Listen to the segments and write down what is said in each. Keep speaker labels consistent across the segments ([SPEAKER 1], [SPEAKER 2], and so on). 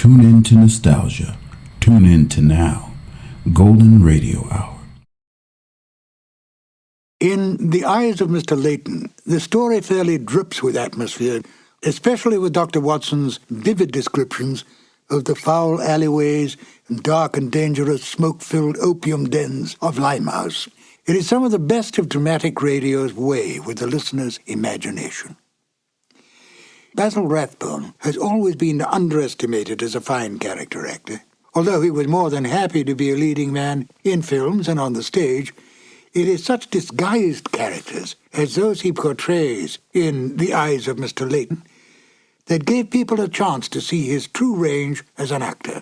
[SPEAKER 1] Tune in to nostalgia. Tune in to now. Golden Radio Hour.
[SPEAKER 2] In The Eyes of Mr. Layton, the story fairly drips with atmosphere, especially with Dr. Watson's vivid descriptions of the foul alleyways and dark and dangerous smoke-filled opium dens of Limehouse. It is some of the best of dramatic radio's way with the listener's imagination. Basil Rathbone has always been underestimated as a fine character actor. Although he was more than happy to be a leading man in films and on the stage, it is such disguised characters as those he portrays in The Eyes of Mr. Layton that gave people a chance to see his true range as an actor.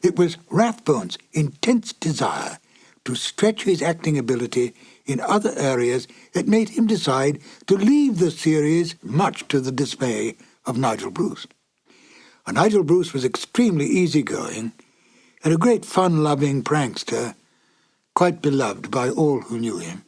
[SPEAKER 2] It was Rathbone's intense desire to stretch his acting ability in other areas that made him decide to leave the series, much to the dismay of Nigel Bruce. Nigel Bruce was extremely easygoing and a great fun-loving prankster, quite beloved by all who knew him.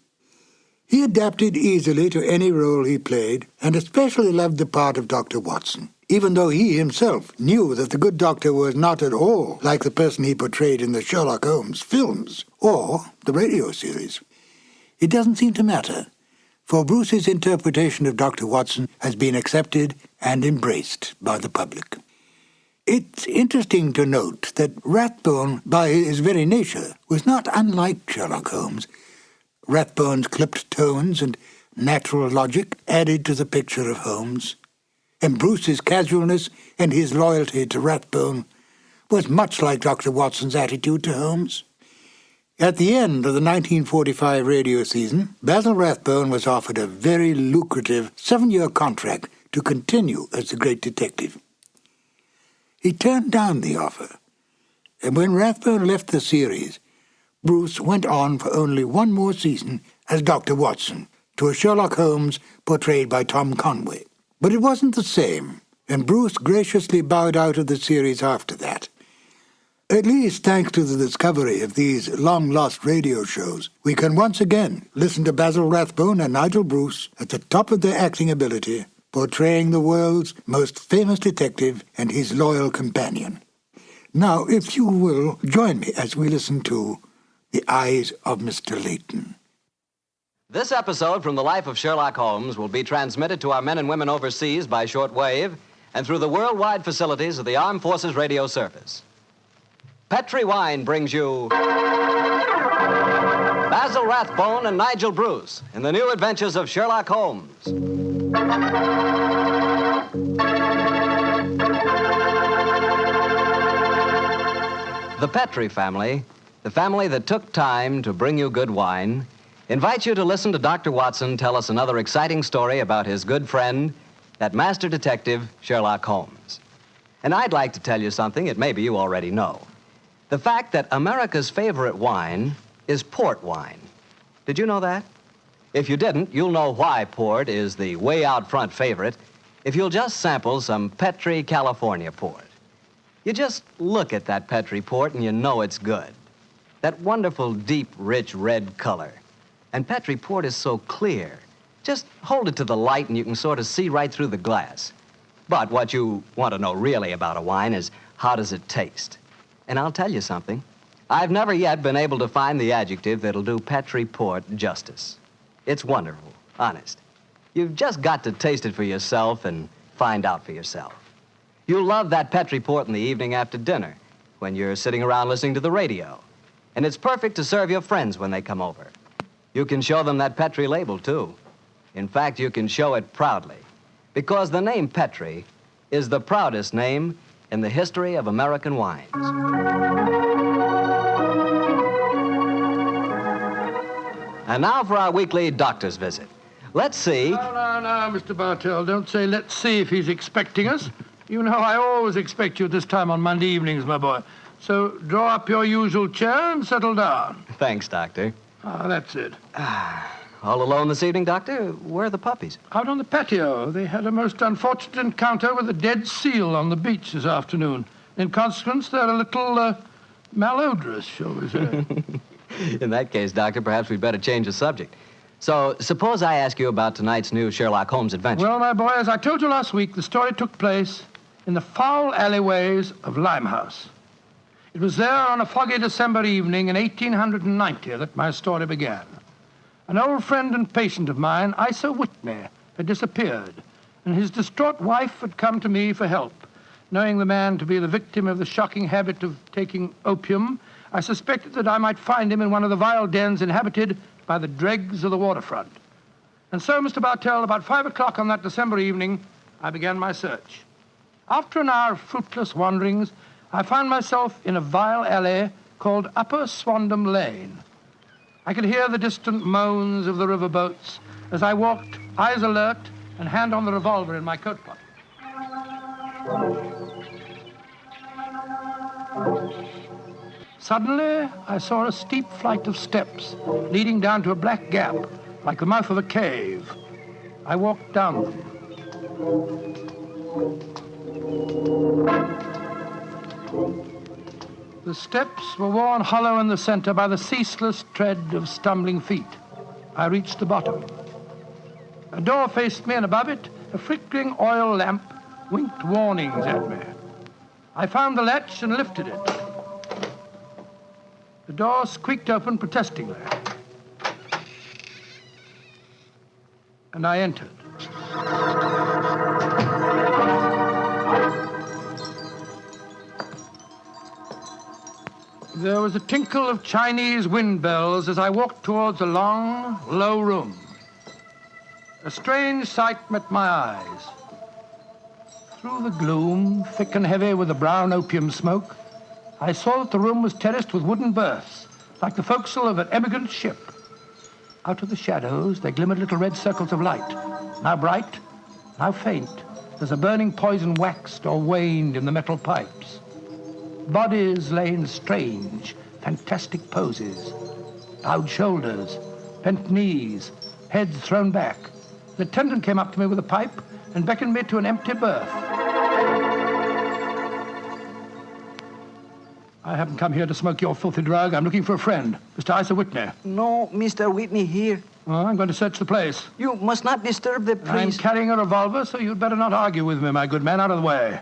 [SPEAKER 2] He adapted easily to any role he played, and especially loved the part of Dr. Watson, even though he himself knew that the good doctor was not at all like the person he portrayed in the Sherlock Holmes films or the radio series. It doesn't seem to matter, for Bruce's interpretation of Dr. Watson has been accepted and embraced by the public. It's interesting to note that Rathbone, by his very nature, was not unlike Sherlock Holmes. Rathbone's clipped tones and natural logic added to the picture of Holmes, and Bruce's casualness and his loyalty to Rathbone was much like Dr. Watson's attitude to Holmes. At the end of the 1945 radio season, Basil Rathbone was offered a very lucrative 7-year contract to continue as the great detective. He turned down the offer, and when Rathbone left the series, Bruce went on for only one more season as Dr. Watson to a Sherlock Holmes portrayed by Tom Conway. But it wasn't the same, and Bruce graciously bowed out of the series after that. At least thanks to the discovery of these long-lost radio shows, we can once again listen to Basil Rathbone and Nigel Bruce at the top of their acting ability, portraying the world's most famous detective and his loyal companion. Now, if you will, join me as we listen to The Eyes of Mr. Layton.
[SPEAKER 3] This episode from the life of Sherlock Holmes will be transmitted to our men and women overseas by shortwave and through the worldwide facilities of the Armed Forces Radio Service. Petri Wine brings you Basil Rathbone and Nigel Bruce in the new adventures of Sherlock Holmes. The Petri family, the family that took time to bring you good wine, invites you to listen to Dr. Watson tell us another exciting story about his good friend, that master detective, Sherlock Holmes. And I'd like to tell you something that maybe you already know. The fact that America's favorite wine is port wine. Did you know that? If you didn't, you'll know why port is the way out front favorite if you'll just sample some Petri California port. You just look at that Petri port and you know it's good. That wonderful, deep, rich red color. And Petri port is so clear. Just hold it to the light and you can sort of see right through the glass. But what you want to know really about a wine is how does it taste? And I'll tell you something. I've never yet been able to find the adjective that'll do Petri port justice. It's wonderful, honest. You've just got to taste it for yourself and find out for yourself. You'll love that Petri port in the evening after dinner when you're sitting around listening to the radio. And it's perfect to serve your friends when they come over. You can show them that Petri label, too. In fact, you can show it proudly, because the name Petri is the proudest name in the history of American wines. And now for our weekly doctor's visit. Let's see...
[SPEAKER 4] No, Mr. Bartell. Don't say, let's see if he's expecting us. You know I always expect you at this time on Monday evenings, my boy. So draw up your usual chair and settle down.
[SPEAKER 3] Thanks, Doctor.
[SPEAKER 4] That's it.
[SPEAKER 3] All alone this evening, Doctor? Where are the puppies?
[SPEAKER 4] Out on the patio. They had a most unfortunate encounter with a dead seal on the beach this afternoon. In consequence, they're a little malodorous, shall we say.
[SPEAKER 3] In that case, Doctor, perhaps we'd better change the subject. So, suppose I ask you about tonight's new Sherlock Holmes adventure.
[SPEAKER 4] Well, my boy, as I told you last week, the story took place in the foul alleyways of Limehouse. It was there on a foggy December evening in 1890 that my story began. An old friend and patient of mine, Isa Whitney, had disappeared, and his distraught wife had come to me for help. Knowing the man to be the victim of the shocking habit of taking opium, I suspected that I might find him in one of the vile dens inhabited by the dregs of the waterfront. And so, Mr. Bartell, about 5 o'clock on that December evening, I began my search. After an hour of fruitless wanderings, I found myself in a vile alley called Upper Swandam Lane. I could hear the distant moans of the riverboats as I walked, eyes alert, and hand on the revolver in my coat pocket. Suddenly, I saw a steep flight of steps leading down to a black gap, like the mouth of a cave. I walked down them. The steps were worn hollow in the center by the ceaseless tread of stumbling feet. I reached the bottom. A door faced me, and above it, a flickering oil lamp winked warnings at me. I found the latch and lifted it. The door squeaked open protestingly. And I entered. There was a tinkle of Chinese wind bells as I walked towards a long, low room. A strange sight met my eyes. Through the gloom, thick and heavy with the brown opium smoke, I saw that the room was terraced with wooden berths, like the forecastle of an emigrant ship. Out of the shadows, there glimmered little red circles of light, now bright, now faint, as the burning poison waxed or waned in the metal pipes. Bodies lay in strange, fantastic poses. Bowed shoulders, bent knees, heads thrown back. The attendant came up to me with a pipe and beckoned me to an empty berth. I haven't come here to smoke your filthy drug. I'm looking for a friend, Mr. Isa Whitney.
[SPEAKER 5] No, Mr. Whitney here.
[SPEAKER 4] Well, I'm going to search the place.
[SPEAKER 5] You must not disturb the
[SPEAKER 4] I'm
[SPEAKER 5] priest.
[SPEAKER 4] carrying a revolver, so you'd better not argue with me, my good man. Out of the way.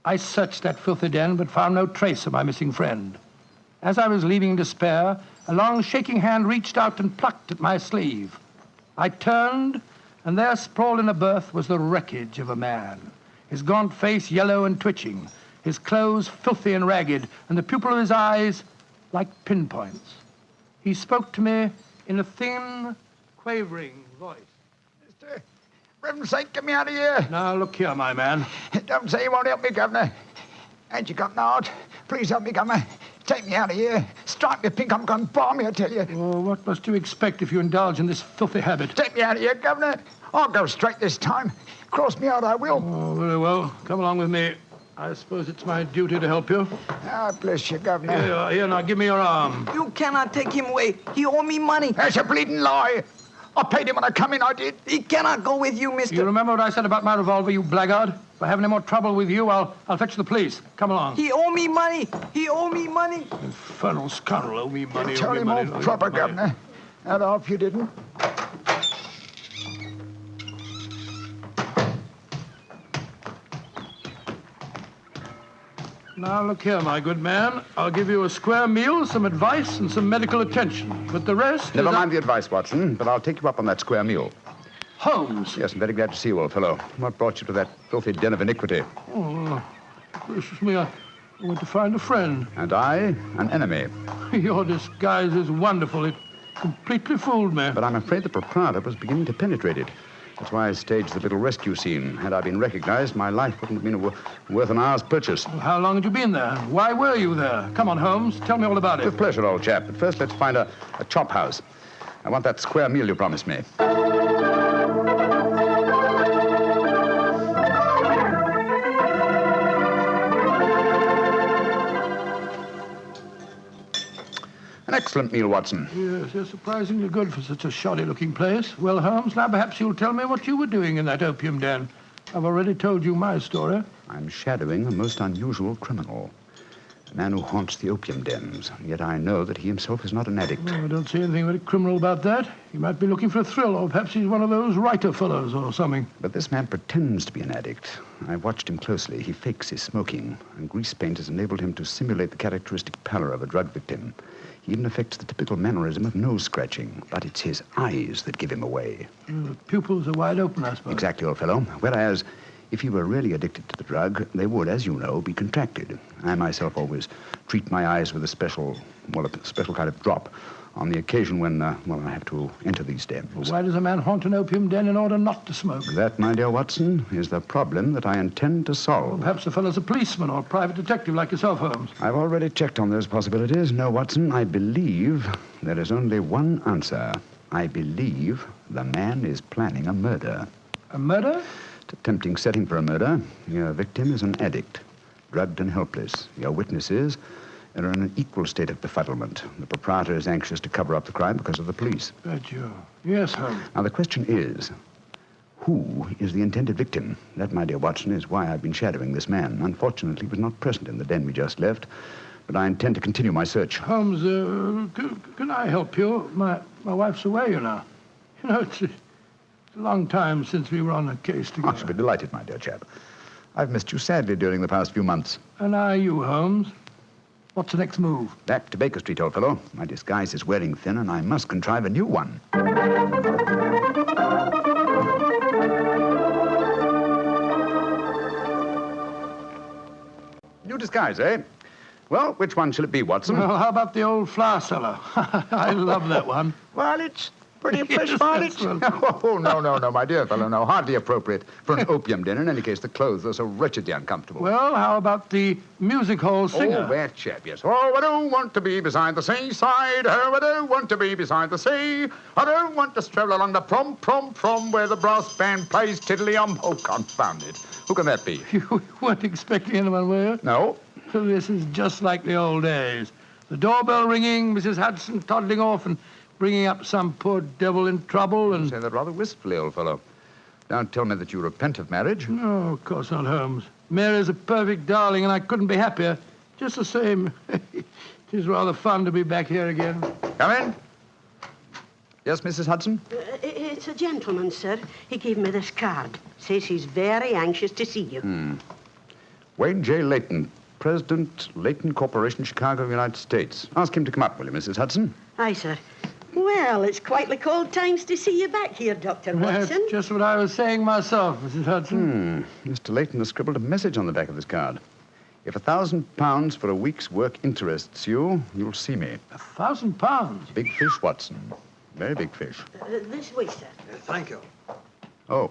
[SPEAKER 4] I searched that filthy den, but found no trace of my missing friend. As I was leaving in despair, a long, shaking hand reached out and plucked at my sleeve. I turned, and there, sprawled in a berth, was the wreckage of a man, his gaunt face yellow and twitching, his clothes filthy and ragged, and the pupil of his eyes like pinpoints. He spoke to me in a thin, quavering voice.
[SPEAKER 6] Mr. Reverend Saint, get me out of here.
[SPEAKER 4] Now, look here, my man.
[SPEAKER 6] Don't say you won't help me, Governor. Ain't you got an heart? Please help me, Governor. Take me out of here. Strike me pink, I'm going to bar me, I tell you.
[SPEAKER 4] Oh, what must you expect if you indulge in this filthy habit?
[SPEAKER 6] Take me out of here, Governor. I'll go straight this time. Cross me out, I will.
[SPEAKER 4] Oh, very well. Come along with me. I suppose it's my duty to help you.
[SPEAKER 6] Ah, bless you, Governor.
[SPEAKER 4] Here you are. Here, now, give me your arm.
[SPEAKER 5] You cannot take him away. He owe me money.
[SPEAKER 6] That's a bleeding lie. I paid him when I come in, I did.
[SPEAKER 5] He cannot go with you, Mr.
[SPEAKER 4] You remember what I said about my revolver, you blackguard? If I have any more trouble with you, I'll fetch the police. Come along.
[SPEAKER 5] He owe me money. He owe me money.
[SPEAKER 4] Infernal scoundrel, owe me money,
[SPEAKER 6] Tell
[SPEAKER 4] owe me
[SPEAKER 6] him
[SPEAKER 4] money.
[SPEAKER 6] all proper, Governor. I'd hope you didn't.
[SPEAKER 4] Now, look here, my good man. I'll give you a square meal, some advice, and some medical attention. But the rest
[SPEAKER 7] Never
[SPEAKER 4] is
[SPEAKER 7] mind the advice, Watson, but I'll take you up on that square meal.
[SPEAKER 4] Holmes.
[SPEAKER 7] Yes, I'm very glad to see you, old fellow. What brought you to that filthy den of iniquity?
[SPEAKER 4] Oh, gracious me, I went to find a friend.
[SPEAKER 7] And I, an enemy.
[SPEAKER 4] Your disguise is wonderful. It completely fooled me.
[SPEAKER 7] But I'm afraid the proprietor was beginning to penetrate it. That's why I staged the little rescue scene. Had I been recognized, my life wouldn't have been worth an hour's purchase.
[SPEAKER 4] Well, how long had you been there? Why were you there? Come on, Holmes. Tell me all about it.
[SPEAKER 7] With pleasure, old chap. But first, let's find a chop house. I want that square meal you promised me. An excellent meal, Watson.
[SPEAKER 4] Yes, you're surprisingly good for such a shoddy-looking place. Well, Holmes, now perhaps you'll tell me what you were doing in that opium den. I've already told you my story.
[SPEAKER 7] I'm shadowing a most unusual criminal. A man who haunts the opium dens. Yet I know that he himself is not an addict.
[SPEAKER 4] Oh, I don't see anything very criminal about that. He might be looking for a thrill, or perhaps he's one of those writer fellows or something.
[SPEAKER 7] But this man pretends to be an addict. I've watched him closely. He fakes his smoking, and grease paint has enabled him to simulate the characteristic pallor of a drug victim. He even affects the typical mannerism of nose scratching, but it's his eyes that give him away.
[SPEAKER 4] The pupils are wide open, I suppose.
[SPEAKER 7] Exactly, old fellow. Whereas, if he were really addicted to the drug, they would, as you know, be contracted. I myself always treat my eyes with a special kind of drop on the occasion when, I have to enter these dens.
[SPEAKER 4] Why does a man haunt an opium den in order not to smoke?
[SPEAKER 7] That, my dear Watson, is the problem that I intend to solve.
[SPEAKER 4] Well, perhaps the fellow's a policeman or a private detective like yourself, Holmes.
[SPEAKER 7] I've already checked on those possibilities. No, Watson, I believe there is only one answer. I believe the man is planning a murder.
[SPEAKER 4] A murder?
[SPEAKER 7] It's a tempting setting for a murder. Your victim is an addict, drugged and helpless. Your witnesses are in an equal state of befuddlement. The proprietor is anxious to cover up the crime because of the police.
[SPEAKER 4] But you... Yes, Holmes.
[SPEAKER 7] Now, the question is, who is the intended victim? That, my dear Watson, is why I've been shadowing this man. Unfortunately, he was not present in the den we just left, but I intend to continue my search.
[SPEAKER 4] Holmes, can I help you? My wife's away, you know. You know, it's a long time since we were on a case together.
[SPEAKER 7] I shall be delighted, my dear chap. I've missed you sadly during the past few months.
[SPEAKER 4] And are you, Holmes? What's the next move?
[SPEAKER 7] Back to Baker Street, old fellow. My disguise is wearing thin, and I must contrive a new one. New disguise, eh? Well, which one shall it be, Watson?
[SPEAKER 4] Well, how about the old flower seller? I love that one.
[SPEAKER 6] Well, it's pretty fresh,
[SPEAKER 4] Yes,
[SPEAKER 6] Barnett.
[SPEAKER 4] that's one.
[SPEAKER 7] Oh, no, my dear fellow, no. Hardly appropriate for an opium den. In any case, the clothes are so wretchedly uncomfortable.
[SPEAKER 4] Well, how about the music hall singer?
[SPEAKER 7] Oh, that chap, yes. Oh, I don't want to be beside the seaside. Oh, I don't want to be beside the sea. I don't want to stroll along the prom, where the brass band plays tiddly-um. Oh, confound it. Who can that be?
[SPEAKER 4] You weren't expecting anyone, were you?
[SPEAKER 7] No.
[SPEAKER 4] So this is just like the old days. The doorbell ringing, Mrs. Hudson toddling off and bringing up some poor devil in trouble and...
[SPEAKER 7] Say that rather wistfully, old fellow. Don't tell me that you repent of marriage.
[SPEAKER 4] No, of course not, Holmes. Mary's a perfect darling, and I couldn't be happier. Just the same, it is rather fun to be back here again.
[SPEAKER 7] Come in. Yes, Mrs. Hudson?
[SPEAKER 8] It's a gentleman, sir. He gave me this card. Says he's very anxious to see you.
[SPEAKER 7] Wayne J. Layton, President, Layton Corporation, Chicago, United States. Ask him to come up, will you, Mrs. Hudson?
[SPEAKER 8] Aye, sir. Well, it's quite like old times to see you back here, Dr.
[SPEAKER 4] That's
[SPEAKER 8] Watson.
[SPEAKER 4] just what I was saying myself, Mrs. Hudson.
[SPEAKER 7] Mr. Layton has scribbled a message on the back of this card. If £1,000 for a week's work interests you, you'll see me.
[SPEAKER 4] £1,000?
[SPEAKER 7] Big fish, Watson. Very big fish.
[SPEAKER 8] This way, sir.
[SPEAKER 3] Thank you.
[SPEAKER 7] Oh.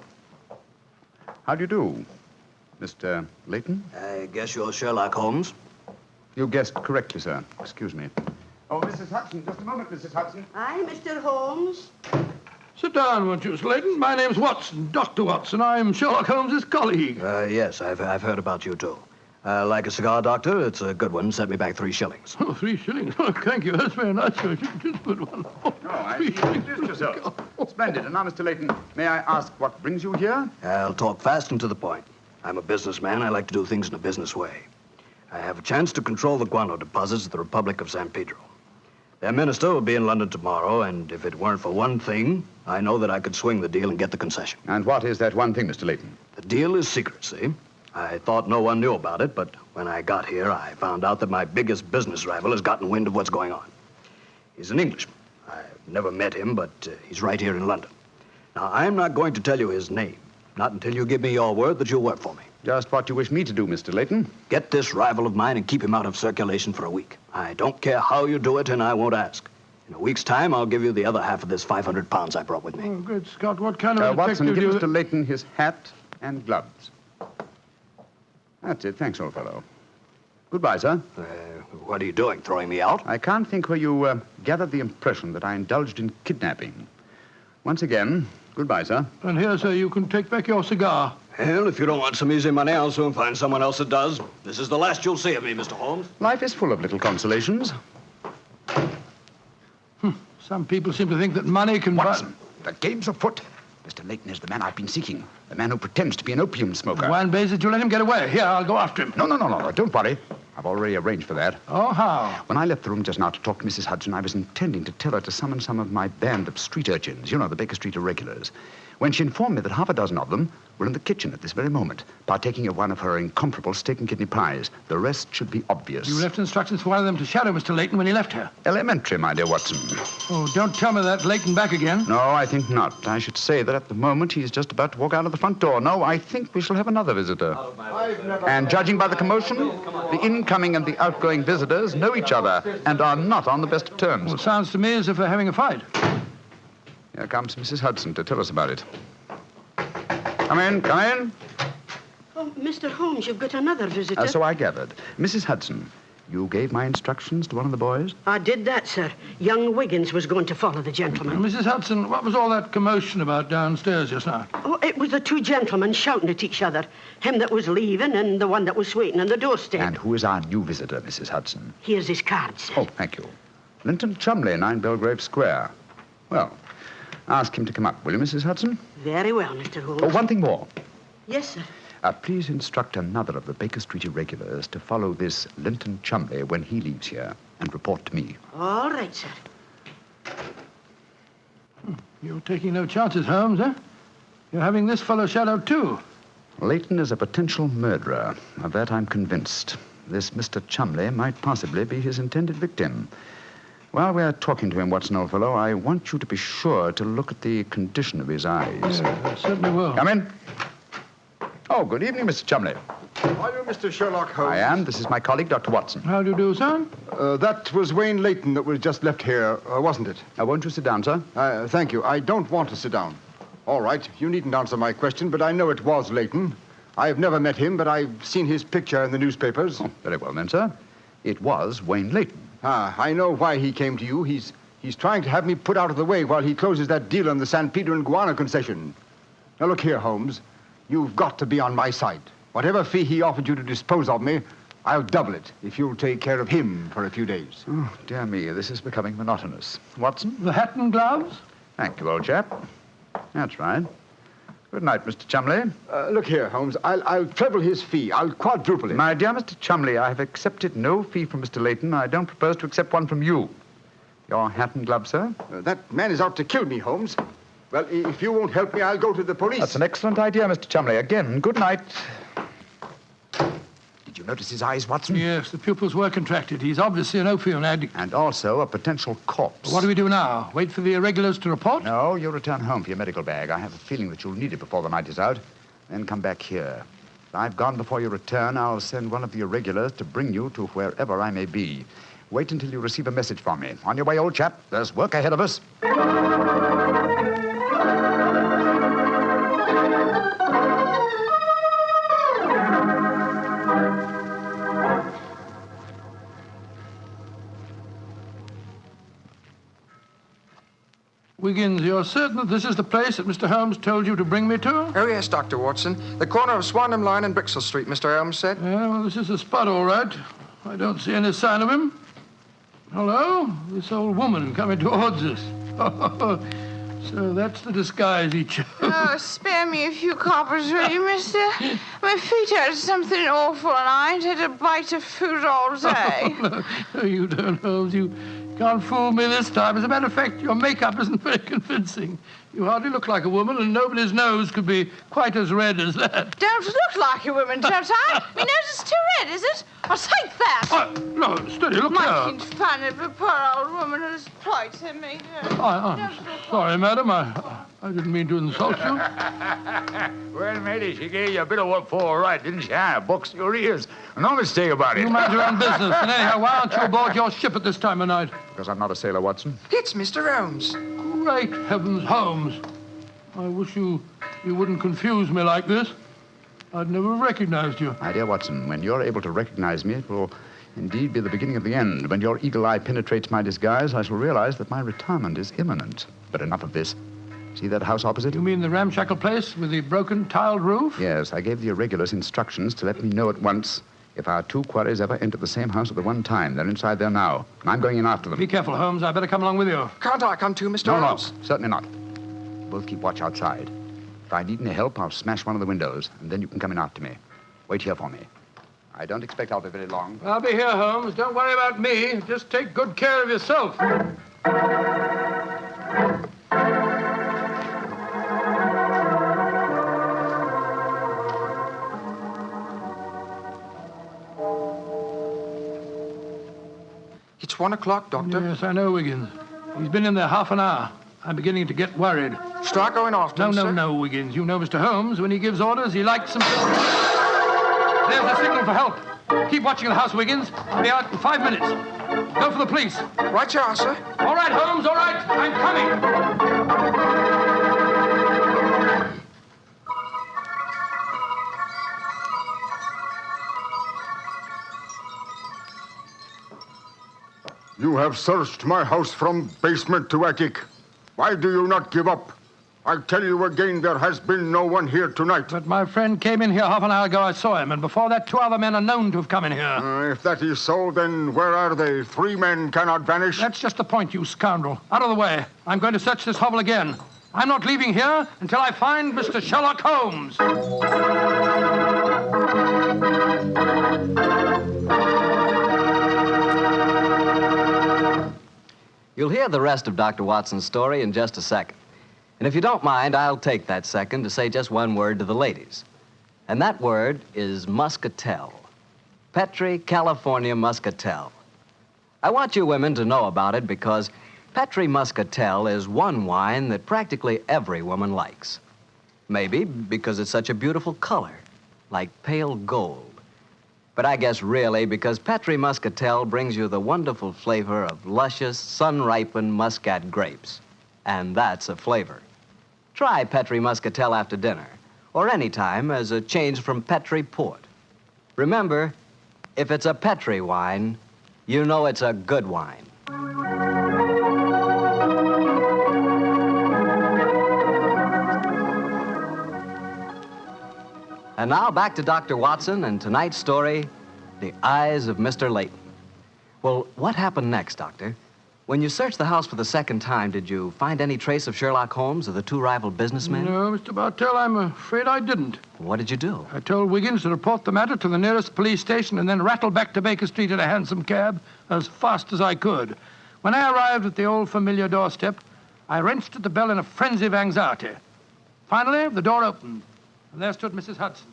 [SPEAKER 7] How do you do, Mr. Layton?
[SPEAKER 3] I guess you're Sherlock Holmes.
[SPEAKER 7] You guessed correctly, sir. Excuse me. Oh, Mrs. Hudson, just a moment, Mrs. Hudson.
[SPEAKER 8] Aye, Mr. Holmes.
[SPEAKER 4] Sit down, won't you, Slayton? My name's Watson, Dr. Watson. I'm Sherlock Holmes's colleague.
[SPEAKER 3] Yes, I've heard about you, too. Like a cigar, Doctor? It's a good one. Set me back 3 shillings.
[SPEAKER 4] Oh, 3 shillings. Oh, thank you. That's very nice. Just put one. Oh,
[SPEAKER 7] No, I
[SPEAKER 4] 3
[SPEAKER 7] see you
[SPEAKER 4] shillings.
[SPEAKER 7] introduced yourself. Splendid. And now, Mr. Layton, may I ask what brings you here?
[SPEAKER 3] I'll talk fast and to the point. I'm a businessman. I like to do things in a business way. I have a chance to control the guano deposits of the Republic of San Pedro. Their minister will be in London tomorrow, and if it weren't for one thing, I know that I could swing the deal and get the concession.
[SPEAKER 7] And what is that one thing, Mr. Layton?
[SPEAKER 3] The deal is secrecy. I thought no one knew about it, but when I got here, I found out that my biggest business rival has gotten wind of what's going on. He's an Englishman. I've never met him, but he's right here in London. Now, I'm not going to tell you his name, not until you give me your word that you'll work for me.
[SPEAKER 7] Just what you wish me to do, Mr. Layton.
[SPEAKER 3] Get this rival of mine and keep him out of circulation for a week. I don't care how you do it, and I won't ask. In a week's time, I'll give you the other half of this 500 pounds I brought with me.
[SPEAKER 4] Oh, good Scott. What kind of
[SPEAKER 7] Watson,
[SPEAKER 4] detective
[SPEAKER 7] give
[SPEAKER 4] do you...
[SPEAKER 7] Mr. Layton his hat and gloves. That's it. Thanks, old fellow. Goodbye, sir.
[SPEAKER 3] What are you doing, throwing me out?
[SPEAKER 7] I can't think where you gathered the impression that I indulged in kidnapping. Once again, goodbye, sir.
[SPEAKER 4] And here, sir, you can take back your cigar.
[SPEAKER 3] Well, if you don't want some easy money, I'll soon find someone else that does. This is the last you'll see of me, Mr. Holmes.
[SPEAKER 7] Life is full of little consolations.
[SPEAKER 4] Some people seem to think that money can buy...
[SPEAKER 7] Watson, the game's afoot. Mr. Layton is the man I've been seeking. The man who pretends to be an opium smoker.
[SPEAKER 4] Why in blazes did you let him get away? Here, I'll go after him.
[SPEAKER 7] No, don't worry. I've already arranged for that.
[SPEAKER 4] Oh, how?
[SPEAKER 7] When I left the room just now to talk to Mrs. Hudson, I was intending to tell her to summon some of my band of street urchins, you know, the Baker Street irregulars. When she informed me that half a dozen of them were in the kitchen at this very moment, partaking of one of her incomparable steak and kidney pies. The rest should be obvious.
[SPEAKER 4] You left instructions for one of them to shadow Mr. Leighton when he left here.
[SPEAKER 7] Elementary, my dear Watson.
[SPEAKER 4] Oh, don't tell me that Leighton back again.
[SPEAKER 7] No, I think not. I should say that at the moment he's just about to walk out of the front door. No, I think we shall have another visitor. And judging by the commotion, the incoming and the outgoing visitors know each other and are not on the best of terms.
[SPEAKER 4] Well, it sounds to me as if they're having a fight.
[SPEAKER 7] Here comes Mrs. Hudson to tell us about it. Come in, come in.
[SPEAKER 8] Oh, Mr. Holmes, you've got another visitor.
[SPEAKER 7] So I gathered. Mrs. Hudson, you gave my instructions to one of the boys?
[SPEAKER 8] I did that, sir. Young Wiggins was going to follow the gentleman.
[SPEAKER 4] Mrs. Hudson, what was all that commotion about downstairs just now?
[SPEAKER 8] Oh, it was the two gentlemen shouting at each other. Him that was leaving and the one that was waiting on the doorstep.
[SPEAKER 7] And who is our new visitor, Mrs. Hudson?
[SPEAKER 8] Here's his card, sir.
[SPEAKER 7] Oh, thank you. Linton Chumley, 9 Belgrave Square. Well, ask him to come up, will you, Mrs. Hudson?
[SPEAKER 8] Very well, Mr. Holmes.
[SPEAKER 7] Oh, one thing more.
[SPEAKER 8] Yes, sir.
[SPEAKER 7] Please instruct another of the Baker Street irregulars to follow this Linton Chumley when he leaves here and report to me.
[SPEAKER 8] All right, sir.
[SPEAKER 4] You're taking no chances, Holmes, eh? You're having this fellow shadowed, too.
[SPEAKER 7] Leighton is a potential murderer. Of that I'm convinced. This Mr. Chumley might possibly be his intended victim. While we're talking to him, Watson, old fellow, I want you to be sure to look at the condition of his eyes.
[SPEAKER 4] Yeah, I certainly will.
[SPEAKER 7] Come in. Oh, good evening, Mr. Chumley.
[SPEAKER 9] Are you Mr. Sherlock Holmes?
[SPEAKER 7] I am. This is my colleague, Dr. Watson.
[SPEAKER 4] How do you do, sir?
[SPEAKER 9] That was Wayne Leighton that was just left here, wasn't it?
[SPEAKER 7] Won't you sit down, sir?
[SPEAKER 9] Thank you. I don't want to sit down. All right, you needn't answer my question, but I know it was Leighton. I've never met him, but I've seen his picture in the newspapers.
[SPEAKER 7] Oh, very well, then, sir. It was Wayne Leighton.
[SPEAKER 9] I know why he came to you. He's trying to have me put out of the way while he closes that deal on the San Pedro and Guana concession. Now, look here, Holmes. You've got to be on my side. Whatever fee he offered you to dispose of me, I'll double it if you'll take care of him for a few days.
[SPEAKER 7] Oh, dear me, this is becoming monotonous. Watson?
[SPEAKER 4] The hat and gloves?
[SPEAKER 7] Thank you, old chap. That's right. Good night, Mr. Chumley.
[SPEAKER 9] Look here, Holmes. I'll treble his fee. I'll quadruple it.
[SPEAKER 7] My dear Mr. Chumley, I have accepted no fee from Mr. Leighton. I don't propose to accept one from you. Your hat and gloves, sir?
[SPEAKER 9] That man is out to kill me, Holmes. Well, if you won't help me, I'll go to the police.
[SPEAKER 7] That's an excellent idea, Mr. Chumley. Again, good night. Did you notice his eyes, Watson?
[SPEAKER 4] Yes, the pupils were contracted. He's obviously an opium addict.
[SPEAKER 7] And also a potential corpse.
[SPEAKER 4] What do we do now? Wait for the irregulars to report?
[SPEAKER 7] No, you return home for your medical bag. I have a feeling that you'll need it before the night is out. Then come back here. If I've gone before you return, I'll send one of the irregulars to bring you to wherever I may be. Wait until you receive a message from me. On your way, old chap. There's work ahead of us.
[SPEAKER 4] Wiggins, you're certain that this is the place that Mr. Holmes told you to bring me to?
[SPEAKER 10] Oh, yes, Dr. Watson. The corner of Swanham Line and Brixell Street, Mr. Holmes said.
[SPEAKER 4] Yeah, well, this is the spot, all right. I don't see any sign of him. Hello? This old woman coming towards us. So that's the disguise he chose.
[SPEAKER 11] Oh, spare me a few coppers, will you, mister? My feet hurt something awful, and I ain't had a bite of food all day.
[SPEAKER 4] No, you don't, Holmes. You can't fool me this time. As a matter of fact, your makeup isn't very convincing. You hardly look like a woman, and nobody's nose could be quite as red as that.
[SPEAKER 11] Don't look like a woman, don't I? My nose is too red, is it? I'll take that.
[SPEAKER 4] No, steady, look
[SPEAKER 11] Making
[SPEAKER 4] here.
[SPEAKER 11] fun of a poor old woman whose plight had made her.
[SPEAKER 4] I'm sorry, madam. I didn't mean to insult you.
[SPEAKER 12] Well, matey, she gave you a bit of what for, all right, didn't she? Boxed your ears. No mistake about it.
[SPEAKER 4] You mind your own business. And anyhow, why aren't you aboard your ship at this time of night?
[SPEAKER 7] Because I'm not a sailor, Watson.
[SPEAKER 10] It's Mr. Holmes.
[SPEAKER 4] Great heavens, Holmes. I wish you wouldn't confuse me like this. I'd never have recognized you.
[SPEAKER 7] My dear Watson, when you're able to recognize me, it will indeed be the beginning of the end. When your eagle eye penetrates my disguise, I shall realize that my retirement is imminent. But enough of this. See that house opposite?
[SPEAKER 4] You mean the ramshackle place with the broken tiled roof?
[SPEAKER 7] Yes, I gave the irregulars instructions to let me know at once if our two quarries ever entered the same house at the one time. They're inside there now, and I'm going in after them.
[SPEAKER 4] Be careful, Holmes. I better come along with you.
[SPEAKER 10] Can't I come too, Mr.
[SPEAKER 7] No,
[SPEAKER 10] Holmes?
[SPEAKER 7] certainly not. Both keep watch outside. If I need any help, I'll smash one of the windows, and then you can come in after me. Wait here for me. I don't expect I'll be very long.
[SPEAKER 4] I'll be here, Holmes. Don't worry about me. Just take good care of yourself.
[SPEAKER 10] It's 1 o'clock, Doctor.
[SPEAKER 4] Yes, I know, Wiggins. He's been in there half an hour. I'm beginning to get worried.
[SPEAKER 10] Start going off,
[SPEAKER 4] No, Wiggins. You know Mr. Holmes. When he gives orders, he likes them. There's the signal for help. Keep watching the house, Wiggins. I'll be out in 5 minutes. Go for the police.
[SPEAKER 10] Right you are, sir.
[SPEAKER 4] All right, Holmes, all right. I'm coming.
[SPEAKER 9] You have searched my house from basement to attic. Why do you not give up? I tell you again, there has been no one here tonight.
[SPEAKER 4] But my friend came in here half an hour ago. I saw him, and before that, 2 other men are known to have come in here.
[SPEAKER 9] If that is so, then where are they? 3 men cannot vanish.
[SPEAKER 4] That's just the point, you scoundrel. Out of the way. I'm going to search this hovel again. I'm not leaving here until I find Mr. Sherlock Holmes.
[SPEAKER 3] You'll hear the rest of Dr. Watson's story in just a second. And if you don't mind, I'll take that second to say just one word to the ladies. And that word is muscatel. Petri California Muscatel. I want you women to know about it because Petri Muscatel is one wine that practically every woman likes. Maybe because it's such a beautiful color, like pale gold. But I guess really because Petri Muscatel brings you the wonderful flavor of luscious, sun-ripened muscat grapes. And that's a flavor. Try Petri Muscatel after dinner, or any time as a change from Petri Port. Remember, if it's a Petri wine, you know it's a good wine. And now back to Dr. Watson and tonight's story, The Eyes of Mr. Layton. Well, what happened next, Doctor? When you searched the house for the second time, did you find any trace of Sherlock Holmes or the 2 rival businessmen?
[SPEAKER 4] No, Mr. Bartell, I'm afraid I didn't.
[SPEAKER 3] What did you do?
[SPEAKER 4] I told Wiggins to report the matter to the nearest police station and then rattle back to Baker Street in a hansom cab as fast as I could. When I arrived at the old familiar doorstep, I wrenched at the bell in a frenzy of anxiety. Finally, the door opened, and there stood Mrs. Hudson.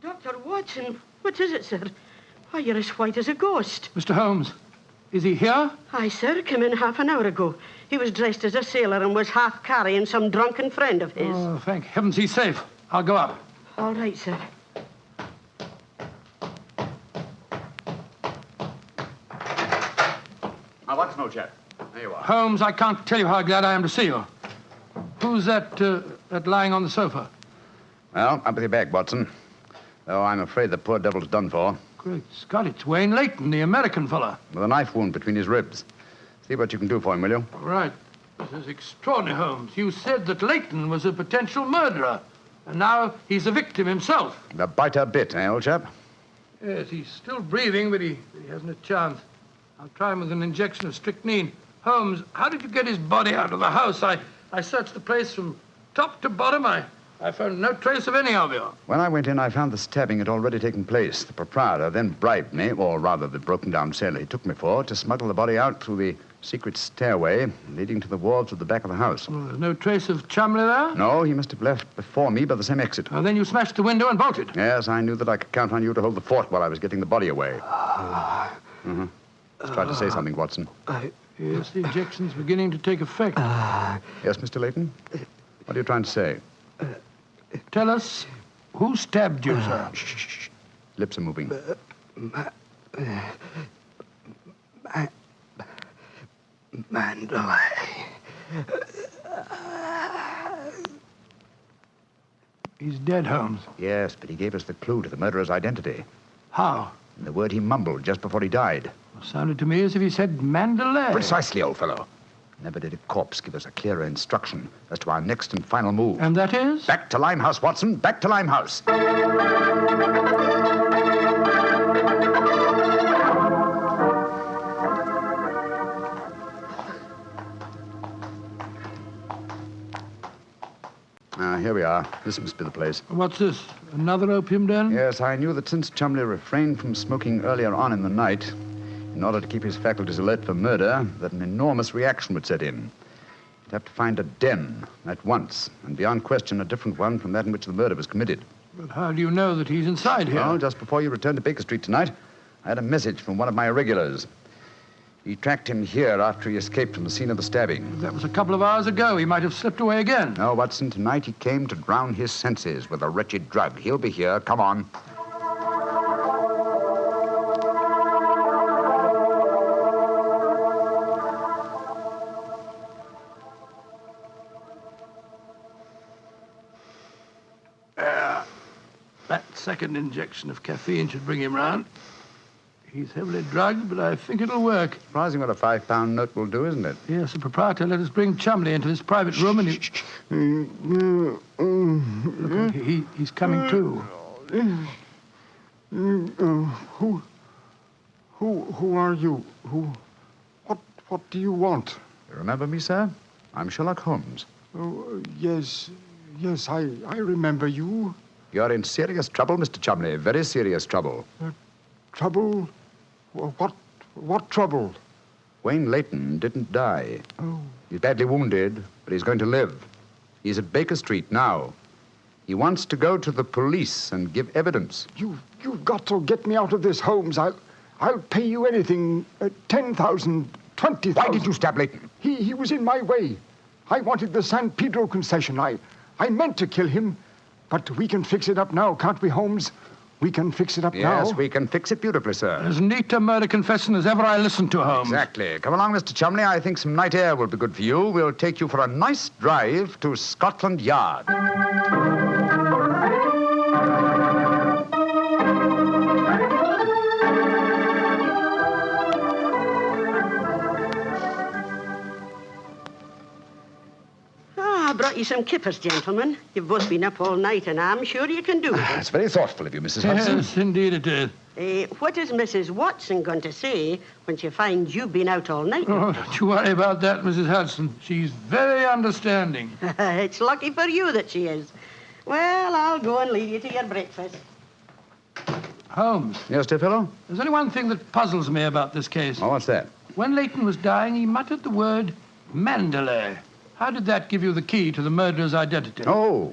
[SPEAKER 8] Dr. Watson, what is it, sir? Why, you're as white as a ghost.
[SPEAKER 4] Mr. Holmes, is he here?
[SPEAKER 8] Aye, sir, came in half an hour ago. He was dressed as a sailor and was half carrying some drunken friend of his.
[SPEAKER 4] Oh, thank heavens he's safe. I'll go up.
[SPEAKER 8] All right, sir.
[SPEAKER 7] Now, Watson, old chap. There you are.
[SPEAKER 4] Holmes, I can't tell you how glad I am to see you. Who's that lying on the sofa?
[SPEAKER 7] Well, up with your bag, Watson. Though I'm afraid the poor devil's done for.
[SPEAKER 4] Great Scott, it's Wayne Layton, the American fella.
[SPEAKER 7] With a knife wound between his ribs. See what you can do for him, will you?
[SPEAKER 4] All right. This is extraordinary, Holmes. You said that Layton was a potential murderer, and now he's a victim himself.
[SPEAKER 7] The biter bit, eh, old chap?
[SPEAKER 4] Yes, he's still breathing, but he hasn't a chance. I'll try him with an injection of strychnine. Holmes, how did you get his body out of the house? I searched the place from top to bottom. I found no trace of any of you.
[SPEAKER 7] When I went in, I found the stabbing had already taken place. The proprietor then bribed me, or rather the broken-down sailor he took me for, to smuggle the body out through the secret stairway leading to the wards of the back of the house.
[SPEAKER 4] Well, there's no trace of Chumley there?
[SPEAKER 7] No, he must have left before me by the same exit.
[SPEAKER 4] Then you smashed the window and bolted?
[SPEAKER 7] Yes, I knew that I could count on you to hold the fort while I was getting the body away. Try to say something, Watson.
[SPEAKER 4] Yes, the injection's beginning to take effect.
[SPEAKER 7] Yes, Mr. Layton? What are you trying to say?
[SPEAKER 4] Tell us, who stabbed you, sir?
[SPEAKER 7] Shh. Lips are moving.
[SPEAKER 5] Mandalay.
[SPEAKER 4] He's dead, Holmes.
[SPEAKER 7] Yes, but he gave us the clue to the murderer's identity.
[SPEAKER 4] How?
[SPEAKER 7] The word he mumbled just before he died.
[SPEAKER 4] Sounded to me as if he said Mandalay.
[SPEAKER 7] Precisely, old fellow. Never did a corpse give us a clearer instruction as to our next and final move.
[SPEAKER 4] And that is?
[SPEAKER 7] Back to Limehouse, Watson. Back to Limehouse. Here we are. This must be the place.
[SPEAKER 4] What's this? Another opium den?
[SPEAKER 7] Yes, I knew that since Chumley refrained from smoking earlier on in the night, in order to keep his faculties alert for murder, that an enormous reaction would set in. You'd have to find a den at once, and beyond question a different one from that in which the murder was committed.
[SPEAKER 4] But how do you know that he's inside here?
[SPEAKER 7] Well, just before you returned to Baker Street tonight, I had a message from one of my irregulars. He tracked him here after he escaped from the scene of the stabbing.
[SPEAKER 4] That was a couple of hours ago. He might have slipped away again.
[SPEAKER 7] No, Watson, tonight he came to drown his senses with a wretched drug. He'll be here. Come on.
[SPEAKER 4] That second injection of caffeine should bring him round. He's heavily drugged, but I think it'll work.
[SPEAKER 7] Surprising what a £5 note will do, isn't it?
[SPEAKER 4] Yes, the proprietor let us bring Chumley into this private room and Look, he's coming to.
[SPEAKER 9] Who are you? What do you want?
[SPEAKER 7] You remember me, sir? I'm Sherlock Holmes.
[SPEAKER 9] Oh, yes, I remember you.
[SPEAKER 7] You're in serious trouble, Mr. Chumley. Very serious trouble.
[SPEAKER 9] Trouble? What trouble?
[SPEAKER 7] Wayne Layton didn't die.
[SPEAKER 9] Oh.
[SPEAKER 7] He's badly wounded, but he's going to live. He's at Baker Street now. He wants to go to the police and give evidence.
[SPEAKER 9] You've got to get me out of this, Holmes. I'll pay you anything. 10,000, 20,000.
[SPEAKER 7] Why did you stab Layton?
[SPEAKER 9] He was in my way. I wanted the San Pedro concession. I meant to kill him. But we can fix it up now, can't we, Holmes? We can fix it up now.
[SPEAKER 7] Yes, we can fix it beautifully, sir.
[SPEAKER 4] As neat a murder confession as ever I listened to, Holmes.
[SPEAKER 7] Exactly. Come along, Mr. Chumley. I think some night air will be good for you. We'll take you for a nice drive to Scotland Yard.
[SPEAKER 8] I brought you some kippers, gentlemen. You've both been up all night, and I'm sure you can do it.
[SPEAKER 7] It's very thoughtful of you, Mrs. Hudson.
[SPEAKER 4] Yes, indeed it is.
[SPEAKER 8] What is Mrs. Watson going to say when she finds you've been out all night?
[SPEAKER 4] Oh, don't you worry about that, Mrs. Hudson. She's very understanding.
[SPEAKER 8] It's lucky for you that she is. Well, I'll go and leave you to your breakfast.
[SPEAKER 4] Holmes.
[SPEAKER 7] Yes, dear fellow?
[SPEAKER 4] There's only one thing that puzzles me about this case.
[SPEAKER 7] Oh, what's that?
[SPEAKER 4] When Layton was dying, he muttered the word Mandalay. How did that give you the key to the murderer's identity?
[SPEAKER 7] Oh,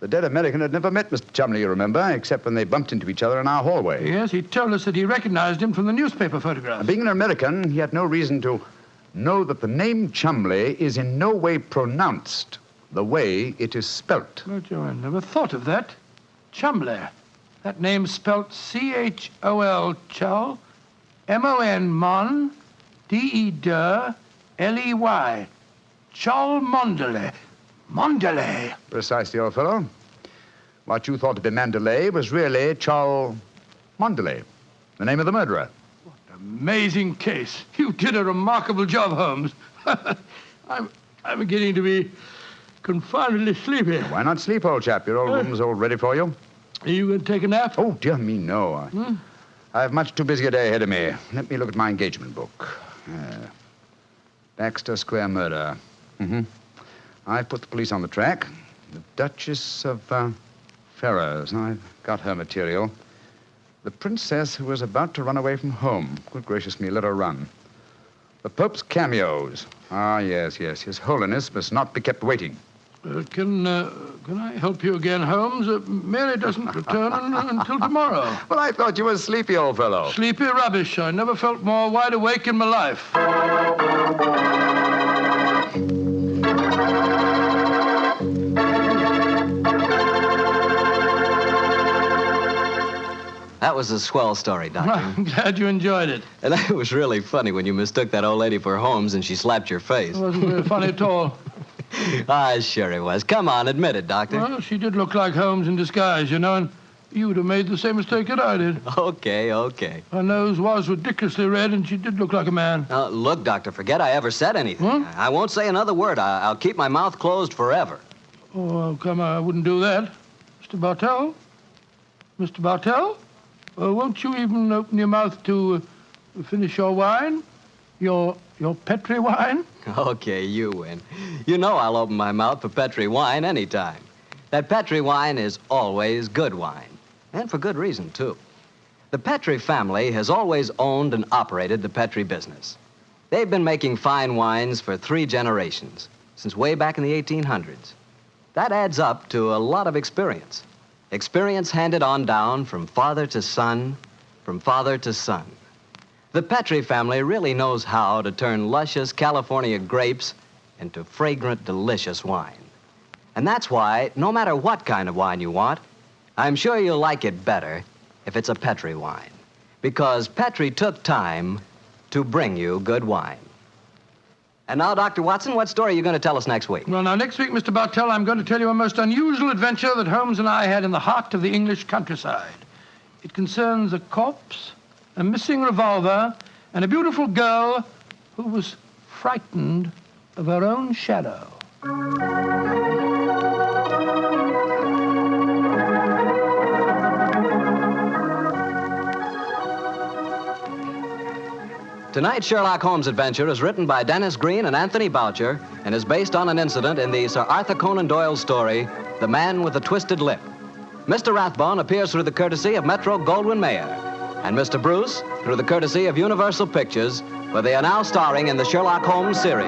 [SPEAKER 7] the dead American had never met Mr. Chumley, you remember, except when they bumped into each other in our hallway.
[SPEAKER 4] Yes, he told us that he recognized him from the newspaper photographs.
[SPEAKER 7] Being an American, he had no reason to know that the name Chumley is in no way pronounced the way it is spelt.
[SPEAKER 4] Oh, Joe, I never thought of that. Chumley. That name's spelt C-H-O-L, Chol, M-O-N, Mon, D-E-D, L-E-Y. Chol Mondele. Mondele.
[SPEAKER 7] Precisely, old fellow. What you thought to be Mandalay was really Chol Mondele, the name of the murderer.
[SPEAKER 4] What an amazing case. You did a remarkable job, Holmes. I'm beginning to be confoundedly sleepy.
[SPEAKER 7] Why not sleep, old chap? Your old room's all ready for you.
[SPEAKER 4] Are you going to take a nap?
[SPEAKER 7] Oh, dear me, no. I have much too busy a day ahead of me. Let me look at my engagement book. Baxter Square murder. I've put the police on the track. The Duchess of Ferrers. I've got her material. The princess who was about to run away from home. Good gracious me, let her run. The Pope's cameos. Ah, yes. His Holiness must not be kept waiting.
[SPEAKER 4] Can I help you again, Holmes? Mary doesn't return until tomorrow.
[SPEAKER 7] Well, I thought you were sleepy, old fellow.
[SPEAKER 4] Sleepy rubbish. I never felt more wide awake in my life.
[SPEAKER 3] That was a swell story, Doctor.
[SPEAKER 4] I'm glad you enjoyed it.
[SPEAKER 3] And it was really funny when you mistook that old lady for Holmes and she slapped your face.
[SPEAKER 4] It wasn't very funny at all.
[SPEAKER 3] Sure it was. Come on, admit it, Doctor.
[SPEAKER 4] Well, she did look like Holmes in disguise, you know, and you would have made the same mistake that I did.
[SPEAKER 3] Okay.
[SPEAKER 4] Her nose was ridiculously red, and she did look like a man.
[SPEAKER 3] Look, Doctor, forget I ever said anything.
[SPEAKER 4] Huh?
[SPEAKER 3] I won't say another word. I'll keep my mouth closed forever.
[SPEAKER 4] Oh, come on, I wouldn't do that. Mr. Bartell? Mr. Bartell? Won't you even open your mouth to finish your wine? Your Petri wine?
[SPEAKER 3] Okay, you win. You know I'll open my mouth for Petri wine anytime. that Petri wine is always good wine, and for good reason, too. The Petri family has always owned and operated the Petri business. They've been making fine wines for 3 generations, since way back in the 1800s. That adds up to a lot of experience. Experience handed on down from father to son, from father to son. The Petri family really knows how to turn luscious California grapes into fragrant, delicious wine. And that's why, no matter what kind of wine you want, I'm sure you'll like it better if it's a Petri wine. Because Petri took time to bring you good wine. And now, Dr. Watson, what story are you going to tell us next week?
[SPEAKER 4] Well, now, next week, Mr. Bartell, I'm going to tell you a most unusual adventure that Holmes and I had in the heart of the English countryside. It concerns a corpse, a missing revolver, and a beautiful girl who was frightened of her own shadow.
[SPEAKER 3] Tonight's Sherlock Holmes adventure is written by Dennis Green and Anthony Boucher and is based on an incident in the Sir Arthur Conan Doyle story, The Man with the Twisted Lip. Mr. Rathbone appears through the courtesy of Metro-Goldwyn-Mayer, and Mr. Bruce through the courtesy of Universal Pictures, where they are now starring in the Sherlock Holmes series.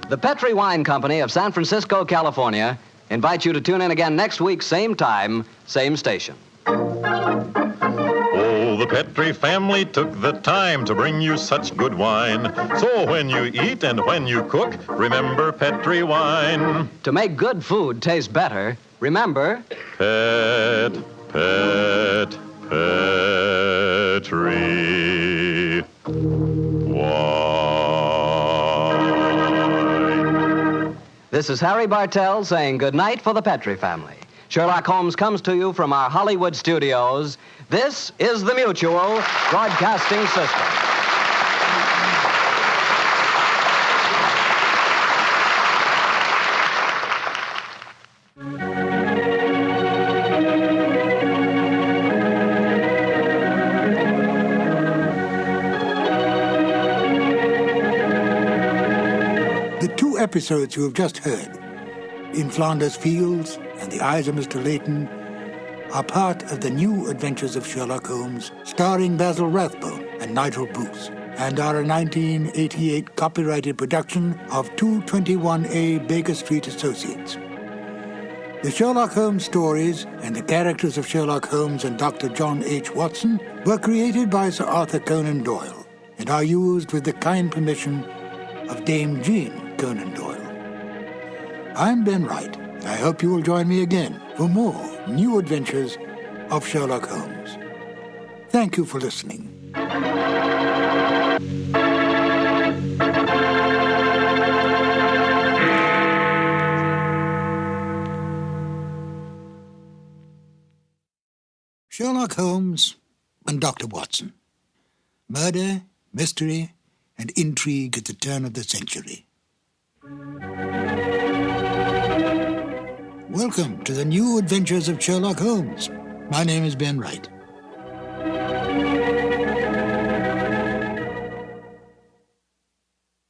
[SPEAKER 3] The Petri Wine Company of San Francisco, California, invites you to tune in again next week, same time, same station.
[SPEAKER 13] The Petri family took the time to bring you such good wine. So when you eat and when you cook, remember Petri wine.
[SPEAKER 3] To make good food taste better, remember...
[SPEAKER 13] Petri wine.
[SPEAKER 3] This is Harry Bartell saying good night for the Petri family. Sherlock Holmes comes to you from our Hollywood studios. This is the Mutual Broadcasting System.
[SPEAKER 2] The 2 episodes you have just heard, In Flanders Fields and The Eyes of Mr. Layton, are part of the New Adventures of Sherlock Holmes, starring Basil Rathbone and Nigel Bruce, and are a 1988 copyrighted production of 221A Baker Street Associates. The Sherlock Holmes stories and the characters of Sherlock Holmes and Dr. John H. Watson were created by Sir Arthur Conan Doyle and are used with the kind permission of Dame Jean Conan Doyle. I'm Ben Wright. I hope you will join me again for more New Adventures of Sherlock Holmes. Thank you for listening. Sherlock Holmes and Dr. Watson. Murder, mystery, and intrigue at the turn of the century. Welcome to the New Adventures of Sherlock Holmes. My name is Ben Wright.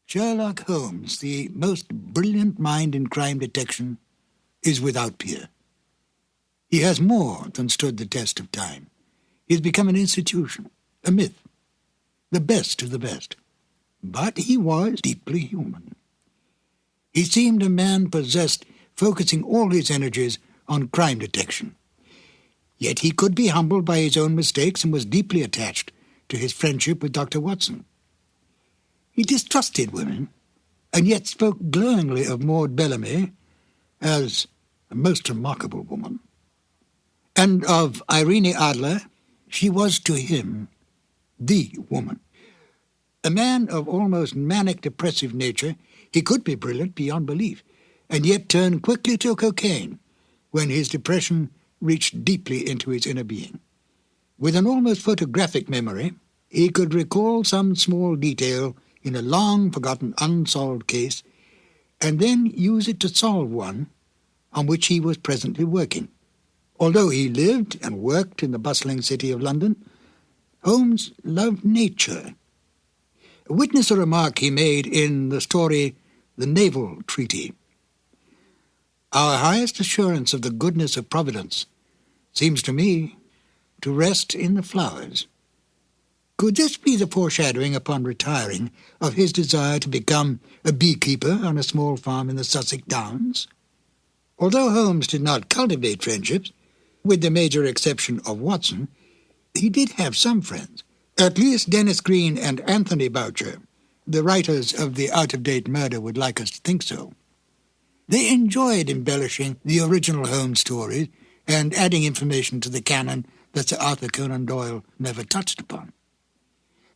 [SPEAKER 2] Sherlock Holmes, the most brilliant mind in crime detection, is without peer. He has more than stood the test of time. He has become an institution, a myth, the best of the best. But he was deeply human. He seemed a man possessed, focusing all his energies on crime detection. Yet he could be humbled by his own mistakes and was deeply attached to his friendship with Dr. Watson. He distrusted women, and yet spoke glowingly of Maud Bellamy as a most remarkable woman. And of Irene Adler, she was to him the woman. A man of almost manic depressive nature, he could be brilliant beyond belief, and yet turn quickly to cocaine when his depression reached deeply into his inner being. With an almost photographic memory, he could recall some small detail in a long-forgotten unsolved case and then use it to solve one on which he was presently working. Although he lived and worked in the bustling city of London, Holmes loved nature. Witness a remark he made in the story the naval treaty. Our highest assurance of the goodness of Providence seems to me to rest in the flowers. Could this be the foreshadowing upon retiring of his desire to become a beekeeper on a small farm in the Sussex Downs? Although Holmes did not cultivate friendships, with the major exception of Watson, he did have some friends. At least Dennis Green and Anthony Boucher, the writers of The Out-of-Date Murder, would like us to think so. They enjoyed embellishing the original Holmes stories and adding information to the canon that Sir Arthur Conan Doyle never touched upon.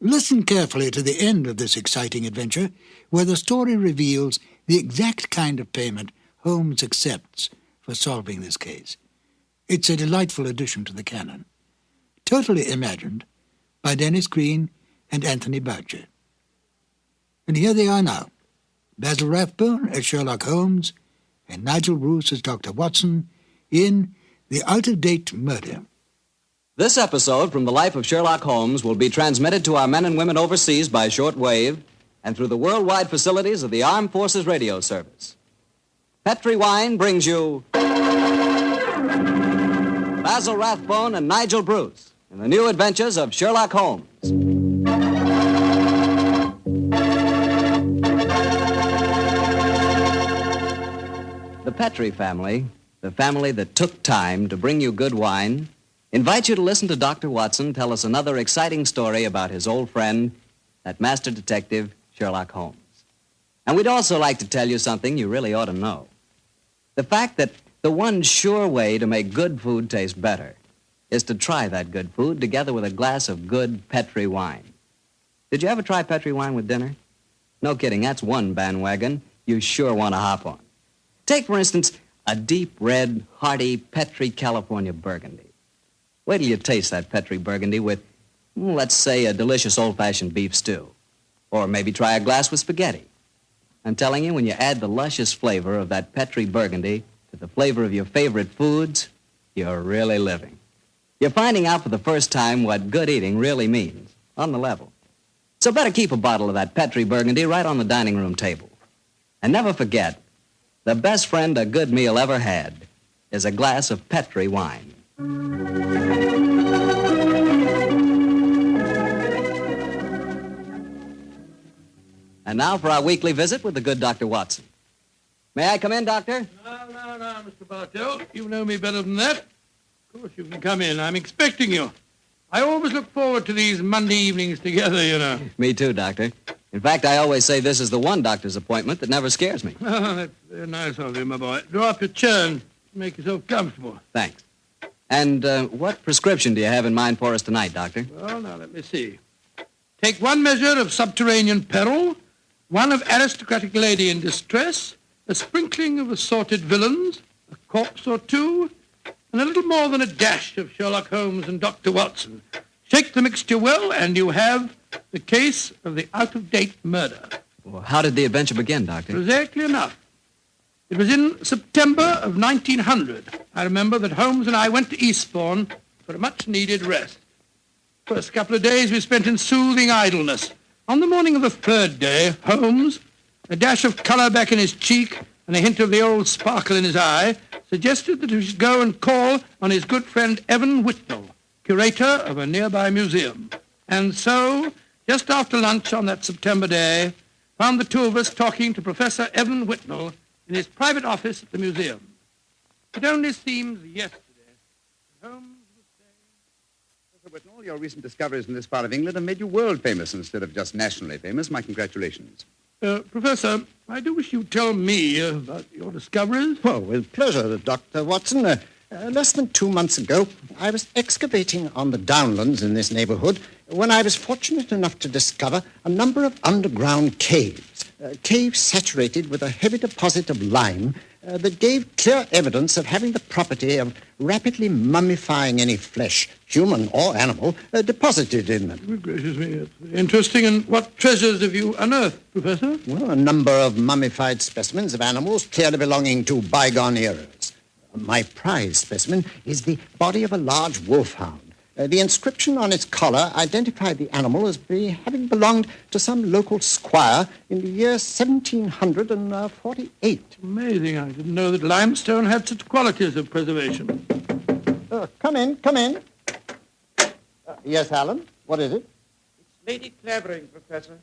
[SPEAKER 2] Listen carefully to the end of this exciting adventure, where the story reveals the exact kind of payment Holmes accepts for solving this case. It's a delightful addition to the canon, totally imagined by Dennis Green and Anthony Boucher. And here they are now, Basil Rathbone as Sherlock Holmes and Nigel Bruce as Dr. Watson in The Out-of-Date Murder.
[SPEAKER 3] This episode from the life of Sherlock Holmes will be transmitted to our men and women overseas by shortwave and through the worldwide facilities of the Armed Forces Radio Service. Petri Wine brings you Basil Rathbone and Nigel Bruce in the new adventures of Sherlock Holmes. The Petri family, the family that took time to bring you good wine, invite you to listen to Dr. Watson tell us another exciting story about his old friend, that master detective, Sherlock Holmes. And we'd also like to tell you something you really ought to know. The fact that the one sure way to make good food taste better is to try that good food together with a glass of good Petri wine. Did you ever try Petri wine with dinner? No kidding, that's one bandwagon you sure want to hop on. Take, for instance, a deep red, hearty Petri California Burgundy. Wait till you taste that Petri Burgundy with, let's say, a delicious old-fashioned beef stew. Or maybe try a glass with spaghetti. I'm telling you, when you add the luscious flavor of that Petri Burgundy to the flavor of your favorite foods, you're really living. You're finding out for the first time what good eating really means, on the level. So better keep a bottle of that Petri Burgundy right on the dining room table. And never forget, the best friend a good meal ever had is a glass of Petri wine. And now for our weekly visit with the good Dr. Watson. May I come in, Doctor?
[SPEAKER 4] No, Mr. Bartell. You know me better than that. Of course you can come in. I'm expecting you. I always look forward to these Monday evenings together, you know.
[SPEAKER 3] Me too, Doctor. In fact, I always say this is the one doctor's appointment that never scares me.
[SPEAKER 4] Oh, that's very nice of you, my boy. Draw up your chair and make yourself comfortable.
[SPEAKER 3] Thanks. And what prescription do you have in mind for us tonight, Doctor?
[SPEAKER 4] Well, now, let me see. Take one measure of subterranean peril, one of aristocratic lady in distress, a sprinkling of assorted villains, a corpse or two, and a little more than a dash of Sherlock Holmes and Dr. Watson. Shake the mixture well, and you have the case of the out-of-date murder.
[SPEAKER 3] Well, how did the adventure begin, Doctor?
[SPEAKER 4] Exactly enough. It was in September of 1900. I remember that Holmes and I went to Eastbourne for a much-needed rest. First couple of days we spent in soothing idleness. On the morning of the third day, Holmes, a dash of color back in his cheek and a hint of the old sparkle in his eye, suggested that we should go and call on his good friend Evan Whitnell, curator of a nearby museum. And so, just after lunch on that September day, found the two of us talking to Professor Evan Whitnell in his private office at the museum. It only seems yesterday that Holmes was saying...
[SPEAKER 7] Professor Whitnell, your recent discoveries in this part of England have made you world famous instead of just nationally famous. My congratulations.
[SPEAKER 4] Professor, I do wish you'd tell me about your discoveries.
[SPEAKER 14] Well, with pleasure, Dr. Watson. Less than 2 months ago, I was excavating on the downlands in this neighborhood when I was fortunate enough to discover a number of underground caves. Caves saturated with a heavy deposit of lime that gave clear evidence of having the property of rapidly mummifying any flesh, human or animal, deposited in them.
[SPEAKER 4] Good gracious me, it's interesting. And what treasures have you unearthed, Professor?
[SPEAKER 14] Well, a number of mummified specimens of animals clearly belonging to bygone eras. My prize specimen is the body of a large wolfhound. The inscription on its collar identified the animal as having belonged to some local squire in the year 1748.
[SPEAKER 4] Amazing. I didn't know that limestone had such qualities of preservation.
[SPEAKER 14] Come in. Yes, Alan? What is it?
[SPEAKER 15] It's Lady Clavering, Professor.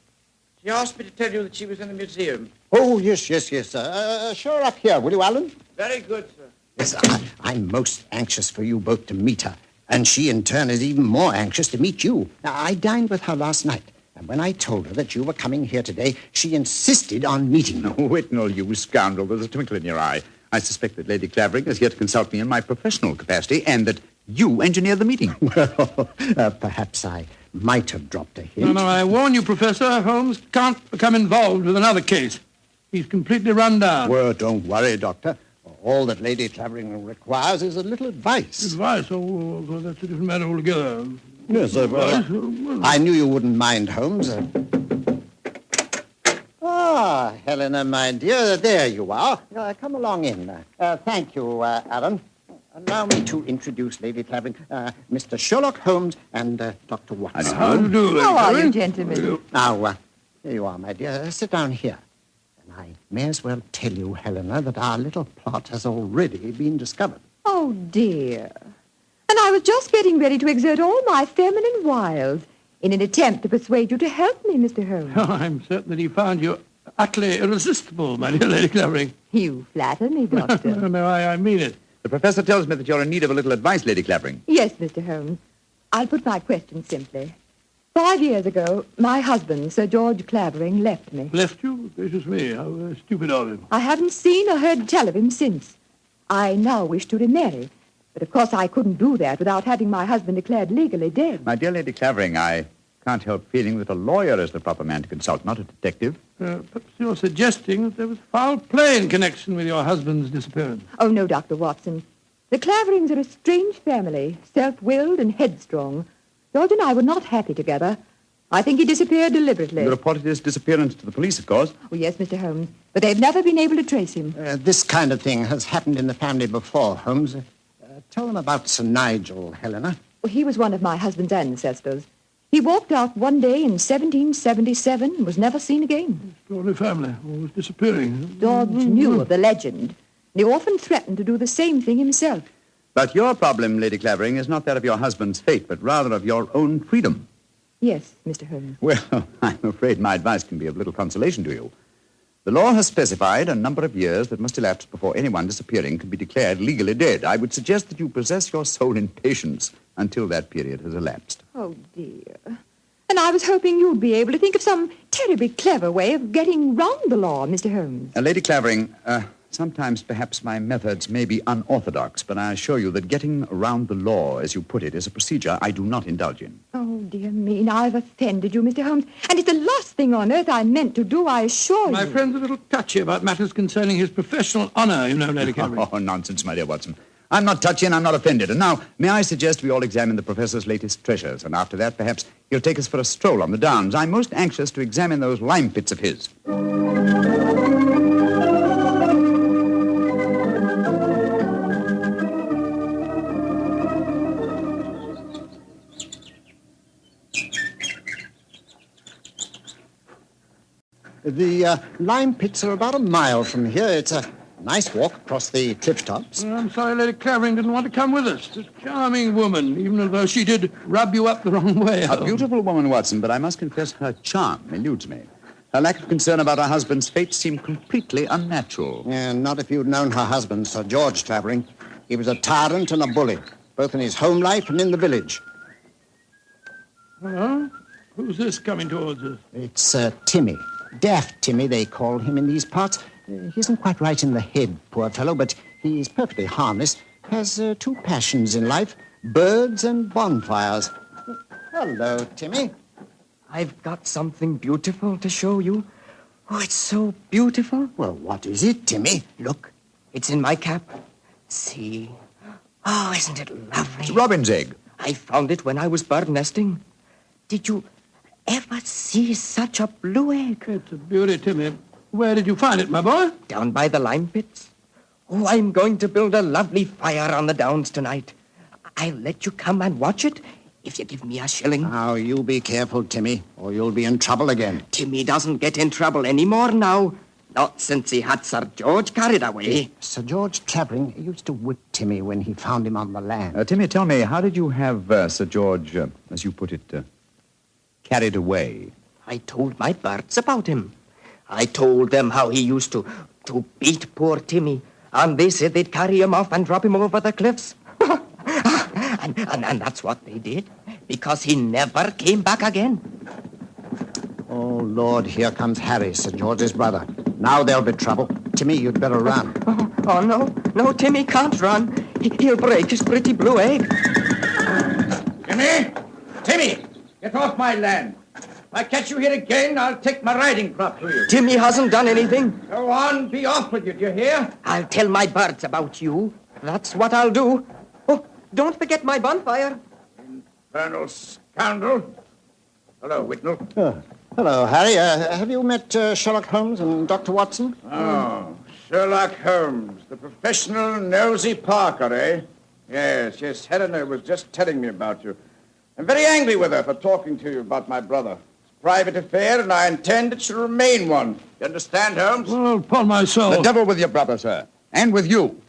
[SPEAKER 15] She asked me to tell you that she was in the museum.
[SPEAKER 14] Oh, yes. Sherlock here, will you, Alan?
[SPEAKER 15] Very good, sir.
[SPEAKER 14] Yes, I'm most anxious for you both to meet her. And she, in turn, is even more anxious to meet you. Now, I dined with her last night. And when I told her that you were coming here today, she insisted on meeting you.
[SPEAKER 7] Oh, Whitnell, you scoundrel. There's a twinkle in your eye. I suspect that Lady Clavering is here to consult me in my professional capacity and that you engineered the meeting.
[SPEAKER 14] Well, perhaps I might have dropped a hint.
[SPEAKER 4] No, I warn you, Professor, Holmes can't become involved with another case. He's completely run down.
[SPEAKER 14] Well, don't worry, Doctor. All that Lady Clavering requires is a little advice.
[SPEAKER 4] Advice? Oh, that's a different matter altogether.
[SPEAKER 14] Yes, well, I knew you wouldn't mind, Holmes. Helena, my dear, there you are. Come along in. Thank you, Alan. Allow me to introduce Lady Clavering, Mr. Sherlock Holmes and Dr. Watson.
[SPEAKER 4] How do you do, Lady
[SPEAKER 16] How are you,
[SPEAKER 4] Clavering?
[SPEAKER 16] gentlemen?
[SPEAKER 14] Now, here you are, my dear. Sit down here. And I may as well tell you, Helena, that our little plot has already been discovered.
[SPEAKER 16] Oh, dear. And I was just getting ready to exert all my feminine wiles in an attempt to persuade you to help me, Mr. Holmes.
[SPEAKER 4] Oh, I'm certain that he found you utterly irresistible, my dear Lady Clavering.
[SPEAKER 16] You flatter me, Doctor.
[SPEAKER 4] No, I mean it.
[SPEAKER 7] The professor tells me that you're in need of a little advice, Lady Clavering.
[SPEAKER 16] Yes, Mr. Holmes. I'll put my question simply. 5 years ago, my husband, Sir George Clavering, left me.
[SPEAKER 4] Left you? Gracious me, how stupid of him.
[SPEAKER 16] I haven't seen or heard tell of him since. I now wish to remarry. But of course I couldn't do that without having my husband declared legally dead.
[SPEAKER 7] My dear Lady Clavering, I can't help feeling that a lawyer is the proper man to consult, not a detective.
[SPEAKER 4] Perhaps you're suggesting that there was foul play in connection with your husband's disappearance.
[SPEAKER 16] Oh, no, Dr. Watson. The Claverings are a strange family, self-willed and headstrong. George and I were not happy together. I think he disappeared deliberately.
[SPEAKER 7] You reported his disappearance to the police, of course.
[SPEAKER 16] Oh, yes, Mr. Holmes. But they've never been able to trace him.
[SPEAKER 14] This kind of thing has happened in the family before, Holmes. Tell them about Sir Nigel, Helena.
[SPEAKER 16] Well, he was one of my husband's ancestors. He walked out one day in 1777 and was never seen again.
[SPEAKER 4] Extraordinary family, always disappearing.
[SPEAKER 16] George knew of the legend. He often threatened to do the same thing himself.
[SPEAKER 7] But your problem, Lady Clavering, is not that of your husband's fate, but rather of your own freedom.
[SPEAKER 16] Yes, Mr. Holmes.
[SPEAKER 7] Well, I'm afraid my advice can be of little consolation to you. The law has specified a number of years that must elapse before anyone disappearing can be declared legally dead. I would suggest that you possess your soul in patience until that period has elapsed.
[SPEAKER 16] Oh, dear. And I was hoping you'd be able to think of some terribly clever way of getting round the law, Mr. Holmes.
[SPEAKER 7] Lady Clavering, sometimes perhaps my methods may be unorthodox, but I assure you that getting around the law, as you put it, is a procedure I do not indulge in.
[SPEAKER 16] Oh, dear me, now I've offended you, Mr. Holmes. And it's the last thing on earth I meant to do, I assure you.
[SPEAKER 4] My friend's a little touchy about matters concerning his professional honor, you know, Lady Clavering.
[SPEAKER 7] Oh, nonsense, my dear Watson. I'm not touchy and I'm not offended. And now, may I suggest we all examine the professor's latest treasures, and after that, perhaps he'll take us for a stroll on the downs. I'm most anxious to examine those lime pits of his.
[SPEAKER 14] The lime pits are about a mile from here. It's a nice walk across the cliff tops.
[SPEAKER 4] I'm sorry Lady Clavering didn't want to come with us. A charming woman, even though she did rub you up the wrong way.
[SPEAKER 7] A beautiful woman, Watson, but I must confess her charm eludes me. Her lack of concern about her husband's fate seemed completely unnatural.
[SPEAKER 14] Not if you'd known her husband, Sir George Clavering. He was a tyrant and a bully, both in his home life and in the village.
[SPEAKER 4] Hello? Who's this coming towards us?
[SPEAKER 14] It's Timmy. Daft Timmy, they call him in these parts. He isn't quite right in the head, poor fellow, but he's perfectly harmless. Has two passions in life, birds and bonfires. Hello, Timmy.
[SPEAKER 17] I've got something beautiful to show you. Oh, it's so beautiful.
[SPEAKER 14] Well, what is it, Timmy?
[SPEAKER 17] Look, it's in my cap. See? Oh, isn't it lovely?
[SPEAKER 7] It's a robin's egg.
[SPEAKER 17] I found it when I was bird nesting. Did you ever see such a blue egg?
[SPEAKER 4] It's a beauty, Timmy. Where did you find it, my boy?
[SPEAKER 17] Down by the lime pits. Oh, I'm going to build a lovely fire on the downs tonight. I'll let you come and watch it if you give me a shilling.
[SPEAKER 14] Now, you be careful, Timmy, or you'll be in trouble again.
[SPEAKER 17] Timmy doesn't get in trouble anymore now. Not since he had Sir George carried away.
[SPEAKER 14] Sir George Clavering used to whip Timmy when he found him on the land.
[SPEAKER 7] Timmy, tell me, how did you have Sir George, as you put it, carried away?
[SPEAKER 17] I told my birds about him. I told them how he used to beat poor Timmy, and they said they'd carry him off and drop him over the cliffs. and that's what they did, because he never came back again.
[SPEAKER 14] Oh, Lord, here comes Harry, Sir George's brother. Now there'll be trouble. Timmy, you'd better run.
[SPEAKER 17] Oh, no, Timmy can't run. He'll break his pretty blue egg.
[SPEAKER 15] Timmy, get off my land. If I catch you here again, I'll take my riding crop to you.
[SPEAKER 17] Timmy hasn't done anything.
[SPEAKER 15] Go on, be off with you, do you hear?
[SPEAKER 17] I'll tell my birds about you. That's what I'll do. Oh, don't forget my bonfire.
[SPEAKER 15] Infernal scoundrel. Hello, Whitnell.
[SPEAKER 14] Hello, Harry. Have you met Sherlock Holmes and Dr. Watson?
[SPEAKER 15] Oh, Sherlock Holmes, the professional nosy Parker, eh? Yes, Helena was just telling me about you. I'm very angry with her for talking to you about my brother. It's a private affair, and I intend it should remain one. You understand, Holmes?
[SPEAKER 4] Well, upon my soul.
[SPEAKER 7] The devil with your brother, sir, and with you.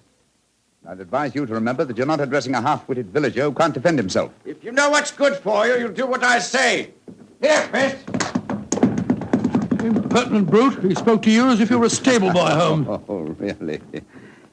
[SPEAKER 7] I'd advise you to remember that you're not addressing a half-witted villager who can't defend himself.
[SPEAKER 15] If you know what's good for you, you'll do what I say. Here, Fist.
[SPEAKER 4] Impertinent brute. He spoke to you as if you were a stable boy, Holmes.
[SPEAKER 7] Oh, really?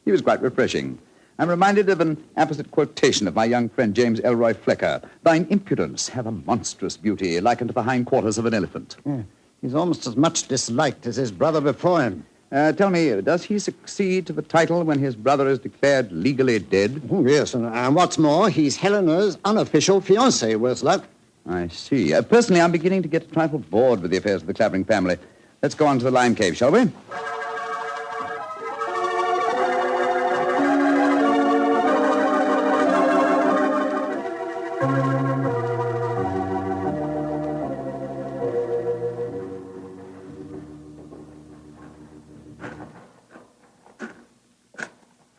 [SPEAKER 7] He was quite refreshing. I'm reminded of an apposite quotation of my young friend James Elroy Flecker. Thine impudence have a monstrous beauty, likened to the hindquarters of an elephant.
[SPEAKER 14] Yeah. He's almost as much disliked as his brother before him.
[SPEAKER 7] Tell me, does he succeed to the title when his brother is declared legally dead?
[SPEAKER 14] Oh, yes, and what's more, he's Helena's unofficial fiancé, worse luck.
[SPEAKER 7] I see. Personally, I'm beginning to get a trifle bored with the affairs of the Clavering family. Let's go on to the lime cave, shall we?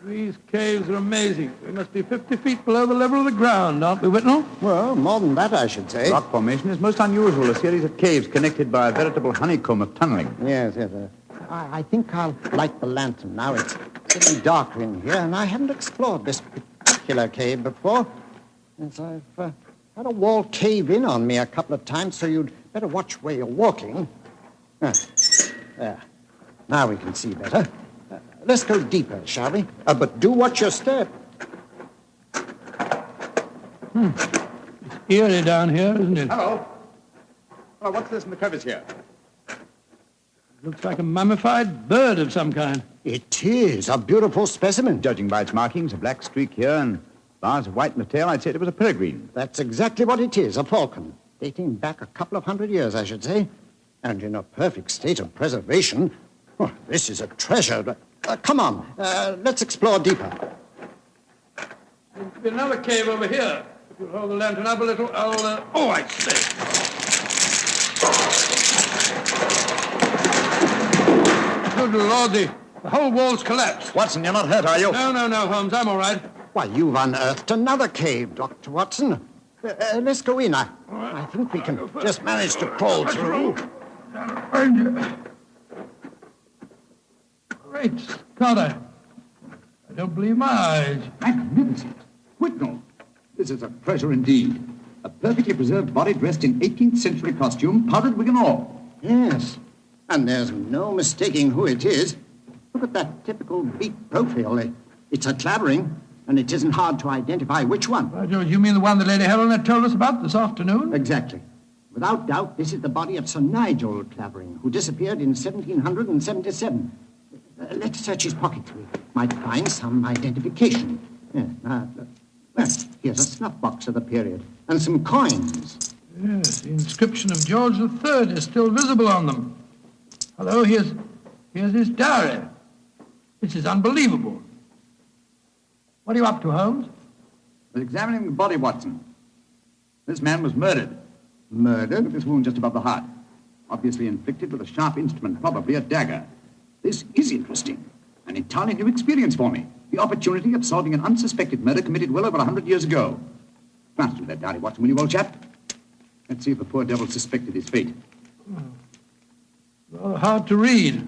[SPEAKER 4] These caves are amazing. We must be 50 feet below the level of the ground, aren't we, Whitnell?
[SPEAKER 14] Well, more than that, I should say.
[SPEAKER 7] Rock formation is most unusual, a series of caves connected by a veritable honeycomb of tunneling.
[SPEAKER 14] Yes. I think I'll light the lantern now. It's getting darker in here, and I haven't explored this particular cave before. Yes, I've had a wall cave in on me a couple of times, so you'd better watch where you're walking. There. Now we can see better. Let's go deeper, shall we? But do watch your step.
[SPEAKER 4] It's eerie down here, isn't it?
[SPEAKER 12] Hello. Oh, what's this in the crevice here?
[SPEAKER 4] Looks like a mummified bird of some kind.
[SPEAKER 14] It is a beautiful specimen.
[SPEAKER 7] Judging by its markings, a black streak here and bars of white in the tail, I'd say it was a peregrine.
[SPEAKER 14] That's exactly what it is, a falcon. Dating back a couple of 100 years, I should say. And in a perfect state of preservation. Oh, this is a treasure. Come on, let's explore deeper.
[SPEAKER 4] Seems to be another cave over here. If you'll hold the lantern up a little, I'll... Oh, I say. Good Lordy. The whole wall's collapsed.
[SPEAKER 7] Watson, you're not hurt, are you?
[SPEAKER 4] No, Holmes. I'm all right.
[SPEAKER 14] Why, you've unearthed another cave, Dr. Watson. Let's go in. I think we can just manage to crawl through.
[SPEAKER 4] Great Scott, I don't believe my eyes.
[SPEAKER 18] Magnificent. Whitnell, this is a treasure indeed. A perfectly preserved body dressed in 18th century costume, powdered wig and all.
[SPEAKER 14] Yes, and there's no mistaking who it is. Look at that typical beak profile. It's a Clavering, and it isn't hard to identify which one.
[SPEAKER 4] By George, you mean the one that Lady Helena told us about this afternoon?
[SPEAKER 14] Exactly. Without doubt, this is the body of Sir Nigel Clavering, who disappeared in 1777. Let's search his pockets. We might find some identification. Well, here's a snuff box of the period, and some coins.
[SPEAKER 4] Yes, the inscription of George III is still visible on them. Hello, here's his diary. This is unbelievable. What are you up to, Holmes?
[SPEAKER 18] We're examining the body, Watson. This man was murdered.
[SPEAKER 14] Murdered?
[SPEAKER 18] With this wound just above the heart. Obviously inflicted with a sharp instrument, probably a dagger. This is interesting. An entirely new experience for me. The opportunity of solving an unsuspected murder committed well over 100 years ago. Glance through that diary, Watson, will you, old chap? Let's see if the poor devil suspected his fate.
[SPEAKER 4] Rather hard to read.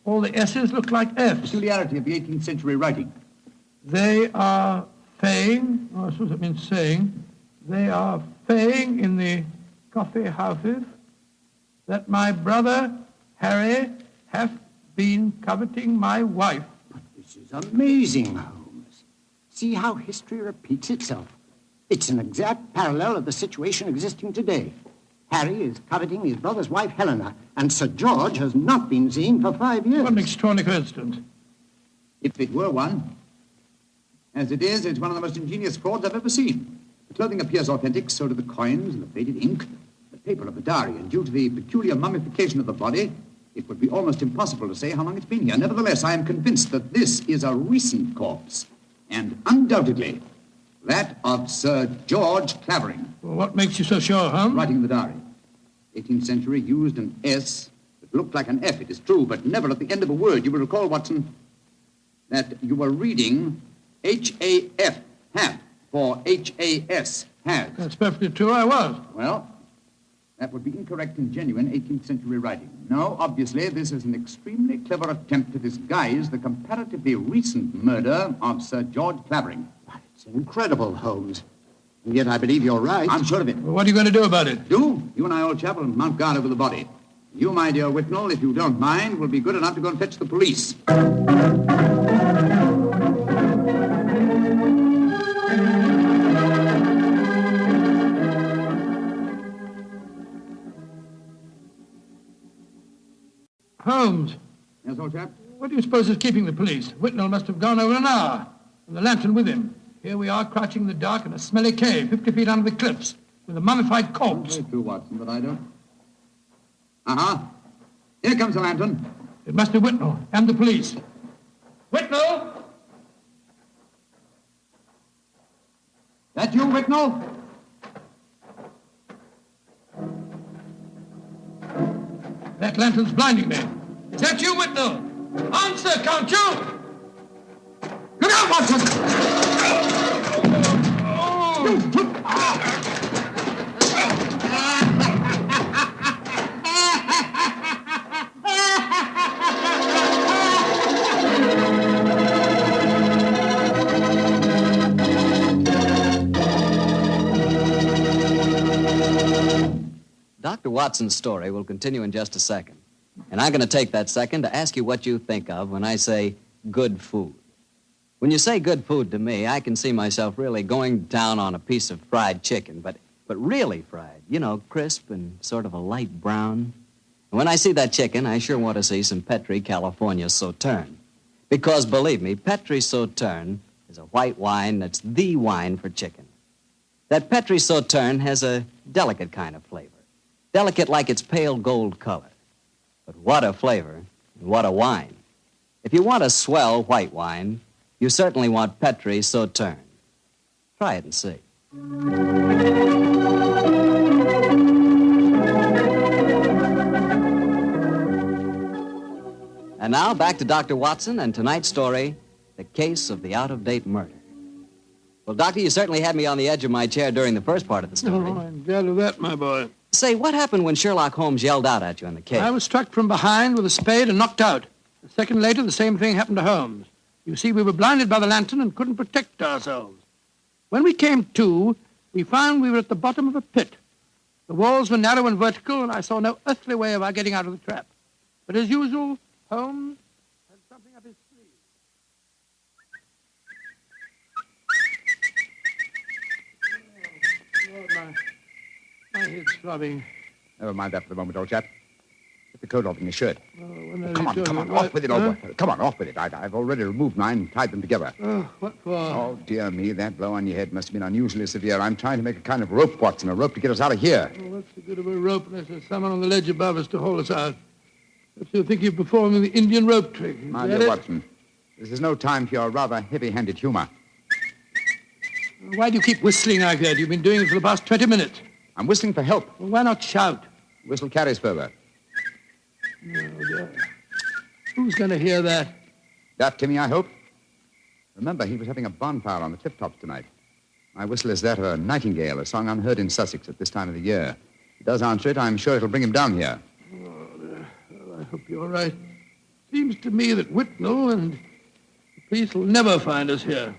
[SPEAKER 4] All the S's look like F's.
[SPEAKER 18] Peculiarity of the 18th century writing.
[SPEAKER 4] They are saying, I suppose that means saying, they are saying in the coffee houses that my brother Harry hath been coveting my wife.
[SPEAKER 14] But this is amazing, Holmes. See how history repeats itself. It's an exact parallel of the situation existing today. Harry is coveting his brother's wife, Helena, and Sir George has not been seen for 5 years.
[SPEAKER 4] What an extraordinary coincidence.
[SPEAKER 18] If it were one. As it is, it's one of the most ingenious frauds I've ever seen. The clothing appears authentic, so do the coins and the faded ink. The paper of the diary, and due to the peculiar mummification of the body, it would be almost impossible to say how long it's been here. Nevertheless, I am convinced that this is a recent corpse, and undoubtedly that of Sir George Clavering.
[SPEAKER 4] Well, what makes you so sure, Holmes?
[SPEAKER 18] Writing in the diary. 18th century used an S that looked like an F, it is true, but never at the end of a word. You will recall, Watson, that you were reading H-A-F, have, for H-A-S, has.
[SPEAKER 4] That's perfectly true, I was.
[SPEAKER 18] Well, that would be incorrect in genuine 18th century writing. No, obviously, this is an extremely clever attempt to disguise the comparatively recent murder of Sir George Clavering.
[SPEAKER 14] It's incredible, Holmes. And yet I believe you're right.
[SPEAKER 18] I'm sure of it.
[SPEAKER 4] Well, what are you going to do about it?
[SPEAKER 18] Do? You and I, old chap, will mount guard over the body. You, my dear Whitnall, if you don't mind, will be good enough to go and fetch the police.
[SPEAKER 4] Holmes.
[SPEAKER 18] Yes, old chap?
[SPEAKER 4] What do you suppose is keeping the police? Whitnall must have gone over an hour, and the lantern with him. Here we are, crouching in the dark in a smelly cave, 50 feet under the cliffs, with a mummified corpse.
[SPEAKER 18] Very true, Watson, but I don't. Uh-huh. Here comes the lantern.
[SPEAKER 4] It must be Whitnall and the police. Whitnall!
[SPEAKER 18] That you, Whitnall?
[SPEAKER 4] That lantern's blinding me. Is that you, Whitnall? Answer, can't you?
[SPEAKER 18] Look out, Watson!
[SPEAKER 3] Dr. Watson's story will continue in just a second. And I'm going to take that second to ask you what you think of when I say good food. When you say good food to me, I can see myself really going down on a piece of fried chicken, but really fried, you know, crisp and sort of a light brown. And when I see that chicken, I sure want to see some Petri California Sauterne. Because, believe me, Petri Sauterne is a white wine that's the wine for chicken. That Petri Sauterne has a delicate kind of flavor. Delicate like its pale gold color. But what a flavor, and what a wine. If you want a swell white wine, you certainly want Petri Sauterne. Try it and see. And now, back to Dr. Watson and tonight's story, the case of the out-of-date murder. Well, Doctor, you certainly had me on the edge of my chair during the first part of the story.
[SPEAKER 4] Oh, I'm glad of that, my boy.
[SPEAKER 3] Say, what happened when Sherlock Holmes yelled out at you in the cave?
[SPEAKER 4] I was struck from behind with a spade and knocked out. A second later, the same thing happened to Holmes. You see, we were blinded by the lantern and couldn't protect ourselves. When we came to, we found we were at the bottom of a pit. The walls were narrow and vertical, and I saw no earthly way of our getting out of the trap. But as usual, Holmes had something up his sleeve. Oh, Lord, my head's throbbing.
[SPEAKER 18] Never mind that for the moment, old chap. Get the coat off in your shirt.
[SPEAKER 4] Come
[SPEAKER 18] on, off with it, old boy. Come on, off with it. I've already removed mine and tied them together.
[SPEAKER 4] Oh, what for?
[SPEAKER 18] Oh, dear me, that blow on your head must have been unusually severe. I'm trying to make a kind of rope, Watson, a rope to get us out of here.
[SPEAKER 4] Oh, what's the good of a rope unless there's someone on the ledge above us to haul us out? If you think you're performing the Indian rope trick.
[SPEAKER 18] My dear Watson, this is no time for your rather heavy-handed humor.
[SPEAKER 4] Why do you keep whistling like that? You've been doing it for the past 20 minutes.
[SPEAKER 18] I'm whistling for help.
[SPEAKER 4] Well, why not shout?
[SPEAKER 18] Whistle carries further.
[SPEAKER 4] No, dear. Who's going to hear that?
[SPEAKER 18] That Timmy, I hope. Remember, he was having a bonfire on the cliff tops tonight.
[SPEAKER 7] My whistle is that of a nightingale, a song unheard in Sussex at this time of the year. If he does answer it, I'm sure it'll bring him down here.
[SPEAKER 4] Well, I hope you're right. Seems to me that Whitnell and the police will never find us here.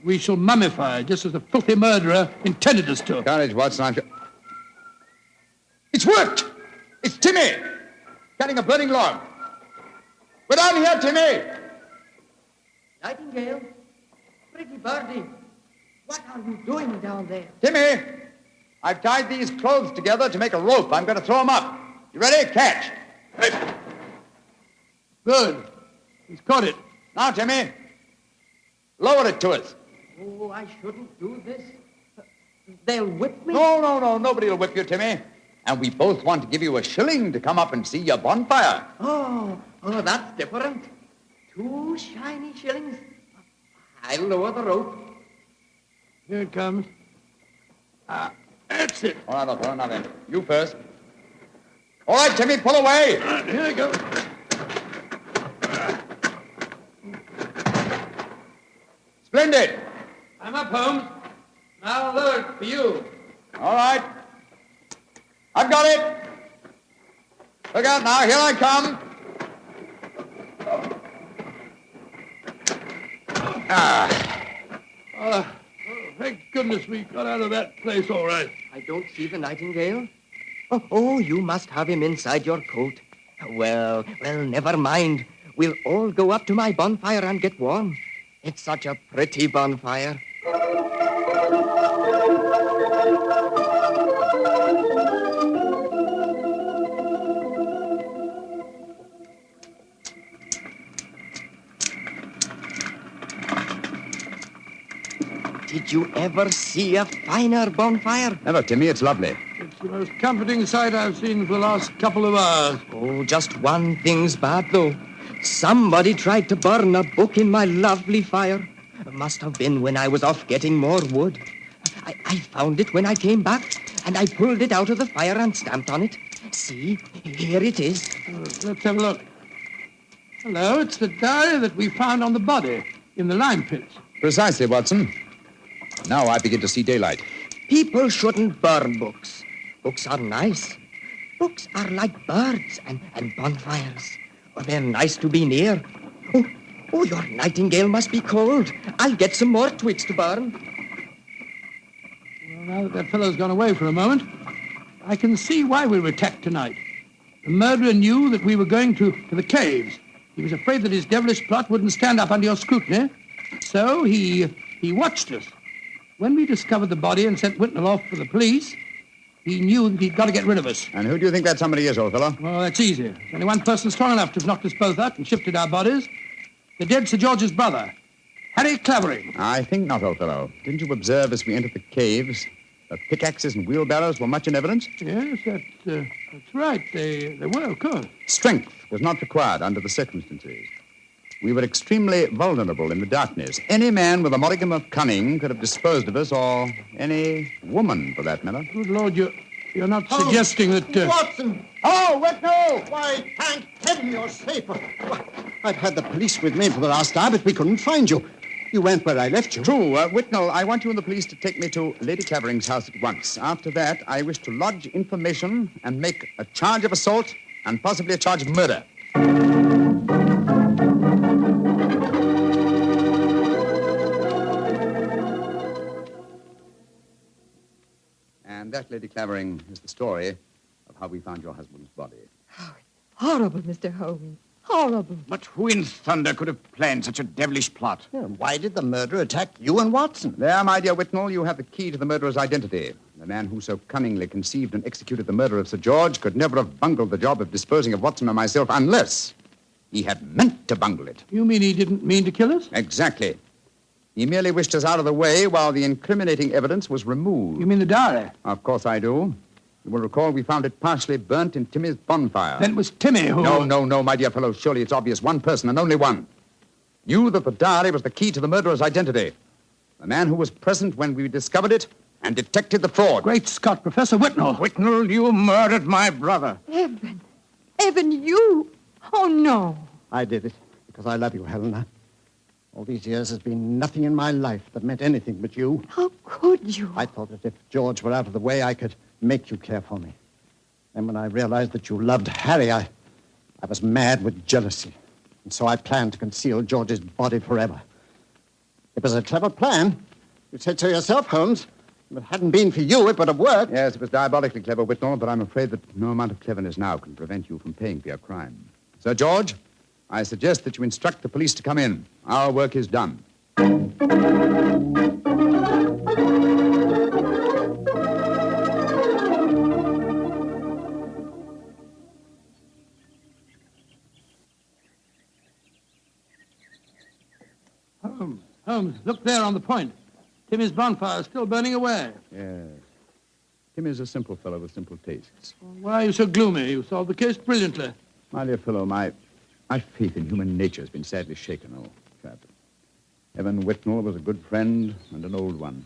[SPEAKER 4] We shall mummify, just as the filthy murderer intended us to.
[SPEAKER 7] Courage, Watson.
[SPEAKER 6] It's worked! It's Timmy! Cutting a burning log. We're down here, Timmy!
[SPEAKER 17] Nightingale, pretty birdie, what are you doing down there?
[SPEAKER 6] Timmy! I've tied these clothes together to make a rope. I'm going to throw them up. You ready? Catch.
[SPEAKER 4] Good. He's caught it.
[SPEAKER 6] Now, Timmy, lower it to us.
[SPEAKER 17] Oh, I shouldn't do this. They'll whip me.
[SPEAKER 6] No. Nobody will whip you, Timmy. And we both want to give you a shilling to come up and see your bonfire.
[SPEAKER 17] Oh, that's different. 2 shiny shillings. I'll lower the rope.
[SPEAKER 4] Here it comes. That's it.
[SPEAKER 6] All right, now then. You first. All right, Timmy, pull away.
[SPEAKER 4] Here I go.
[SPEAKER 6] Splendid.
[SPEAKER 4] I'm up, Holmes. Now lower it for you.
[SPEAKER 6] All right. I've got it. Look out now. Here I come.
[SPEAKER 4] Thank goodness we got out of that place all right.
[SPEAKER 17] I don't see the nightingale. Oh, you must have him inside your coat. Well, never mind. We'll all go up to my bonfire and get warm. It's such a pretty bonfire. Did you ever see a finer bonfire?
[SPEAKER 7] Never, Timmy. It's lovely.
[SPEAKER 4] It's the most comforting sight I've seen for the last couple of hours.
[SPEAKER 17] Oh, just one thing's bad, though. Somebody tried to burn a book in my lovely fire. It must have been when I was off getting more wood. I found it when I came back, and I pulled it out of the fire and stamped on it. See, here it is.
[SPEAKER 4] Let's have a look. Hello, it's the diary that we found on the body in the lime pits.
[SPEAKER 7] Precisely, Watson. Now I begin to see daylight.
[SPEAKER 17] People shouldn't burn books. Books are nice. Books are like birds and bonfires. Well, they're nice to be near. Oh, your nightingale must be cold. I'll get some more twigs to burn.
[SPEAKER 4] Well, now that fellow's gone away for a moment, I can see why we were attacked tonight. The murderer knew that we were going to the caves. He was afraid that his devilish plot wouldn't stand up under your scrutiny. So he watched us. When we discovered the body and sent Whitnell off for the police, he knew that he'd got to get rid of us.
[SPEAKER 7] And who do you think that somebody is, old fellow?
[SPEAKER 4] Well, that's easy. There's only one person strong enough to have knocked us both out and shifted our bodies. The dead Sir George's brother, Harry Clavering.
[SPEAKER 7] I think not, old fellow. Didn't you observe as we entered the caves that pickaxes and wheelbarrows were much in evidence?
[SPEAKER 4] Yes, that's right. They were, of course.
[SPEAKER 7] Strength was not required under the circumstances. We were extremely vulnerable in the darkness. Any man with a modicum of cunning could have disposed of us, or any woman, for that matter.
[SPEAKER 4] Good Lord, you're not suggesting that...
[SPEAKER 14] Watson!
[SPEAKER 6] Oh, Whitnell!
[SPEAKER 14] Why, thank heaven you're safe. I've had the police with me for the last hour, but we couldn't find you. You went where I left you.
[SPEAKER 7] True. Whitnell, I want you and the police to take me to Lady Clavering's house at once. After that, I wish to lodge information and make a charge of assault and possibly a charge of murder. And that, Lady Clavering, is the story of how we found your husband's body.
[SPEAKER 16] Horrible, Mr. Holmes. Horrible.
[SPEAKER 9] But who in thunder could have planned such a devilish plot?
[SPEAKER 14] Yeah, why did the murderer attack you and Watson?
[SPEAKER 7] There, my dear Whitnell, you have the key to the murderer's identity. The man who so cunningly conceived and executed the murder of Sir George could never have bungled the job of disposing of Watson or myself unless he had meant to bungle it.
[SPEAKER 4] You mean he didn't mean to kill us?
[SPEAKER 7] Exactly. He merely wished us out of the way while the incriminating evidence was removed.
[SPEAKER 4] You mean the diary?
[SPEAKER 7] Of course I do. You will recall we found it partially burnt in Timmy's bonfire.
[SPEAKER 4] Then it was Timmy who...
[SPEAKER 7] No, my dear fellow. Surely it's obvious one person and only one knew that the diary was the key to the murderer's identity. The man who was present when we discovered it and detected the fraud.
[SPEAKER 4] Great Scott, Professor Whitnell.
[SPEAKER 9] Whitnell, you murdered my brother.
[SPEAKER 16] Evan. Evan, you... Oh, no.
[SPEAKER 14] I did it because I love you, Helena. All these years there's been nothing in my life that meant anything but you.
[SPEAKER 16] How could you?
[SPEAKER 14] I thought that if George were out of the way, I could make you care for me. And when I realized that you loved Harry, I was mad with jealousy. And so I planned to conceal George's body forever. It was a clever plan. You said so yourself, Holmes. If it hadn't been for you, it would have worked.
[SPEAKER 7] Yes, it was diabolically clever, Whitnall, but I'm afraid that no amount of cleverness now can prevent you from paying for your crime. Sir George, I suggest that you instruct the police to come in. Our work is done.
[SPEAKER 4] Holmes, look there on the point. Timmy's bonfire is still burning away.
[SPEAKER 7] Yes. Tim is a simple fellow with simple tastes.
[SPEAKER 4] Why are you so gloomy? You solved the case brilliantly.
[SPEAKER 7] My dear fellow, my faith in human nature has been sadly shaken, old chap. Evan Whitnall was a good friend and an old one.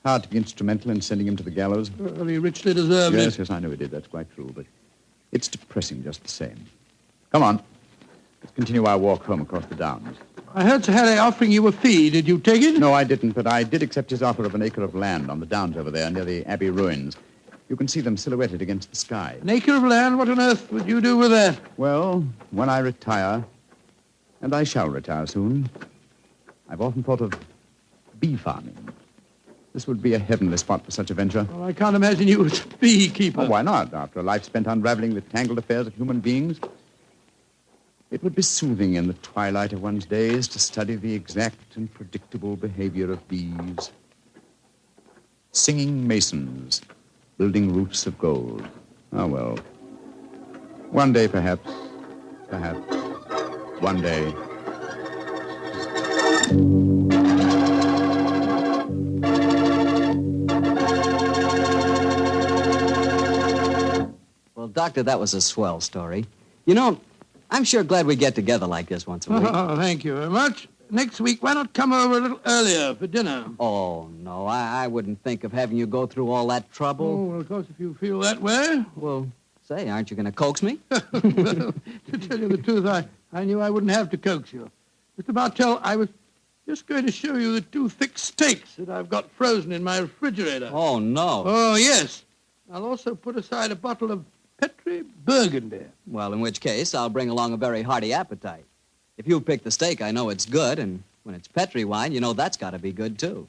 [SPEAKER 7] Hard to be instrumental in sending him to the gallows.
[SPEAKER 4] Well, he richly deserved it.
[SPEAKER 7] Yes, I know he did. That's quite true, but it's depressing just the same. Come on. Let's continue our walk home across the downs.
[SPEAKER 4] I heard Sir Harry offering you a fee. Did you take it?
[SPEAKER 7] No, I didn't, but I did accept his offer of an acre of land on the downs over there near the Abbey ruins. You can see them silhouetted against the sky.
[SPEAKER 4] An acre of land? What on earth would you do with that?
[SPEAKER 7] Well, when I retire, and I shall retire soon, I've often thought of bee farming. This would be a heavenly spot for such a venture.
[SPEAKER 4] Well, I can't imagine you as a beekeeper.
[SPEAKER 7] Oh, why not? After a life spent unraveling the tangled affairs of human beings, it would be soothing in the twilight of one's days to study the exact and predictable behavior of bees. Singing masons, building roofs of gold. Oh, well. One day, perhaps. One day.
[SPEAKER 3] Well, Doctor, that was a swell story. You know, I'm sure glad we get together like this once a week.
[SPEAKER 4] Oh, thank you very much. Next week, why not come over a little earlier for dinner?
[SPEAKER 3] Oh, no, I wouldn't think of having you go through all that trouble.
[SPEAKER 4] Oh, well, of course, if you feel that way.
[SPEAKER 3] Well, say, aren't you going to coax me?
[SPEAKER 4] Well, to tell you the truth, I knew I wouldn't have to coax you. Mr. Bartell, I was just going to show you the 2 thick steaks that I've got frozen in my refrigerator.
[SPEAKER 3] Oh, no.
[SPEAKER 4] Oh, yes. I'll also put aside a bottle of Petri Burgundy.
[SPEAKER 3] Well, in which case, I'll bring along a very hearty appetite. If you pick the steak, I know it's good, and when it's Petri wine, you know that's got to be good, too.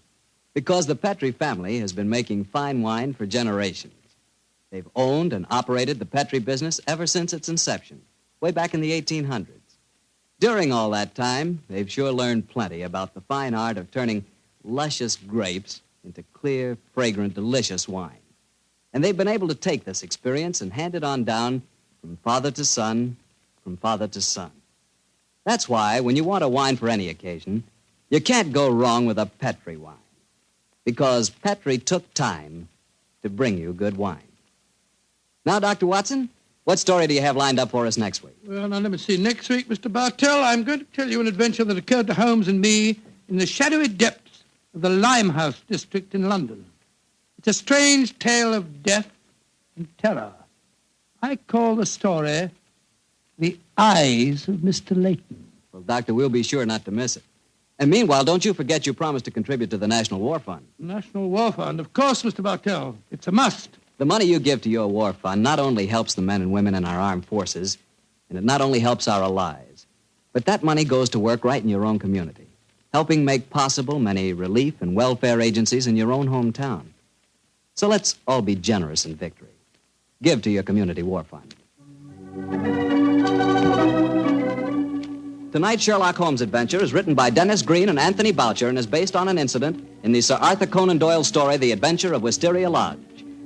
[SPEAKER 3] Because the Petri family has been making fine wine for generations. They've owned and operated the Petri business ever since its inception, way back in the 1800s. During all that time, they've sure learned plenty about the fine art of turning luscious grapes into clear, fragrant, delicious wine. And they've been able to take this experience and hand it on down from father to son, from father to son. That's why, when you want a wine for any occasion, you can't go wrong with a Petri wine. Because Petri took time to bring you good wine. Now, Dr. Watson, what story do you have lined up for us next week?
[SPEAKER 4] Well, now, let me see. Next week, Mr. Bartell, I'm going to tell you an adventure that occurred to Holmes and me in the shadowy depths of the Limehouse district in London. It's a strange tale of death and terror. I call the story The Eyes of Mr. Layton.
[SPEAKER 3] Well, Doctor, we'll be sure not to miss it. And meanwhile, don't you forget you promised to contribute to the National War Fund.
[SPEAKER 4] National War Fund, of course, Mr. Bartell. It's a must.
[SPEAKER 3] The money you give to your war fund not only helps the men and women in our armed forces, and it not only helps our allies, but that money goes to work right in your own community, helping make possible many relief and welfare agencies in your own hometown. So let's all be generous in victory. Give to your community war fund. Tonight's Sherlock Holmes adventure is written by Dennis Green and Anthony Boucher and is based on an incident in the Sir Arthur Conan Doyle story, The Adventure of Wisteria Lodge.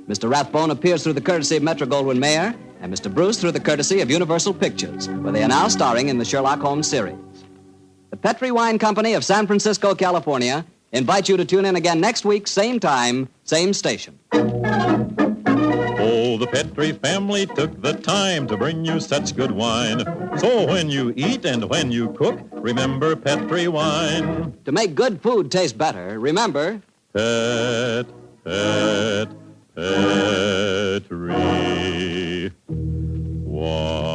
[SPEAKER 3] Mr. Rathbone appears through the courtesy of Metro-Goldwyn-Mayer, and Mr. Bruce through the courtesy of Universal Pictures, where they are now starring in the Sherlock Holmes series. The Petri Wine Company of San Francisco, California, invites you to tune in again next week, same time, same station.
[SPEAKER 13] Oh, the Petri family took the time to bring you such good wine. So when you eat and when you cook, remember Petri wine.
[SPEAKER 3] To make good food taste better, remember...
[SPEAKER 13] Petri wine.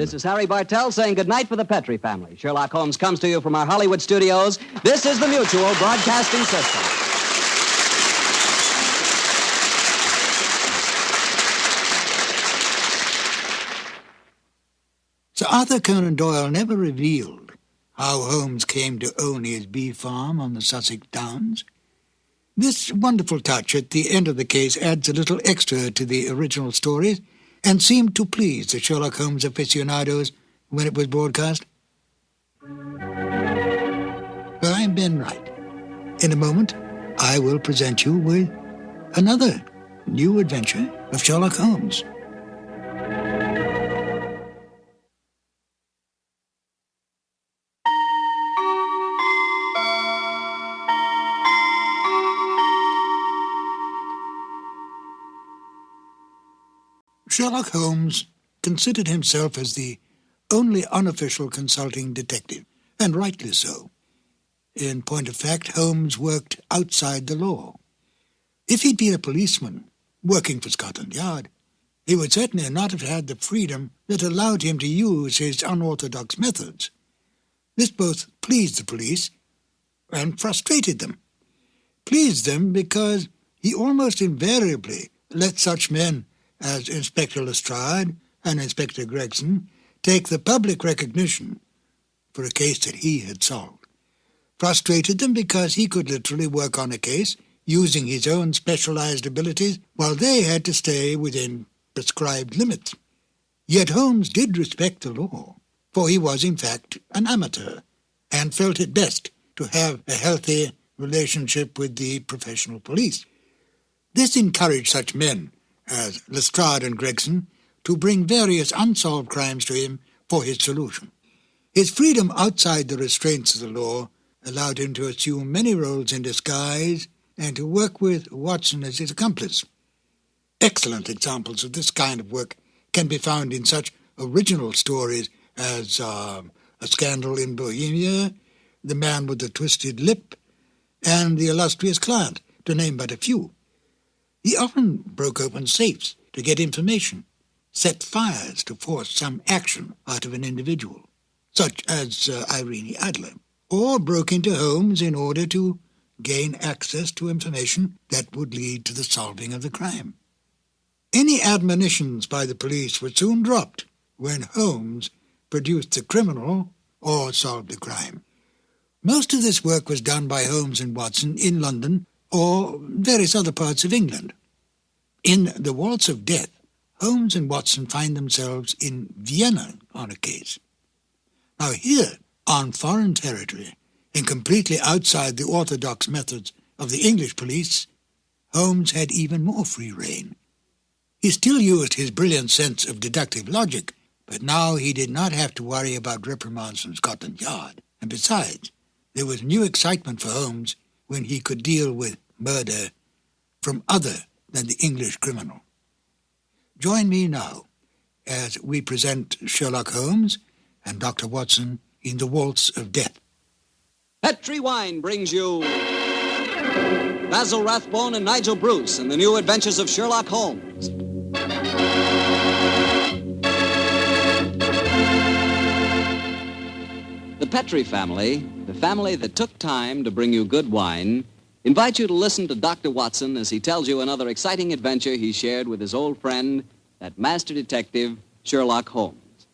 [SPEAKER 3] This is Harry Bartell saying goodnight for the Petrie family. Sherlock Holmes comes to you from our Hollywood studios. This is the Mutual Broadcasting System.
[SPEAKER 2] Sir Arthur Conan Doyle never revealed how Holmes came to own his bee farm on the Sussex Downs. This wonderful touch at the end of the case adds a little extra to the original stories and seemed to please the Sherlock Holmes aficionados when it was broadcast. But I'm Ben Wright. In a moment, I will present you with another new adventure of Sherlock Holmes. Sherlock Holmes considered himself as the only unofficial consulting detective, and rightly so. In point of fact, Holmes worked outside the law. If he'd been a policeman working for Scotland Yard, he would certainly not have had the freedom that allowed him to use his unorthodox methods. This both pleased the police and frustrated them. Pleased them because he almost invariably let such men as Inspector Lestrade and Inspector Gregson take the public recognition for a case that he had solved. Frustrated them because he could literally work on a case using his own specialized abilities while they had to stay within prescribed limits. Yet Holmes did respect the law, for he was in fact an amateur and felt it best to have a healthy relationship with the professional police. This encouraged such men as Lestrade and Gregson to bring various unsolved crimes to him for his solution. His freedom outside the restraints of the law allowed him to assume many roles in disguise and to work with Watson as his accomplice. Excellent examples of this kind of work can be found in such original stories as A Scandal in Bohemia, The Man with the Twisted Lip, and The Illustrious Client, to name but a few. He often broke open safes to get information, set fires to force some action out of an individual, such as Irene Adler, or broke into homes in order to gain access to information that would lead to the solving of the crime. Any admonitions by the police were soon dropped when Holmes produced the criminal or solved the crime. Most of this work was done by Holmes and Watson in London or various other parts of England. In The Waltz of Death, Holmes and Watson find themselves in Vienna on a case. Now here, on foreign territory, and completely outside the orthodox methods of the English police, Holmes had even more free rein. He still used his brilliant sense of deductive logic, but now he did not have to worry about reprimands from Scotland Yard. And besides, there was new excitement for Holmes when he could deal with murder from other than the English criminal. Join me now as we present Sherlock Holmes and Dr. Watson in The Waltz of Death.
[SPEAKER 3] Petrie Wine brings you Basil Rathbone and Nigel Bruce in the new adventures of Sherlock Holmes. The Petrie family, the family that took time to bring you good wine, invite you to listen to Dr. Watson as he tells you another exciting adventure he shared with his old friend, that master detective, Sherlock Holmes.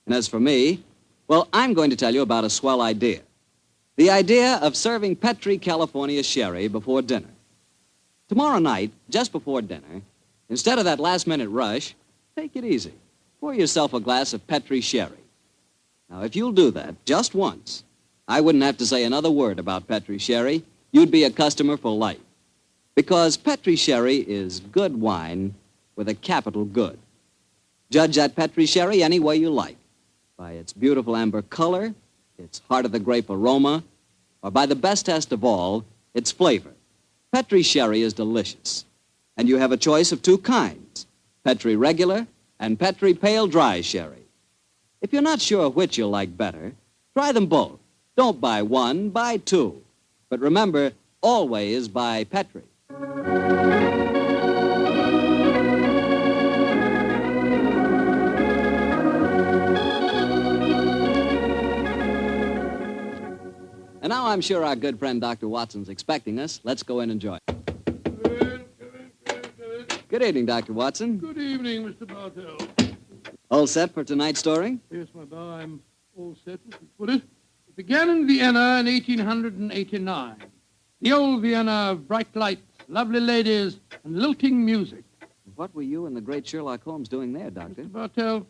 [SPEAKER 3] And as for me, well, I'm going to tell you about a swell idea. The idea of serving Petrie California sherry before dinner. Tomorrow night, just before dinner, instead of that last-minute rush, take it easy. Pour yourself a glass of Petrie sherry. Now, if you'll do that just once, I wouldn't have to say another word about Petrie sherry. You'd be a customer for life. Because Petrie sherry is good wine with a capital good. Judge that Petrie sherry any way you like. By its beautiful amber color, its heart-of-the-grape aroma, or by the best test of all, its flavor. Petrie sherry is delicious. And you have a choice of two kinds, Petrie regular and Petrie pale dry sherry. If you're not sure which you'll like better, try them both. Don't buy one, buy two. But remember, always buy Petrie. I'm sure our good friend Dr. Watson's expecting us. Let's go in and join. Good evening, Dr. Watson.
[SPEAKER 4] Good evening, Mr. Bartell.
[SPEAKER 3] All set for tonight's story?
[SPEAKER 4] Yes, my boy, I'm all set, as you put it. It began in Vienna in 1889. The old Vienna of bright lights, lovely ladies, and lilting music.
[SPEAKER 3] What were you and the great Sherlock Holmes doing there, Doctor?
[SPEAKER 4] Mr. Bartell,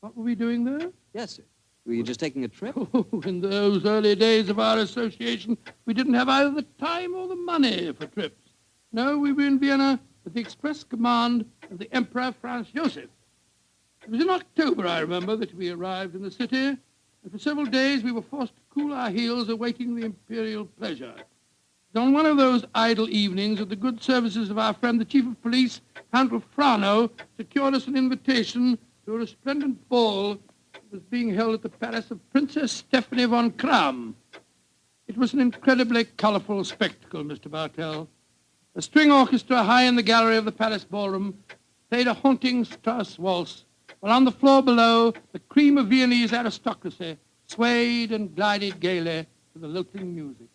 [SPEAKER 4] what were we doing there?
[SPEAKER 3] Yes, sir. Were you just taking a trip?
[SPEAKER 4] Oh, in those early days of our association, we didn't have either the time or the money for trips. No, we were in Vienna at the express command of the Emperor Franz Joseph. It was in October, I remember, that we arrived in the city, and for several days we were forced to cool our heels awaiting the imperial pleasure. On one of those idle evenings, with the good services of our friend the Chief of Police, Count Frano, secured us an invitation to a resplendent ball that was being held at the palace of Princess Stephanie von Kram. It was an incredibly colorful spectacle, Mr. Bartell. A string orchestra high in the gallery of the palace ballroom played a haunting Strauss waltz, while on the floor below, the cream of Viennese aristocracy swayed and glided gaily to the lilting music.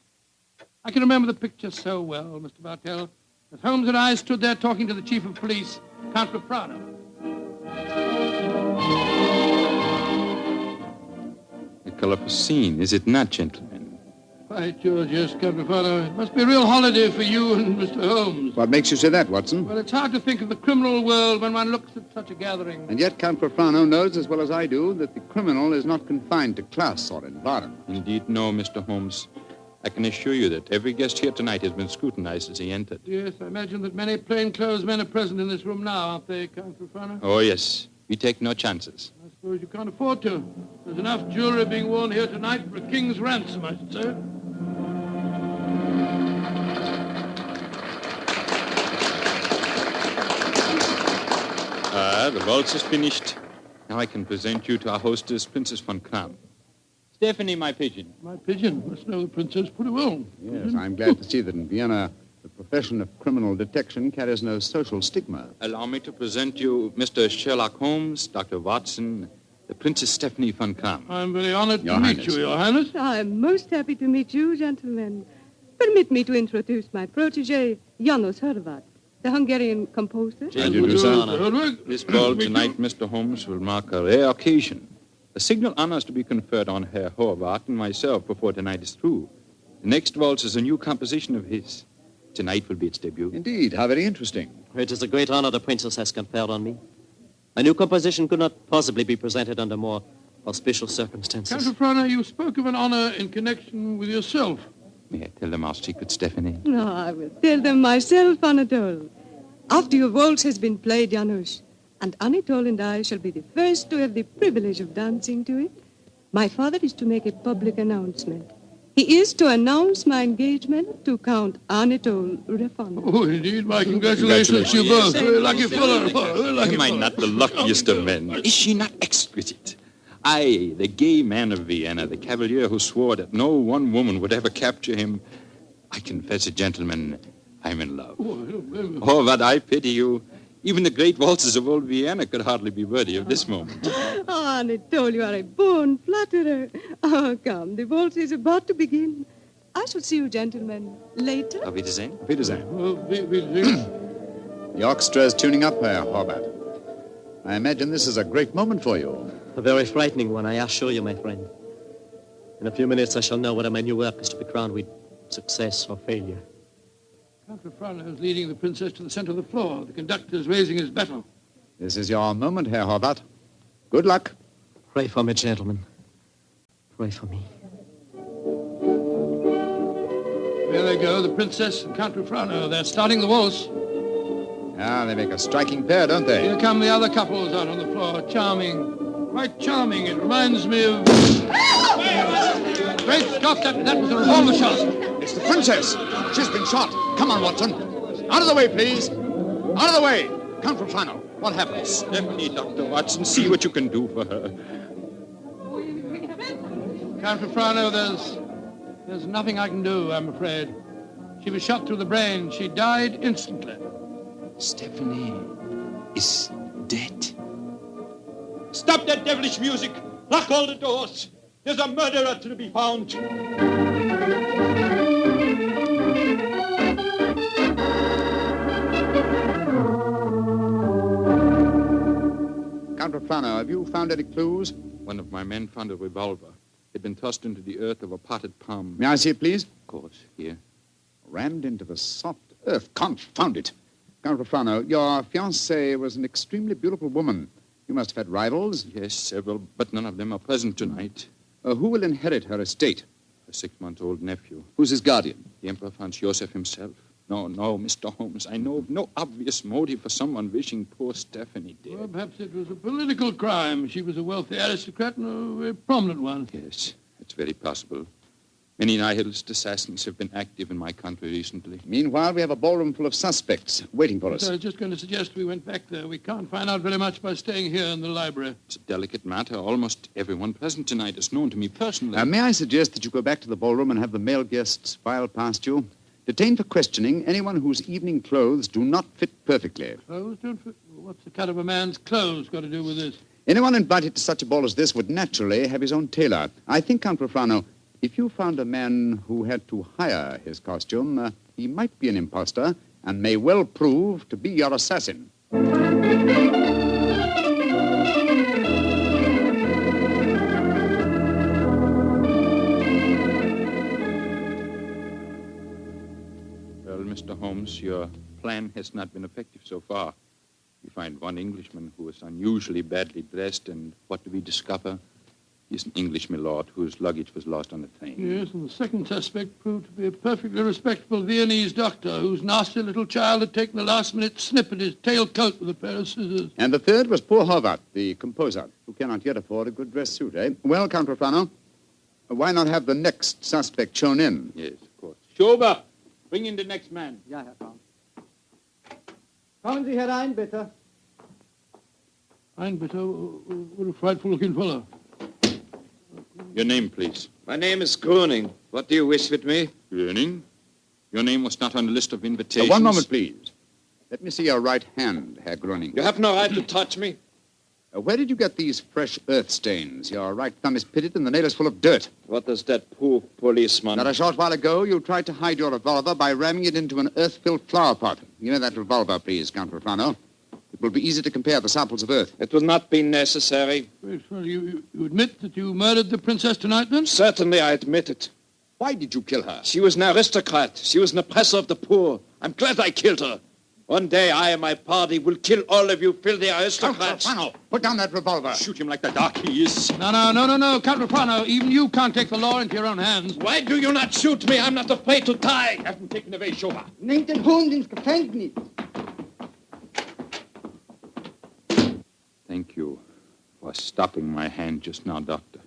[SPEAKER 4] I can remember the picture so well, Mr. Bartell, as Holmes and I stood there talking to the Chief of Police, Count Frano.
[SPEAKER 19] A colorful scene, is it not, gentlemen?
[SPEAKER 4] Right, George, yes, Count Frano. It must be a real holiday for you and Mr. Holmes.
[SPEAKER 9] What makes you say that, Watson?
[SPEAKER 4] Well, it's hard to think of the criminal world when one looks at such a gathering.
[SPEAKER 9] And yet Count Frano knows as well as I do that the criminal is not confined to class or environment.
[SPEAKER 19] Indeed, no, Mr. Holmes. I can assure you that every guest here tonight has been scrutinized as he entered.
[SPEAKER 4] Yes, I imagine that many plainclothes men are present in this room now, aren't they, Count Frano?
[SPEAKER 19] Oh, yes. We take no chances.
[SPEAKER 4] I suppose you can't afford to. There's enough jewelry being worn here tonight for a king's ransom, I should say.
[SPEAKER 19] The waltz is finished. Now I can present you to our hostess, Princess von Kram. Stephanie, my pigeon.
[SPEAKER 4] My pigeon must know the princess pretty well.
[SPEAKER 9] Yes, I'm glad to see that in Vienna, the profession of criminal detection carries no social stigma.
[SPEAKER 19] Allow me to present you Mr. Sherlock Holmes, Dr. Watson, the Princess Stephanie von Kram.
[SPEAKER 4] I'm very honored to meet you, Your Highness.
[SPEAKER 16] I'm most happy to meet you, gentlemen. Permit me to introduce my protege, Janos Horvat, the Hungarian composer.
[SPEAKER 19] This ball tonight, Mr. Holmes, will mark a rare occasion. A signal honor is to be conferred on Herr Horvath and myself before tonight is through. The next waltz is a new composition of his. Tonight will be its debut.
[SPEAKER 9] Indeed, how very interesting.
[SPEAKER 20] It is a great honor the princess has conferred on me. A new composition could not possibly be presented under more auspicious circumstances.
[SPEAKER 4] Count Frano, you spoke of an honor in connection with yourself.
[SPEAKER 19] May I tell them our secret, Stephanie?
[SPEAKER 16] No, I will tell them myself, Anatole. After your waltz has been played, Janusz, and Anatole and I shall be the first to have the privilege of dancing to it, my father is to make a public announcement. He is to announce my engagement to Count Anatole Refon.
[SPEAKER 4] Oh, indeed, my congratulations to you both. Very lucky fellow.
[SPEAKER 19] Am I not the luckiest of men? Is she not exquisite? I, the gay man of Vienna, the cavalier who swore that no one woman would ever capture him. I confess it, gentlemen, I'm in love. Oh, but I pity you. Even the great waltzes of old Vienna could hardly be worthy of this moment.
[SPEAKER 16] Oh, Anatole, you are a born flatterer. Oh, come, the waltz is about to begin. I shall see you gentlemen later.
[SPEAKER 19] Auf Wiedersehen.
[SPEAKER 9] Auf Wiedersehen. The orchestra is tuning up, Herr Horvath. I imagine this is a great moment for you.
[SPEAKER 20] A very frightening one, I assure you, my friend. In a few minutes, I shall know whether my new work is to be crowned with success or failure.
[SPEAKER 4] Count Frano is leading the princess to the center of the floor. The conductor is raising his bottle.
[SPEAKER 9] This is your moment, Herr Horvath. Good luck.
[SPEAKER 20] Pray for me, gentlemen. Pray for me.
[SPEAKER 4] There they go, the princess and Count Frano. They're starting the waltz.
[SPEAKER 9] Ah, they make a striking pair, don't they?
[SPEAKER 4] Here come the other couples out on the floor. Charming. Quite charming. It reminds me of... Great Scott, that was a revolver shot.
[SPEAKER 9] It's the princess. She's been shot. Come on, Watson. Out of the way, please. Out of the way. Count Frano. What happens?
[SPEAKER 19] Stephanie, Dr. Watson, see what you can do for her.
[SPEAKER 4] Count Frano, there's nothing I can do, I'm afraid. She was shot through the brain. She died instantly.
[SPEAKER 19] Stephanie is dead. Stop that devilish music! Lock all the doors! There's a murderer to be found.
[SPEAKER 18] Count Raplano, have you found any clues?
[SPEAKER 19] One of my men found a revolver. It had been thrust into the earth of a potted palm.
[SPEAKER 18] May I see it, please?
[SPEAKER 19] Of course, here.
[SPEAKER 18] Rammed into the soft earth. Confound it. Count Raplano, your fiancée was an extremely beautiful woman. You must have had rivals?
[SPEAKER 19] Yes, several, but none of them are present tonight.
[SPEAKER 18] Who will inherit her estate?
[SPEAKER 19] A 6-month-old nephew.
[SPEAKER 18] Who's his guardian?
[SPEAKER 19] The Emperor Franz Joseph himself. No, Mr. Holmes, I know of no obvious motive for someone wishing poor Stephanie dead.
[SPEAKER 4] Well, perhaps it was a political crime. She was a wealthy aristocrat and a very prominent one.
[SPEAKER 19] Yes, it's very possible. Many nihilist assassins have been active in my country recently.
[SPEAKER 18] Meanwhile, we have a ballroom full of suspects waiting for us.
[SPEAKER 4] So I was just going to suggest we went back there. We can't find out very much by staying here in the library.
[SPEAKER 19] It's a delicate matter. Almost everyone present tonight is known to me personally.
[SPEAKER 18] May I suggest that you go back to the ballroom and have the male guests file past you? Detain for questioning anyone whose evening clothes do not fit perfectly.
[SPEAKER 4] Clothes don't fit? What's the cut of a man's clothes got to do with this?
[SPEAKER 18] Anyone invited to such a ball as this would naturally have his own tailor. I think, Count Raplano, if you found a man who had to hire his costume, he might be an impostor and may well prove to be your assassin.
[SPEAKER 19] Mr. Holmes, your plan has not been effective so far. We find one Englishman who is unusually badly dressed, and what do we discover? He's an English milord whose luggage was lost on the train.
[SPEAKER 4] Yes, and the second suspect proved to be a perfectly respectable Viennese doctor whose nasty little child had taken a last-minute snip at his tailcoat with a pair of scissors.
[SPEAKER 18] And the third was poor Horvath, the composer, who cannot yet afford a good dress suit, eh? Well, Count Raplano, why not have the next suspect shown in?
[SPEAKER 19] Yes, of course. Schober! Bring in the next man.
[SPEAKER 17] Ja, Herr Count. Kommen Sie herein, bitte.
[SPEAKER 4] Einbitter, what a frightful-looking fellow.
[SPEAKER 19] Your name, please.
[SPEAKER 21] My name is Gruning. What do you wish with me?
[SPEAKER 19] Gruning? Your name was not on the list of invitations.
[SPEAKER 18] One moment, please. Let me see your right hand, Herr Gruning.
[SPEAKER 21] You have no right to touch me.
[SPEAKER 18] Where did you get these fresh earth stains? Your right thumb is pitted and the nail is full of dirt.
[SPEAKER 21] What does that poor policeman...
[SPEAKER 18] Not a short while ago, you tried to hide your revolver by ramming it into an earth-filled flower pot. Give me that revolver, please, Count Raplano. It will be easy to compare the samples of earth.
[SPEAKER 21] It will not be necessary.
[SPEAKER 4] Well, you admit that you murdered the princess tonight, then?
[SPEAKER 21] Certainly, I admit it.
[SPEAKER 18] Why did you kill her?
[SPEAKER 21] She was an aristocrat. She was an oppressor of the poor. I'm glad I killed her. One day, I and my party will kill all of you filthy aristocrats.
[SPEAKER 18] Count Raplano, put down that revolver.
[SPEAKER 19] Shoot him like the dark he is.
[SPEAKER 4] No, Count Raplano. Even you can't take the law into your own hands.
[SPEAKER 21] Why do you not shoot me? I'm not afraid to die.
[SPEAKER 19] Have him taken away, Schober.
[SPEAKER 17] Nehmt den Hund ins Gefängnis.
[SPEAKER 19] Thank you for stopping my hand just now, Doctor.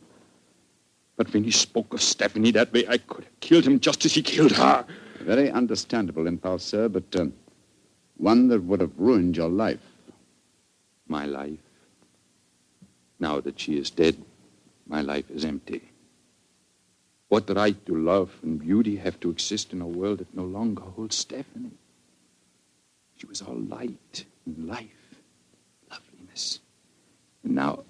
[SPEAKER 19] But when he spoke of Stephanie that way, I could have killed him just as he killed her.
[SPEAKER 18] A very understandable impulse, sir, but one that would have ruined your life.
[SPEAKER 19] My life? Now that she is dead, my life is empty. What right do love and beauty have to exist in a world that no longer holds Stephanie? She was all light and life, loveliness. And now...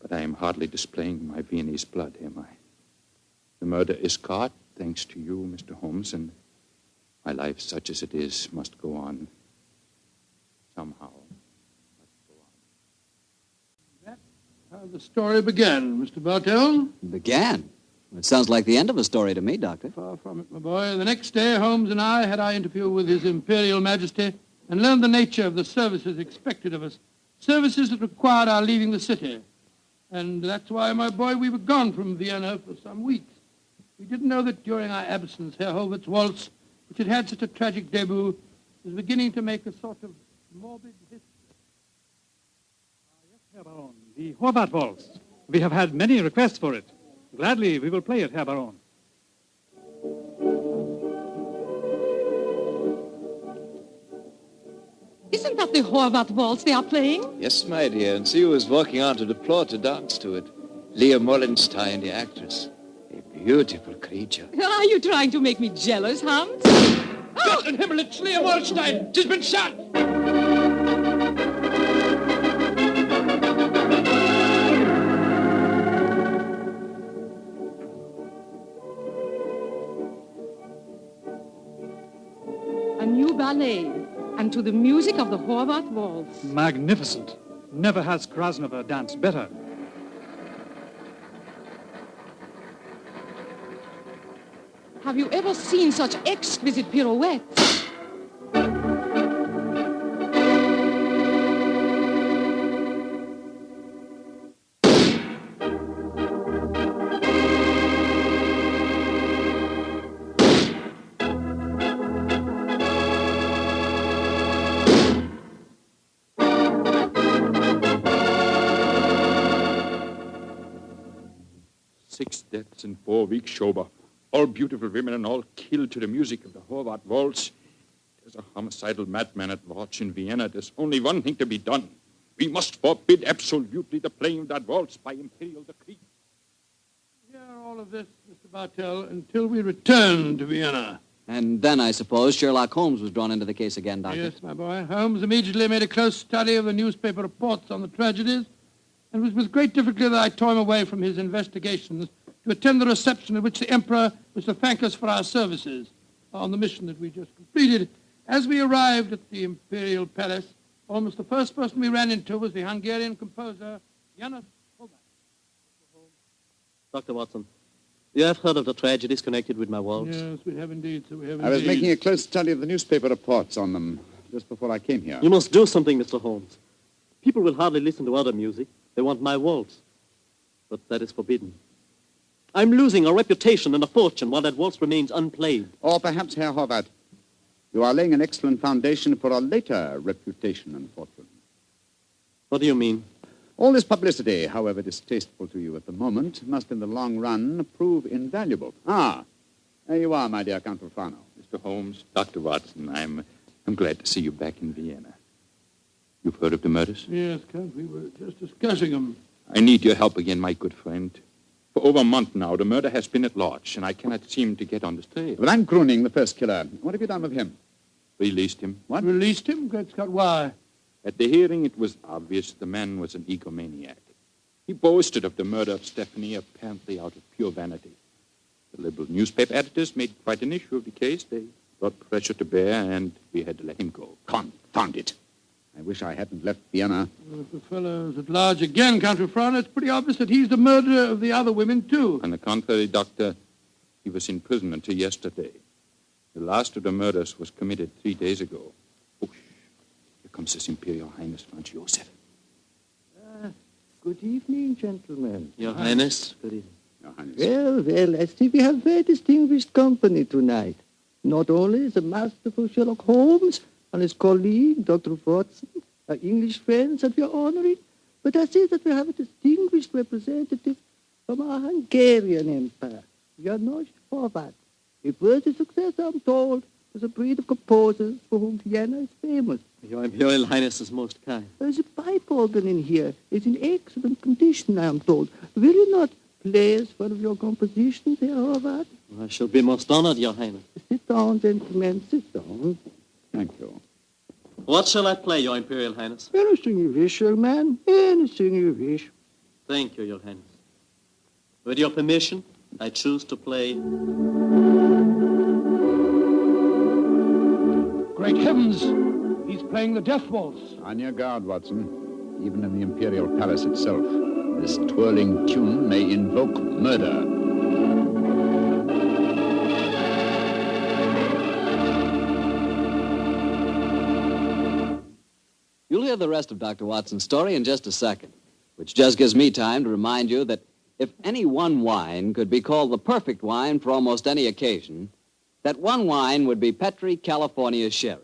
[SPEAKER 19] But I am hardly displaying my Viennese blood, am I? The murder is caught, thanks to you, Mr. Holmes, and my life, such as it is, must go on. Somehow.
[SPEAKER 4] That's how the story began, Mr. Bartell.
[SPEAKER 3] Began? It sounds like the end of a story to me, Doctor.
[SPEAKER 4] Far from it, my boy. The next day, Holmes and I had our interview with His Imperial Majesty and learned the nature of the services expected of us, services that required our leaving the city. And that's why, my boy, we were gone from Vienna for some weeks. We didn't know that during our absence, Herr Hovarth's waltz, which had had such a tragic debut, was beginning to make a sort of morbid history.
[SPEAKER 22] Yes, Herr Baron, the Horvath waltz. We have had many requests for it. Gladly, we will play it, Herr Baron.
[SPEAKER 16] Isn't that the Horvath waltz they are playing?
[SPEAKER 21] Yes, my dear, and see who is walking onto the floor to dance to it. Leah Mollenstein, the actress. A beautiful creature.
[SPEAKER 16] Are you trying to make me jealous, Hans?
[SPEAKER 21] Gott in Himmel, it's Leah Mollenstein! She's been shot!
[SPEAKER 16] ballet and to the music of the Horvath waltz.
[SPEAKER 22] Magnificent. Never has Krasnova danced better.
[SPEAKER 16] Have you ever seen such exquisite pirouettes?
[SPEAKER 19] Six deaths in 4 weeks, Schober. All beautiful women and all killed to the music of the Horvath waltz. There's a homicidal madman at watch in Vienna. There's only one thing to be done. We must forbid absolutely the playing of that waltz by imperial decree.
[SPEAKER 4] Hear all of this, Mr. Bartell, until we return to Vienna.
[SPEAKER 3] And then, I suppose, Sherlock Holmes was drawn into the case again, Doctor.
[SPEAKER 4] Yes, my boy. Holmes immediately made a close study of the newspaper reports on the tragedies, and it was with great difficulty that I tore him away from his investigations to attend the reception at which the Emperor was to thank us for our services on the mission that we just completed. As we arrived at the Imperial Palace, almost the first person we ran into was the Hungarian composer, Janos Horvath.
[SPEAKER 20] Dr. Watson, you have heard of the tragedies connected with my waltz?
[SPEAKER 4] Yes, we have indeed, sir, we have
[SPEAKER 18] I was making a close study of the newspaper reports on them just before I came here.
[SPEAKER 20] You must do something, Mr. Holmes. People will hardly listen to other music. They want my waltz. But that is forbidden. I'm losing a reputation and a fortune while that waltz remains unplayed.
[SPEAKER 18] Or perhaps, Herr Horvath, you are laying an excellent foundation for a later reputation and fortune.
[SPEAKER 20] What do you mean?
[SPEAKER 18] All this publicity, however distasteful to you at the moment, must in the long run prove invaluable. Ah, there you are, my dear Count Rufano.
[SPEAKER 19] Mr. Holmes, Dr. Watson, I'm glad to see you back in Vienna. You've heard of the murders?
[SPEAKER 4] Yes, Count, we were just discussing them.
[SPEAKER 19] I need your help again, my good friend. For over a month now, the murder has been at large, and I cannot seem to get on the trail.
[SPEAKER 18] But I'm Gruning, the first killer. What have you done with him?
[SPEAKER 19] Released him.
[SPEAKER 4] What? Released him? Great Scott, why?
[SPEAKER 19] At the hearing, it was obvious the man was an egomaniac. He boasted of the murder of Stephanie, apparently out of pure vanity. The liberal newspaper editors made quite an issue of the case. They brought pressure to bear, and we had to let him go.
[SPEAKER 18] Confound it. I wish I hadn't left Vienna.
[SPEAKER 4] Well, if the fellow's at large again, Count Rufano, it's pretty obvious that he's the murderer of the other women, too.
[SPEAKER 19] On the contrary, Doctor, he was in prison until yesterday. The last of the murders was committed 3 days ago. Oh, here comes His Imperial Highness Franz Joseph.
[SPEAKER 1] Good evening, gentlemen.
[SPEAKER 20] Your Highness, good evening.
[SPEAKER 18] Your Highness.
[SPEAKER 1] Well, I see we have very distinguished company tonight. Not only the masterful Sherlock Holmes and his colleague, Dr. Watson, our English friends that we are honoring, but I see that we have a distinguished representative from our Hungarian Empire, Janos Horvath. A worthy successor, I'm told, to the breed of composers for whom Vienna is famous.
[SPEAKER 20] Your Imperial Highness is most kind.
[SPEAKER 1] The pipe organ in here is in excellent condition, I am told. Will you not play us one of your compositions, Herr Horvath?
[SPEAKER 20] I shall be most honored, Your Highness.
[SPEAKER 1] Sit down, gentlemen, sit down.
[SPEAKER 18] Thank you.
[SPEAKER 20] What shall I play, Your Imperial Highness?
[SPEAKER 1] Anything you wish, young man. Anything you wish.
[SPEAKER 20] Thank you, Your Highness. With your permission, I choose to play...
[SPEAKER 4] Great heavens! He's playing the death waltz.
[SPEAKER 18] On your guard, Watson. Even in the Imperial Palace itself, this twirling tune may invoke murder.
[SPEAKER 3] You'll hear the rest of Dr. Watson's story in just a second, which just gives me time to remind you that if any one wine could be called the perfect wine for almost any occasion, that one wine would be Petri California Sherry.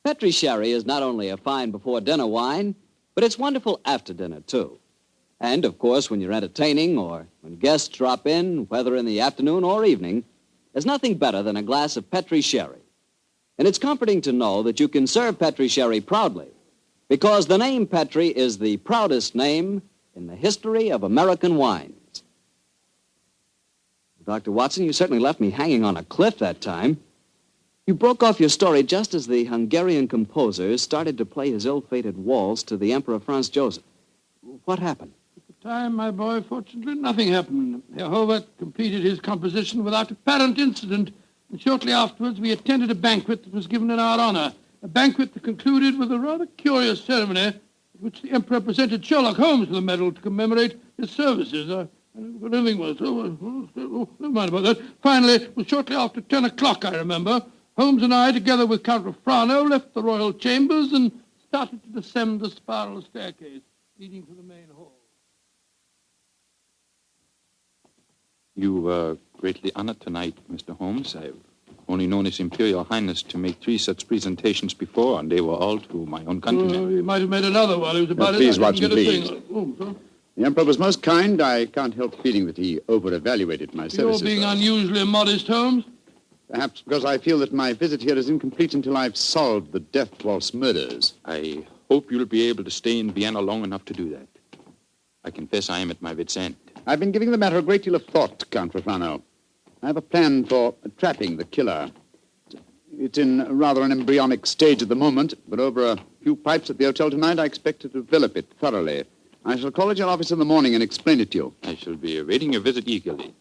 [SPEAKER 3] Petri Sherry is not only a fine before-dinner wine, but it's wonderful after dinner, too. And, of course, when you're entertaining or when guests drop in, whether in the afternoon or evening, there's nothing better than a glass of Petri Sherry. And it's comforting to know that you can serve Petri Sherry proudly, because the name Petri is the proudest name in the history of American wines. Dr. Watson, you certainly left me hanging on a cliff that time. You broke off your story just as the Hungarian composer started to play his ill-fated waltz to the Emperor Franz Joseph. What happened?
[SPEAKER 4] At the time, my boy, fortunately, nothing happened. Herr Horvath completed his composition without apparent incident And shortly afterwards, we attended a banquet that was given in our honor, a banquet that concluded with a rather curious ceremony at which the Emperor presented Sherlock Holmes with a medal to commemorate his services. I never got anything was. Never mind about that. Finally, it was shortly after 10 o'clock, I remember, Holmes and I, together with Count Refrano, left the royal chambers and started to descend the spiral staircase leading to the main hall.
[SPEAKER 19] You were greatly honored tonight, Mr. Holmes. I've only known His Imperial Highness to make 3 such presentations before, and they were all to my own countrymen.
[SPEAKER 4] He might have made another while he was about
[SPEAKER 18] Please,
[SPEAKER 4] it.
[SPEAKER 18] Watson, please.
[SPEAKER 4] Sorry.
[SPEAKER 18] The Emperor was most kind. I can't help feeling that he over-evaluated my
[SPEAKER 4] You're
[SPEAKER 18] services.
[SPEAKER 4] being unusually modest, Holmes.
[SPEAKER 18] Perhaps because I feel that my visit here is incomplete until I've solved the death waltz murders.
[SPEAKER 19] I hope you'll be able to stay in Vienna long enough to do that. I confess I am at my wit's end.
[SPEAKER 18] I've been giving the matter a great deal of thought, Count Refrano. I have a plan for trapping the killer. It's in rather an embryonic stage at the moment, but over a few pipes at the hotel tonight, I expect to develop it thoroughly. I shall call at your office in the morning and explain it to you.
[SPEAKER 19] I shall be awaiting your visit eagerly.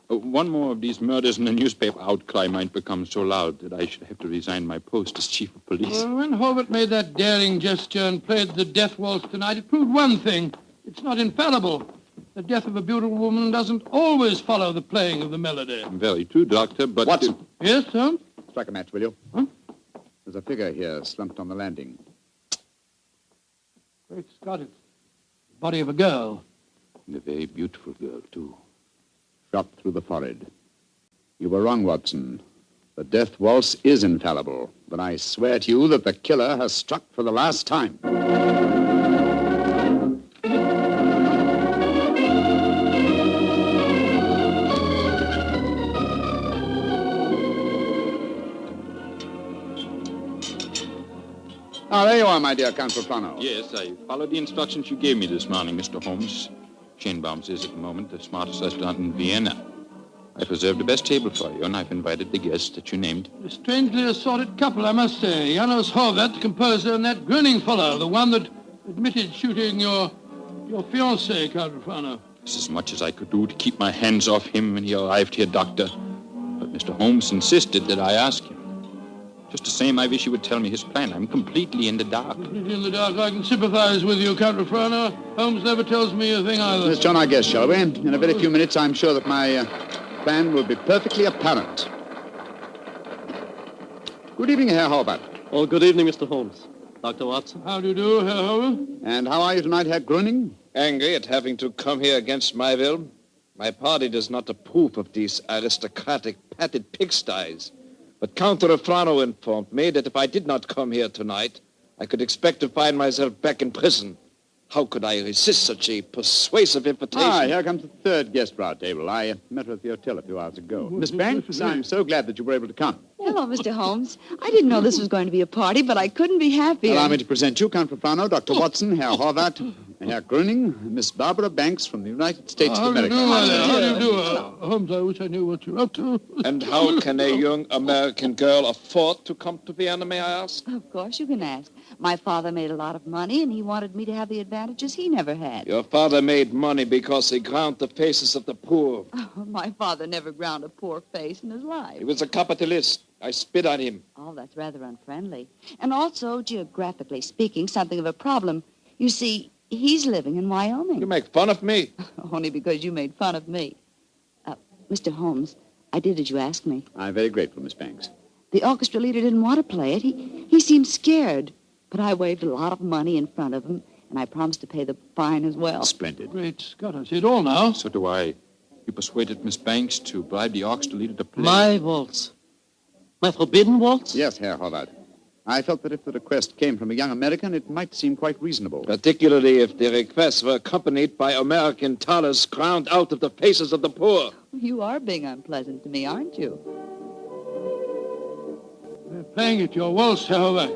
[SPEAKER 19] One more of these murders and the newspaper outcry might become so loud that I should have to resign my post as chief of police.
[SPEAKER 4] Well, when Hobart made that daring gesture and played the death waltz tonight, it proved one thing. It's not infallible. The death of a beautiful woman doesn't always follow the playing of the melody.
[SPEAKER 19] Very true, Doctor, but...
[SPEAKER 18] Watson.
[SPEAKER 4] Yes, sir?
[SPEAKER 18] Strike a match, will you?
[SPEAKER 4] Huh?
[SPEAKER 18] There's a figure here slumped on the landing.
[SPEAKER 4] Great Scott, it's the body of a girl.
[SPEAKER 19] And a very beautiful girl, too.
[SPEAKER 18] Shot through the forehead. You were wrong, Watson. The death waltz is infallible, but I swear to you that the killer has struck for the last time. Ah, there you are, my dear Count Refrano.
[SPEAKER 19] Yes, I followed the instructions you gave me this morning, Mr. Holmes. Schönbaum's is at the moment the smartest restaurant in Vienna. I've reserved the best table for you, and I've invited the guests that you named.
[SPEAKER 4] A strangely assorted couple, I must say. Janos Horvath, the composer, and that grinning fellow, the one that admitted shooting your fiancée, Count Refrano.
[SPEAKER 19] It's as much as I could do to keep my hands off him when he arrived here, Doctor. But Mr. Holmes insisted that I ask him. Just the same, I wish he would tell me his plan. I'm completely in the dark.
[SPEAKER 4] Completely in the dark. I can sympathize with you, Count Refrano. Holmes never tells me a thing either.
[SPEAKER 18] Let's join our guest, shall we? In a very few minutes, I'm sure that my plan will be perfectly apparent. Good evening, Herr Hobart.
[SPEAKER 20] Oh, good evening, Mr. Holmes. Dr. Watson.
[SPEAKER 4] How do you do, Herr Hobart?
[SPEAKER 18] And how are you tonight, Herr Gröning?
[SPEAKER 21] Angry at having to come here against my will. My party does not approve of these aristocratic, padded pigsties. But Count Refrano informed me that if I did not come here tonight, I could expect to find myself back in prison. How could I resist such a persuasive invitation?
[SPEAKER 18] Ah, here comes the third guest for our table. I met her at the hotel a few hours ago. Miss Banks, I'm so glad that you were able to come.
[SPEAKER 10] Hello, Mr. Holmes. I didn't know this was going to be a party, but I couldn't be happier.
[SPEAKER 18] Allow me to present you, Count Refrano, Dr. Watson, Herr Horvath, Herr Gröning, Miss Barbara Banks from the United States of America.
[SPEAKER 4] How do you do? Holmes, I wish I knew what you're up to.
[SPEAKER 21] And how can a young American girl afford to come to Vienna, may I ask?
[SPEAKER 10] Of course you can ask. My father made a lot of money, and he wanted me to have the advantages he never had.
[SPEAKER 21] Your father made money because he ground the faces of the poor.
[SPEAKER 10] Oh, my father never ground a poor face in his life.
[SPEAKER 21] He was a capitalist. I spit on him.
[SPEAKER 10] Oh, that's rather unfriendly. And also, geographically speaking, something of a problem. You see, he's living in Wyoming.
[SPEAKER 21] You make fun of me?
[SPEAKER 10] Only because you made fun of me. Mr. Holmes, I did as you asked me.
[SPEAKER 18] I'm very grateful, Miss Banks.
[SPEAKER 10] The orchestra leader didn't want to play it. He seemed scared. But I waved a lot of money in front of him, and I promised to pay the fine as well.
[SPEAKER 18] Splendid.
[SPEAKER 4] Great Scott, I see it all now.
[SPEAKER 19] So do I. You persuaded Miss Banks to bribe the orchestra leader to play.
[SPEAKER 20] My waltz. My forbidden waltz?
[SPEAKER 18] Yes, Herr Horvath. I felt that if the request came from a young American, it might seem quite reasonable.
[SPEAKER 21] Particularly if the requests were accompanied by American dollars ground out of the faces of the poor.
[SPEAKER 10] You are being unpleasant to me, aren't you?
[SPEAKER 4] They're playing it, your waltz, Herr Hobart.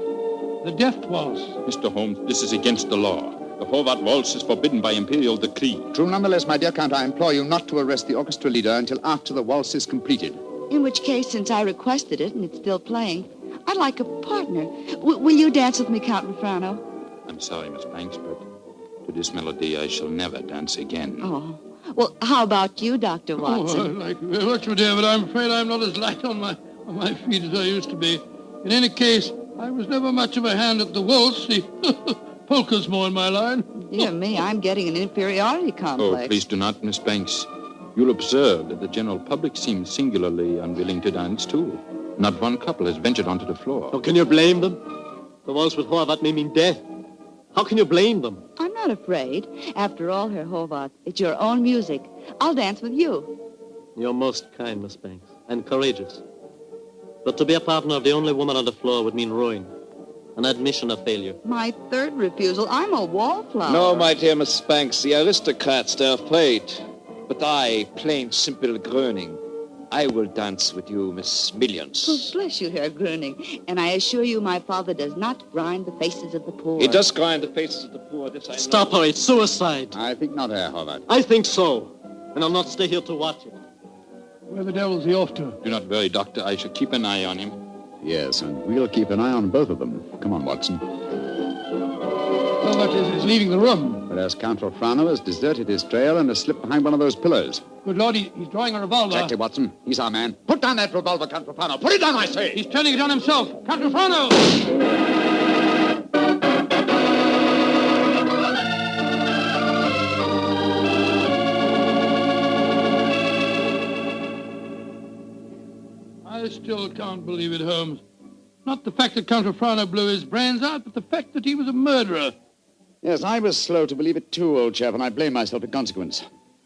[SPEAKER 4] The death waltz.
[SPEAKER 19] Mr. Holmes, this is against the law. The Horvath waltz is forbidden by imperial decree.
[SPEAKER 18] True, nonetheless, my dear Count, I implore you not to arrest the orchestra leader until after the waltz is completed.
[SPEAKER 10] In which case, since I requested it and it's still playing, I'd like a partner. Will you dance with me, Count Refrano?
[SPEAKER 19] I'm sorry, Miss Banks, but to this melody I shall never dance again.
[SPEAKER 10] Oh, well, how about you, Dr. Watson?
[SPEAKER 4] Oh, I like you very much, dear, but I'm afraid I'm not as light on on my feet as I used to be. In any case, I was never much of a hand at the waltz. The polka's more in my line.
[SPEAKER 10] Dear me, I'm getting an inferiority complex.
[SPEAKER 19] Oh, please do not, Miss Banks. You'll observe that the general public seems singularly unwilling to dance, too. Not one couple has ventured onto the floor.
[SPEAKER 20] Oh, can you blame them? The waltz with Horvath may mean death. How can you blame them?
[SPEAKER 10] I'm not afraid. After all, Herr Horvath, it's your own music. I'll dance with you.
[SPEAKER 20] You're most kind, Miss Banks, and courageous. But to be a partner of the only woman on the floor would mean ruin, an admission of failure.
[SPEAKER 10] My third refusal, I'm a wallflower.
[SPEAKER 21] No, my dear Miss Banks, the aristocrats, they have played. But I, plain, simple Gröning, I will dance with you, Miss Millions.
[SPEAKER 10] Oh, bless you, Herr Gröning. And I assure you my father does not grind the faces of the poor.
[SPEAKER 21] He does grind the faces of the poor, this I know.
[SPEAKER 20] Stop her, it's suicide.
[SPEAKER 18] I think not, Herr Horvath.
[SPEAKER 20] I think so. And I'll not stay here to watch it.
[SPEAKER 4] Where the devil's he off to?
[SPEAKER 19] Do not worry, Doctor. I shall keep an eye on him.
[SPEAKER 18] Yes, and we'll keep an eye on both of them. Come on, Watson.
[SPEAKER 4] Horvath is leaving the room.
[SPEAKER 18] Whereas Count Rolfrano has deserted his trail and has slipped behind one of those pillars.
[SPEAKER 4] Good Lord, he's drawing a revolver.
[SPEAKER 18] Exactly, Watson. He's our man. Put down that revolver, Count Rolfrano. Put it down, I say.
[SPEAKER 4] He's turning it on himself. Count Rolfrano! I still can't believe it, Holmes. Not the fact that Count Rolfrano blew his brains out, but the fact that he was a murderer.
[SPEAKER 18] Yes, I was slow to believe it too, old chap, and I blame myself in consequence.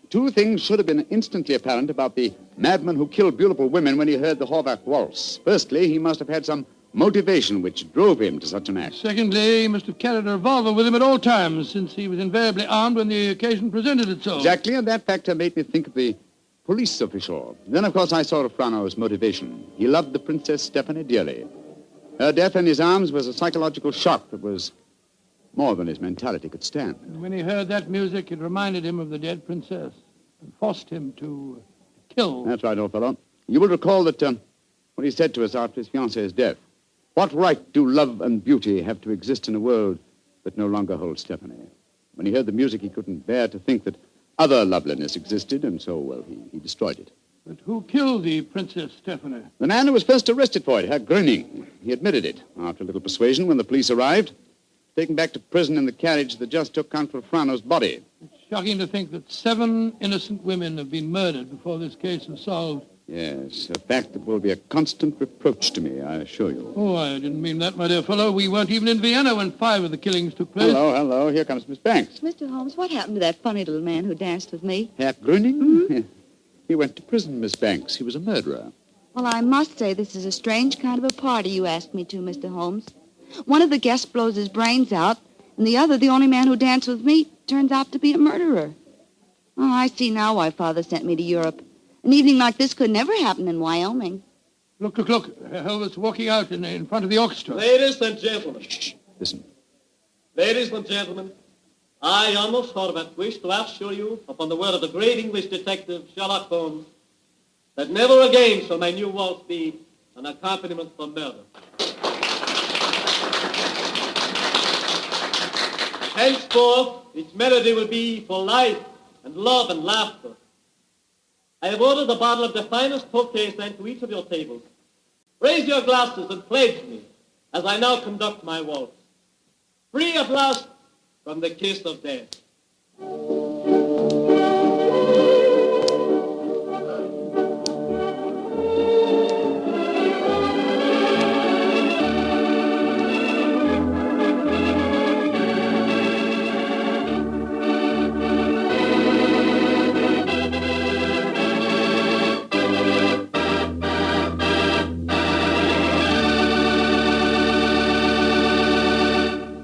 [SPEAKER 18] Two things should have been instantly apparent about the madman who killed beautiful women when he heard the Horvath waltz. Firstly, he must have had some motivation which drove him to such an act.
[SPEAKER 4] Secondly, he must have carried a revolver with him at all times, since he was invariably armed when the occasion presented itself.
[SPEAKER 18] Exactly, and that factor made me think of the police official. Then, of course, I saw Rolfrano's motivation. He loved the Princess Stephanie dearly. Her death in his arms was a psychological shock that was more than his mentality could stand.
[SPEAKER 4] And when he heard that music, it reminded him of the dead princess and forced him to kill.
[SPEAKER 18] That's right, old fellow. You will recall that what he said to us after his fiancée's death. What right do love and beauty have to exist in a world that no longer holds Stephanie? When he heard the music, he couldn't bear to think that other loveliness existed, and so, well, he destroyed it.
[SPEAKER 4] But who killed the Princess Stephanie?
[SPEAKER 18] The man who was first arrested for it, Herr Gröning. He admitted it. After a little persuasion, when the police arrived, taken back to prison in the carriage that just took Count Rolfrano's body.
[SPEAKER 4] It's shocking to think that 7 innocent women have been murdered before this case is solved.
[SPEAKER 18] Yes, a fact that will be a constant reproach to me, I assure you.
[SPEAKER 4] Oh, I didn't mean that, my dear fellow. We weren't even in Vienna when 5 of the killings took place.
[SPEAKER 18] Hello. Here comes Miss Banks.
[SPEAKER 10] Mr. Holmes, what happened to that funny little man who danced with me?
[SPEAKER 18] Herr Gröning? He went to prison, Miss Banks. He was a murderer.
[SPEAKER 10] Well, I must say this is a strange kind of a party you asked me to, Mr. Holmes. One of the guests blows his brains out, and the other, the only man who danced with me, turns out to be a murderer. Oh, I see now why Father sent me to Europe. An evening like this could never happen in Wyoming.
[SPEAKER 4] Look. Helvet's walking out in front of the orchestra.
[SPEAKER 20] Ladies and gentlemen.
[SPEAKER 18] Shh. Listen.
[SPEAKER 20] Ladies and gentlemen, I, Amos Horvath, wish to assure you, upon the word of the great English detective Sherlock Holmes, that never again shall my new waltz be an accompaniment for murder. Henceforth, its melody will be for life and love and laughter. I have ordered a bottle of the finest Tokay sent to each of your tables. Raise your glasses and pledge me as I now conduct my waltz. Free at last from the kiss of death.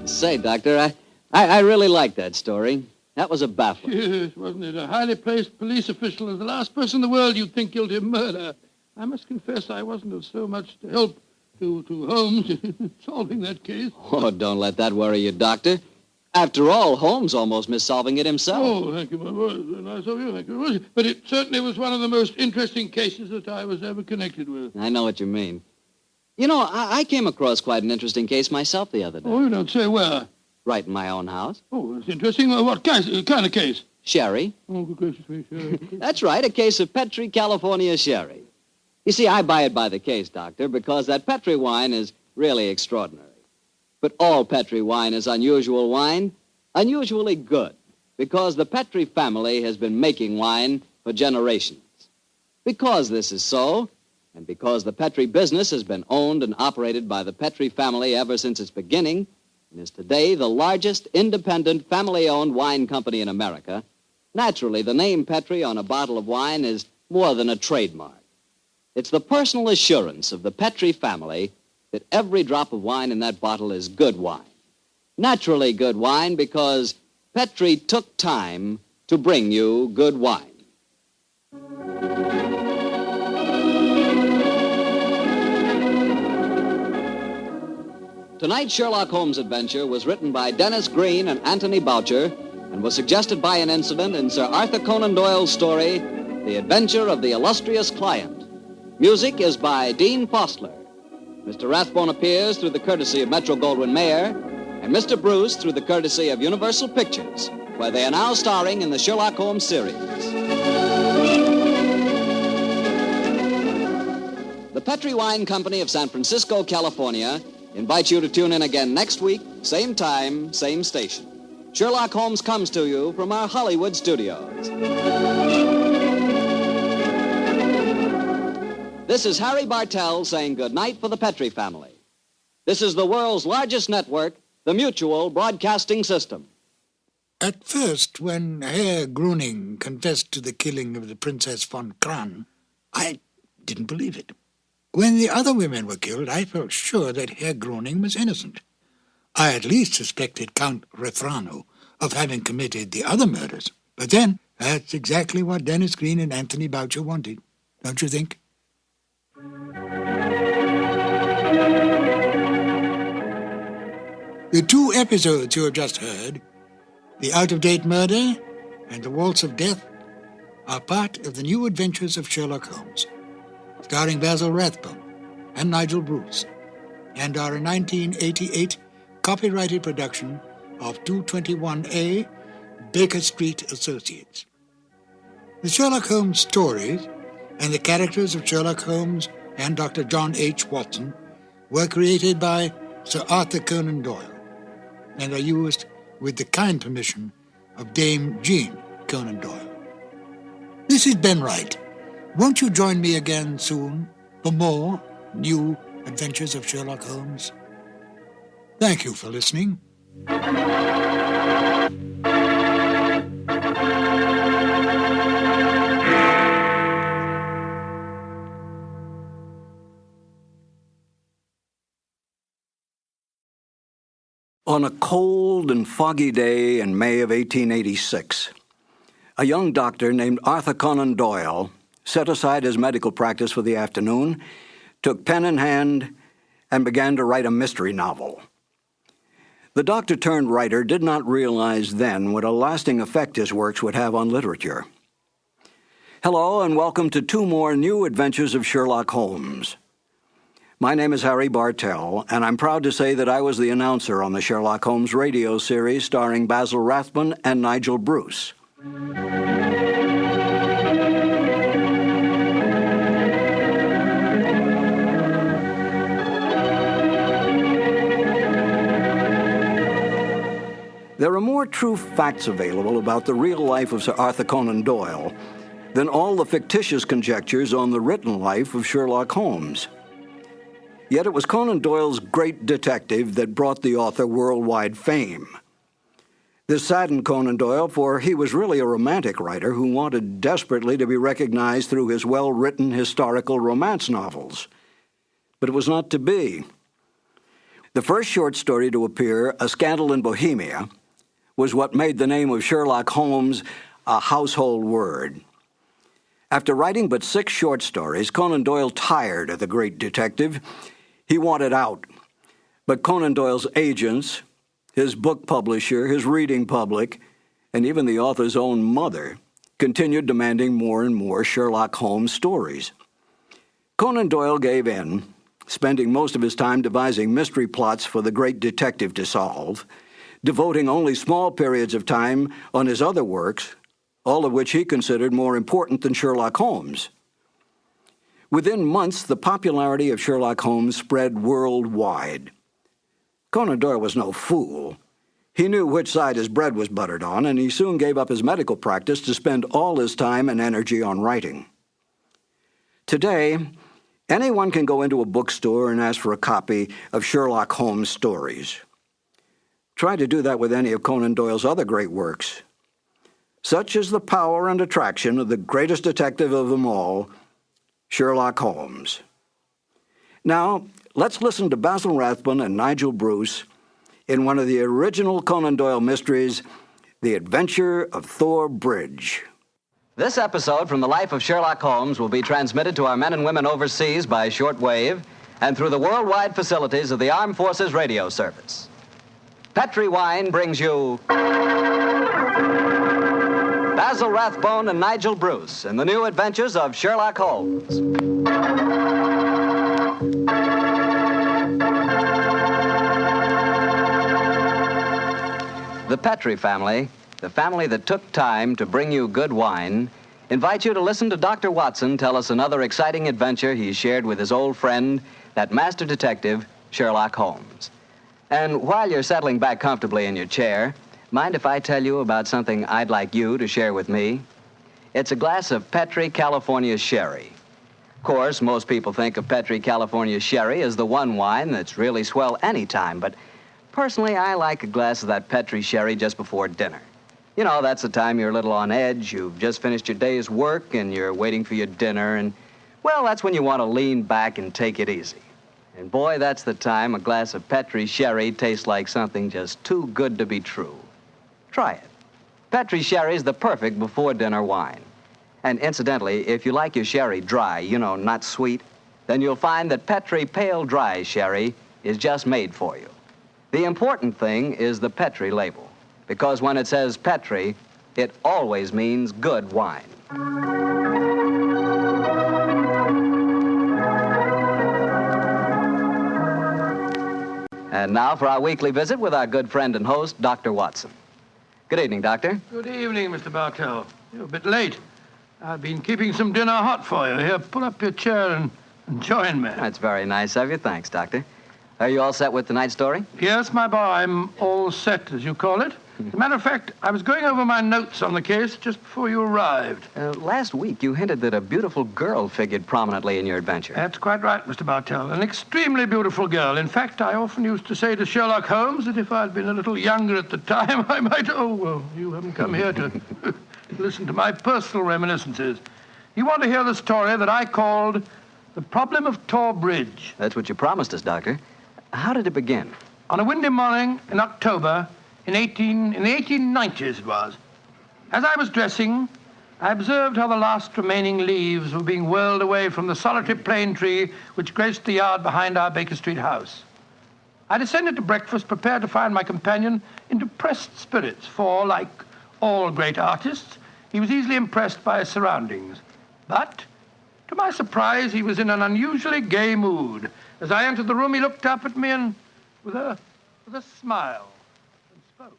[SPEAKER 3] Say, Doctor, I really like that story. That was a baffler.
[SPEAKER 4] Yes, wasn't it? A highly placed police official is the last person in the world you'd think guilty of murder. I must confess I wasn't of so much help to Holmes in solving that case.
[SPEAKER 3] Oh, don't let that worry you, Doctor. After all, Holmes almost missed solving it himself.
[SPEAKER 4] Oh, thank you, my boy. Nice of you, thank you very much. But it certainly was one of the most interesting cases that I was ever connected with.
[SPEAKER 3] I know what you mean. You know, I came across quite an interesting case myself the other day.
[SPEAKER 4] Oh, you don't say where?
[SPEAKER 3] Right in my own house.
[SPEAKER 4] Oh, it's interesting. What kind of case?
[SPEAKER 3] Sherry.
[SPEAKER 4] Oh, good gracious me, sherry.
[SPEAKER 3] That's right, a case of Petri, California sherry. You see, I buy it by the case, Doctor, because that Petri wine is really extraordinary. But all Petri wine is unusual wine, unusually good, because the Petri family has been making wine for generations. Because this is so, and because the Petri business has been owned and operated by the Petri family ever since its beginning, and is today the largest independent family-owned wine company in America, naturally the name Petri on a bottle of wine is more than a trademark. It's the personal assurance of the Petri family that every drop of wine in that bottle is good wine. Naturally good wine because Petri took time to bring you good wine. Tonight's Sherlock Holmes adventure was written by Dennis Green and Anthony Boucher and was suggested by an incident in Sir Arthur Conan Doyle's story, The Adventure of the Illustrious Client. Music is by Dean Fostler. Mr. Rathbone appears through the courtesy of Metro-Goldwyn-Mayer, and Mr. Bruce through the courtesy of Universal Pictures, where they are now starring in the Sherlock Holmes series. The Petri Wine Company of San Francisco, California, invites you to tune in again next week, same time, same station. Sherlock Holmes comes to you from our Hollywood studios. This is Harry Bartell saying goodnight for the Petri family. This is the world's largest network, the Mutual Broadcasting System.
[SPEAKER 2] At first, when Herr Gruning confessed to the killing of the Princess von Kran, I didn't believe it. When the other women were killed, I felt sure that Herr Gruning was innocent. I at least suspected Count Refrano of having committed the other murders. But then, that's exactly what Dennis Green and Anthony Boucher wanted, don't you think? The two episodes you have just heard, The Out-of-Date Murder and The Waltz of Death, are part of the new adventures of Sherlock Holmes, starring Basil Rathbone and Nigel Bruce, and are a 1988 copyrighted production of 221A Baker Street Associates. The Sherlock Holmes stories and the characters of Sherlock Holmes and Dr. John H. Watson were created by Sir Arthur Conan Doyle and are used with the kind permission of Dame Jean Conan Doyle. This is Ben Wright. Won't you join me again soon for more new adventures of Sherlock Holmes? Thank you for listening.
[SPEAKER 5] On a cold and foggy day in May of 1886, a young doctor named Arthur Conan Doyle set aside his medical practice for the afternoon, took pen in hand, and began to write a mystery novel. The doctor-turned-writer did not realize then what a lasting effect his works would have on literature. Hello, and welcome to two more new adventures of Sherlock Holmes. My name is Harry Bartell, and I'm proud to say that I was the announcer on the Sherlock Holmes radio series starring Basil Rathbone and Nigel Bruce. There are more true facts available about the real life of Sir Arthur Conan Doyle than all the fictitious conjectures on the written life of Sherlock Holmes. Yet it was Conan Doyle's great detective that brought the author worldwide fame. This saddened Conan Doyle, for he was really a romantic writer who wanted desperately to be recognized through his well-written historical romance novels. But it was not to be. The first short story to appear, A Scandal in Bohemia, was what made the name of Sherlock Holmes a household word. After writing but 6 short stories, Conan Doyle tired of the great detective. He wanted out. But Conan Doyle's agents, his book publisher, his reading public, and even the author's own mother continued demanding more and more Sherlock Holmes stories. Conan Doyle gave in, spending most of his time devising mystery plots for the great detective to solve, devoting only small periods of time on his other works, all of which he considered more important than Sherlock Holmes. Within months, the popularity of Sherlock Holmes spread worldwide. Conan Doyle was no fool. He knew which side his bread was buttered on, and he soon gave up his medical practice to spend all his time and energy on writing. Today, anyone can go into a bookstore and ask for a copy of Sherlock Holmes stories. Try to do that with any of Conan Doyle's other great works. Such is the power and attraction of the greatest detective of them all, Sherlock Holmes. Now, let's listen to Basil Rathbone and Nigel Bruce in one of the original Conan Doyle mysteries, The Adventure of Thor Bridge.
[SPEAKER 3] This episode from the life of Sherlock Holmes will be transmitted to our men and women overseas by shortwave and through the worldwide facilities of the Armed Forces Radio Service. Petri Wine brings you Basil Rathbone and Nigel Bruce in the new adventures of Sherlock Holmes. The Petri family, the family that took time to bring you good wine, invites you to listen to Dr. Watson tell us another exciting adventure he shared with his old friend, that master detective, Sherlock Holmes. And while you're settling back comfortably in your chair, mind if I tell you about something I'd like you to share with me? It's a glass of Petri California Sherry. Of course, most people think of Petri California Sherry as the one wine that's really swell any time, but personally, I like a glass of that Petri Sherry just before dinner. You know, that's the time you're a little on edge, you've just finished your day's work, and you're waiting for your dinner, and, well, that's when you want to lean back and take it easy. And boy, that's the time a glass of Petri Sherry tastes like something just too good to be true. Try it. Petri Sherry is the perfect before-dinner wine. And incidentally, if you like your sherry dry, you know, not sweet, then you'll find that Petri Pale Dry Sherry is just made for you. The important thing is the Petri label, because when it says Petri, it always means good wine. And now for our weekly visit with our good friend and host, Dr. Watson. Good evening, Doctor.
[SPEAKER 4] Good evening, Mr. Bartell. You're a bit late. I've been keeping some dinner hot for you. Here, pull up your chair and join me.
[SPEAKER 3] That's very nice of you. Thanks, Doctor. Are you all set with tonight's story?
[SPEAKER 4] Yes, my boy, I'm all set, as you call it. As a matter of fact, I was going over my notes on the case just before you arrived.
[SPEAKER 3] Last week, you hinted that a beautiful girl figured prominently in your adventure.
[SPEAKER 4] That's quite right, Mr. Bartell. An extremely beautiful girl. In fact, I often used to say to Sherlock Holmes that if I'd been a little younger at the time, I might... Oh, well, you haven't come here to listen to my personal reminiscences. You want to hear the story that I called The Problem of Tor Bridge.
[SPEAKER 3] That's what you promised us, Doctor. How did it begin?
[SPEAKER 4] On a windy morning in October, in the 1890s it was. As I was dressing, I observed how the last remaining leaves were being whirled away from the solitary plane tree which graced the yard behind our Baker Street house. I descended to breakfast, prepared to find my companion in depressed spirits, for, like all great artists, he was easily impressed by his surroundings. But, to my surprise, he was in an unusually gay mood. As I entered the room, he looked up at me and, with a smile, and spoke.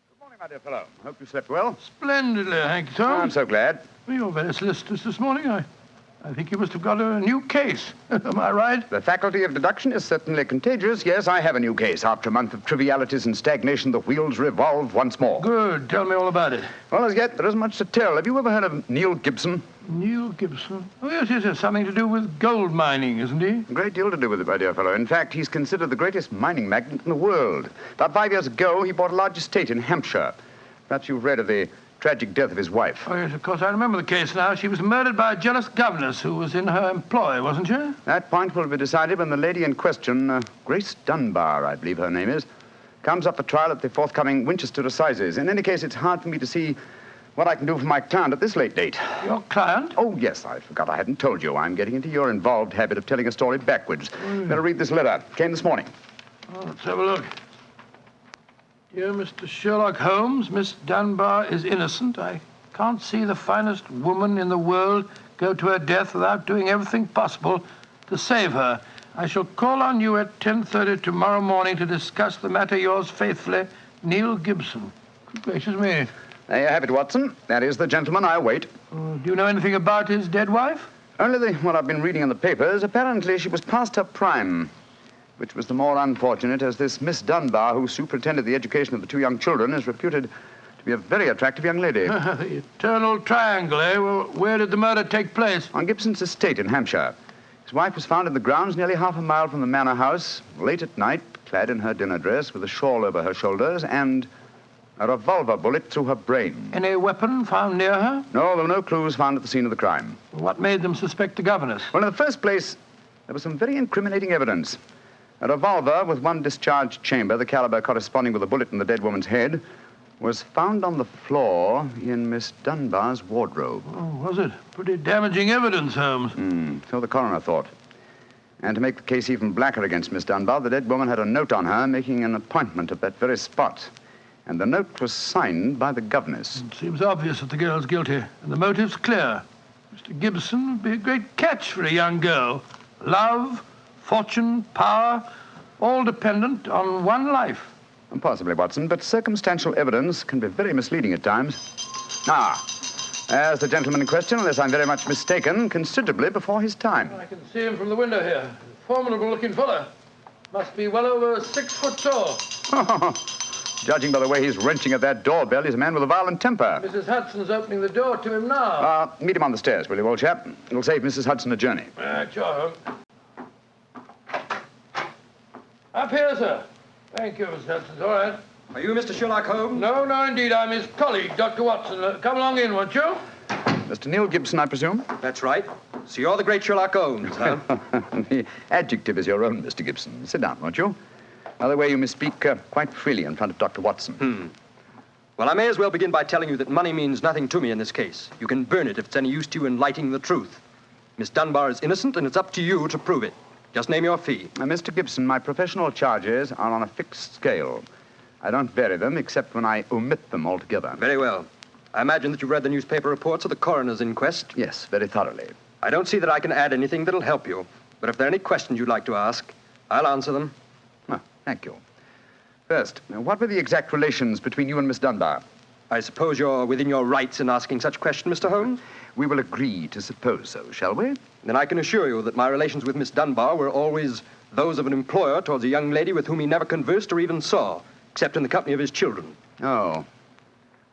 [SPEAKER 9] Good morning, my dear fellow. Hope you slept well.
[SPEAKER 4] Splendidly, thank you, Tom.
[SPEAKER 9] I'm so glad.
[SPEAKER 4] Well, you're very solicitous this morning. I think you must have got a new case. Am I right?
[SPEAKER 9] The faculty of deduction is certainly contagious. Yes, I have a new case. After a month of trivialities and stagnation, the wheels revolve once more.
[SPEAKER 4] Good. Tell me all about it.
[SPEAKER 9] Well, as yet, there isn't much to tell. Have you ever heard of Neil Gibson?
[SPEAKER 4] Neil Gibson? Oh, yes. Something to do with gold mining, isn't he?
[SPEAKER 9] A great deal to do with it, my dear fellow. In fact, he's considered the greatest mining magnate in the world. About 5 years ago, he bought a large estate in Hampshire. Perhaps you've read of the tragic death of his wife.
[SPEAKER 4] Oh, yes, of course. I remember the case now. She was murdered by a jealous governess who was in her employ, wasn't she?
[SPEAKER 9] That point will be decided when the lady in question, Grace Dunbar, I believe her name is, comes up for trial at the forthcoming Winchester Assizes. In any case, it's hard for me to see what I can do for my client at this late date.
[SPEAKER 4] Your client?
[SPEAKER 9] Oh, yes, I forgot I hadn't told you. I'm getting into your involved habit of telling a story backwards. Better read this letter. Came this morning.
[SPEAKER 4] Oh, let's have a look. Dear Mr. Sherlock Holmes, Miss Dunbar is innocent. I can't see the finest woman in the world go to her death without doing everything possible to save her. I shall call on you at 10:30 tomorrow morning to discuss the matter. Yours faithfully, Neil Gibson. Good gracious me.
[SPEAKER 9] There you have it, Watson. That is the gentleman I await.
[SPEAKER 4] Do you know anything about his dead wife?
[SPEAKER 9] Only what I've been reading in the papers, apparently she was past her prime, which was the more unfortunate as this Miss Dunbar, who superintended the education of the 2 young children, is reputed to be a very attractive young lady.
[SPEAKER 4] The eternal triangle, eh? Well, where did the murder take place?
[SPEAKER 9] On Gibson's estate in Hampshire. His wife was found in the grounds nearly half a mile from the manor house, late at night, clad in her dinner dress, with a shawl over her shoulders, and a revolver bullet through her brain.
[SPEAKER 4] Any weapon found near her?
[SPEAKER 9] No, there were no clues found at the scene of the crime.
[SPEAKER 4] What made them suspect the governess?
[SPEAKER 9] Well, in the first place, there was some very incriminating evidence. A revolver with 1 discharged chamber, the caliber corresponding with a bullet in the dead woman's head, was found on the floor in Miss Dunbar's wardrobe.
[SPEAKER 4] Oh, was it? Pretty damaging evidence, Holmes.
[SPEAKER 9] So the coroner thought. And to make the case even blacker against Miss Dunbar, the dead woman had a note on her making an appointment at that very spot. And the note was signed by the governess.
[SPEAKER 4] It seems obvious that the girl's guilty, and the motive's clear. Mr. Gibson would be a great catch for a young girl. Love, fortune, power, all dependent on one life.
[SPEAKER 9] Possibly, Watson, but circumstantial evidence can be very misleading at times. As the gentleman in question, unless I'm very much mistaken, considerably before his time.
[SPEAKER 4] I can see him from the window here. Formidable-looking fellow. Must be well over 6 foot tall.
[SPEAKER 9] Judging by the way he's wrenching at that doorbell, he's a man with a violent temper.
[SPEAKER 4] Mrs. Hudson's opening the door to him now.
[SPEAKER 9] Meet him on the stairs, will you, old chap? It'll save Mrs. Hudson a journey.
[SPEAKER 4] Sure, Holmes. Up here, sir. Thank you, Mr. Hudson. All right.
[SPEAKER 8] Are you Mr. Sherlock Holmes?
[SPEAKER 4] No, indeed. I'm his colleague, Dr. Watson. Come along in, won't you?
[SPEAKER 9] Mr. Neil Gibson, I presume?
[SPEAKER 8] That's right. So you're the great Sherlock Holmes, huh?
[SPEAKER 9] The adjective is your own, Mr. Gibson. Sit down, won't you? By the way, you may speak quite freely in front of Dr. Watson.
[SPEAKER 8] Well, I may as well begin by telling you that money means nothing to me in this case. You can burn it if it's any use to you in lighting the truth. Miss Dunbar is innocent, and it's up to you to prove it. Just name your fee.
[SPEAKER 9] Mr. Gibson, my professional charges are on a fixed scale. I don't vary them except when I omit them altogether.
[SPEAKER 8] Very well. I imagine that you've read the newspaper reports of the coroner's inquest?
[SPEAKER 9] Yes, very thoroughly.
[SPEAKER 8] I don't see that I can add anything that'll help you. But if there are any questions you'd like to ask, I'll answer them.
[SPEAKER 9] Thank you. First, what were the exact relations between you and Miss Dunbar?
[SPEAKER 8] I suppose you're within your rights in asking such a question, Mr. Holmes?
[SPEAKER 9] We will agree to suppose so, shall we?
[SPEAKER 8] Then I can assure you that my relations with Miss Dunbar were always those of an employer towards a young lady with whom he never conversed or even saw, except in the company of his children.
[SPEAKER 9] Oh.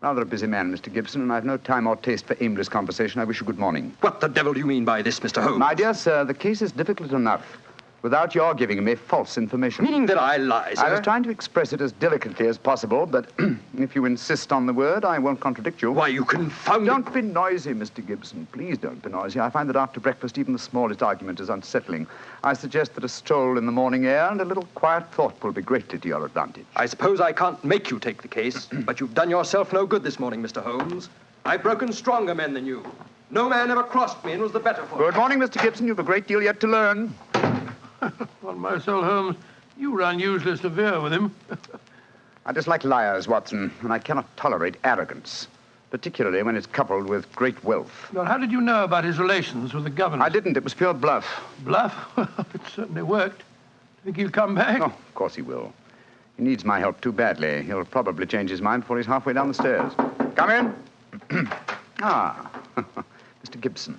[SPEAKER 9] Rather a busy man, Mr. Gibson, and I've no time or taste for aimless conversation. I wish you good morning.
[SPEAKER 8] What the devil do you mean by this, Mr. Holmes?
[SPEAKER 9] My dear sir, the case is difficult enough without your giving me false information.
[SPEAKER 8] Meaning that I lie, sir?
[SPEAKER 9] I was trying to express it as delicately as possible, but if you insist on the word, I won't contradict you.
[SPEAKER 8] Why, you confounded...
[SPEAKER 9] Don't be noisy, Mr. Gibson. Please don't be noisy. I find that after breakfast, even the smallest argument is unsettling. I suggest that a stroll in the morning air and a little quiet thought will be greatly to your advantage.
[SPEAKER 8] I suppose I can't make you take the case, but you've done yourself no good this morning, Mr. Holmes. I've broken stronger men than you. No man ever crossed me and was the better for it.
[SPEAKER 9] Good morning, Mr. Gibson. You've a great deal yet to learn.
[SPEAKER 4] On my soul, Holmes, you were unusually severe with him.
[SPEAKER 9] I dislike liars, Watson, and I cannot tolerate arrogance, particularly when it's coupled with great wealth.
[SPEAKER 4] Well, how did you know about his relations with the governor?
[SPEAKER 9] I didn't. It was pure bluff.
[SPEAKER 4] Bluff? It certainly worked. Think he'll come back?
[SPEAKER 9] Oh, of course he will. He needs my help too badly. He'll probably change his mind before he's halfway down the stairs. Come in. Mr. Gibson.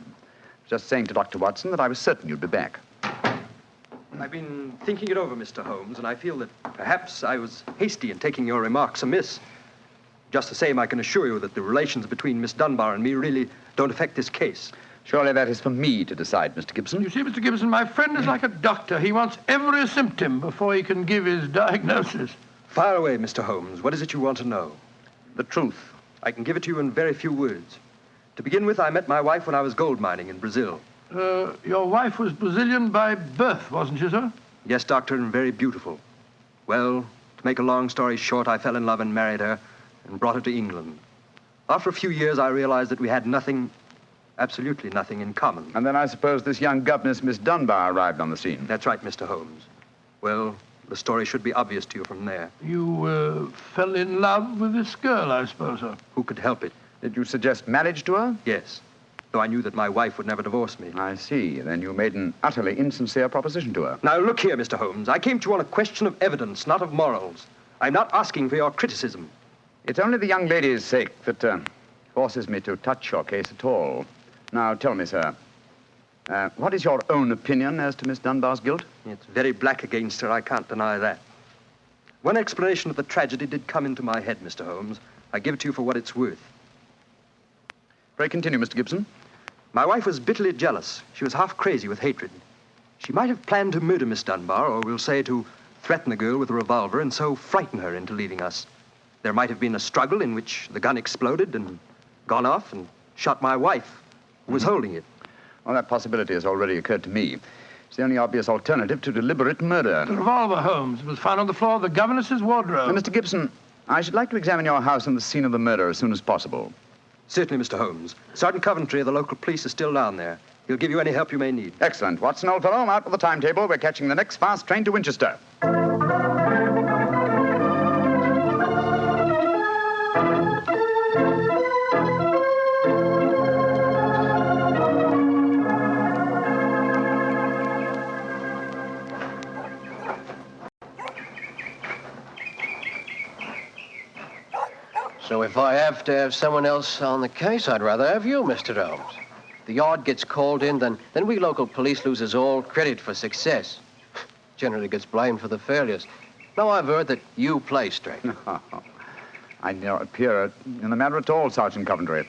[SPEAKER 9] Just saying to Dr. Watson that I was certain you'd be back.
[SPEAKER 8] I've been thinking it over, Mr. Holmes, and I feel that perhaps I was hasty in taking your remarks amiss. Just the same, I can assure you that the relations between Miss Dunbar and me really don't affect this case.
[SPEAKER 9] Surely that is for me to decide, Mr. Gibson.
[SPEAKER 4] You see, Mr. Gibson, my friend is like a doctor. He wants every symptom before he can give his diagnosis.
[SPEAKER 8] Fire away, Mr. Holmes. What is it you want to know?
[SPEAKER 9] The truth.
[SPEAKER 8] I can give it to you in very few words. To begin with, I met my wife when I was gold mining in Brazil.
[SPEAKER 4] Your wife was Brazilian by birth, wasn't she, sir?
[SPEAKER 8] Yes, doctor, and very beautiful. Well, to make a long story short, I fell in love and married her and brought her to England. After a few years, I realized that we had nothing, absolutely nothing in common.
[SPEAKER 9] And then I suppose this young governess, Miss Dunbar, arrived on the scene.
[SPEAKER 8] That's right, Mr. Holmes. Well, the story should be obvious to you from there.
[SPEAKER 4] You fell in love with this girl, I suppose, sir?
[SPEAKER 8] Who could help it?
[SPEAKER 9] Did you suggest marriage to her?
[SPEAKER 8] Yes. Though I knew that my wife would never divorce me.
[SPEAKER 9] I see. Then you made an utterly insincere proposition to her.
[SPEAKER 8] Now, look here, Mr. Holmes. I came to you on a question of evidence, not of morals. I'm not asking for your criticism.
[SPEAKER 9] It's only the young lady's sake that forces me to touch your case at all. Now, tell me, sir,
[SPEAKER 7] What is your own opinion as to Miss Dunbar's guilt?
[SPEAKER 8] It's very black against her, I can't deny that. One explanation of the tragedy did come into my head, Mr. Holmes. I give it to you for what it's worth.
[SPEAKER 7] Pray continue, Mr. Gibson.
[SPEAKER 8] My wife was bitterly jealous. She was half crazy with hatred. She might have planned to murder Miss Dunbar, or we'll say to threaten the girl with a revolver and so frighten her into leaving us. There might have been a struggle in which the gun exploded and gone off and shot my wife, who was holding it.
[SPEAKER 7] Well, that possibility has already occurred to me. It's the only obvious alternative to deliberate murder.
[SPEAKER 4] The revolver, Holmes, was found on the floor of the governess's wardrobe.
[SPEAKER 7] Now, Mr. Gibson, I should like to examine your house and the scene of the murder as soon as possible.
[SPEAKER 8] Certainly, Mr. Holmes. Sergeant Coventry of the local police is still down there. He'll give you any help you may need.
[SPEAKER 7] Excellent. Watson, old fellow, out with the timetable. We're catching the next fast train to Winchester.
[SPEAKER 11] So if I have to have someone else on the case, I'd rather have you, Mr. Holmes. The yard gets called in, then we local police loses all credit for success. Generally gets blamed for the failures. Now I've heard that you play straight.
[SPEAKER 7] I don't appear in the matter at all, Sergeant Coventry.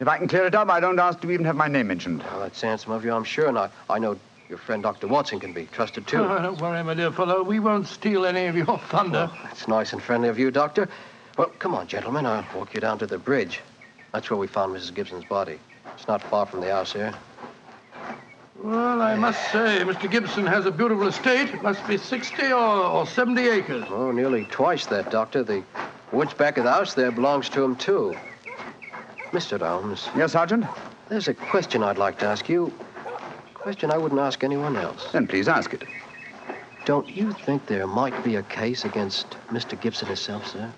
[SPEAKER 7] If I can clear it up, I don't ask to even have my name mentioned.
[SPEAKER 11] Well, that's handsome of you, I'm sure, and I know your friend Dr. Watson can be trusted, too.
[SPEAKER 4] Oh, don't worry, my dear fellow. We won't steal any of your thunder.
[SPEAKER 11] Well, that's nice and friendly of you, Doctor. Well, come on, gentlemen. I'll walk you down to the bridge. That's where we found Mrs. Gibson's body. It's not far from the house here.
[SPEAKER 4] Well, I must say, Mr. Gibson has a beautiful estate. It must be 60 or 70 acres.
[SPEAKER 11] Oh, nearly twice that, Doctor. The woods back of the house there belongs to him, too. Mr. Holmes.
[SPEAKER 7] Yes, Sergeant?
[SPEAKER 11] There's a question I'd like to ask you. A question I wouldn't ask anyone else.
[SPEAKER 7] Then please ask it.
[SPEAKER 11] Don't you think there might be a case against Mr. Gibson himself, sir?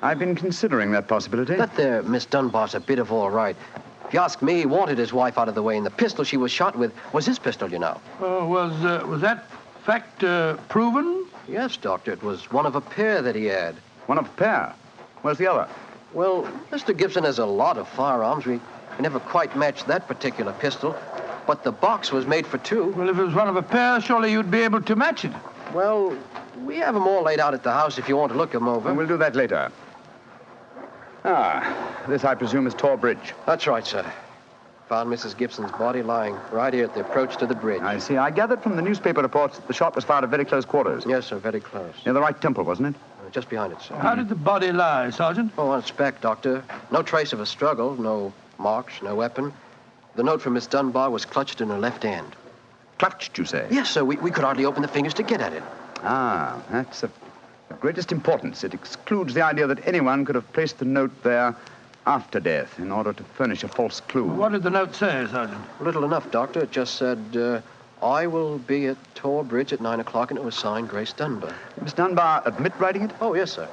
[SPEAKER 7] I've been considering that possibility.
[SPEAKER 11] That there Miss Dunbar's a bit of all right. If you ask me, he wanted his wife out of the way, and the pistol she was shot with was his pistol, you know.
[SPEAKER 4] Oh, was that fact proven?
[SPEAKER 11] Yes, Doctor. It was one of a pair that he had.
[SPEAKER 7] One of a pair? Where's the other?
[SPEAKER 11] Well, Mr. Gibson has a lot of firearms. We never quite matched that particular pistol, but the box was made for two.
[SPEAKER 4] Well, if it was one of a pair, surely you'd be able to match it.
[SPEAKER 11] Well, we have them all laid out at the house if you want to look them over.
[SPEAKER 7] Well, we'll do that later. This, I presume, is Tor Bridge.
[SPEAKER 11] That's right, sir. Found Mrs. Gibson's body lying right here at the approach to the bridge.
[SPEAKER 7] I see. I gathered from the newspaper reports that the shot was fired at very close quarters.
[SPEAKER 11] Yes, sir, very close.
[SPEAKER 7] Near the right temple, wasn't it?
[SPEAKER 11] Just behind it, sir.
[SPEAKER 4] How did the body lie, Sergeant?
[SPEAKER 11] Oh, on its back, Doctor. No trace of a struggle, no marks, no weapon. The note from Miss Dunbar was clutched in her left hand.
[SPEAKER 7] Clutched, you say?
[SPEAKER 11] Yes, sir. We could hardly open the fingers to get at it.
[SPEAKER 7] Ah, that's of greatest importance. It excludes the idea that anyone could have placed the note there after death in order to furnish a false clue.
[SPEAKER 4] What did the note say, Sergeant?
[SPEAKER 11] Little enough, Doctor. It just said, I will be at Tor Bridge at 9 o'clock, and it was signed Grace Dunbar.
[SPEAKER 7] Miss Dunbar admit writing it?
[SPEAKER 11] Oh, yes, sir.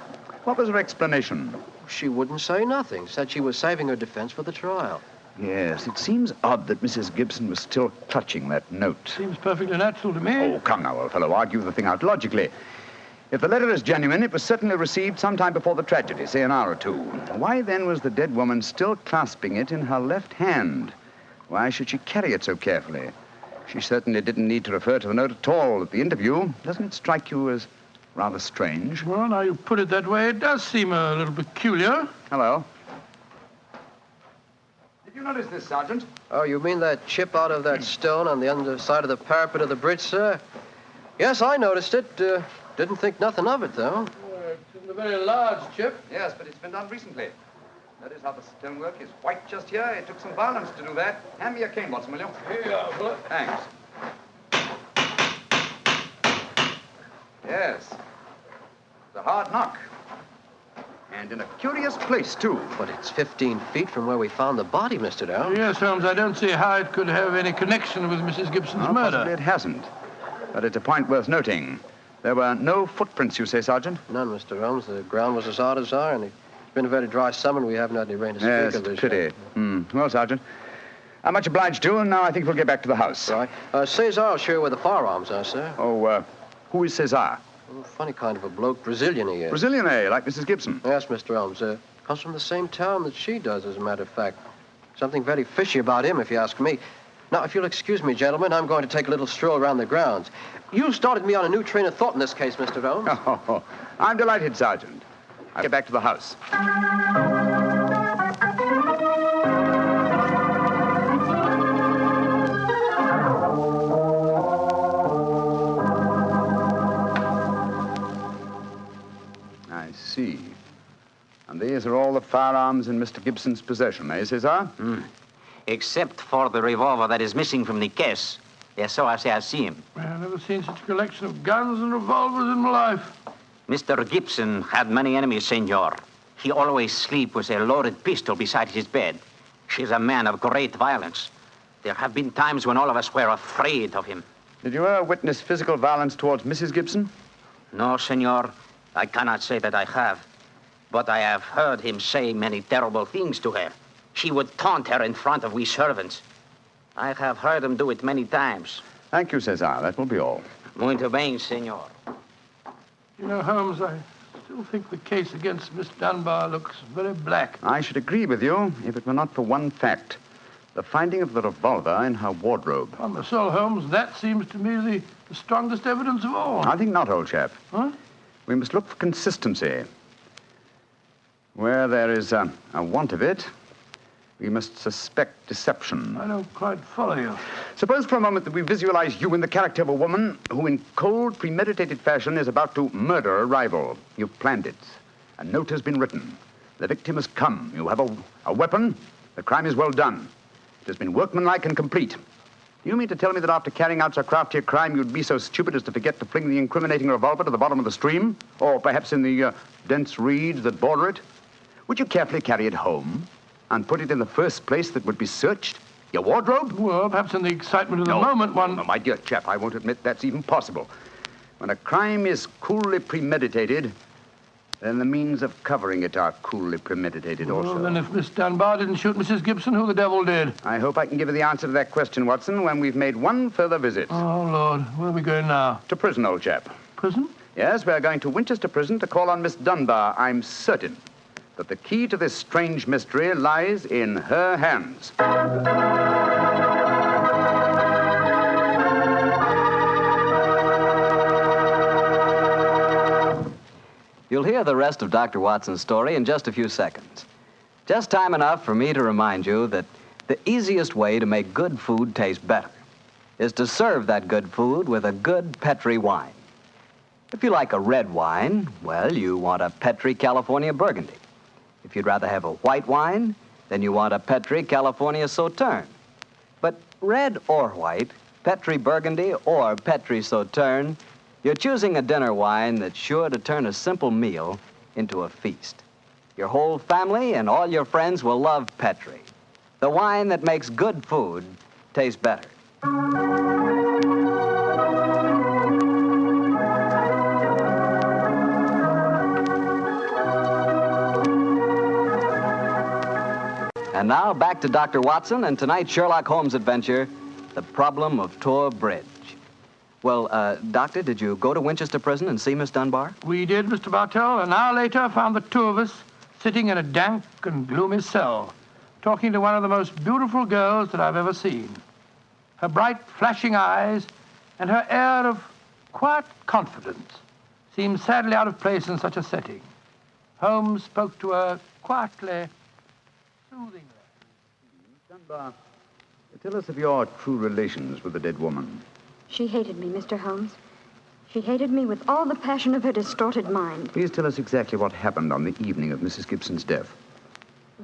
[SPEAKER 7] What was her explanation?
[SPEAKER 11] She wouldn't say nothing. Said she was saving her defense for the trial.
[SPEAKER 7] Yes, it seems odd that Mrs. Gibson was still clutching that note.
[SPEAKER 4] Seems perfectly natural to me.
[SPEAKER 7] Oh, come now, old fellow. Argue the thing out logically. If the letter is genuine, it was certainly received sometime before the tragedy, say an hour or two. Why then was the dead woman still clasping it in her left hand? Why should she carry it so carefully? She certainly didn't need to refer to the note at all at the interview. Doesn't it strike you as rather strange?
[SPEAKER 4] Well, now you put it that way, it does seem a little peculiar.
[SPEAKER 7] Hello. Did you notice this, Sergeant?
[SPEAKER 11] Oh, you mean that chip out of that stone on the underside of the parapet of the bridge, sir? Yes, I noticed it. Didn't think nothing of it, though.
[SPEAKER 4] It isn't a very large chip.
[SPEAKER 7] Yes, but it's been done recently. That is how the stonework is white just here. It took some violence to do that. Hand me a cane, Watson, will you?
[SPEAKER 4] Here you are, fella.
[SPEAKER 7] Thanks. Yes. It's a hard knock. And in a curious place, too.
[SPEAKER 11] But it's 15 feet from where we found the body, Mr. Dow.
[SPEAKER 4] Yes, Holmes, I don't see how it could have any connection with Mrs. Gibson's murder.
[SPEAKER 7] Possibly it hasn't. But it's a point worth noting. There were no footprints, you say, Sergeant?
[SPEAKER 11] None, Mr. Holmes. The ground was as hard as iron. It's been a very dry summer, and we haven't had any rain to speak
[SPEAKER 7] Yes,
[SPEAKER 11] of this
[SPEAKER 7] pity.
[SPEAKER 11] year.
[SPEAKER 7] Well, Sergeant, I'm much obliged to you, and now I think we'll get back to the house.
[SPEAKER 11] Right. Cesar will show you where the firearms are, sir.
[SPEAKER 7] Oh, who is Cesar?
[SPEAKER 11] Oh, funny kind of a bloke. Brazilian he is.
[SPEAKER 7] Brazilian, eh? Like Mrs. Gibson?
[SPEAKER 11] Yes, Mr. Holmes. Comes from the same town that she does, as a matter of fact. Something very fishy about him, if you ask me. Now, if you'll excuse me, gentlemen, I'm going to take a little stroll around the grounds. You started me on a new train of thought in this case, Mr. Holmes.
[SPEAKER 9] Oh, I'm delighted, Sergeant. I'll get back to the house. I see. And these are all the firearms in Mr. Gibson's possession, eh, Cesar?
[SPEAKER 12] Except for the revolver that is missing from the case. Yes, so I say I've seen him.
[SPEAKER 4] I've never seen such a collection of guns and revolvers in my life.
[SPEAKER 12] Mr. Gibson had many enemies, senor. He always sleep with a loaded pistol beside his bed. He's a man of great violence. There have been times when all of us were afraid of him.
[SPEAKER 9] Did you ever witness physical violence towards Mrs. Gibson?
[SPEAKER 12] No, senor. I cannot say that I have. But I have heard him say many terrible things to her. He would taunt her in front of we servants. I have heard him do it many times.
[SPEAKER 9] Thank you, Cesar. That will be all.
[SPEAKER 12] Muito bem, senor.
[SPEAKER 4] You know, Holmes, I still think the case against Miss Dunbar looks very black.
[SPEAKER 9] I should agree with you if it were not for one fact. The finding of the revolver in her wardrobe.
[SPEAKER 4] On the soul, Holmes, that seems to me the strongest evidence of all.
[SPEAKER 9] I think not, old chap.
[SPEAKER 4] Huh?
[SPEAKER 9] We must look for consistency. Where there is a want of it, we must suspect deception.
[SPEAKER 4] I don't quite follow you.
[SPEAKER 9] Suppose for a moment that we visualize you in the character of a woman who in cold, premeditated fashion is about to murder a rival. You've planned it. A note has been written. The victim has come. You have a weapon. The crime is well done. It has been workmanlike and complete. Do you mean to tell me that after carrying out so crafty a crime, you'd be so stupid as to forget to fling the incriminating revolver to the bottom of the stream? Or perhaps in the dense reeds that border it? Would you carefully carry it home and put it in the first place that would be searched? Your wardrobe?
[SPEAKER 4] Well, perhaps in the excitement of the moment, one...
[SPEAKER 9] No, my dear chap, I won't admit that's even possible. When a crime is coolly premeditated, then the means of covering it are coolly premeditated also.
[SPEAKER 4] Well, then if Miss Dunbar didn't shoot Mrs. Gibson, who the devil did?
[SPEAKER 9] I hope I can give you the answer to that question, Watson, when we've made one further visit.
[SPEAKER 4] Oh, Lord. Where are we going now?
[SPEAKER 9] To prison, old chap.
[SPEAKER 4] Prison?
[SPEAKER 9] Yes, we're going to Winchester Prison to call on Miss Dunbar. I'm certain that the key to this strange mystery lies in her hands.
[SPEAKER 3] You'll hear the rest of Dr. Watson's story in just a few seconds. Just time enough for me to remind you that the easiest way to make good food taste better is to serve that good food with a good Petri wine. If you like a red wine, well, you want a Petri California Burgundy. If you'd rather have a white wine, then you want a Petri California Sauterne. But red or white, Petri Burgundy or Petri Sauterne, you're choosing a dinner wine that's sure to turn a simple meal into a feast. Your whole family and all your friends will love Petri, the wine that makes good food taste better. And now back to Dr. Watson and tonight's Sherlock Holmes adventure, The Problem of Tor Bridge. Well, Doctor, did you go to Winchester Prison and see Miss Dunbar?
[SPEAKER 4] We did, Mr. Bartell. An hour later, found the two of us sitting in a dank and gloomy cell, talking to one of the most beautiful girls that I've ever seen. Her bright, flashing eyes and her air of quiet confidence seemed sadly out of place in such a setting. Holmes spoke to her quietly, soothingly.
[SPEAKER 9] Dunbar, tell us of your true relations with the dead woman.
[SPEAKER 15] She hated me, Mr. Holmes. She hated me with all the passion of her distorted mind.
[SPEAKER 9] Please tell us exactly what happened on the evening of Mrs. Gibson's death.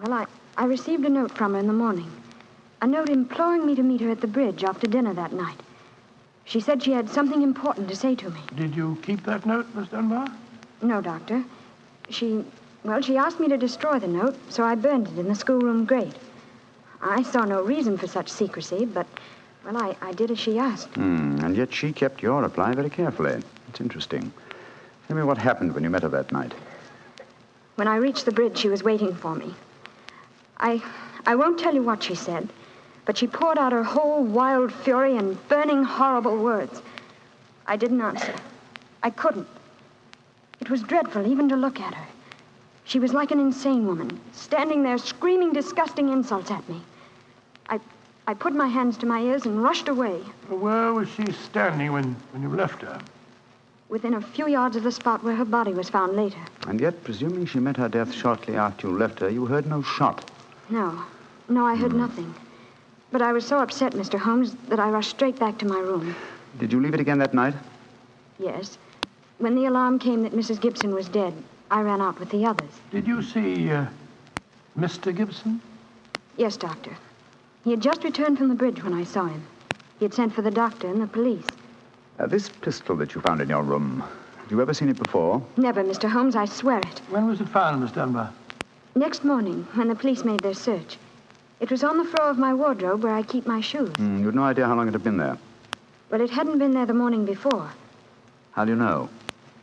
[SPEAKER 15] Well, I received a note from her in the morning. A note imploring me to meet her at the bridge after dinner that night. She said she had something important to say to me.
[SPEAKER 4] Did you keep that note, Miss Dunbar?
[SPEAKER 15] No, Doctor. She asked me to destroy the note, so I burned it in the schoolroom grate. I saw no reason for such secrecy, but, well, I did as she asked.
[SPEAKER 9] And yet she kept your reply very carefully. It's interesting. Tell me what happened when you met her that night.
[SPEAKER 15] When I reached the bridge, she was waiting for me. I won't tell you what she said, but she poured out her whole wild fury in burning, horrible words. I didn't answer. I couldn't. It was dreadful even to look at her. She was like an insane woman, standing there screaming disgusting insults at me. I put my hands to my ears and rushed away.
[SPEAKER 4] Where was she standing when you left her?
[SPEAKER 15] Within a few yards of the spot where her body was found later.
[SPEAKER 7] And yet, presuming she met her death shortly after you left her, you heard no shot.
[SPEAKER 15] No, I heard nothing. But I was so upset, Mr. Holmes, that I rushed straight back to my room.
[SPEAKER 7] Did you leave it again that night?
[SPEAKER 15] Yes. When the alarm came that Mrs. Gibson was dead, I ran out with the others.
[SPEAKER 4] Did you see Mr. Gibson?
[SPEAKER 15] Yes, Doctor. He had just returned from the bridge when I saw him. He had sent for the doctor and the police.
[SPEAKER 7] This pistol that you found in your room, had you ever seen it before?
[SPEAKER 15] Never, Mr. Holmes, I swear it.
[SPEAKER 4] When was it found, Miss Dunbar?
[SPEAKER 15] Next morning, when the police made their search. It was on the floor of my wardrobe where I keep my shoes.
[SPEAKER 7] You had no idea how long it had been there?
[SPEAKER 15] Well, it hadn't been there the morning before,
[SPEAKER 7] How do you know?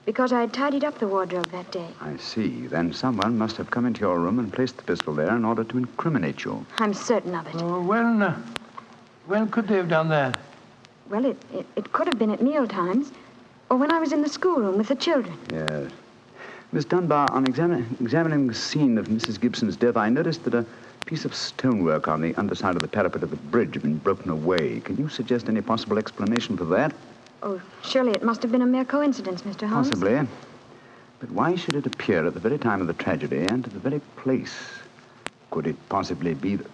[SPEAKER 15] because I had tidied up the wardrobe that day.
[SPEAKER 7] I see. Then someone must have come into your room and placed the pistol there in order to incriminate you.
[SPEAKER 15] I'm certain of it.
[SPEAKER 4] When could they have done that?
[SPEAKER 15] Well, it could have been at meal times, or when I was in the schoolroom with the children.
[SPEAKER 7] Yes. Miss Dunbar, on examining the scene of Mrs. Gibson's death, I noticed that a piece of stonework on the underside of the parapet of the bridge had been broken away. Can you suggest any possible explanation for that?
[SPEAKER 15] Oh, surely it must have been a mere coincidence, Mr. Holmes.
[SPEAKER 7] Possibly. But why should it appear at the very time of the tragedy and at the very place? Could it possibly be that...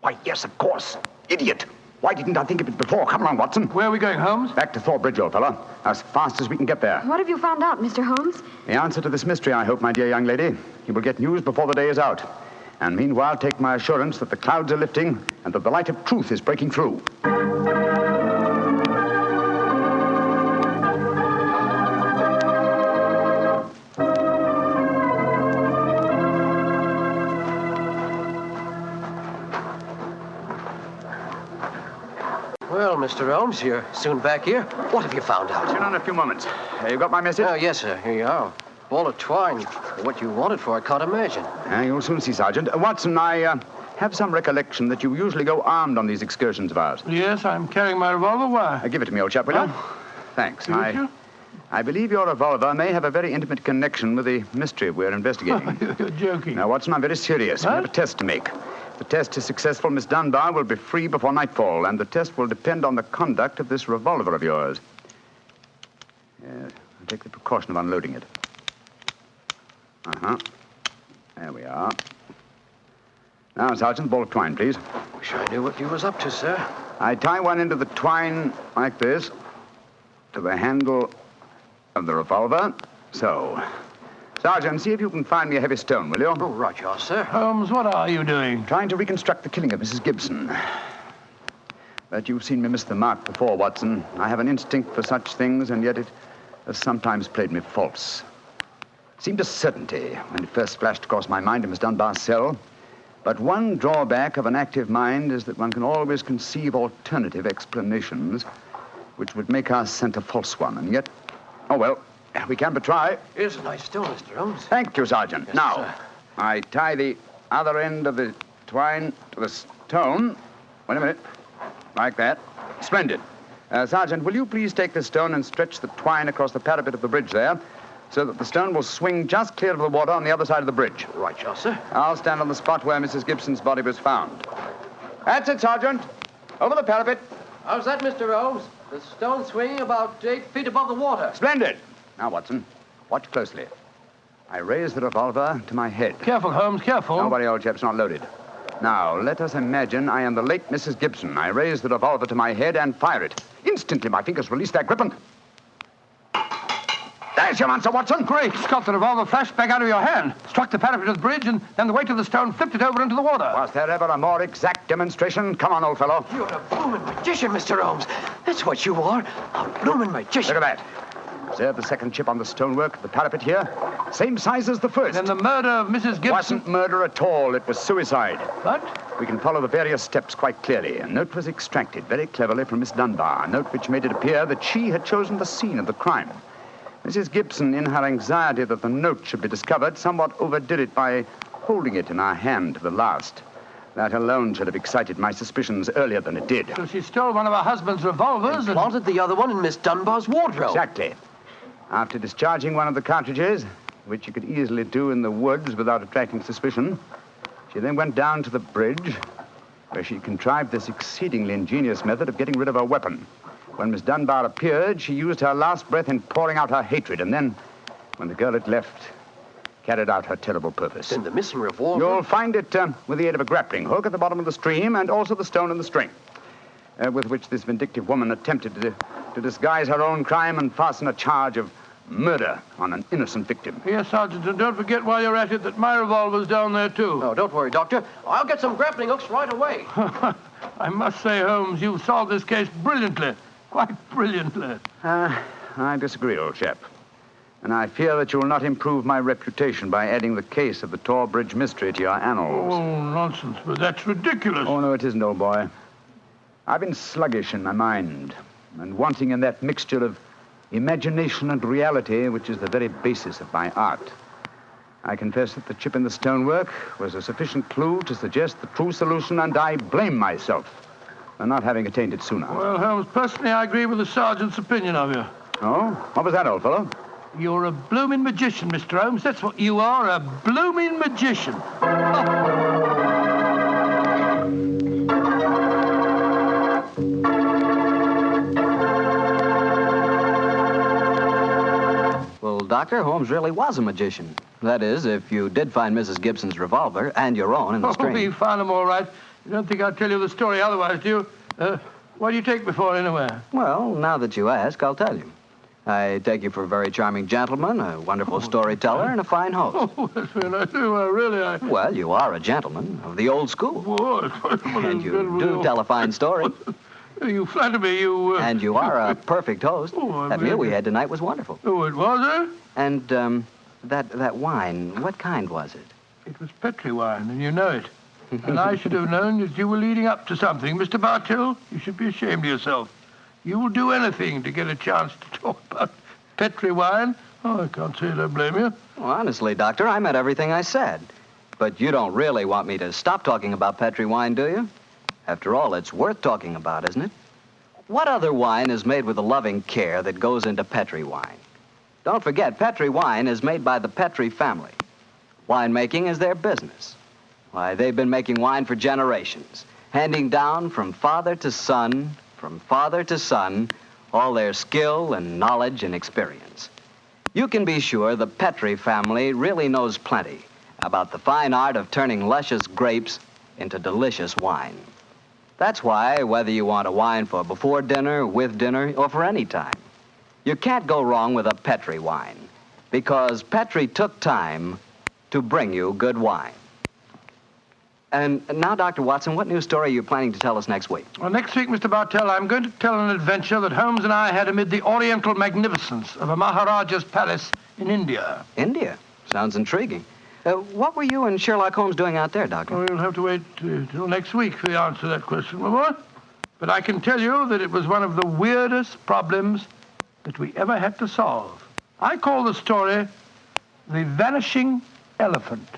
[SPEAKER 9] Why, yes, of course. Idiot. Why didn't I think of it before? Come along, Watson.
[SPEAKER 4] Where are we going, Holmes?
[SPEAKER 9] Back to Thorpe Bridge, old fellow. As fast as we can get there.
[SPEAKER 15] What have you found out, Mr. Holmes?
[SPEAKER 7] The answer to this mystery, I hope, my dear young lady. You will get news before the day is out. And meanwhile, take my assurance that the clouds are lifting and that the light of truth is breaking through.
[SPEAKER 11] Well, Mr. Holmes, you're soon back here. What have you found out?
[SPEAKER 7] In a few moments. You got my message?
[SPEAKER 11] Oh, yes, sir. Here you are. Ball of twine. What you wanted for, I can't imagine.
[SPEAKER 7] You'll soon see, Sergeant. Watson, I have some recollection that you usually go armed on these excursions of ours.
[SPEAKER 4] Yes, I'm carrying my revolver. Why?
[SPEAKER 7] Give it to me, old chap, will you? Thanks. I believe your revolver may have a very intimate connection with the mystery we're investigating.
[SPEAKER 4] You're joking.
[SPEAKER 7] Now, Watson, I'm very serious. We have a test to make. If the test is successful, Miss Dunbar will be free before nightfall, and the test will depend on the conduct of this revolver of yours. Yes, I'll take the precaution of unloading it. There we are. Now, Sergeant, ball of twine, please.
[SPEAKER 11] Wish I knew what you was up to, sir.
[SPEAKER 7] I tie one end of the twine like this to the handle of the revolver. So. Sergeant, see if you can find me a heavy stone, will you?
[SPEAKER 11] Oh, right, you are, sir.
[SPEAKER 4] Holmes, what are you doing?
[SPEAKER 7] Trying to reconstruct the killing of Mrs. Gibson. But you've seen me miss the mark before, Watson. I have an instinct for such things, and yet it has sometimes played me false. It seemed a certainty when it first flashed across my mind in Miss Dunbar's cell. But one drawback of an active mind is that one can always conceive alternative explanations which would make our scent a false one. And yet, oh well, we can but try.
[SPEAKER 11] Here's a nice stone, Mr. Holmes.
[SPEAKER 7] Thank you, Sergeant.
[SPEAKER 11] Yes,
[SPEAKER 7] now,
[SPEAKER 11] sir.
[SPEAKER 7] I tie the other end of the twine to the stone. Wait a minute. Like that. Splendid. Sergeant, will you please take this stone and stretch the twine across the parapet of the bridge there, so that the stone will swing just clear of the water on the other side of the bridge.
[SPEAKER 11] Right, sir.
[SPEAKER 7] I'll stand on the spot where Mrs. Gibson's body was found. That's it, Sergeant. Over the parapet.
[SPEAKER 11] How's that, Mr. Holmes? The stone swinging about 8 feet above the water.
[SPEAKER 7] Splendid. Now, Watson, watch closely. I raise the revolver to my head.
[SPEAKER 4] Careful, Holmes, careful.
[SPEAKER 7] Don't worry, old chap, it's not loaded. Now, let us imagine I am the late Mrs. Gibson. I raise the revolver to my head and fire it. Instantly, my fingers release their grip and... There's your answer, Watson.
[SPEAKER 4] Great Scott, the revolver flashed back out of your hand, struck the parapet of the bridge, and then the weight of the stone flipped it over into the water.
[SPEAKER 7] Was there ever a more exact demonstration? Come on, old fellow.
[SPEAKER 11] You're a bloomin' magician, Mr. Holmes. That's what you are, a bloomin' magician.
[SPEAKER 7] Look at that. Observe the second chip on the stonework, the parapet here. Same size as the first.
[SPEAKER 4] Then the murder of Mrs. Gibson...
[SPEAKER 7] Wasn't murder at all. It was suicide.
[SPEAKER 4] What?
[SPEAKER 7] We can follow the various steps quite clearly. A note was extracted very cleverly from Miss Dunbar, a note which made it appear that she had chosen the scene of the crime. Mrs. Gibson, in her anxiety that the note should be discovered, somewhat overdid it by holding it in her hand to the last. That alone should have excited my suspicions earlier than it did.
[SPEAKER 4] So she stole one of her husband's revolvers
[SPEAKER 11] and planted the other one in Miss Dunbar's wardrobe.
[SPEAKER 7] Exactly. After discharging one of the cartridges, which you could easily do in the woods without attracting suspicion, she then went down to the bridge, where she contrived this exceedingly ingenious method of getting rid of her weapon. When Miss Dunbar appeared, she used her last breath in pouring out her hatred, and then, when the girl had left, carried out her terrible purpose.
[SPEAKER 11] Then the missing revolver?
[SPEAKER 7] You'll find it with the aid of a grappling hook at the bottom of the stream, and also the stone in the string, with which this vindictive woman attempted to disguise her own crime and fasten a charge of murder on an innocent victim.
[SPEAKER 4] Yes, Sergeant, and don't forget while you're at it that my revolver's down there, too.
[SPEAKER 11] Oh, don't worry, Doctor. I'll get some grappling hooks right away.
[SPEAKER 4] I must say, Holmes, you've solved this case brilliantly. Quite brilliantly.
[SPEAKER 7] I disagree, old chap. And I fear that you will not improve my reputation by adding the case of the Tor Bridge mystery to your annals.
[SPEAKER 4] Oh, nonsense, but that's ridiculous.
[SPEAKER 7] Oh, no, it isn't, old boy. I've been sluggish in my mind and wanting in that mixture of imagination and reality which is the very basis of my art. I confess that the chip in the stonework was a sufficient clue to suggest the true solution, and I blame myself for not having attained it sooner.
[SPEAKER 4] Well, Holmes, personally, I agree with the sergeant's opinion of you.
[SPEAKER 7] Oh? What was that, old fellow?
[SPEAKER 4] You're a blooming magician, Mr. Holmes. That's what you are, a blooming magician.
[SPEAKER 3] Well, Doctor, Holmes really was a magician. That is, if you did find Mrs. Gibson's revolver and your own in the stream.
[SPEAKER 4] Oh, we found them all right. You don't think I'd tell you the story otherwise, do you? What do you take me for, anyway?
[SPEAKER 3] Well, now that you ask, I'll tell you. I take you for a very charming gentleman, a wonderful storyteller, and a fine host.
[SPEAKER 4] Oh, that's very nice. Really,
[SPEAKER 3] Well, you are a gentleman of the old school. And you do tell a fine story.
[SPEAKER 4] You flatter me, you...
[SPEAKER 3] And you are a perfect host.
[SPEAKER 4] Oh,
[SPEAKER 3] that meal we had tonight was wonderful.
[SPEAKER 4] Oh, it was,
[SPEAKER 3] And, that wine, what kind was it?
[SPEAKER 4] It was Petri wine, and you know it. And I should have known that you were leading up to something. Mr. Bartell, you should be ashamed of yourself. You will do anything to get a chance to talk about Petri wine. Oh, I can't say I don't blame you.
[SPEAKER 3] Well, honestly, Doctor, I meant everything I said. But you don't really want me to stop talking about Petri wine, do you? After all, it's worth talking about, isn't it? What other wine is made with the loving care that goes into Petri wine? Don't forget, Petri wine is made by the Petri family. Winemaking is their business. Why, they've been making wine for generations, handing down from father to son, all their skill and knowledge and experience. You can be sure the Petri family really knows plenty about the fine art of turning luscious grapes into delicious wine. That's why, whether you want a wine for before dinner, with dinner, or for any time, you can't go wrong with a Petri wine, because Petri took time to bring you good wine. And now, Dr. Watson, what new story are you planning to tell us next week?
[SPEAKER 4] Well, next week, Mr. Bartell, I'm going to tell an adventure that Holmes and I had amid the oriental magnificence of a Maharaja's palace in India.
[SPEAKER 3] India? Sounds intriguing. What were you and Sherlock Holmes doing out there, Doctor?
[SPEAKER 4] Well, you'll have to wait till next week for the answer to that question, my boy. But I can tell you that it was one of the weirdest problems that we ever had to solve. I call the story The Vanishing Elephant.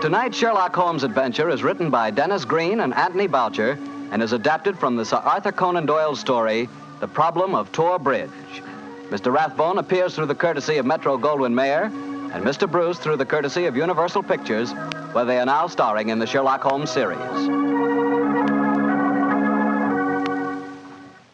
[SPEAKER 3] Tonight's Sherlock Holmes adventure is written by Dennis Green and Anthony Boucher and is adapted from the Sir Arthur Conan Doyle story, The Problem of Tor Bridge. Mr. Rathbone appears through the courtesy of Metro-Goldwyn-Mayer and Mr. Bruce through the courtesy of Universal Pictures, where they are now starring in the Sherlock Holmes series.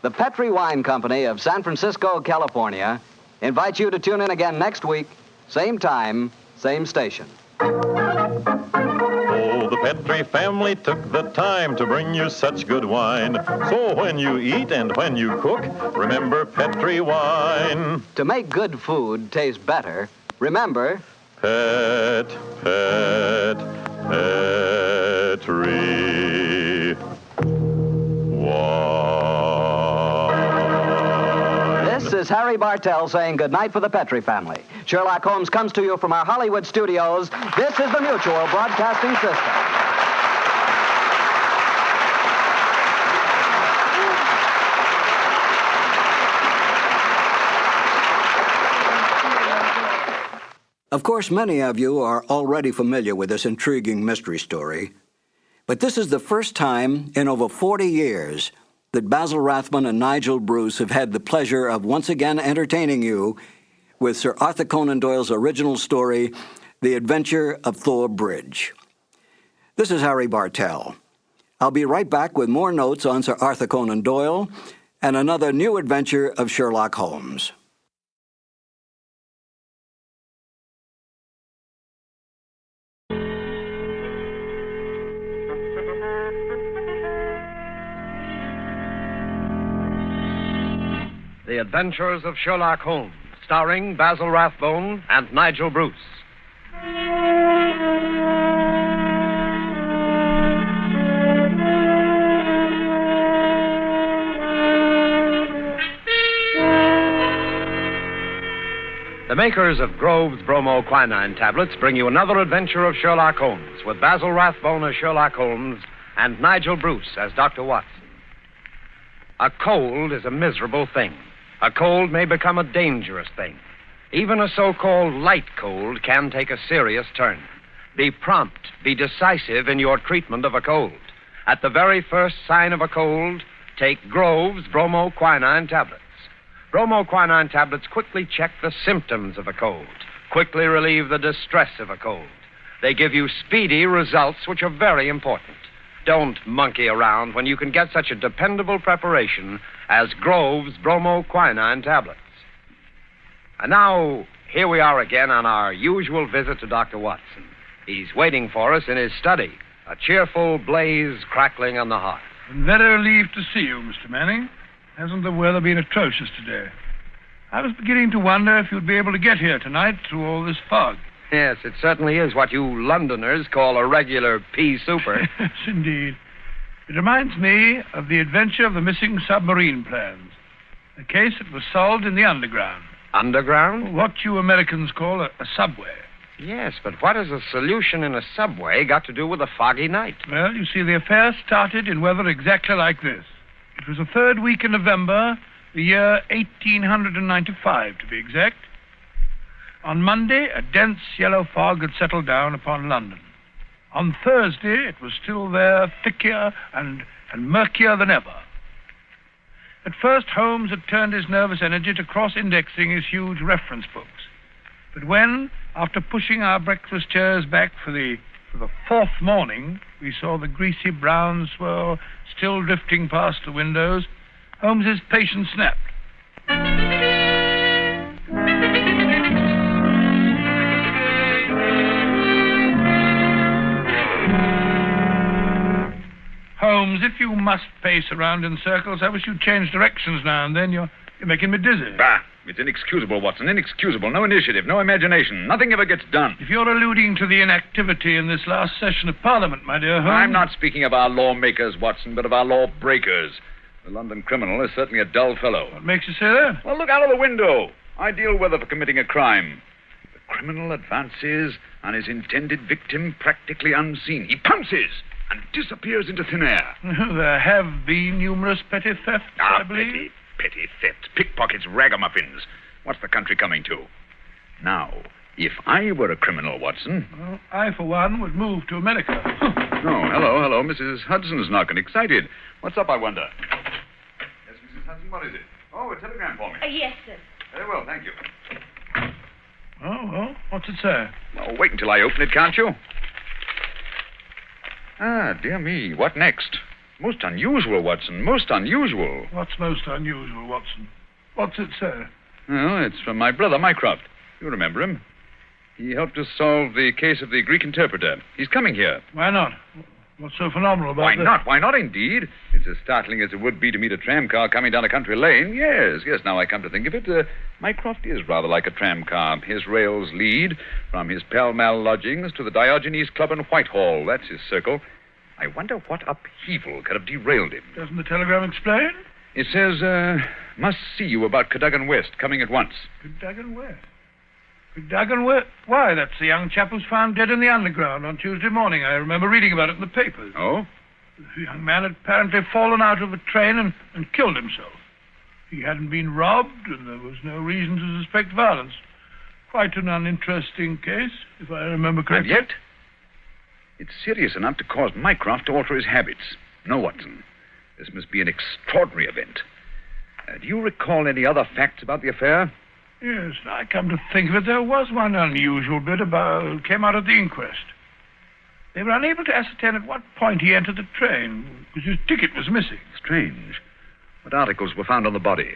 [SPEAKER 3] The Petri Wine Company of San Francisco, California, invites you to tune in again next week, same time, same station.
[SPEAKER 13] Oh, the Petri family took the time to bring you such good wine. So when you eat and when you cook, remember Petri wine.
[SPEAKER 3] To make good food taste better, remember...
[SPEAKER 13] Petri wine.
[SPEAKER 3] This is Harry Bartell saying goodnight for the Petri family. Sherlock Holmes comes to you from our Hollywood studios. This is the Mutual Broadcasting System.
[SPEAKER 5] Of course, many of you are already familiar with this intriguing mystery story, but this is the first time in over 40 years that Basil Rathbone and Nigel Bruce have had the pleasure of once again entertaining you with Sir Arthur Conan Doyle's original story, The Adventure of Thor Bridge. This is Harry Bartell. I'll be right back with more notes on Sir Arthur Conan Doyle and another new adventure of Sherlock Holmes.
[SPEAKER 6] The Adventures of Sherlock Holmes, starring Basil Rathbone and Nigel Bruce. The makers of Grove's bromoquinine tablets bring you another adventure of Sherlock Holmes, with Basil Rathbone as Sherlock Holmes and Nigel Bruce as Dr. Watson. A cold is a miserable thing. A cold may become a dangerous thing. Even a so-called light cold can take a serious turn. Be prompt, be decisive in your treatment of a cold. At the very first sign of a cold, take Grove's bromoquinine tablets. Bromoquinine tablets quickly check the symptoms of a cold, quickly relieve the distress of a cold. They give you speedy results, which are very important. Don't monkey around when you can get such a dependable preparation as Grove's bromoquinine tablets. And now, here we are again on our usual visit to Dr. Watson. He's waiting for us in his study, a cheerful blaze crackling on the hearth.
[SPEAKER 4] I'm very relieved to see you, Mr. Manning. Hasn't the weather been atrocious today? I was beginning to wonder if you'd be able to get here tonight through all this fog.
[SPEAKER 6] Yes, it certainly is what you Londoners call a regular pea souper.
[SPEAKER 4] Yes, indeed. It reminds me of the adventure of the missing submarine plans. A case that was solved in the underground.
[SPEAKER 6] Underground?
[SPEAKER 4] What you Americans call a subway.
[SPEAKER 6] Yes, but what has a solution in a subway got to do with a foggy night?
[SPEAKER 4] Well, you see, the affair started in weather exactly like this. It was the third week in November, the year 1895, to be exact. On Monday, a dense yellow fog had settled down upon London. On Thursday, it was still there, thicker and murkier than ever. At first, Holmes had turned his nervous energy to cross-indexing his huge reference books. But when, after pushing our breakfast chairs back for the fourth morning, we saw the greasy brown swirl still drifting past the windows, Holmes's patience snapped. Holmes, if you must pace around in circles, I wish you'd change directions now and then. You're making me dizzy.
[SPEAKER 14] Bah! It's inexcusable, Watson. Inexcusable. No initiative, no imagination. Nothing ever gets done.
[SPEAKER 4] If you're alluding to the inactivity in this last session of Parliament, my dear Holmes...
[SPEAKER 14] I'm not speaking of our lawmakers, Watson, but of our lawbreakers. The London criminal is certainly a dull fellow.
[SPEAKER 4] What makes you say that?
[SPEAKER 14] Well, look out of the window. Ideal weather for committing a crime. The criminal advances on his intended victim practically unseen. He pounces and disappears into thin air.
[SPEAKER 4] There have been numerous petty thefts, I believe.
[SPEAKER 14] Petty thefts, pickpockets, ragamuffins. What's the country coming to? Now, if I were a criminal, Watson...
[SPEAKER 4] Well, I, for one, would move to America.
[SPEAKER 14] Oh, hello. Mrs. Hudson's knocking. Excited. What's up, I wonder? Yes, Mrs. Hudson, what is it? Oh, a telegram for me.
[SPEAKER 23] Yes, sir.
[SPEAKER 14] Very well, thank you.
[SPEAKER 4] Oh, well, what's it say?
[SPEAKER 14] Well, wait until I open it, can't you? Ah, dear me, what next? Most unusual, Watson, most unusual.
[SPEAKER 4] What's most unusual, Watson? What's it say?
[SPEAKER 14] Well, it's from my brother, Mycroft. You remember him. He helped us solve the case of the Greek interpreter. He's coming here.
[SPEAKER 4] Why not? What's so phenomenal about
[SPEAKER 14] Why
[SPEAKER 4] that?
[SPEAKER 14] not? Why not, indeed? It's as startling as it would be to meet a tram car coming down a country lane. Yes, now I come to think of it, Mycroft is rather like a tram car. His rails lead from his Pall Mall lodgings to the Diogenes Club in Whitehall. That's his circle. I wonder what upheaval could have derailed him.
[SPEAKER 4] Doesn't the telegram explain?
[SPEAKER 14] It says, must see you about Cadogan West, coming at once.
[SPEAKER 4] Cadogan West? Cadogan West? Why, that's the young chap who's found dead in the underground on Tuesday morning. I remember reading about it in the papers.
[SPEAKER 14] Oh?
[SPEAKER 4] The young man had apparently fallen out of a train and killed himself. He hadn't been robbed, and there was no reason to suspect violence. Quite an uninteresting case, if I remember correctly.
[SPEAKER 14] And yet, it's serious enough to cause Mycroft to alter his habits. No, Watson. This must be an extraordinary event. Do you recall any other facts about the affair?
[SPEAKER 4] Yes, I come to think of it, there was one unusual bit came out of the inquest. They were unable to ascertain at what point he entered the train, because his ticket was missing.
[SPEAKER 14] Strange. What articles were found on the body?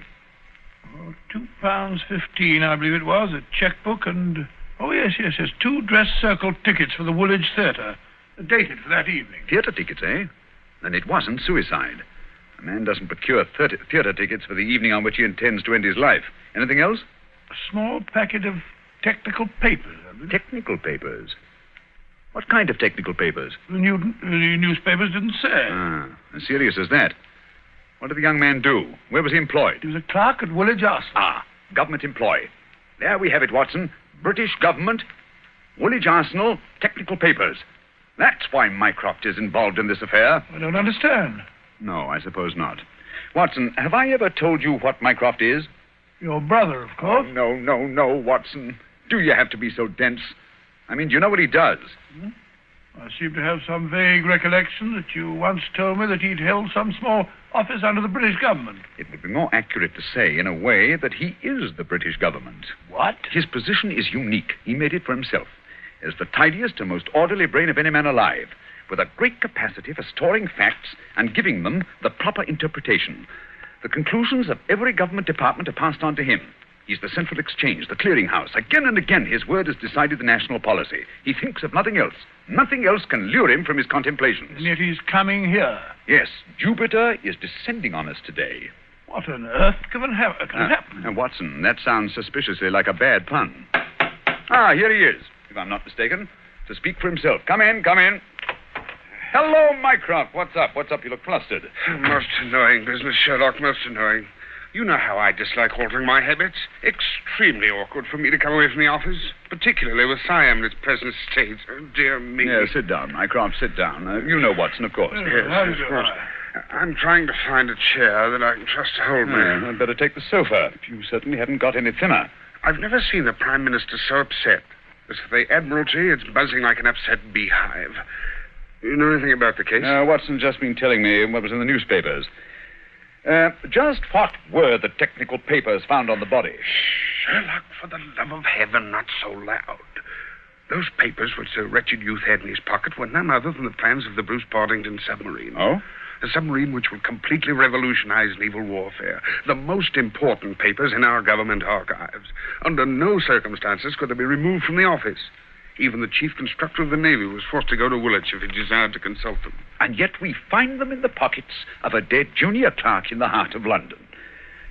[SPEAKER 4] £2.15, I believe it was, a checkbook and... Oh, yes, 2 dress circle tickets for the Woolwich Theatre, dated for that evening.
[SPEAKER 14] Theatre tickets, eh? Then it wasn't suicide. A man doesn't procure theatre tickets for the evening on which he intends to end his life. Anything else?
[SPEAKER 4] A small packet of technical papers.
[SPEAKER 14] Technical papers? What kind of technical papers?
[SPEAKER 4] The newspapers didn't say.
[SPEAKER 14] As serious as that. What did the young man do? Where was he employed?
[SPEAKER 4] He was a clerk at Woolwich Arsenal.
[SPEAKER 14] Government employ. There we have it, Watson. British government, Woolwich Arsenal, technical papers. That's why Mycroft is involved in this affair.
[SPEAKER 4] I don't understand.
[SPEAKER 14] No, I suppose not. Watson, have I ever told you what Mycroft is?
[SPEAKER 4] Your brother, of course.
[SPEAKER 14] Oh, no, Watson. Do you have to be so dense? I mean, do you know what he does?
[SPEAKER 4] I seem to have some vague recollection that you once told me that he'd held some small office under the British government.
[SPEAKER 14] It would be more accurate to say, in a way, that he is the British government.
[SPEAKER 4] What?
[SPEAKER 14] His position is unique. He made it for himself. As the tidiest and most orderly brain of any man alive, with a great capacity for storing facts and giving them the proper interpretation. The conclusions of every government department are passed on to him. He's the central exchange, the clearinghouse. Again and again, his word has decided the national policy. He thinks of nothing else. Nothing else can lure him from his contemplations.
[SPEAKER 4] And yet he's coming here.
[SPEAKER 14] Yes, Jupiter is descending on us today.
[SPEAKER 4] What on earth can happen?
[SPEAKER 14] Watson, that sounds suspiciously like a bad pun. Here he is, if I'm not mistaken, to speak for himself. Come in. Hello, Mycroft. What's up? You look flustered.
[SPEAKER 17] Most annoying business, Sherlock, most annoying. You know how I dislike altering my habits. Extremely awkward for me to come away from the office, particularly with Siam in its present state. Oh, dear me.
[SPEAKER 14] Yeah, sit down, Mycroft, sit down. You know Watson, of course.
[SPEAKER 17] Yes, of course. I'm trying to find a chair that I can trust to hold me.
[SPEAKER 14] I'd better take the sofa. You certainly haven't got any thinner.
[SPEAKER 17] I've never seen the Prime Minister so upset. As for the Admiralty, it's buzzing like an upset beehive. You know anything about the case?
[SPEAKER 14] Watson's just been telling me what was in the newspapers. Just what were the technical papers found on the body?
[SPEAKER 17] Sherlock, for the love of heaven, not so loud. Those papers which the wretched youth had in his pocket were none other than the plans of the Bruce Partington submarine.
[SPEAKER 14] Oh?
[SPEAKER 17] A submarine which will completely revolutionize naval warfare. The most important papers in our government archives. Under no circumstances could they be removed from the office. Even the chief constructor of the Navy was forced to go to Woolwich if he desired to consult them.
[SPEAKER 14] And yet we find them in the pockets of a dead junior clerk in the heart of London.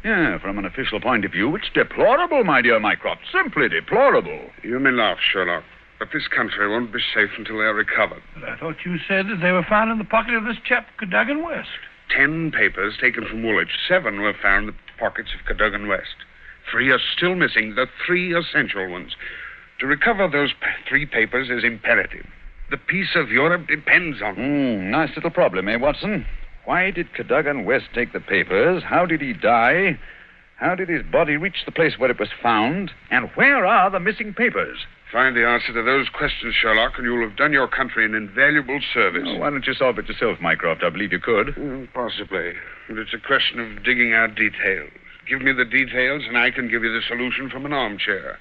[SPEAKER 14] Yeah, from an official point of view, it's deplorable, my dear Mycroft. Simply deplorable.
[SPEAKER 17] You may laugh, Sherlock, but this country won't be safe until they're recovered.
[SPEAKER 4] But I thought you said that they were found in the pocket of this chap, Cadogan West.
[SPEAKER 17] 10 papers taken from Woolwich. 7 were found in the pockets of Cadogan West. 3 are still missing, the 3 essential ones. To recover those 3 papers is imperative. The peace of Europe depends on them.
[SPEAKER 14] Nice little problem, eh, Watson? Why did Cadogan West take the papers? How did he die? How did his body reach the place where it was found? And where are the missing papers?
[SPEAKER 17] Find the answer to those questions, Sherlock, and you'll have done your country an invaluable service.
[SPEAKER 14] Why don't you solve it yourself, Mycroft? I believe you could.
[SPEAKER 17] Possibly. But it's a question of digging out details. Give me the details, and I can give you the solution from an armchair.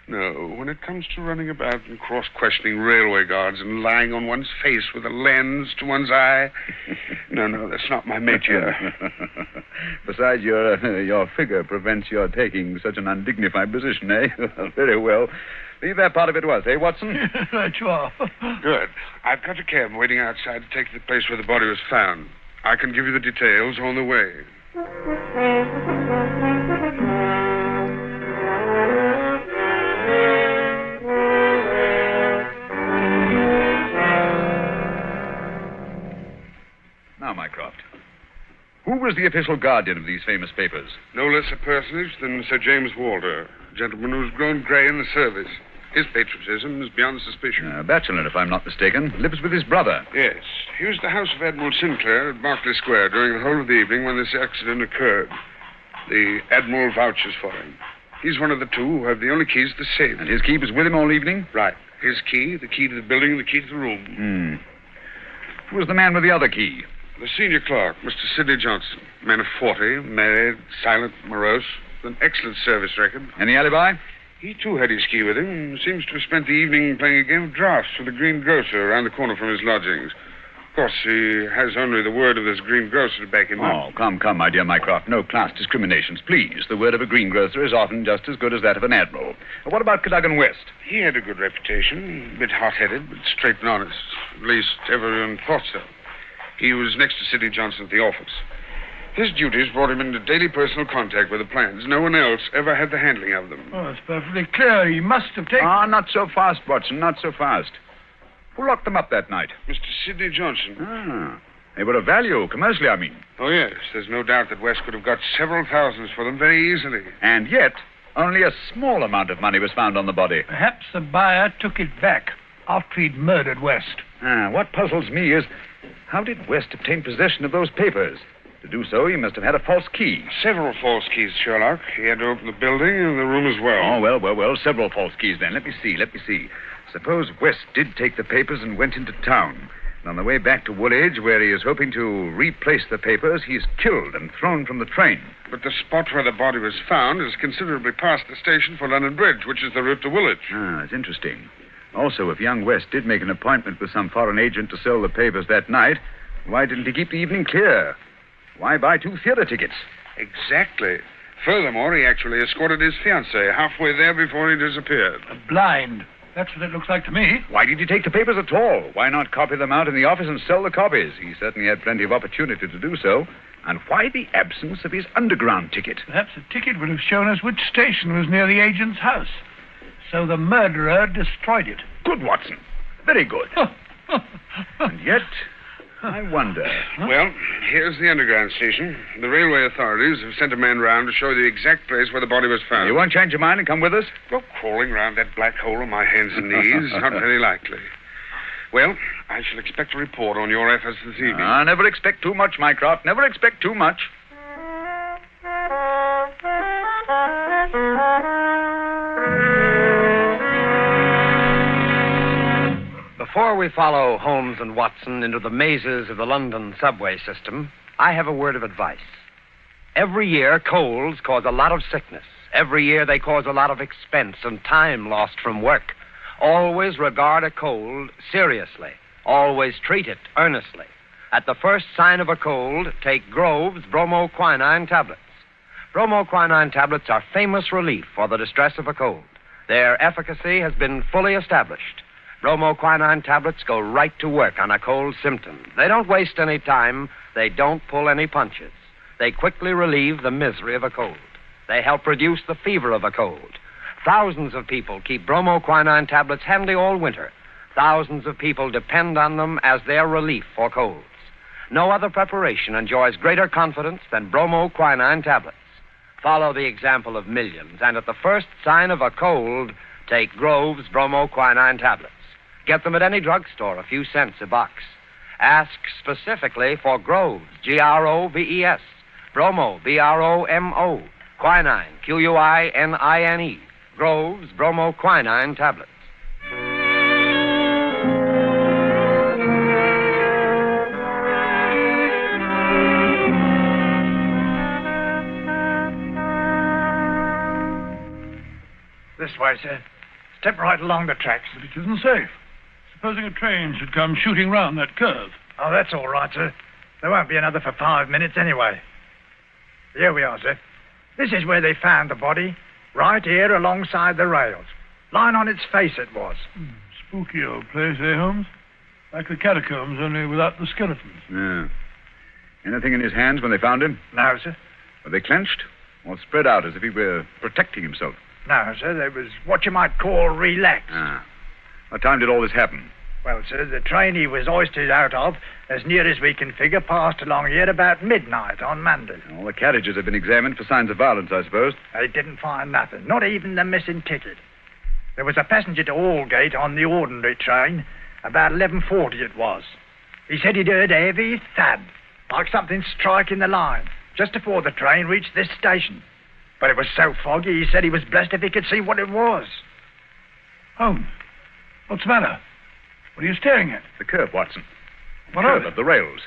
[SPEAKER 17] No, when it comes to running about and cross-questioning railway guards and lying on one's face with a lens to one's eye, no, that's not my métier.
[SPEAKER 14] Besides, your figure prevents your taking such an undignified position, eh? Very well. Leave that part of it to us, eh, Watson?
[SPEAKER 4] Right you are.
[SPEAKER 17] Good. I've got a cab waiting outside to take the place where the body was found. I can give you the details on the way.
[SPEAKER 14] Now, Mycroft, who was the official guardian of these famous papers?
[SPEAKER 17] No less a personage than Sir James Walter, a gentleman who's grown grey in the service. His patriotism is beyond suspicion.
[SPEAKER 14] A bachelor, if I'm not mistaken. Lives with his brother.
[SPEAKER 17] Yes. He was at the house of Admiral Sinclair at Berkeley Square during the whole of the evening when this accident occurred. The Admiral vouches for him. He's one of the 2 who have the only keys to the safe.
[SPEAKER 14] And his key was with him all evening?
[SPEAKER 17] Right. His key, the key to the building, the key to the room.
[SPEAKER 14] Who was the man with the other key?
[SPEAKER 17] The senior clerk, Mr. Sidney Johnson. Man of 40, married, silent, morose, with an excellent service record.
[SPEAKER 14] Any alibi?
[SPEAKER 17] He, too, had his key with him. Seems to have spent the evening playing a game of drafts with the green grocer around the corner from his lodgings. Of course, he has only the word of this green grocer to back him up.
[SPEAKER 14] Oh, come, my dear Mycroft. No class discriminations, please. The word of a greengrocer is often just as good as that of an admiral. What about Cadogan West?
[SPEAKER 17] He had a good reputation. A bit hot-headed, but straight and honest. At least, everyone thought so. He was next to Sidney Johnson at the office. His duties brought him into daily personal contact with the plans. No one else ever had the handling of them.
[SPEAKER 4] Oh, it's perfectly clear. He must have taken...
[SPEAKER 14] Ah, not so fast, Watson, not so fast. Who locked them up that night?
[SPEAKER 17] Mr. Sidney Johnson.
[SPEAKER 14] Ah, they were of value, commercially, I mean.
[SPEAKER 17] Oh, yes. There's no doubt that West could have got several thousands for them very easily.
[SPEAKER 14] And yet, only a small amount of money was found on the body.
[SPEAKER 4] Perhaps the buyer took it back after he'd murdered West.
[SPEAKER 14] What puzzles me is, how did West obtain possession of those papers? To do so, he must have had a false key.
[SPEAKER 17] Several false keys, Sherlock. He had to open the building and the room as well.
[SPEAKER 14] Oh, well. Several false keys, then. Let me see. Suppose West did take the papers and went into town. And on the way back to Woolwich, where he is hoping to replace the papers, he's killed and thrown from the train.
[SPEAKER 17] But the spot where the body was found is considerably past the station for London Bridge, which is the route to Woolwich.
[SPEAKER 14] That's interesting. Also, if young West did make an appointment with some foreign agent to sell the papers that night, why didn't he keep the evening clear? Why buy 2 theater tickets?
[SPEAKER 17] Exactly. Furthermore, he actually escorted his fiancée halfway there before he disappeared.
[SPEAKER 4] Blind. That's what it looks like to me.
[SPEAKER 14] Why did he take the papers at all? Why not copy them out in the office and sell the copies? He certainly had plenty of opportunity to do so. And why the absence of his underground ticket?
[SPEAKER 4] Perhaps the ticket would have shown us which station was near the agent's house. So the murderer destroyed it.
[SPEAKER 14] Good, Watson. Very good. And yet, I wonder...
[SPEAKER 17] Well, here's the underground station. The railway authorities have sent a man round to show you the exact place where the body was found.
[SPEAKER 14] You won't change your mind and come with us?
[SPEAKER 17] Well, crawling round that black hole on my hands and knees, not very likely. Well, I shall expect a report on your efforts this evening.
[SPEAKER 14] Never expect too much, Mycroft. Never expect too much.
[SPEAKER 6] Before we follow Holmes and Watson into the mazes of the London subway system, I have a word of advice. Every year, colds cause a lot of sickness. Every year, they cause a lot of expense and time lost from work. Always regard a cold seriously. Always treat it earnestly. At the first sign of a cold, take Grove's bromoquinine tablets. Bromoquinine tablets are famous relief for the distress of a cold. Their efficacy has been fully established. Bromoquinine tablets go right to work on a cold symptom. They don't waste any time. They don't pull any punches. They quickly relieve the misery of a cold. They help reduce the fever of a cold. Thousands of people keep bromoquinine tablets handy all winter. Thousands of people depend on them as their relief for colds. No other preparation enjoys greater confidence than bromoquinine tablets. Follow the example of millions, and at the first sign of a cold, take Grove's bromoquinine tablets. Get them at any drugstore, a few cents a box. Ask specifically for Grove's, Groves, Bromo, Bromo, quinine, Quinine, Grove's bromoquinine tablets.
[SPEAKER 4] This way, sir. Step right along the tracks. But it isn't safe. Supposing a train should come shooting round that curve.
[SPEAKER 16] Oh, that's all right, sir. There won't be another for 5 minutes anyway. Here we are, sir. This is where they found the body. Right here alongside the rails. Lying on its face it was.
[SPEAKER 4] Spooky old place, eh, Holmes? Like the catacombs, only without the skeletons.
[SPEAKER 14] Yeah. Anything in his hands when they found him?
[SPEAKER 16] No, sir.
[SPEAKER 14] Were they clenched or spread out as if he were protecting himself?
[SPEAKER 16] No, sir. They was what you might call relaxed.
[SPEAKER 14] What time did all this happen?
[SPEAKER 16] Well, sir, the train he was hoisted out of, as near as we can figure, passed along here about midnight on Monday.
[SPEAKER 14] All the carriages have been examined for signs of violence, I suppose.
[SPEAKER 16] They didn't find nothing, not even the missing ticket. There was a passenger to Aldgate on the ordinary train. About 11:40 it was. He said he'd heard a heavy thud, like something striking the line, just before the train reached this station. But it was so foggy, he said he was blessed if he could see what it was.
[SPEAKER 4] Holmes, what's the matter? What are you staring at?
[SPEAKER 14] The curve, Watson.
[SPEAKER 4] What
[SPEAKER 14] curve
[SPEAKER 4] of it?
[SPEAKER 14] of the rails.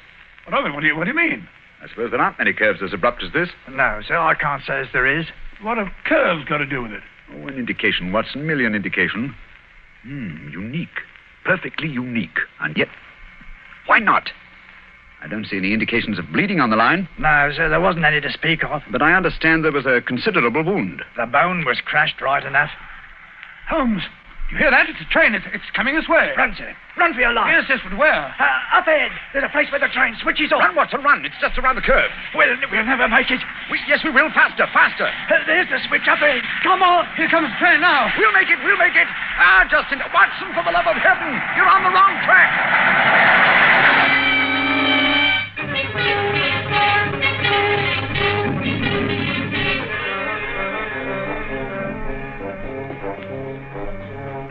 [SPEAKER 17] What of it? What do you mean?
[SPEAKER 14] I suppose there aren't many curves as abrupt as this.
[SPEAKER 16] No, sir, I can't say as there is.
[SPEAKER 17] What have curves got to do with it?
[SPEAKER 14] Oh, an indication, Watson. Merely an indication. Unique. Perfectly unique. And yet, why not? I don't see any indications of bleeding on the line.
[SPEAKER 16] No, sir, there wasn't any to speak of.
[SPEAKER 14] But I understand there was a considerable wound.
[SPEAKER 16] The bone was crashed right enough.
[SPEAKER 4] Holmes, you hear that? It's a train. It's coming this way.
[SPEAKER 16] Run, sir. Run for your life.
[SPEAKER 4] Yes, yes, but where?
[SPEAKER 16] Up ahead. There's a place where the train switches off.
[SPEAKER 14] Run, Watson, run. It's just around the curve.
[SPEAKER 16] We'll never make it.
[SPEAKER 14] Yes, we will. Faster, faster.
[SPEAKER 16] There's the switch up ahead. Come on.
[SPEAKER 4] Here comes the train now.
[SPEAKER 14] We'll make it. We'll make it. Justin. Watson, for the love of heaven. You're on the wrong track.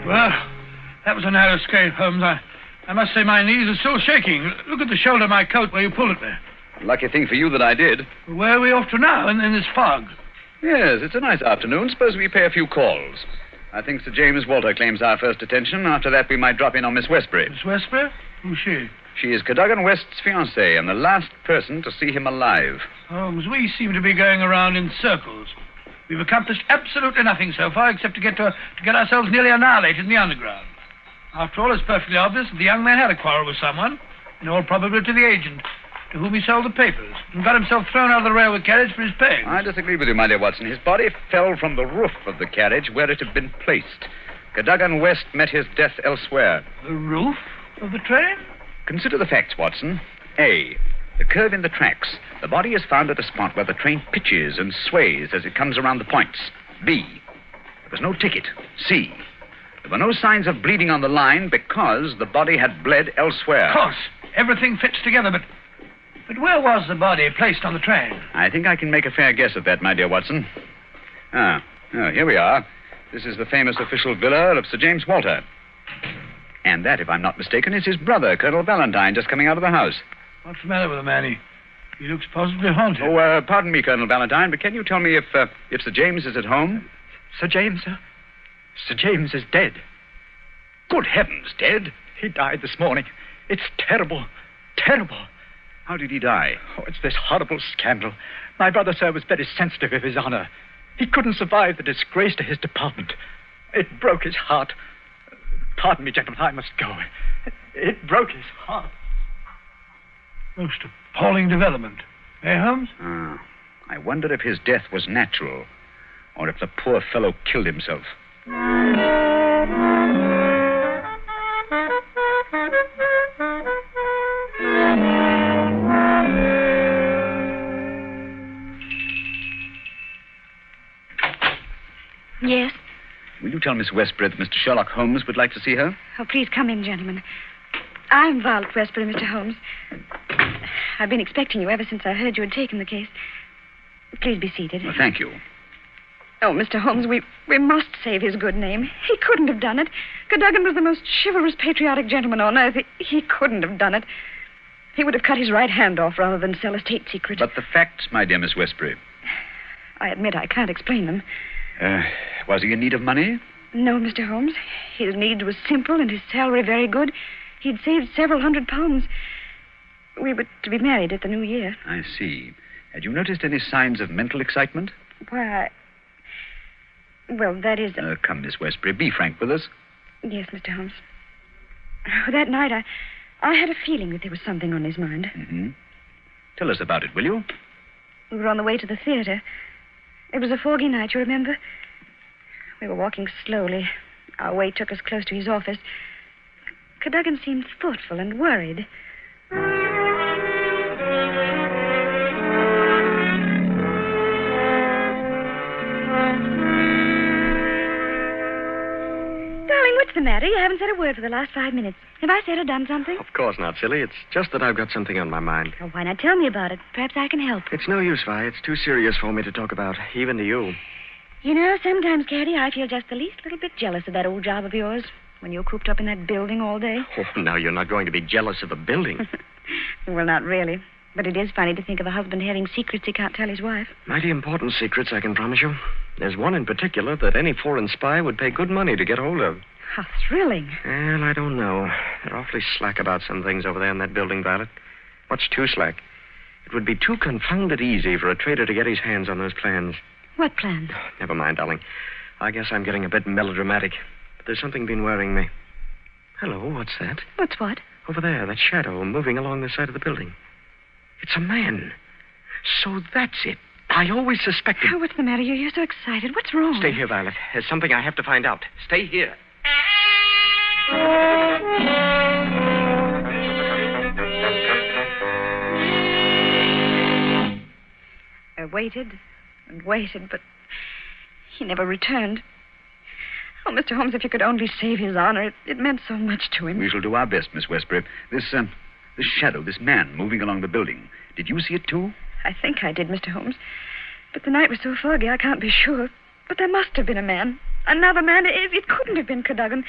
[SPEAKER 4] Well, that was a narrow escape, Holmes. I must say my knees are still shaking. Look at the shoulder of my coat where you pulled it there.
[SPEAKER 14] Lucky thing for you that I did.
[SPEAKER 4] Where are we off to now in this fog?
[SPEAKER 14] Yes, it's a nice afternoon. Suppose we pay a few calls. I think Sir James Walter claims our first attention. After that, we might drop in on Miss Westbury.
[SPEAKER 4] Miss Westbury? Who's she?
[SPEAKER 14] She is Cadogan West's fiancée and the last person to see him alive.
[SPEAKER 4] Holmes, we seem to be going around in circles. We've accomplished absolutely nothing so far except to get ourselves nearly annihilated in the underground. After all, it's perfectly obvious that the young man had a quarrel with someone, in all probability the agent, to whom he sold the papers, and got himself thrown out of the railway carriage for his pay.
[SPEAKER 14] I disagree with you, my dear Watson. His body fell from the roof of the carriage where it had been placed. Cadogan West met his death elsewhere.
[SPEAKER 4] The roof of the train?
[SPEAKER 14] Consider the facts, Watson. A, the curve in the tracks. The body is found at a spot where the train pitches and sways as it comes around the points. B, there was no ticket. C, there were no signs of bleeding on the line because the body had bled elsewhere.
[SPEAKER 4] Of course. Everything fits together, but where was the body placed on the train?
[SPEAKER 14] I think I can make a fair guess at that, my dear Watson. Here we are. This is the famous official villa of Sir James Walter. And that, if I'm not mistaken, is his brother, Colonel Valentine, just coming out of the house.
[SPEAKER 4] What's the matter with the man? He looks positively haunted.
[SPEAKER 14] Oh, pardon me, Colonel Valentine, but can you tell me if Sir James is at home?
[SPEAKER 16] Sir James, sir? Sir James is dead.
[SPEAKER 14] Good heavens, dead?
[SPEAKER 16] He died this morning. It's terrible. Terrible.
[SPEAKER 14] How did he die?
[SPEAKER 16] Oh, it's this horrible scandal. My brother, sir, was very sensitive of his honor. He couldn't survive the disgrace to his department. It broke his heart. Pardon me, gentlemen, I must go. It broke his heart.
[SPEAKER 4] Most appalling development. Eh, Holmes?
[SPEAKER 14] I wonder if his death was natural, or if the poor fellow killed himself.
[SPEAKER 15] Yes?
[SPEAKER 14] Will you tell Miss Westbury that Mr. Sherlock Holmes would like to see her?
[SPEAKER 15] Oh, please come in, gentlemen. I'm Violet Westbury, Mr. Holmes. I've been expecting you ever since I heard you had taken the case. Please be seated.
[SPEAKER 14] Well, thank you.
[SPEAKER 15] Oh, Mr. Holmes, we must save his good name. He couldn't have done it. Cadogan was the most chivalrous, patriotic gentleman on earth. He couldn't have done it. He would have cut his right hand off rather than sell a state secret.
[SPEAKER 14] But the facts, my dear Miss Westbury.
[SPEAKER 15] I admit I can't explain them.
[SPEAKER 14] Was he in need of money?
[SPEAKER 15] No, Mr. Holmes. His needs were simple and his salary very good. He'd saved several £100s. We were to be married at the new year.
[SPEAKER 14] I see. Had you noticed any signs of mental excitement?
[SPEAKER 15] Why, well, that is...
[SPEAKER 14] Come, Miss Westbury, be frank with us.
[SPEAKER 15] Yes, Mr. Holmes. That night, I had a feeling that there was something on his mind.
[SPEAKER 14] Mm-hmm. Tell us about it, will you?
[SPEAKER 15] We were on the way to the theater. It was a foggy night, you remember? We were walking slowly. Our way took us close to his office. Cadogan seemed thoughtful and worried. Darling, what's the matter? You haven't said a word for the last 5 minutes. Have I said or done something?
[SPEAKER 8] Of course not, silly. It's just that I've got something on my mind.
[SPEAKER 15] Oh, why not tell me about it? Perhaps I can help.
[SPEAKER 8] It's no use, Vi. It's too serious for me to talk about, even to you.
[SPEAKER 15] You know, sometimes, Caddy, I feel just the least little bit jealous of that old job of yours when you're cooped up in that building all day.
[SPEAKER 8] Oh, now you're not going to be jealous of a building.
[SPEAKER 15] Well, not really. But it is funny to think of a husband having secrets he can't tell his wife.
[SPEAKER 8] Mighty important secrets, I can promise you. There's one in particular that any foreign spy would pay good money to get hold of.
[SPEAKER 15] How thrilling.
[SPEAKER 8] Well, I don't know. They're awfully slack about some things over there in that building, Violet.
[SPEAKER 1] What's too slack? It would be too confounded easy for a trader to get his hands on those plans.
[SPEAKER 15] What plans?
[SPEAKER 1] Never mind, darling. I guess I'm getting a bit melodramatic. But there's something been worrying me. Hello, what's that?
[SPEAKER 15] What's what?
[SPEAKER 1] Over there, that shadow moving along the side of the building. It's a man. So that's it. I always suspected...
[SPEAKER 15] Oh, what's the matter? You're so excited. What's wrong?
[SPEAKER 1] Stay here, Violet. There's something I have to find out. Stay here.
[SPEAKER 15] I waited and waited, but he never returned. Oh, Mr. Holmes, if you could only save his honor, it meant so much to him.
[SPEAKER 14] We shall do our best, Miss Westbury. This shadow, this man moving along the building. Did you see it, too?
[SPEAKER 15] I think I did, Mr. Holmes. But the night was so foggy, I can't be sure. But there must have been a man. Another man. It couldn't have been Cadogan.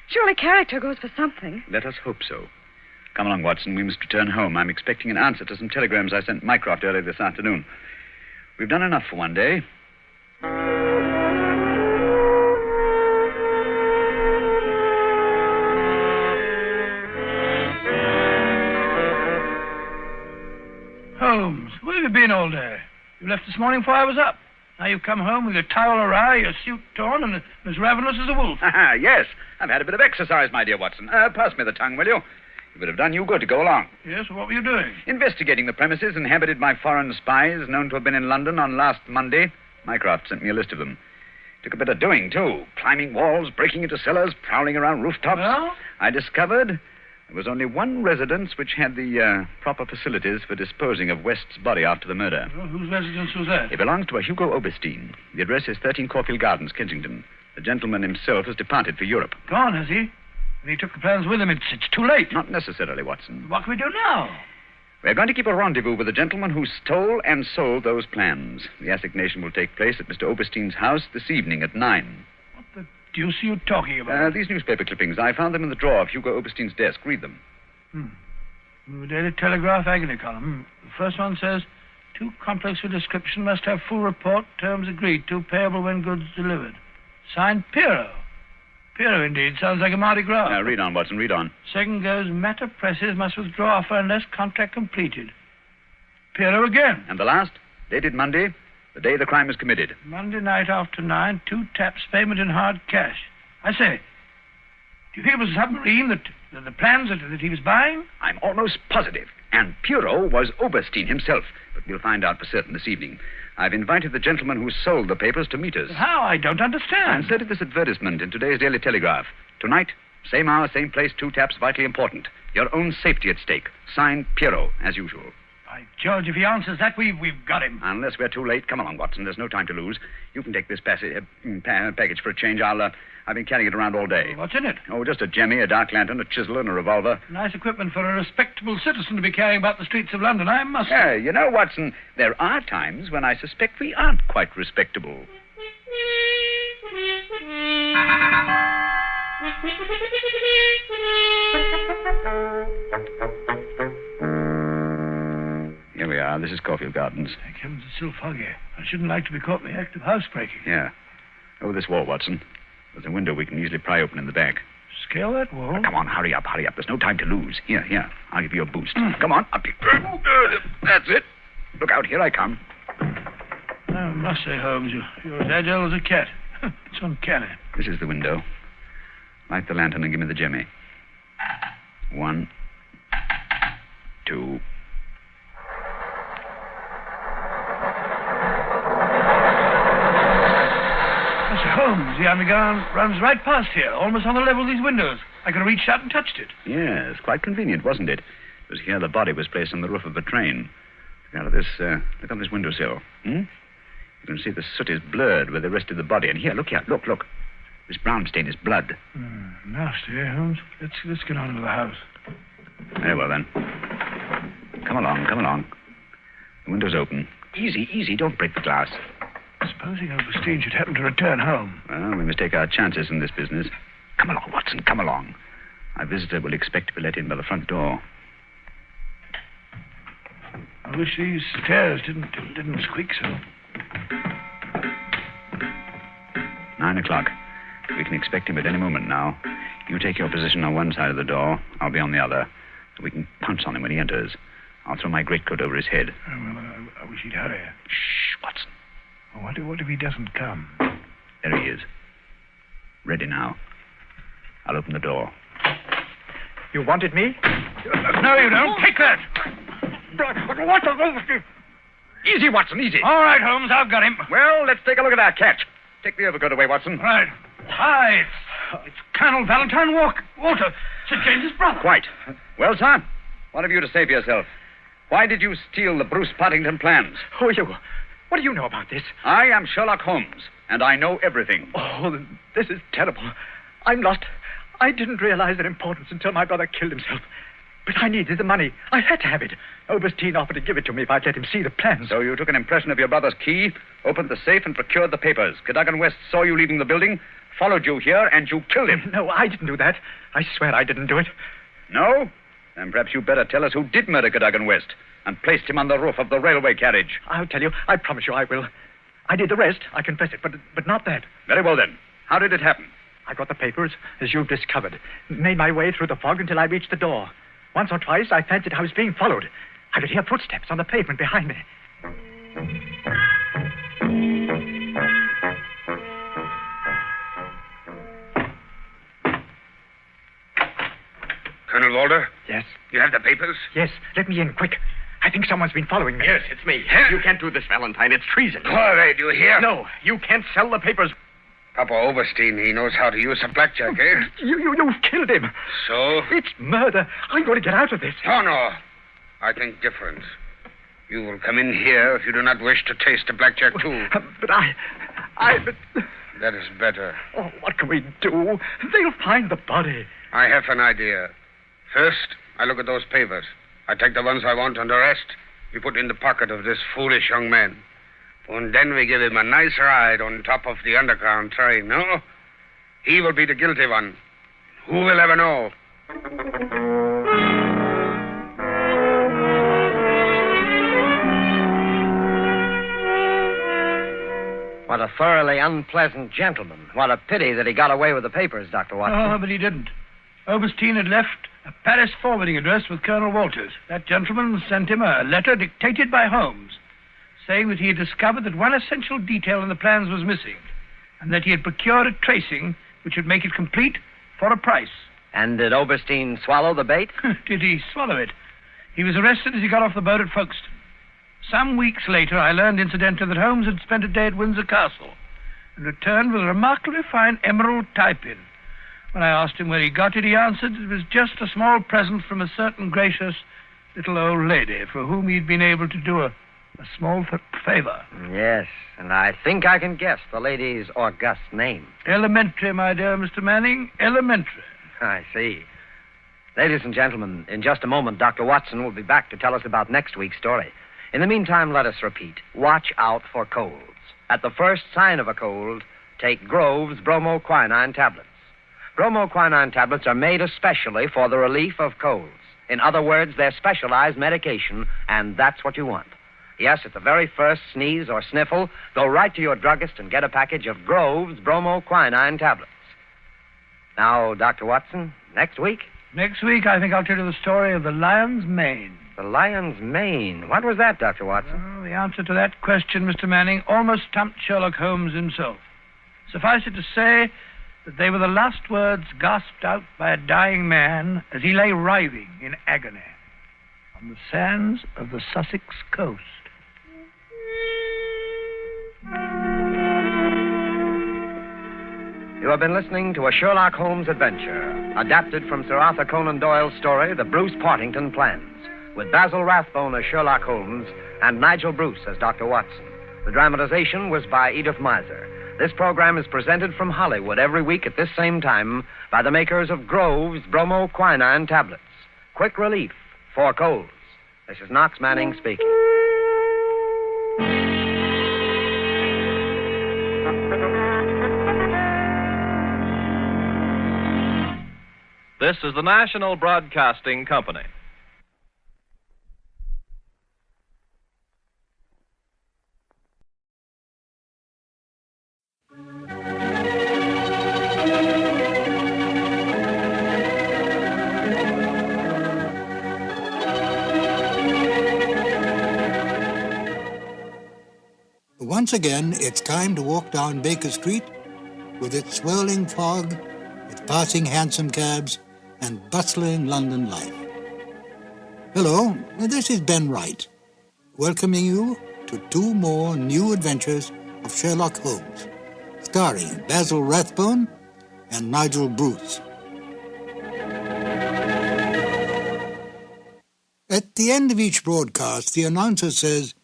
[SPEAKER 15] Surely character goes for something.
[SPEAKER 14] Let us hope so. Come along, Watson. We must return home. I'm expecting an answer to some telegrams I sent Mycroft earlier this afternoon. We've done enough for one day.
[SPEAKER 4] Holmes, where have you been all day? You left this morning before I was up. Now you've come home with your towel awry, your suit torn, and as ravenous as a wolf.
[SPEAKER 14] Yes, I've had a bit of exercise, my dear Watson. Pass me the tongue, will you? It would have done you good to go along.
[SPEAKER 4] Yes, well, what were you doing?
[SPEAKER 14] Investigating the premises inhabited by foreign spies known to have been in London on last Monday. Mycroft sent me a list of them. Took a bit of doing, too. Climbing walls, breaking into cellars, prowling around rooftops.
[SPEAKER 4] Well?
[SPEAKER 14] I discovered there was only one residence which had the proper facilities for disposing of West's body after the murder.
[SPEAKER 4] Well, whose residence was that?
[SPEAKER 14] It belongs to a Hugo Oberstein. The address is 13 Caulfield Gardens, Kensington. The gentleman himself has departed for Europe.
[SPEAKER 4] Gone, has he? And he took the plans with him. It's too late.
[SPEAKER 14] Not necessarily, Watson.
[SPEAKER 4] What can we do now?
[SPEAKER 14] We're going to keep a rendezvous with the gentleman who stole and sold those plans. The assignation will take place at Mr. Oberstein's house this evening at 9.
[SPEAKER 4] What the deuce are you talking about?
[SPEAKER 14] These newspaper clippings. I found them in the drawer of Hugo Oberstein's desk. Read them.
[SPEAKER 4] The Daily Telegraph agony column. The first one says, too complex for description, must have full report, terms agreed to, payable when goods delivered. Signed, Piero. Piero, indeed. Sounds like a Mardi Gras.
[SPEAKER 14] Read on, Watson, read on.
[SPEAKER 4] Second goes, matter presses, must withdraw offer unless contract completed. Piero again.
[SPEAKER 14] And the last, dated Monday, the day the crime was committed.
[SPEAKER 4] Monday night after 9, 2 taps, payment in hard cash. I say, do you think it was a submarine the plans that he was buying?
[SPEAKER 14] I'm almost positive. And Piero was Oberstein himself. But we'll find out for certain this evening. I've invited the gentleman who sold the papers to meet us.
[SPEAKER 4] How? I don't understand.
[SPEAKER 14] Inserted this advertisement in today's Daily Telegraph. Tonight, same hour, same place, 2 taps, vitally important. Your own safety at stake. Signed, Piero, as usual.
[SPEAKER 4] By George, if he answers that, we've got him.
[SPEAKER 14] Unless we're too late. Come along, Watson. There's no time to lose. You can take this package for a change. I've been carrying it around all day.
[SPEAKER 4] What's in it?
[SPEAKER 14] Oh, just a jemmy, a dark lantern, a chisel, and a revolver.
[SPEAKER 4] Nice equipment for a respectable citizen to be carrying about the streets of London, I must say.
[SPEAKER 14] Yeah, you know, Watson, there are times when I suspect we aren't quite respectable. Here we are. This is Caulfield Gardens.
[SPEAKER 4] Thank heavens, it's still foggy. I shouldn't like to be caught in the act of housebreaking.
[SPEAKER 14] Yeah. Over this wall, Watson. There's a window we can easily pry open in the back.
[SPEAKER 4] Scale that wall?
[SPEAKER 14] Come on, hurry up. There's no time to lose. Here. I'll give you a boost. Come on, up you. That's it. Look out, here I come.
[SPEAKER 4] I must say, Holmes, you're as agile as a cat. It's uncanny.
[SPEAKER 14] This is the window. Light the lantern and give me the jemmy. 1, 2...
[SPEAKER 4] Holmes, the underground runs right past here, almost on the level of these windows. I could have reached out and touched it.
[SPEAKER 14] Yes, quite convenient, wasn't it? It was here the body was placed on the roof of the train. Look out of this, look on this windowsill. You can see the soot is blurred where they rested the body. And here, look. This brown stain is blood.
[SPEAKER 4] Nasty, eh, Holmes? Let's get on into the house.
[SPEAKER 14] Very well, then. Come along. The window's open. Easy, don't break the glass.
[SPEAKER 4] Supposing Oberstein should happen to return home.
[SPEAKER 14] Well, we must take our chances in this business. Come along, Watson, come along. Our visitor will expect to be let in by the front door.
[SPEAKER 4] I wish these stairs didn't squeak so.
[SPEAKER 14] 9 o'clock. We can expect him at any moment now. You take your position on one side of the door. I'll be on the other. So we can pounce on him when he enters. I'll throw my greatcoat over his head.
[SPEAKER 16] I wish he'd hurry.
[SPEAKER 14] Shh, Watson.
[SPEAKER 16] What if he doesn't come?
[SPEAKER 14] There he is. Ready now. I'll open the door.
[SPEAKER 16] You wanted me? No, you don't. Take that! What the...
[SPEAKER 14] Easy, Watson, easy.
[SPEAKER 16] All right, Holmes, I've got him.
[SPEAKER 14] Well, let's take a look at our catch. Take the overcoat away, Watson.
[SPEAKER 16] Right. Hi, it's Colonel Valentine Walter, Sir James's brother.
[SPEAKER 14] Quite. Well, sir, what have you to say for yourself? Why did you steal the Bruce Partington plans?
[SPEAKER 16] Who are you? What do you know about this?
[SPEAKER 14] I am Sherlock Holmes, and I know everything.
[SPEAKER 16] Oh, this is terrible. I'm lost. I didn't realize their importance until my brother killed himself. But I needed the money. I had to have it. Oberstein offered to give it to me if I'd let him see the plans.
[SPEAKER 14] So you took an impression of your brother's key, opened the safe, and procured the papers. Cadogan West saw you leaving the building, followed you here, and you killed him.
[SPEAKER 16] No, I didn't do that. I swear I didn't do it.
[SPEAKER 14] No? Then perhaps you better tell us who did murder Cadogan West and placed him on the roof of the railway carriage.
[SPEAKER 16] I'll tell you. I promise you I will. I did the rest. I confess it, but not that.
[SPEAKER 14] Very well, then. How did it happen?
[SPEAKER 16] I got the papers, as you've discovered. Made my way through the fog until I reached the door. Once or twice, I fancied I was being followed. I could hear footsteps on the pavement behind me.
[SPEAKER 17] Colonel Walter?
[SPEAKER 16] Yes?
[SPEAKER 17] You have the papers?
[SPEAKER 16] Yes. Let me in, quick. I think someone's been following me.
[SPEAKER 1] Yes, it's me. You can't do this, Valentine. It's treason.
[SPEAKER 17] Go away, do you hear?
[SPEAKER 1] No, you can't sell the papers.
[SPEAKER 17] Papa Oberstein, he knows how to use a blackjack, eh?
[SPEAKER 16] You've killed him.
[SPEAKER 17] So?
[SPEAKER 16] It's murder. I'm going to get out of this.
[SPEAKER 17] Oh, no. I think different. You will come in here if you do not wish to taste the blackjack, too.
[SPEAKER 16] But
[SPEAKER 17] That is better.
[SPEAKER 16] Oh, what can we do? They'll find the body.
[SPEAKER 17] I have an idea. First, I look at those papers. I take the ones I want, and the rest we put in the pocket of this foolish young man. And then we give him a nice ride on top of the underground train, no? He will be the guilty one. Who will ever know?
[SPEAKER 11] What a thoroughly unpleasant gentleman. What a pity that he got away with the papers, Dr. Watson.
[SPEAKER 4] Oh, but he didn't. Oberstein had left a Paris forwarding address with Colonel Walters. That gentleman sent him a letter dictated by Holmes, saying that he had discovered that one essential detail in the plans was missing, and that he had procured a tracing which would make it complete for a price.
[SPEAKER 11] And did Oberstein swallow the bait?
[SPEAKER 4] Did he swallow it? He was arrested as he got off the boat at Folkestone. Some weeks later, I learned incidentally that Holmes had spent a day at Windsor Castle and returned with a remarkably fine emerald tie-pin. When I asked him where he got it, he answered it was just a small present from a certain gracious little old lady for whom he'd been able to do a small favor.
[SPEAKER 11] Yes, and I think I can guess the lady's august name.
[SPEAKER 4] Elementary, my dear Mr. Manning, elementary.
[SPEAKER 11] I see. Ladies and gentlemen, in just a moment, Dr. Watson will be back to tell us about next week's story. In the meantime, let us repeat. Watch out for colds. At the first sign of a cold, take Grove's bromoquinine tablets. Bromoquinine tablets are made especially for the relief of colds. In other words, they're specialized medication, and that's what you want. Yes, at the very first sneeze or sniffle, go right to your druggist and get a package of Grove's bromoquinine tablets. Now, Dr. Watson, next week?
[SPEAKER 4] Next week, I think I'll tell you the story of the lion's mane.
[SPEAKER 11] The lion's mane? What was that, Dr. Watson?
[SPEAKER 4] Well, the answer to that question, Mr. Manning, almost stumped Sherlock Holmes himself. Suffice it to say that they were the last words gasped out by a dying man as he lay writhing in agony on the sands of the Sussex coast.
[SPEAKER 11] You have been listening to a Sherlock Holmes adventure, adapted from Sir Arthur Conan Doyle's story, The Bruce Partington Plans, with Basil Rathbone as Sherlock Holmes and Nigel Bruce as Dr. Watson. The dramatization was by Edith Miser. This program is presented from Hollywood every week at this same time by the makers of Grove's bromoquinine tablets. Quick relief for colds. This is Knox Manning speaking.
[SPEAKER 2] This is the National Broadcasting Company. once again, it's time to walk down Baker Street with its swirling fog, its passing hansom cabs, and bustling London life. Hello, this is Ben Wright, welcoming you to 2 more new adventures of Sherlock Holmes, starring Basil Rathbone and Nigel Bruce. At the end of each broadcast, the announcer says,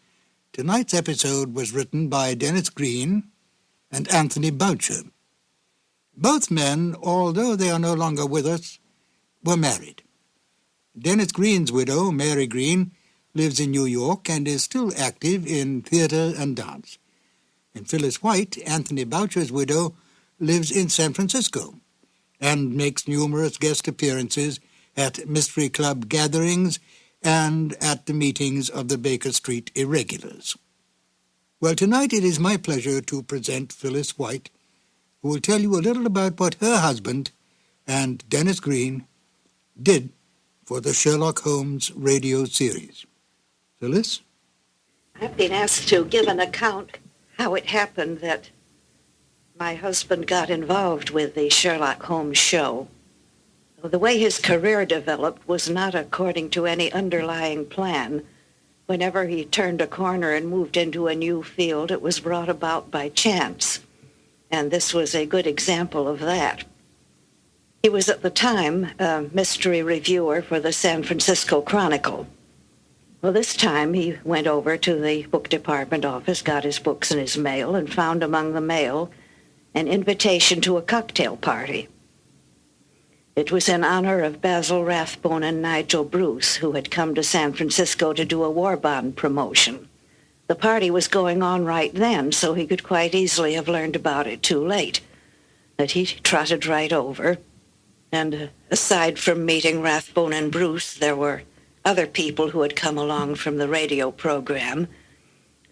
[SPEAKER 2] tonight's episode was written by Dennis Green and Anthony Boucher. Both men, although they are no longer with us, were married. Dennis Green's widow, Mary Green, lives in New York and is still active in theater and dance. And Phyllis White, Anthony Boucher's widow, lives in San Francisco and makes numerous guest appearances at mystery club gatherings and at the meetings of the Baker Street Irregulars. Well, tonight it is my pleasure to present Phyllis White, who will tell you a little about what her husband and Dennis Green did for the Sherlock Holmes radio series. Phyllis?
[SPEAKER 21] I've been asked to give an account how it happened that my husband got involved with the Sherlock Holmes show. The way his career developed was not according to any underlying plan. Whenever he turned a corner and moved into a new field, it was brought about by chance. And this was a good example of that. He was at the time a mystery reviewer for the San Francisco Chronicle. Well, this time he went over to the book department office, got his books in his mail, and found among the mail an invitation to a cocktail party. It was in honor of Basil Rathbone and Nigel Bruce, who had come to San Francisco to do a war bond promotion. The party was going on right then, so he could quite easily have learned about it too late. But he trotted right over, and aside from meeting Rathbone and Bruce, there were other people who had come along from the radio program.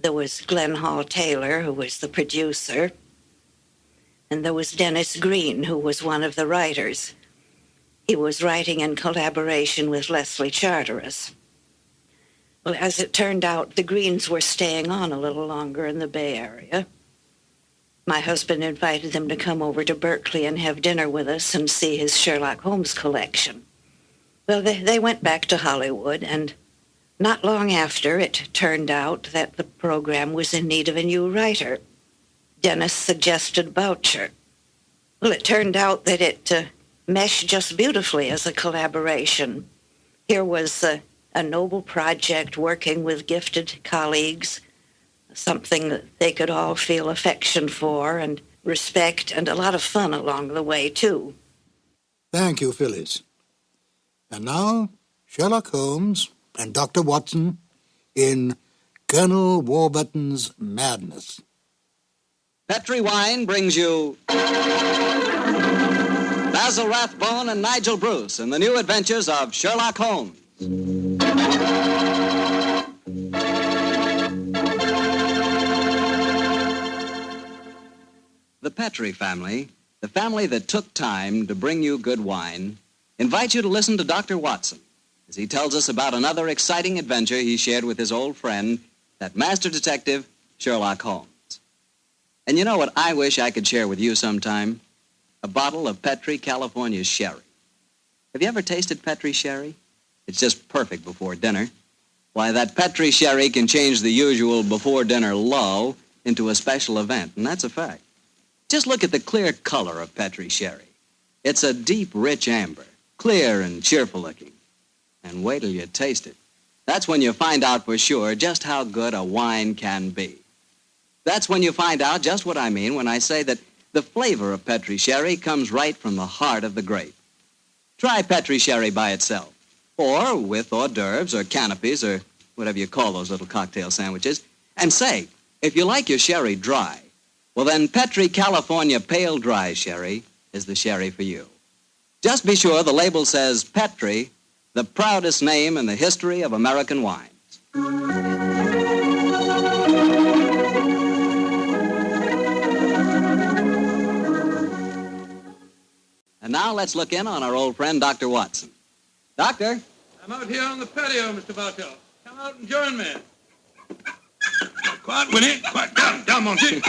[SPEAKER 21] There was Glenn Hall Taylor, who was the producer, and there was Dennis Green, who was one of the writers. He was writing in collaboration with Leslie Charteris. Well, as it turned out, the Greens were staying on a little longer in the Bay Area. My husband invited them to come over to Berkeley and have dinner with us and see his Sherlock Holmes collection. Well, they went back to Hollywood, and not long after, it turned out that the program was in need of a new writer. Dennis suggested Boucher. Well, it turned out that it meshed just beautifully as a collaboration. Here was a noble project working with gifted colleagues, something that they could all feel affection for and respect, and a lot of fun along the way, too.
[SPEAKER 2] Thank you, Phyllis. And now, Sherlock Holmes and Dr. Watson in Colonel Warburton's Madness.
[SPEAKER 3] Petri Wine brings you Basil Rathbone and Nigel Bruce in the new adventures of Sherlock Holmes. The Petri family, the family that took time to bring you good wine, invites you to listen to Dr. Watson as he tells us about another exciting adventure he shared with his old friend, that master detective, Sherlock Holmes. And you know what I wish I could share with you sometime? A bottle of Petri California sherry. Have you ever tasted Petri sherry? It's just perfect before dinner. Why, that Petri sherry can change the usual before-dinner lull into a special event, and that's a fact. Just look at the clear color of Petri sherry. It's a deep, rich amber, clear and cheerful-looking. And wait till you taste it. That's when you find out for sure just how good a wine can be. That's when you find out just what I mean when I say that the flavor of Petri sherry comes right from the heart of the grape. Try Petri sherry by itself, or with hors d'oeuvres or canopies or whatever you call those little cocktail sandwiches, and say, if you like your sherry dry, well then Petri California Pale Dry Sherry is the sherry for you. Just be sure the label says Petri, the proudest name in the history of American wines. And now let's look in on our old friend, Dr. Watson. Doctor?
[SPEAKER 22] I'm out here on the patio, Mr. Boucher. Come out and join me.
[SPEAKER 4] Quiet, Winnie. Quiet. Down, Monty.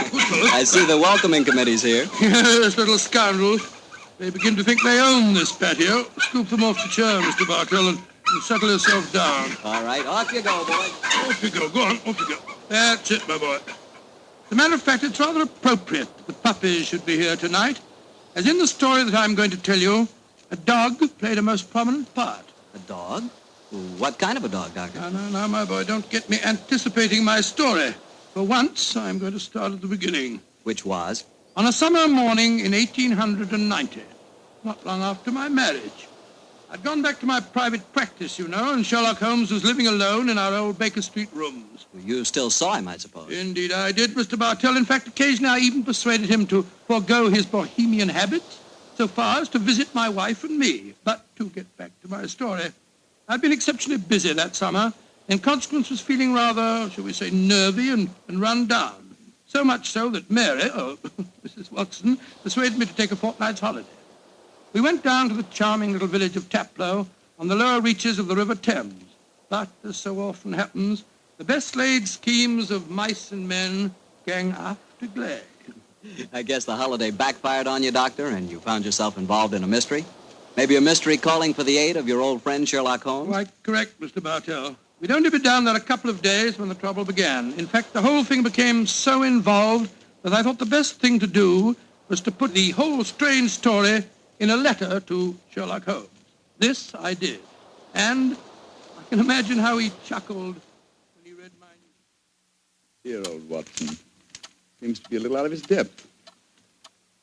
[SPEAKER 3] I see the welcoming committee's here.
[SPEAKER 4] Yes, little scoundrels. They begin to think they own this patio. Scoop them off the chair, Mr. Bartell, and settle yourself down.
[SPEAKER 3] All right, off you go, boy.
[SPEAKER 4] Off you go. Go on, off you go. That's it, my boy. As a matter of fact, it's rather appropriate that the puppies should be here tonight. As in the story that I'm going to tell you, a dog played a most prominent part.
[SPEAKER 3] A dog? What kind of a dog, Doctor?
[SPEAKER 4] No, my boy, don't get me anticipating my story. For once, I'm going to start at the beginning.
[SPEAKER 3] Which was?
[SPEAKER 4] On a summer morning in 1890, not long after my marriage. I'd gone back to my private practice, you know, and Sherlock Holmes was living alone in our old Baker Street rooms.
[SPEAKER 3] You still saw him, I suppose.
[SPEAKER 4] Indeed I did, Mr. Bartell. In fact, occasionally I even persuaded him to forego his bohemian habits so far as to visit my wife and me. But to get back to my story, I'd been exceptionally busy that summer. In consequence, was feeling rather, shall we say, nervy and run down. So much so that Mary, Mrs. Watson, persuaded me to take a fortnight's holiday. We went down to the charming little village of Taplow on the lower reaches of the River Thames. But, as so often happens, the best laid schemes of mice and men gang after glade.
[SPEAKER 3] I guess the holiday backfired on you, Doctor, and you found yourself involved in a mystery? Maybe a mystery calling for the aid of your old friend Sherlock Holmes?
[SPEAKER 4] Quite correct, Mr. Bartell. We'd only been down there a couple of days when the trouble began. In fact, the whole thing became so involved that I thought the best thing to do was to put the whole strange story in a letter to Sherlock Holmes. This I did. And I can imagine how he chuckled when he read my news.
[SPEAKER 7] Dear old Watson. Seems to be a little out of his depth.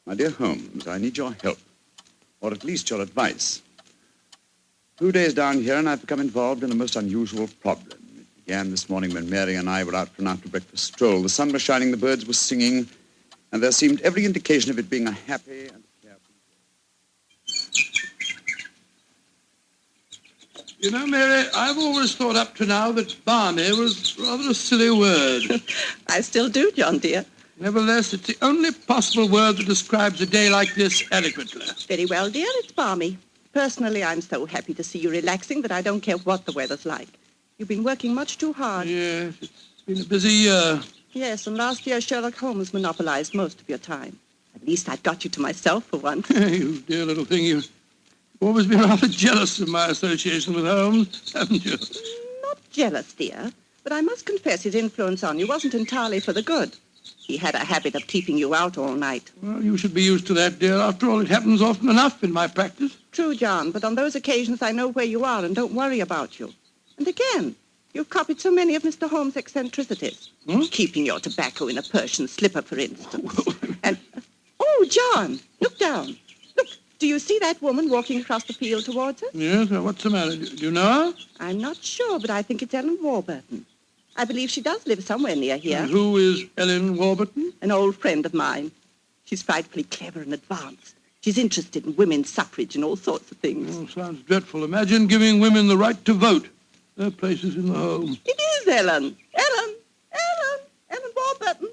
[SPEAKER 7] My dear Holmes, I need your help. Or at least your advice. 2 days down here, and I've become involved in a most unusual problem. It began this morning when Mary and I were out for an after-breakfast stroll. The sun was shining, the birds were singing, and there seemed every indication of it being a happy and
[SPEAKER 4] You know, Mary, I've always thought up to now that balmy was rather a silly word.
[SPEAKER 19] I still do, John, dear.
[SPEAKER 4] Nevertheless, it's the only possible word that describes a day like this adequately.
[SPEAKER 19] Very well, dear, it's balmy. Personally, I'm so happy to see you relaxing that I don't care what the weather's like. You've been working much too hard.
[SPEAKER 4] Yes, it's been a busy year.
[SPEAKER 19] Yes, and last year Sherlock Holmes monopolized most of your time. At least I've got you to myself for once.
[SPEAKER 4] You dear little thing, you've always been rather jealous of my association with Holmes, haven't you?
[SPEAKER 19] Not jealous, dear, but I must confess his influence on you wasn't entirely for the good. He had a habit of keeping you out all night.
[SPEAKER 4] Well, you should be used to that, dear. After all, it happens often enough in my practice.
[SPEAKER 19] True, John, but on those occasions I know where you are and don't worry about you. And again, you've copied so many of Mr. Holmes' eccentricities. Keeping your tobacco in a Persian slipper, for instance. And, oh, John, look down. Look, do you see that woman walking across the field towards us?
[SPEAKER 4] Yes, what's the matter? Do you know her?
[SPEAKER 19] I'm not sure, but I think it's Ellen Warburton. I believe she does live somewhere near here.
[SPEAKER 4] And who is Ellen Warburton?
[SPEAKER 19] An old friend of mine. She's frightfully clever and advanced. She's interested in women's suffrage and all sorts of things.
[SPEAKER 4] Oh, sounds dreadful. Imagine giving women the right to vote. Their place is in the home.
[SPEAKER 19] It is Ellen. Ellen Warburton.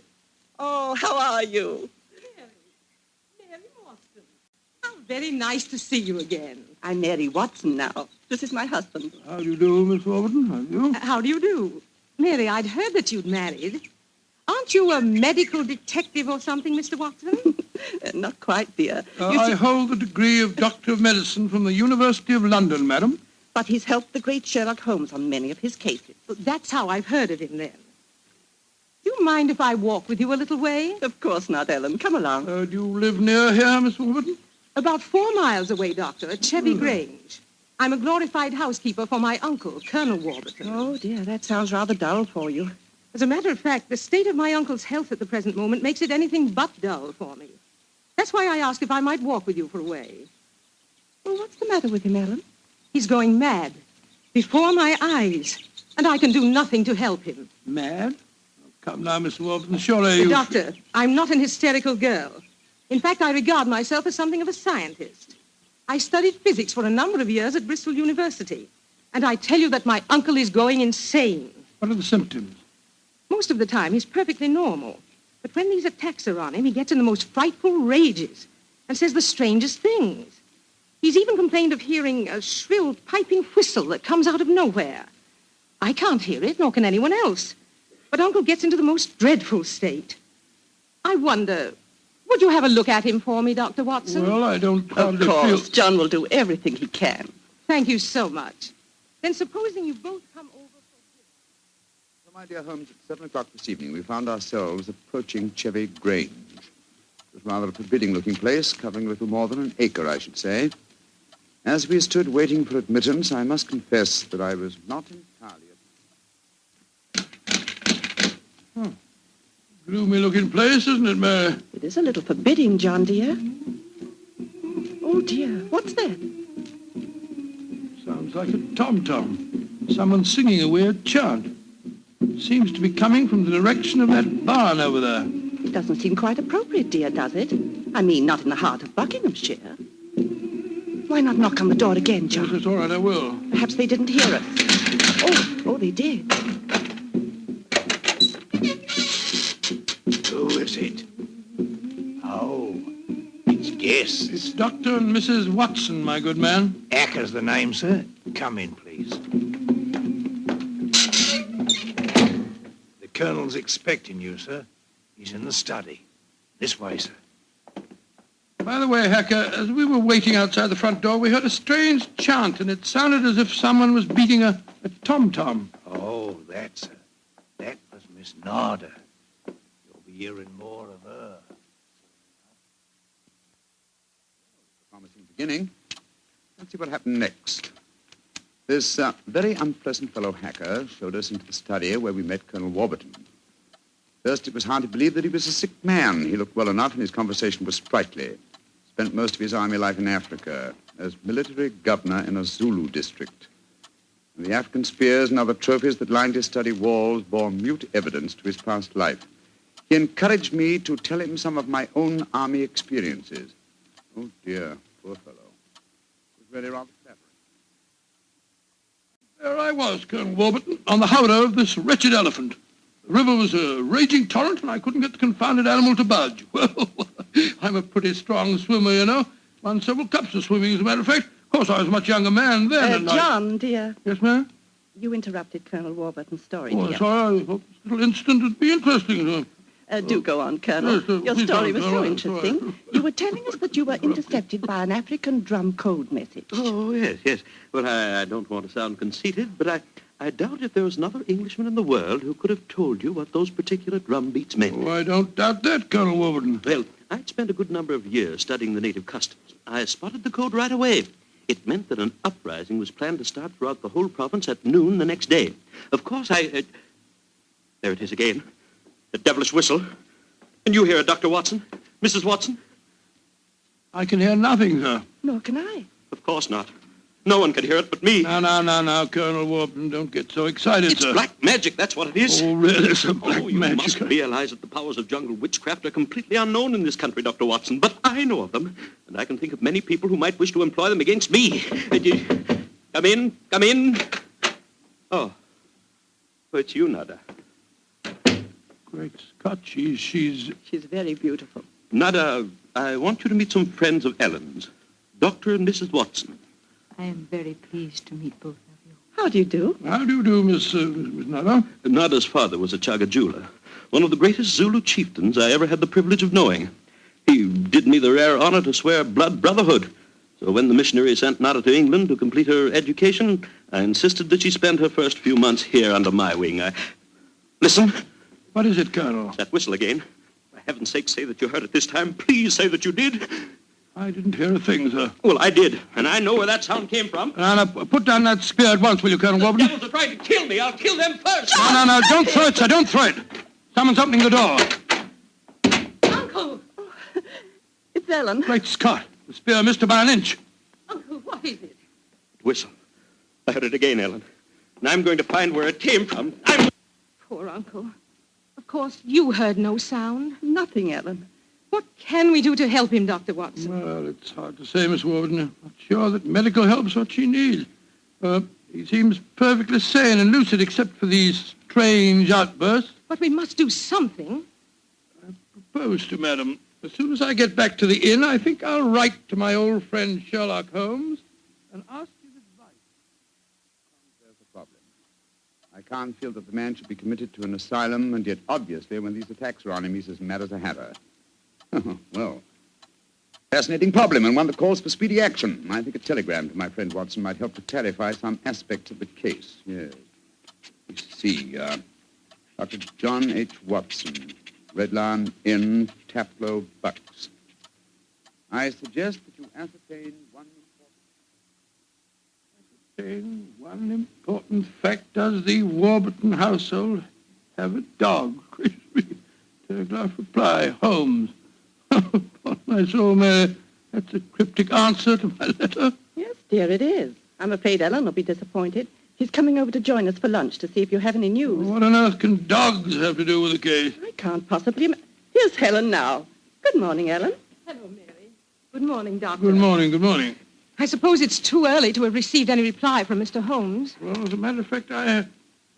[SPEAKER 19] Oh, how are you?
[SPEAKER 22] Mary Watson. How very nice to see you again.
[SPEAKER 19] I'm Mary Watson now. This is my husband.
[SPEAKER 4] How do you do, Miss Warburton? How do you?
[SPEAKER 22] How do you do? Mary, I'd heard that you'd married. Aren't you a medical detective or something, Mr. Watson?
[SPEAKER 19] Not quite, dear.
[SPEAKER 4] I hold the degree of Doctor of Medicine from the University of London, madam.
[SPEAKER 19] But he's helped the great Sherlock Holmes on many of his cases.
[SPEAKER 22] That's how I've heard of him, then. Do you mind if I walk with you a little way?
[SPEAKER 19] Of course not, Ellen. Come along.
[SPEAKER 4] Do you live near here, Miss Warburton?
[SPEAKER 22] About 4 miles away, Doctor, at Chevy Grange. I'm a glorified housekeeper for my uncle, Colonel Warburton.
[SPEAKER 19] Oh, dear, that sounds rather dull for you.
[SPEAKER 22] As a matter of fact, the state of my uncle's health at the present moment makes it anything but dull for me. That's why I asked if I might walk with you for a way.
[SPEAKER 19] Well, what's the matter with him, Ellen?
[SPEAKER 22] He's going mad. Before my eyes. And I can do nothing to help him.
[SPEAKER 4] Mad? Oh, come now, Miss Warburton, surely you...
[SPEAKER 22] Doctor, I'm not an hysterical girl. In fact, I regard myself as something of a scientist. I studied physics for a number of years at Bristol University. And I tell you that my uncle is going insane.
[SPEAKER 4] What are the symptoms?
[SPEAKER 22] Most of the time, he's perfectly normal. But when these attacks are on him, he gets in the most frightful rages and says the strangest things. He's even complained of hearing a shrill, piping whistle that comes out of nowhere. I can't hear it, nor can anyone else. But Uncle gets into the most dreadful state. I wonder, would you have a look at him for me, Dr. Watson?
[SPEAKER 4] Well, I don't
[SPEAKER 19] Of
[SPEAKER 4] hardly
[SPEAKER 19] course,
[SPEAKER 4] feel...
[SPEAKER 19] John will do everything he can.
[SPEAKER 22] Thank you so much. Then supposing you both come over...
[SPEAKER 7] So, my dear Holmes, at 7 o'clock this evening, we found ourselves approaching Chevy Grange. It was rather a forbidding-looking place, covering a little more than an acre, I should say. As we stood waiting for admittance, I must confess that I was not entirely...
[SPEAKER 4] Gloomy-looking place, isn't it, Mary?
[SPEAKER 19] It is a little forbidding, John, dear. Oh, dear. What's that?
[SPEAKER 4] Sounds like a tom-tom. Someone singing a weird chant. Seems to be coming from the direction of that barn over there.
[SPEAKER 19] It doesn't seem quite appropriate, dear, does it? I mean, not in the heart of Buckinghamshire. Why not knock on the door again, John?
[SPEAKER 4] Yes, it's all right, I will.
[SPEAKER 19] Perhaps they didn't hear us. Oh, they did.
[SPEAKER 16] Who is it? Oh, it's guests.
[SPEAKER 4] It's Dr. and Mrs. Watson, my good man.
[SPEAKER 16] Acker's the name, sir. Come in, please. The Colonel's expecting you, sir. He's in the study. This way, sir.
[SPEAKER 4] By the way, Hacker, as we were waiting outside the front door, we heard a strange chant, and it sounded as if someone was beating a tom-tom.
[SPEAKER 16] Oh, that was Miss Nada. You'll be hearing more of her.
[SPEAKER 7] Promising beginning. Let's see what happened next. This very unpleasant fellow Hacker showed us into the study where we met Colonel Warburton. First, it was hard to believe that he was a sick man. He looked well enough, and his conversation was sprightly. Spent most of his army life in Africa as military governor in a Zulu district. And the African spears and other trophies that lined his study walls bore mute evidence to his past life. He encouraged me to tell him some of my own army experiences. Oh, dear, poor fellow. It was really rather flattering.
[SPEAKER 4] There I was, Colonel Warburton, on the howdah of this wretched elephant. The river was a raging torrent, and I couldn't get the confounded animal to budge. Well, I'm a pretty strong swimmer, you know. Won several cups of swimming, as a matter of fact. Of course, I was a much younger man then. And
[SPEAKER 19] John, dear.
[SPEAKER 4] Yes, ma'am?
[SPEAKER 19] You interrupted Colonel Warburton's story,
[SPEAKER 4] Oh,
[SPEAKER 19] dear.
[SPEAKER 4] sorry. I thought this little incident would be interesting.
[SPEAKER 19] Do go on, Colonel.
[SPEAKER 4] Yes,
[SPEAKER 19] Your
[SPEAKER 4] please
[SPEAKER 19] story
[SPEAKER 4] go
[SPEAKER 19] was
[SPEAKER 4] on,
[SPEAKER 19] so
[SPEAKER 4] all right,
[SPEAKER 19] interesting.
[SPEAKER 4] all right.
[SPEAKER 19] You were telling us that you were intercepted by an African drum code message.
[SPEAKER 10] Oh, yes. Well, I don't want to sound conceited, but I doubt if there was another Englishman in the world who could have told you what those particular drum beats meant.
[SPEAKER 4] Oh, I don't doubt that, Colonel Warburton.
[SPEAKER 10] Well, I'd spent a good number of years studying the native customs. I spotted the code right away. It meant that an uprising was planned to start throughout the whole province at noon the next day. Of course, there it is again. The devilish whistle. Can you hear it, Dr. Watson? Mrs. Watson?
[SPEAKER 4] I can hear nothing, sir.
[SPEAKER 19] Nor can I.
[SPEAKER 10] Of course not. No one can hear it but me.
[SPEAKER 4] Now, Colonel Warburton, don't get so excited,
[SPEAKER 10] It's
[SPEAKER 4] sir.
[SPEAKER 10] black magic, that's what it is.
[SPEAKER 4] Oh, really, sir, black
[SPEAKER 10] you
[SPEAKER 4] magic.
[SPEAKER 10] must realize that the powers of jungle witchcraft are completely unknown in this country, Dr. Watson. But I know of them, and I can think of many people who might wish to employ them against me. Come in. Oh, it's you, Nada.
[SPEAKER 4] Great Scott, she's...
[SPEAKER 19] She's very beautiful.
[SPEAKER 10] Nada, I want you to meet some friends of Ellen's, Dr. and Mrs. Watson.
[SPEAKER 18] I am very pleased to meet both of you.
[SPEAKER 19] How do you do?
[SPEAKER 4] How do you do, Miss Nada?
[SPEAKER 10] Nada's father was a Chagajula, one of the greatest Zulu chieftains I ever had the privilege of knowing. He did me the rare honor to swear blood brotherhood. So when the missionary sent Nada to England to complete her education, I insisted that she spend her first few months here under my wing. Listen.
[SPEAKER 4] What is it, Colonel?
[SPEAKER 10] That whistle again. For heaven's sake, say that you heard it this time. Please say that you did.
[SPEAKER 4] I didn't hear a thing, sir.
[SPEAKER 10] Well, I did, and I know where that sound came from.
[SPEAKER 4] Now, put down that spear at once, will you, Colonel Warburton?
[SPEAKER 10] The devils are trying to kill me. I'll kill them first.
[SPEAKER 4] No, don't throw it, sir, don't throw it. Someone's opening the door.
[SPEAKER 22] Uncle!
[SPEAKER 19] It's Ellen.
[SPEAKER 4] Great Scott, the spear missed her by an inch.
[SPEAKER 22] Uncle, what is it?
[SPEAKER 10] Whistle. I heard it again, Ellen. And I'm going to find where it came from.
[SPEAKER 22] Poor Uncle. Of course, you heard no sound.
[SPEAKER 19] Nothing, Ellen.
[SPEAKER 22] What can we do to help him, Dr. Watson?
[SPEAKER 4] Well, it's hard to say, Miss Warburton. I'm not sure that medical help's what she needs. He seems perfectly sane and lucid except for these strange outbursts.
[SPEAKER 22] But we must do something.
[SPEAKER 4] I propose to, madam. As soon as I get back to the inn, I think I'll write to my old friend Sherlock Holmes and ask his advice.
[SPEAKER 7] There's the problem. I can't feel that the man should be committed to an asylum, and yet obviously when these attacks are on him, he's as mad as a hatter. Well, fascinating problem, and one that calls for speedy action. I think a telegram to my friend Watson might help to clarify some aspects of the case. Yes. Let's see. Dr. John H. Watson, Red Lion Inn, Taplow, Bucks. I suggest that you ascertain
[SPEAKER 4] one important fact. Does the Warburton household have a dog? Crispy. Telegraph reply. Holmes. Upon my soul, Mary, that's a cryptic answer to my letter.
[SPEAKER 19] Yes, dear, it is. I'm afraid Ellen will be disappointed. He's coming over to join us for lunch to see if you have any news.
[SPEAKER 4] What on earth can dogs have to do with the case?
[SPEAKER 19] I can't possibly... Here's Helen now. Good morning, Ellen.
[SPEAKER 22] Hello, Mary. Good morning, Doctor.
[SPEAKER 4] Good morning, good morning.
[SPEAKER 22] I suppose it's too early to have received any reply from Mr. Holmes.
[SPEAKER 4] Well, as a matter of fact, I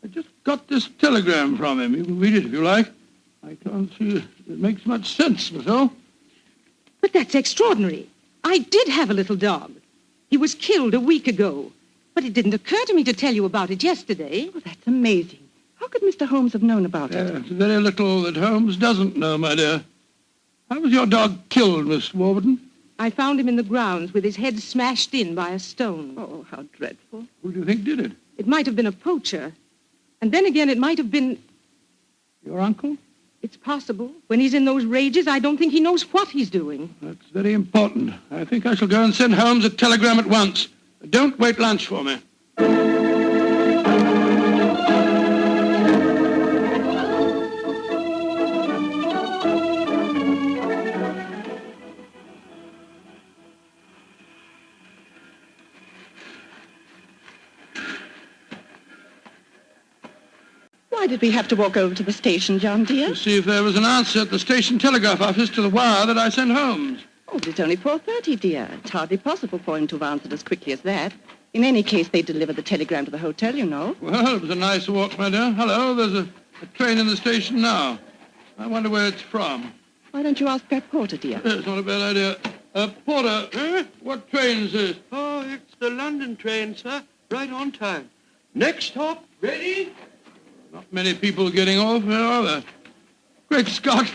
[SPEAKER 4] just got this telegram from him. You can read it if you like. I can't see it makes much sense, myself.
[SPEAKER 22] But that's extraordinary. I did have a little dog. He was killed a week ago. But it didn't occur to me to tell you about it yesterday.
[SPEAKER 19] Oh, that's amazing. How could Mr. Holmes have known about it?
[SPEAKER 4] It's very little that Holmes doesn't know, my dear. How was your dog killed, Miss Warburton?
[SPEAKER 22] I found him in the grounds with his head smashed in by a stone.
[SPEAKER 19] Oh, how dreadful.
[SPEAKER 4] Who do you think did it?
[SPEAKER 22] It might have been a poacher. And then again, it might have been...
[SPEAKER 4] Your uncle?
[SPEAKER 22] It's possible. When he's in those rages, I don't think he knows what he's doing.
[SPEAKER 4] That's very important. I think I shall go and send Holmes a telegram at once. Don't wait lunch for me.
[SPEAKER 19] Why did we have to walk over to the station, John, dear?
[SPEAKER 4] To see if there was an answer at the station telegraph office to the wire that I sent Holmes.
[SPEAKER 19] Oh, but it's only 4:30, dear. It's hardly possible for him to have answered as quickly as that. In any case, they delivered the telegram to the hotel, you know.
[SPEAKER 4] Well, it was a nice walk, my dear. Hello, there's a train in the station now. I wonder where it's from.
[SPEAKER 19] Why don't you ask that porter, dear?
[SPEAKER 4] It's not a bad idea. Porter, what train is this?
[SPEAKER 12] Oh, it's the London train, sir. Right on time. Next stop, ready?
[SPEAKER 4] Not many people getting off here, are there? Great Scott!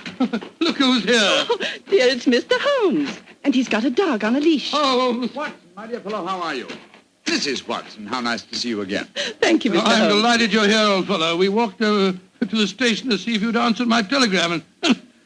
[SPEAKER 4] Look who's here.
[SPEAKER 19] Oh, dear, it's Mr. Holmes. And he's got a dog on a leash.
[SPEAKER 4] Oh,
[SPEAKER 7] Watson, my dear fellow, how are you? Mrs. Watson, how nice to see you again.
[SPEAKER 19] Thank you, Mr. Holmes.
[SPEAKER 4] I'm delighted you're here, old fellow. We walked over to the station to see if you'd answered my telegram, and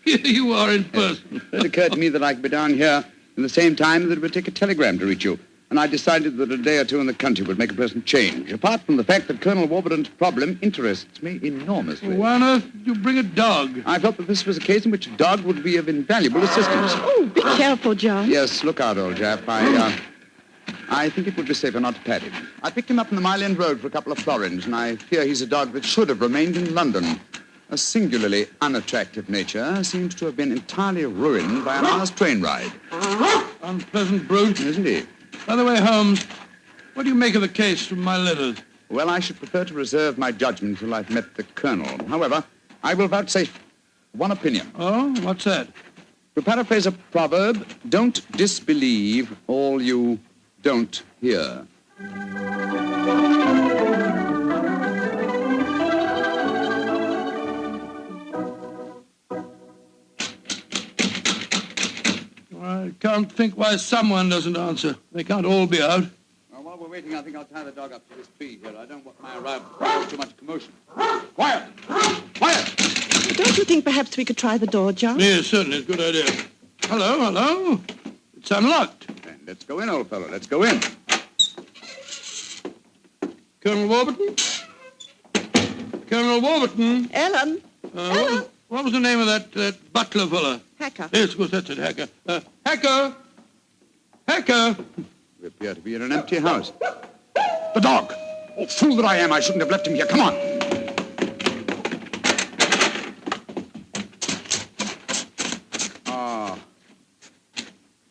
[SPEAKER 4] here you are in person.
[SPEAKER 7] It occurred to me that I could be down here in the same time that it would take a telegram to reach you. And I decided that a day or two in the country would make a pleasant change, apart from the fact that Colonel Warburton's problem interests me enormously.
[SPEAKER 4] Why on earth did you bring a dog?
[SPEAKER 7] I felt that this was a case in which a dog would be of invaluable assistance.
[SPEAKER 19] Oh, be careful, John.
[SPEAKER 7] Yes, look out, old chap. I think it would be safer not to pat him. I picked him up on the Mile End Road for a couple of florins, and I fear he's a dog that should have remained in London. A singularly unattractive nature seems to have been entirely ruined by an hour's train ride.
[SPEAKER 4] Unpleasant brute.
[SPEAKER 7] Isn't he?
[SPEAKER 4] By the way, Holmes, what do you make of the case from my letters?
[SPEAKER 7] Well, I should prefer to reserve my judgment until I've met the Colonel. However, I will vouchsafe one opinion.
[SPEAKER 4] Oh, what's that?
[SPEAKER 7] To paraphrase a proverb, don't disbelieve all you don't hear.
[SPEAKER 4] I can't think why someone doesn't answer. They can't all be out.
[SPEAKER 7] Well, while we're waiting, I think I'll tie the dog up to this tree here. I don't want my arrival to cause too much commotion. Quiet! Quiet!
[SPEAKER 19] Don't you think perhaps we could try the door, John?
[SPEAKER 4] Yes, certainly. It's a good idea. Hello. It's unlocked.
[SPEAKER 7] Then let's go in, old fellow. Let's go in.
[SPEAKER 4] Colonel Warburton? Colonel Warburton?
[SPEAKER 19] Ellen? Ellen?
[SPEAKER 4] What was the name of that butler fella?
[SPEAKER 19] Hacker.
[SPEAKER 4] Yes, of course, that's it, Hacker. Hacker! Hacker!
[SPEAKER 7] We appear to be in an empty house. The dog! Oh, fool that I am, I shouldn't have left him here. Come on!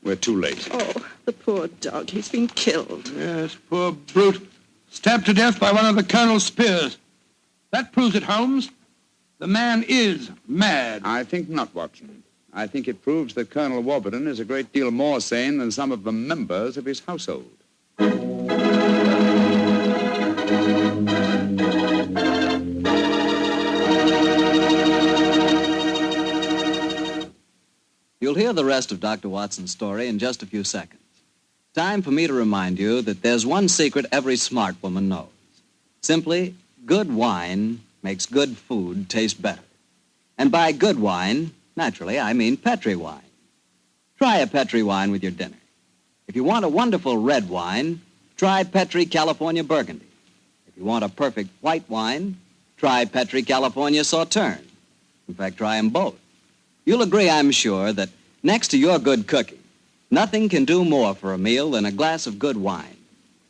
[SPEAKER 7] We're too late.
[SPEAKER 19] Oh, the poor dog. He's been killed.
[SPEAKER 4] Yes, poor brute. Stabbed to death by one of the Colonel's spears. That proves it, Holmes. The man is mad.
[SPEAKER 7] I think not, Watson. I think it proves that Colonel Warburton is a great deal more sane than some of the members of his household.
[SPEAKER 3] You'll hear the rest of Dr. Watson's story in just a few seconds. Time for me to remind you that there's one secret every smart woman knows. Simply, good wine makes good food taste better. And by good wine, naturally, I mean Petri wine. Try a Petri wine with your dinner. If you want a wonderful red wine, try Petri California Burgundy. If you want a perfect white wine, try Petri California Sauterne. In fact, try them both. You'll agree, I'm sure, that next to your good cooking, nothing can do more for a meal than a glass of good wine.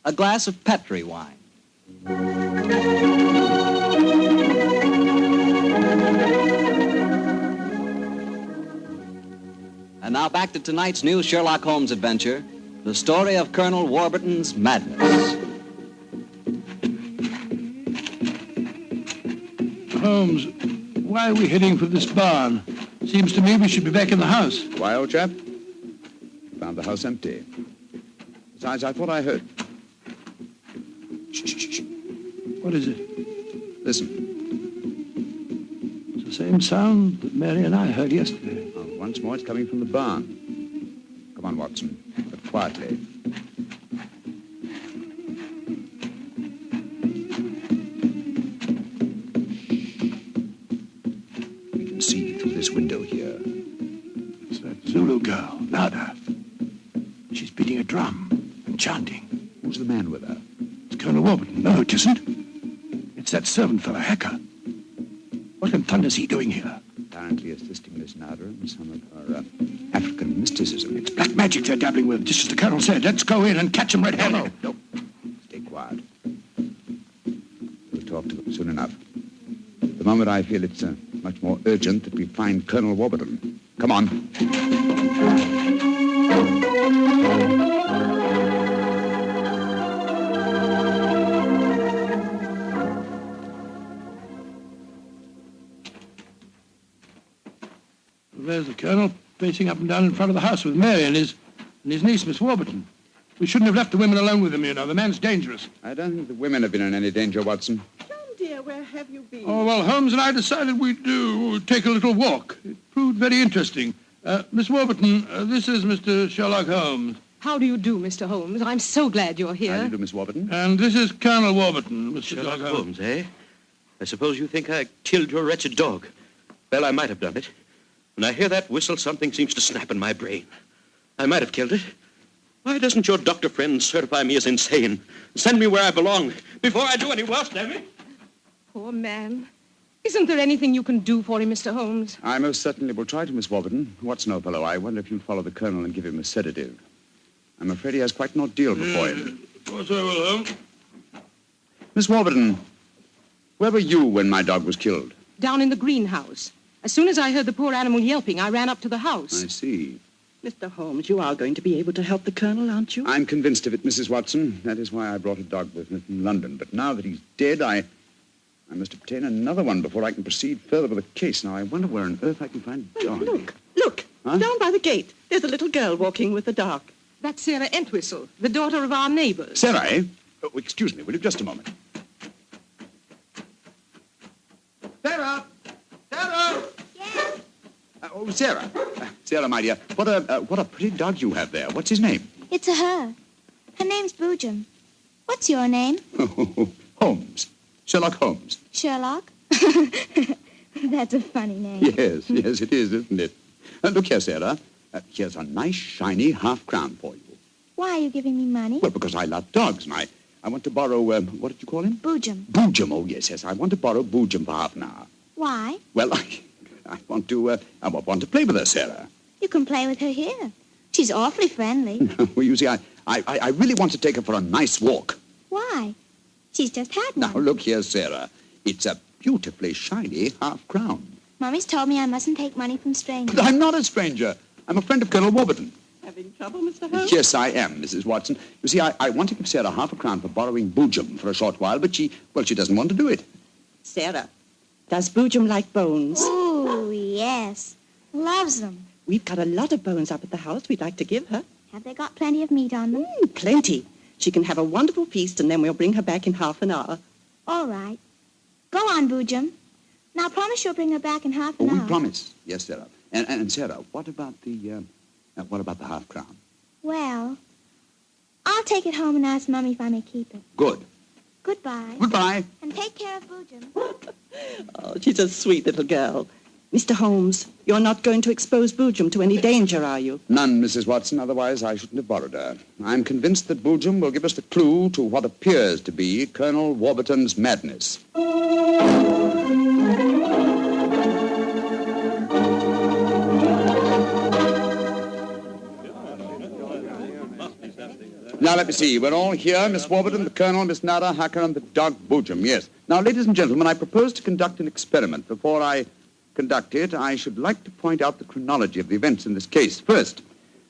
[SPEAKER 3] A glass of Petri wine. And now back to tonight's new Sherlock Holmes adventure, the story of Colonel Warburton's madness.
[SPEAKER 4] Holmes, why are we heading for this barn? Seems to me we should be back in the house.
[SPEAKER 7] Why, old chap? Found the house empty. Besides, I thought I heard... Shh.
[SPEAKER 4] What is it?
[SPEAKER 7] Listen.
[SPEAKER 4] It's the same sound that Mary and I heard yesterday.
[SPEAKER 7] Oh, once more, it's coming from the barn. Come on, Watson, but quietly. We can see through this window here.
[SPEAKER 4] It's that Zulu girl, Nada. She's beating a drum and chanting.
[SPEAKER 7] Who's the man with her?
[SPEAKER 4] It's Colonel Warburton. No, it isn't. It's that servant fellow, Hacker. What in thunder is he doing here?
[SPEAKER 7] Apparently assisting Miss Nada in some of her African mysticism.
[SPEAKER 4] It's black magic they're dabbling with, just as the Colonel said. Let's go in and catch them red-handed.
[SPEAKER 7] No. Stay quiet. We'll talk to them soon enough. The moment I feel it's much more urgent that we find Colonel Warburton. Come on.
[SPEAKER 4] There's the Colonel pacing up and down in front of the house with Mary and his niece, Miss Warburton. We shouldn't have left the women alone with him, you know. The man's dangerous.
[SPEAKER 7] I don't think the women have been in any danger, Watson.
[SPEAKER 19] John, dear, where have you been?
[SPEAKER 4] Oh, well, Holmes and I decided we'd take a little walk. It proved very interesting. Miss Warburton, this is Mr. Sherlock Holmes.
[SPEAKER 22] How do you do, Mr. Holmes? I'm so glad you're here.
[SPEAKER 7] How do you do, Miss Warburton?
[SPEAKER 4] And this is Colonel Warburton, Mr.
[SPEAKER 10] Sherlock Holmes, eh? I suppose you think I killed your wretched dog. Well, I might have done it. When I hear that whistle, something seems to snap in my brain. I might have killed it. Why doesn't your doctor friend certify me as insane? Send me where I belong before I do any worse, damn it.
[SPEAKER 22] Poor man. Isn't there anything you can do for him, Mr. Holmes?
[SPEAKER 7] I most certainly will try to, Miss Warburton. Watson, old fellow, I wonder if you'll follow the Colonel and give him a sedative. I'm afraid he has quite an ordeal before him.
[SPEAKER 4] Of course I will, Holmes.
[SPEAKER 7] Miss Warburton, where were you when my dog was killed?
[SPEAKER 22] Down in the greenhouse. As soon as I heard the poor animal yelping, I ran up to the house.
[SPEAKER 7] I see.
[SPEAKER 19] Mr. Holmes, you are going to be able to help the Colonel, aren't you?
[SPEAKER 7] I'm convinced of it, Mrs. Watson. That is why I brought a dog with me from London. But now that he's dead, I must obtain another one before I can proceed further with the case. Now, I wonder where on earth I can find a dog.
[SPEAKER 19] Look.
[SPEAKER 7] Huh?
[SPEAKER 19] Down by the gate. There's a little girl walking with the dog.
[SPEAKER 22] That's Sarah Entwistle, the daughter of our neighbors.
[SPEAKER 7] Sarah, eh? Oh, excuse me, will you? Just a moment. Sarah! Sarah!
[SPEAKER 9] Yes?
[SPEAKER 7] Oh, Sarah. Sarah, my dear, what a pretty dog you have there. What's his name?
[SPEAKER 9] It's a her. Her name's Boojum. What's your name?
[SPEAKER 7] Holmes. Sherlock Holmes.
[SPEAKER 9] Sherlock? That's a funny name.
[SPEAKER 7] Yes, it is, isn't it? Look here, Sarah. Here's a nice, shiny half-crown for you.
[SPEAKER 9] Why are you giving me money?
[SPEAKER 7] Well, because I love dogs, and I want to borrow, what did you call him?
[SPEAKER 9] Boojum.
[SPEAKER 7] Boojum, oh, yes. I want to borrow Boojum for half an hour.
[SPEAKER 9] Why?
[SPEAKER 7] Well, I want to play with her, Sarah.
[SPEAKER 9] You can play with her here. She's awfully friendly.
[SPEAKER 7] Well, you see, I really want to take her for a nice walk.
[SPEAKER 9] Why? She's just had one.
[SPEAKER 7] Now, look here, Sarah. It's a beautifully shiny half-crown.
[SPEAKER 9] Mommy's told me I mustn't take money from strangers.
[SPEAKER 7] But I'm not a stranger. I'm a friend of Colonel Warburton.
[SPEAKER 19] Having trouble, Mr. Holmes?
[SPEAKER 7] Yes, I am, Mrs. Watson. You see, I want to give Sarah half a crown for borrowing Boojum for a short while, but she doesn't want to do it.
[SPEAKER 19] Sarah, does Boojum like bones?
[SPEAKER 9] Oh, yes. Loves them.
[SPEAKER 19] We've got a lot of bones up at the house we'd like to give her.
[SPEAKER 9] Have they got plenty of meat on them?
[SPEAKER 19] Plenty. She can have a wonderful feast, and then we'll bring her back in half an hour.
[SPEAKER 9] All right. Go on, Boojum. Now, promise you'll bring her back in half an hour.
[SPEAKER 7] We promise. Yes, Sarah. And Sarah, what about the half-crown?
[SPEAKER 9] Well, I'll take it home and ask Mummy if I may keep it.
[SPEAKER 7] Good.
[SPEAKER 9] Goodbye.
[SPEAKER 7] Goodbye.
[SPEAKER 9] And take care of Boojum.
[SPEAKER 19] Oh, she's a sweet little girl. Mr. Holmes, you're not going to expose Boojum to any danger, are you?
[SPEAKER 7] None, Mrs. Watson. Otherwise, I shouldn't have borrowed her. I'm convinced that Boojum will give us the clue to what appears to be Colonel Warburton's madness. Now, let me see. We're all here. Miss Warburton, the Colonel, Miss Nada, Hacker, and the dog Boojum. Yes. Now, ladies and gentlemen, I propose to conduct an experiment. Before I conduct it, I should like to point out the chronology of the events in this case. First,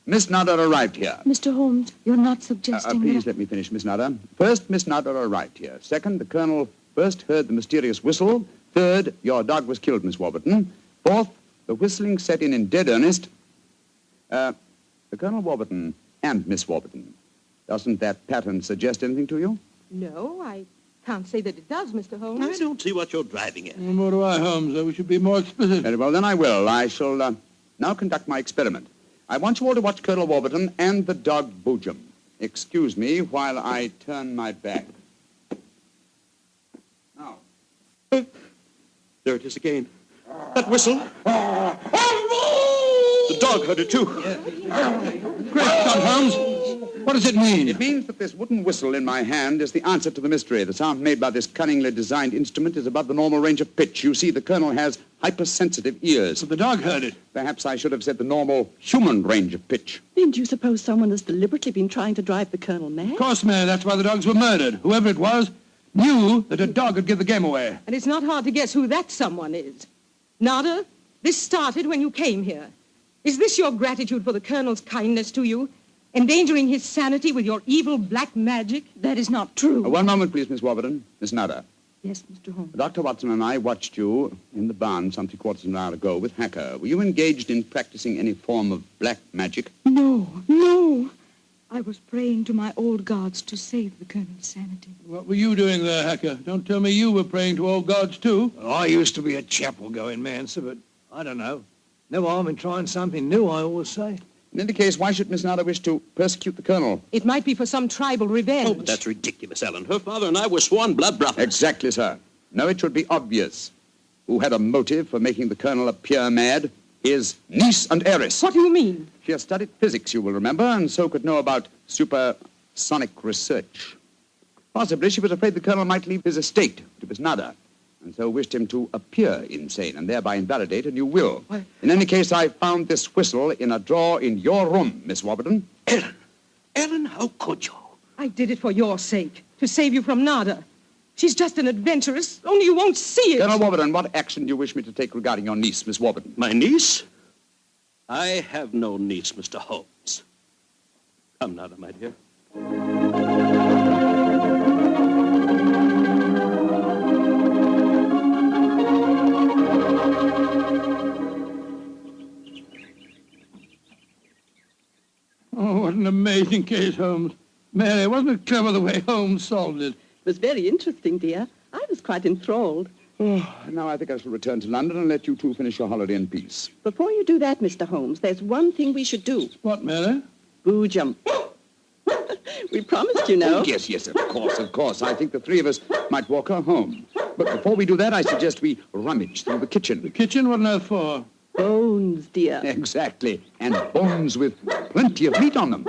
[SPEAKER 7] Miss Nada arrived here.
[SPEAKER 18] Mr. Holmes, you're not suggesting
[SPEAKER 7] Please let me finish, Miss Nada. First, Miss Nada arrived here. Second, the Colonel first heard the mysterious whistle. Third, your dog was killed, Miss Warburton. Fourth, the whistling set in dead earnest. The Colonel Warburton and Miss Warburton. Doesn't that pattern suggest anything to you?
[SPEAKER 22] No, I can't say that it does, Mr. Holmes.
[SPEAKER 10] I don't see what you're driving at.
[SPEAKER 4] What do I, Holmes? We should be more explicit.
[SPEAKER 7] Very well, then I will. I shall now conduct my experiment. I want you all to watch Colonel Warburton and the dog Boojum. Excuse me while I turn my back. Now.
[SPEAKER 10] There it is again. That whistle. The dog heard it, too.
[SPEAKER 4] Great Scott, Holmes. What does it mean?
[SPEAKER 7] It means that this wooden whistle in my hand is the answer to the mystery. The sound made by this cunningly designed instrument is above the normal range of pitch. You see, the Colonel has hypersensitive ears.
[SPEAKER 4] But the dog heard it.
[SPEAKER 7] Perhaps I should have said the normal human range of pitch.
[SPEAKER 19] Then do you suppose someone has deliberately been trying to drive the Colonel mad?
[SPEAKER 4] Of course, Mary. That's why the dogs were murdered. Whoever it was knew that a dog would give the game away.
[SPEAKER 22] And it's not hard to guess who that someone is. Nada, this started when you came here. Is this your gratitude for the Colonel's kindness to you? Endangering his sanity with your evil black magic?
[SPEAKER 18] That is not true.
[SPEAKER 7] One moment, please, Miss Warburton. Miss Nada.
[SPEAKER 18] Yes, Mr. Holmes.
[SPEAKER 7] Dr. Watson and I watched you in the barn some 3/4 of an hour ago with Hacker. Were you engaged in practicing any form of black magic?
[SPEAKER 18] No. I was praying to my old gods to save the Colonel's sanity.
[SPEAKER 4] What were you doing there, Hacker? Don't tell me you were praying to old gods, too.
[SPEAKER 13] Well, I used to be a chapel-going man, sir, but I don't know. No harm in trying something new, I always say.
[SPEAKER 7] In any case, why should Miss Nada wish to persecute the Colonel?
[SPEAKER 22] It might be for some tribal revenge.
[SPEAKER 10] Oh, but that's ridiculous, Ellen. Her father and I were sworn blood brothers.
[SPEAKER 7] Exactly, sir. No, it should be obvious. Who had a motive for making the Colonel appear mad is niece and heiress.
[SPEAKER 22] What do you mean?
[SPEAKER 7] She has studied physics, you will remember, and so could know about supersonic research. Possibly she was afraid the Colonel might leave his estate to Miss Nada, and so wished him to appear insane and thereby invalidate a new will.
[SPEAKER 13] What?
[SPEAKER 7] In any case, I found this whistle in a drawer in your room, Miss Warburton.
[SPEAKER 13] Ellen, how could you?
[SPEAKER 22] I did it for your sake, to save you from Nada. She's just an adventuress, only you won't see it.
[SPEAKER 7] Colonel Warburton, what action do you wish me to take regarding your niece, Miss Warburton?
[SPEAKER 10] My niece? I have no niece, Mr. Holmes. Come, Nada, my dear.
[SPEAKER 4] Oh, what an amazing case, Holmes. Mary, wasn't it clever the way Holmes solved it?
[SPEAKER 19] It was very interesting, dear. I was quite enthralled.
[SPEAKER 7] Oh, now I think I shall return to London and let you two finish your holiday in peace.
[SPEAKER 19] Before you do that, Mr. Holmes, there's one thing we should do.
[SPEAKER 4] What, Mary?
[SPEAKER 19] Boojum. We promised, you know.
[SPEAKER 7] Oh, yes, of course. I think the three of us might walk her home. But before we do that, I suggest we rummage through the kitchen.
[SPEAKER 4] The kitchen? What on earth for?
[SPEAKER 19] Bones, dear.
[SPEAKER 7] Exactly. And bones with plenty of meat on them.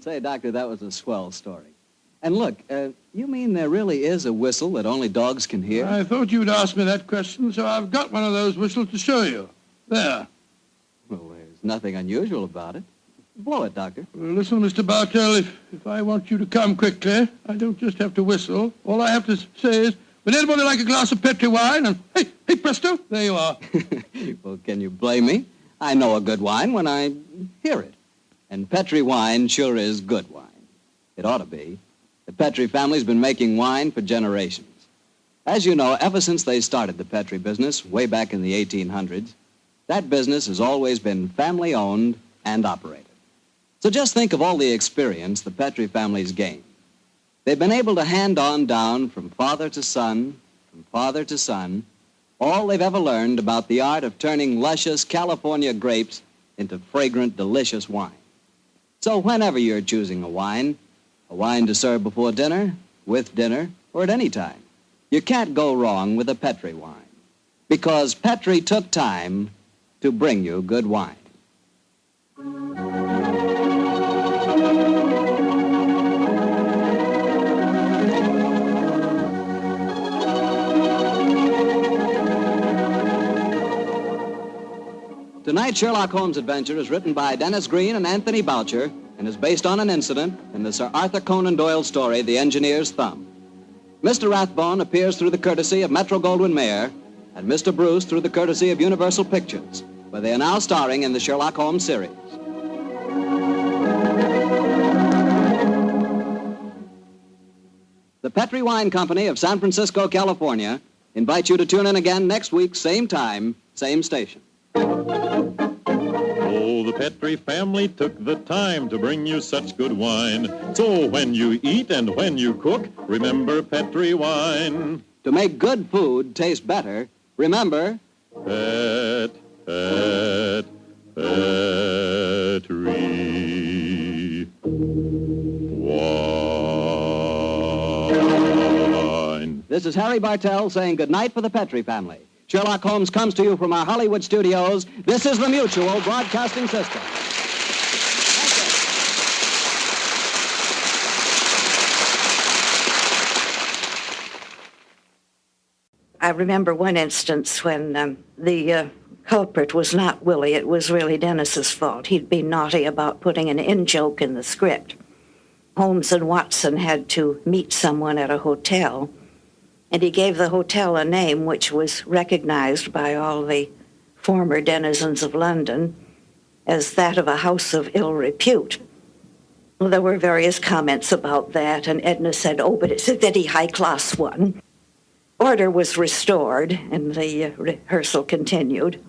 [SPEAKER 3] Say, Doctor, that was a swell story. And look, you mean there really is a whistle that only dogs can hear?
[SPEAKER 4] I thought you'd ask me that question, so I've got one of those whistles to show you. There.
[SPEAKER 3] Well, there's nothing unusual about it. Blow it, Doctor.
[SPEAKER 4] Well, listen, Mr. Bartell, if I want you to come quickly, I don't just have to whistle. All I have to say is, would anybody like a glass of Petri wine? And hey, presto, there you are.
[SPEAKER 3] Well, can you blame me? I know a good wine when I hear it. And Petri wine sure is good wine. It ought to be. The Petri family's been making wine for generations. As you know, ever since they started the Petri business way back in the 1800s, that business has always been family-owned and operated. So just think of all the experience the Petrie family's gained. They've been able to hand on down from father to son, all they've ever learned about the art of turning luscious California grapes into fragrant, delicious wine. So whenever you're choosing a wine to serve before dinner, with dinner, or at any time, you can't go wrong with a Petrie wine. Because Petrie took time to bring you good wine. Tonight's Sherlock Holmes adventure is written by Dennis Green and Anthony Boucher and is based on an incident in the Sir Arthur Conan Doyle story, The Engineer's Thumb. Mr. Rathbone appears through the courtesy of Metro-Goldwyn-Mayer and Mr. Bruce through the courtesy of Universal Pictures, where they are now starring in the Sherlock Holmes series. The Petrie Wine Company of San Francisco, California, invites you to tune in again next week, same time, same station.
[SPEAKER 5] Oh, the Petrie family took the time to bring you such good wine. So when you eat and when you cook, remember Petrie wine.
[SPEAKER 3] To make good food taste better, remember...
[SPEAKER 5] Petrie wine.
[SPEAKER 3] This is Harry Bartell saying goodnight for the Petrie family. Sherlock Holmes comes to you from our Hollywood studios. This is the Mutual Broadcasting System.
[SPEAKER 21] I remember one instance when the culprit was not Willie. It was really Dennis's fault. He'd been naughty about putting an in-joke in the script. Holmes and Watson had to meet someone at a hotel, and he gave the hotel a name which was recognized by all the former denizens of London as that of a house of ill repute. Well, there were various comments about that, and Edna said, oh, but it's a very high-class one. Order was restored, and the rehearsal continued.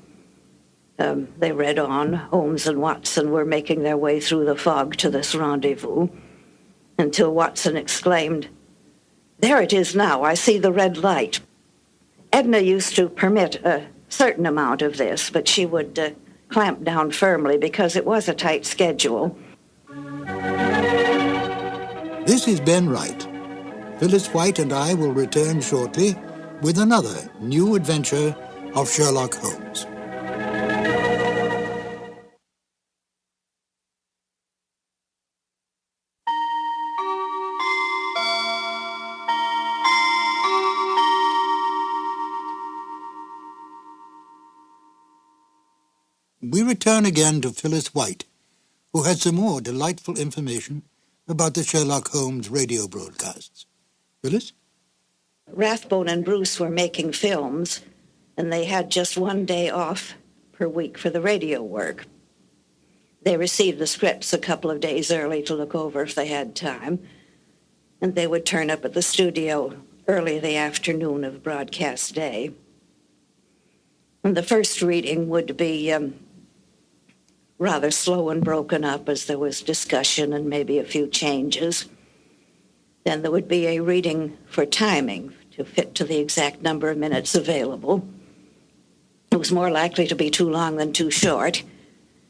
[SPEAKER 21] They read on. Holmes and Watson were making their way through the fog to this rendezvous, until Watson exclaimed, there it is now, I see the red light. Edna used to permit a certain amount of this, but she would clamp down firmly because it was a tight schedule.
[SPEAKER 2] This is Ben Wright. Phyllis White and I will return shortly with another new adventure of Sherlock Holmes. We return again to Phyllis White, who has some more delightful information about the Sherlock Holmes radio broadcasts. Phyllis?
[SPEAKER 21] Rathbone and Bruce were making films, and they had just one day off per week for the radio work. They received the scripts a couple of days early to look over if they had time, and they would turn up at the studio early the afternoon of broadcast day. And the first reading would be rather slow and broken up as there was discussion and maybe a few changes. Then there would be a reading for timing to fit to the exact number of minutes available. It was more likely to be too long than too short.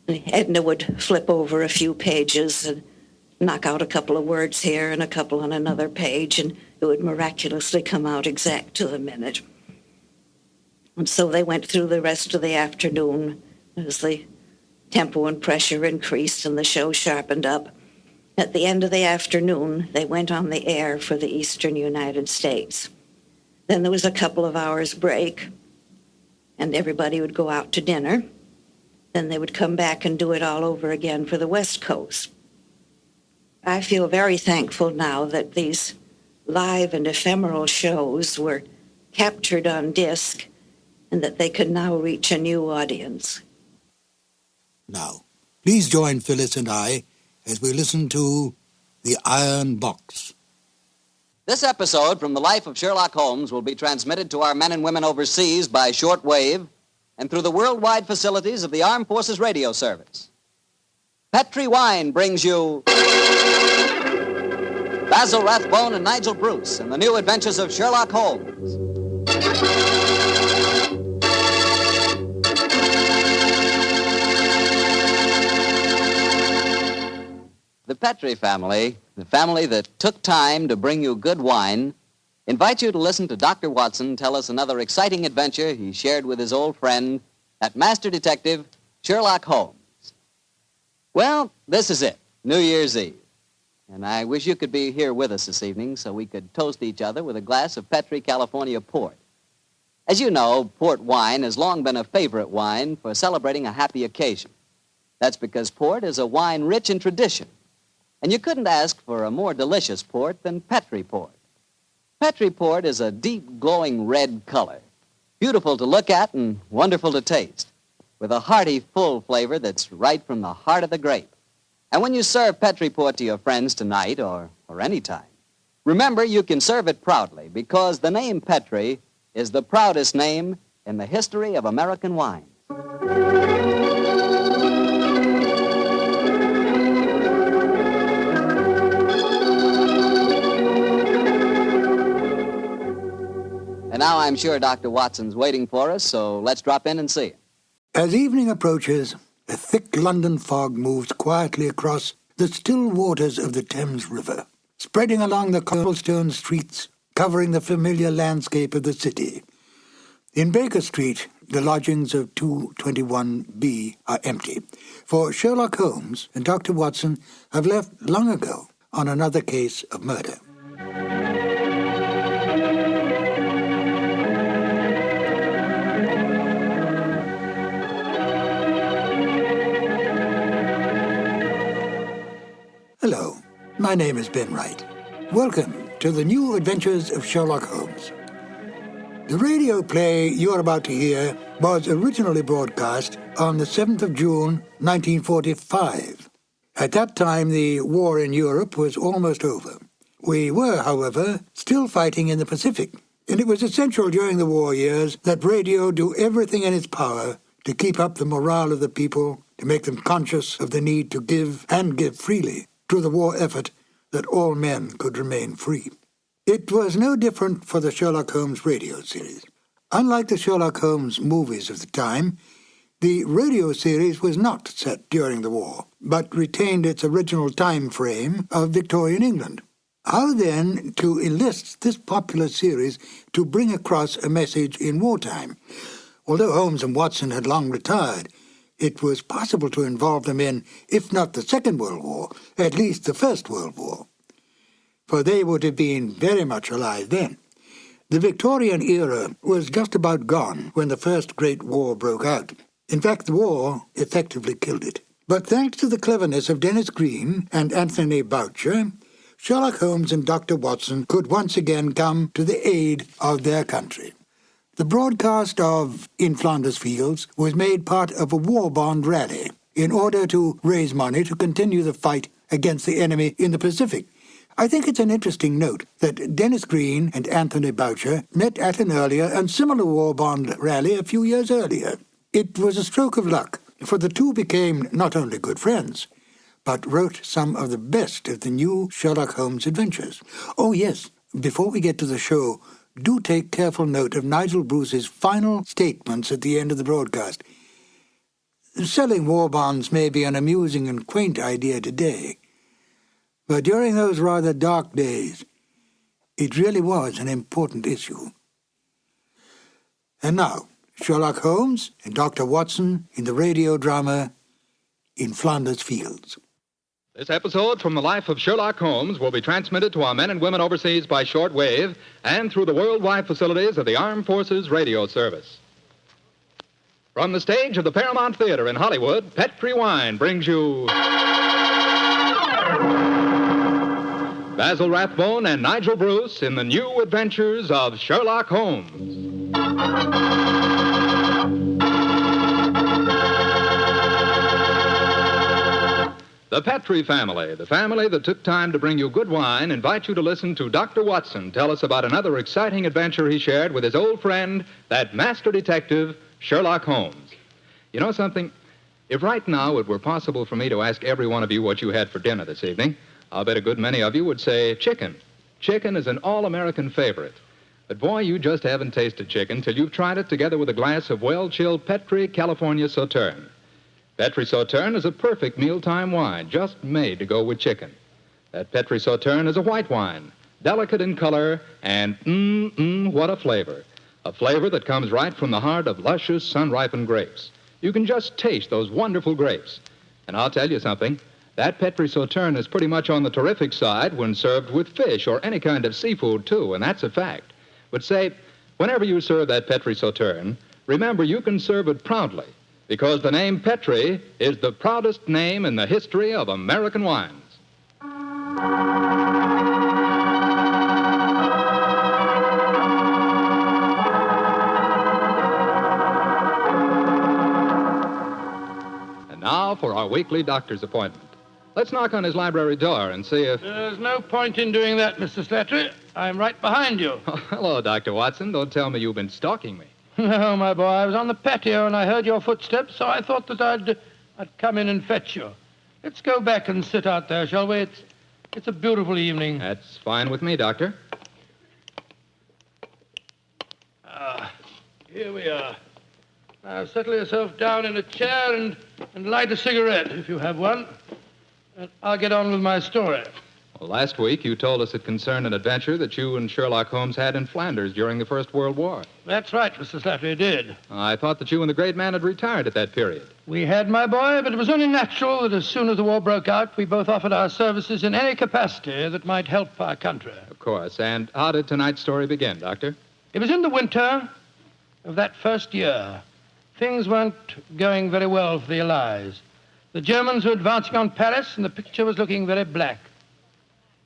[SPEAKER 21] And Edna would flip over a few pages and knock out a couple of words here and a couple on another page, and it would miraculously come out exact to the minute. And so they went through the rest of the afternoon as the tempo and pressure increased and the show sharpened up. At the end of the afternoon, they went on the air for the eastern United States. Then there was a couple of hours break, and everybody would go out to dinner. Then they would come back and do it all over again for the West Coast. I feel very thankful now that these live and ephemeral shows were captured on disc and that they could now reach a new audience.
[SPEAKER 2] Now, please join Phyllis and I as we listen to The Iron Box.
[SPEAKER 3] This episode from the life of Sherlock Holmes will be transmitted to our men and women overseas by short wave and through the worldwide facilities of the Armed Forces Radio Service. Petri Wine brings you Basil Rathbone and Nigel Bruce in the new adventures of Sherlock Holmes. The Petri family, the family that took time to bring you good wine, invite you to listen to Dr. Watson tell us another exciting adventure he shared with his old friend, that master detective, Sherlock Holmes. Well, this is it, New Year's Eve. And I wish you could be here with us this evening so we could toast each other with a glass of Petri California port. As you know, port wine has long been a favorite wine for celebrating a happy occasion. That's because port is a wine rich in tradition. And you couldn't ask for a more delicious port than Petri port. Petri port is a deep, glowing red color, beautiful to look at and wonderful to taste, with a hearty, full flavor that's right from the heart of the grape. And when you serve Petri port to your friends tonight or any time, remember you can serve it proudly because the name Petri is the proudest name in the history of American wine. And now I'm sure Dr. Watson's waiting for us, so let's drop in and see him.
[SPEAKER 2] As evening approaches, a thick London fog moves quietly across the still waters of the Thames River, spreading along the cobblestone streets, covering the familiar landscape of the city. In Baker Street, the lodgings of 221B are empty, for Sherlock Holmes and Dr. Watson have left long ago on another case of murder. Hello, my name is Ben Wright. Welcome to the new adventures of Sherlock Holmes. The radio play you're about to hear was originally broadcast on the 7th of June, 1945. At that time, the war in Europe was almost over. We were, however, still fighting in the Pacific, and it was essential during the war years that radio do everything in its power to keep up the morale of the people, to make them conscious of the need to give and give freely to the war effort that all men could remain free. It was no different for the Sherlock Holmes radio series. Unlike the Sherlock Holmes movies of the time, the radio series was not set during the war, but retained its original time frame of Victorian England. How then to enlist this popular series to bring across a message in wartime? Although Holmes and Watson had long retired, it was possible to involve them in, if not the Second World War, at least the First World War. For they would have been very much alive then. The Victorian era was just about gone when the First Great War broke out. In fact, the war effectively killed it. But thanks to the cleverness of Dennis Green and Anthony Boucher, Sherlock Holmes and Dr. Watson could once again come to the aid of their country. The broadcast of In Flanders Fields was made part of a war bond rally in order to raise money to continue the fight against the enemy in the Pacific. I think it's an interesting note that Dennis Green and Anthony Boucher met at an earlier and similar war bond rally a few years earlier. It was a stroke of luck, for the two became not only good friends, but wrote some of the best of the new Sherlock Holmes adventures. Oh yes, before we get to the show, do take careful note of Nigel Bruce's final statements at the end of the broadcast. Selling war bonds may be an amusing and quaint idea today, but during those rather dark days, it really was an important issue. And now, Sherlock Holmes and Dr. Watson in the radio drama In Flanders Fields.
[SPEAKER 6] This episode from the life of Sherlock Holmes will be transmitted to our men and women overseas by short wave and through the worldwide facilities of the Armed Forces Radio Service. From the stage of the Paramount Theater in Hollywood, Petri Wine brings you Basil Rathbone and Nigel Bruce in the new adventures of Sherlock Holmes. The Petri family, the family that took time to bring you good wine, invite you to listen to Dr. Watson tell us about another exciting adventure he shared with his old friend, that master detective, Sherlock Holmes. You know something? If right now it were possible for me to ask every one of you what you had for dinner this evening, I'll bet a good many of you would say chicken. Chicken is an all-American favorite. But, boy, you just haven't tasted chicken till you've tried it together with a glass of well-chilled Petri California Sauterne. Petri Sauterne is a perfect mealtime wine, just made to go with chicken. That Petri Sauterne is a white wine, delicate in color, and what a flavor. A flavor that comes right from the heart of luscious, sun-ripened grapes. You can just taste those wonderful grapes. And I'll tell you something, that Petri Sauterne is pretty much on the terrific side when served with fish or any kind of seafood, too, and that's a fact. But say, whenever you serve that Petri Sauterne, remember you can serve it proudly, because the name Petri is the proudest name in the history of American wines. And now for our weekly doctor's appointment. Let's knock on his library door and see if...
[SPEAKER 4] There's no point in doing that, Mr. Slattery. I'm right behind you.
[SPEAKER 6] Oh, hello, Dr. Watson. Don't tell me you've been stalking me.
[SPEAKER 4] No, my boy. I was on the patio and I heard your footsteps, so I thought that I'd come in and fetch you. Let's go back and sit out there, shall we? It's a beautiful evening.
[SPEAKER 6] That's fine with me, Doctor.
[SPEAKER 4] Here we are. Now, settle yourself down in a chair and light a cigarette, if you have one. And I'll get on with my story.
[SPEAKER 6] Well, last week you told us it concerned an adventure that you and Sherlock Holmes had in Flanders during the First World War.
[SPEAKER 4] That's right, Mr. Slattery, did.
[SPEAKER 6] I thought that you and the great man had retired at that period.
[SPEAKER 4] We had, my boy, but it was only natural that as soon as the war broke out, we both offered our services in any capacity that might help our country.
[SPEAKER 6] Of course. And how did tonight's story begin, Doctor?
[SPEAKER 4] It was in the winter of that first year. Things weren't going very well for the Allies. The Germans were advancing on Paris, and the picture was looking very black.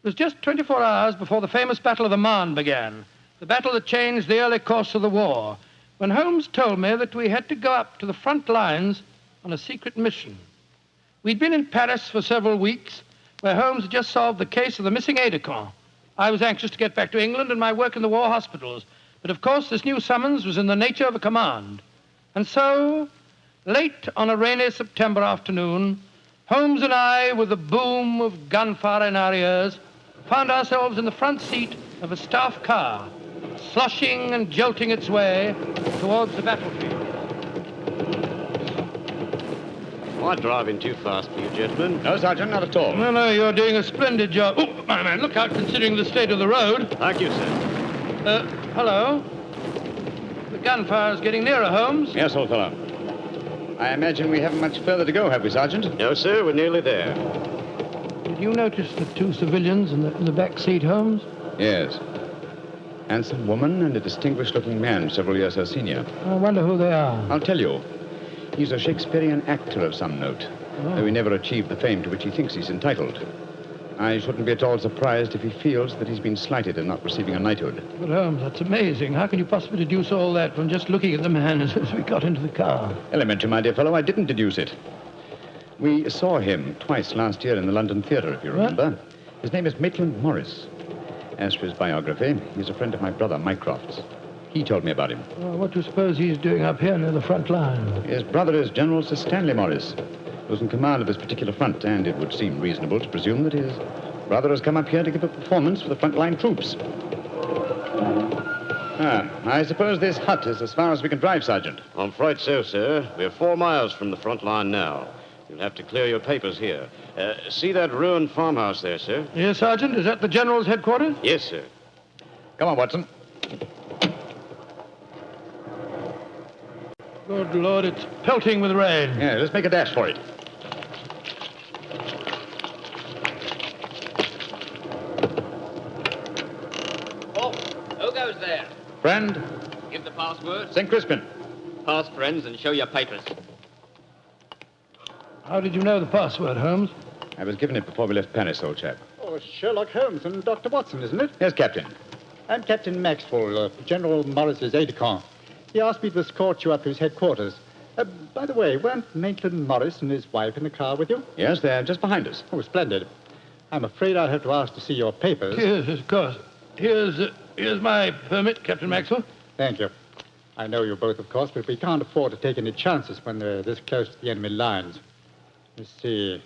[SPEAKER 4] It was just 24 hours before the famous Battle of the Marne began, the battle that changed the early course of the war, when Holmes told me that we had to go up to the front lines on a secret mission. We'd been in Paris for several weeks, where Holmes had just solved the case of the missing aide-de-camp. I was anxious to get back to England and my work in the war hospitals, but of course this new summons was in the nature of a command. And so, late on a rainy September afternoon, Holmes and I, with the boom of gunfire in our ears, found ourselves in the front seat of a staff car, sloshing and jolting its way towards the battlefield.
[SPEAKER 8] Am I driving too fast for you, gentlemen?
[SPEAKER 6] No, Sergeant, not at all.
[SPEAKER 4] No, you're doing a splendid job. Oh, my man, look out considering the state of the road.
[SPEAKER 8] Thank you, sir.
[SPEAKER 4] Hello? The gunfire's getting nearer, Holmes.
[SPEAKER 20] Yes, old fellow. I imagine we haven't much further to go, have we, Sergeant?
[SPEAKER 8] No, sir, we're nearly there.
[SPEAKER 4] Did you notice the two civilians in the back seat, Holmes?
[SPEAKER 20] Yes. Handsome woman and a distinguished-looking man, several years her senior.
[SPEAKER 4] I wonder who they are.
[SPEAKER 20] I'll tell you. He's a Shakespearean actor of some note, though he never achieved the fame to which he thinks he's entitled. I shouldn't be at all surprised if he feels that he's been slighted in not receiving a knighthood.
[SPEAKER 4] But, Holmes, that's amazing. How can you possibly deduce all that from just looking at the man as we got into the car?
[SPEAKER 20] Elementary, my dear fellow, I didn't deduce it. We saw him twice last year in the London Theatre, if you remember. What? His name is Maitland Morris. As for his biography, he's a friend of my brother, Mycroft's. He told me about him.
[SPEAKER 4] Well, what do you suppose he's doing up here near the front line?
[SPEAKER 20] His brother is General Sir Stanley Morris, who's in command of this particular front, and it would seem reasonable to presume that his brother has come up here to give a performance for the front-line troops. I suppose this hut is as far as we can drive, Sergeant.
[SPEAKER 8] I'm afraid so, sir. We're 4 miles from the front line now. You'll have to clear your papers here. See that ruined farmhouse there, sir?
[SPEAKER 4] Yes, Sergeant. Is that the General's headquarters?
[SPEAKER 8] Yes, sir.
[SPEAKER 20] Come on, Watson.
[SPEAKER 4] Good Lord, it's pelting with rain.
[SPEAKER 20] Yeah, let's make a dash for it.
[SPEAKER 23] Oh, who goes there?
[SPEAKER 20] Friend.
[SPEAKER 23] Give the password.
[SPEAKER 20] St. Crispin.
[SPEAKER 23] Pass, friends, and show your papers.
[SPEAKER 4] How did you know the password, Holmes?
[SPEAKER 20] I was given it before we left Paris, old chap.
[SPEAKER 16] Oh, Sherlock Holmes and Dr. Watson, isn't it?
[SPEAKER 20] Yes, Captain.
[SPEAKER 16] I'm Captain Maxwell, General Morris's aide-de-camp. He asked me to escort you up to his headquarters. By the way, weren't Maitland Morris and his wife in the car with you?
[SPEAKER 20] Yes, they're just behind us.
[SPEAKER 16] Oh, splendid. I'm afraid I'll have to ask to see your papers.
[SPEAKER 4] Yes, of course. Here's my permit, Captain Maxwell.
[SPEAKER 16] Thank you.
[SPEAKER 1] I know you both, of course, but we can't afford to take any chances when they're this close to the enemy lines. Let's see.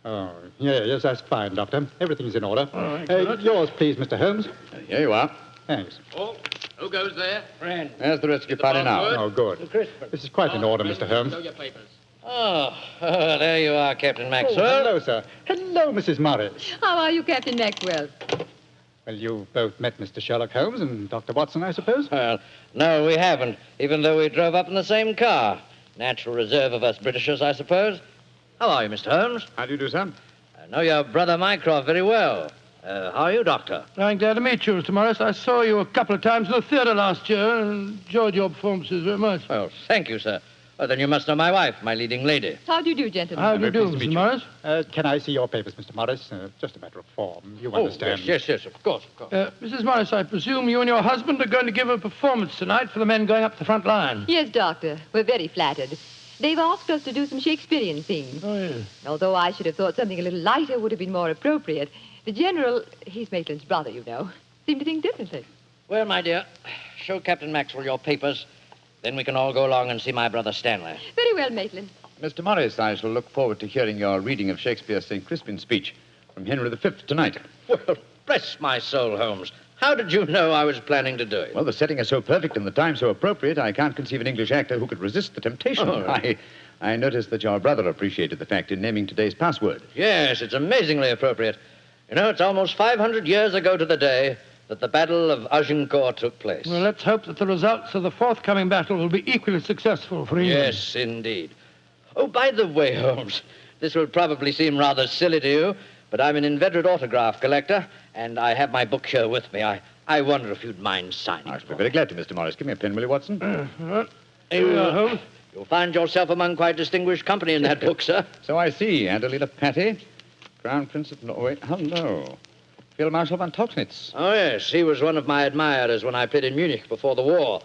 [SPEAKER 1] Oh, yes, that's fine, Doctor. Everything's in order.
[SPEAKER 4] All right,
[SPEAKER 1] yours, please, Mr. Holmes.
[SPEAKER 20] Here you are.
[SPEAKER 1] Thanks.
[SPEAKER 23] Oh, who goes there? Friend.
[SPEAKER 20] There's the rest of your party now.
[SPEAKER 1] Oh, good. This is quite in order, Mr. Holmes.
[SPEAKER 23] Show your papers.
[SPEAKER 14] Oh, there you are, Captain
[SPEAKER 1] Oh,
[SPEAKER 14] Maxwell.
[SPEAKER 1] hello, sir. Hello, Mrs. Morris.
[SPEAKER 15] How are you, Captain Maxwell?
[SPEAKER 1] Well, you've both met Mr. Sherlock Holmes and Dr. Watson, I suppose?
[SPEAKER 14] Well, no, we haven't, even though we drove up in the same car. Natural reserve of us Britishers, I suppose. How are you, Mr. Holmes?
[SPEAKER 1] How do you do, sir?
[SPEAKER 14] I know your brother Mycroft very well. How are you, Doctor?
[SPEAKER 4] I'm glad to meet you, Mr. Morris. I saw you a couple of times in the theatre last year and enjoyed your performances very much.
[SPEAKER 14] Oh, thank you, sir. Oh, then you must know my wife, my leading lady.
[SPEAKER 15] How do you do, gentlemen?
[SPEAKER 4] How do you do, Mr. Morris?
[SPEAKER 1] Can I see your papers, Mr. Morris? Just a matter of form. You understand.
[SPEAKER 14] Yes, of course.
[SPEAKER 4] Mrs. Morris, I presume you and your husband are going to give a performance tonight for the men going up the front line.
[SPEAKER 15] Yes, Doctor. We're very flattered. They've asked us to do some Shakespearean scenes.
[SPEAKER 4] Oh, yes.
[SPEAKER 15] Although I should have thought something a little lighter would have been more appropriate. The General, he's Maitland's brother, you know, seemed to think differently.
[SPEAKER 14] Well, my dear, show Captain Maxwell your papers. Then we can all go along and see my brother Stanley.
[SPEAKER 15] Very well, Maitland.
[SPEAKER 20] Mr. Morris, I shall look forward to hearing your reading of Shakespeare's St. Crispin's speech from Henry V tonight.
[SPEAKER 14] Well, bless my soul, Holmes. How did you know I was planning to do it?
[SPEAKER 20] Well, the setting is so perfect and the time so appropriate, I can't conceive an English actor who could resist the temptation.
[SPEAKER 14] Oh.
[SPEAKER 20] I noticed that your brother appreciated the fact in naming today's password.
[SPEAKER 14] Yes, it's amazingly appropriate. You know, it's almost 500 years ago to the day that the Battle of Agincourt took place.
[SPEAKER 4] Well, let's hope that the results of the forthcoming battle will be equally successful for England.
[SPEAKER 14] Yes, indeed. Oh, by the way, Holmes, this will probably seem rather silly to you, but I'm an inveterate autograph collector, and I have my book here with me. I wonder if you'd mind signing.
[SPEAKER 20] I should be very glad to, Mr. Morris. Give me a pen, will you, Watson?
[SPEAKER 4] Here we are, Holmes.
[SPEAKER 14] You'll find yourself among quite distinguished company in that book, sir.
[SPEAKER 20] So I see. Adelina Patti, Crown Prince of Norway. Hello. Field Marshal von Tauchnitz.
[SPEAKER 14] Oh, yes. He was one of my admirers when I played in Munich before the war.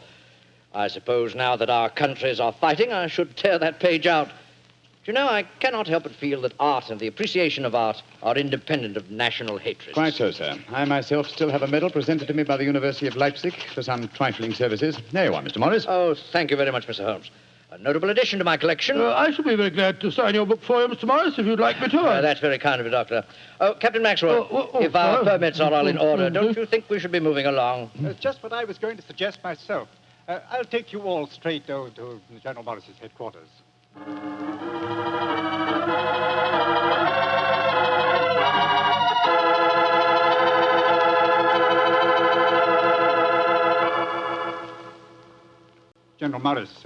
[SPEAKER 14] I suppose now that our countries are fighting, I should tear that page out. You know, I cannot help but feel that art and the appreciation of art are independent of national hatred.
[SPEAKER 20] Quite so, sir. I myself still have a medal presented to me by the University of Leipzig for some trifling services. There you are, Mr. Morris.
[SPEAKER 14] Oh, thank you very much, Mr. Holmes. A notable addition to my collection.
[SPEAKER 4] I shall be very glad to sign your book for you, Mr. Morris, if you'd like me to.
[SPEAKER 14] That's very kind of you, Doctor. Oh, Captain Maxwell, if our permits are all in order, don't you think we should be moving along?
[SPEAKER 1] Just what I was going to suggest myself. I'll take you all straight over to General Morris's headquarters. General Morris,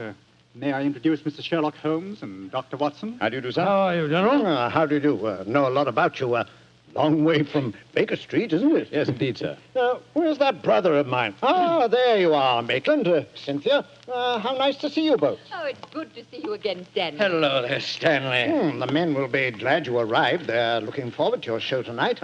[SPEAKER 1] may I introduce Mr. Sherlock Holmes and Dr. Watson?
[SPEAKER 20] How do you do, sir?
[SPEAKER 4] How are you, General?
[SPEAKER 24] How do you do? Know a lot about you. Long way from Baker Street, isn't it?
[SPEAKER 20] Yes, indeed, sir.
[SPEAKER 24] Where's that brother of mine? Ah, there you are, Maitland. Cynthia, how nice to see you both.
[SPEAKER 15] Oh, it's good to see you again, Stanley.
[SPEAKER 14] Hello there, Stanley.
[SPEAKER 24] The men will be glad you arrived. They're looking forward to your show tonight.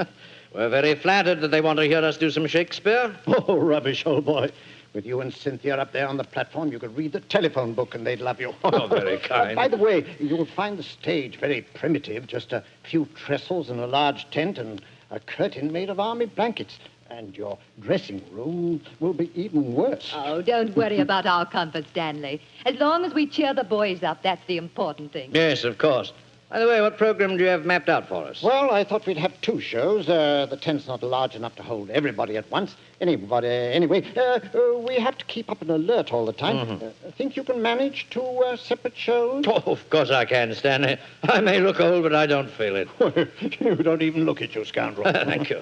[SPEAKER 14] We're very flattered that they want to hear us do some Shakespeare.
[SPEAKER 24] Oh, rubbish, old boy. With you and Cynthia up there on the platform, you could read the telephone book and they'd love you.
[SPEAKER 14] Oh, very kind.
[SPEAKER 24] By the way, you'll find the stage very primitive, just a few trestles and a large tent and a curtain made of army blankets. And your dressing room will be even worse.
[SPEAKER 15] Oh, don't worry about our comfort, Stanley. As long as we cheer the boys up, that's the important thing.
[SPEAKER 14] Yes, of course. By the way, what program do you have mapped out for us?
[SPEAKER 24] Well, I thought we'd have two shows. The tent's not large enough to hold everybody at once. Anyway, we have to keep up an alert all the time.
[SPEAKER 14] Mm-hmm.
[SPEAKER 24] Think you can manage two separate shows?
[SPEAKER 14] Oh, of course I can, Stanley. I may look old, but I don't feel it.
[SPEAKER 24] You don't even look at you, scoundrel.
[SPEAKER 14] Thank you.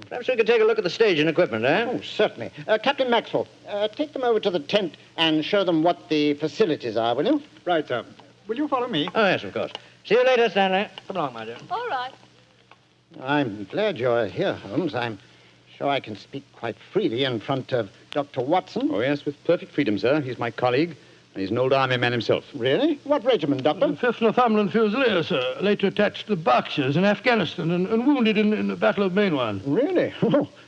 [SPEAKER 14] Perhaps we could take a look at the stage and equipment, eh?
[SPEAKER 24] Oh, certainly. Captain Maxwell, take them over to the tent and show them what the facilities are, will you?
[SPEAKER 1] Right, sir. Will you follow me?
[SPEAKER 14] Oh, yes, of course. See you later, Stanley. Come along, my dear.
[SPEAKER 15] All right.
[SPEAKER 24] I'm glad you're here, Holmes. I'm sure I can speak quite freely in front of Dr. Watson.
[SPEAKER 20] Oh, yes, with perfect freedom, sir. He's my colleague, and he's an old army man himself.
[SPEAKER 24] Really? What regiment, Doctor?
[SPEAKER 4] 5th Northumberland Fusiliers, sir. Later attached to the Berkshires in Afghanistan and wounded in the Battle of Mainwan.
[SPEAKER 24] Really?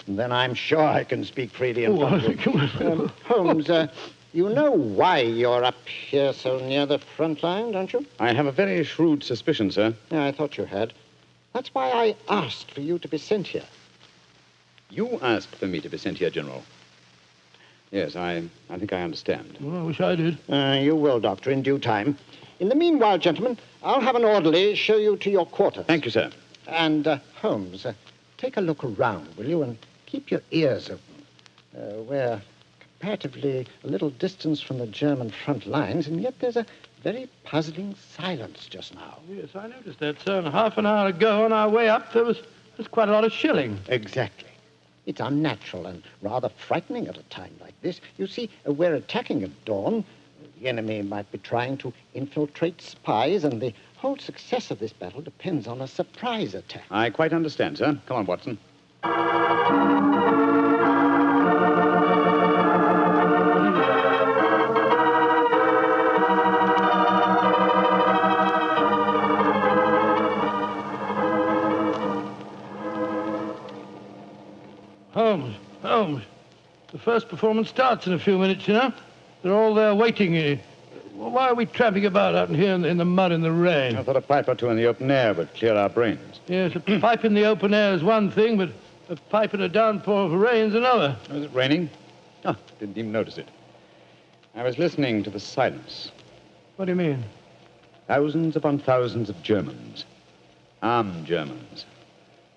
[SPEAKER 24] Then I'm sure I can speak freely in front of you. Holmes, you know why you're up here so near the front line, don't you?
[SPEAKER 20] I have a very shrewd suspicion, sir.
[SPEAKER 24] Yeah, I thought you had. That's why I asked for you to be sent here.
[SPEAKER 20] You asked for me to be sent here, General. Yes, I think I understand.
[SPEAKER 4] Well, I wish I did.
[SPEAKER 24] You will, Doctor, in due time. In the meanwhile, gentlemen, I'll have an orderly show you to your quarters.
[SPEAKER 20] Thank you, sir.
[SPEAKER 24] And, Holmes, take a look around, will you, and keep your ears open. We're comparatively a little distance from the German front lines, and yet there's a very puzzling silence just now.
[SPEAKER 4] Yes, I noticed that, sir. And half an hour ago, on our way up, there's quite a lot of shelling.
[SPEAKER 24] Exactly. It's unnatural and rather frightening at a time like this. You see, we're attacking at dawn. The enemy might be trying to infiltrate spies, and the whole success of this battle depends on a surprise attack.
[SPEAKER 20] I quite understand, sir. Come on, Watson.
[SPEAKER 4] Holmes, the first performance starts in a few minutes, you know. They're all there waiting. Why are we tramping about out here in the mud and the rain?
[SPEAKER 20] I thought a pipe or two in the open air would clear our brains.
[SPEAKER 4] Yes, a pipe in the open air is one thing, but a pipe in a downpour of rain is another.
[SPEAKER 20] Was it raining? Oh, didn't even notice it. I was listening to the silence.
[SPEAKER 4] What do you mean?
[SPEAKER 20] Thousands upon thousands of Germans. Armed Germans.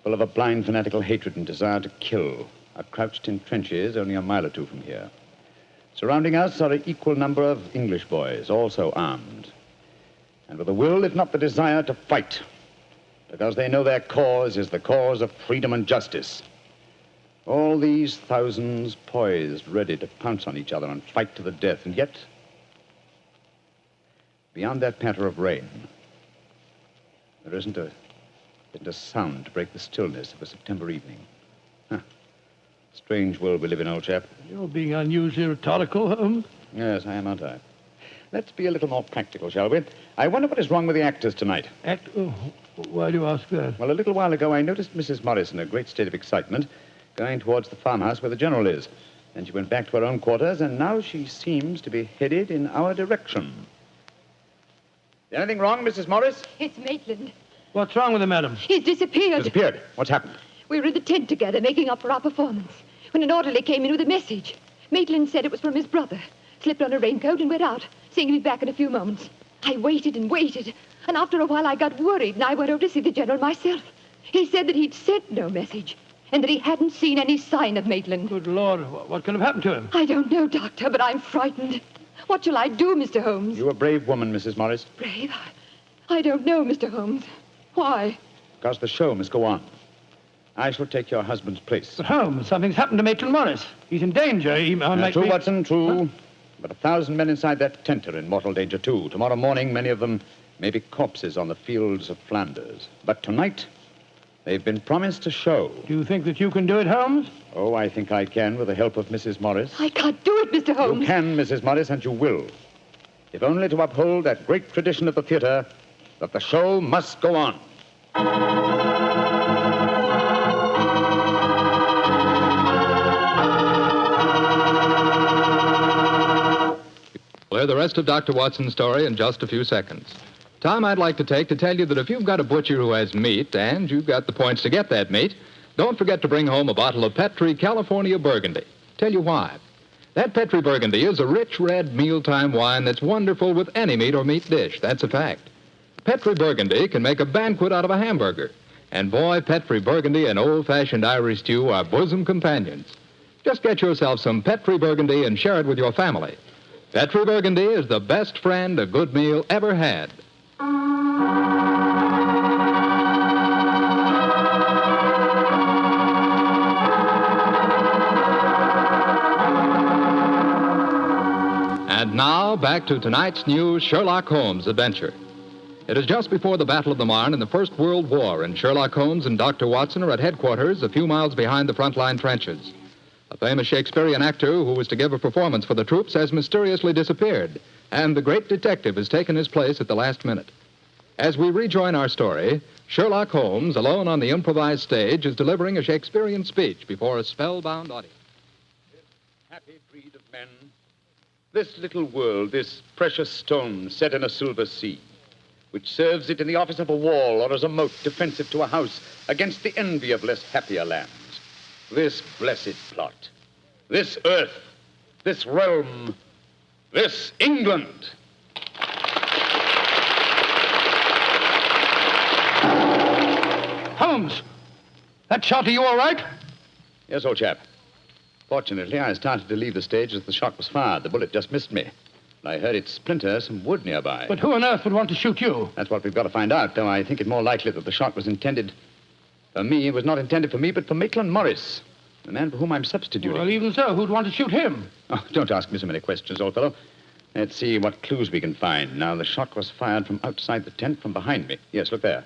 [SPEAKER 20] Full of a blind fanatical hatred and desire to kill, are crouched in trenches only a mile or two from here. Surrounding us are an equal number of English boys, also armed, and with a will, if not the desire, to fight, because they know their cause is the cause of freedom and justice. All these thousands poised, ready to pounce on each other and fight to the death, and yet, beyond that patter of rain, there isn't a sound to break the stillness of a September evening. Strange world we live in, old chap.
[SPEAKER 4] You're being unusually rhetorical, Holmes.
[SPEAKER 20] Yes, I am, aren't I? Let's be a little more practical, shall we? I wonder what is wrong with the actors tonight.
[SPEAKER 4] Oh, why do you ask that?
[SPEAKER 20] Well, a little while ago, I noticed Mrs. Morris in a great state of excitement, going towards the farmhouse where the General is. Then she went back to her own quarters, and now she seems to be headed in our direction. Is anything wrong, Mrs. Morris?
[SPEAKER 15] It's Maitland.
[SPEAKER 4] What's wrong with him, madam?
[SPEAKER 15] He's disappeared.
[SPEAKER 20] Disappeared? What's happened?
[SPEAKER 15] We were in the tent together, making up for our performance, when an orderly came in with a message. Maitland said it was from his brother, slipped on a raincoat and went out, saying he'd be back in a few moments. I waited and waited, and after a while I got worried, and I went over to see the General myself. He said that he'd sent no message, and that he hadn't seen any sign of Maitland.
[SPEAKER 4] Good Lord, what could have happened to him?
[SPEAKER 15] I don't know, Doctor, but I'm frightened. What shall I do, Mr. Holmes?
[SPEAKER 20] You're a brave woman, Mrs. Morris.
[SPEAKER 15] Brave? I don't know, Mr. Holmes. Why?
[SPEAKER 20] Because the show must go on. I shall take your husband's place.
[SPEAKER 4] But Holmes, something's happened to Maitland Morris. He's in danger. He might
[SPEAKER 20] True,
[SPEAKER 4] be...
[SPEAKER 20] Watson, true. Huh? But 1,000 men inside that tent are in mortal danger, too. Tomorrow morning, many of them may be corpses on the fields of Flanders. But tonight, they've been promised a show.
[SPEAKER 4] Do you think that you can do it, Holmes?
[SPEAKER 20] Oh, I think I can, with the help of Mrs. Morris.
[SPEAKER 15] I can't do it, Mr. Holmes.
[SPEAKER 20] You can, Mrs. Morris, and you will. If only to uphold that great tradition of the theater, that the show must go on.
[SPEAKER 6] We'll hear the rest of Dr. Watson's story in just a few seconds. Time I'd like to take to tell you that if you've got a butcher who has meat and you've got the points to get that meat, don't forget to bring home a bottle of Petri California Burgundy. Tell you why. That Petri Burgundy is a rich red mealtime wine that's wonderful with any meat or meat dish. That's a fact. Petri Burgundy can make a banquet out of a hamburger. And boy, Petri Burgundy and old-fashioned Irish stew are bosom companions. Just get yourself some Petri Burgundy and share it with your family. Petri Burgundy is the best friend a good meal ever had. And now, back to tonight's new Sherlock Holmes adventure. It is just before the Battle of the Marne in the First World War, and Sherlock Holmes and Dr. Watson are at headquarters a few miles behind the front-line trenches. A famous Shakespearean actor who was to give a performance for the troops has mysteriously disappeared, and the great detective has taken his place at the last minute. As we rejoin our story, Sherlock Holmes, alone on the improvised stage, is delivering a Shakespearean speech before a spellbound audience.
[SPEAKER 20] This happy breed of men, this little world, this precious stone set in a silver sea, which serves it in the office of a wall or as a moat defensive to a house against the envy of less happier lands. This blessed plot, this earth, this realm, this England.
[SPEAKER 4] Holmes, that shot, are you all right?
[SPEAKER 20] Yes, old chap. Fortunately, I started to leave the stage as the shot was fired. The bullet just missed me. I heard it splinter some wood nearby.
[SPEAKER 4] But who on earth would want to shoot you?
[SPEAKER 20] That's what we've got to find out, though I think it more likely that the shot was intended for me. It was not intended for me, but for Maitland Morris, the man for whom I'm substituting.
[SPEAKER 4] Well, even so, who'd want to shoot him?
[SPEAKER 20] Oh, don't ask me so many questions, old fellow. Let's see what clues we can find. Now, the shot was fired from outside the tent from behind me. Yes, look there.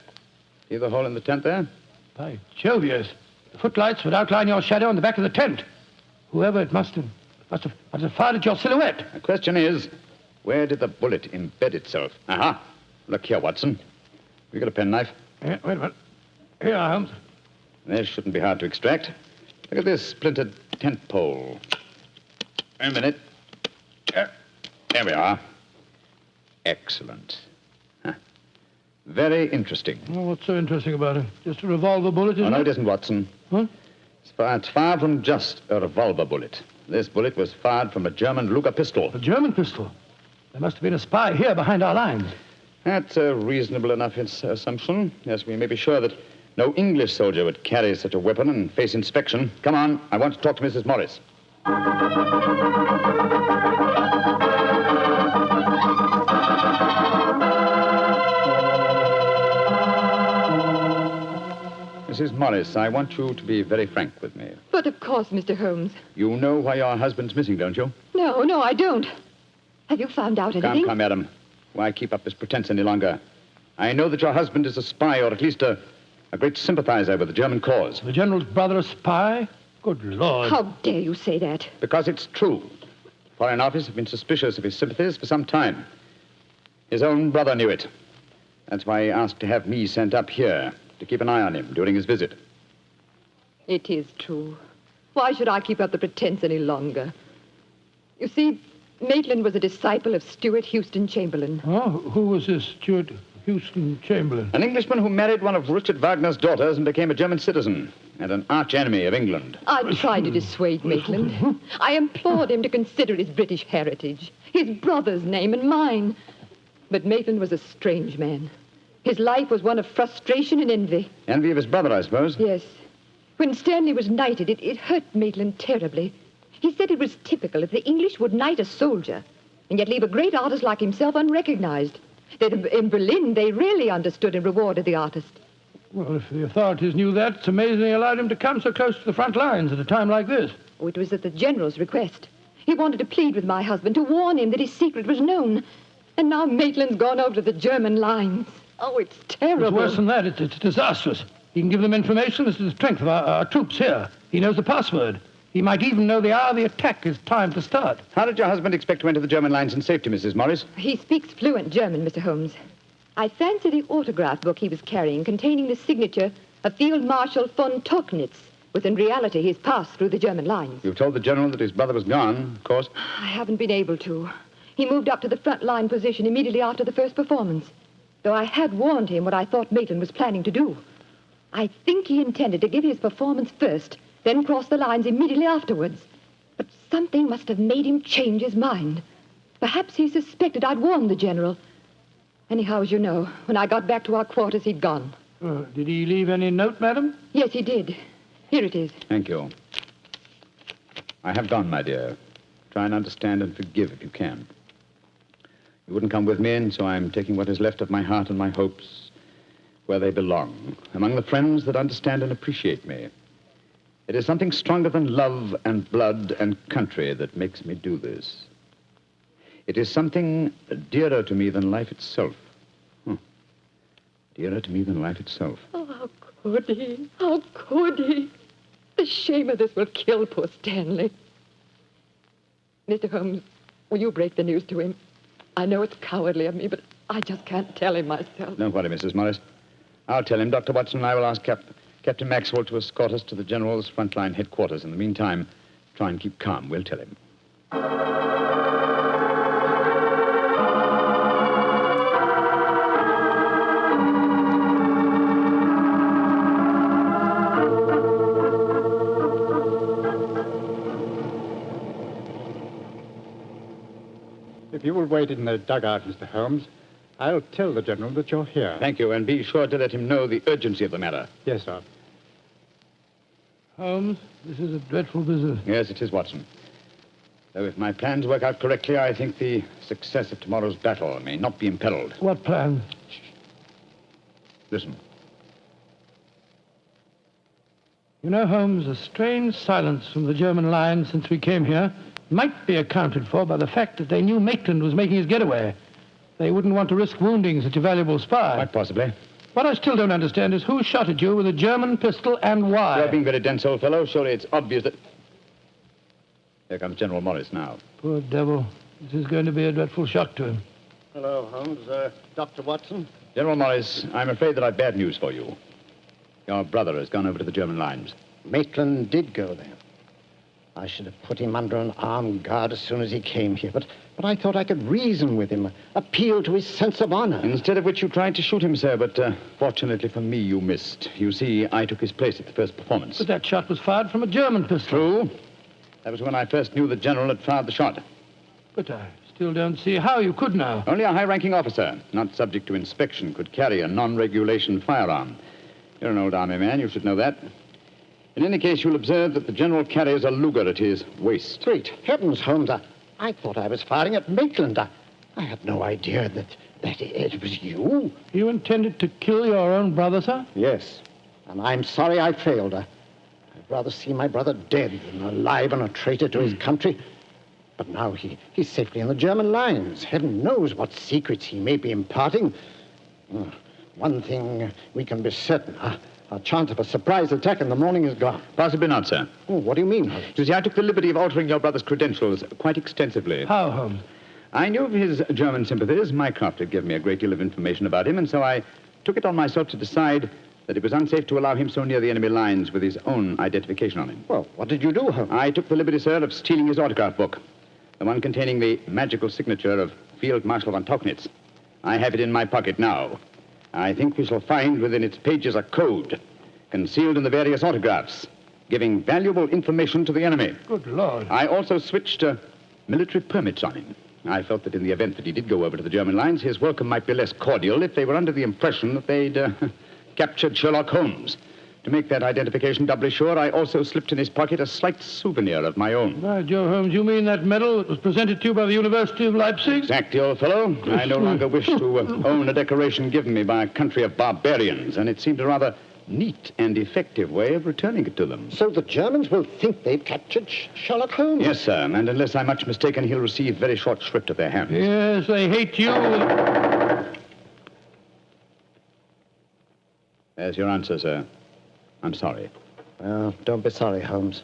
[SPEAKER 20] See the hole in the tent there?
[SPEAKER 4] By Jove, yes. The footlights would outline your shadow on the back of the tent. Whoever it must have fired at your silhouette.
[SPEAKER 20] The question is, where did the bullet embed itself? Aha. Look here, Watson. You got a penknife?
[SPEAKER 4] Yeah, wait a minute. Here, Holmes.
[SPEAKER 20] This shouldn't be hard to extract. Look at this splintered tent pole. Wait a minute. There we are. Excellent. Huh. Very interesting.
[SPEAKER 4] Well, what's so interesting about it? Just a revolver bullet, isn't
[SPEAKER 20] Oh, no,
[SPEAKER 4] it?
[SPEAKER 20] it isn't, Watson.
[SPEAKER 4] Huh?
[SPEAKER 20] It's far from just a revolver bullet. This bullet was fired from a German Luger pistol.
[SPEAKER 4] A German pistol? There must have been a spy here behind our lines.
[SPEAKER 20] That's a reasonable enough assumption. Yes, we may be sure that no English soldier would carry such a weapon and face inspection. Come on, I want to talk to Mrs. Morris. Mrs. Morris, I want you to be very frank with me.
[SPEAKER 15] But of course, Mr. Holmes.
[SPEAKER 20] You know why your husband's missing, don't you?
[SPEAKER 15] No, I don't. Have you found out anything?
[SPEAKER 20] Come, madam. Why keep up this pretense any longer? I know that your husband is a spy, or at least a great sympathizer with the German cause.
[SPEAKER 4] The general's brother a spy? Good Lord.
[SPEAKER 15] How dare you say that?
[SPEAKER 20] Because it's true. The Foreign Office have been suspicious of his sympathies for some time. His own brother knew it. That's why he asked to have me sent up here to keep an eye on him during his visit.
[SPEAKER 15] It is true. Why should I keep up the pretense any longer? You see, Maitland was a disciple of Stuart Houston Chamberlain.
[SPEAKER 4] Oh, who was this Stuart Houston Chamberlain?
[SPEAKER 20] An Englishman who married one of Richard Wagner's daughters and became a German citizen, and an arch-enemy of England.
[SPEAKER 15] I tried to dissuade Maitland. I implored him to consider his British heritage, his brother's name and mine. But Maitland was a strange man. His life was one of frustration and envy.
[SPEAKER 20] Envy of his brother, I suppose?
[SPEAKER 15] Yes. When Stanley was knighted, it hurt Maitland terribly. He said it was typical that the English would knight a soldier and yet leave a great artist like himself unrecognized. That in Berlin, they really understood and rewarded the artist.
[SPEAKER 4] Well, if the authorities knew that, it's amazing they allowed him to come so close to the front lines at a time like this.
[SPEAKER 15] Oh, it was at the general's request. He wanted to plead with my husband to warn him that his secret was known. And now Maitland's gone over to the German lines. Oh, it's terrible.
[SPEAKER 4] It's worse than that. It's disastrous. He can give them information as to the strength of our troops here. He knows the password. He might even know the hour the attack is timed to start.
[SPEAKER 20] How did your husband expect to enter the German lines in safety, Mrs. Morris?
[SPEAKER 15] He speaks fluent German, Mr. Holmes. I fancy the autograph book he was carrying, containing the signature of Field Marshal von Tauchnitz, was in reality his pass through the German lines.
[SPEAKER 20] You've told the general that his brother was gone, of course.
[SPEAKER 15] I haven't been able to. He moved up to the front line position immediately after the first performance, though I had warned him what I thought Maitland was planning to do. I think he intended to give his performance first, then cross the lines immediately afterwards. But something must have made him change his mind. Perhaps he suspected I'd warned the general. Anyhow, as you know, when I got back to our quarters, he'd gone.
[SPEAKER 4] Did he leave any note, madam?
[SPEAKER 15] Yes, he did. Here it is.
[SPEAKER 20] Thank you. I have gone, my dear. Try and understand and forgive if you can. You wouldn't come with me, and so I'm taking what is left of my heart and my hopes where they belong, among the friends that understand and appreciate me. It is something stronger than love and blood and country that makes me do this. It is something dearer to me than life itself. Dearer to me than life itself.
[SPEAKER 15] Oh, how could he? How could he? The shame of this will kill poor Stanley. Mr. Holmes, will you break the news to him? I know it's cowardly of me, but I just can't tell him myself.
[SPEAKER 20] Don't worry, Mrs. Morris. I'll tell him. Dr. Watson and I will ask Captain Maxwell to escort us to the General's frontline headquarters. In the meantime, try and keep calm. We'll tell him.
[SPEAKER 1] If you will wait in the dugout, Mr. Holmes, I'll tell the General that you're here.
[SPEAKER 20] Thank you, and be sure to let him know the urgency of the matter.
[SPEAKER 1] Yes, sir.
[SPEAKER 4] Holmes, this is a dreadful business.
[SPEAKER 20] Yes, it is, Watson. Though if my plans work out correctly, I think the success of tomorrow's battle may not be imperiled.
[SPEAKER 4] What plan?
[SPEAKER 20] Listen.
[SPEAKER 4] You know, Holmes, a strange silence from the German line since we came here might be accounted for by the fact that they knew Maitland was making his getaway. They wouldn't want to risk wounding such a valuable spy.
[SPEAKER 20] Quite possibly.
[SPEAKER 4] What I still don't understand is who shot at you with a German pistol and why.
[SPEAKER 20] You're being very dense, old fellow. Surely it's obvious that... Here comes General Morris now.
[SPEAKER 4] Poor devil. This is going to be a dreadful shock to him.
[SPEAKER 24] Hello, Holmes. Dr. Watson?
[SPEAKER 20] General Morris, I'm afraid that I've bad news for you. Your brother has gone over to the German lines.
[SPEAKER 24] Maitland did go there. I should have put him under an armed guard as soon as he came here, but I thought I could reason with him, appeal to his sense of honor.
[SPEAKER 20] Instead of which you tried to shoot him, sir, but fortunately for me, you missed. You see, I took his place at the first performance.
[SPEAKER 4] But that shot was fired from a German pistol.
[SPEAKER 20] True. That was when I first knew the general had fired the shot.
[SPEAKER 4] But I still don't see how you could now.
[SPEAKER 20] Only a high-ranking officer, not subject to inspection, could carry a non-regulation firearm. You're an old army man, you should know that. In any case, you'll observe that the general carries a Luger at his waist.
[SPEAKER 24] Great heavens, Holmes, I thought I was firing at Maitland. I had no idea that it was you.
[SPEAKER 4] You intended to kill your own brother, sir?
[SPEAKER 24] Yes, and I'm sorry I failed. I'd rather see my brother dead than alive and a traitor to his country. But now he's safely in the German lines. Heaven knows what secrets he may be imparting. One thing we can be certain, our chance of a surprise attack in the morning is gone.
[SPEAKER 20] Possibly not, sir.
[SPEAKER 24] Oh, what do you mean, Holmes?
[SPEAKER 20] You see, I took the liberty of altering your brother's credentials quite extensively.
[SPEAKER 4] How, Holmes?
[SPEAKER 20] I knew of his German sympathies. Mycroft had given me a great deal of information about him, and so I took it on myself to decide that it was unsafe to allow him so near the enemy lines with his own identification on him.
[SPEAKER 24] Well, what did you do, Holmes?
[SPEAKER 20] I took the liberty, sir, of stealing his autograph book, the one containing the magical signature of Field Marshal von Tauchnitz. I have it in my pocket now. I think we shall find within its pages a code concealed in the various autographs, giving valuable information to the enemy.
[SPEAKER 4] Good Lord.
[SPEAKER 20] I also switched military permits on him. I felt that in the event that he did go over to the German lines, his welcome might be less cordial if they were under the impression that they'd captured Sherlock Holmes. To make that identification doubly sure, I also slipped in his pocket a slight souvenir of my own.
[SPEAKER 4] By Joe, Holmes, you mean that medal that was presented to you by the University of Leipzig?
[SPEAKER 20] Exactly, old fellow. I no longer wish to own a decoration given me by a country of barbarians, and it seemed a rather neat and effective way of returning it to them.
[SPEAKER 24] So the Germans will think they've captured Sherlock Holmes?
[SPEAKER 20] Yes, sir, and unless I'm much mistaken, he'll receive very short shrift of their hands.
[SPEAKER 4] Yes, they hate you.
[SPEAKER 20] There's your answer, sir. I'm sorry.
[SPEAKER 24] Well, don't be sorry, Holmes.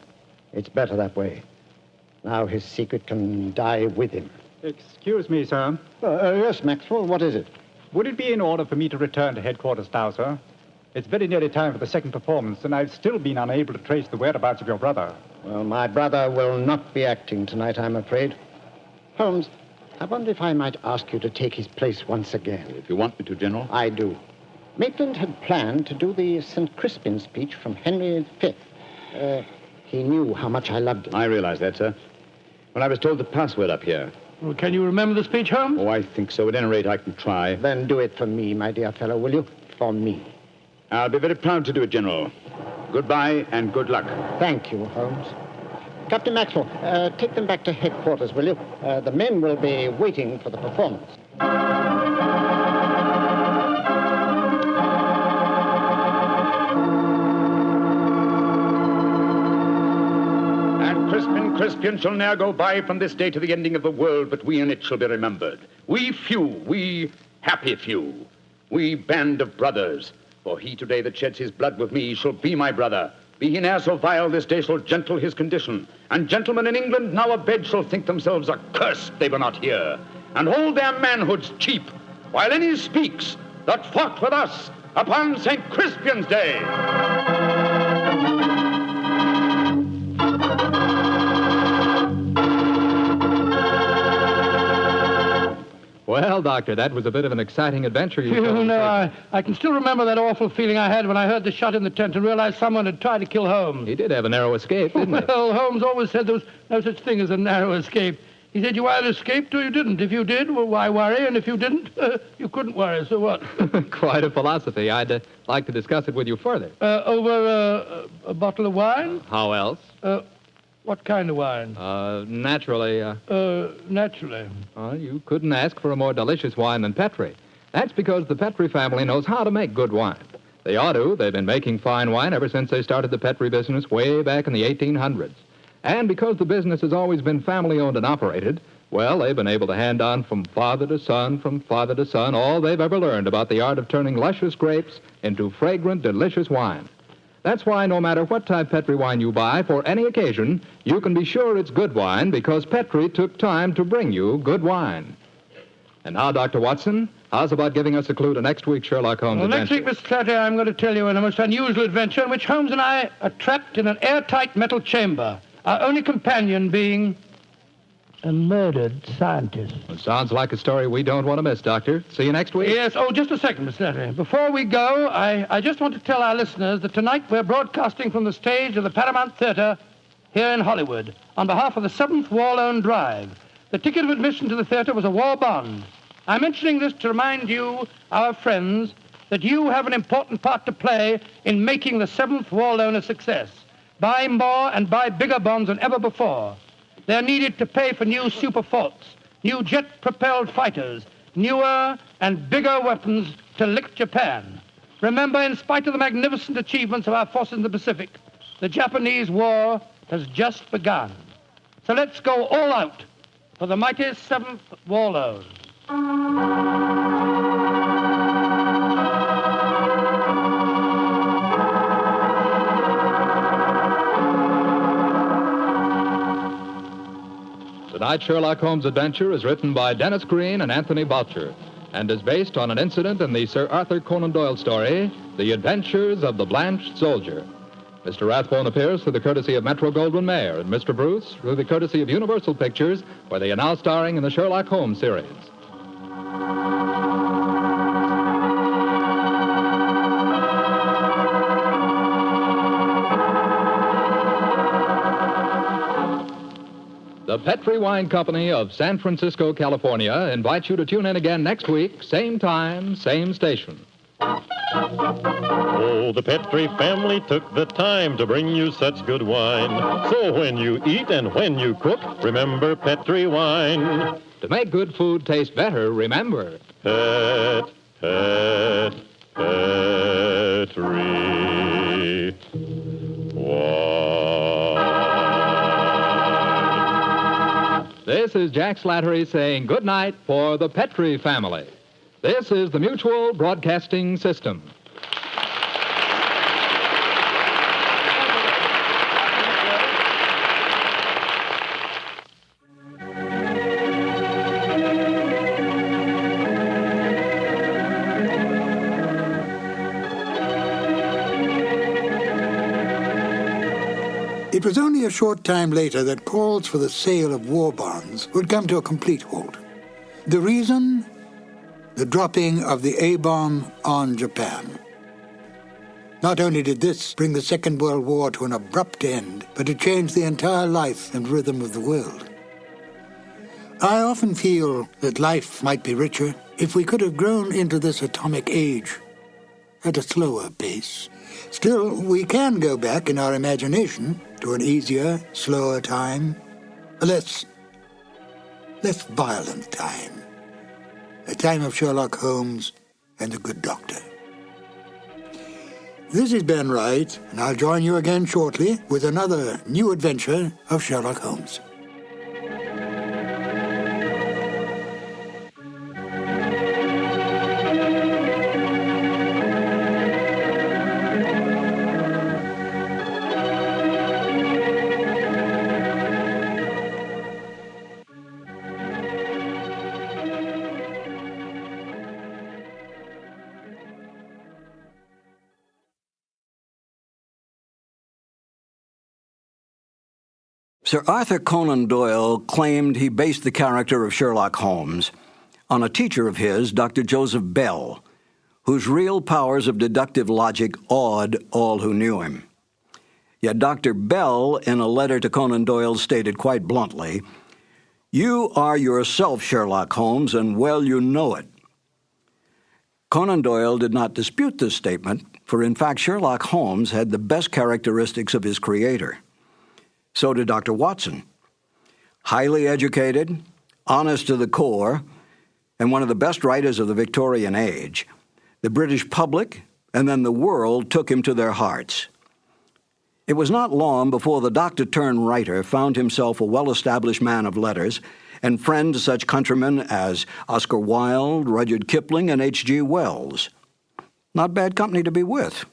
[SPEAKER 24] It's better that way. Now his secret can die with him.
[SPEAKER 1] Excuse me, sir.
[SPEAKER 24] Yes, Maxwell, what is it?
[SPEAKER 1] Would it be in order for me to return to headquarters now, sir? It's very nearly time for the second performance, and I've still been unable to trace the whereabouts of your brother.
[SPEAKER 24] Well, my brother will not be acting tonight, I'm afraid. Holmes, I wonder if I might ask you to take his place once again.
[SPEAKER 20] If you want me to, General.
[SPEAKER 24] I do. Maitland had planned to do the St. Crispin speech from Henry V. He knew how much I loved him.
[SPEAKER 20] I realize that, sir. When I was told the password up here.
[SPEAKER 4] Well, can you remember the speech, Holmes?
[SPEAKER 20] Oh, I think so. At any rate, I can try.
[SPEAKER 24] Then do it for me, my dear fellow, will you? For me.
[SPEAKER 20] I'll be very proud to do it, General. Goodbye and good luck.
[SPEAKER 24] Thank you, Holmes. Captain Maxwell, take them back to headquarters, will you? The men will be waiting for the performance.
[SPEAKER 20] Crispian shall ne'er go by from this day to the ending of the world, but we in it shall be remembered. We few, we happy few, we band of brothers. For he today that sheds his blood with me shall be my brother. Be he ne'er so vile, this day shall gentle his condition. And gentlemen in England now abed shall think themselves accursed they were not here, and hold their manhoods cheap, while any speaks that fought with us upon St. Crispian's Day.
[SPEAKER 6] Well, Doctor, that was a bit of an exciting adventure you
[SPEAKER 4] Oh, no, I can still remember that awful feeling I had when I heard the shot in the tent and realized someone had tried to kill Holmes.
[SPEAKER 6] He did have a narrow escape, didn't he?
[SPEAKER 4] Well, Holmes always said there was no such thing as a narrow escape. He said you either escaped or you didn't. If you did, well, why worry? And if you didn't, you couldn't worry. So what?
[SPEAKER 6] Quite a philosophy. I'd like to discuss it with you further.
[SPEAKER 4] Over a bottle of wine?
[SPEAKER 6] How else?
[SPEAKER 4] What kind of wine?
[SPEAKER 6] Naturally.
[SPEAKER 4] Naturally.
[SPEAKER 6] You couldn't ask for a more delicious wine than Petri. That's because the Petri family knows how to make good wine. They ought to. They've been making fine wine ever since they started the Petri business way back in the 1800s. And because the business has always been family-owned and operated, well, they've been able to hand on from father to son, all they've ever learned about the art of turning luscious grapes into fragrant, delicious wine. That's why no matter what type Petri wine you buy for any occasion, you can be sure it's good wine because Petri took time to bring you good wine. And now, Dr. Watson, how's about giving us a clue to next week's Sherlock Holmes adventure?
[SPEAKER 4] Next week, Mr. Clatter, I'm going to tell you a most unusual adventure in which Holmes and I are trapped in an airtight metal chamber, our only companion being a murdered scientist.
[SPEAKER 6] Well, sounds like a story we don't want to miss, Doctor. See you next week.
[SPEAKER 4] Yes. Oh, just a second, Mr. Clatter. Before we go, I just want to tell our listeners that tonight we're broadcasting from the stage of the Paramount Theater here in Hollywood on behalf of the 7th War Loan Drive. The ticket of admission to the theater was a war bond. I'm mentioning this to remind you, our friends, that you have an important part to play in making the 7th War Loan a success. Buy more and buy bigger bonds than ever before. They're needed to pay for new super forts, new jet-propelled fighters, newer and bigger weapons to lick Japan. Remember, in spite of the magnificent achievements of our forces in the Pacific, the Japanese war has just begun. So let's go all out for the mighty 7th War Loan.
[SPEAKER 6] Tonight's Sherlock Holmes adventure is written by Dennis Green and Anthony Boucher and is based on an incident in the Sir Arthur Conan Doyle story, The Adventures of the Blanched Soldier. Mr. Rathbone appears through the courtesy of Metro-Goldwyn-Mayer and Mr. Bruce through the courtesy of Universal Pictures, where they are now starring in the Sherlock Holmes series. The Petri Wine Company of San Francisco, California, invites you to tune in again next week, same time, same station.
[SPEAKER 5] Oh, the Petri family took the time to bring you such good wine. So when you eat and when you cook, remember Petri wine.
[SPEAKER 6] To make good food taste better, remember...
[SPEAKER 5] Petri wine.
[SPEAKER 6] This is Jack Slattery saying good night for the Petri family. This is the Mutual Broadcasting System.
[SPEAKER 2] It was only a short time later that calls for the sale of war bonds would come to a complete halt. The reason? The dropping of the A-bomb on Japan. Not only did this bring the Second World War to an abrupt end, but it changed the entire life and rhythm of the world. I often feel that life might be richer if we could have grown into this atomic age at a slower pace. Still, we can go back in our imagination to an easier, slower time, a less violent time, a time of Sherlock Holmes and the good doctor. This is Ben Wright, and I'll join you again shortly with another new adventure of Sherlock Holmes.
[SPEAKER 9] Sir Arthur Conan Doyle claimed he based the character of Sherlock Holmes on a teacher of his, Dr. Joseph Bell, whose real powers of deductive logic awed all who knew him. Yet Dr. Bell, in a letter to Conan Doyle, stated quite bluntly, You are yourself Sherlock Holmes, and well you know it. Conan Doyle did not dispute this statement, for in fact Sherlock Holmes had the best characteristics of his creator. So did Dr. Watson. Highly educated, honest to the core, and one of the best writers of the Victorian age, the British public and then the world took him to their hearts. It was not long before the doctor-turned-writer found himself a well-established man of letters and friend to such countrymen as Oscar Wilde, Rudyard Kipling, and H.G. Wells. Not bad company to be with.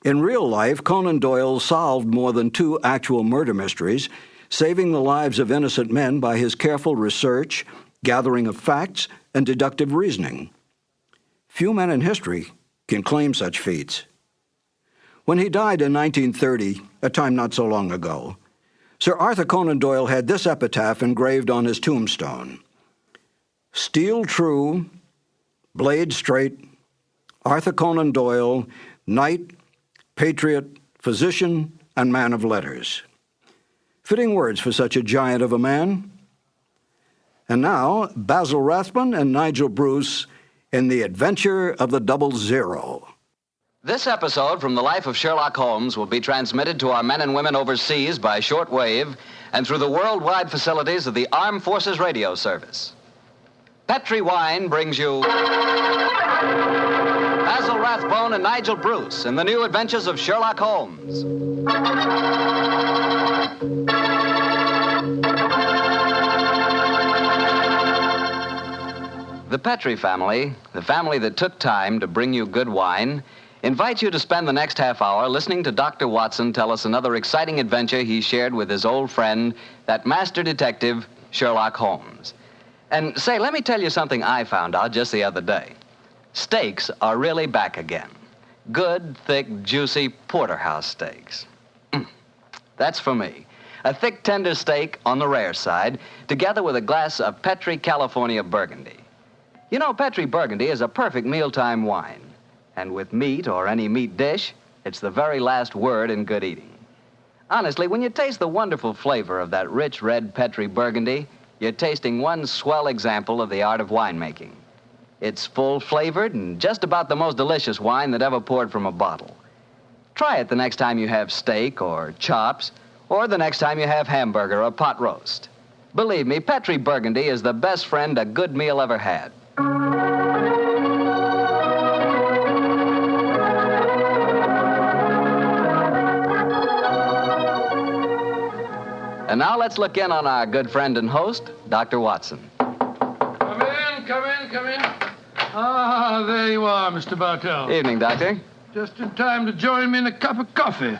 [SPEAKER 9] In real life, Conan Doyle solved more than 2 actual murder mysteries, saving the lives of innocent men by his careful research, gathering of facts, and deductive reasoning. Few men in history can claim such feats. When he died in 1930, a time not so long ago, Sir Arthur Conan Doyle had this epitaph engraved on his tombstone: "Steel true, blade straight, Arthur Conan Doyle, knight, patriot, physician, and man of letters." Fitting words for such a giant of a man. And now, Basil Rathbone and Nigel Bruce in The Adventure of the 00.
[SPEAKER 3] This episode from the life of Sherlock Holmes will be transmitted to our men and women overseas by shortwave and through the worldwide facilities of the Armed Forces Radio Service. Petri Wine brings you Basil Rathbone and Nigel Bruce in the new adventures of Sherlock Holmes. The Petri family, the family that took time to bring you good wine, invites you to spend the next half hour listening to Dr. Watson tell us another exciting adventure he shared with his old friend, that master detective, Sherlock Holmes. And say, let me tell you something I found out just the other day. Steaks are really back again. Good, thick, juicy porterhouse steaks. That's for me. A thick, tender steak on the rare side, together with a glass of Petri California Burgundy. You know, Petri Burgundy is a perfect mealtime wine. And with meat or any meat dish, it's the very last word in good eating. Honestly, when you taste the wonderful flavor of that rich red Petri Burgundy, you're tasting one swell example of the art of winemaking. It's full-flavored and just about the most delicious wine that ever poured from a bottle. Try it the next time you have steak or chops, or the next time you have hamburger or pot roast. Believe me, Petri Burgundy is the best friend a good meal ever had. And now let's look in on our good friend and host, Dr. Watson.
[SPEAKER 4] Come in. Ah, there you are, Mr. Bartell.
[SPEAKER 3] Evening, Doctor.
[SPEAKER 4] Just in time to join me in a cup of coffee.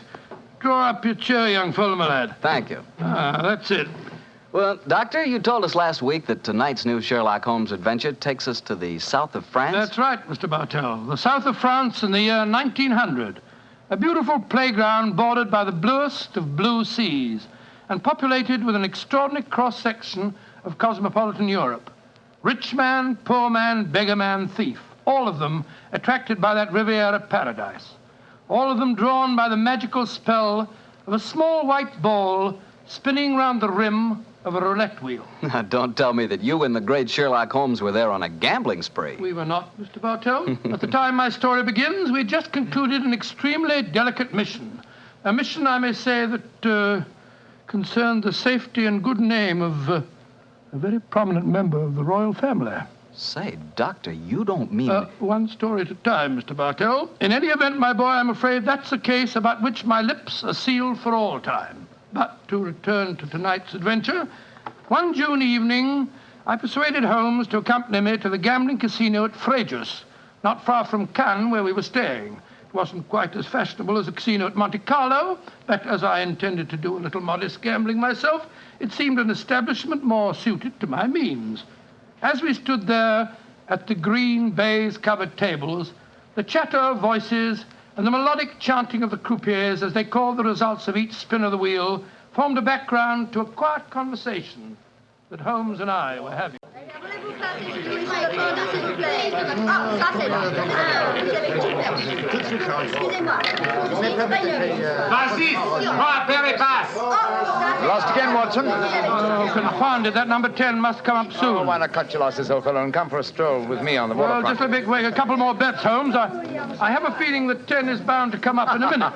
[SPEAKER 4] Draw up your chair, young fellow, my lad.
[SPEAKER 3] Thank you.
[SPEAKER 4] Ah, that's it.
[SPEAKER 3] Well, Doctor, you told us last week that tonight's new Sherlock Holmes adventure takes us to the south of France.
[SPEAKER 4] That's right, Mr. Bartell. The south of France in the year 1900. A beautiful playground bordered by the bluest of blue seas and populated with an extraordinary cross-section of cosmopolitan Europe. Rich man, poor man, beggar man, thief. All of them attracted by that Riviera paradise. All of them drawn by the magical spell of a small white ball spinning round the rim of a roulette wheel.
[SPEAKER 3] Now, don't tell me that you and the great Sherlock Holmes were there on a gambling spree.
[SPEAKER 4] We were not, Mr. Bartell. At the time my story begins, we'd just concluded an extremely delicate mission. A mission, I may say, that concerned the safety and good name of a very prominent member of the royal family.
[SPEAKER 3] Say, Doctor, you don't mean...
[SPEAKER 4] One story at a time, Mr. Bartell. In any event, my boy, I'm afraid that's a case about which my lips are sealed for all time. But to return to tonight's adventure, one June evening, I persuaded Holmes to accompany me to the gambling casino at Fréjus, not far from Cannes, where we were staying. It wasn't quite as fashionable as the casino at Monte Carlo, but as I intended to do a little modest gambling myself, it seemed an establishment more suited to my means. As we stood there at the green baize-covered tables, the chatter of voices and the melodic chanting of the croupiers as they called the results of each spin of the wheel formed a background to a quiet conversation that Holmes and I were having.
[SPEAKER 11] Lost again, Watson.
[SPEAKER 4] Oh, confounded. That number 10 must come up soon.
[SPEAKER 11] Oh, why not cut your losses, old fellow, and come for a stroll with me on the waterfront?
[SPEAKER 4] Well, just a big wait. A couple more bets, Holmes. I have a feeling that 10 is bound to come up in a minute.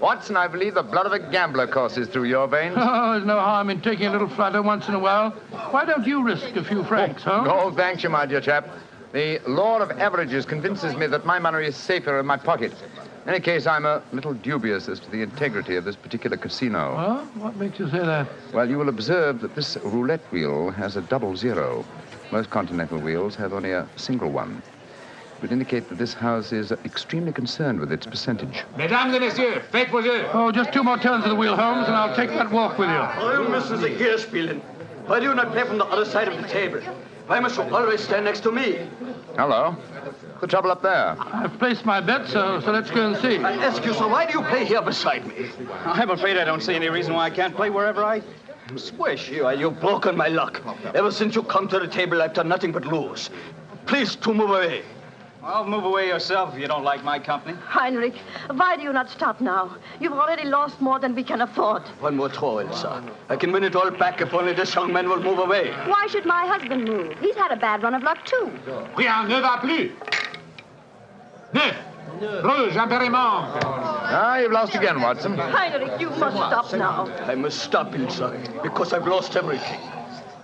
[SPEAKER 11] Watson, I believe the blood of a gambler courses through your veins.
[SPEAKER 4] Oh, there's no harm in taking a little flutter once in a while. Why don't you risk a few francs, Holmes?
[SPEAKER 11] No, thanks you, my dear chap. The law of averages convinces me that my money is safer in my pocket. In any case, I'm a little dubious as to the integrity of this particular casino.
[SPEAKER 4] Well, what makes you say that?
[SPEAKER 11] Well, you will observe that this roulette wheel has a 00. Most continental wheels have only a single one. It would indicate that this house is extremely concerned with its percentage.
[SPEAKER 12] Mesdames et messieurs, faites vos jeux.
[SPEAKER 4] Oh, just 2 more turns of the wheel, Holmes, and I'll take that walk with you.
[SPEAKER 17] Oh, you Mrs. Here spielen. Why do you not play from the other side of the table? Why must you always stand next to me?
[SPEAKER 11] Hello. What's the trouble up there?
[SPEAKER 4] I've placed my bet, so let's go and see.
[SPEAKER 17] I ask you, sir, why do you play here beside me?
[SPEAKER 12] I'm afraid I don't see any reason why I can't play wherever I swish.
[SPEAKER 17] You've broken my luck. Ever since you come to the table, I've done nothing but lose. Please to move away.
[SPEAKER 12] Well, move away yourself if you don't like my company.
[SPEAKER 18] Heinrich, why do you not stop now? You've already lost more than we can afford.
[SPEAKER 17] One more throw-in, sir. I can win it all back if only this young man will move away.
[SPEAKER 18] Why should my husband move? He's had a bad run of luck, too.
[SPEAKER 12] Rien ne va plus. Neuf. Rouge, impérimment.
[SPEAKER 11] Ah, you've lost again, Watson.
[SPEAKER 18] Heinrich, you must stop now.
[SPEAKER 17] I must stop, inside, because I've lost everything.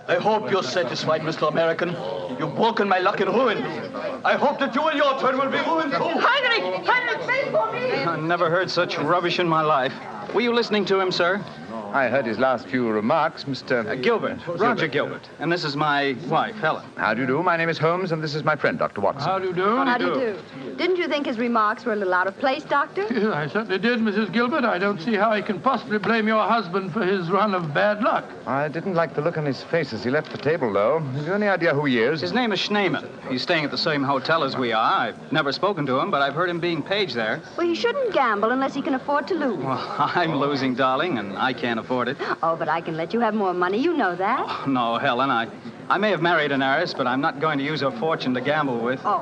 [SPEAKER 17] I hope you're satisfied, Mr. American. You've broken my luck and ruined me. I hope that you and your turn will be ruined, too.
[SPEAKER 18] Heinrich! Heinrich, wait for me!
[SPEAKER 12] I never heard such rubbish in my life. Were you listening to him, sir?
[SPEAKER 11] I heard his last few remarks, Mr.
[SPEAKER 12] Gilbert. Roger Gilbert. And this is my wife, Helen.
[SPEAKER 11] How do you do? My name is Holmes, and this is my friend, Dr. Watson.
[SPEAKER 4] How do you do?
[SPEAKER 18] How do you do? Didn't you think his remarks were a little out of place, Doctor?
[SPEAKER 4] I certainly did, Mrs. Gilbert. I don't see how he can possibly blame your husband for his run of bad luck.
[SPEAKER 11] I didn't like the look on his face as he left the table, though. Have you any idea who he is?
[SPEAKER 12] His name is Schneemann. He's staying at the same hotel as we are. I've never spoken to him, but I've heard him being paged there.
[SPEAKER 18] Well, he shouldn't gamble unless he can afford to lose.
[SPEAKER 12] Well, I'm losing, darling, and I can't afford it.
[SPEAKER 18] Oh, but I can let you have more money. You know that.
[SPEAKER 12] Oh, no, Helen, I may have married an heiress, but I'm not going to use her fortune to gamble with.
[SPEAKER 18] Oh.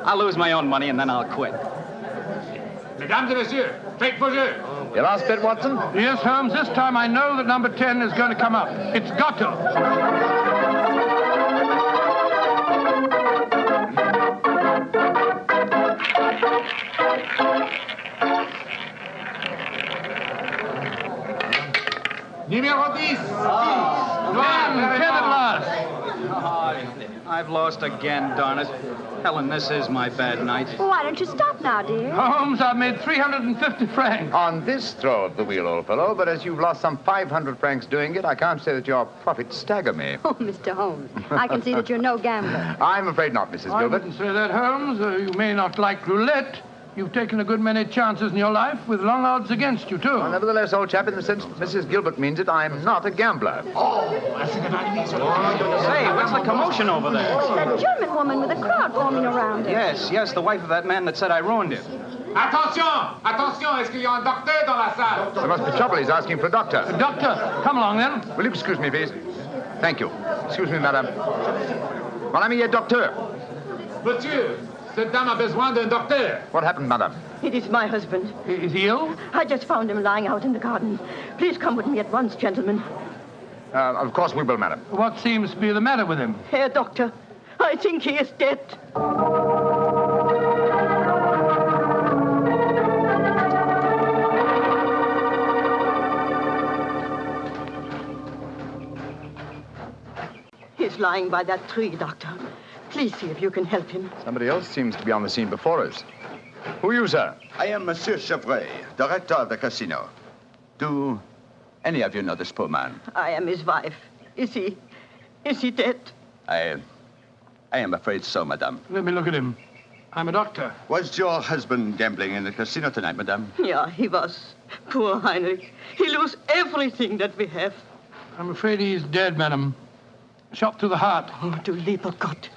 [SPEAKER 12] I'll lose my own money, and then I'll quit. Mesdames et messieurs, faites vos jeux.
[SPEAKER 11] Your last bet, Watson?
[SPEAKER 4] Yes, Holmes. This time I know that number 10 is going to come up. It's got to.
[SPEAKER 12] Numéro 10. 10
[SPEAKER 4] at last.
[SPEAKER 12] I've lost again, darn it. Helen, this is my bad night.
[SPEAKER 18] Well, why don't you stop now, dear?
[SPEAKER 4] Holmes, I've made 350 francs.
[SPEAKER 11] On this throw of the wheel, old fellow, but as you've lost some 500 francs doing it, I can't say that your profits stagger me.
[SPEAKER 18] Oh, Mr. Holmes, I can see that you're no gambler.
[SPEAKER 11] I'm afraid not, Mrs.
[SPEAKER 4] I
[SPEAKER 11] Gilbert.
[SPEAKER 4] wouldn't say that, Holmes. You may not like roulette. You've taken a good many chances in your life with long odds against you, too.
[SPEAKER 11] Well, nevertheless, old chap, in the sense that Mrs. Gilbert means it, I'm not a gambler.
[SPEAKER 12] Say, what's the commotion over there?
[SPEAKER 18] That German woman with a crowd forming around her.
[SPEAKER 12] Yes, the wife of that man that said I ruined him.
[SPEAKER 25] Attention! Attention! Est-ce qu'il y a un docteur dans la salle?
[SPEAKER 11] There must be trouble. He's asking for a doctor.
[SPEAKER 4] A doctor? Come along, then.
[SPEAKER 11] Will you excuse me, please? Thank you. Excuse me, madame. Mon ami est docteur.
[SPEAKER 25] Monsieur, cette dame a besoin d'un docteur.
[SPEAKER 11] What happened, madame?
[SPEAKER 18] It is my husband.
[SPEAKER 4] Is he ill?
[SPEAKER 18] I just found him lying out in the garden. Please come with me at once, gentlemen.
[SPEAKER 11] Of course we will, madam.
[SPEAKER 4] What seems to be the matter with him?
[SPEAKER 18] Herr Doctor, I think he is dead. He's lying by that tree, Doctor. Please see if you can help him.
[SPEAKER 11] Somebody else seems to be on the scene before us. Who are you, sir?
[SPEAKER 26] I am Monsieur Chevray, director of the casino. Do any of you know this poor man?
[SPEAKER 18] I am his wife. Is he dead?
[SPEAKER 26] I am afraid so, madame.
[SPEAKER 4] Let me look at him. I'm a doctor.
[SPEAKER 26] Was your husband gambling in the casino tonight, madame?
[SPEAKER 18] Yeah, he was. Poor Heinrich. He lost everything that we have.
[SPEAKER 4] I'm afraid he's dead, madam. Shot through the heart.
[SPEAKER 18] Oh, du lieber Gott.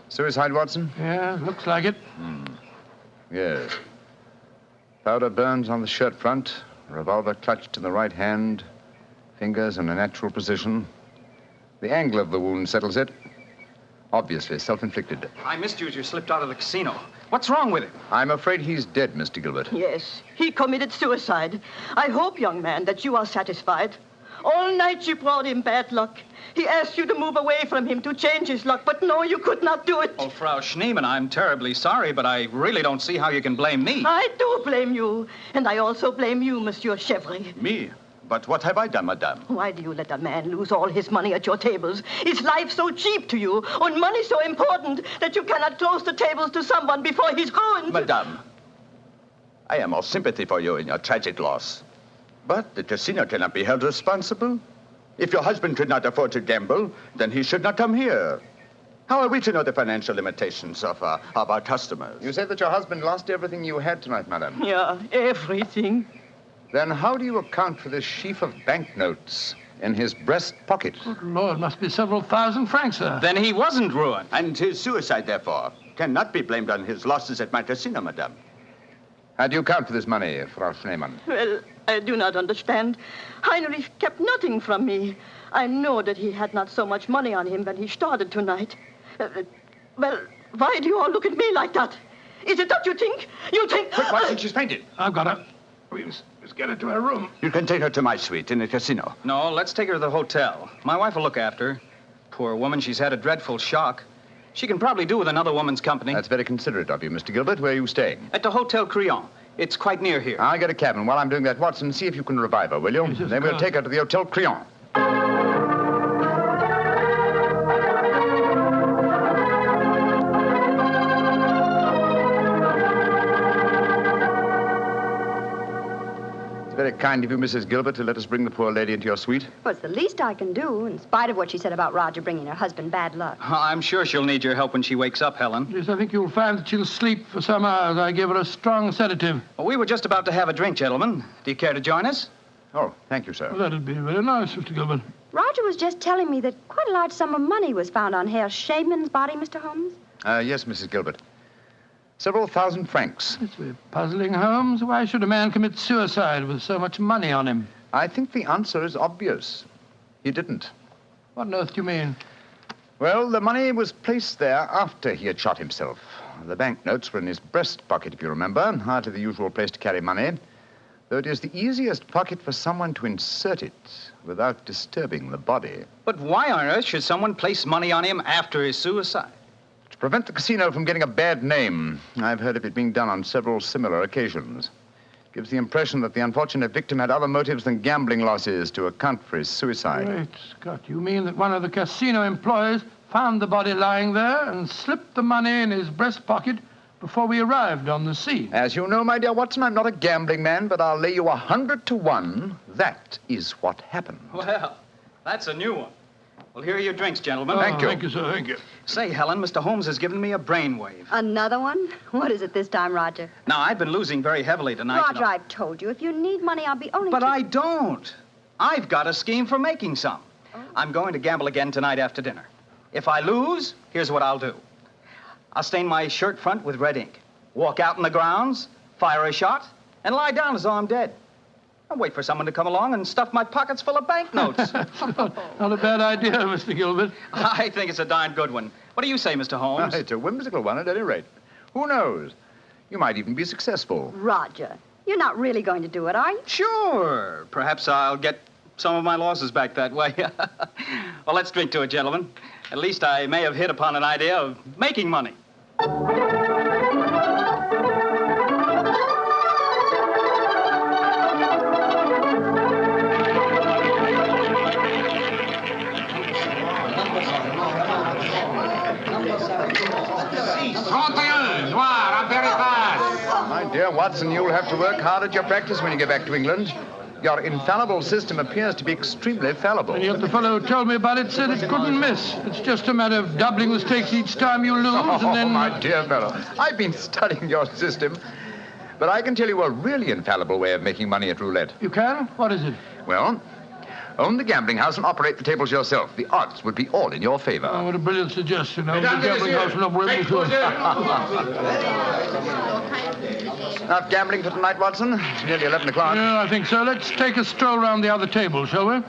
[SPEAKER 11] Suicide, Watson?
[SPEAKER 4] Yeah, looks like it.
[SPEAKER 11] Yes. Powder burns on the shirt front, revolver clutched in the right hand, fingers in a natural position. The angle of the wound settles it. Obviously self-inflicted.
[SPEAKER 12] I missed you as you slipped out of the casino. What's wrong with him?
[SPEAKER 11] I'm afraid he's dead, Mr. Gilbert.
[SPEAKER 18] Yes, he committed suicide. I hope, young man, that you are satisfied. All night you brought him bad luck. He asked you to move away from him to change his luck, but no, you could not do it.
[SPEAKER 12] Oh, Frau Schneemann, I'm terribly sorry, but I really don't see how you can blame me.
[SPEAKER 18] I do blame you. And I also blame you, Monsieur Chevry.
[SPEAKER 26] Me? But what have I done, madame?
[SPEAKER 18] Why do you let a man lose all his money at your tables? Is life so cheap to you, and money so important, that you cannot close the tables to someone before he's ruined?
[SPEAKER 26] Madame, I am all sympathy for you in your tragic loss. But the casino cannot be held responsible. If your husband could not afford to gamble, then he should not come here. How are we to know the financial limitations of our customers?
[SPEAKER 11] You said that your husband lost everything you had tonight, madam.
[SPEAKER 18] Yeah, everything.
[SPEAKER 11] Then how do you account for this sheaf of banknotes in his breast pocket?
[SPEAKER 4] Good Lord, must be several thousand francs, sir.
[SPEAKER 12] Then he wasn't ruined.
[SPEAKER 26] And his suicide, therefore, cannot be blamed on his losses at my casino, madame.
[SPEAKER 11] How do you account for this money, Frau Schneemann?
[SPEAKER 18] Well, I do not understand. Heinrich kept nothing from me. I know that he had not so much money on him when he started tonight. Well, why do you all look at me like that? Is it that you think? You think...
[SPEAKER 11] Quick, Watson, she's fainted.
[SPEAKER 4] I've got her. Let's get her to her room.
[SPEAKER 26] You can take her to my suite in the casino.
[SPEAKER 12] No, let's take her to the hotel. My wife will look after her. Poor woman, she's had a dreadful shock. She can probably do with another woman's company.
[SPEAKER 11] That's very considerate of you, Mr. Gilbert. Where are you staying?
[SPEAKER 12] At the Hotel Crillon. It's quite near here.
[SPEAKER 11] I'll get a cab, and while I'm doing that, Watson, see if you can revive her, will you?
[SPEAKER 4] Yes,
[SPEAKER 11] then we'll take her to the Hotel Crillon. Very kind of you, Mrs. Gilbert, to let us bring the poor lady into your suite.
[SPEAKER 7] Well, it's the least I can do, in spite of what she said about Roger bringing her husband bad luck.
[SPEAKER 12] I'm sure she'll need your help when she wakes up, Helen.
[SPEAKER 4] Yes, I think you'll find that she'll sleep for some hours. I gave her a strong sedative.
[SPEAKER 12] Well, we were just about to have a drink, gentlemen. Do you care to join us?
[SPEAKER 11] Oh, thank you, sir.
[SPEAKER 4] Well, that'd be very nice, Mr. Gilbert.
[SPEAKER 7] Roger was just telling me that quite a large sum of money was found on Herr Shaman's body, Mr. Holmes.
[SPEAKER 11] Yes, Mrs. Gilbert. Several thousand francs.
[SPEAKER 4] It's very puzzling, Holmes. Why should a man commit suicide with so much money on him?
[SPEAKER 11] I think the answer is obvious. He didn't.
[SPEAKER 4] What on earth do you mean?
[SPEAKER 11] Well, the money was placed there after he had shot himself. The banknotes were in his breast pocket, if you remember. Hardly the usual place to carry money. Though it is the easiest pocket for someone to insert it without disturbing the body.
[SPEAKER 12] But why on earth should someone place money on him after his suicide?
[SPEAKER 11] To prevent the casino from getting a bad name. I've heard of it being done on several similar occasions. Gives the impression that the unfortunate victim had other motives than gambling losses to account for his suicide.
[SPEAKER 4] Great Scott, you mean that one of the casino employees found the body lying there and slipped the money in his breast pocket before we arrived on the scene?
[SPEAKER 11] As you know, my dear Watson, I'm not a gambling man, but I'll lay you 100 to 1. That is what happened.
[SPEAKER 12] Well, that's a new one. Well, here are your drinks, gentlemen.
[SPEAKER 11] Thank you.
[SPEAKER 4] Thank you, sir. Thank you.
[SPEAKER 12] Say, Helen, Mr. Holmes has given me a brainwave.
[SPEAKER 7] Another one? What is it this time, Roger?
[SPEAKER 12] Now, I've been losing very heavily tonight.
[SPEAKER 7] Roger, I've told you, if you need money, I'll be only...
[SPEAKER 12] But I don't. I've got a scheme for making some. I'm going to gamble again tonight after dinner. If I lose, here's what I'll do. I'll stain my shirt front with red ink, walk out in the grounds, fire a shot, and lie down as though I'm dead. I'll wait for someone to come along and stuff my pockets full of banknotes.
[SPEAKER 4] Not a bad idea, Mr. Gilbert.
[SPEAKER 12] I think it's a darn good one. What do you say, Mr. Holmes?
[SPEAKER 11] It's a whimsical one at any rate. Who knows? You might even be successful.
[SPEAKER 7] Roger, you're not really going to do it, are you?
[SPEAKER 12] Sure. Perhaps I'll get some of my losses back that way. Well, let's drink to it, gentlemen. At least I may have hit upon an idea of making money.
[SPEAKER 11] My dear Watson, you'll have to work hard at your practice when you get back to England. Your infallible system appears to be extremely fallible.
[SPEAKER 4] And yet the fellow who told me about it said it couldn't miss. It's just a matter of doubling the stakes each time you lose, and then...
[SPEAKER 11] Oh, my dear fellow, I've been studying your system, but I can tell you a really infallible way of making money at roulette.
[SPEAKER 4] You can? What is it?
[SPEAKER 11] Well, own the gambling house and operate the tables yourself. The odds would be all in your favor.
[SPEAKER 4] Oh, what a brilliant suggestion. Own the gambling house and operate
[SPEAKER 11] Not gambling for tonight, Watson? It's nearly 11 o'clock.
[SPEAKER 4] Yeah, I think so. Let's take a stroll round the other table, shall we?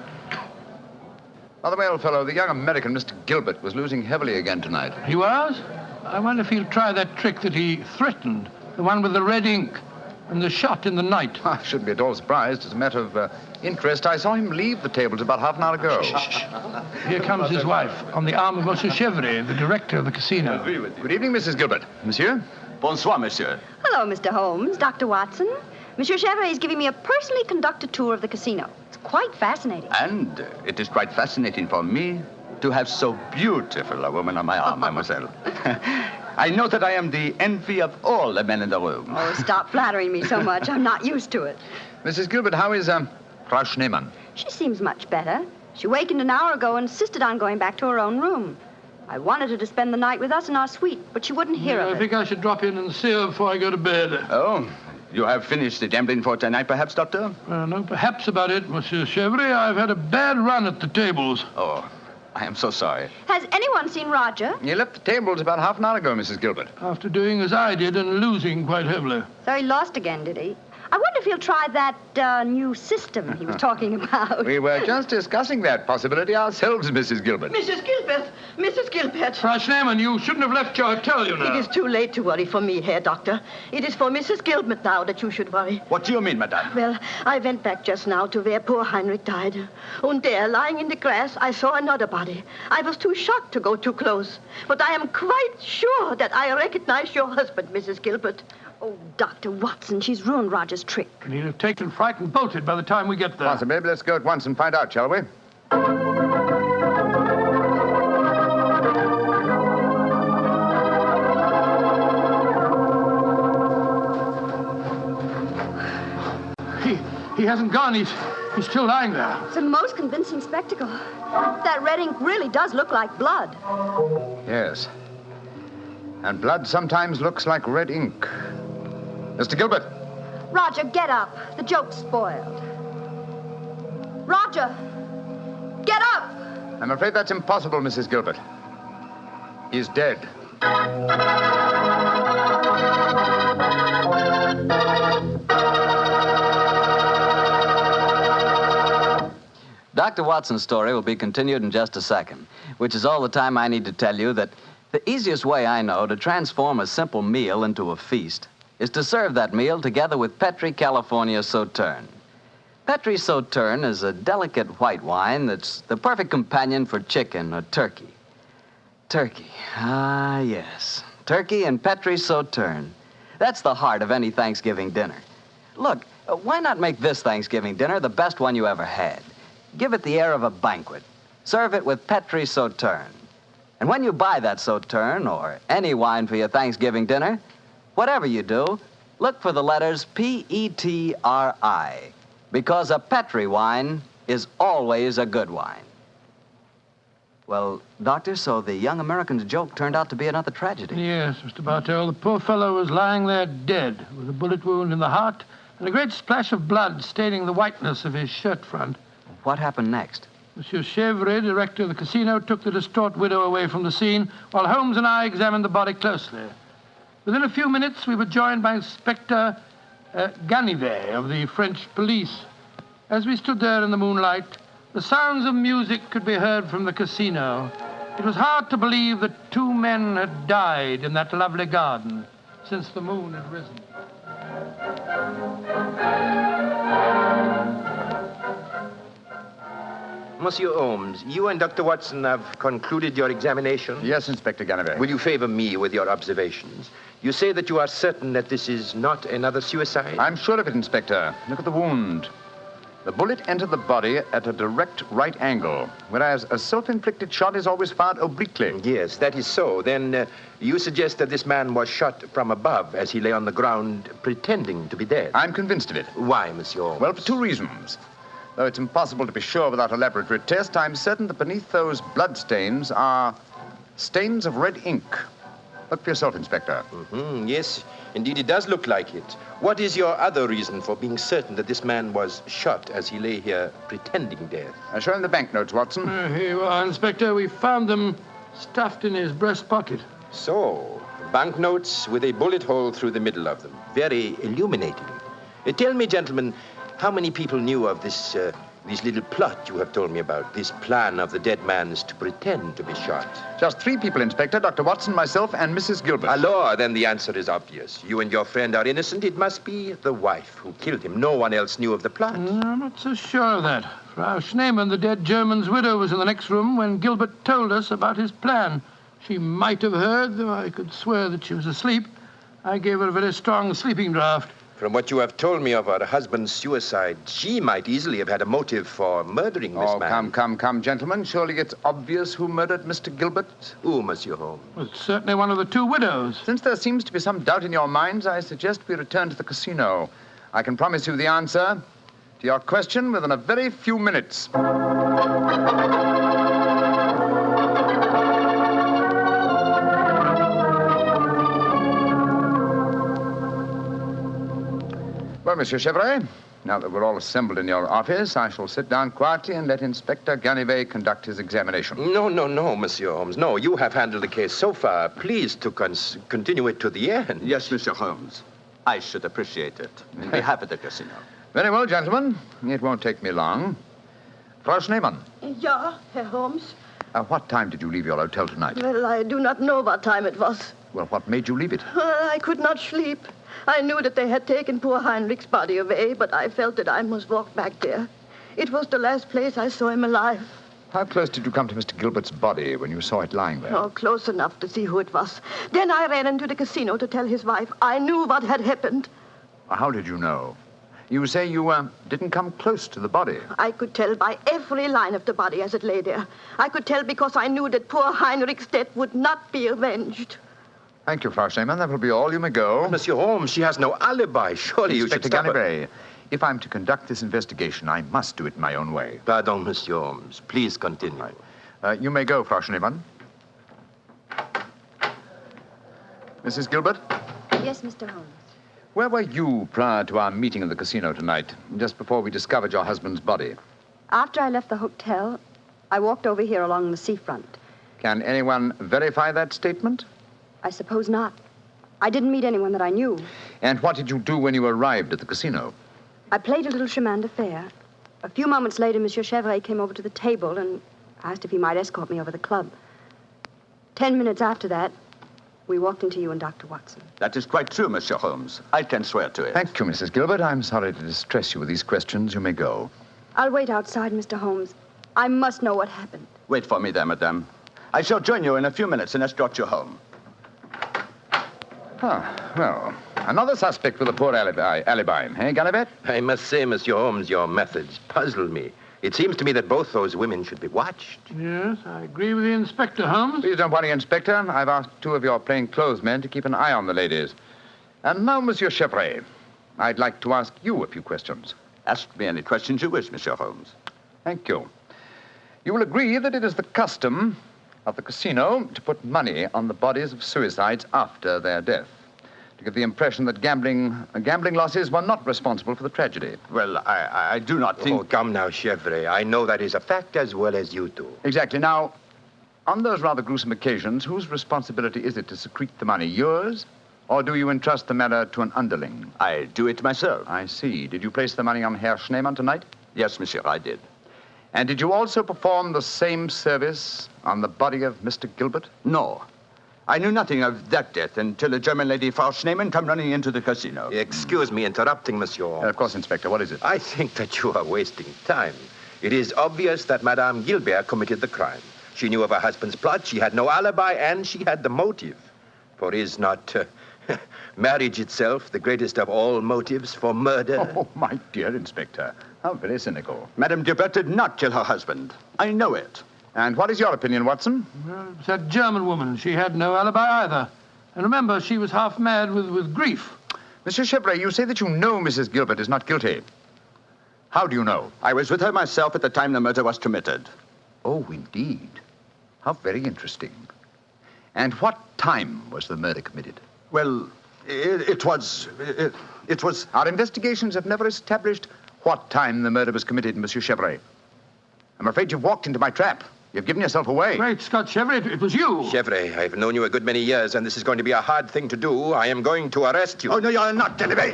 [SPEAKER 11] By the way, old fellow, the young American, Mr. Gilbert, was losing heavily again tonight.
[SPEAKER 4] He was? I wonder if he'll try that trick that he threatened, the one with the red ink and the shot in the night.
[SPEAKER 11] I shouldn't be at all surprised. As a matter of interest, I saw him leave the tables about half an hour ago.
[SPEAKER 4] Here comes his wife, on the arm of Monsieur Chevrier, the director of the casino.
[SPEAKER 11] Good evening, Mrs. Gilbert. Monsieur?
[SPEAKER 26] Bonsoir, monsieur.
[SPEAKER 7] Hello, Mr. Holmes, Dr. Watson. Monsieur Chevrier is giving me a personally conducted tour of the casino. It's quite fascinating.
[SPEAKER 26] And it is quite fascinating for me to have so beautiful a woman on my arm, mademoiselle. I know that I am the envy of all the men in the room.
[SPEAKER 7] Oh, stop flattering me so much. I'm not used to it.
[SPEAKER 11] Mrs. Gilbert, how is Frau Schneemann?
[SPEAKER 7] She seems much better. She wakened an hour ago and insisted on going back to her own room. I wanted her to spend the night with us in our suite, but she wouldn't hear of it.
[SPEAKER 4] I think I should drop in and see her before I go to bed.
[SPEAKER 26] Oh, you have finished the gambling for tonight, perhaps, Doctor?
[SPEAKER 4] No, perhaps about it, Monsieur Chevrier. I've had a bad run at the tables.
[SPEAKER 26] Oh, I am so sorry.
[SPEAKER 7] Has anyone seen Roger?
[SPEAKER 11] He left the tables about half an hour ago, Mrs. Gilbert.
[SPEAKER 4] After doing as I did and losing quite heavily.
[SPEAKER 7] So he lost again, did he? I wonder if he'll try that new system he was talking about.
[SPEAKER 11] We were just discussing that possibility ourselves, Mrs. Gilbert.
[SPEAKER 18] Mrs. Gilbert! Mrs. Gilbert!
[SPEAKER 4] Frau Schneemann, you shouldn't have left your hotel, you know.
[SPEAKER 18] It is too late to worry for me, Herr Doctor. It is for Mrs. Gilbert now that you should worry.
[SPEAKER 26] What do you mean, madame?
[SPEAKER 18] Well, I went back just now to where poor Heinrich died. And there, lying in the grass, I saw another body. I was too shocked to go too close. But I am quite sure that I recognize your husband, Mrs. Gilbert.
[SPEAKER 7] Oh, Dr. Watson, she's ruined Roger's trick.
[SPEAKER 4] And he'll have taken fright and bolted by the time we get there.
[SPEAKER 11] Possibly. Let's go at once and find out, shall we?
[SPEAKER 4] He hasn't gone. He's still lying there.
[SPEAKER 7] It's a most convincing spectacle. That red ink really does look like blood.
[SPEAKER 11] Yes. And blood sometimes looks like red ink. Mr. Gilbert.
[SPEAKER 7] Roger, get up. The joke's spoiled. Roger, get up!
[SPEAKER 11] I'm afraid that's impossible, Mrs. Gilbert. He's dead.
[SPEAKER 3] Dr. Watson's story will be continued in just a second, which is all the time I need to tell you that the easiest way I know to transform a simple meal into a feast is to serve that meal together with Petri California Sauterne. Petri Sauterne is a delicate white wine that's the perfect companion for chicken or turkey. Turkey, ah yes, turkey and Petri Sauterne. That's the heart of any Thanksgiving dinner. Look, why not make this Thanksgiving dinner the best one you ever had? Give it the air of a banquet. Serve it with Petri Sauterne. And when you buy that Sauterne or any wine for your Thanksgiving dinner, whatever you do, look for the letters P-E-T-R-I, because a Petri wine is always a good wine. Well, Doctor, so the young American's joke turned out to be another tragedy.
[SPEAKER 4] Yes, Mr. Bartell. The poor fellow was lying there dead, with a bullet wound in the heart and a great splash of blood staining the whiteness of his shirt front.
[SPEAKER 3] What happened next?
[SPEAKER 4] Monsieur Chevrier, director of the casino, took the distraught widow away from the scene, while Holmes and I examined the body closely. Within a few minutes, we were joined by Inspector Ganivet of the French police. As we stood there in the moonlight, the sounds of music could be heard from the casino. It was hard to believe that two men had died in that lovely garden since the moon had risen.
[SPEAKER 8] Monsieur Holmes, you and Dr. Watson have concluded your examination?
[SPEAKER 11] Yes, Inspector Ganivet.
[SPEAKER 8] Will you favor me with your observations? You say that you are certain that this is not another suicide?
[SPEAKER 11] I'm sure of it, Inspector. Look at the wound. The bullet entered the body at a direct right angle, whereas a self-inflicted shot is always fired obliquely.
[SPEAKER 8] Yes, that is so. Then you suggest that this man was shot from above as he lay on the ground pretending to be dead?
[SPEAKER 11] I'm convinced of it.
[SPEAKER 8] Why, Monsieur Holmes?
[SPEAKER 11] Well, for two reasons. Though it's impossible to be sure without a laboratory test, I'm certain that beneath those blood stains are stains of red ink. Look for yourself, Inspector.
[SPEAKER 8] Mm-hmm. Yes, indeed, it does look like it. What is your other reason for being certain that this man was shot as he lay here pretending death?
[SPEAKER 11] Show him the banknotes, Watson.
[SPEAKER 4] Here you are, Inspector. We found them stuffed in his breast pocket.
[SPEAKER 8] So, banknotes with a bullet hole through the middle of them. Very illuminating. Tell me, gentlemen, how many people knew of this This little plot you have told me about, this plan of the dead man's to pretend to be shot.
[SPEAKER 11] Just 3 people, Inspector. Dr. Watson, myself, and Mrs. Gilbert.
[SPEAKER 8] Alors, then the answer is obvious. You and your friend are innocent. It must be the wife who killed him. No one else knew of the plot.
[SPEAKER 4] I'm not so sure of that. Frau Schneemann, the dead German's widow, was in the next room when Gilbert told us about his plan. She might have heard, though I could swear that she was asleep. I gave her a very strong sleeping draught.
[SPEAKER 8] From what you have told me of her husband's suicide, she might easily have had a motive for murdering this man.
[SPEAKER 11] Come, gentlemen. Surely it's obvious who murdered Mr. Gilbert?
[SPEAKER 8] Who, Monsieur Holmes?
[SPEAKER 4] Well, it's certainly one of the 2 widows.
[SPEAKER 11] Since there seems to be some doubt in your minds, I suggest we return to the casino. I can promise you the answer to your question within a very few minutes. Well, Monsieur Chevrolet, now that we're all assembled in your office, I shall sit down quietly and let Inspector Ganivet conduct his examination.
[SPEAKER 8] No, Monsieur Holmes. No, you have handled the case so far. Please to continue it to the end.
[SPEAKER 26] Yes, Monsieur Holmes. I should appreciate it. On behalf of the casino.
[SPEAKER 11] Very well, gentlemen. It won't take me long. Frau Schneemann.
[SPEAKER 18] Ja, Herr Holmes.
[SPEAKER 11] What time did you leave your hotel tonight?
[SPEAKER 18] Well, I do not know what time it was.
[SPEAKER 11] Well, what made you leave it?
[SPEAKER 18] I could not sleep. I knew that they had taken poor Heinrich's body away, but I felt that I must walk back there. It was the last place I saw him alive.
[SPEAKER 11] How close did you come to Mr. Gilbert's body when you saw it lying there?
[SPEAKER 18] Oh, close enough to see who it was. Then I ran into the casino to tell his wife. I knew what had happened.
[SPEAKER 11] How did you know? You say you didn't come close to the body.
[SPEAKER 18] I could tell by every line of the body as it lay there. I could tell because I knew that poor Heinrich's death would not be avenged.
[SPEAKER 11] Thank you, Frau Schneemann. That will be all. You may go.
[SPEAKER 8] Monsieur Holmes, she has no alibi. Surely you should stop her.
[SPEAKER 11] Inspector Ganivet, if I'm to conduct this investigation, I must do it in my own way.
[SPEAKER 8] Pardon, Monsieur Holmes. Please continue.
[SPEAKER 11] You may go, Frau Schneemann. Mrs. Gilbert?
[SPEAKER 7] Yes, Mr. Holmes.
[SPEAKER 11] Where were you prior to our meeting in the casino tonight, just before we discovered your husband's body?
[SPEAKER 7] After I left the hotel, I walked over here along the seafront.
[SPEAKER 11] Can anyone verify that statement?
[SPEAKER 7] I suppose not. I didn't meet anyone that I knew.
[SPEAKER 11] And what did you do when you arrived at the casino?
[SPEAKER 7] I played a little chemin de fer. A few moments later, Monsieur Chevrolet came over to the table and asked if he might escort me over the club. 10 minutes after that, we walked into you and Dr. Watson.
[SPEAKER 26] That is quite true, Monsieur Holmes. I can swear to it.
[SPEAKER 11] Thank you, Mrs. Gilbert. I'm sorry to distress you with these questions. You may go.
[SPEAKER 7] I'll wait outside, Mr. Holmes. I must know what happened.
[SPEAKER 26] Wait for me there, madame. I shall join you in a few minutes and escort you home.
[SPEAKER 11] Well, another suspect with a poor alibi, eh, Ganivet?
[SPEAKER 8] I must say, Monsieur Holmes, your methods puzzle me. It seems to me that both those women should be watched.
[SPEAKER 4] Yes, I agree with the Inspector, Holmes.
[SPEAKER 11] Please don't worry, Inspector. I've asked 2 of your plainclothes men to keep an eye on the ladies. And now, Monsieur Chevrolet, I'd like to ask you a few questions.
[SPEAKER 26] Ask me any questions you wish, Monsieur Holmes.
[SPEAKER 11] Thank you. You will agree that it is the custom of the casino to put money on the bodies of suicides after their death, to give the impression that gambling losses were not responsible for the tragedy.
[SPEAKER 26] Well, I do not think...
[SPEAKER 8] Oh, come now, Chevrolet. I know that is a fact as well as you do.
[SPEAKER 11] Exactly. Now, on those rather gruesome occasions, whose responsibility is it to secrete the money? Yours? Or do you entrust the matter to an underling?
[SPEAKER 26] I do it myself.
[SPEAKER 11] I see. Did you place the money on Herr Schneemann tonight?
[SPEAKER 26] Yes, monsieur, I did.
[SPEAKER 11] And did you also perform the same service on the body of Mr. Gilbert?
[SPEAKER 26] No. I knew nothing of that death until the German lady Frau Schneemann came running into the casino.
[SPEAKER 8] Excuse me interrupting, Monsieur Holmes.
[SPEAKER 11] Of course, Inspector. What is it?
[SPEAKER 8] I think that you are wasting time. It is obvious that Madame Gilbert committed the crime. She knew of her husband's plot, she had no alibi, and she had the motive. For is not marriage itself the greatest of all motives for murder?
[SPEAKER 11] Oh, my dear Inspector. How very cynical.
[SPEAKER 26] Madame Gilbert did not kill her husband. I know it.
[SPEAKER 11] And what is your opinion, Watson?
[SPEAKER 4] Well, it's that German woman. She had no alibi either. And remember, she was half mad with grief.
[SPEAKER 11] Monsieur Chevrolet, you say that you know Mrs. Gilbert is not guilty. How do you know?
[SPEAKER 26] I was with her myself at the time the murder was committed.
[SPEAKER 11] Oh, indeed. How very interesting. And what time was the murder committed?
[SPEAKER 26] Well, it was...
[SPEAKER 11] Our investigations have never established what time the murder was committed, Monsieur Chevrolet. I'm afraid you've walked into my trap. You've given yourself away.
[SPEAKER 4] Great Scott, Chevrolet, it was you.
[SPEAKER 8] Chevrolet, I've known you a good many years, and this is going to be a hard thing to do. I am going to arrest you.
[SPEAKER 26] Oh, no, you're not, Dreamy.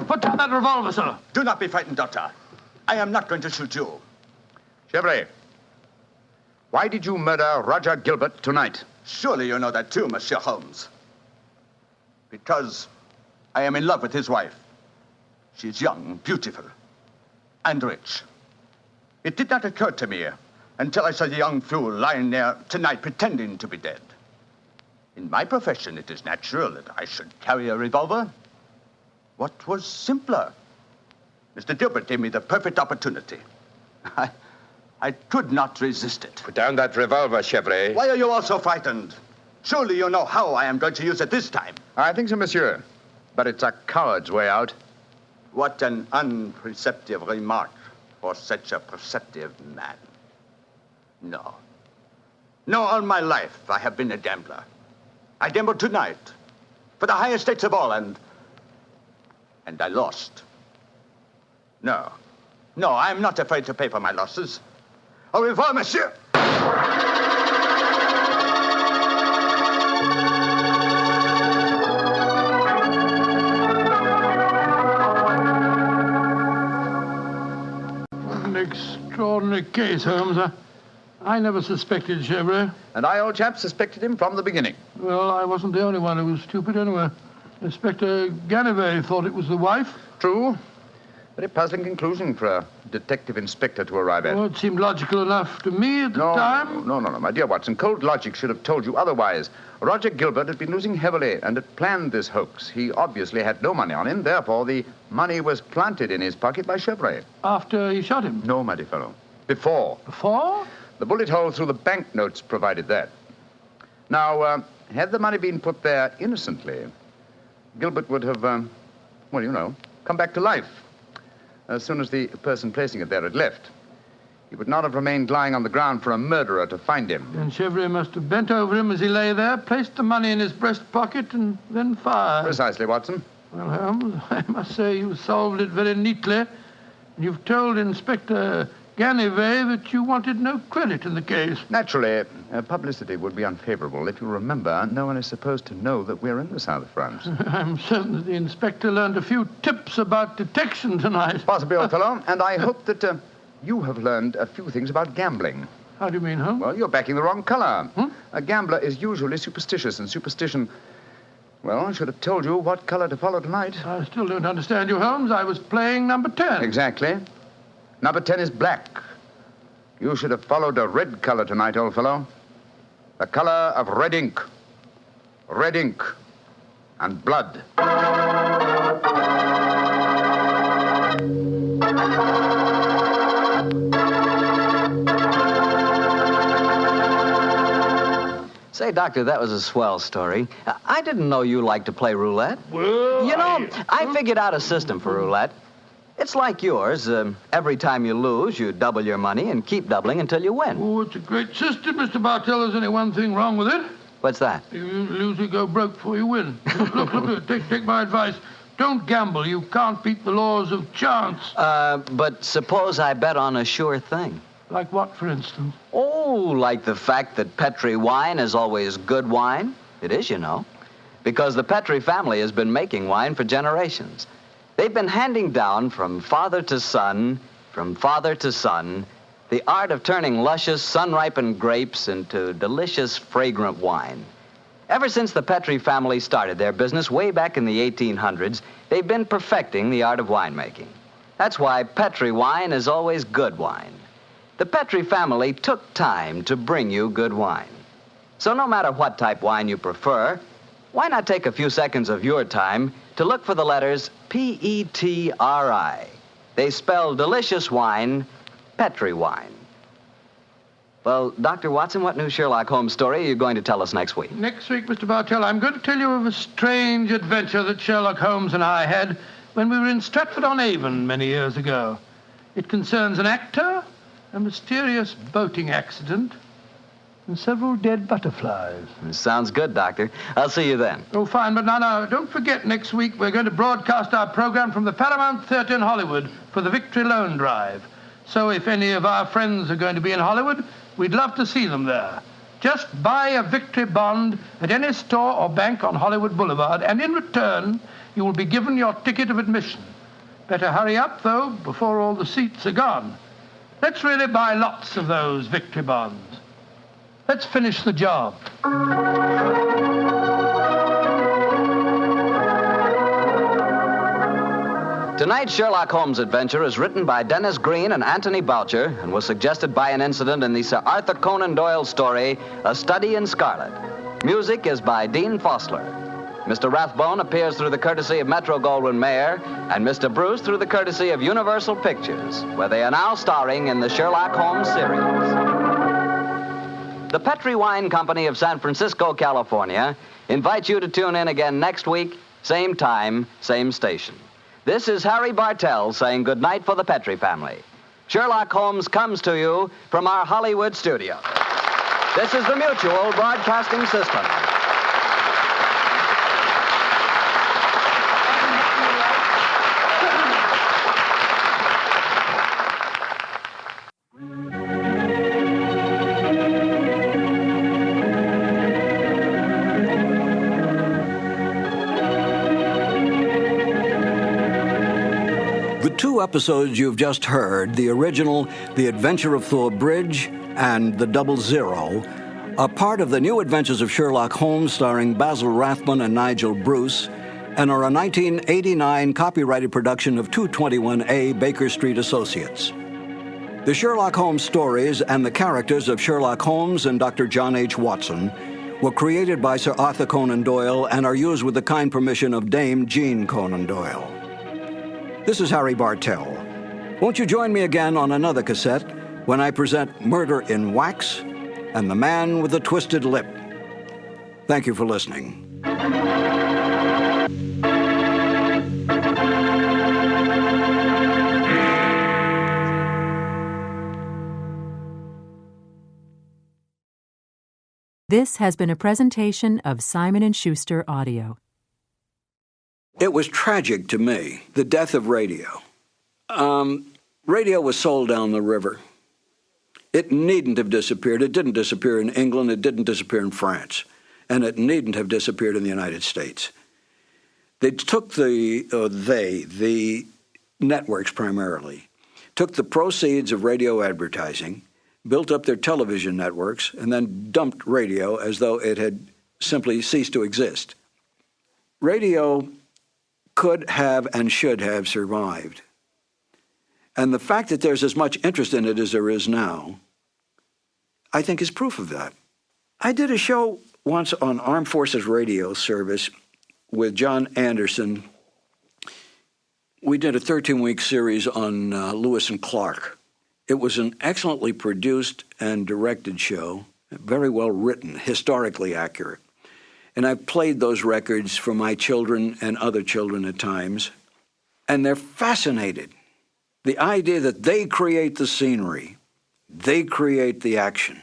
[SPEAKER 4] Put down that revolver, sir.
[SPEAKER 26] Do not be frightened, Doctor.
[SPEAKER 8] I am not going to shoot you.
[SPEAKER 11] Chevrolet, why did you murder Roger Gilbert tonight?
[SPEAKER 8] Surely you know that too, Monsieur Holmes. Because I am in love with his wife. She's young, beautiful, and rich. It did not occur to me until I saw the young fool lying there tonight pretending to be dead. In my profession, it is natural that I should carry a revolver. What was simpler? Mr. Gilbert gave me the perfect opportunity. I could not resist it.
[SPEAKER 26] Put down that revolver, Chevrolet.
[SPEAKER 8] Why are you all so frightened? Surely you know how I am going to use it this time.
[SPEAKER 11] I think so, monsieur. But it's a coward's way out.
[SPEAKER 8] What an unperceptive remark for such a perceptive man. No. No, all my life I have been a gambler. I gambled tonight for the highest stakes of all, and I lost. No, I'm not afraid to pay for my losses. Au revoir, monsieur.
[SPEAKER 4] What an extraordinary case, Holmes. I never suspected Chevrolet.
[SPEAKER 11] And I, old chap, suspected him from the beginning.
[SPEAKER 4] Well, I wasn't the only one who was stupid anyway. Inspector Ganivet thought it was the wife.
[SPEAKER 11] True. Very puzzling conclusion for a detective inspector to arrive at.
[SPEAKER 4] Well, it seemed logical enough to me at the time.
[SPEAKER 11] No, my dear Watson. Cold logic should have told you otherwise. Roger Gilbert had been losing heavily and had planned this hoax. He obviously had no money on him. Therefore, the money was planted in his pocket by Chevrolet.
[SPEAKER 4] After he shot him?
[SPEAKER 11] No, my dear fellow. Before.
[SPEAKER 4] Before?
[SPEAKER 11] The bullet hole through the banknotes provided that. Now, had the money been put there innocently, Gilbert would have, come back to life as soon as the person placing it there had left. He would not have remained lying on the ground for a murderer to find him.
[SPEAKER 4] And Chevrolet must have bent over him as he lay there, placed the money in his breast pocket, and then fired.
[SPEAKER 11] Precisely, Watson.
[SPEAKER 4] Well, Holmes, I must say you solved it very neatly. You've told Inspector Ganivet that you wanted no credit in the case.
[SPEAKER 11] Naturally, publicity would be unfavorable. If you remember, no one is supposed to know that we're in the south of France.
[SPEAKER 4] I'm certain that the inspector learned a few tips about detection tonight.
[SPEAKER 11] Possibly, old fellow. And I hope that you have learned a few things about gambling.
[SPEAKER 4] How do you mean, Holmes?
[SPEAKER 11] Well, you're backing the wrong color. A gambler is usually superstitious, and superstition... Well, I should have told you what color to follow tonight.
[SPEAKER 4] I still don't understand you, Holmes. I was playing number 10.
[SPEAKER 11] Exactly. Number 10 is black. You should have followed a red color tonight, old fellow. The color of red ink. Red ink and blood.
[SPEAKER 3] Say, Doctor, that was a swell story. I didn't know you liked to play roulette.
[SPEAKER 4] Well,
[SPEAKER 3] I figured out a system for roulette. It's like yours. Every time you lose, you double your money and keep doubling until you win.
[SPEAKER 4] Oh, it's a great system, Mr. Bartell. There's only one thing wrong with it.
[SPEAKER 3] What's that?
[SPEAKER 4] You lose, you go broke before you win. Look, take my advice. Don't gamble. You can't beat the laws of chance.
[SPEAKER 3] But suppose I bet on a sure thing.
[SPEAKER 4] Like what, for instance?
[SPEAKER 3] Oh, like the fact that Petri wine is always good wine. It is, you know. Because the Petri family has been making wine for generations. They've been handing down from father to son, the art of turning luscious, sun-ripened grapes into delicious, fragrant wine. Ever since the Petri family started their business way back in the 1800s, they've been perfecting the art of winemaking. That's why Petri wine is always good wine. The Petri family took time to bring you good wine. So no matter what type wine you prefer, why not take a few seconds of your time to look for the letters P-E-T-R-I. They spell delicious wine, Petri wine. Well, Dr. Watson, what new Sherlock Holmes story are you going to tell us next week?
[SPEAKER 4] Next week, Mr. Bartell, I'm going to tell you of a strange adventure that Sherlock Holmes and I had when we were in Stratford-on-Avon many years ago. It concerns an actor, a mysterious boating accident, and several dead butterflies.
[SPEAKER 3] Sounds good, Doctor. I'll see you then.
[SPEAKER 4] Oh, fine, but now, don't forget, next week we're going to broadcast our program from the Paramount Theatre in Hollywood for the Victory Loan Drive. So if any of our friends are going to be in Hollywood, we'd love to see them there. Just buy a Victory bond at any store or bank on Hollywood Boulevard, and in return, you will be given your ticket of admission. Better hurry up, though, before all the seats are gone. Let's really buy lots of those victory bonds. Let's finish the job.
[SPEAKER 3] Tonight's Sherlock Holmes adventure is written by Dennis Green and Anthony Boucher and was suggested by an incident in the Sir Arthur Conan Doyle story, A Study in Scarlet. Music is by Dean Fosler. Mr. Rathbone appears through the courtesy of Metro-Goldwyn-Mayer and Mr. Bruce through the courtesy of Universal Pictures, where they are now starring in the Sherlock Holmes series. The Petri Wine Company of San Francisco, California, invites you to tune in again next week, same time, same station. This is Harry Bartell saying goodnight for the Petri family. Sherlock Holmes comes to you from our Hollywood studio. This is the Mutual Broadcasting System.
[SPEAKER 9] The two episodes you've just heard, the original The Adventure of Thor Bridge and The Double Zero, are part of the New Adventures of Sherlock Holmes starring Basil Rathbone and Nigel Bruce, and are a 1989 copyrighted production of 221A Baker Street Associates. The Sherlock Holmes stories and the characters of Sherlock Holmes and Dr. John H. Watson were created by Sir Arthur Conan Doyle and are used with the kind permission of Dame Jean Conan Doyle. This is Harry Bartell. Won't you join me again on another cassette when I present Murder in Wax and The Man with the Twisted Lip? Thank you for listening.
[SPEAKER 10] This has been a presentation of Simon & Schuster Audio.
[SPEAKER 9] It was tragic to me, the death of radio. Radio was sold down the river. It needn't have disappeared. It didn't disappear in England. It didn't disappear in France. And it needn't have disappeared in the United States. They took the networks primarily, took the proceeds of radio advertising, built up their television networks, and then dumped radio as though it had simply ceased to exist. Radio could have and should have survived. And the fact that there's as much interest in it as there is now, I think is proof of that. I did a show once on Armed Forces Radio Service with John Anderson. We did a 13-week series on Lewis and Clark. It was an excellently produced and directed show, very well written, historically accurate. And I've played those records for my children and other children at times, and they're fascinated. The idea that they create the scenery, they create the action.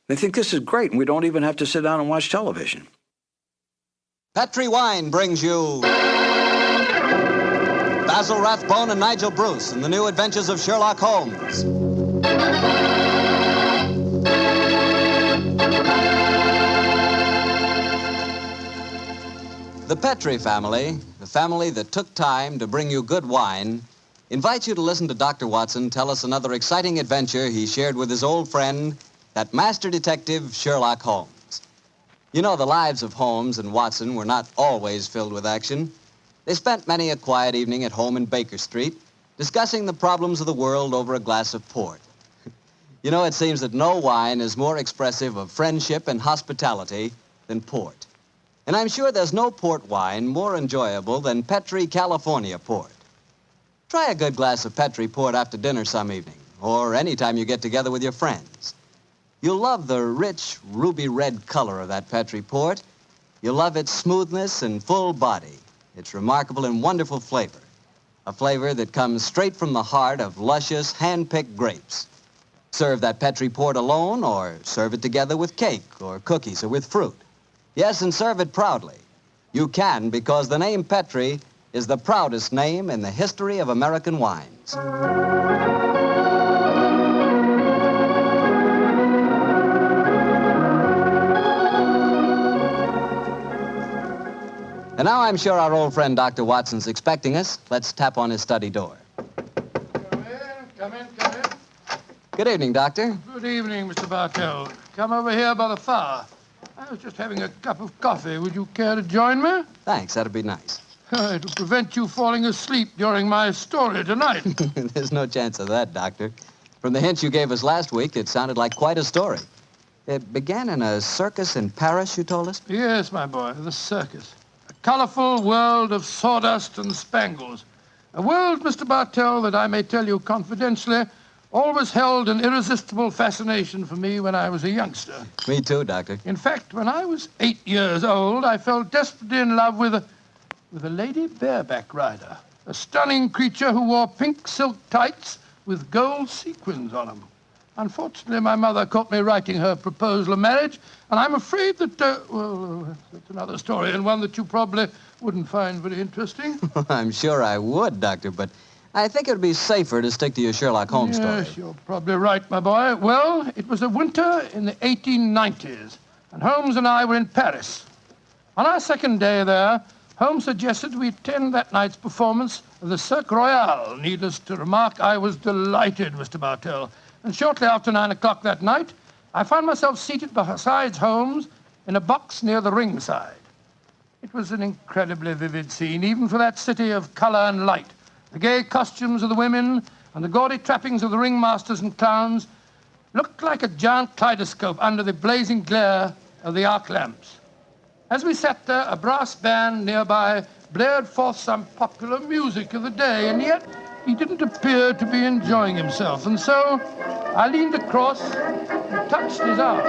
[SPEAKER 9] They think this is great, and we don't even have to sit down and watch television.
[SPEAKER 3] Petri Wine brings you Basil Rathbone and Nigel Bruce in the New Adventures of Sherlock Holmes. The Petri family, the family that took time to bring you good wine, invites you to listen to Dr. Watson tell us another exciting adventure he shared with his old friend, that master detective, Sherlock Holmes. You know, the lives of Holmes and Watson were not always filled with action. They spent many a quiet evening at home in Baker Street, discussing the problems of the world over a glass of port. You know, it seems that no wine is more expressive of friendship and hospitality than port. And I'm sure there's no port wine more enjoyable than Petri California port. Try a good glass of Petri port after dinner some evening, or any time you get together with your friends. You'll love the rich, ruby red color of that Petri port. You'll love its smoothness and full body, its remarkable and wonderful flavor, a flavor that comes straight from the heart of luscious, hand-picked grapes. Serve that Petri port alone, or serve it together with cake or cookies or with fruit. Yes, and serve it proudly. You can, because the name Petri is the proudest name in the history of American wines. And now I'm sure our old friend Dr. Watson's expecting us. Let's tap on his study door.
[SPEAKER 4] Come in.
[SPEAKER 3] Good evening, Doctor.
[SPEAKER 4] Good evening, Mr. Bartell. Come over here by the fire. I was just having a cup of coffee. Would you care to join me?
[SPEAKER 3] Thanks, that'd be nice.
[SPEAKER 4] It'll prevent you falling asleep during my story tonight.
[SPEAKER 3] There's no chance of that, Doctor. From the hints you gave us last week, it sounded like quite a story. It began in a circus in Paris, you told us?
[SPEAKER 4] Yes, my boy, the circus. A colorful world of sawdust and spangles. A world, Mr. Bartell, that I may tell you confidentially, always held an irresistible fascination for me when I was a youngster.
[SPEAKER 3] Me too, Doctor.
[SPEAKER 4] In fact, when I was 8 years old, I fell desperately in love with a lady bareback rider, a stunning creature who wore pink silk tights with gold sequins on them. Unfortunately, my mother caught me writing her proposal of marriage, and I'm afraid that, that's another story, and one that you probably wouldn't find very interesting.
[SPEAKER 3] I'm sure I would, Doctor, but I think it would be safer to stick to your Sherlock Holmes story.
[SPEAKER 4] Yes, you're probably right, my boy. Well, it was a winter in the 1890s, and Holmes and I were in Paris. On our second day there, Holmes suggested we attend that night's performance of the Cirque Royale. Needless to remark, I was delighted, Mr. Bartell. And shortly after 9 o'clock that night, I found myself seated beside Holmes in a box near the ringside. It was an incredibly vivid scene, even for that city of color and light. The gay costumes of the women and the gaudy trappings of the ringmasters and clowns looked like a giant kaleidoscope under the blazing glare of the arc lamps. As we sat there, a brass band nearby blared forth some popular music of the day, and yet he didn't appear to be enjoying himself. And so I leaned across and touched his arm.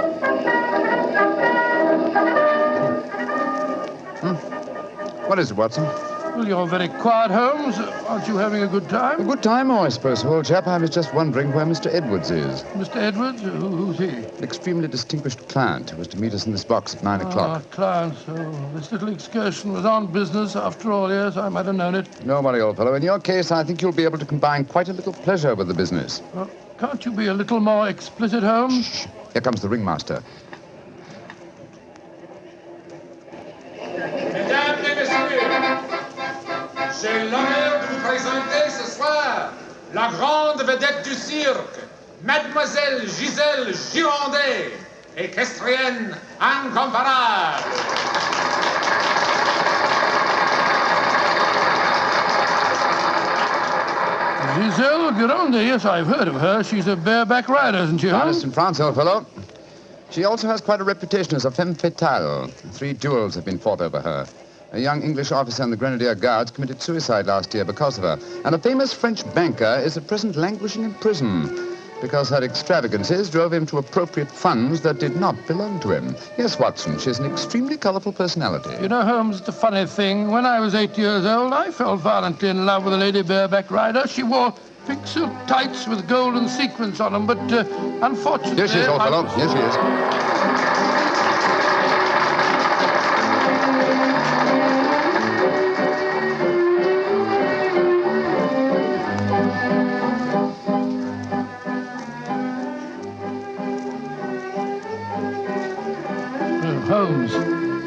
[SPEAKER 11] What is it, Watson?
[SPEAKER 4] Well, you're very quiet, Holmes. Aren't you having a good time?
[SPEAKER 11] A good time, I suppose, old chap. I was just wondering where Mr. Edwards is.
[SPEAKER 4] Mr. Edwards? Who's he?
[SPEAKER 11] An extremely distinguished client who was to meet us in this box at 9 o'clock.
[SPEAKER 4] Client. Oh, this little excursion was on business. After all, yes, I might have known it.
[SPEAKER 11] No worry, old fellow. In your case, I think you'll be able to combine quite a little pleasure with the business.
[SPEAKER 4] Well, can't you be a little more explicit, Holmes?
[SPEAKER 11] Shh. Here comes the ringmaster.
[SPEAKER 25] Mesdames et messieurs, j'ai l'honneur de vous présenter ce soir la grande vedette du cirque, Mademoiselle Gisèle Girondet, équestrienne incomparable.
[SPEAKER 4] Gisèle Girondet, yes, I've heard of her. She's a bareback rider, isn't she,
[SPEAKER 11] Honest in France, old fellow. She also has quite a reputation as a femme fatale. 3 duels have been fought over her. A young English officer in the Grenadier Guards committed suicide last year because of her. And a famous French banker is at present languishing in prison because her extravagances drove him to appropriate funds that did not belong to him. Yes, Watson, she's an extremely colorful personality.
[SPEAKER 4] You know, Holmes, it's a funny thing. When I was 8 years old, I fell violently in love with a lady bareback rider. She wore pink silk tights with golden sequins on them, but unfortunately...
[SPEAKER 11] Here she is, old fellow. Here she is.
[SPEAKER 4] Holmes,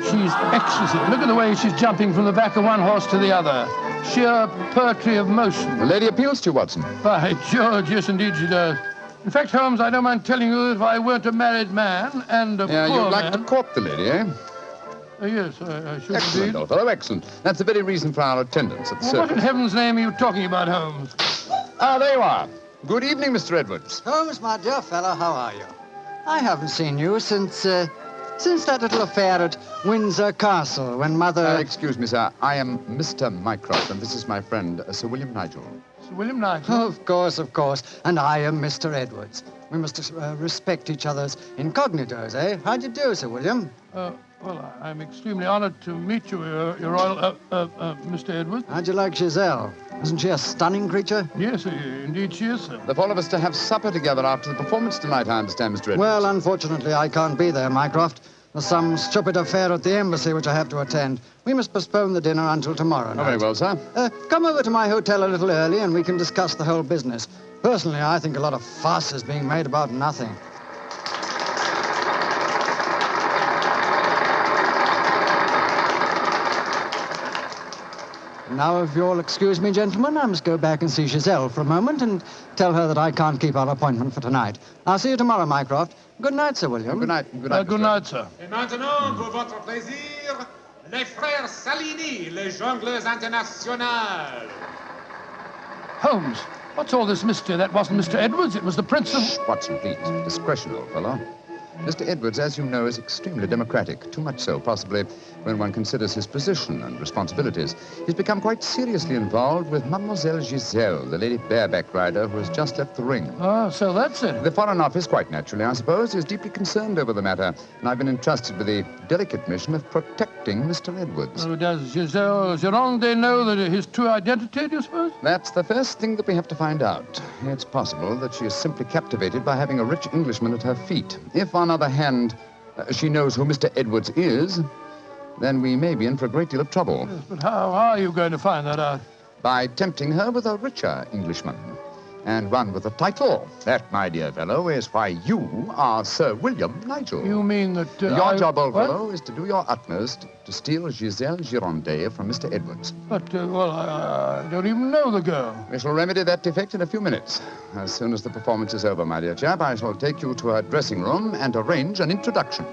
[SPEAKER 4] she's exquisite. Look at the way she's jumping from the back of one horse to the other. Sheer poetry of motion.
[SPEAKER 11] The lady appeals to you, Watson.
[SPEAKER 4] By George, yes, indeed she does. In fact, Holmes, I don't mind telling you that if I weren't a married man and a poor
[SPEAKER 11] you'd like
[SPEAKER 4] man...
[SPEAKER 11] to court the lady, eh?
[SPEAKER 4] Yes, I should
[SPEAKER 11] Excellent,
[SPEAKER 4] indeed.
[SPEAKER 11] old fellow, excellent. That's the very reason for our attendance at the
[SPEAKER 4] Well, what in
[SPEAKER 11] circus.
[SPEAKER 4] heaven's name are you talking about, Holmes?
[SPEAKER 11] Ah, there you are. Good evening, Mr. Edwards.
[SPEAKER 13] Holmes, my dear fellow, how are you? I haven't seen you since that little affair at Windsor Castle when Mother...
[SPEAKER 11] Excuse me, sir. I am Mr. Mycroft, and this is my friend, Sir William Nigel.
[SPEAKER 4] Sir William Nigel?
[SPEAKER 13] Of course. And I am Mr. Edwards. We must respect each other's incognitos, eh? How do you do, Sir William?
[SPEAKER 4] Well, I'm extremely honored to meet you, Your Royal... Mr. Edwards.
[SPEAKER 13] How'd you like Giselle? Isn't she a stunning creature?
[SPEAKER 4] Yes, indeed she is, sir.
[SPEAKER 11] The four of us to have supper together after the performance tonight, I understand, Mr. Edwards.
[SPEAKER 13] Well, unfortunately, I can't be there, Mycroft. There's some stupid affair at the embassy which I have to attend. We must postpone the dinner until tomorrow night.
[SPEAKER 11] Oh, very well, sir.
[SPEAKER 13] Come over to my hotel a little early and we can discuss the whole business. Personally, I think a lot of fuss is being made about nothing. Now, if you'll excuse me, gentlemen, I must go back and see Giselle for a moment and tell her that I can't keep our appointment for tonight. I'll see you tomorrow, Mycroft. Good night, Sir William.
[SPEAKER 11] Good night. Good night,
[SPEAKER 4] Good night, sir.
[SPEAKER 25] Et maintenant, pour votre plaisir, les frères Salini, les jongleurs internationaux.
[SPEAKER 4] Holmes, what's all this mystery? That wasn't Mr. Edwards. It was the Prince of...
[SPEAKER 11] Shh, Watson, please. Discretion, old fellow. Mr. Edwards, as you know, is extremely democratic. Too much so, possibly, when one considers his position and responsibilities. He's become quite seriously involved with Mademoiselle Giselle, the lady bareback rider who has just left the ring.
[SPEAKER 4] Oh, so that's it.
[SPEAKER 11] The Foreign Office, quite naturally, I suppose, is deeply concerned over the matter, and I've been entrusted with the delicate mission of protecting Mr. Edwards.
[SPEAKER 4] Oh, does Giselle Gironde know that his true identity, do you suppose?
[SPEAKER 11] That's the first thing that we have to find out. It's possible that she is simply captivated by having a rich Englishman at her feet. If, on the other hand, she knows who Mr. Edwards is, then we may be in for a great deal of trouble.
[SPEAKER 4] Yes, but how are you going to find that out?
[SPEAKER 11] By tempting her with a richer Englishman. And one with a title. That, my dear fellow, is why you are Sir William Nigel.
[SPEAKER 4] You mean that...
[SPEAKER 11] your job, old fellow, is to do your utmost to steal Giselle Gironde from Mr. Edwards.
[SPEAKER 4] But, I don't even know the girl.
[SPEAKER 11] We shall remedy that defect in a few minutes. As soon as the performance is over, my dear chap, I shall take you to her dressing room and arrange an introduction.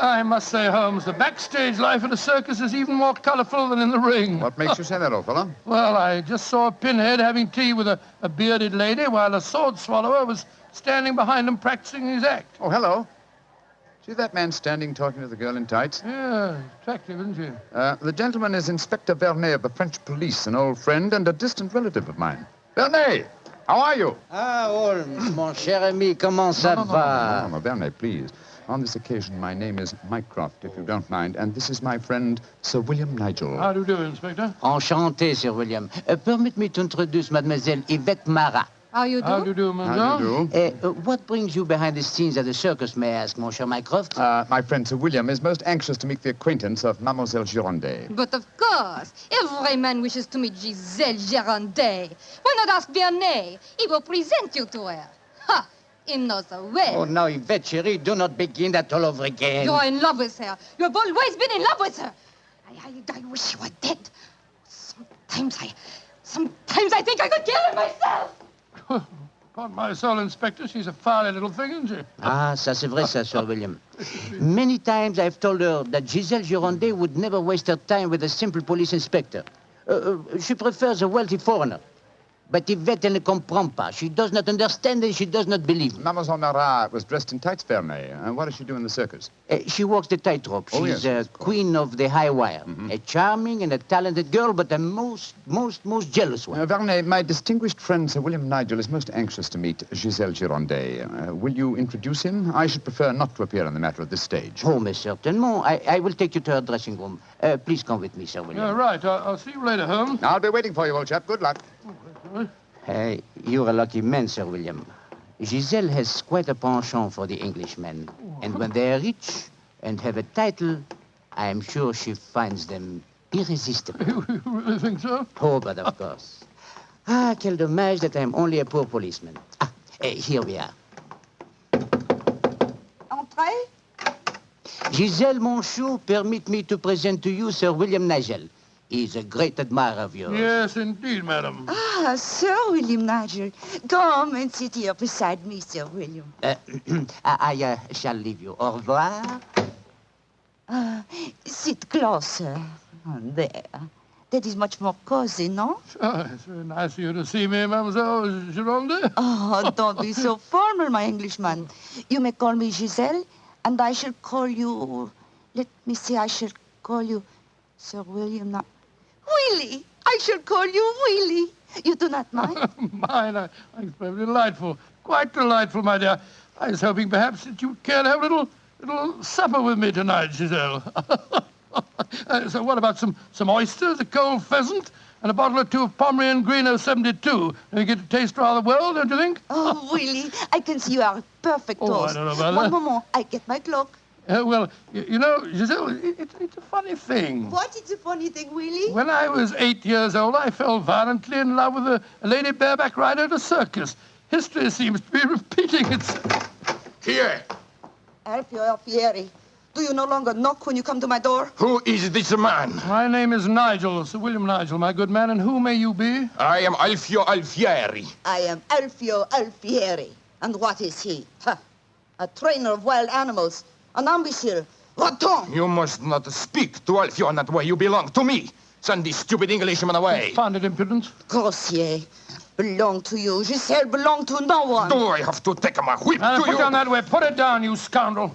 [SPEAKER 4] I must say, Holmes, the backstage life at a circus is even more colorful than in the ring.
[SPEAKER 11] What makes you say that, old fellow?
[SPEAKER 4] Well, I just saw a pinhead having tea with a bearded lady while a sword swallower was standing behind him practicing his act.
[SPEAKER 11] Oh, hello. See that man standing talking to the girl in tights?
[SPEAKER 4] Yeah, attractive, isn't she?
[SPEAKER 11] The gentleman is Inspector Vernet of the French police, an old friend and a distant relative of mine. Vernet, how are you?
[SPEAKER 14] Ah, Holmes, mon cher ami, comment ça va?
[SPEAKER 11] No, Vernet, please. On this occasion, my name is Mycroft, if you don't mind, and this is my friend, Sir William Nigel.
[SPEAKER 4] How do you do, Inspector?
[SPEAKER 14] Enchanté, Sir William. Permit me to introduce Mademoiselle Yvette Marat.
[SPEAKER 15] How you do?
[SPEAKER 4] How do you do, madame?
[SPEAKER 14] What brings you behind the scenes at the circus, may I ask, mon cher Mycroft?
[SPEAKER 11] My friend Sir William is most anxious to make the acquaintance of Mademoiselle Gironde.
[SPEAKER 15] But of course, every man wishes to meet Giselle Gironde. Why not ask Vernet? He will present you to her. Ha! Him knows her well.
[SPEAKER 14] Oh, now, Yvette, chérie, do not begin that all over again.
[SPEAKER 15] You're in love with her. You have always been in love with her. I wish you were dead. Sometimes I think I could kill her myself.
[SPEAKER 4] Upon my soul, Inspector, she's a fiery little thing, isn't she?
[SPEAKER 14] Ah, ça c'est vrai, ça, Sir William. Many times I've told her that Giselle Gironde would never waste her time with a simple police inspector. She prefers a wealthy foreigner. But Yvette ne comprend pas. She does not understand and she does not believe.
[SPEAKER 11] Mademoiselle Marat was dressed in tights, Vernet. And what does she do in the circus?
[SPEAKER 14] She walks the tightrope. She's
[SPEAKER 11] yes,
[SPEAKER 14] queen of the high wire.
[SPEAKER 11] Mm-hmm.
[SPEAKER 14] A charming and a talented girl, but a most jealous one.
[SPEAKER 11] Vernet, my distinguished friend Sir William Nigel is most anxious to meet Giselle Gironde. Will you introduce him? I should prefer not to appear in the matter at this stage.
[SPEAKER 14] Oh, mais certainement. I will take you to her dressing room. Please come with me, Sir William.
[SPEAKER 4] Yeah, right. I'll see you later, Holmes.
[SPEAKER 11] I'll be waiting for you, old chap. Good luck.
[SPEAKER 14] You're a lucky man, Sir William. Giselle has quite a penchant for the Englishmen. And when they are rich and have a title, I am sure she finds them irresistible.
[SPEAKER 4] You really think so?
[SPEAKER 14] Oh, but of course. Ah, quel dommage that I'm only a poor policeman. Here we are.
[SPEAKER 18] Entrez.
[SPEAKER 14] Giselle, mon chou, permit me to present to you Sir William Nigel. He's a great admirer of yours.
[SPEAKER 4] Yes, indeed, madam.
[SPEAKER 16] Ah, Sir William Nigel. Come and sit here beside me, Sir William.
[SPEAKER 14] I shall leave you. Au revoir.
[SPEAKER 16] Sit closer. There. That is much more cozy, no?
[SPEAKER 4] It's very nice of you to see me, Mademoiselle Gironde.
[SPEAKER 16] Oh, don't be so formal, my Englishman. You may call me Giselle, and I shall call you... Let me see, I shall call you Sir William... Willie! I shall call you Willie. You do not mind?
[SPEAKER 4] Mine? I'm very delightful. Quite delightful, my dear. I was hoping perhaps that you'd care to have a little supper with me tonight, Giselle. So what about some oysters, a cold pheasant, and a bottle or two of Pomeranian Green 072? And you get to taste rather well, don't you think?
[SPEAKER 16] Oh, Willie, I can see you are a perfect host.
[SPEAKER 4] I don't know about
[SPEAKER 16] One
[SPEAKER 4] that.
[SPEAKER 16] moment, I get my cloak.
[SPEAKER 4] Well, you know, Giselle, it's a funny thing.
[SPEAKER 16] What is a funny thing, Willie?
[SPEAKER 4] When I was 8 years old, I fell violently in love with a lady bareback rider at a circus. History seems to be repeating itself.
[SPEAKER 1] Here.
[SPEAKER 16] Alfio Alfieri, do you no longer knock when you come to my door?
[SPEAKER 1] Who is this man?
[SPEAKER 4] My name is Nigel, Sir William Nigel, my good man, and who may you be?
[SPEAKER 1] I am Alfio Alfieri.
[SPEAKER 16] I am Alfio Alfieri. And what is he? Huh. A trainer of wild animals. An imbecile. Va-t'en!
[SPEAKER 1] You must not speak to Alfio in that way. You belong to me. Send this stupid Englishman away.
[SPEAKER 4] Founded impudence.
[SPEAKER 16] Grossier. Belong to you. Giselle belong to no one.
[SPEAKER 1] Do I have to take my whip to
[SPEAKER 4] Put
[SPEAKER 1] you?
[SPEAKER 4] down that way. Put it down, you scoundrel.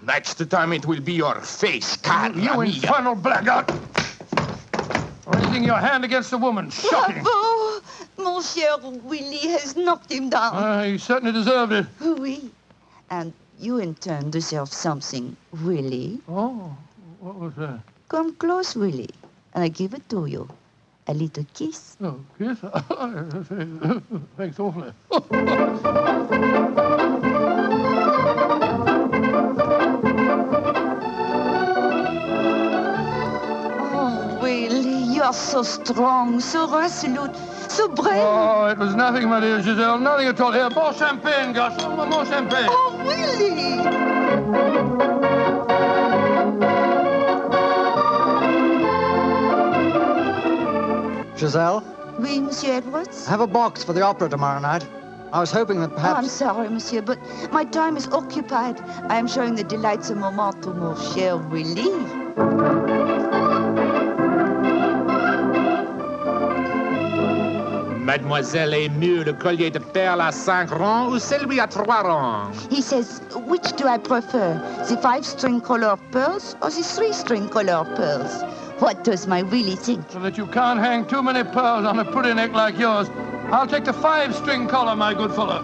[SPEAKER 1] Next time it will be your face,
[SPEAKER 4] You infernal blackguard. Raising your hand against a woman. Shocking.
[SPEAKER 16] Bravo! Mon cher Willie has knocked him down.
[SPEAKER 4] He certainly deserved it.
[SPEAKER 16] Oui. And you in turn deserve something, Willie.
[SPEAKER 4] Oh, what was that?
[SPEAKER 16] Come close, Willie, and I give it to you. A little kiss.
[SPEAKER 4] Oh, kiss? Thanks awfully.
[SPEAKER 16] Oh, Willie, you are so strong, so resolute, so brave.
[SPEAKER 4] Oh, it was nothing, my dear Giselle. Nothing at all. Here, more champagne, Gus. More champagne.
[SPEAKER 16] Oh, Willie!
[SPEAKER 13] Giselle,
[SPEAKER 16] Oui, Monsieur Edwards?
[SPEAKER 13] have a box for the opera tomorrow night. I was hoping that
[SPEAKER 16] Oh,
[SPEAKER 13] perhaps...
[SPEAKER 16] I'm sorry, Monsieur, but my time is occupied. I am showing the delights of moment to mon cher Willie.
[SPEAKER 25] Mademoiselle aime mieux le collier de perles à 5 rangs ou celui à 3 rangs?
[SPEAKER 16] He says, which do I prefer, the 5-string color pearls or the 3-string color pearls? What does my Willie think?
[SPEAKER 4] So that you can't hang too many pearls on a pretty neck like yours. I'll take the 5-string collar, my good fellow.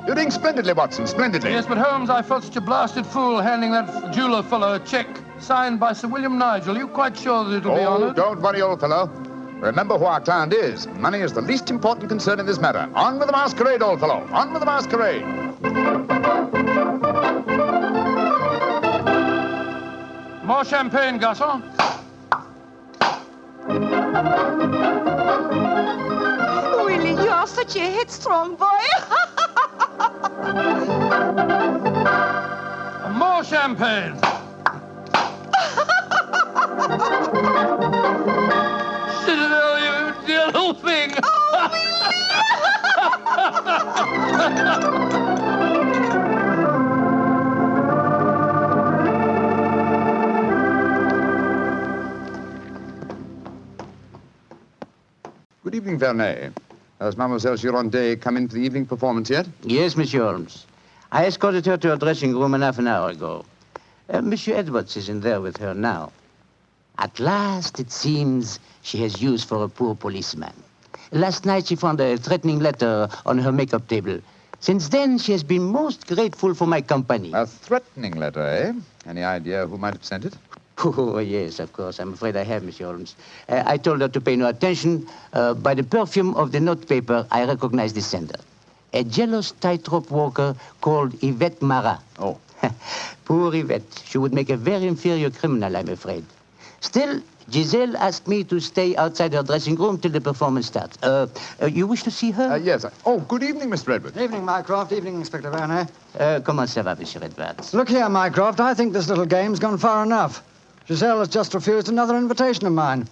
[SPEAKER 11] You're doing splendidly, Watson, splendidly.
[SPEAKER 4] Yes, but Holmes, I felt such a blasted fool handing that jeweler fellow a check signed by Sir William Nigel. You quite sure that it'll be honored?
[SPEAKER 11] Don't worry, old fellow. Remember who our client is. Money is the least important concern in this matter. On with the masquerade, old fellow. On with the masquerade.
[SPEAKER 4] More champagne, garçon.
[SPEAKER 16] Willie, you are such a headstrong boy.
[SPEAKER 4] More champagne. Citadel, you dear little thing.
[SPEAKER 11] Good evening, Vernet. Has Mademoiselle Girondet come in for the evening performance yet?
[SPEAKER 14] Yes, Monsieur Holmes. I escorted her to her dressing room half an hour ago. Monsieur Edwards is in there with her now. At last, it seems, she has use for a poor policeman. Last night, she found a threatening letter on her makeup table. Since then, she has been most grateful for my company.
[SPEAKER 11] A threatening letter, eh? Any idea who might have sent it?
[SPEAKER 14] Oh, yes, of course. I'm afraid I have, Monsieur Holmes. I told her to pay no attention. By the perfume of the notepaper, I recognize the sender. A jealous tightrope walker called Yvette Marat.
[SPEAKER 11] Oh.
[SPEAKER 14] Poor Yvette. She would make a very inferior criminal, I'm afraid. Still, Giselle asked me to stay outside her dressing room till the performance starts. You wish to see her?
[SPEAKER 11] Yes. Oh, good evening, Mr. Edwards.
[SPEAKER 13] Evening, Mycroft. Evening, Inspector Vernet.
[SPEAKER 14] Comment ça va, Monsieur Edwards?
[SPEAKER 13] Look here, Mycroft, I think this little game's gone far enough. Giselle has just refused another invitation of mine.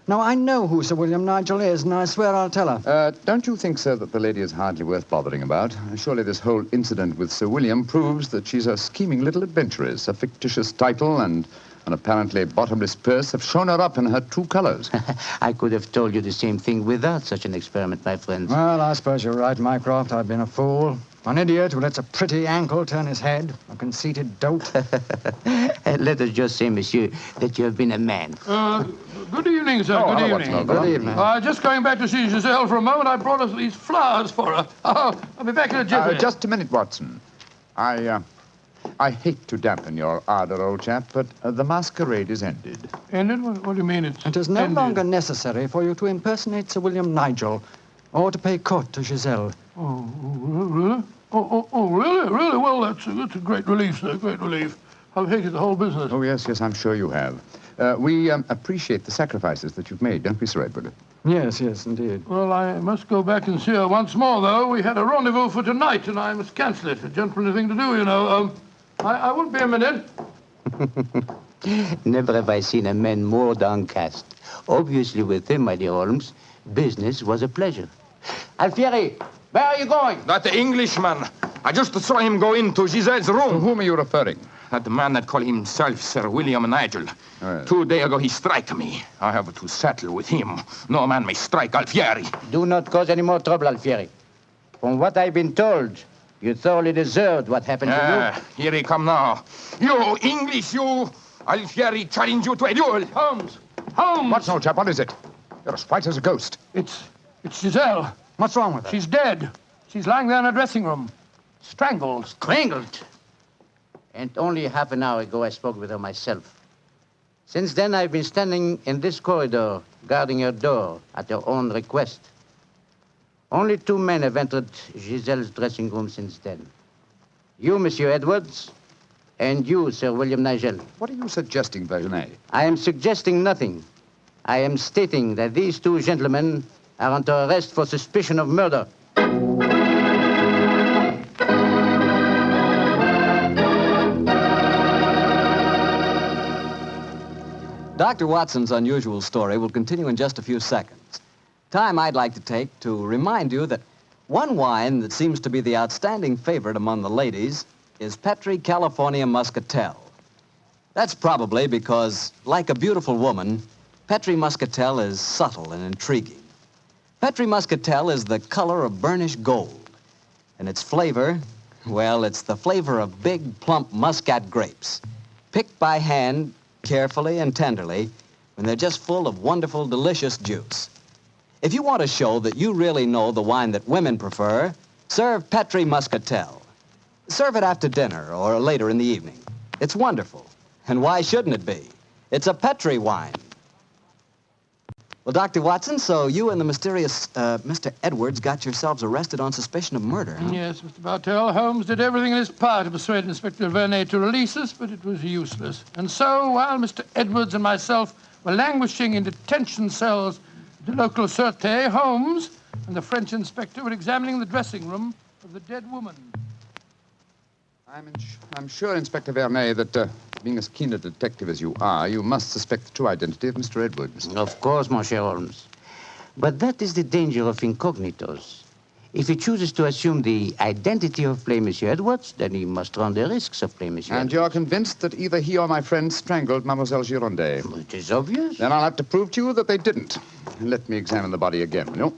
[SPEAKER 13] Now, I know who Sir William Nigel is, and I swear I'll tell her.
[SPEAKER 11] Don't you think, sir, that the lady is hardly worth bothering about? Surely this whole incident with Sir William proves that she's a scheming little adventuress. A fictitious title and an apparently bottomless purse have shown her up in her true colors.
[SPEAKER 14] I could have told you the same thing without such an experiment, my friend.
[SPEAKER 13] Well, I suppose you're right, Mycroft. I've been a fool. An idiot who lets a pretty ankle turn his head. A conceited dolt.
[SPEAKER 14] Let us just say, monsieur, that you have been a man.
[SPEAKER 4] Good evening, sir.
[SPEAKER 11] Oh,
[SPEAKER 4] good
[SPEAKER 11] hello,
[SPEAKER 4] evening.
[SPEAKER 11] Watson. Good evening.
[SPEAKER 4] Just going back to see Giselle for a moment, I brought us these flowers for her. I'll be back in a jiffy.
[SPEAKER 11] Just a minute, Watson. I hate to dampen your ardor, old chap, but the masquerade is ended.
[SPEAKER 4] Ended? What do you mean it's
[SPEAKER 13] It is no
[SPEAKER 4] ended?
[SPEAKER 13] longer necessary for you to impersonate Sir William Nigel or to pay court to Giselle.
[SPEAKER 4] Oh, really? Oh, really? Really? Well, that's a great relief, sir, great relief. I've hated the whole business.
[SPEAKER 11] Oh, yes, I'm sure you have. We appreciate the sacrifices that you've made, don't we, Sir Edward?
[SPEAKER 13] Yes, indeed.
[SPEAKER 4] Well, I must go back and see her once more, though. We had a rendezvous for tonight, and I must cancel it. A gentlemanly thing to do, you know. I won't be a minute.
[SPEAKER 14] Never have I seen a man more downcast. Obviously, with him, my dear Holmes, business was a pleasure. Alfieri, where are you going?
[SPEAKER 1] That Englishman. I just saw him go into Giselle's room.
[SPEAKER 11] To whom are you referring?
[SPEAKER 1] That man that called himself Sir William Nigel.
[SPEAKER 11] Yes.
[SPEAKER 1] 2 days ago, he struck me. I have to settle with him. No man may strike Alfieri.
[SPEAKER 14] Do not cause any more trouble, Alfieri. From what I've been told, you thoroughly deserved what happened to you.
[SPEAKER 1] Here he come now. You, English, you. Alfieri challenge you to a duel.
[SPEAKER 4] Holmes!
[SPEAKER 11] What's no, chap? What is it? You're as white as a ghost.
[SPEAKER 4] It's Giselle.
[SPEAKER 13] What's wrong with her?
[SPEAKER 4] She's dead. She's lying there in her dressing room. Strangled.
[SPEAKER 14] Strangled? And only half an hour ago I spoke with her myself. Since then, I've been standing in this corridor, guarding her door at her own request. Only 2 men have entered Giselle's dressing room since then. You, Monsieur Edwards, and you, Sir William Nigel.
[SPEAKER 11] What are you suggesting, Vergenay?
[SPEAKER 14] I am suggesting nothing. I am stating that these 2 gentlemen are under arrest for suspicion of murder.
[SPEAKER 3] Dr. Watson's unusual story will continue in just a few seconds. Time I'd like to take to remind you that one wine that seems to be the outstanding favorite among the ladies is Petri California Muscatel. That's probably because, like a beautiful woman, Petri Muscatel is subtle and intriguing. Petri Muscatel is the color of burnished gold, and its flavor, well, it's the flavor of big, plump Muscat grapes, picked by hand carefully and tenderly when they're just full of wonderful, delicious juice. If you want to show that you really know the wine that women prefer, serve Petri Muscatel. Serve it after dinner or later in the evening. It's wonderful. And why shouldn't it be? It's a Petri wine. Well, Dr. Watson, so you and the mysterious Mr. Edwards got yourselves arrested on suspicion of murder, huh?
[SPEAKER 4] Yes, Mr. Bartell. Holmes did everything in his power to persuade Inspector Vernet to release us, but it was useless. And so, while Mr. Edwards and myself were languishing in detention cells at the local Sûreté, Holmes and the French inspector were examining the dressing room of the dead woman.
[SPEAKER 11] I'm sure, Inspector Vernet, that being as keen a detective as you are, you must suspect the true identity of Mr. Edwards.
[SPEAKER 14] Of course, Monsieur Holmes. But that is the danger of incognitos. If he chooses to assume the identity of plain Monsieur Edwards, then he must run the risks of plain Monsieur
[SPEAKER 11] And
[SPEAKER 14] Edwards.
[SPEAKER 11] you're convinced that either he or my friend strangled Mademoiselle Girondet?
[SPEAKER 14] It is obvious.
[SPEAKER 11] Then I'll have to prove to you that they didn't. Let me examine the body again, will you?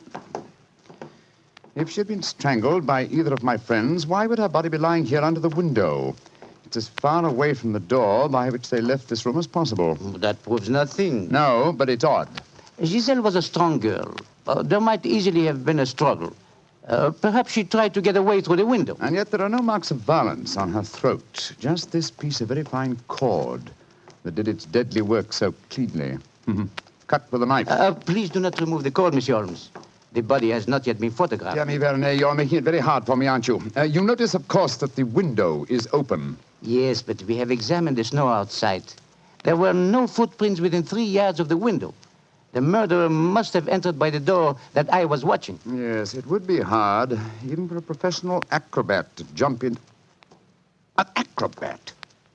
[SPEAKER 11] If she had been strangled by either of my friends, why would her body be lying here under the window? It's as far away from the door by which they left this room as possible.
[SPEAKER 14] That proves nothing.
[SPEAKER 11] No, but it's odd.
[SPEAKER 14] Giselle was a strong girl. There might easily have been a struggle. Perhaps she tried to get away through the window.
[SPEAKER 11] And yet there are no marks of violence on her throat. Just this piece of very fine cord that did its deadly work so cleanly. Cut with a knife.
[SPEAKER 14] Please do not remove the cord, Monsieur Holmes. The body has not yet been photographed.
[SPEAKER 11] Dear me, Vernet, you're making it very hard for me, aren't you? You notice, of course, that the window is open.
[SPEAKER 14] Yes, but we have examined the snow outside. There were no footprints within 3 yards of the window. The murderer must have entered by the door that I was watching.
[SPEAKER 11] Yes, it would be hard, even for a professional acrobat to jump in. An acrobat?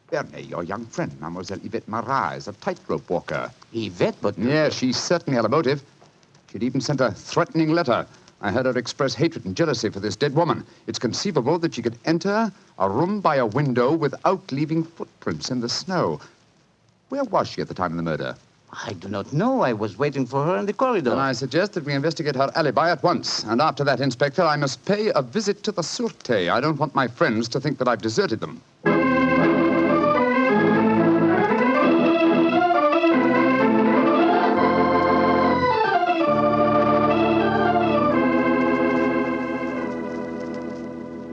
[SPEAKER 11] Vernet, your young friend, Mademoiselle Yvette Marat, is a tightrope walker.
[SPEAKER 14] Yvette, but...
[SPEAKER 11] Yes, she certainly had a motive. She'd even sent a threatening letter. I heard her express hatred and jealousy for this dead woman. It's conceivable that she could enter a room by a window without leaving footprints in the snow. Where was she at the time of the murder?
[SPEAKER 14] I do not know. I was waiting for her in the corridor.
[SPEAKER 11] Then I suggest that we investigate her alibi at once. And after that, Inspector, I must pay a visit to the Sûreté. I don't want my friends to think that I've deserted them.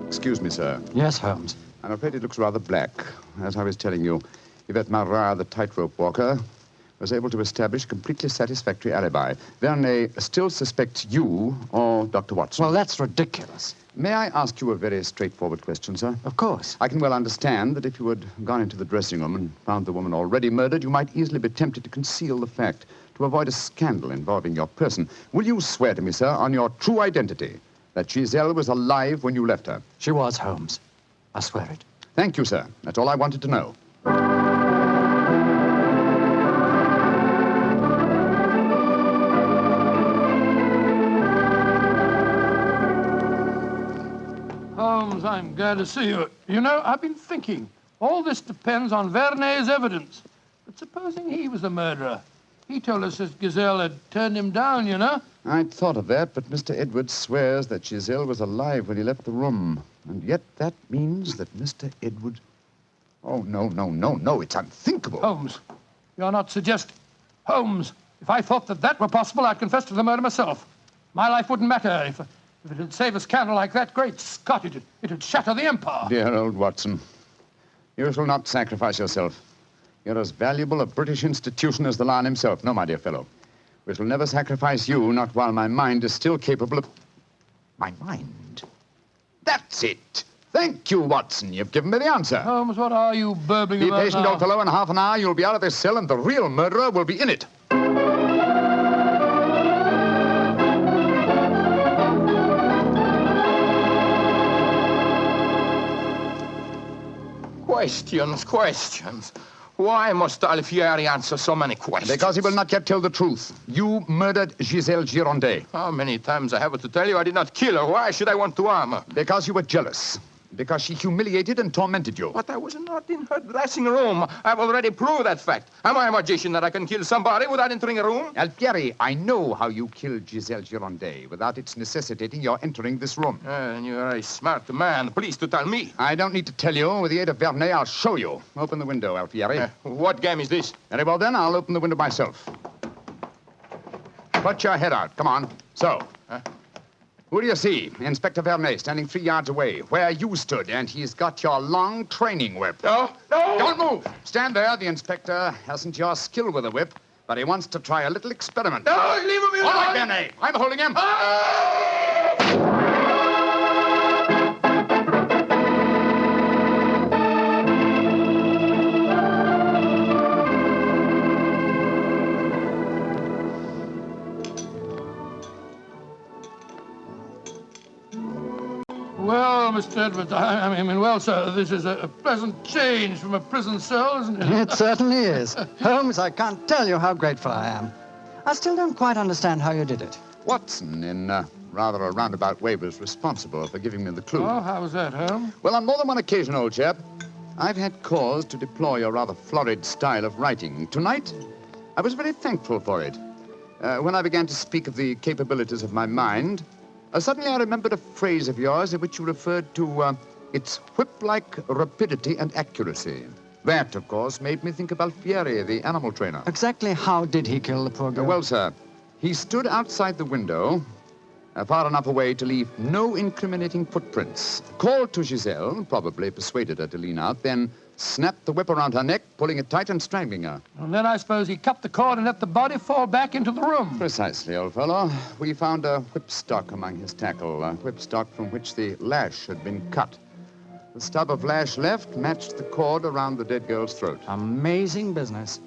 [SPEAKER 11] Excuse me, sir.
[SPEAKER 13] Yes, Holmes.
[SPEAKER 11] I'm afraid it looks rather black. As I was telling you, Yvette Marat, the tightrope walker, was able to establish a completely satisfactory alibi. Verney still suspects you or Dr. Watson.
[SPEAKER 13] Well, that's ridiculous.
[SPEAKER 11] May I ask you a very straightforward question, sir?
[SPEAKER 13] Of course.
[SPEAKER 11] I can well understand that if you had gone into the dressing room and found the woman already murdered, you might easily be tempted to conceal the fact, to avoid a scandal involving your person. Will you swear to me, sir, on your true identity, that Giselle was alive when you left her?
[SPEAKER 13] She was, Holmes. I swear it.
[SPEAKER 11] Thank you, sir. That's all I wanted to know.
[SPEAKER 4] Holmes, I'm glad to see you. You know, I've been thinking. All this depends on Verney's evidence. But supposing he was the murderer? He told us that Giselle had turned him down, you know.
[SPEAKER 11] I'd thought of that, but Mr. Edwards swears that Giselle was alive when he left the room. And yet that means that Mr. Edwards... Oh, no, it's unthinkable.
[SPEAKER 4] Holmes, you're not suggesting... Holmes, if I thought that were possible, I'd confess to the murder myself. My life wouldn't matter if it had saved a scandal like that. Great Scott, it'd shatter the empire.
[SPEAKER 11] Dear old Watson, you shall not sacrifice yourself. You're as valuable a British institution as the Lion himself. No, my dear fellow. We shall never sacrifice you, not while my mind is still capable of... My mind? That's it. Thank you, Watson. You've given me the answer.
[SPEAKER 4] Holmes, what are you burbling about
[SPEAKER 11] Be patient,
[SPEAKER 4] now?
[SPEAKER 11] old fellow. In half an hour, you'll be out of this cell, and the real murderer will be in it.
[SPEAKER 1] Questions. Why must Alfieri answer so many questions?
[SPEAKER 11] Because he will not yet tell the truth. You murdered Giselle Girondet.
[SPEAKER 1] How many times I have to tell you I did not kill her? Why should I want to harm her?
[SPEAKER 11] Because you were jealous. Because she humiliated and tormented you.
[SPEAKER 1] But I was not in her dressing room. I've already proved that fact. Am I a magician that I can kill somebody without entering a room?
[SPEAKER 11] Alfieri, I know how you killed Giselle Girondet without its necessitating your entering this room.
[SPEAKER 1] And you're a smart man. Please to tell me.
[SPEAKER 11] I don't need to tell you. With the aid of Verney, I'll show you. Open the window, Alfieri.
[SPEAKER 1] What game is this?
[SPEAKER 11] Very well, then. I'll open the window myself. Put your head out. Come on. So. Who do you see? Inspector Verney, standing 3 yards away, where you stood, and he's got your long training whip.
[SPEAKER 1] No!
[SPEAKER 11] Don't move! Stand there. The inspector hasn't your skill with a whip, but he wants to try a little experiment.
[SPEAKER 1] No, leave him alone!
[SPEAKER 11] All right, Verney. I'm holding him.
[SPEAKER 4] Well, Mr. Edwards, I mean, well, sir, this is a pleasant change from a prison cell, isn't it?
[SPEAKER 13] It certainly is. Holmes, I can't tell you how grateful I am. I still don't quite understand how you did it.
[SPEAKER 11] Watson, in rather a roundabout way, was responsible for giving me the clue.
[SPEAKER 4] Oh, how was that, Holmes?
[SPEAKER 11] Well, on more than one occasion, old chap, I've had cause to deplore your rather florid style of writing. Tonight, I was very thankful for it. When I began to speak of the capabilities of my mind, suddenly I remembered a phrase of yours in which you referred to its whip-like rapidity and accuracy. That, of course, made me think of Alfieri, the animal trainer.
[SPEAKER 13] Exactly how did he kill the poor girl?
[SPEAKER 11] Well, sir, he stood outside the window, far enough away to leave no incriminating footprints. Called to Giselle, probably persuaded her to lean out, then snapped the whip around her neck, pulling it tight and strangling her.
[SPEAKER 4] And then I suppose he cut the cord and let the body fall back into the room.
[SPEAKER 11] Precisely, old fellow. We found a whipstock among his tackle, a whipstock from which the lash had been cut. The stub of lash left matched the cord around the dead girl's throat.
[SPEAKER 13] Amazing business.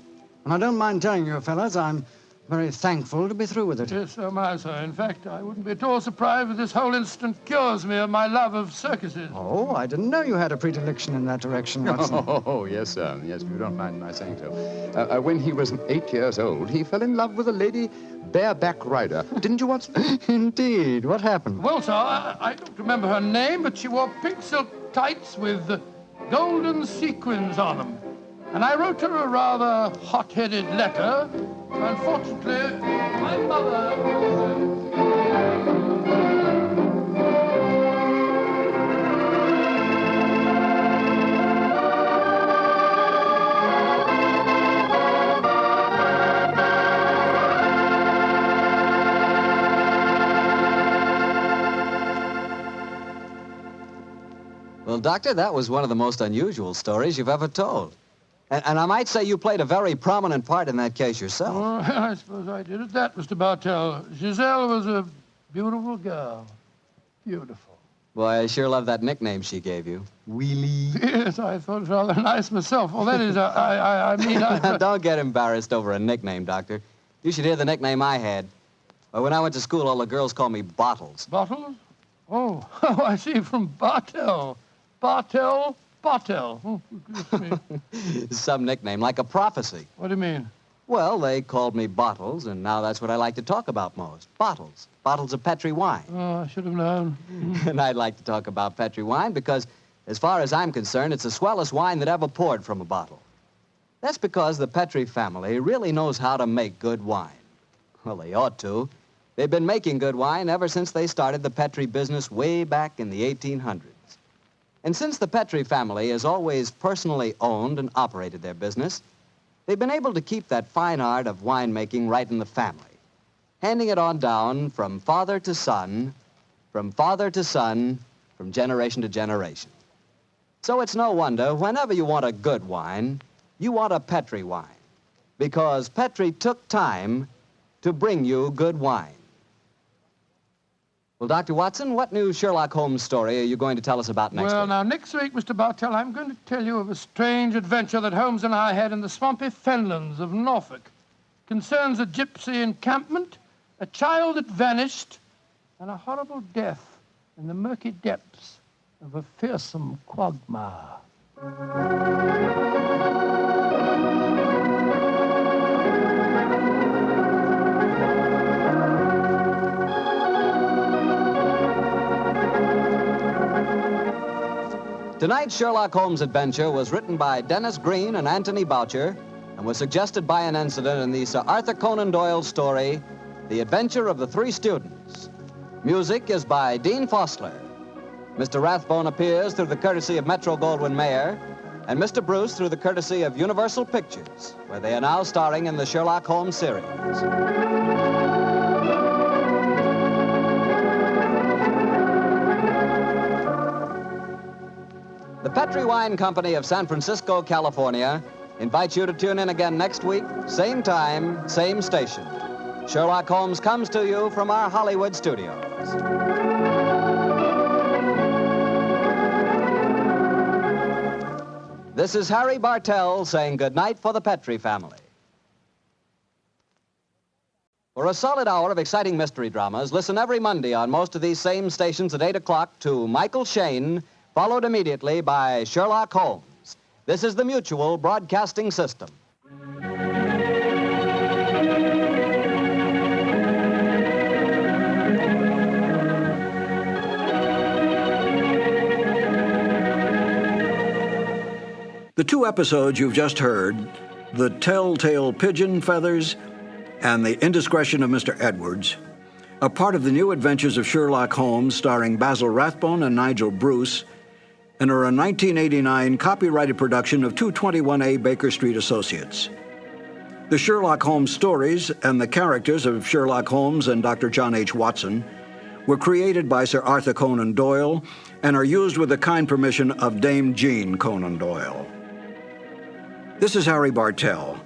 [SPEAKER 13] And I don't mind telling you, fellas, I'm very thankful to be through with it.
[SPEAKER 4] Yes, so am I, sir. In fact, I wouldn't be at all surprised if this whole incident cures me of my love of circuses.
[SPEAKER 13] Oh, I didn't know you had a predilection in that direction, Watson.
[SPEAKER 11] Oh, yes, sir. Yes, if you don't mind my saying so. When he was 8 years old, he fell in love with a lady bareback rider. Didn't you, Watson?
[SPEAKER 13] Indeed. What happened?
[SPEAKER 4] Well, sir, I don't remember her name, but she wore pink silk tights with golden sequins on them. And I wrote her a rather hot-headed letter. Unfortunately, my mother...
[SPEAKER 3] Well, Doctor, that was one of the most unusual stories you've ever told. And I might say you played a very prominent part in that case yourself.
[SPEAKER 4] Oh, I suppose I did at that, Mr. Bartell. Giselle was a beautiful girl. Beautiful.
[SPEAKER 3] Boy, I sure love that nickname she gave you. Wheelie.
[SPEAKER 4] Yes, I thought it was rather nice myself. Well, that is, I mean, I...
[SPEAKER 3] Don't get embarrassed over a nickname, Doctor. You should hear the nickname I had. Well, when I went to school, all the girls called me Bottles.
[SPEAKER 4] Bottles? Oh, I see, from Bartell. Bartell? Oh, goodness me.
[SPEAKER 3] Some nickname, like a prophecy.
[SPEAKER 4] What do you mean?
[SPEAKER 3] Well, they called me Bottles, and now that's what I like to talk about most. Bottles. Bottles of Petri wine.
[SPEAKER 4] Oh, I should have known.
[SPEAKER 3] And I'd like to talk about Petri wine because, as far as I'm concerned, it's the swellest wine that ever poured from a bottle. That's because the Petri family really knows how to make good wine. Well, they ought to. They've been making good wine ever since they started the Petri business way back in the 1800s. And since the Petri family has always personally owned and operated their business, they've been able to keep that fine art of winemaking right in the family, handing it on down from father to son, from generation to generation. So it's no wonder, whenever you want a good wine, you want a Petri wine, because Petri took time to bring you good wine. Well, Dr. Watson, what new Sherlock Holmes story are you going to tell us about next
[SPEAKER 4] Well,
[SPEAKER 3] week?
[SPEAKER 4] now, next week, Mr. Bartell, I'm going to tell you of a strange adventure that Holmes and I had in the swampy fenlands of Norfolk. It concerns a gypsy encampment, a child that vanished, and a horrible death in the murky depths of a fearsome quagmire.
[SPEAKER 3] Tonight's Sherlock Holmes adventure was written by Dennis Green and Anthony Boucher and was suggested by an incident in the Sir Arthur Conan Doyle story, The Adventure of the Three Students. Music is by Dean Fosler. Mr. Rathbone appears through the courtesy of Metro-Goldwyn-Mayer, and Mr. Bruce through the courtesy of Universal Pictures, where they are now starring in the Sherlock Holmes series. The Petri Wine Company of San Francisco, California, invites you to tune in again next week, same time, same station. Sherlock Holmes comes to you from our Hollywood studios. This is Harry Bartell saying goodnight for the Petri family. For a solid hour of exciting mystery dramas, listen every Monday on most of these same stations at 8 o'clock to Michael Shayne, followed immediately by Sherlock Holmes. This is the Mutual Broadcasting System.
[SPEAKER 9] The two episodes you've just heard, The Telltale Pigeon Feathers and The Indiscretion of Mr. Edwards, are part of the new adventures of Sherlock Holmes starring Basil Rathbone and Nigel Bruce, and are a 1989 copyrighted production of 221A Baker Street Associates. The Sherlock Holmes stories and the characters of Sherlock Holmes and Dr. John H. Watson were created by Sir Arthur Conan Doyle and are used with the kind permission of Dame Jean Conan Doyle. This is Harry Bartell.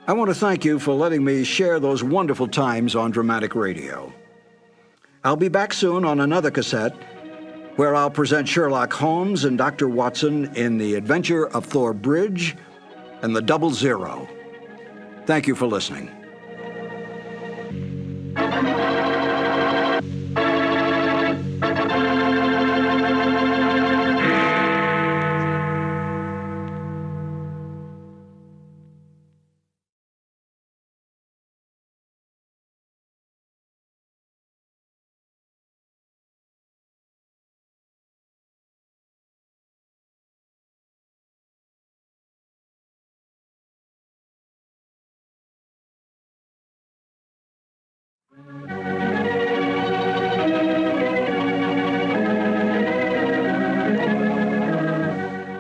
[SPEAKER 9] I want to thank you for letting me share those wonderful times on dramatic radio. I'll be back soon on another cassette where I'll present Sherlock Holmes and Dr. Watson in The Adventure of Thor Bridge and the Double Zero. Thank you for listening.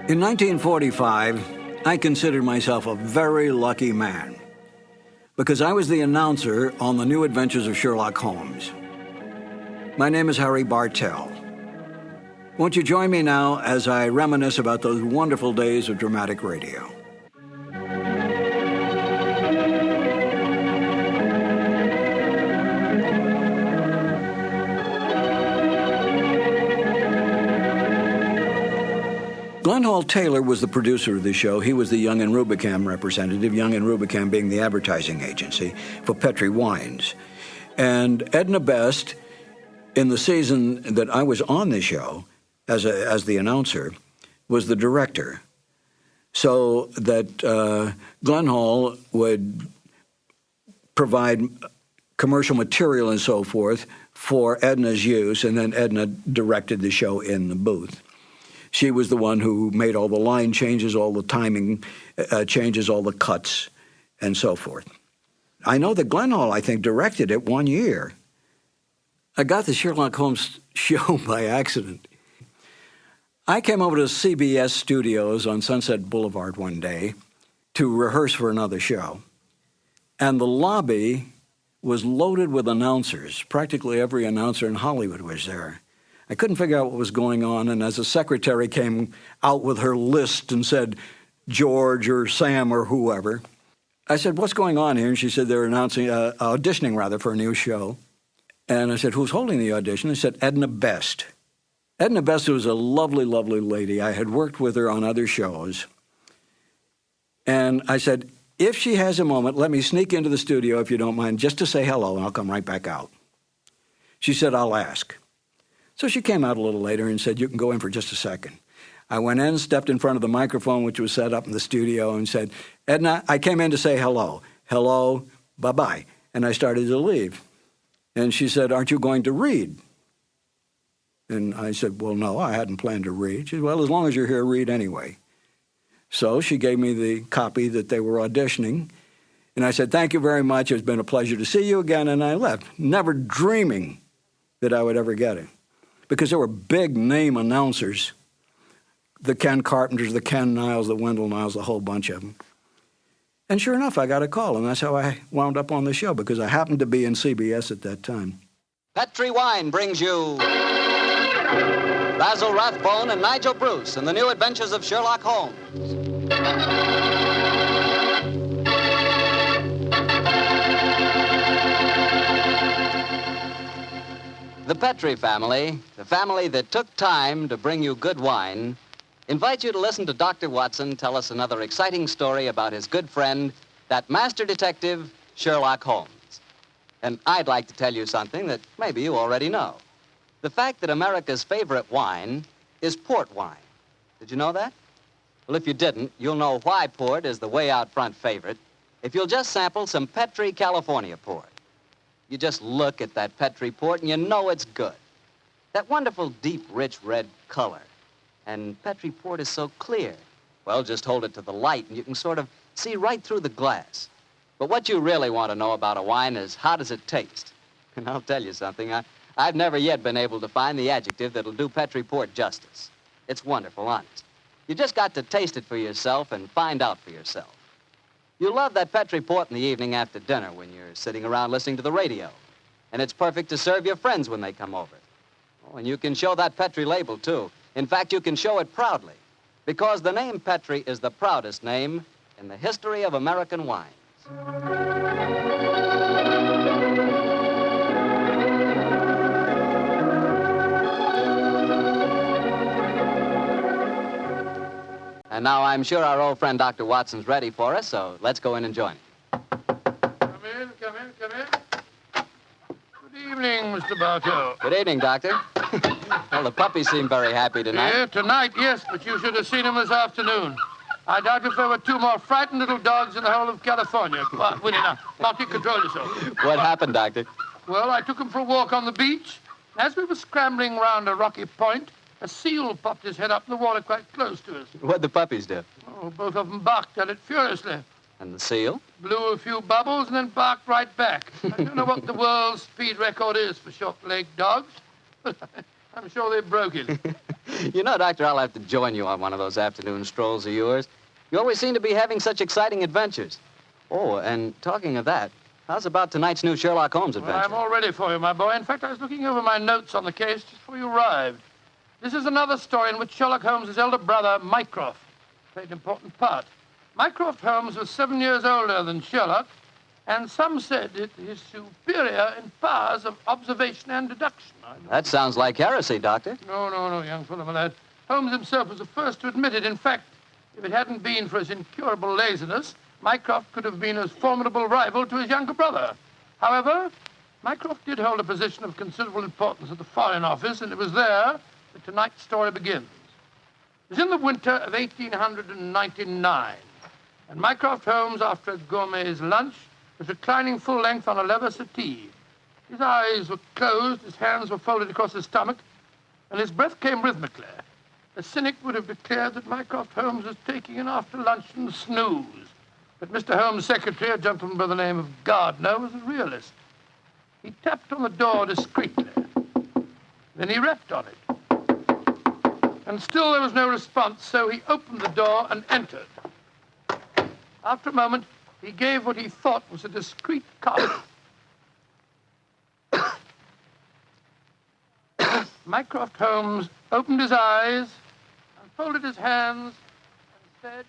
[SPEAKER 9] In 1945, I considered myself a very lucky man because I was the announcer on the new adventures of Sherlock Holmes. My name is Harry Bartell. Won't you join me now as I reminisce about those wonderful days of dramatic radio? Glenn Hall Taylor was the producer of the show. He was the Young and Rubicam representative, Young and Rubicam being the advertising agency for Petri Wines. And Edna Best, in the season that I was on the show as the announcer, was the director. So that Glenn Hall would provide commercial material and so forth for Edna's use, and then Edna directed the show in the booth. She was the one who made all the line changes, all the timing changes, all the cuts, and so forth. I know that Glenn Hall, I think, directed it 1 year. I got the Sherlock Holmes show by accident. I came over to CBS Studios on Sunset Boulevard one day to rehearse for another show, and the lobby was loaded with announcers. Practically every announcer in Hollywood was there. I couldn't figure out what was going on, and as the secretary came out with her list and said, George or Sam or whoever, I said, what's going on here? And she said, they're auditioning for a new show. And I said, who's holding the audition? They said, Edna Best. Edna Best was a lovely, lovely lady. I had worked with her on other shows. And I said, if she has a moment, let me sneak into the studio, if you don't mind, just to say hello, and I'll come right back out. She said, I'll ask. So she came out a little later and said, you can go in for just a second. I went in, stepped in front of the microphone, which was set up in the studio, and said, Edna, I came in to say hello. Hello, bye-bye. And I started to leave. And she said, aren't you going to read? And I said, well, no, I hadn't planned to read. She said, well, as long as you're here, read anyway. So she gave me the copy that they were auditioning. And I said, thank you very much. It's been a pleasure to see you again. And I left, never dreaming that I would ever get it. Because there were big name announcers, the Ken Carpenters, the Ken Niles, the Wendell Niles, a whole bunch of them. And sure enough, I got a call, and that's how I wound up on the show, because I happened to be in CBS at that time.
[SPEAKER 3] Petri Wine brings you Basil Rathbone and Nigel Bruce in the new adventures of Sherlock Holmes. The Petri family, the family that took time to bring you good wine, invites you to listen to Dr. Watson tell us another exciting story about his good friend, that master detective, Sherlock Holmes. And I'd like to tell you something that maybe you already know. The fact that America's favorite wine is port wine. Did you know that? Well, if you didn't, you'll know why port is the way out front favorite if you'll just sample some Petri California port. You just look at that Petri port and you know it's good. That wonderful, deep, rich red color. And Petri port is so clear. Well, just hold it to the light and you can sort of see right through the glass. But what you really want to know about a wine is how does it taste? And I'll tell you something, I've never yet been able to find the adjective that'll do Petri port justice. It's wonderful, honest. You just got to taste it for yourself and find out for yourself. You love that Petri port in the evening after dinner when you're sitting around listening to the radio. And it's perfect to serve your friends when they come over. Oh, and you can show that Petri label, too. In fact, you can show it proudly. Because the name Petri is the proudest name in the history of American wines. And now I'm sure our old friend Dr. Watson's ready for us, so let's go in and join him.
[SPEAKER 4] Come in. Good evening, Mr. Bartow.
[SPEAKER 3] Good evening, Doctor. Well, the puppies seem very happy tonight.
[SPEAKER 4] Yeah, tonight, yes, but you should have seen them this afternoon. I doubt if there were two more frightened little dogs in the whole of California. Come on, Winnie, now you control yourself.
[SPEAKER 3] What happened, Doctor?
[SPEAKER 4] Well, I took them for a walk on the beach. As we were scrambling round a rocky point, a seal popped his head up in the water quite close to us.
[SPEAKER 3] What'd the puppies do?
[SPEAKER 4] Oh, both of them barked at it furiously.
[SPEAKER 3] And the seal?
[SPEAKER 4] Blew a few bubbles and then barked right back. I don't know what the world's speed record is for short-legged dogs, but I'm sure they broke it.
[SPEAKER 3] You know, Doctor, I'll have to join you on one of those afternoon strolls of yours. You always seem to be having such exciting adventures. Oh, and talking of that, how's about tonight's new Sherlock Holmes adventure?
[SPEAKER 4] Well, I'm all ready for you, my boy. In fact, I was looking over my notes on the case just before you arrived. This is another story in which Sherlock Holmes' elder brother, Mycroft, played an important part. Mycroft Holmes was 7 years older than Sherlock, and some said it is superior in powers of observation and deduction.
[SPEAKER 3] That sounds like heresy, Doctor.
[SPEAKER 4] No, young fellow, my lad. Holmes himself was the first to admit it. In fact, if it hadn't been for his incurable laziness, Mycroft could have been a formidable rival to his younger brother. However, Mycroft did hold a position of considerable importance at the Foreign Office, and it was there that tonight's story begins. It was in the winter of 1899, and Mycroft Holmes, after a gourmet's lunch, was reclining full length on a leather settee. His eyes were closed, his hands were folded across his stomach, and his breath came rhythmically. A cynic would have declared that Mycroft Holmes was taking an after-luncheon snooze. But Mr. Holmes' secretary, a gentleman by the name of Gardner, was a realist. He tapped on the door discreetly. Then he rapped on it. And still there was no response, so he opened the door and entered. After a moment, he gave what he thought was a discreet cough. Mycroft Holmes opened his eyes and folded his hands and said,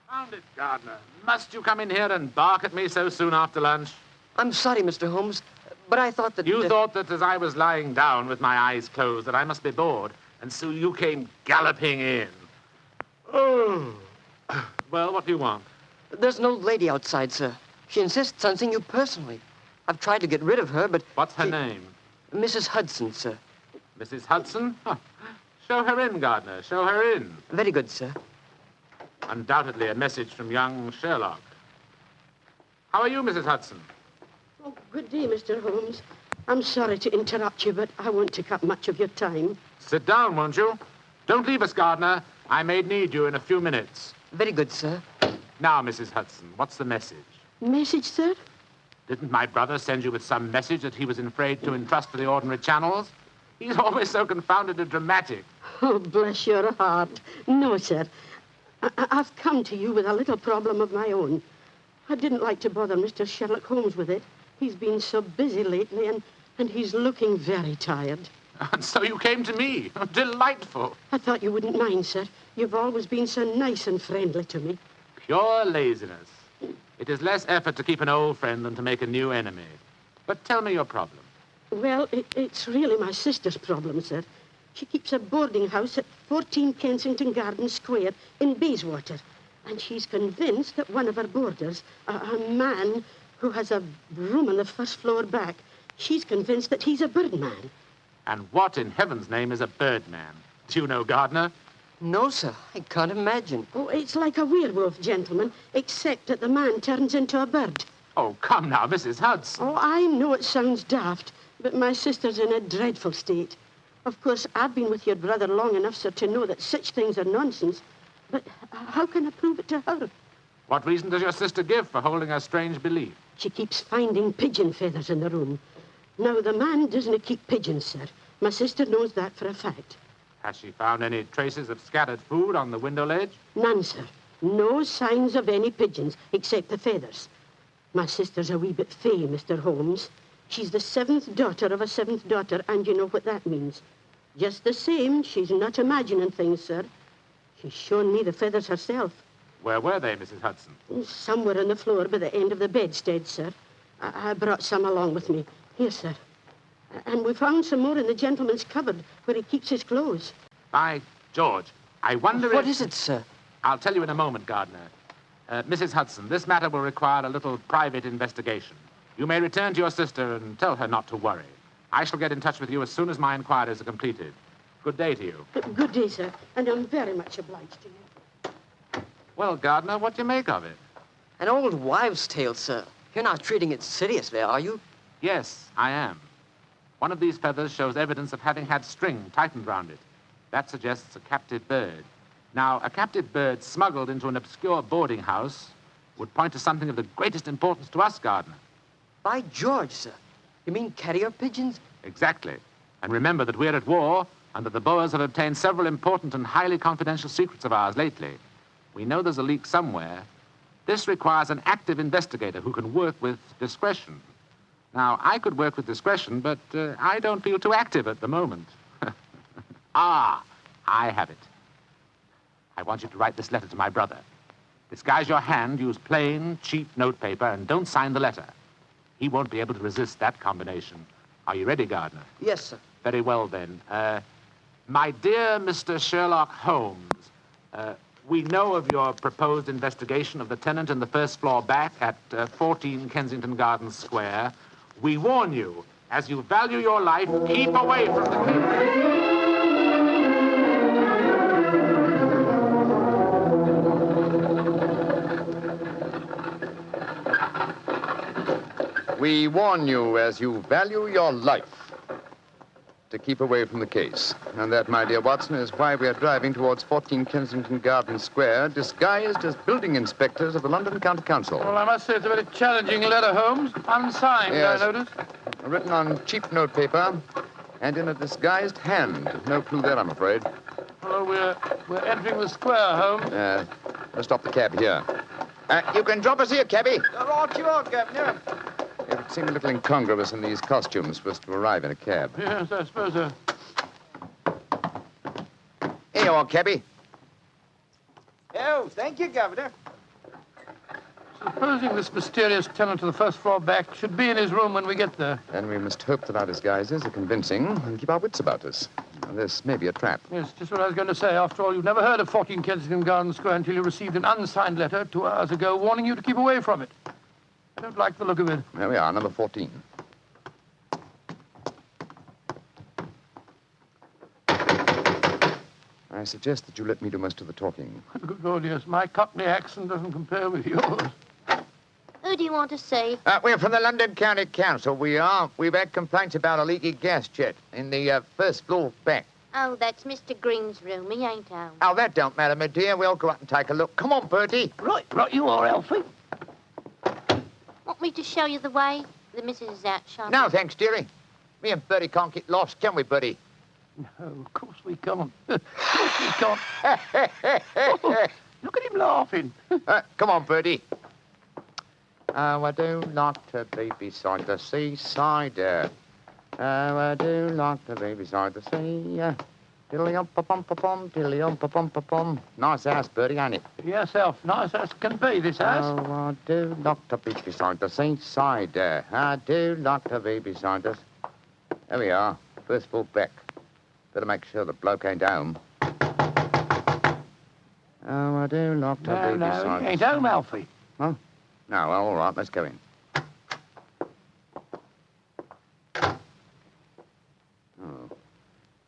[SPEAKER 25] "Found it, Gardner. Must you come in here and bark at me so soon after lunch?"
[SPEAKER 19] I'm sorry, Mr. Holmes, but I thought that...
[SPEAKER 25] You thought that as I was lying down with my eyes closed that I must be bored, and so you came galloping in. Oh. Well, what do you want?
[SPEAKER 19] There's an old lady outside, sir. She insists on seeing you personally. I've tried to get rid of her, but...
[SPEAKER 25] What's her name?
[SPEAKER 19] Mrs. Hudson, sir.
[SPEAKER 25] Mrs. Hudson? Huh. Show her in, Gardner. Show her in.
[SPEAKER 19] Very good, sir.
[SPEAKER 25] Undoubtedly a message from young Sherlock. How are you, Mrs. Hudson?
[SPEAKER 20] Oh, good day, Mr. Holmes. I'm sorry to interrupt you, but I won't take up much of your time.
[SPEAKER 25] Sit down, won't you? Don't leave us, Gardner. I may need you in a few minutes.
[SPEAKER 19] Very good, sir.
[SPEAKER 25] Now, Mrs. Hudson, what's the message?
[SPEAKER 20] Message, sir?
[SPEAKER 25] Didn't my brother send you with some message that he was afraid to entrust to the ordinary channels? He's always so confoundedly dramatic.
[SPEAKER 20] Oh, bless your heart. No, sir. I've come to you with a little problem of my own. I didn't like to bother Mr. Sherlock Holmes with it. He's been so busy lately, and he's looking very tired.
[SPEAKER 25] And so you came to me. Delightful.
[SPEAKER 20] I thought you wouldn't mind, sir. You've always been so nice and friendly to me.
[SPEAKER 25] Pure laziness. It is less effort to keep an old friend than to make a new enemy. But tell me your problem.
[SPEAKER 20] Well, it's really my sister's problem, sir. She keeps a boarding house at 14 Kensington Garden Square in Bayswater. And she's convinced that one of her boarders, a man who has a room on the first floor back, she's convinced that he's a birdman.
[SPEAKER 25] And what in heaven's name is a birdman? Do you know, Gardner?
[SPEAKER 19] No, sir. I can't imagine.
[SPEAKER 20] Oh, it's like a werewolf, gentlemen, except that the man turns into a bird.
[SPEAKER 25] Oh, come now, Mrs. Hudson.
[SPEAKER 20] Oh, I know it sounds daft, but my sister's in a dreadful state. Of course, I've been with your brother long enough, sir, to know that such things are nonsense. But how can I prove it to her?
[SPEAKER 25] What reason does your sister give for holding a strange belief?
[SPEAKER 20] She keeps finding pigeon feathers in the room. Now, the man doesn't keep pigeons, sir. My sister knows that for a fact.
[SPEAKER 25] Has she found any traces of scattered food on the window ledge?
[SPEAKER 20] None, sir. No signs of any pigeons, except the feathers. My sister's a wee bit fey, Mr. Holmes. She's the seventh daughter of a seventh daughter, and you know what that means. Just the same, she's not imagining things, sir. She's shown me the feathers herself.
[SPEAKER 25] Where were they, Mrs. Hudson?
[SPEAKER 20] Somewhere on the floor by the end of the bedstead, sir. I brought some along with me. Here, sir. And we found some more in the gentleman's cupboard where he keeps his clothes.
[SPEAKER 25] By George, I wonder
[SPEAKER 19] What is it, sir?
[SPEAKER 25] I'll tell you in a moment, Gardner. Mrs. Hudson, this matter will require a little private investigation. You may return to your sister and tell her not to worry. I shall get in touch with you as soon as my inquiries are completed. Good day to you.
[SPEAKER 20] Good day, sir, and I'm very much obliged to you.
[SPEAKER 25] Well, Gardner, what do you make of it?
[SPEAKER 19] An old wives' tale, sir. You're not treating it seriously, are you?
[SPEAKER 25] Yes, I am. One of these feathers shows evidence of having had string tightened round it. That suggests a captive bird. Now, a captive bird smuggled into an obscure boarding house would point to something of the greatest importance to us, Gardner.
[SPEAKER 19] By George, sir. You mean carrier pigeons?
[SPEAKER 25] Exactly. And remember that we're at war and that the Boers have obtained several important and highly confidential secrets of ours lately. We know there's a leak somewhere. This requires an active investigator who can work with discretion. Now, I could work with discretion, but I don't feel too active at the moment. Ah, I have it. I want you to write this letter to my brother. Disguise your hand, use plain, cheap notepaper, and don't sign the letter. He won't be able to resist that combination. Are you ready, Gardner?
[SPEAKER 19] Yes, sir.
[SPEAKER 25] Very well, then. My dear Mr. Sherlock Holmes, we know of your proposed investigation of the tenant in the first floor back at 14 Kensington Gardens Square. We warn you, as you value your life, keep away from the case.
[SPEAKER 5] We warn you, as you value your life, to keep away from the case. And that, my dear Watson, is why we are driving towards 14 Kensington Gardens Square, disguised as building inspectors of the London County Council.
[SPEAKER 4] Well, I must say it's a very challenging letter, Holmes. Unsigned,
[SPEAKER 5] Yes.
[SPEAKER 4] I notice.
[SPEAKER 5] Written on cheap notepaper and in a disguised hand. No clue there, I'm afraid.
[SPEAKER 4] Well, we're entering the square, Holmes.
[SPEAKER 5] Let's stop the cab here. You can drop us here, cabby.
[SPEAKER 12] Right you are, Governor.
[SPEAKER 5] It would seem a little incongruous in these costumes for us to arrive in a cab.
[SPEAKER 4] Yes, I suppose so.
[SPEAKER 5] Here you are, cabby.
[SPEAKER 12] Oh, thank you, Governor.
[SPEAKER 4] Supposing this mysterious tenant of the first floor back should be in his room when we get there.
[SPEAKER 5] Then we must hope that our disguises are convincing and keep our wits about us. This may be a trap.
[SPEAKER 4] Yes, just what I was going to say. After all, you've never heard of 14 Kensington Gardens Square until you received an unsigned letter 2 hours ago warning you to keep away from it. I don't like the look of it.
[SPEAKER 5] There we are, number 14. I suggest that you let me do most of the talking.
[SPEAKER 4] Good Lord, yes. My Cockney accent doesn't compare with yours.
[SPEAKER 6] Who do you want to see?
[SPEAKER 21] We're from the London County Council, we are. We've had complaints about a leaky gas jet in the first floor back.
[SPEAKER 6] Oh, that's Mr. Green's room. He ain't home.
[SPEAKER 21] Oh, that don't matter, my dear. We'll go up and take a look. Come on, Bertie.
[SPEAKER 20] Right you are, Alfie.
[SPEAKER 6] Want me to show you the way? The missus is out shopping.
[SPEAKER 21] No, thanks, dearie. Me and Bertie can't get lost, can we, Bertie?
[SPEAKER 4] No, of course we can't. Of course we can't. Oh, look at him laughing.
[SPEAKER 21] Come on, Bertie. Oh, I do like to be beside the seaside. Oh, I do like to be beside the sea. Tiddly-um-pa-pum-pa-pum, tiddly-um-pa-pum-pa-pum. Nice house, Bertie, ain't it?
[SPEAKER 4] Yes, Alf. Nice as can be, this house.
[SPEAKER 21] Oh, I do like to be beside the seaside. I do like to be beside us. There we are. First floor back. Better make sure the bloke ain't home. Oh, I do like to be beside us.
[SPEAKER 4] He ain't home, Alfie.
[SPEAKER 21] Oh? No, well, all right, let's go in. Oh.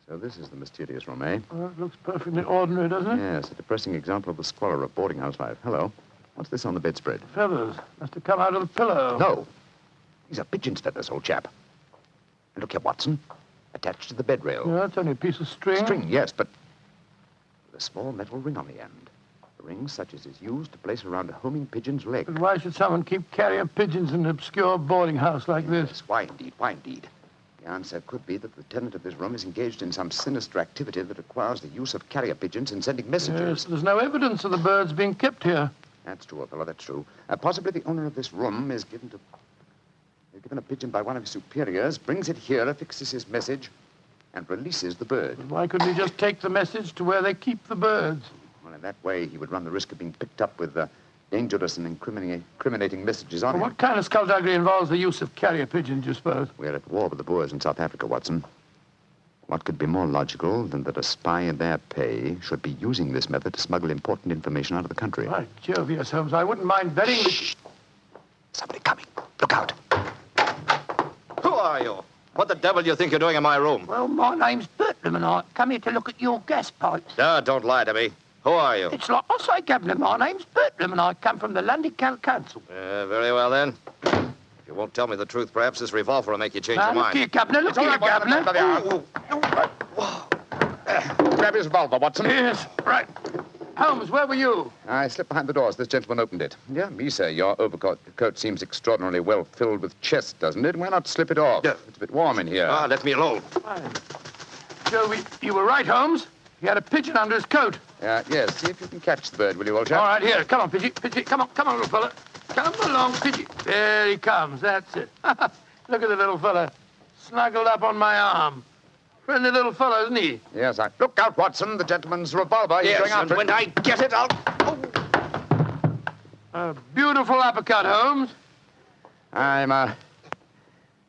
[SPEAKER 21] So this is the mysterious room, eh?
[SPEAKER 4] Well, it looks perfectly ordinary, doesn't it?
[SPEAKER 21] Yes, a depressing example of the squalor of boarding house life. Hello. What's this on the bedspread?
[SPEAKER 4] Feathers. Must have come out of the pillow.
[SPEAKER 21] No. These are pigeon's feathers, old chap. And look here, Watson. Attached to the bed rail.
[SPEAKER 4] Yeah, it's only a piece of string.
[SPEAKER 21] String, yes, but with a small metal ring on the end. A ring such as is used to place around a homing pigeon's leg.
[SPEAKER 4] But why should someone keep carrier pigeons in an obscure boarding house like this?
[SPEAKER 21] Yes, why indeed, why indeed? The answer could be that the tenant of this room is engaged in some sinister activity that requires the use of carrier pigeons in sending messages.
[SPEAKER 4] Yes, there's no evidence of the birds being kept here.
[SPEAKER 21] That's true, old fellow, that's true. Possibly the owner of this room is given a pigeon by one of his superiors, brings it here, affixes his message, and releases the bird.
[SPEAKER 4] But why couldn't he just take the message to where they keep the birds?
[SPEAKER 21] Well, in that way, he would run the risk of being picked up with dangerous and incriminating messages on him.
[SPEAKER 4] What kind of skullduggery involves the use of carrier pigeons, you suppose?
[SPEAKER 21] We're at war with the Boers in South Africa, Watson. What could be more logical than that a spy in their pay should be using this method to smuggle important information out of the country?
[SPEAKER 4] By Jove, yes, Holmes. I wouldn't mind betting that...
[SPEAKER 21] Shh! Somebody coming. Look out.
[SPEAKER 8] Who are you? What the devil do you think you're doing in my room?
[SPEAKER 20] Well, my name's Bertram, and I come here to look at your gas pipes.
[SPEAKER 8] Don't lie to me. Who are you?
[SPEAKER 20] It's like I say, Governor, my name's Bertram, and I come from the London County Council.
[SPEAKER 8] Very well, then. If you won't tell me the truth, perhaps this revolver will make you change your mind.
[SPEAKER 20] Look here, Governor, look here, Governor.
[SPEAKER 21] Grab his revolver, Watson.
[SPEAKER 4] Yes, right. Holmes, where were you?
[SPEAKER 21] I slipped behind the doors. This gentleman opened it. Yeah, me, sir. Your overcoat coat seems extraordinarily well filled with chest, doesn't it? Why not slip it off?
[SPEAKER 8] Yeah.
[SPEAKER 21] It's a bit warm in here.
[SPEAKER 8] Let me alone.
[SPEAKER 4] Joe, you were right, Holmes. He had a pigeon under his coat.
[SPEAKER 21] Yes. See if you can catch the bird, will you, old chap?
[SPEAKER 4] All right, here. Come on, Pidgey. Pidgey, come on, little fella. Come along, Pidgey. There he comes. That's it. Look at the little fella. Snuggled up on my arm. Friendly little fellow, isn't he?
[SPEAKER 21] Yes, Look out, Watson. The gentleman's revolver. He's going after
[SPEAKER 8] and when I get it, I'll...
[SPEAKER 4] A beautiful uppercut, Holmes.
[SPEAKER 21] I'm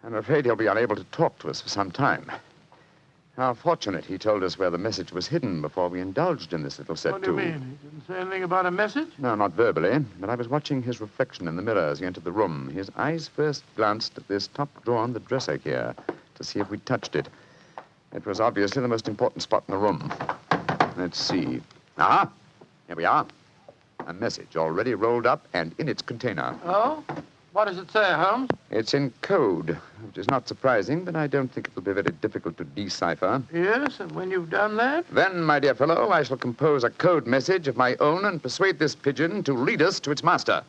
[SPEAKER 21] afraid he'll be unable to talk to us for some time.
[SPEAKER 11] How fortunate he told us where the message was hidden before we indulged in this little set,
[SPEAKER 4] What do you mean? He didn't say anything about a message?
[SPEAKER 11] No, not verbally, but I was watching his reflection in the mirror as he entered the room. His eyes first glanced at this top drawer on the dresser here to see if we'd touched it. It was obviously the most important spot in the room. Let's see. Ah, here we are. A message already rolled up and in its container.
[SPEAKER 4] Oh? What does it say, Holmes?
[SPEAKER 11] It's in code, which is not surprising, but I don't think it'll be very difficult to decipher.
[SPEAKER 4] Yes, and when you've done that?
[SPEAKER 11] Then, my dear fellow, I shall compose a code message of my own and persuade this pigeon to lead us to its master.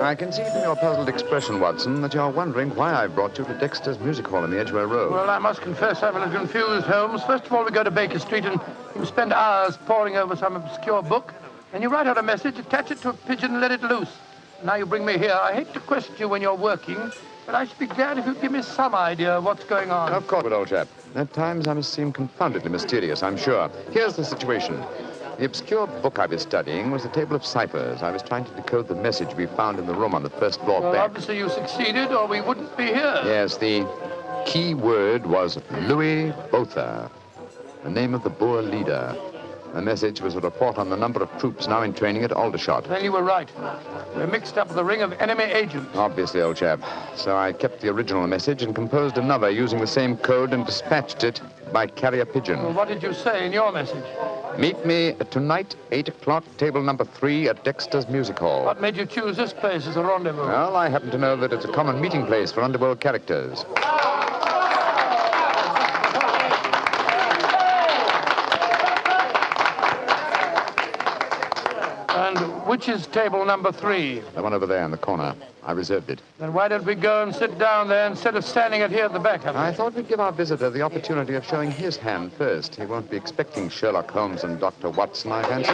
[SPEAKER 11] I can see from your puzzled expression, Watson, that you're wondering why I brought you to Dexter's Music Hall in the Edgware Road.
[SPEAKER 4] Well, I must confess I'm a little confused, Holmes. First of all, we go to Baker Street and you spend hours poring over some obscure book. Then you write out a message, attach it to a pigeon, and let it loose. Now you bring me here. I hate to question you when you're working, but I should be glad if you'd give me some idea of what's going on.
[SPEAKER 11] Of course, old chap. At times I must seem confoundedly mysterious, I'm sure. Here's the situation. The obscure book I was studying was a table of ciphers. I was trying to decode the message we found in the room on the first floor
[SPEAKER 4] Well,
[SPEAKER 11] back.
[SPEAKER 4] obviously you succeeded, or we wouldn't be here.
[SPEAKER 11] Yes, the key word was Louis Botha, the name of the Boer leader. The message was a report on the number of troops now in training at Aldershot.
[SPEAKER 4] Then you were right. We're mixed up with a ring of enemy agents.
[SPEAKER 11] Obviously, old chap. So I kept the original message and composed another using the same code and dispatched it by carrier pigeon.
[SPEAKER 4] Well, what did you say in your message?
[SPEAKER 11] Meet me tonight, 8 o'clock, table number 3 at Dexter's Music Hall.
[SPEAKER 4] What made you choose this place as a rendezvous?
[SPEAKER 11] Well, I happen to know that it's a common meeting place for underworld characters.
[SPEAKER 4] And which is table number 3?
[SPEAKER 11] The one over there in the corner. I reserved it.
[SPEAKER 4] Then why don't we go and sit down there instead of standing it here at the back of it?
[SPEAKER 11] I thought we'd give our visitor the opportunity of showing his hand first. He won't be expecting Sherlock Holmes and Dr. Watson, I fancy.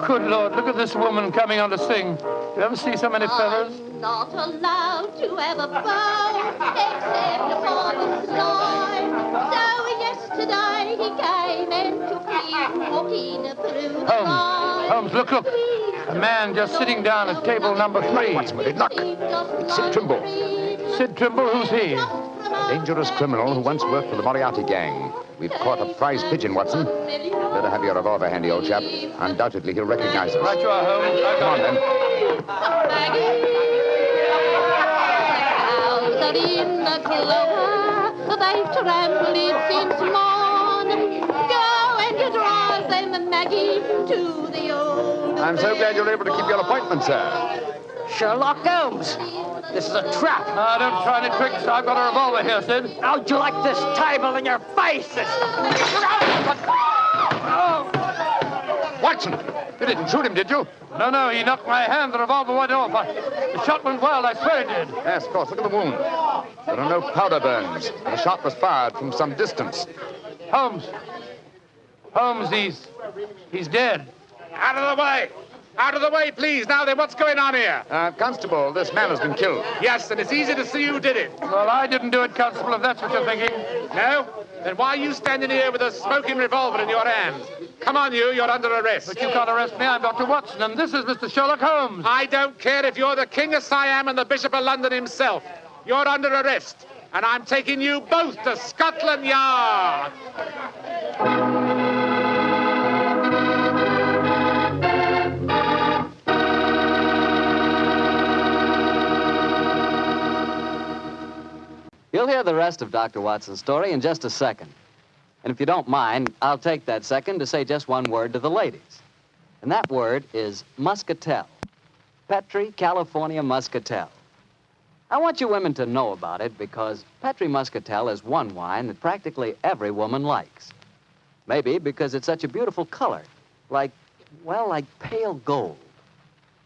[SPEAKER 4] Good Lord, look at this woman coming on to sing. Do you ever see so many feathers?
[SPEAKER 6] I'm not allowed to have a bow except upon the sly. So yesterday he came and took me walking through the
[SPEAKER 4] Holmes, Holmes, look. A man just sitting down at table number 3.
[SPEAKER 11] What's with it? Look. It's Sid Trimble.
[SPEAKER 4] Sid Trimble, who's he?
[SPEAKER 11] A dangerous criminal who once worked for the Moriarty gang. We've caught a prize pigeon, Watson. Better have your revolver handy, old chap. Undoubtedly, he'll recognize us.
[SPEAKER 4] Right you are, Holmes. I
[SPEAKER 11] Come on, then.
[SPEAKER 6] Out in the clover, they've trampled it since morn. Go and you drive them, Maggie, to the old.
[SPEAKER 11] I'm so glad you're able to keep your appointment, sir.
[SPEAKER 14] Sherlock Holmes. This is a trap.
[SPEAKER 4] Now, don't try any tricks. I've got a revolver here, Sid.
[SPEAKER 14] How'd you like this table in your face?
[SPEAKER 11] Watson, you didn't shoot him, did you?
[SPEAKER 4] No, he knocked my hand. The revolver went off. The shot went well. I swear it did.
[SPEAKER 11] Yes, of course. Look at the wound. There are no powder burns. The shot was fired from some distance.
[SPEAKER 4] Holmes, he's dead.
[SPEAKER 25] Out of the way! Out of the way, please. Now then, what's going on here?
[SPEAKER 11] Constable, this man has been killed.
[SPEAKER 25] Yes, and it's easy to see who did it.
[SPEAKER 4] Well, I didn't do it, Constable, if that's what you're thinking.
[SPEAKER 25] No? Then why are you standing here with a smoking revolver in your hand? Come on, you're under arrest.
[SPEAKER 4] But you can't arrest me. I'm Dr. Watson, and this is Mr. Sherlock Holmes.
[SPEAKER 25] I don't care if you're the King of Siam and the Bishop of London himself. You're under arrest, and I'm taking you both to Scotland Yard.
[SPEAKER 3] You'll hear the rest of Dr. Watson's story in just a second. And if you don't mind, I'll take that second to say just one word to the ladies. And that word is muscatel. Petri California Muscatel. I want you women to know about it because Petri Muscatel is one wine that practically every woman likes. Maybe because it's such a beautiful color, like pale gold.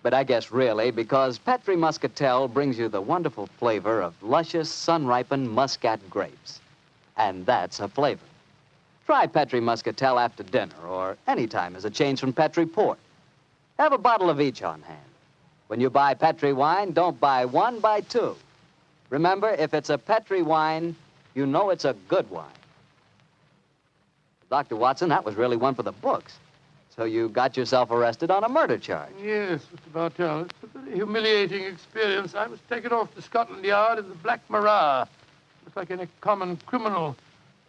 [SPEAKER 3] But I guess really because Petri Muscatel brings you the wonderful flavor of luscious, sun-ripened Muscat grapes. And that's a flavor. Try Petri Muscatel after dinner or any time as a change from Petri Port. Have a bottle of each on hand. When you buy Petri wine, don't buy one, buy two. Remember, if it's a Petri wine, you know it's a good wine. Dr. Watson, that was really one for the books. So you got yourself arrested on a murder charge.
[SPEAKER 4] Yes, Mr. Bartell. It's a very humiliating experience. I was taken off to Scotland Yard in the Black Marat. Just like any common criminal.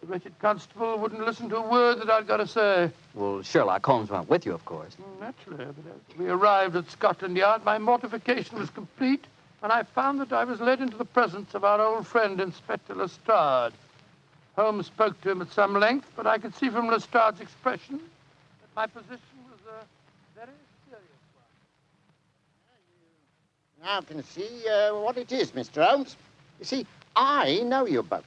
[SPEAKER 4] The wretched constable wouldn't listen to a word that I'd got to say.
[SPEAKER 3] Well, Sherlock Holmes went with you, of course.
[SPEAKER 4] Naturally, but as we arrived at Scotland Yard, my mortification was complete when I found that I was led into the presence of our old friend, Inspector Lestrade. Holmes spoke to him at some length, but I could see from Lestrade's expression that my position was a very serious one.
[SPEAKER 2] Now can see what it is, Mr. Holmes. You see, I know you both.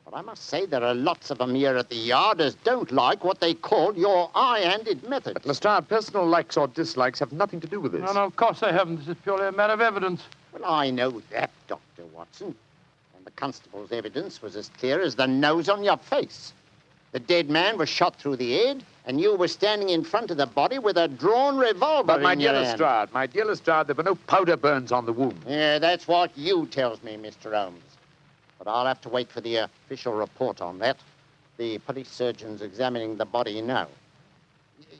[SPEAKER 2] But I must say there are lots of them here at the Yard as don't like what they call your high-handed methods.
[SPEAKER 5] But, Lestrade, personal likes or dislikes have nothing to do with this.
[SPEAKER 4] No, of course they haven't. This is purely a matter of evidence.
[SPEAKER 2] Well, I know that, Dr. Watson. And the constable's evidence was as clear as the nose on your face. The dead man was shot through the head, and you were standing in front of the body with a drawn revolver in your hand.
[SPEAKER 5] But, my dear Lestrade, there were no powder burns on the wound.
[SPEAKER 2] Yeah, that's what you tells me, Mr. Holmes. But I'll have to wait for the official report on that. The police surgeon's examining the body now.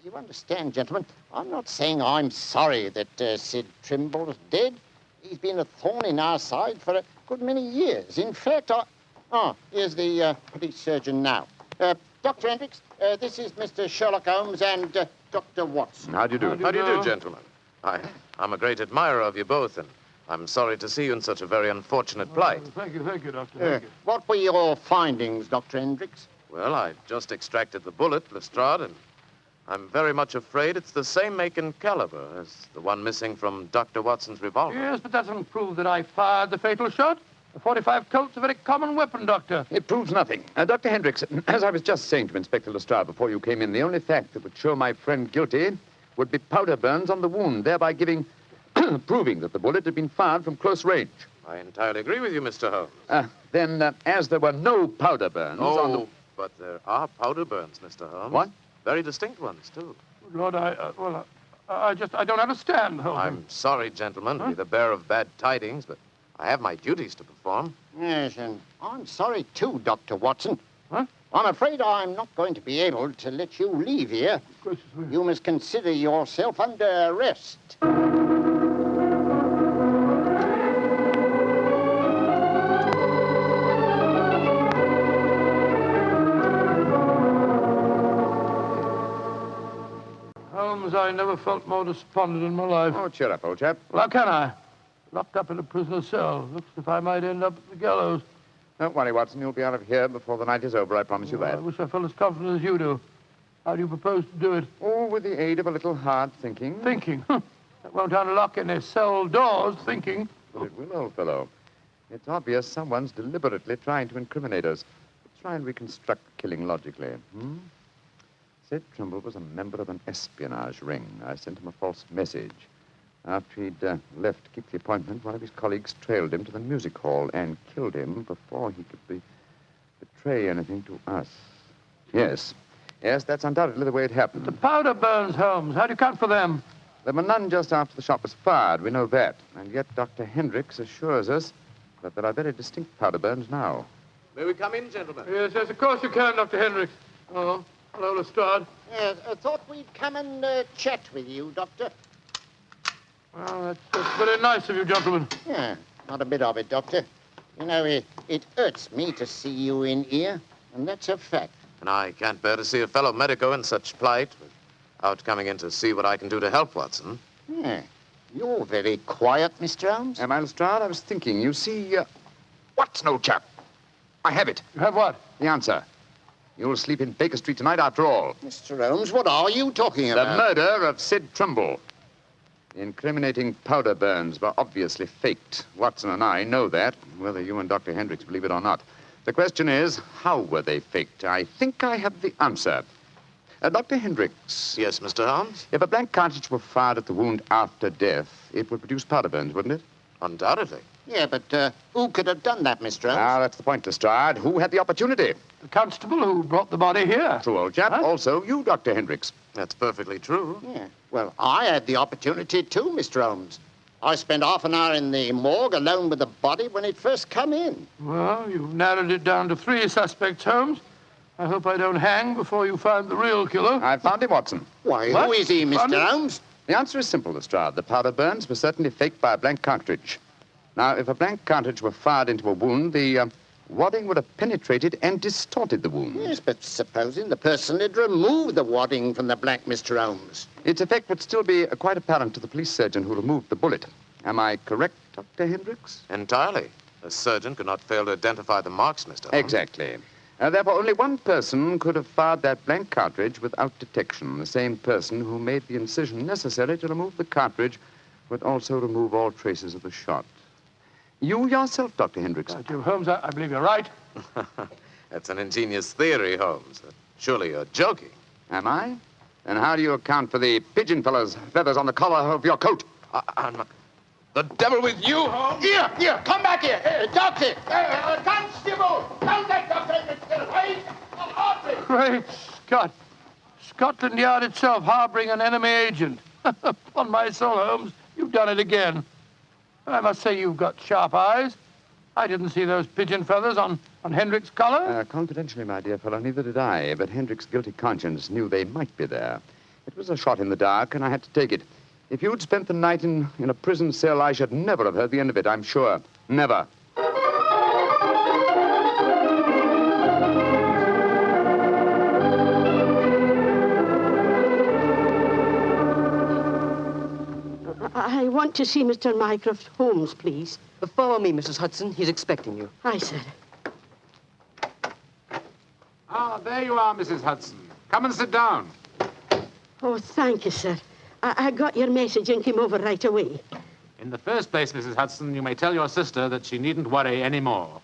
[SPEAKER 2] You understand, gentlemen, I'm not saying I'm sorry that Sid Trimble's dead. He's been a thorn in our side for a good many years. In fact, here's the police surgeon now. Dr. Hendricks, this is Mr. Sherlock Holmes and Dr. Watson.
[SPEAKER 5] How do you do?
[SPEAKER 7] How do you do, gentlemen? I'm a great admirer of you both, and I'm sorry to see you in such a very unfortunate plight.
[SPEAKER 4] Thank you, Doctor. Thank you.
[SPEAKER 2] What were your findings, Dr. Hendricks?
[SPEAKER 7] Well, I just extracted the bullet, Lestrade, and I'm very much afraid it's the same make and caliber as the one missing from Dr. Watson's revolver.
[SPEAKER 4] Yes, but that doesn't prove that I fired the fatal shot. The .45 Colt's a very common weapon, Doctor.
[SPEAKER 5] It proves nothing. Dr. Hendricks, as I was just saying to Inspector Lestrade before you came in, the only fact that would show my friend guilty would be powder burns on the wound, thereby proving that the bullet had been fired from close range.
[SPEAKER 7] I entirely agree with you, Mr. Holmes.
[SPEAKER 5] Then, as there were no powder burns on the...
[SPEAKER 7] but there are powder burns, Mr. Holmes.
[SPEAKER 5] What?
[SPEAKER 7] Very distinct ones, too.
[SPEAKER 4] Lord, I don't understand the whole thing.
[SPEAKER 7] I'm sorry, gentlemen, to be the bearer of bad tidings, but I have my duties to perform.
[SPEAKER 2] Yes, and I'm sorry, too, Dr. Watson.
[SPEAKER 4] Huh?
[SPEAKER 2] I'm afraid I'm not going to be able to let you leave here. You must consider yourself under arrest.
[SPEAKER 4] Holmes, I never felt more despondent in my life.
[SPEAKER 5] Oh, cheer up, old chap.
[SPEAKER 4] Well, how can I? Locked up in a prisoner's cell. Looks as if I might end up at the gallows.
[SPEAKER 5] Don't worry, Watson. You'll be out of here before the night is over, I promise you that.
[SPEAKER 4] I wish I felt as confident as you do. How do you propose to do it?
[SPEAKER 5] Oh, with the aid of a little hard thinking.
[SPEAKER 4] Thinking? That won't unlock any cell doors, thinking.
[SPEAKER 5] But it will, old fellow. It's obvious someone's deliberately trying to incriminate us. Try and reconstruct the killing logically. Sid Trimble was a member of an espionage ring. I sent him a false message. After he'd left to keep the appointment, one of his colleagues trailed him to the music hall and killed him before he could betray anything to us. Yes, that's undoubtedly the way it happened.
[SPEAKER 4] The powder burns, Holmes. How do you account for them?
[SPEAKER 5] There were none just after the shot was fired. We know that. And yet Dr. Hendricks assures us that there are very distinct powder burns now.
[SPEAKER 7] May we come in, gentlemen?
[SPEAKER 4] Yes, of course you can, Dr. Hendricks. Oh, hello, Lestrade.
[SPEAKER 2] Yes, I thought we'd come and chat with you, Doctor.
[SPEAKER 4] Well, that's very nice of you, gentlemen.
[SPEAKER 2] Yeah, not a bit of it, Doctor. You know, it hurts me to see you in here, and that's a fact.
[SPEAKER 7] And I can't bear to see a fellow medico in such plight without coming in to see what I can do to help Watson.
[SPEAKER 2] Yeah, you're very quiet, Mr. Holmes.
[SPEAKER 5] Am I, Lestrade? I was thinking, you see, Watson, old chap. I have it.
[SPEAKER 4] You have what?
[SPEAKER 5] The answer. You'll sleep in Baker Street tonight after all.
[SPEAKER 2] Mr. Holmes, what are you talking about?
[SPEAKER 5] The murder of Sid Trimble. The incriminating powder burns were obviously faked. Watson and I know that, whether you and Dr. Hendricks believe it or not. The question is, how were they faked? I think I have the answer. Dr. Hendricks.
[SPEAKER 7] Yes, Mr. Holmes?
[SPEAKER 5] If a blank cartridge were fired at the wound after death, it would produce powder burns, wouldn't it?
[SPEAKER 7] Undoubtedly.
[SPEAKER 2] Yeah, but who could have done that, Mr. Holmes?
[SPEAKER 5] Ah, that's the point, Lestrade. Who had the opportunity?
[SPEAKER 4] the constable who brought the body here.
[SPEAKER 11] True, old chap.
[SPEAKER 4] Huh?
[SPEAKER 11] Also, you, Dr. Hendricks.
[SPEAKER 7] That's perfectly true.
[SPEAKER 2] Yeah. Well, I had the opportunity too, Mr. Holmes. I spent half an hour in the morgue alone with the body when it first come in.
[SPEAKER 4] Well, you've narrowed it down to 3 suspects, Holmes. I hope I don't hang before you find the real killer.
[SPEAKER 11] I found him, Watson.
[SPEAKER 2] Why,
[SPEAKER 4] What?
[SPEAKER 2] who is he,
[SPEAKER 4] Found
[SPEAKER 2] Mr.
[SPEAKER 4] him?
[SPEAKER 2] Holmes?
[SPEAKER 11] The answer is simple, Lestrade. The powder burns were certainly faked by a blank cartridge. Now, if a blank cartridge were fired into a wound, the wadding would have penetrated and distorted the wound.
[SPEAKER 2] Yes, but supposing the person had removed the wadding from the blank, Mr. Holmes.
[SPEAKER 11] Its effect would still be quite apparent to the police surgeon who removed the bullet. Am I correct, Dr. Hendricks?
[SPEAKER 7] Entirely. A surgeon could not fail to identify the marks, Mr. Holmes.
[SPEAKER 11] Exactly. Therefore, only one person could have fired that blank cartridge without detection. The same person who made the incision necessary to remove the cartridge would also remove all traces of the shot. You yourself, Dr. Hendricks.
[SPEAKER 4] Jim Holmes, I believe you're right.
[SPEAKER 7] That's an ingenious theory, Holmes. Surely you're joking.
[SPEAKER 11] Am I? Then how do you account for the pigeon feathers on the collar of your coat?
[SPEAKER 7] I'm not... The devil with you, Holmes?
[SPEAKER 2] Here, come back here. Doctor, constable, don't let Dr. Hendricks get away.
[SPEAKER 4] Great Scott. Scotland Yard itself harboring an enemy agent. Upon my soul, Holmes, you've done it again. I must say you've got sharp eyes. I didn't see those pigeon feathers on Hendrick's collar.
[SPEAKER 11] Confidentially, my dear fellow, neither did I, but Hendrick's guilty conscience knew they might be there. It was a shot in the dark, and I had to take it. If you'd spent the night in a prison cell, I should never have heard the end of it, I'm sure. Never.
[SPEAKER 20] I want to see Mr. Mycroft Holmes, please.
[SPEAKER 19] Follow me, Mrs. Hudson. He's expecting you.
[SPEAKER 20] Aye, sir.
[SPEAKER 25] Ah, there you are, Mrs. Hudson. Come and sit down.
[SPEAKER 20] Oh, thank you, sir. I got your message and came over right away.
[SPEAKER 25] In the first place, Mrs. Hudson, you may tell your sister that she needn't worry any more.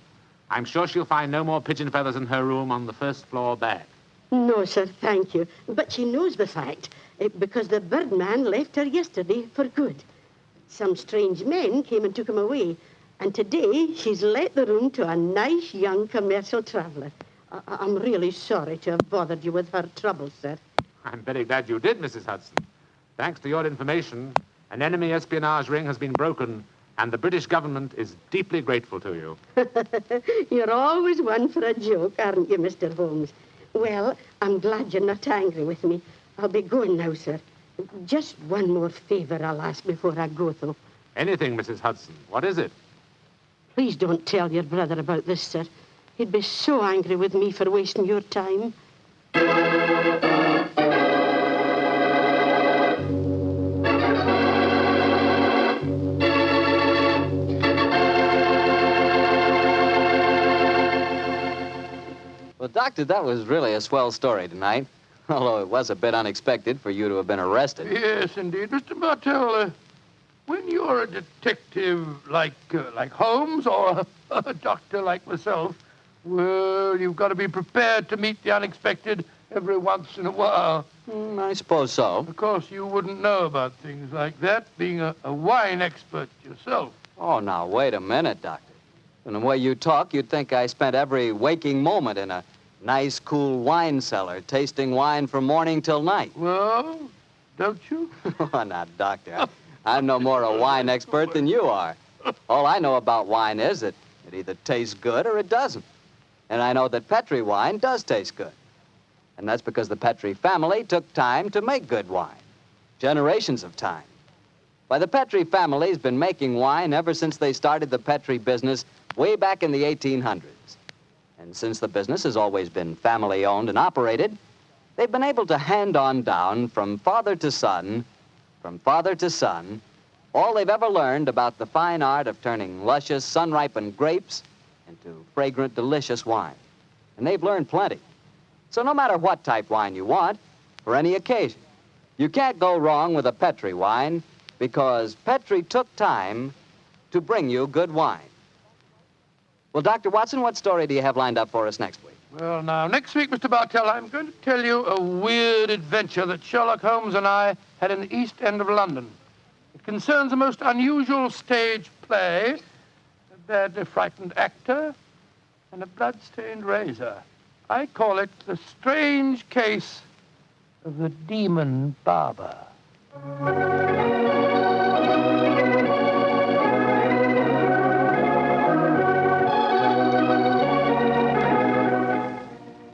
[SPEAKER 25] I'm sure she'll find no more pigeon feathers in her room on the first floor back.
[SPEAKER 20] No, sir, thank you. But she knows the fact, because the birdman left her yesterday for good. Some strange men came and took him away, and today she's let the room to a nice young commercial traveller. I'm really sorry to have bothered you with her trouble, sir.
[SPEAKER 25] I'm very glad you did, Mrs. Hudson. Thanks to your information, an enemy espionage ring has been broken, and the British government is deeply grateful to you.
[SPEAKER 20] You're always one for a joke, aren't you, Mr. Holmes? Well, I'm glad you're not angry with me. I'll be going now, sir. Just one more favor I'll ask before I go, though.
[SPEAKER 25] Anything, Mrs. Hudson. What is it?
[SPEAKER 20] Please don't tell your brother about this, sir. He'd be so angry with me for wasting your time.
[SPEAKER 3] Well, Doctor, that was really a swell story tonight. Although it was a bit unexpected for you to have been arrested.
[SPEAKER 4] Yes, indeed. Mr. Bartell, when you're a detective like Holmes or a doctor like myself, well, you've got to be prepared to meet the unexpected every once in a while.
[SPEAKER 3] I suppose so.
[SPEAKER 4] Of course, you wouldn't know about things like that, being a wine expert yourself.
[SPEAKER 3] Oh, now, wait a minute, Doctor. From the way you talk, you'd think I spent every waking moment in a nice, cool wine cellar, tasting wine from morning till night.
[SPEAKER 4] Well, don't you?
[SPEAKER 3] Oh, now, Doctor, I'm no more a wine expert than you are. All I know about wine is that it either tastes good or it doesn't. And I know that Petri wine does taste good. And that's because the Petri family took time to make good wine. Generations of time. Why, the Petri family's been making wine ever since they started the Petri business way back in the 1800s. And since the business has always been family-owned and operated, they've been able to hand on down from father to son, all they've ever learned about the fine art of turning luscious, sun-ripened grapes into fragrant, delicious wine. And they've learned plenty. So no matter what type wine you want, for any occasion, you can't go wrong with a Petri wine because Petri took time to bring you good wine. Well, Dr. Watson, what story do you have lined up for us next week?
[SPEAKER 4] Well, now, next week, Mr. Bartell, I'm going to tell you a weird adventure that Sherlock Holmes and I had in the East End of London. It concerns a most unusual stage play, a badly frightened actor, and a blood-stained razor. I call it the strange case of the demon barber.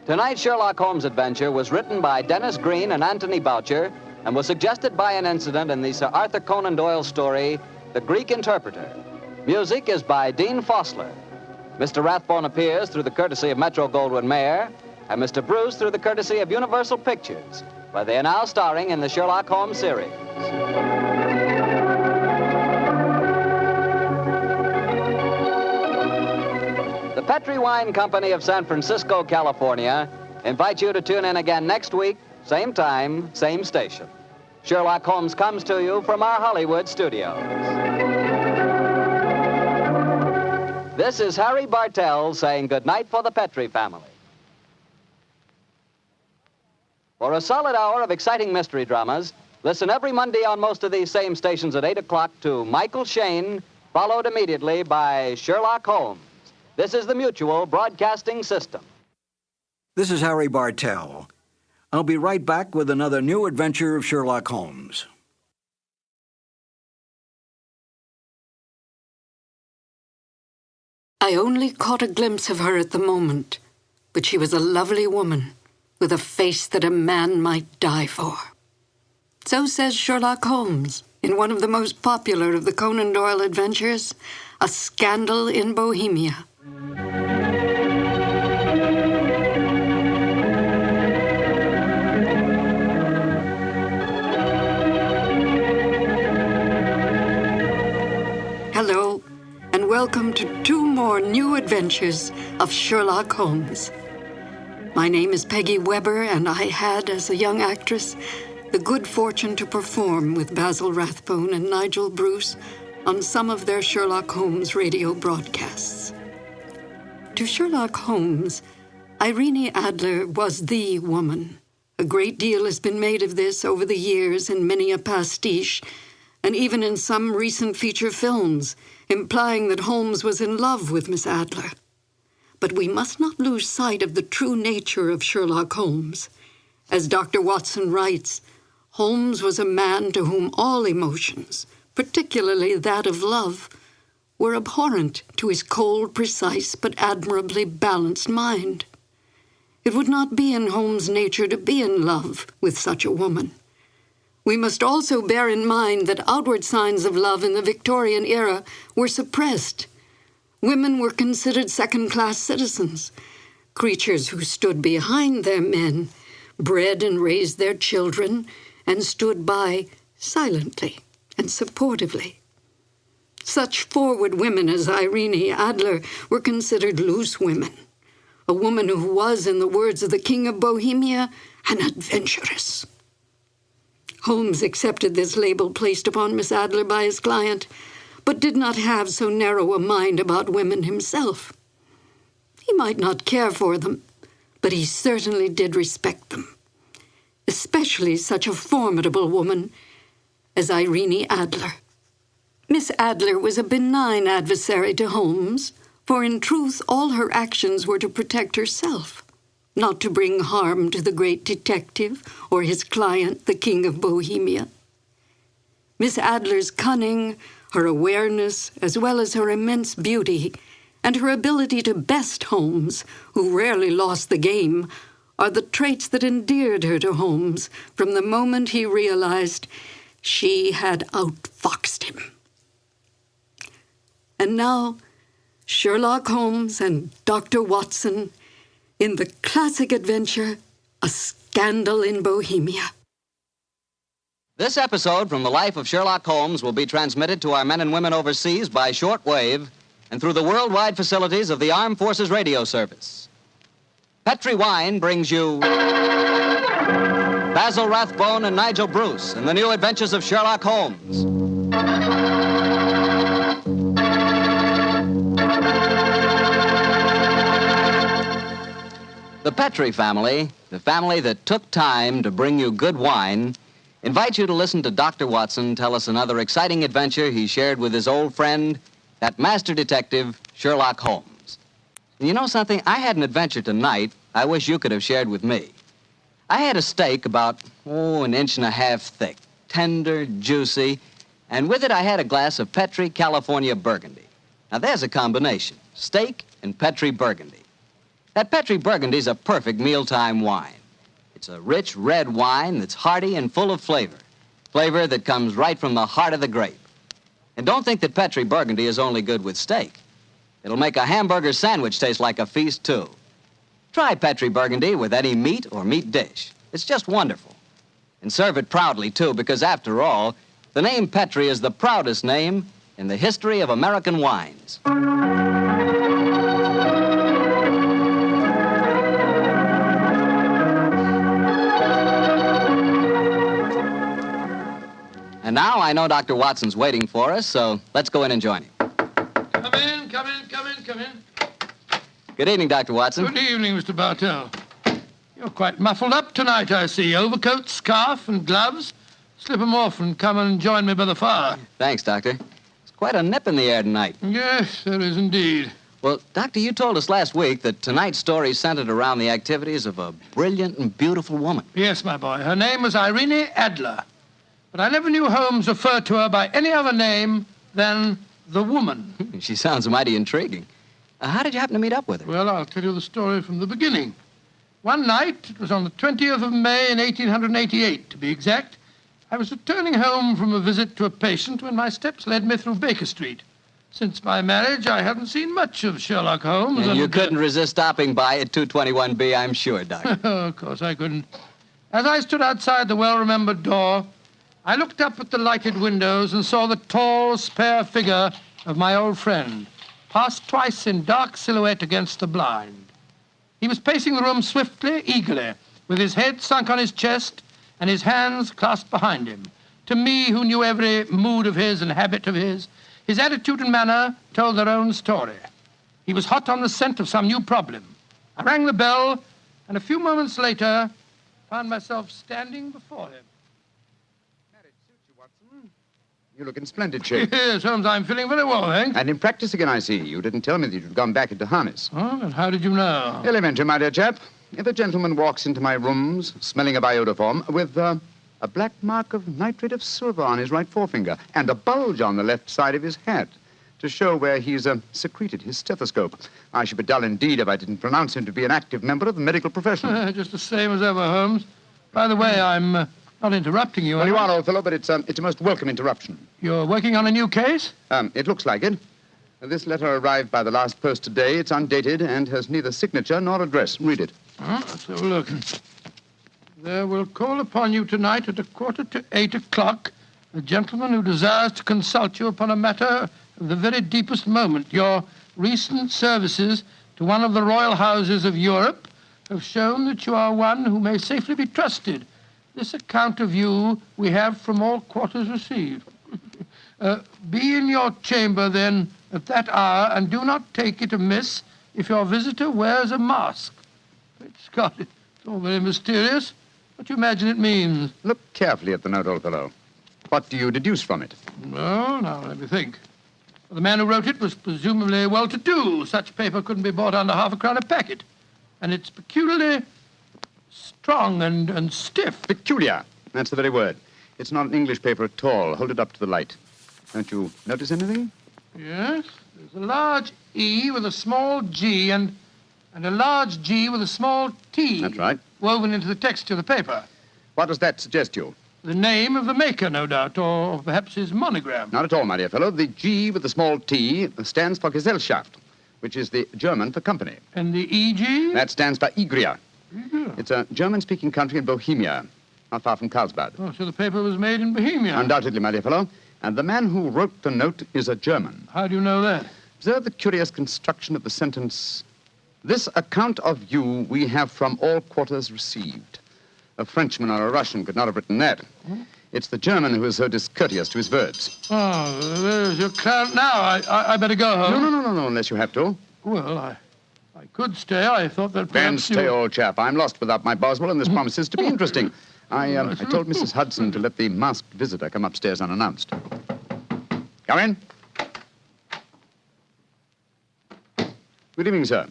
[SPEAKER 3] Tonight's Sherlock Holmes adventure was written by Dennis Green and Anthony Boucher and was suggested by an incident in the Sir Arthur Conan Doyle story, The Greek Interpreter. Music is by Dean Fossler. Mr. Rathbone appears through the courtesy of Metro-Goldwyn-Mayer and Mr. Bruce through the courtesy of Universal Pictures, where they are now starring in the Sherlock Holmes series. The Petri Wine Company of San Francisco, California, invites you to tune in again next week, same time, same station. Sherlock Holmes comes to you from our Hollywood studios. This is Harry Bartell saying goodnight for the Petri family. For a solid hour of exciting mystery dramas, listen every Monday on most of these same stations at 8 o'clock to Michael Shayne, followed immediately by Sherlock Holmes. This is the Mutual Broadcasting System.
[SPEAKER 9] This is Harry Bartell. I'll be right back with another new adventure of Sherlock Holmes.
[SPEAKER 10] I only caught a glimpse of her at the moment, but she was a lovely woman with a face that a man might die for. So says Sherlock Holmes in one of the most popular of the Conan Doyle adventures, A Scandal in Bohemia. Hello, and welcome to 2 more new adventures of Sherlock Holmes. My name is Peggy Weber, and I had, as a young actress, the good fortune to perform with Basil Rathbone and Nigel Bruce on some of their Sherlock Holmes radio broadcasts. To Sherlock Holmes, Irene Adler was the woman. A great deal has been made of this over the years in many a pastiche, and even in some recent feature films, implying that Holmes was in love with Miss Adler. But we must not lose sight of the true nature of Sherlock Holmes. As Dr. Watson writes, Holmes was a man to whom all emotions, particularly that of love, were abhorrent to his cold, precise, but admirably balanced mind. It would not be in Holmes' nature to be in love with such a woman. We must also bear in mind that outward signs of love in the Victorian era were suppressed. Women were considered second-class citizens, creatures who stood behind their men, bred and raised their children, and stood by silently and supportively. Such forward women as Irene Adler were considered loose women, a woman who was, in the words of the King of Bohemia, an adventuress. Holmes accepted this label placed upon Miss Adler by his client, but did not have so narrow a mind about women himself. He might not care for them, but he certainly did respect them, especially such a formidable woman as Irene Adler. Miss Adler was a benign adversary to Holmes, for in truth all her actions were to protect herself, not to bring harm to the great detective or his client, the King of Bohemia. Miss Adler's cunning, her awareness, as well as her immense beauty, and her ability to best Holmes, who rarely lost the game, are the traits that endeared her to Holmes from the moment he realized she had outfoxed him. And now, Sherlock Holmes and Dr. Watson in the classic adventure, A Scandal in Bohemia.
[SPEAKER 3] This episode from the life of Sherlock Holmes will be transmitted to our men and women overseas by shortwave and through the worldwide facilities of the Armed Forces Radio Service. Petri Wine brings you Basil Rathbone and Nigel Bruce in the new adventures of Sherlock Holmes. The Petri family, the family that took time to bring you good wine, invites you to listen to Dr. Watson tell us another exciting adventure he shared with his old friend, that master detective, Sherlock Holmes. And you know something? I had an adventure tonight I wish you could have shared with me. I had a steak about, an inch and a half thick, tender, juicy, and with it I had a glass of Petri California Burgundy. Now there's a combination, steak and Petri Burgundy. That Petri Burgundy's a perfect mealtime wine. It's a rich red wine that's hearty and full of flavor. Flavor that comes right from the heart of the grape. And don't think that Petri Burgundy is only good with steak. It'll make a hamburger sandwich taste like a feast, too. Try Petri Burgundy with any meat or meat dish. It's just wonderful. And serve it proudly, too, because after all, the name Petri is the proudest name in the history of American wines. And now I know Dr. Watson's waiting for us, so let's go in and join him.
[SPEAKER 4] Come in, come in, come in, come in.
[SPEAKER 3] Good evening, Dr. Watson.
[SPEAKER 4] Good evening, Mr. Bartell. You're quite muffled up tonight, I see. Overcoat, scarf, and gloves. Slip 'em off and come and join me by the fire.
[SPEAKER 3] Thanks, Doctor. It's quite a nip in the air tonight.
[SPEAKER 4] Yes, there is indeed.
[SPEAKER 3] Well, Doctor, you told us last week that tonight's story centered around the activities of a brilliant and beautiful woman.
[SPEAKER 4] Yes, my boy. Her name was Irene Adler. But I never knew Holmes refer to her by any other name than the woman.
[SPEAKER 3] She sounds mighty intriguing. How did you happen to meet up with her?
[SPEAKER 4] Well, I'll tell you the story from the beginning. One night, it was on the 20th of May in 1888, to be exact, I was returning home from a visit to a patient when my steps led me through Baker Street. Since my marriage, I hadn't seen much of Sherlock Holmes.
[SPEAKER 3] And you couldn't resist stopping by at 221B, I'm sure, Doctor.
[SPEAKER 4] Of course I couldn't. As I stood outside the well-remembered door, I looked up at the lighted windows and saw the tall, spare figure of my old friend, pass twice in dark silhouette against the blind. He was pacing the room swiftly, eagerly, with his head sunk on his chest and his hands clasped behind him. To me, who knew every mood of his and habit of his attitude and manner told their own story. He was hot on the scent of some new problem. I rang the bell, and a few moments later, found myself standing before him.
[SPEAKER 11] You look in splendid shape.
[SPEAKER 4] Yes, Holmes, I'm feeling very well, thanks.
[SPEAKER 11] And in practice again, I see. You didn't tell me that you'd gone back into harness.
[SPEAKER 4] Oh, and how did you know?
[SPEAKER 11] Elementary, my dear chap. If a gentleman walks into my rooms smelling of iodoform with a black mark of nitrate of silver on his right forefinger and a bulge on the left side of his hat to show where he's secreted his stethoscope, I should be dull indeed if I didn't pronounce him to be an active member of the medical profession.
[SPEAKER 4] Just the same as ever, Holmes. By the way, I'm not interrupting you.
[SPEAKER 11] Well, you are, old fellow, but it's a most welcome interruption.
[SPEAKER 4] You're working on a new case?
[SPEAKER 11] It looks like it. This letter arrived by the last post today. It's undated and has neither signature nor address. Read it.
[SPEAKER 4] Let's have a look. There will call upon you tonight at 7:45 a gentleman who desires to consult you upon a matter of the very deepest moment. Your recent services to one of the royal houses of Europe have shown that you are one who may safely be trusted. This account of you we have from all quarters received. Be in your chamber, then, at that hour, and do not take it amiss if your visitor wears a mask. Great Scott, it's all very mysterious. What do you imagine it means?
[SPEAKER 11] Look carefully at the note, old fellow. What do you deduce from it?
[SPEAKER 4] Well, now, let me think. Well, the man who wrote it was presumably well-to-do. Such paper couldn't be bought under half a crown a packet. And it's peculiarly strong and stiff.
[SPEAKER 11] Peculiar. That's the very word. It's not an English paper at all. Hold it up to the light. Don't you notice anything?
[SPEAKER 4] Yes. There's a large E with a small G and a large G with a small T.
[SPEAKER 11] That's right.
[SPEAKER 4] Woven into the texture of the paper.
[SPEAKER 11] What does that suggest to you?
[SPEAKER 4] The name of the maker, no doubt, or perhaps his monogram.
[SPEAKER 11] Not at all, my dear fellow. The G with the small T stands for Gesellschaft, which is the German for company.
[SPEAKER 4] And the EG?
[SPEAKER 11] That stands for Igria. It's a German-speaking country in Bohemia, not far from Carlsbad.
[SPEAKER 4] Oh, so the paper was made in Bohemia?
[SPEAKER 11] Undoubtedly, my dear fellow. And the man who wrote the note is a German.
[SPEAKER 4] How do you know that?
[SPEAKER 11] Observe the curious construction of the sentence. This account of you we have from all quarters received. A Frenchman or a Russian could not have written that. It's the German who is so discourteous to his verbs.
[SPEAKER 4] Oh, there's your client now. I better go home.
[SPEAKER 11] No, unless you have to.
[SPEAKER 4] Well, I could stay. I thought that
[SPEAKER 11] Then
[SPEAKER 4] perhaps
[SPEAKER 11] stay, old chap. I'm lost without my Boswell, and this promises to be interesting. I told Mrs. Hudson to let the masked visitor come upstairs unannounced. Come in. Good evening, sir.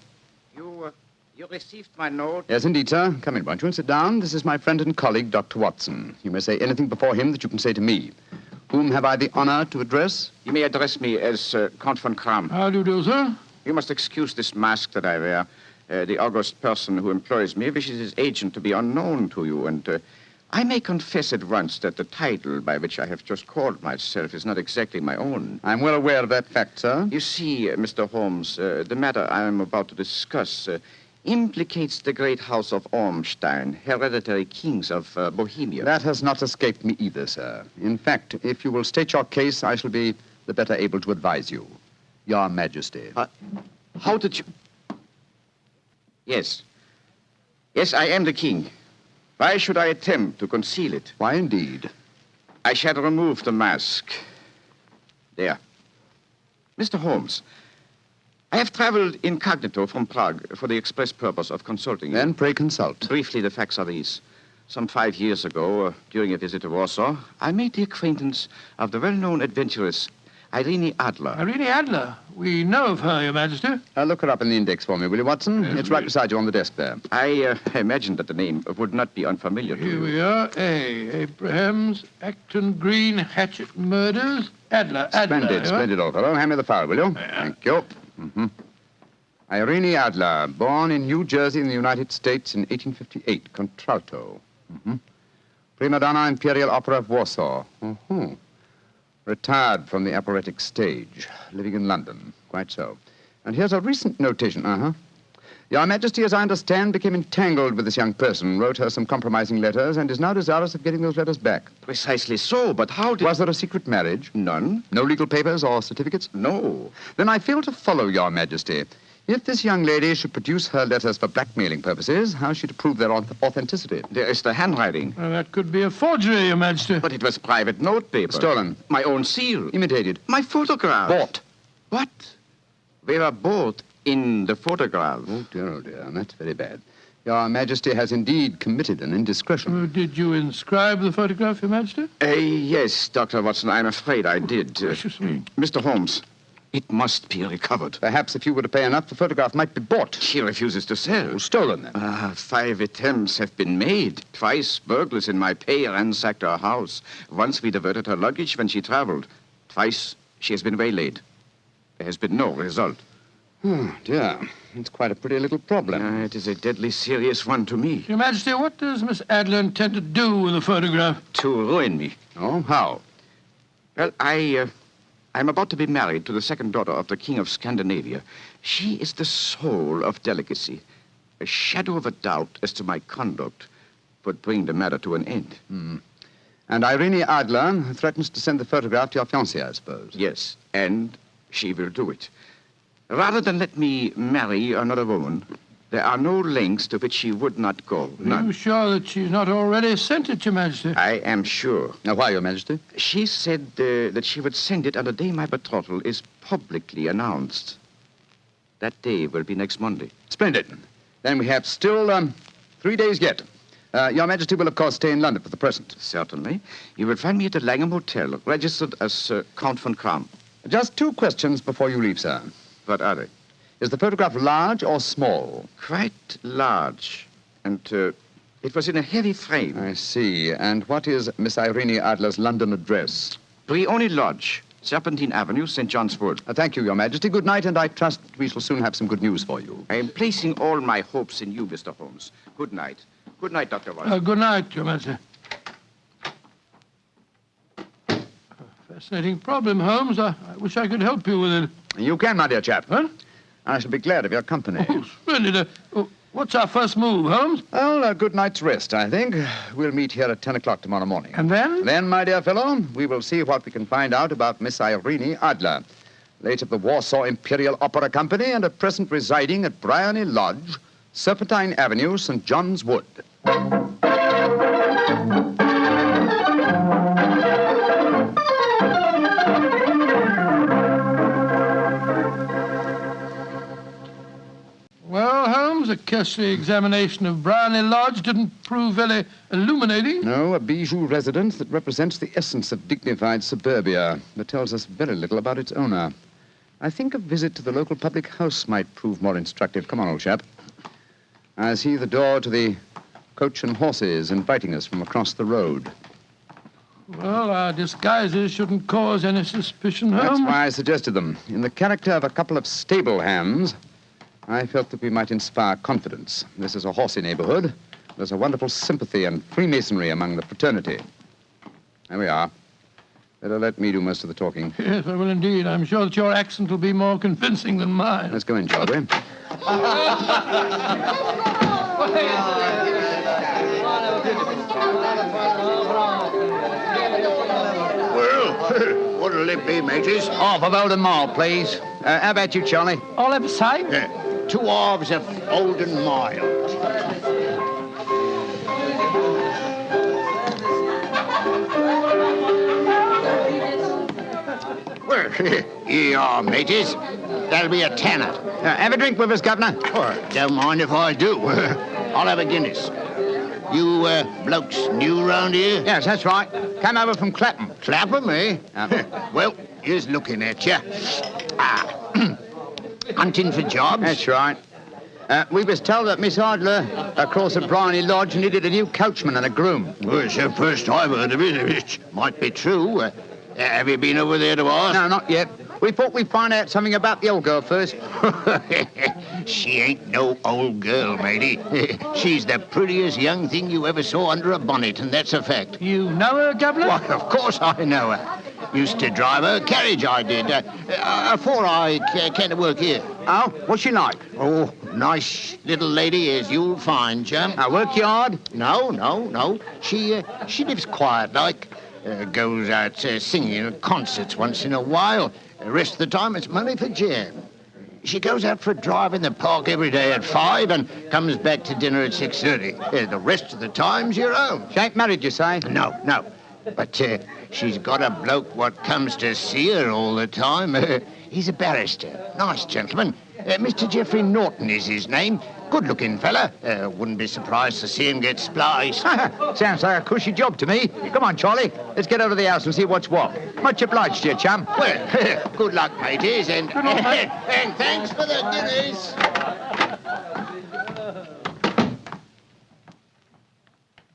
[SPEAKER 21] You received my note?
[SPEAKER 11] Yes, indeed, sir. Come in, won't you, and sit down. This is my friend and colleague, Dr. Watson. You may say anything before him that you can say to me. Whom have I the honor to address?
[SPEAKER 21] You may address me as Count von Kram.
[SPEAKER 4] How do you do, sir?
[SPEAKER 21] You must excuse this mask that I wear. The august person who employs me wishes his agent to be unknown to you, and I may confess at once that the title by which I have just called myself is not exactly my own.
[SPEAKER 11] I'm well aware of that fact, sir.
[SPEAKER 21] You see, Mr. Holmes, the matter I am about to discuss implicates the great house of Ormstein, hereditary kings of Bohemia.
[SPEAKER 11] That has not escaped me either, sir. In fact, if you will state your case, I shall be the better able to advise you. Your Majesty.
[SPEAKER 21] How did you... Yes. Yes, I am the king. Why should I attempt to conceal it?
[SPEAKER 11] Why, indeed?
[SPEAKER 21] I shall remove the mask. There. Mr. Holmes, I have traveled incognito from Prague for the express purpose of consulting you.
[SPEAKER 11] Then pray consult.
[SPEAKER 21] Briefly, the facts are these. Some 5 years ago, during a visit to Warsaw, I made the acquaintance of the well-known adventuress Irene Adler.
[SPEAKER 4] Irene Adler? We know of her, Your Majesty.
[SPEAKER 11] Look her up in the index for me, will you, Watson?
[SPEAKER 4] Yes,
[SPEAKER 11] it's right beside you on the desk there.
[SPEAKER 21] I imagined that the name would not be unfamiliar to you.
[SPEAKER 4] Here we are. Abrahams, Acton Green, Hatchet Murders, Adler.
[SPEAKER 11] Splendid, old fellow. Hand me the file, will you?
[SPEAKER 4] Yeah.
[SPEAKER 11] Thank you. Mm-hmm. Irene Adler, born in New Jersey in the United States in 1858, contralto. Mm-hmm. Prima donna Imperial Opera of Warsaw. Mm-hmm. Retired from the operatic stage, living in London. Quite so. And here's a recent notation. Your Majesty, as I understand, became entangled with this young person, wrote her some compromising letters, and is now desirous of getting those letters back.
[SPEAKER 21] Precisely so, but how did...
[SPEAKER 11] Was there a secret marriage?
[SPEAKER 21] None.
[SPEAKER 11] No legal papers or certificates?
[SPEAKER 21] No.
[SPEAKER 11] Then I fail to follow, Your Majesty. If this young lady should produce her letters for blackmailing purposes, how is she to prove their authenticity?
[SPEAKER 21] There is the handwriting.
[SPEAKER 4] Well, that could be a forgery, Your Majesty.
[SPEAKER 21] But it was private notepaper.
[SPEAKER 11] Stolen.
[SPEAKER 21] My own seal.
[SPEAKER 11] Imitated.
[SPEAKER 21] My photograph.
[SPEAKER 11] Bought.
[SPEAKER 21] What? We were both in the photograph.
[SPEAKER 11] Oh, dear. That's very bad. Your Majesty has indeed committed an indiscretion.
[SPEAKER 4] Did you inscribe the photograph, Your Majesty?
[SPEAKER 21] Yes, Dr. Watson, I'm afraid I did.
[SPEAKER 4] Gracious me.
[SPEAKER 21] Mr. Holmes, it must be recovered.
[SPEAKER 11] Perhaps if you were to pay enough, the photograph might be bought.
[SPEAKER 21] She refuses to sell.
[SPEAKER 11] Stolen, then?
[SPEAKER 21] 5 attempts have been made. Twice burglars in my pay ransacked her house. Once we diverted her luggage when she traveled. Twice she has been waylaid. There has been no result.
[SPEAKER 11] Oh, dear. It's quite a pretty little problem.
[SPEAKER 21] It is a deadly serious one to me.
[SPEAKER 4] Your Majesty, what does Miss Adler intend to do with the photograph?
[SPEAKER 21] To ruin me.
[SPEAKER 11] Oh, how?
[SPEAKER 21] Well, I'm about to be married to the second daughter of the King of Scandinavia. She is the soul of delicacy. A shadow of a doubt as to my conduct would bring the matter to an end.
[SPEAKER 11] And Irene Adler threatens to send the photograph to your fiancée, I suppose.
[SPEAKER 21] Yes, and she will do it. Rather than let me marry another woman, there are no lengths to which she would not go. None.
[SPEAKER 4] Are you sure that she's not already sent it, Your Majesty?
[SPEAKER 21] I am sure.
[SPEAKER 11] Now, why, Your Majesty?
[SPEAKER 21] She said that she would send it on the day my betrothal is publicly announced. That day will be next Monday.
[SPEAKER 11] Splendid. Then we have still 3 days yet. Your Majesty will, of course, stay in London for the present.
[SPEAKER 21] Certainly. You will find me at the Langham Hotel, registered as Count von Kram.
[SPEAKER 11] Just 2 questions before you leave, sir.
[SPEAKER 21] What are they?
[SPEAKER 11] Is the photograph large or small?
[SPEAKER 21] Quite large. And it was in a heavy frame.
[SPEAKER 11] I see. And what is Miss Irene Adler's London address?
[SPEAKER 21] Briony Lodge, Serpentine Avenue, St. John's Wood.
[SPEAKER 11] Thank you, Your Majesty. Good night, and I trust we shall soon have some good news for you.
[SPEAKER 21] I am placing all my hopes in you, Mr. Holmes. Good night. Good night, Dr. Watson.
[SPEAKER 4] Good night, Your Majesty. Fascinating problem, Holmes. I wish I could help you with it.
[SPEAKER 11] You can, my dear chap.
[SPEAKER 4] Huh?
[SPEAKER 11] I shall be glad of your company.
[SPEAKER 4] Oh, splendid. What's our first move, Holmes?
[SPEAKER 11] Well, a good night's rest, I think. We'll meet here at 10 o'clock tomorrow morning.
[SPEAKER 4] And then?
[SPEAKER 11] Then, my dear fellow, we will see what we can find out about Miss Irene Adler, late of the Warsaw Imperial Opera Company and at present residing at Briony Lodge, Serpentine Avenue, St. John's Wood.
[SPEAKER 4] Well, Holmes, a cursory examination of Briony Lodge didn't prove very illuminating.
[SPEAKER 11] No, a bijou residence that represents the essence of dignified suburbia, but tells us very little about its owner. I think a visit to the local public house might prove more instructive. Come on, old chap. I see the door to the Coach and Horses inviting us from across the road.
[SPEAKER 4] Well, our disguises shouldn't cause any suspicion, Holmes.
[SPEAKER 11] That's why I suggested them. In the character of a couple of stable hands, I felt that we might inspire confidence. This is a horsey neighborhood. There's a wonderful sympathy and Freemasonry among the fraternity. There we are. Better let me do most of the talking.
[SPEAKER 4] Yes, I will indeed. I'm sure that your accent will be more convincing than mine.
[SPEAKER 11] Let's go in, shall we?
[SPEAKER 15] Well, what'll it be, mateys?
[SPEAKER 11] Half of Oldham Mile, please. How about you, Charlie?
[SPEAKER 4] All ever say?
[SPEAKER 15] Yeah, 2 halves of Oldham Mile. Well, here you are, mateys. That'll be a tenner.
[SPEAKER 11] Have a drink with us, Governor.
[SPEAKER 15] Oh, don't mind if I do. I'll have a Guinness. You blokes new round here?
[SPEAKER 11] Yes, that's right. Came over from Clapham.
[SPEAKER 15] Clapham, eh? Well, here's looking at you. Hunting for jobs?
[SPEAKER 11] That's right. We was told that Miss Idler across at Bryony Lodge needed a new coachman and a groom.
[SPEAKER 15] Well, it's the first I've heard of it. It might be true. Have you been over there to ask?
[SPEAKER 11] No, not yet. We thought we'd find out something about the old girl first.
[SPEAKER 15] She ain't no old girl, matey. She's the prettiest young thing you ever saw under a bonnet, and that's a fact.
[SPEAKER 4] You know her, Governor?
[SPEAKER 15] Why, of course I know her. Used to drive her carriage, I did. Before I came to work here.
[SPEAKER 11] Oh, what's she like?
[SPEAKER 15] Oh, nice little lady, as you'll find, chum.
[SPEAKER 11] Work you hard?
[SPEAKER 15] No. She lives quiet like. Goes out singing at concerts once in a while. The rest of the time, it's money for jam. She goes out for a drive in the park every day at 5 and comes back to dinner at 6:30. The rest of the time's your own.
[SPEAKER 11] She ain't married, you say?
[SPEAKER 15] No. But she's got a bloke what comes to see her all the time. He's a barrister. Nice gentleman. Mr. Geoffrey Norton is his name. Good-looking fella. Wouldn't be surprised to see him get spliced.
[SPEAKER 11] Sounds like a cushy job to me. Come on, Charlie. Let's get over to the house and see what's what. Much obliged to you, chum.
[SPEAKER 15] Well, good luck, mateys, and thanks for the Guinness.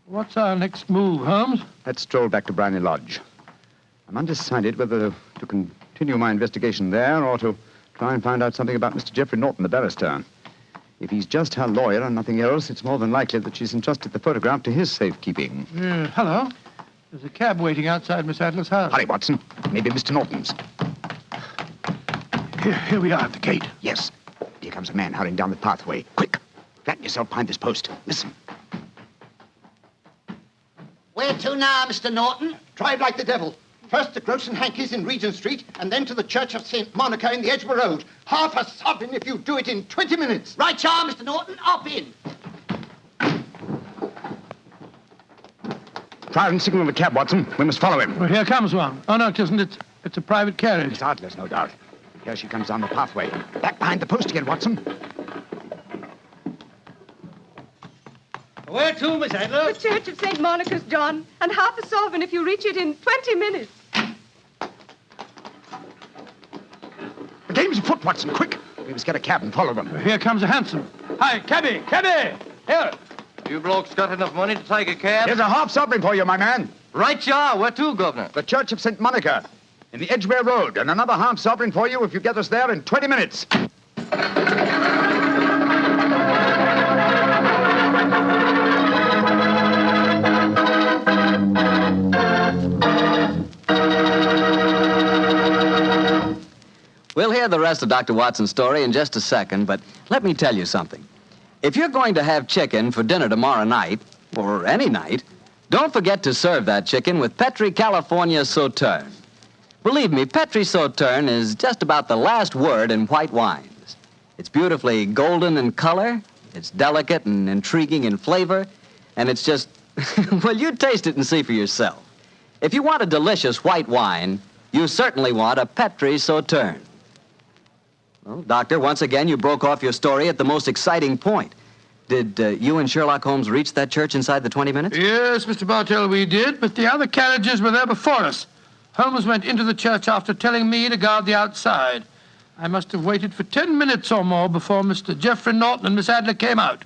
[SPEAKER 4] What's our next move, Holmes?
[SPEAKER 11] Let's stroll back to Bryony Lodge. I'm undecided whether to continue my investigation there or to try and find out something about Mr. Geoffrey Norton, the barrister. If he's just her lawyer and nothing else, it's more than likely that she's entrusted the photograph to his safekeeping.
[SPEAKER 4] Hello. There's a cab waiting outside Miss Adler's house.
[SPEAKER 11] Hurry, Watson. Maybe Mr. Norton's.
[SPEAKER 4] Here we are at the gate.
[SPEAKER 11] Yes. Here comes a man hurrying down the pathway. Quick. Flatten yourself behind this post. Listen.
[SPEAKER 15] Where to now, Mr. Norton? Drive like the devil. First to Gross and Hankey's in Regent Street, and then to the Church of St. Monica in the Edgware Road. Half a sovereign if you do it in 20 minutes. Right, y'all, Mr. Norton. Up in.
[SPEAKER 11] Try and signal the cab, Watson. We must follow him.
[SPEAKER 4] Well, here comes one. Oh, no, it isn't. It's a private carriage.
[SPEAKER 11] Miss Adler's, no doubt. Here she comes down the pathway. Back behind the post again, Watson.
[SPEAKER 17] Where to, Miss Adler?
[SPEAKER 22] The Church of St. Monica's, John. And half a sovereign if you reach it in 20 minutes.
[SPEAKER 11] The game's afoot, Watson. Quick. We must get a cab and follow them.
[SPEAKER 4] Here comes a hansom. Hi, cabby! Here!
[SPEAKER 17] You blokes got enough money to take a cab?
[SPEAKER 11] Here's a half sovereign for you, my man.
[SPEAKER 17] Right, you are. Where to, Governor?
[SPEAKER 11] The Church of St. Monica in the Edgware Road, and another half sovereign for you if you get us there in 20 minutes.
[SPEAKER 3] We'll hear the rest of Dr. Watson's story in just a second, but let me tell you something. If you're going to have chicken for dinner tomorrow night, or any night, don't forget to serve that chicken with Petri California Sauterne. Believe me, Petri Sauterne is just about the last word in white wines. It's beautifully golden in color, it's delicate and intriguing in flavor, and it's just, well, you taste it and see for yourself. If you want a delicious white wine, you certainly want a Petri Sauterne. Well, Doctor, once again, you broke off your story at the most exciting point. Did you and Sherlock Holmes reach that church inside the 20 minutes?
[SPEAKER 4] Yes, Mr. Bartell, we did, but the other carriages were there before us. Holmes went into the church after telling me to guard the outside. I must have waited for 10 minutes or more before Mr. Geoffrey Norton and Miss Adler came out.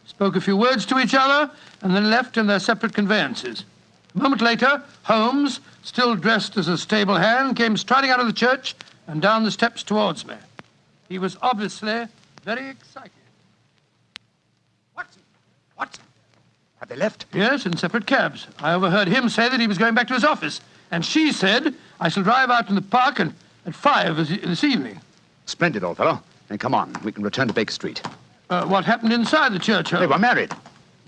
[SPEAKER 4] spoke a few words to each other, and then left in their separate conveyances. A moment later, Holmes, still dressed as a stable hand, came striding out of the church and down the steps towards me. He was obviously very excited.
[SPEAKER 11] What? Have they left?
[SPEAKER 4] Yes, in separate cabs. I overheard him say that he was going back to his office, and she said, I shall drive out in the park at 5 this evening.
[SPEAKER 11] Splendid, old fellow. Then come on. We can return to Baker Street.
[SPEAKER 4] What happened inside the church, Holmes?
[SPEAKER 11] They were married.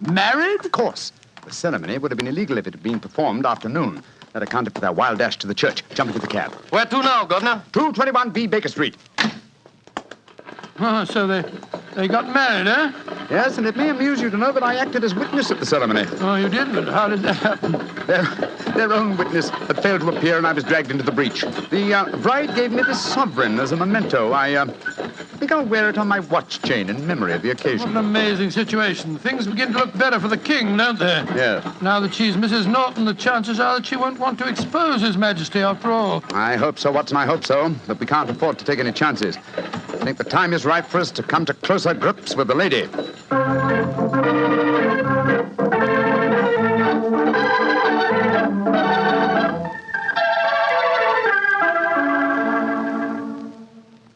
[SPEAKER 4] Married?
[SPEAKER 11] Of course. The ceremony would have been illegal if it had been performed after noon. That accounted for their wild dash to the church. Jump into the cab.
[SPEAKER 17] Where to now, Governor?
[SPEAKER 11] 221B Baker Street.
[SPEAKER 4] Oh, so they got married, eh?
[SPEAKER 11] Yes, and it may amuse you to know that I acted as witness at the ceremony.
[SPEAKER 4] Oh, you did? But how did that happen?
[SPEAKER 11] Their own witness had failed to appear, and I was dragged into the breach. The bride gave me this sovereign as a memento. I think I'll wear it on my watch chain in memory of the occasion.
[SPEAKER 4] What an amazing situation. Things begin to look better for the king, don't they?
[SPEAKER 11] Yes.
[SPEAKER 4] Now that she's Mrs. Norton, the chances are that she won't want to expose His Majesty after all.
[SPEAKER 11] I hope so, Watson, I hope so. But we can't afford to take any chances. I think the time is right for us to come to closer grips with the lady.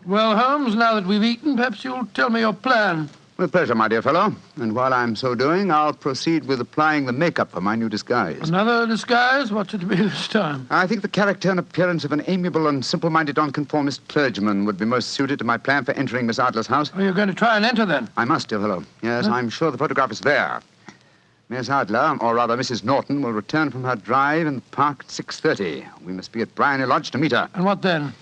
[SPEAKER 4] Well, Holmes, now that we've eaten, perhaps you'll tell me your plan.
[SPEAKER 11] With pleasure, my dear fellow. And while I'm so doing, I'll proceed with applying the makeup for my new disguise.
[SPEAKER 4] Another disguise? What's it to be this time?
[SPEAKER 11] I think the character and appearance of an amiable and simple-minded nonconformist clergyman would be most suited to my plan for entering Miss Adler's house.
[SPEAKER 4] Are you going to try and enter, then?
[SPEAKER 11] I must, dear fellow. Yes, I'm sure the photograph is there. Miss Adler, or rather Mrs. Norton, will return from her drive in the park at 6:30. We must be at Bryony Lodge to meet her.
[SPEAKER 4] And what then?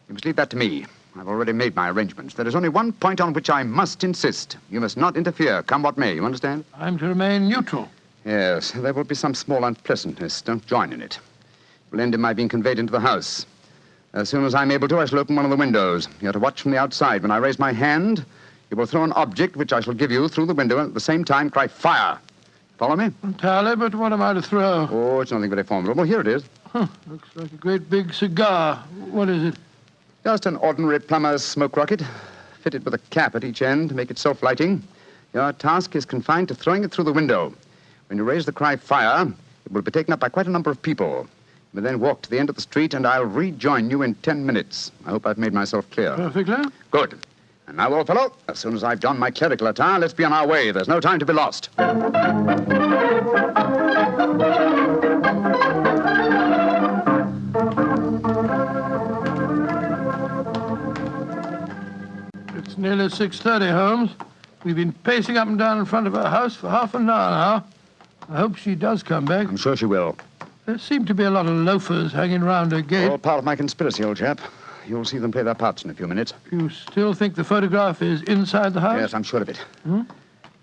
[SPEAKER 11] You must leave that to me. I've already made my arrangements. There is only one point on which I must insist. You must not interfere, come what may. You understand?
[SPEAKER 4] I'm to remain neutral.
[SPEAKER 11] Yes, there will be some small unpleasantness. Don't join in it. It will end in my being conveyed into the house. As soon as I'm able to, I shall open one of the windows. You're to watch from the outside. When I raise my hand, you will throw an object which I shall give you through the window and at the same time cry, fire. Follow me?
[SPEAKER 4] Entirely, but what am I to throw?
[SPEAKER 11] Oh, it's nothing very formidable. Here it is.
[SPEAKER 4] Looks like a great big cigar. What is it?
[SPEAKER 11] Just an ordinary plumber's smoke rocket, fitted with a cap at each end to make it self-lighting. Your task is confined to throwing it through the window. When you raise the cry, fire, it will be taken up by quite a number of people. You will then walk to the end of the street, and I'll rejoin you in 10 minutes. I hope I've made myself clear.
[SPEAKER 4] Perfectly.
[SPEAKER 11] Good. And now, old fellow, as soon as I've donned my clerical attire, let's be on our way. There's no time to be lost.
[SPEAKER 4] It's nearly 6:30, Holmes. We've been pacing up and down in front of her house for half an hour now. I hope she does come back.
[SPEAKER 11] I'm sure she will.
[SPEAKER 4] There seem to be a lot of loafers hanging around her gate.
[SPEAKER 11] All part of my conspiracy, old chap. You'll see them play their parts in a few minutes.
[SPEAKER 4] You still think the photograph is inside the house?
[SPEAKER 11] Yes, I'm sure of it.
[SPEAKER 4] Hmm?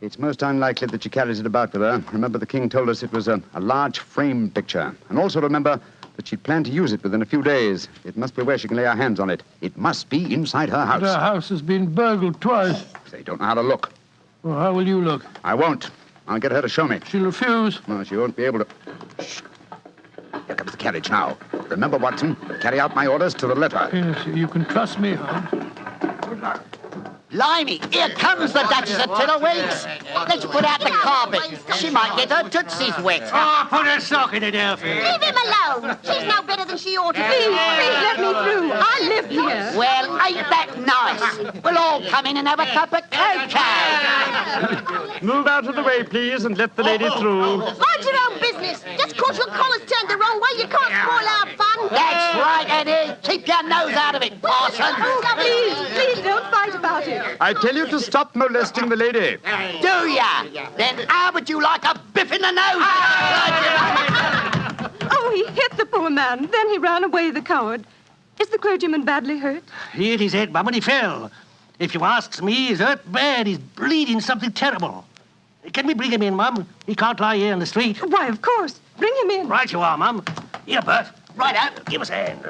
[SPEAKER 11] It's most unlikely that she carries it about with her. Remember, the king told us it was a large frame picture. And also remember that she'd planned to use it within a few days. It must be where she can lay her hands on it. It must be inside her house.
[SPEAKER 4] But her house has been burgled twice.
[SPEAKER 11] They don't know how to look.
[SPEAKER 4] Well, how will you look?
[SPEAKER 11] I won't. I'll get her to show me.
[SPEAKER 4] She'll refuse.
[SPEAKER 11] No, she won't be able to. Shh. Here comes the carriage now. Remember, Watson, carry out my orders to the letter.
[SPEAKER 4] Yes, you can trust me, Holmes.
[SPEAKER 11] Good luck.
[SPEAKER 2] Blimey, here comes the Duchess of Tiddlewigs. Let's put out the carpet. She might get her tootsies wet.
[SPEAKER 17] Oh, put a sock in it, Alfie.
[SPEAKER 6] Leave him alone. She's no better than she ought to be.
[SPEAKER 22] Please let me through. I live here.
[SPEAKER 2] Well, ain't that nice? We'll all come in and have a cup of cocoa.
[SPEAKER 1] Move out of the way, please, and let the lady through.
[SPEAKER 6] Mind your own business. Just 'cause your collar's turned the wrong way, you can't spoil our fun.
[SPEAKER 2] That's right, Eddie. Keep your nose out of it, parson.
[SPEAKER 22] Please don't fight about it.
[SPEAKER 11] I tell you to stop molesting the lady.
[SPEAKER 2] Do ya? Then how would you like a biff in the nose?
[SPEAKER 22] Oh, he hit the poor man. Then he ran away, the coward. Is the clergyman badly hurt?
[SPEAKER 17] He hit his head, Mum, and he fell. If you asks me, he's hurt bad. He's bleeding something terrible. Can we bring him in, Mum? He can't lie here in the street.
[SPEAKER 22] Why, of course. Bring him in.
[SPEAKER 17] Right you are, Mum. Here, Bert. Right out. Give us a hand.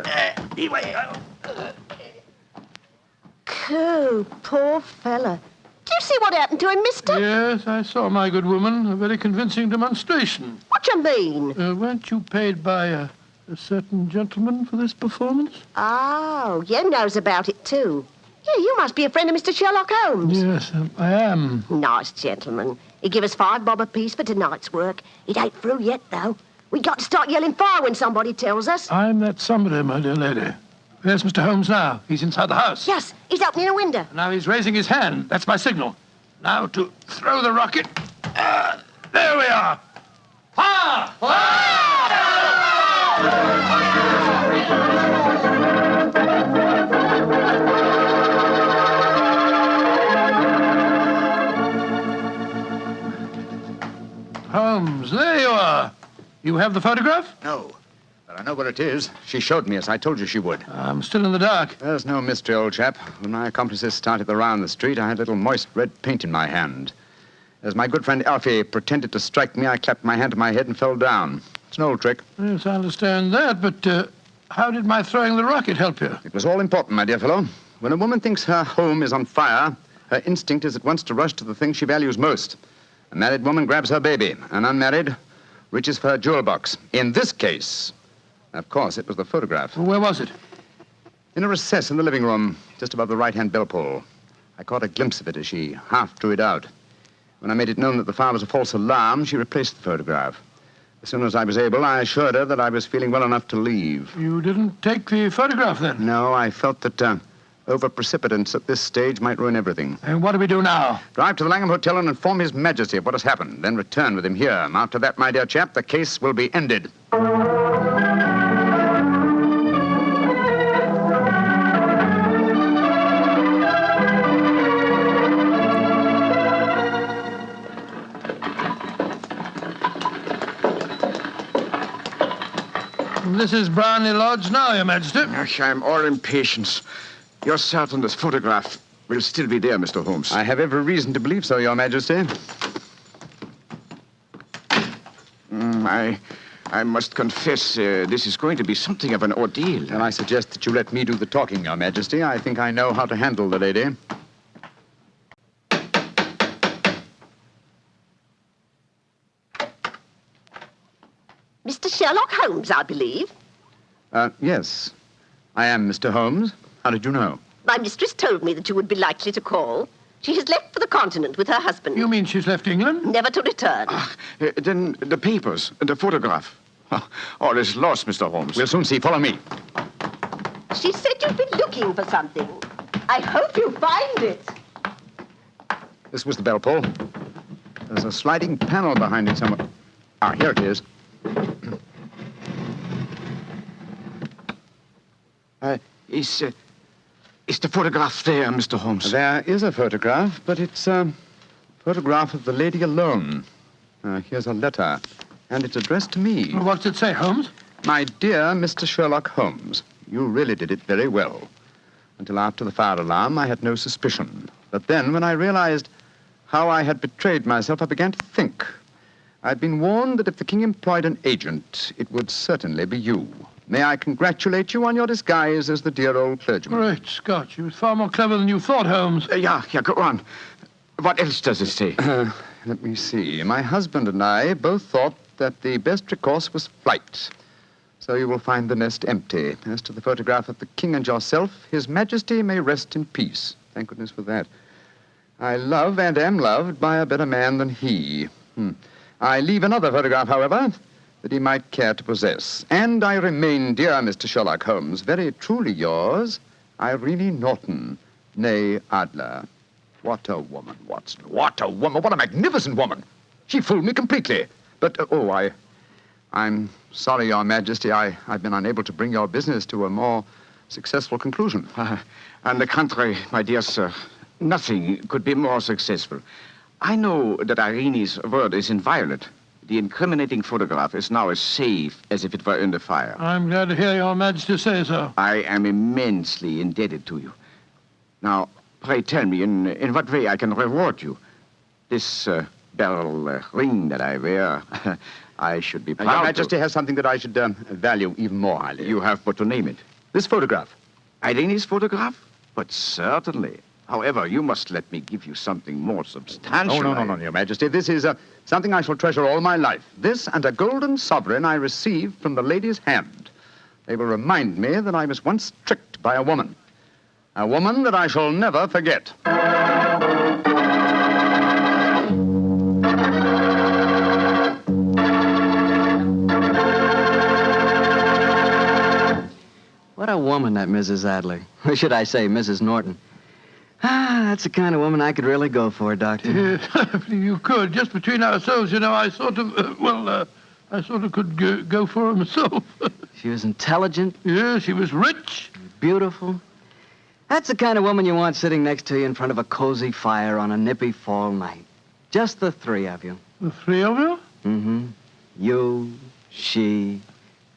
[SPEAKER 6] Coo, poor fella. Do you see what happened to him, mister?
[SPEAKER 4] Yes, I saw, my good woman. A very convincing demonstration.
[SPEAKER 6] What you mean?
[SPEAKER 4] Weren't you paid by a certain gentleman for this performance?
[SPEAKER 6] Oh, you knows about it, too. Yeah, you must be a friend of Mr. Sherlock Holmes.
[SPEAKER 4] Yes, I am.
[SPEAKER 6] Nice gentleman.
[SPEAKER 13] He give us 5 bob apiece for tonight's work. It ain't through yet, though. We got to start yelling fire when somebody tells us.
[SPEAKER 4] I'm that somebody, my dear lady. There's Mr. Holmes now. He's inside the house.
[SPEAKER 13] Yes, he's opening a window.
[SPEAKER 4] Now he's raising his hand. That's my signal. Now to throw the rocket. There we are. Fire! Holmes, there you are. You have the photograph?
[SPEAKER 11] No, but I know what it is. She showed me, as I told you she would.
[SPEAKER 4] I'm still in the dark.
[SPEAKER 11] There's no mystery, old chap. When my accomplices started the round the street, I had a little moist red paint in my hand. As my good friend Alfie pretended to strike me, I clapped my hand to my head and fell down. It's an old trick.
[SPEAKER 4] Yes, I understand that, but how did my throwing the rocket help you?
[SPEAKER 11] It was all important, my dear fellow. When a woman thinks her home is on fire, her instinct is at once to rush to the thing she values most. A married woman grabs her baby. An unmarried reaches for her jewel box. In this case, of course, it was the photograph.
[SPEAKER 4] Where was it?
[SPEAKER 11] In a recess in the living room, just above the right-hand bell pull. I caught a glimpse of it as she half drew it out. When I made it known that the fire was a false alarm, she replaced the photograph. As soon as I was able, I assured her that I was feeling well enough to leave.
[SPEAKER 4] You didn't take the photograph, then?
[SPEAKER 11] No, I felt that over-precipitance at this stage might ruin everything.
[SPEAKER 4] And what do we do now?
[SPEAKER 11] Drive to the Langham Hotel and inform His Majesty of what has happened, then return with him here. After that, my dear chap, the case will be ended.
[SPEAKER 4] This is Brownlee Lodge now, Your Majesty.
[SPEAKER 8] I'm all impatience. You're certain this photograph will still be there, Mr. Holmes?
[SPEAKER 11] I have every reason to believe so, Your Majesty.
[SPEAKER 8] I must confess, this is going to be something of an ordeal.
[SPEAKER 11] Then I suggest that you let me do the talking, Your Majesty. I think I know how to handle the lady.
[SPEAKER 13] Mr. Sherlock Holmes, I believe.
[SPEAKER 11] Yes. I am Mr. Holmes. How did you know?
[SPEAKER 13] My mistress told me that you would be likely to call. She has left for the continent with her husband.
[SPEAKER 4] You mean she's left England?
[SPEAKER 13] Never to return.
[SPEAKER 8] Then the papers, the photograph. All is lost, Mr. Holmes.
[SPEAKER 11] We'll soon see. Follow me.
[SPEAKER 13] She said you've been looking for something. I hope you find it.
[SPEAKER 11] This was the bell pull. There's a sliding panel behind it somewhere. Ah, here it is.
[SPEAKER 8] Is the photograph there, Mr. Holmes?
[SPEAKER 11] There is a photograph, but it's a photograph of the lady alone. Here's a letter, and it's addressed to me.
[SPEAKER 4] Well, what's it say, Holmes?
[SPEAKER 11] My dear Mr. Sherlock Holmes, you really did it very well. Until after the fire alarm, I had no suspicion. But then, when I realized how I had betrayed myself, I began to think. I'd been warned that if the king employed an agent, it would certainly be you. May I congratulate you on your disguise as the dear old clergyman?
[SPEAKER 4] Great Scott, you was far more clever than you thought, Holmes.
[SPEAKER 8] Yeah, go on. What else does it say?
[SPEAKER 11] Let me see. My husband and I both thought that the best recourse was flight. So you will find the nest empty. As to the photograph of the king and yourself, His Majesty may rest in peace. Thank goodness for that. I love and am loved by a better man than he. I leave another photograph, however, that he might care to possess. And I remain, dear Mr. Sherlock Holmes, very truly yours, Irene Norton, née Adler. What a woman, Watson. What a woman. What a magnificent woman. She fooled me completely. But, I'm sorry, Your Majesty. I've been unable to bring your business to a more successful conclusion.
[SPEAKER 8] On the contrary, my dear sir, nothing could be more successful. I know that Irene's word is inviolate. The incriminating photograph is now as safe as if it were in the fire.
[SPEAKER 4] I'm glad to hear Your Majesty say so.
[SPEAKER 8] I am immensely indebted to you. Now, pray tell me in what way I can reward you. This beryl ring that I wear, I should be proud
[SPEAKER 11] Your Majesty has something that I should value even more highly.
[SPEAKER 8] You have but to name it.
[SPEAKER 11] This photograph.
[SPEAKER 8] Irene's photograph? But certainly. However, you must let me give you something more substantial.
[SPEAKER 11] Oh, no, Your Majesty. This is something I shall treasure all my life. This and a golden sovereign I received from the lady's hand. They will remind me that I was once tricked by a woman. A woman that I shall never forget.
[SPEAKER 3] What a woman, that Mrs. Adler. Or should I say, Mrs. Norton. That's the kind of woman I could really go for, Doctor.
[SPEAKER 4] Yes, if you could. Just between ourselves, I sort of, I sort of could go for her myself.
[SPEAKER 3] She was intelligent.
[SPEAKER 4] Yeah, she was rich.
[SPEAKER 3] Beautiful. That's the kind of woman you want sitting next to you in front of a cozy fire on a nippy fall night. Just the three of you.
[SPEAKER 4] The three of you?
[SPEAKER 3] Mm-hmm. You, she,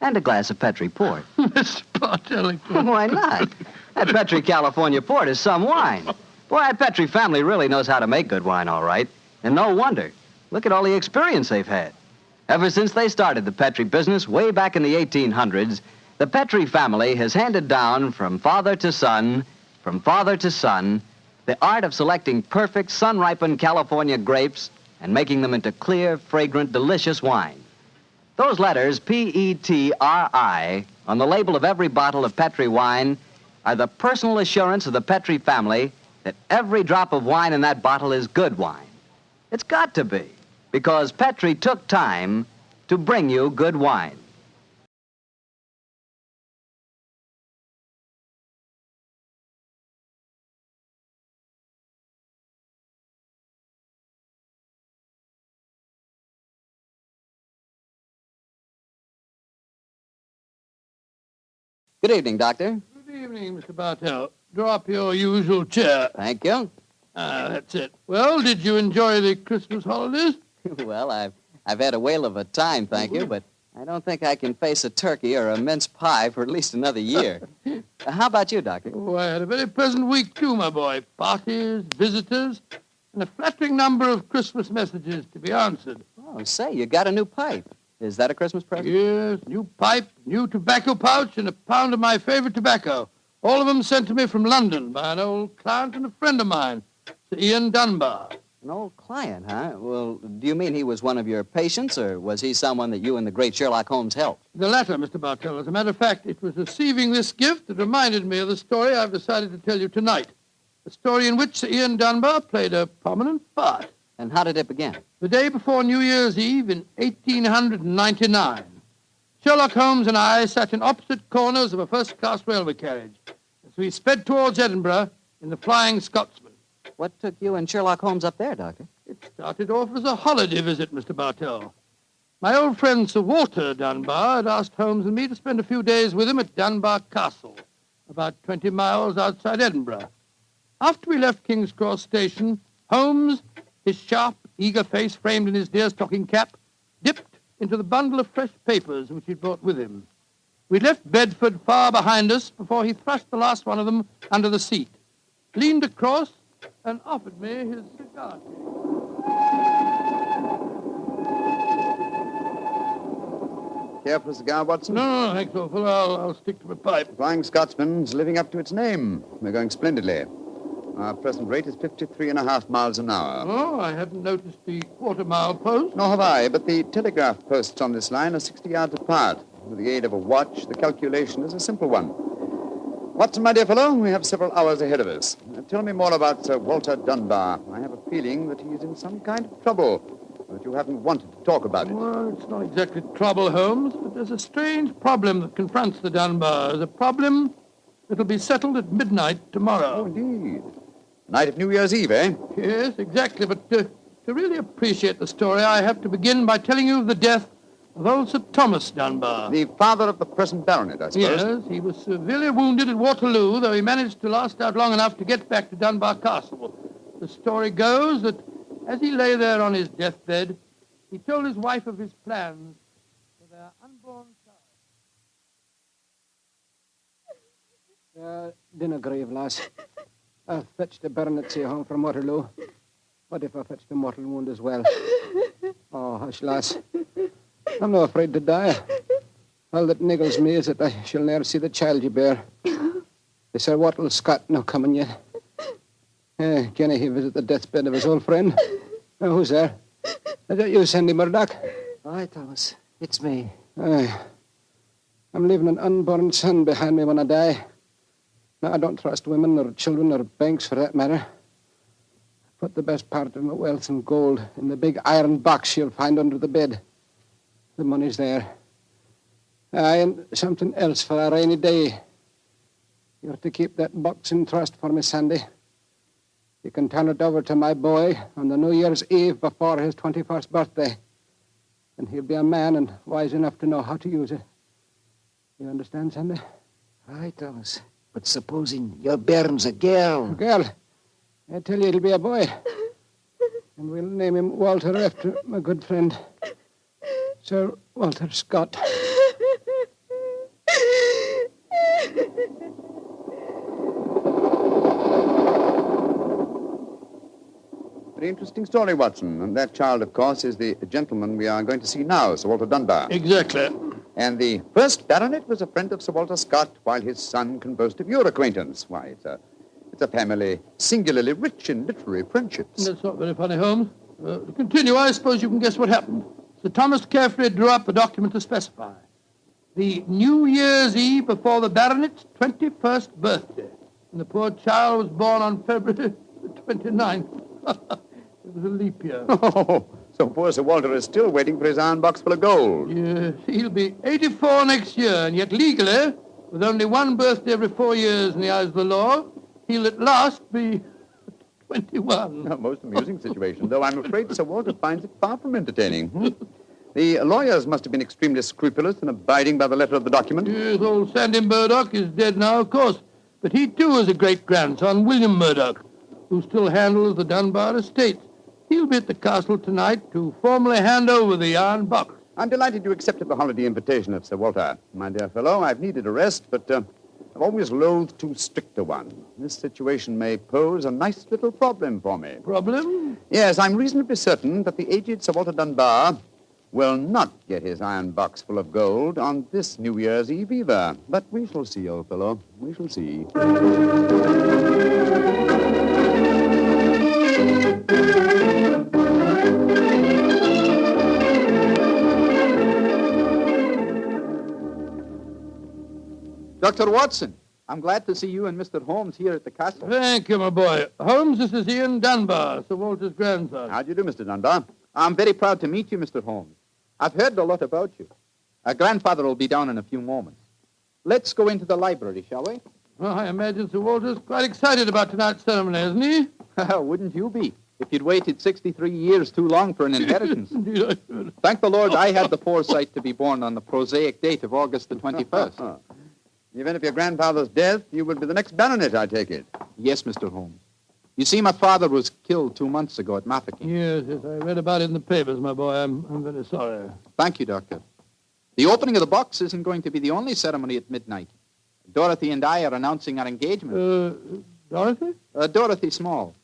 [SPEAKER 3] and a glass of Petri port.
[SPEAKER 4] Mr. Bartelli.
[SPEAKER 3] Why not? That Petri California port is some wine. Boy, that Petri family really knows how to make good wine, all right. And no wonder. Look at all the experience they've had. Ever since they started the Petri business way back in the 1800s, the Petri family has handed down from father to son, the art of selecting perfect sun-ripened California grapes and making them into clear, fragrant, delicious wine. Those letters, P-E-T-R-I, on the label of every bottle of Petri wine are the personal assurance of the Petri family that every drop of wine in that bottle is good wine. It's got to be, because Petri took time to bring you good wine. Good evening, Doctor.
[SPEAKER 4] Good evening, Mr. Bartell. Draw up your usual chair.
[SPEAKER 3] Thank you.
[SPEAKER 4] That's it. Well, did you enjoy the Christmas holidays?
[SPEAKER 3] Well, I've had a whale of a time, thank you, but I don't think I can face a turkey or a mince pie for at least another year. How about you, Doctor?
[SPEAKER 4] Oh, I had a very pleasant week, too, my boy. Parties, visitors, and a flattering number of Christmas messages to be answered.
[SPEAKER 3] Oh, say, you got a new pipe. Is that a Christmas present?
[SPEAKER 4] Yes, new pipe, new tobacco pouch, and a pound of my favorite tobacco. All of them sent to me from London by an old client and a friend of mine, Sir Ian Dunbar.
[SPEAKER 3] An old client, huh? Well, do you mean he was one of your patients, or was he someone that you and the great Sherlock Holmes helped?
[SPEAKER 4] The latter, Mr. Bartell. As a matter of fact, it was receiving this gift that reminded me of the story I've decided to tell you tonight. A story in which Sir Ian Dunbar played a prominent part.
[SPEAKER 3] And how did it begin?
[SPEAKER 4] The day before New Year's Eve in 1899. Sherlock Holmes and I sat in opposite corners of a first-class railway carriage as we sped towards Edinburgh in the Flying Scotsman.
[SPEAKER 3] What took you and Sherlock Holmes up there, Doctor?
[SPEAKER 4] It started off as a holiday visit, Mr. Bartell. My old friend Sir Walter Dunbar had asked Holmes and me to spend a few days with him at Dunbar Castle, about 20 miles outside Edinburgh. After we left King's Cross Station, Holmes, his sharp, eager face framed in his deerstalking cap, dipped into the bundle of fresh papers which he'd brought with him. We'd left Bedford far behind us before he thrust the last one of them under the seat, leaned across, and offered me his cigar case.
[SPEAKER 11] Care for a cigar, Watson?
[SPEAKER 4] No, thanks, old fellow. I'll stick to my pipe.
[SPEAKER 11] Flying Scotsman's living up to its name. We're going splendidly. Our present rate is 53.5 miles an hour.
[SPEAKER 4] Oh, I hadn't noticed the quarter-mile post.
[SPEAKER 11] Nor have I, but the telegraph posts on this line are 60 yards apart. With the aid of a watch, the calculation is a simple one. Watson, my dear fellow, we have several hours ahead of us. Tell me more about Sir Walter Dunbar. I have a feeling that he's in some kind of trouble, but you haven't wanted to talk about it.
[SPEAKER 4] Well, it's not exactly trouble, Holmes, but there's a strange problem that confronts the Dunbars. A problem that'll be settled at midnight tomorrow.
[SPEAKER 11] Oh, indeed. Night of New Year's Eve, eh?
[SPEAKER 4] Yes, exactly. But to really appreciate the story, I have to begin by telling you of the death of old Sir Thomas Dunbar.
[SPEAKER 11] The father of the present baronet, I suppose.
[SPEAKER 4] Yes, he was severely wounded at Waterloo, though he managed to last out long enough to get back to Dunbar Castle. The story goes that as he lay there on his deathbed, he told his wife of his plans for their unborn
[SPEAKER 12] child. Dinna grieve, lass. I'll fetch the baronetcy home from Waterloo. What if I fetch the mortal wound as well? Oh, hush, lass. I'm no afraid to die. All that niggles me is that I shall ne'er see the child you bear. The Sir Wattle Scott no coming yet. Can he visit the deathbed of his old friend? Who's there? Is that you, Sandy Murdoch?
[SPEAKER 19] Aye, Thomas. It's me.
[SPEAKER 12] Aye. I'm leaving an unborn son behind me when I die. Now, I don't trust women or children or banks for that matter. Put the best part of my wealth and gold in the big iron box you'll find under the bed. The money's there. Aye, and something else for a rainy day. You're to keep that box in trust for me, Sandy. You can turn it over to my boy on the New Year's Eve before his 21st birthday. And he'll be a man and wise enough to know how to use it. You understand, Sandy?
[SPEAKER 15] Aye, Thomas. But supposing your bairn's a girl.
[SPEAKER 12] A girl? I tell you, it'll be a boy. And we'll name him Walter after my good friend, Sir Walter Scott.
[SPEAKER 11] Very interesting story, Watson. And that child, of course, is the gentleman we are going to see now, Sir Walter Dunbar.
[SPEAKER 4] Exactly.
[SPEAKER 11] And the first baronet was a friend of Sir Walter Scott, while his son can boast of your acquaintance. Why, it's a family singularly rich in literary friendships.
[SPEAKER 4] That's not very funny, Holmes. To continue, I suppose you can guess what happened. Sir Thomas carefully drew up a document to specify the New Year's Eve before the baronet's 21st birthday. And the poor child was born on February the 29th. It was a leap year.
[SPEAKER 11] Oh, so poor Sir Walter is still waiting for his iron box full of gold.
[SPEAKER 4] Yes, he'll be 84 next year, and yet legally, with only one birthday every 4 years in the eyes of the law, he'll at last be 21.
[SPEAKER 11] A most amusing situation, though I'm afraid Sir Walter finds it far from entertaining. The lawyers must have been extremely scrupulous in abiding by the letter of the document.
[SPEAKER 4] Yes, old Sandy Murdoch is dead now, of course. But he, too, is a great-grandson, William Murdoch, who still handles the Dunbar estate. He'll be at the castle tonight to formally hand over the iron box.
[SPEAKER 11] I'm delighted you accepted the holiday invitation of Sir Walter. My dear fellow, I've needed a rest, but I've always loathed too strict a one. This situation may pose a nice little problem for me.
[SPEAKER 4] Problem?
[SPEAKER 11] Yes, I'm reasonably certain that the aged Sir Walter Dunbar will not get his iron box full of gold on this New Year's Eve either. But we shall see, old fellow. We shall see.
[SPEAKER 14] Dr. Watson, I'm glad to see you and Mr. Holmes here at the castle.
[SPEAKER 4] Thank you, my boy. Holmes, this is Ian Dunbar, Sir Walter's grandson.
[SPEAKER 11] How do you do, Mr. Dunbar?
[SPEAKER 14] I'm very proud to meet you, Mr. Holmes. I've heard a lot about you. Grandfather will be down in a few moments. Let's go into the library, shall we?
[SPEAKER 4] Well, I imagine Sir Walter's quite excited about tonight's ceremony, isn't he?
[SPEAKER 14] Wouldn't you be, if you'd waited 63 years too long for an inheritance?
[SPEAKER 4] Indeed, I should.
[SPEAKER 14] Thank the Lord I had the foresight to be born on the prosaic date of August the 21st.
[SPEAKER 11] In the event of your grandfather's death, you will be the next baronet, I take it.
[SPEAKER 14] Yes, Mr. Holmes. You see, my father was killed 2 months ago at Mafeking.
[SPEAKER 4] Yes, I read about it in the papers, my boy. I'm very sorry.
[SPEAKER 14] Thank you, Doctor. The opening of the box isn't going to be the only ceremony at midnight. Dorothy and I are announcing our engagement.
[SPEAKER 4] Dorothy?
[SPEAKER 14] Dorothy Small.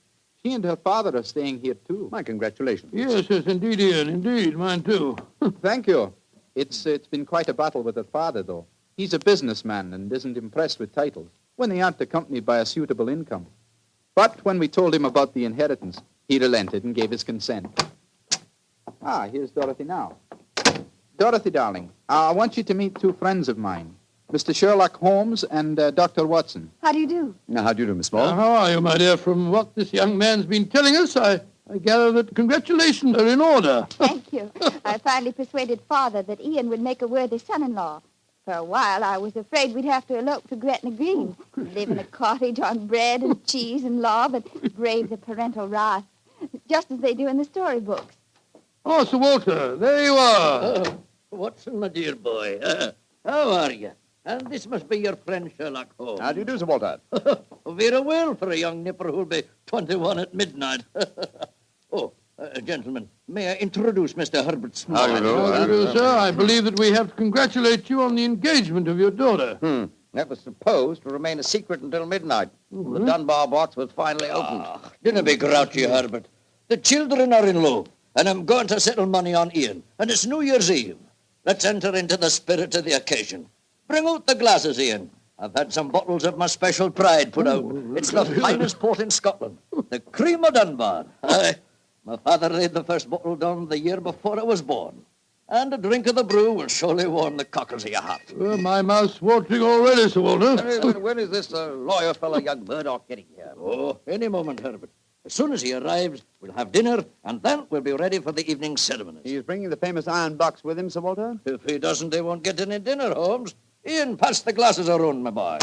[SPEAKER 14] She and her father are staying here, too.
[SPEAKER 11] My congratulations.
[SPEAKER 4] Yes, indeed, Ian. Indeed, mine, too.
[SPEAKER 14] Thank you. It's been quite a battle with her father, though. He's a businessman and isn't impressed with titles when they aren't accompanied by a suitable income. But when we told him about the inheritance, he relented and gave his consent. Here's Dorothy now. Dorothy, darling, I want you to meet 2 friends of mine, Mr. Sherlock Holmes and Dr. Watson.
[SPEAKER 16] How do you do?
[SPEAKER 11] Now, how do you do, Miss Small?
[SPEAKER 4] How are you, my dear? From what this young man's been telling us, I gather that congratulations are in order.
[SPEAKER 16] Thank you. I finally persuaded Father that Ian would make a worthy son-in-law. For a while, I was afraid we'd have to elope to Gretna Green, live in a cottage on bread and cheese and love, and brave the parental wrath, just as they do in the storybooks.
[SPEAKER 4] Oh, Sir Walter, there you are.
[SPEAKER 18] Watson, my dear boy, how are you? And this must be your friend Sherlock Holmes.
[SPEAKER 11] How do you do, Sir Walter?
[SPEAKER 18] Very well for a young nipper who'll be 21 at midnight. Gentlemen, may I introduce Mr. Herbert Small?
[SPEAKER 11] How do you
[SPEAKER 4] How do you do, sir? I believe that we have to congratulate you on the engagement of your daughter.
[SPEAKER 18] That was supposed to remain a secret until midnight. The Dunbar box was finally opened. Dinna be grouchy, Herbert. The children are in love, and I'm going to settle money on Ian, and it's New Year's Eve. Let's enter into the spirit of the occasion. Bring out the glasses, Ian. I've had some bottles of my special pride put out. It's the finest port in Scotland, the cream of Dunbar. Aye. My father laid the first bottle down the year before I was born. And a drink of the brew will surely warm the cockles of your heart.
[SPEAKER 4] Well, my mouth's watering already, Sir Walter.
[SPEAKER 18] When is this lawyer fellow, young Murdoch, getting here? Oh, any moment, Herbert. As soon as he arrives, we'll have dinner, and then we'll be ready for the evening ceremonies.
[SPEAKER 11] He's bringing the famous iron box with him, Sir Walter?
[SPEAKER 18] If he doesn't, they won't get any dinner, Holmes. Ian, pass the glasses around, my boy.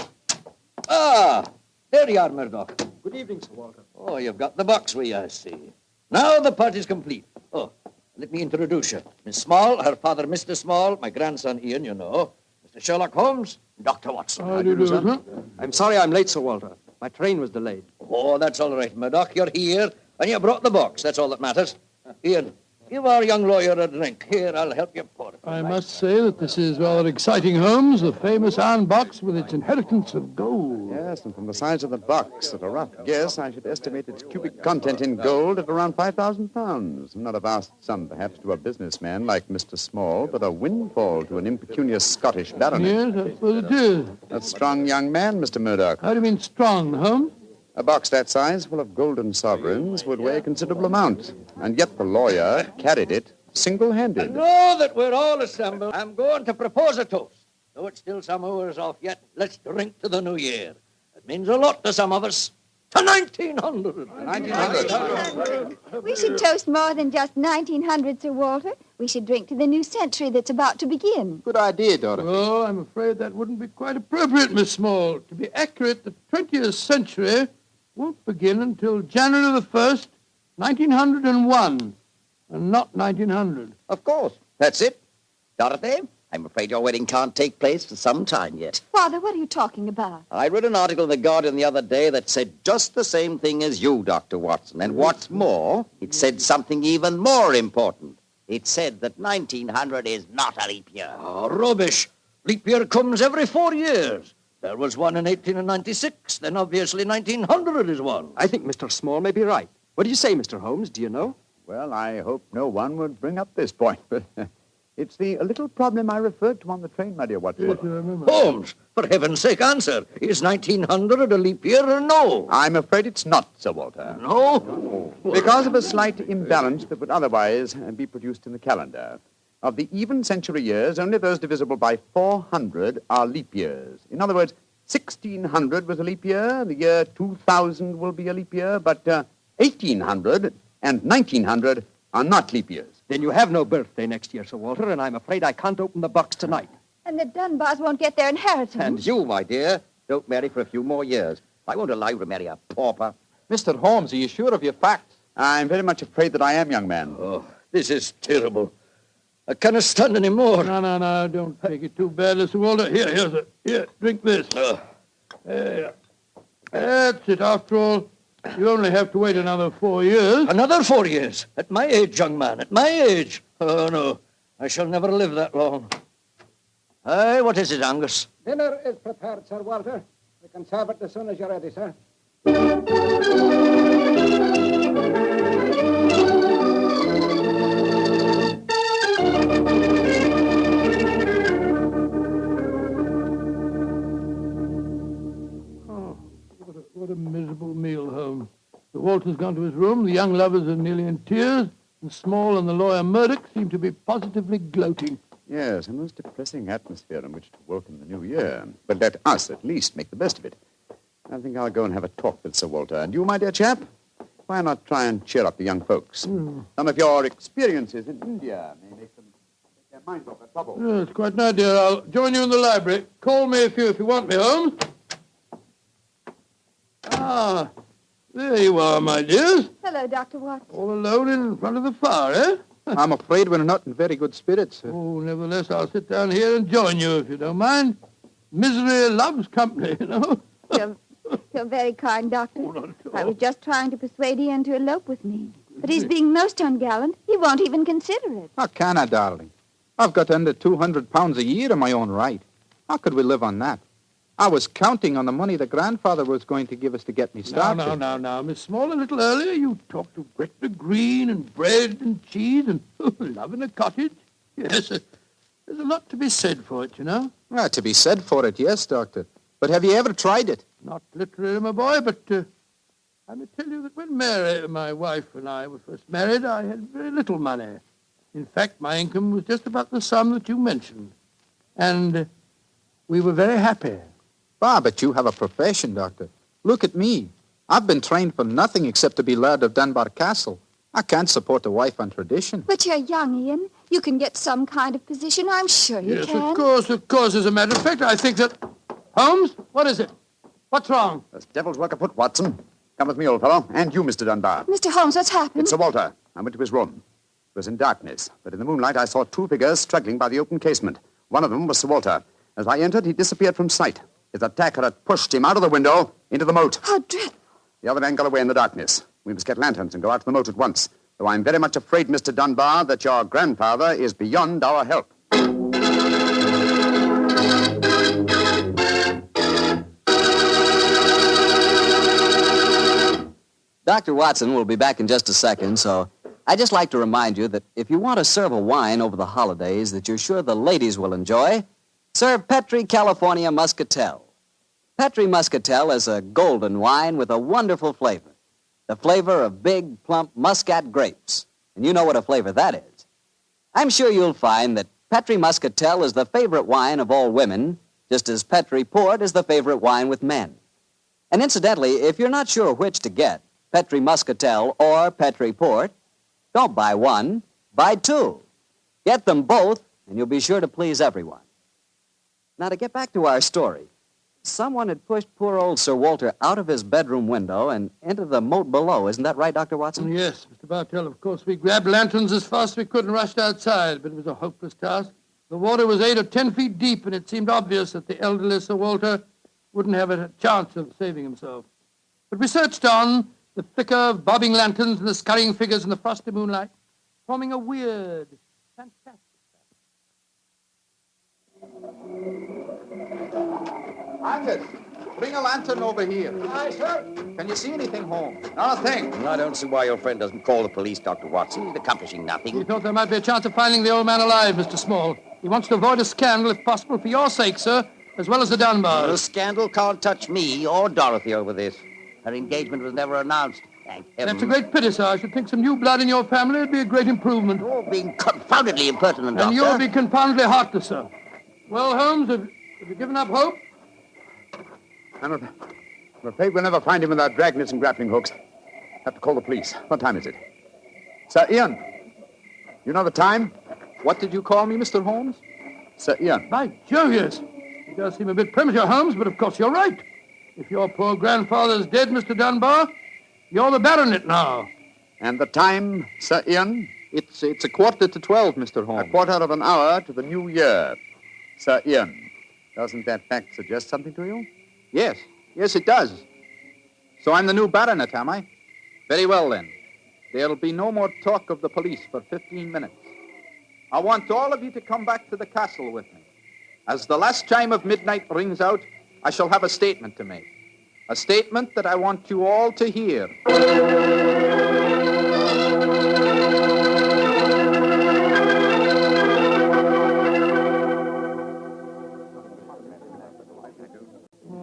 [SPEAKER 18] Ah, there you are, Murdoch.
[SPEAKER 19] Good evening, Sir Walter.
[SPEAKER 18] Oh, you've got the box with you, I see. Now the party's complete. Oh, let me introduce you. Miss Small, her father, Mr. Small, my grandson Ian, you know. Mr. Sherlock Holmes, Dr. Watson.
[SPEAKER 19] How do you do, sir? I'm sorry I'm late, Sir Walter. My train was delayed.
[SPEAKER 18] Oh, that's all right, Murdoch. You're here, and you brought the box. That's all that matters. Ian, give our young lawyer a drink. Here, I'll help you pour it.
[SPEAKER 4] I must say that this is rather exciting, Holmes. The famous iron box with its inheritance of gold.
[SPEAKER 11] Yes, and from the size of the box, at a rough guess, I should estimate its cubic content in gold at around 5,000 pounds. Not a vast sum, perhaps, to a businessman like Mr. Small, but a windfall to an impecunious Scottish baronet.
[SPEAKER 4] Yes, I suppose it is.
[SPEAKER 11] A strong young man, Mr. Murdoch.
[SPEAKER 4] How do you mean strong, Holmes?
[SPEAKER 11] A box that size, full of golden sovereigns, would weigh a considerable amount. And yet the lawyer carried it single-handed.
[SPEAKER 18] Now that we're all assembled, I'm going to propose a toast. Though it's still some hours off yet, let's drink to the new year. It means a lot to some of us. To 1900.
[SPEAKER 11] 1900.
[SPEAKER 16] We should toast more than just 1900, Sir Walter. We should drink to the new century that's about to begin.
[SPEAKER 11] Good idea, Dorothy.
[SPEAKER 4] Well, I'm afraid that wouldn't be quite appropriate, Miss Small. To be accurate, the 20th century won't begin until January the 1st, 1901, and not 1900.
[SPEAKER 18] Of course. That's it. Dorothy, I'm afraid your wedding can't take place for some time yet.
[SPEAKER 16] Father, what are you talking about?
[SPEAKER 18] I read an article in The Guardian the other day that said just the same thing as you, Dr. Watson. And what's more, it said something even more important. It said that 1900 is not a leap year. Oh, rubbish. Leap year comes every 4 years. There was one in 1896, then obviously 1900 is one.
[SPEAKER 19] I think Mr. Small may be right. What do you say, Mr. Holmes? Do you know?
[SPEAKER 11] Well, I hope no one would bring up this point, but it's the little problem I referred to on the train, my dear Watson.
[SPEAKER 4] Yes, I remember.
[SPEAKER 18] Holmes, for heaven's sake, answer. Is 1900 a leap year or no?
[SPEAKER 11] I'm afraid it's not, Sir Walter.
[SPEAKER 18] No?
[SPEAKER 11] Because of a slight imbalance that would otherwise be produced in the calendar. Of the even century years, only those divisible by 400 are leap years. In other words, 1600 was a leap year, the year 2000 will be a leap year, but 1800 and 1900 are not leap years.
[SPEAKER 19] Then you have no birthday next year, Sir Walter, and I'm afraid I can't open the box tonight.
[SPEAKER 16] And the Dunbars won't get their inheritance.
[SPEAKER 18] And you, my dear, don't marry for a few more years. I won't allow you to marry a pauper.
[SPEAKER 14] Mr. Holmes, are you sure of your facts?
[SPEAKER 11] I'm very much afraid that I am, young man.
[SPEAKER 18] Oh, this is terrible. I cannot stand any more.
[SPEAKER 4] No, don't take it too badly, Sir Walter. Here, sir. Here, drink this. There. That's it. After all, you only have to wait another 4 years.
[SPEAKER 18] Another 4 years? At my age, young man, at my age. Oh, no. I shall never live that long. Hey, what is it, Angus?
[SPEAKER 12] Dinner is prepared, Sir Walter. We can serve it as soon as you're ready, sir.
[SPEAKER 4] What a miserable meal, Holmes. Sir Walter's gone to his room, the young lovers are nearly in tears, and Small and the lawyer Murdoch seem to be positively gloating.
[SPEAKER 11] Yes, a most depressing atmosphere in which to welcome the new year. But let us, at least, make the best of it. I think I'll go and have a talk with Sir Walter. And you, my dear chap, why not try and cheer up the young folks? Some of your experiences in India may make them take their minds off their trouble.
[SPEAKER 4] Yes, quite an idea. I'll join you in the library. Call me if you want me, Holmes. Ah, there you are, my dears.
[SPEAKER 16] Hello, Dr. Watson.
[SPEAKER 4] All alone in front of the fire, eh?
[SPEAKER 14] I'm afraid we're not in very good spirits, sir.
[SPEAKER 4] Oh, nevertheless, I'll sit down here and join you, if you don't mind. Misery loves company, you know.
[SPEAKER 16] You're very kind, Doctor. I was just trying to persuade Ian to elope with me. But he's being most ungallant. He won't even consider it.
[SPEAKER 14] How can I, darling? I've got under 200 pounds a year in my own right. How could we live on that? I was counting on the money the grandfather was going to give us to get me started.
[SPEAKER 4] Now, Miss Small, a little earlier you talked of Gretna Green and bread and cheese and love in a cottage. Yes, there's a lot to be said for it, you know.
[SPEAKER 14] Well, to be said for it, yes, Doctor. But have you ever tried it?
[SPEAKER 4] Not literally, my boy, but I may tell you that when Mary, my wife, and I were first married, I had very little money. In fact, my income was just about the sum that you mentioned. And we were very happy.
[SPEAKER 14] Ah, but you have a profession, Doctor. Look at me. I've been trained for nothing except to be Laird of Dunbar Castle. I can't support a wife on tradition.
[SPEAKER 16] But you're young, Ian. You can get some kind of position. I'm sure you can.
[SPEAKER 4] Yes, of course. As a matter of fact, I think that... Holmes, what is it? What's wrong?
[SPEAKER 11] There's devil's work afoot, Watson. Come with me, old fellow. And you, Mr. Dunbar.
[SPEAKER 16] Mr. Holmes, what's happened?
[SPEAKER 11] It's Sir Walter. I went to his room. It was in darkness, but in the moonlight I saw two figures struggling by the open casement. One of them was Sir Walter. As I entered, he disappeared from sight. His attacker had pushed him out of the window into the moat.
[SPEAKER 16] How dreadful.
[SPEAKER 11] The other man got away in the darkness. We must get lanterns and go out to the moat at once. Though I'm very much afraid, Mr. Dunbar, that your grandfather is beyond our help.
[SPEAKER 3] Dr. Watson will be back in just a second, so I'd just like to remind you that if you want to serve a wine over the holidays that you're sure the ladies will enjoy, serve Petri California Muscatel. Petri Muscatel is a golden wine with a wonderful flavor. The flavor of big, plump Muscat grapes. And you know what a flavor that is. I'm sure you'll find that Petri Muscatel is the favorite wine of all women, just as Petri Port is the favorite wine with men. And incidentally, if you're not sure which to get, Petri Muscatel or Petri Port, don't buy one, buy two. Get them both, and you'll be sure to please everyone. Now, to get back to our story, someone had pushed poor old Sir Walter out of his bedroom window and into the moat below. Isn't that right, Dr. Watson?
[SPEAKER 4] Yes, Mr. Bartell. Of course, we grabbed lanterns as fast as we could and rushed outside, but it was a hopeless task. The water was 8 or 10 feet deep, and it seemed obvious that the elderly Sir Walter wouldn't have a chance of saving himself. But we searched on, the flicker of bobbing lanterns and the scurrying figures in the frosty moonlight, forming a weird, fantastic
[SPEAKER 14] Angus, bring a lantern over here. Aye, sir. Can you see anything, Holmes?
[SPEAKER 18] Not a thing. I don't see why your friend doesn't call the police, Dr. Watson. He's accomplishing nothing.
[SPEAKER 4] He thought there might be a chance of finding the old man alive, Mr. Small. He wants to avoid a scandal, if possible, for your sake, sir, as well as the Dunbars.
[SPEAKER 18] The scandal can't touch me or Dorothy over this. Her engagement was never announced. Thank heaven.
[SPEAKER 4] That's a great pity, sir. I should think some new blood in your family would be a great improvement.
[SPEAKER 18] You're being confoundedly impertinent, Doctor.
[SPEAKER 4] And you'll be confoundedly heartless, sir. Well, Holmes, have you given up hope?
[SPEAKER 11] I'm afraid we'll never find him without dragnets and grappling hooks. Have to call the police. What time is it? Sir Ian, you know the time?
[SPEAKER 14] What did you call me, Mr. Holmes?
[SPEAKER 11] Sir Ian.
[SPEAKER 4] By Jove, yes. It does seem a bit premature, Holmes, but of course you're right. If your poor grandfather's dead, Mr. Dunbar, you're the baronet now.
[SPEAKER 11] And the time, Sir Ian?
[SPEAKER 14] It's 11:45, Mr. Holmes.
[SPEAKER 11] A quarter of an hour to the new year. Sir Ian, doesn't that fact suggest something to you?
[SPEAKER 14] Yes, it does. So I'm the new baronet, am I? Very well, then. There'll be no more talk of the police for 15 minutes. I want all of you to come back to the castle with me. As the last chime of midnight rings out, I shall have a statement to make. A statement that I want you all to hear.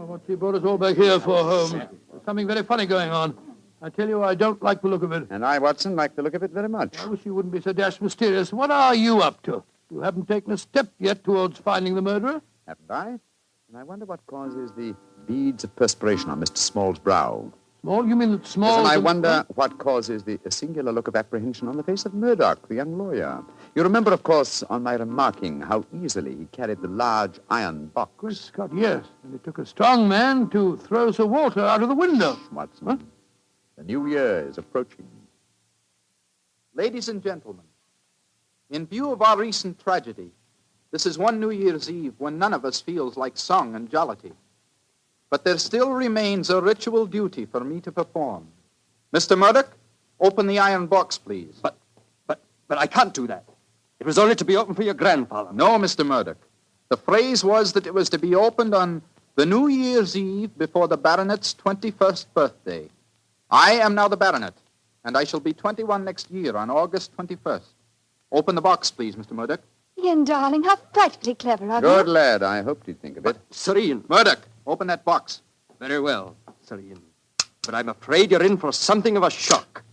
[SPEAKER 4] What you brought us all back here for, Holmes? There's something very funny going on. I tell you, I don't like the look of it.
[SPEAKER 11] And I, Watson, like the look of it very much.
[SPEAKER 4] I wish you wouldn't be so dashed mysterious. What are you up to? You haven't taken a step yet towards finding the murderer.
[SPEAKER 11] Haven't I? And I wonder what causes the beads of perspiration on Mr. Small's brow.
[SPEAKER 4] Small? You mean that Small...
[SPEAKER 11] Yes, and I wonder what causes the singular look of apprehension on the face of Murdoch, the young lawyer. You remember, of course, on my remarking how easily he carried the large iron box.
[SPEAKER 4] Good Scott, yes. And it took a strong man to throw Sir Walter out of the window.
[SPEAKER 11] Watson, huh? The new year is approaching.
[SPEAKER 14] Ladies and gentlemen, in view of our recent tragedy, this is one New Year's Eve when none of us feels like song and jollity. But there still remains a ritual duty for me to perform. Mr. Murdoch, open the iron box, please.
[SPEAKER 19] But I can't do that. It was only to be opened for your grandfather.
[SPEAKER 14] No, Mr. Murdoch. The phrase was that it was to be opened on the New Year's Eve before the baronet's 21st birthday. I am now the baronet, and I shall be 21 next year on August 21st. Open the box, please, Mr. Murdoch.
[SPEAKER 16] Ian, darling, how frightfully clever of you.
[SPEAKER 11] Good lad. I hoped you'd think of it.
[SPEAKER 19] Sir Ian.
[SPEAKER 14] Murdoch, open that box.
[SPEAKER 19] Very well, Sir Ian. But I'm afraid you're in for something of a shock.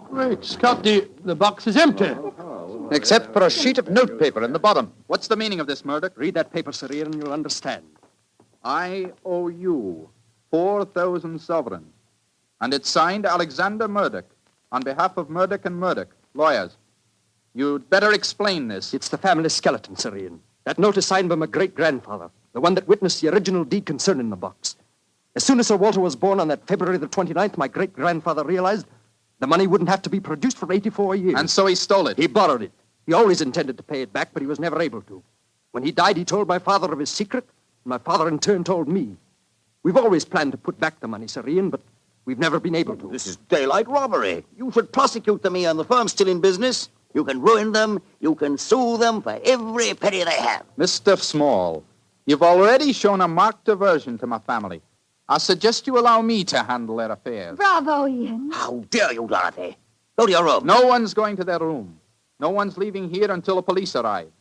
[SPEAKER 4] Great Scott, the box is empty.
[SPEAKER 11] Except for a sheet of notepaper in the bottom.
[SPEAKER 14] What's the meaning of this, Murdoch?
[SPEAKER 19] Read that paper, Sir Ian, and you'll understand.
[SPEAKER 14] I owe you 4,000 sovereigns. And it's signed Alexander Murdoch, on behalf of Murdoch and Murdoch, lawyers. You'd better explain this.
[SPEAKER 19] It's the family skeleton, Sir Ian.
[SPEAKER 5] That note is signed by my great-grandfather, the one that witnessed the original deed concerning the box. As soon as Sir Walter was born on that February the 29th, my great-grandfather realized the money wouldn't have to be produced for 84 years.
[SPEAKER 14] And so he stole it?
[SPEAKER 5] He borrowed it. He always intended to pay it back, but he was never able to. When he died, he told my father of his secret, and my father in turn told me. We've always planned to put back the money, Sir Ian, but we've never been able to.
[SPEAKER 7] This is daylight robbery. You should prosecute them, Ian. The firm's still in business. You can ruin them. You can sue them for every penny they have.
[SPEAKER 14] Mr. Small, you've already shown a marked aversion to my family. I suggest you allow me to handle their affairs.
[SPEAKER 16] Bravo, Ian.
[SPEAKER 7] How dare you, Dorothy? Go to your room.
[SPEAKER 14] No one's going to their room. No one's leaving here until the police arrive.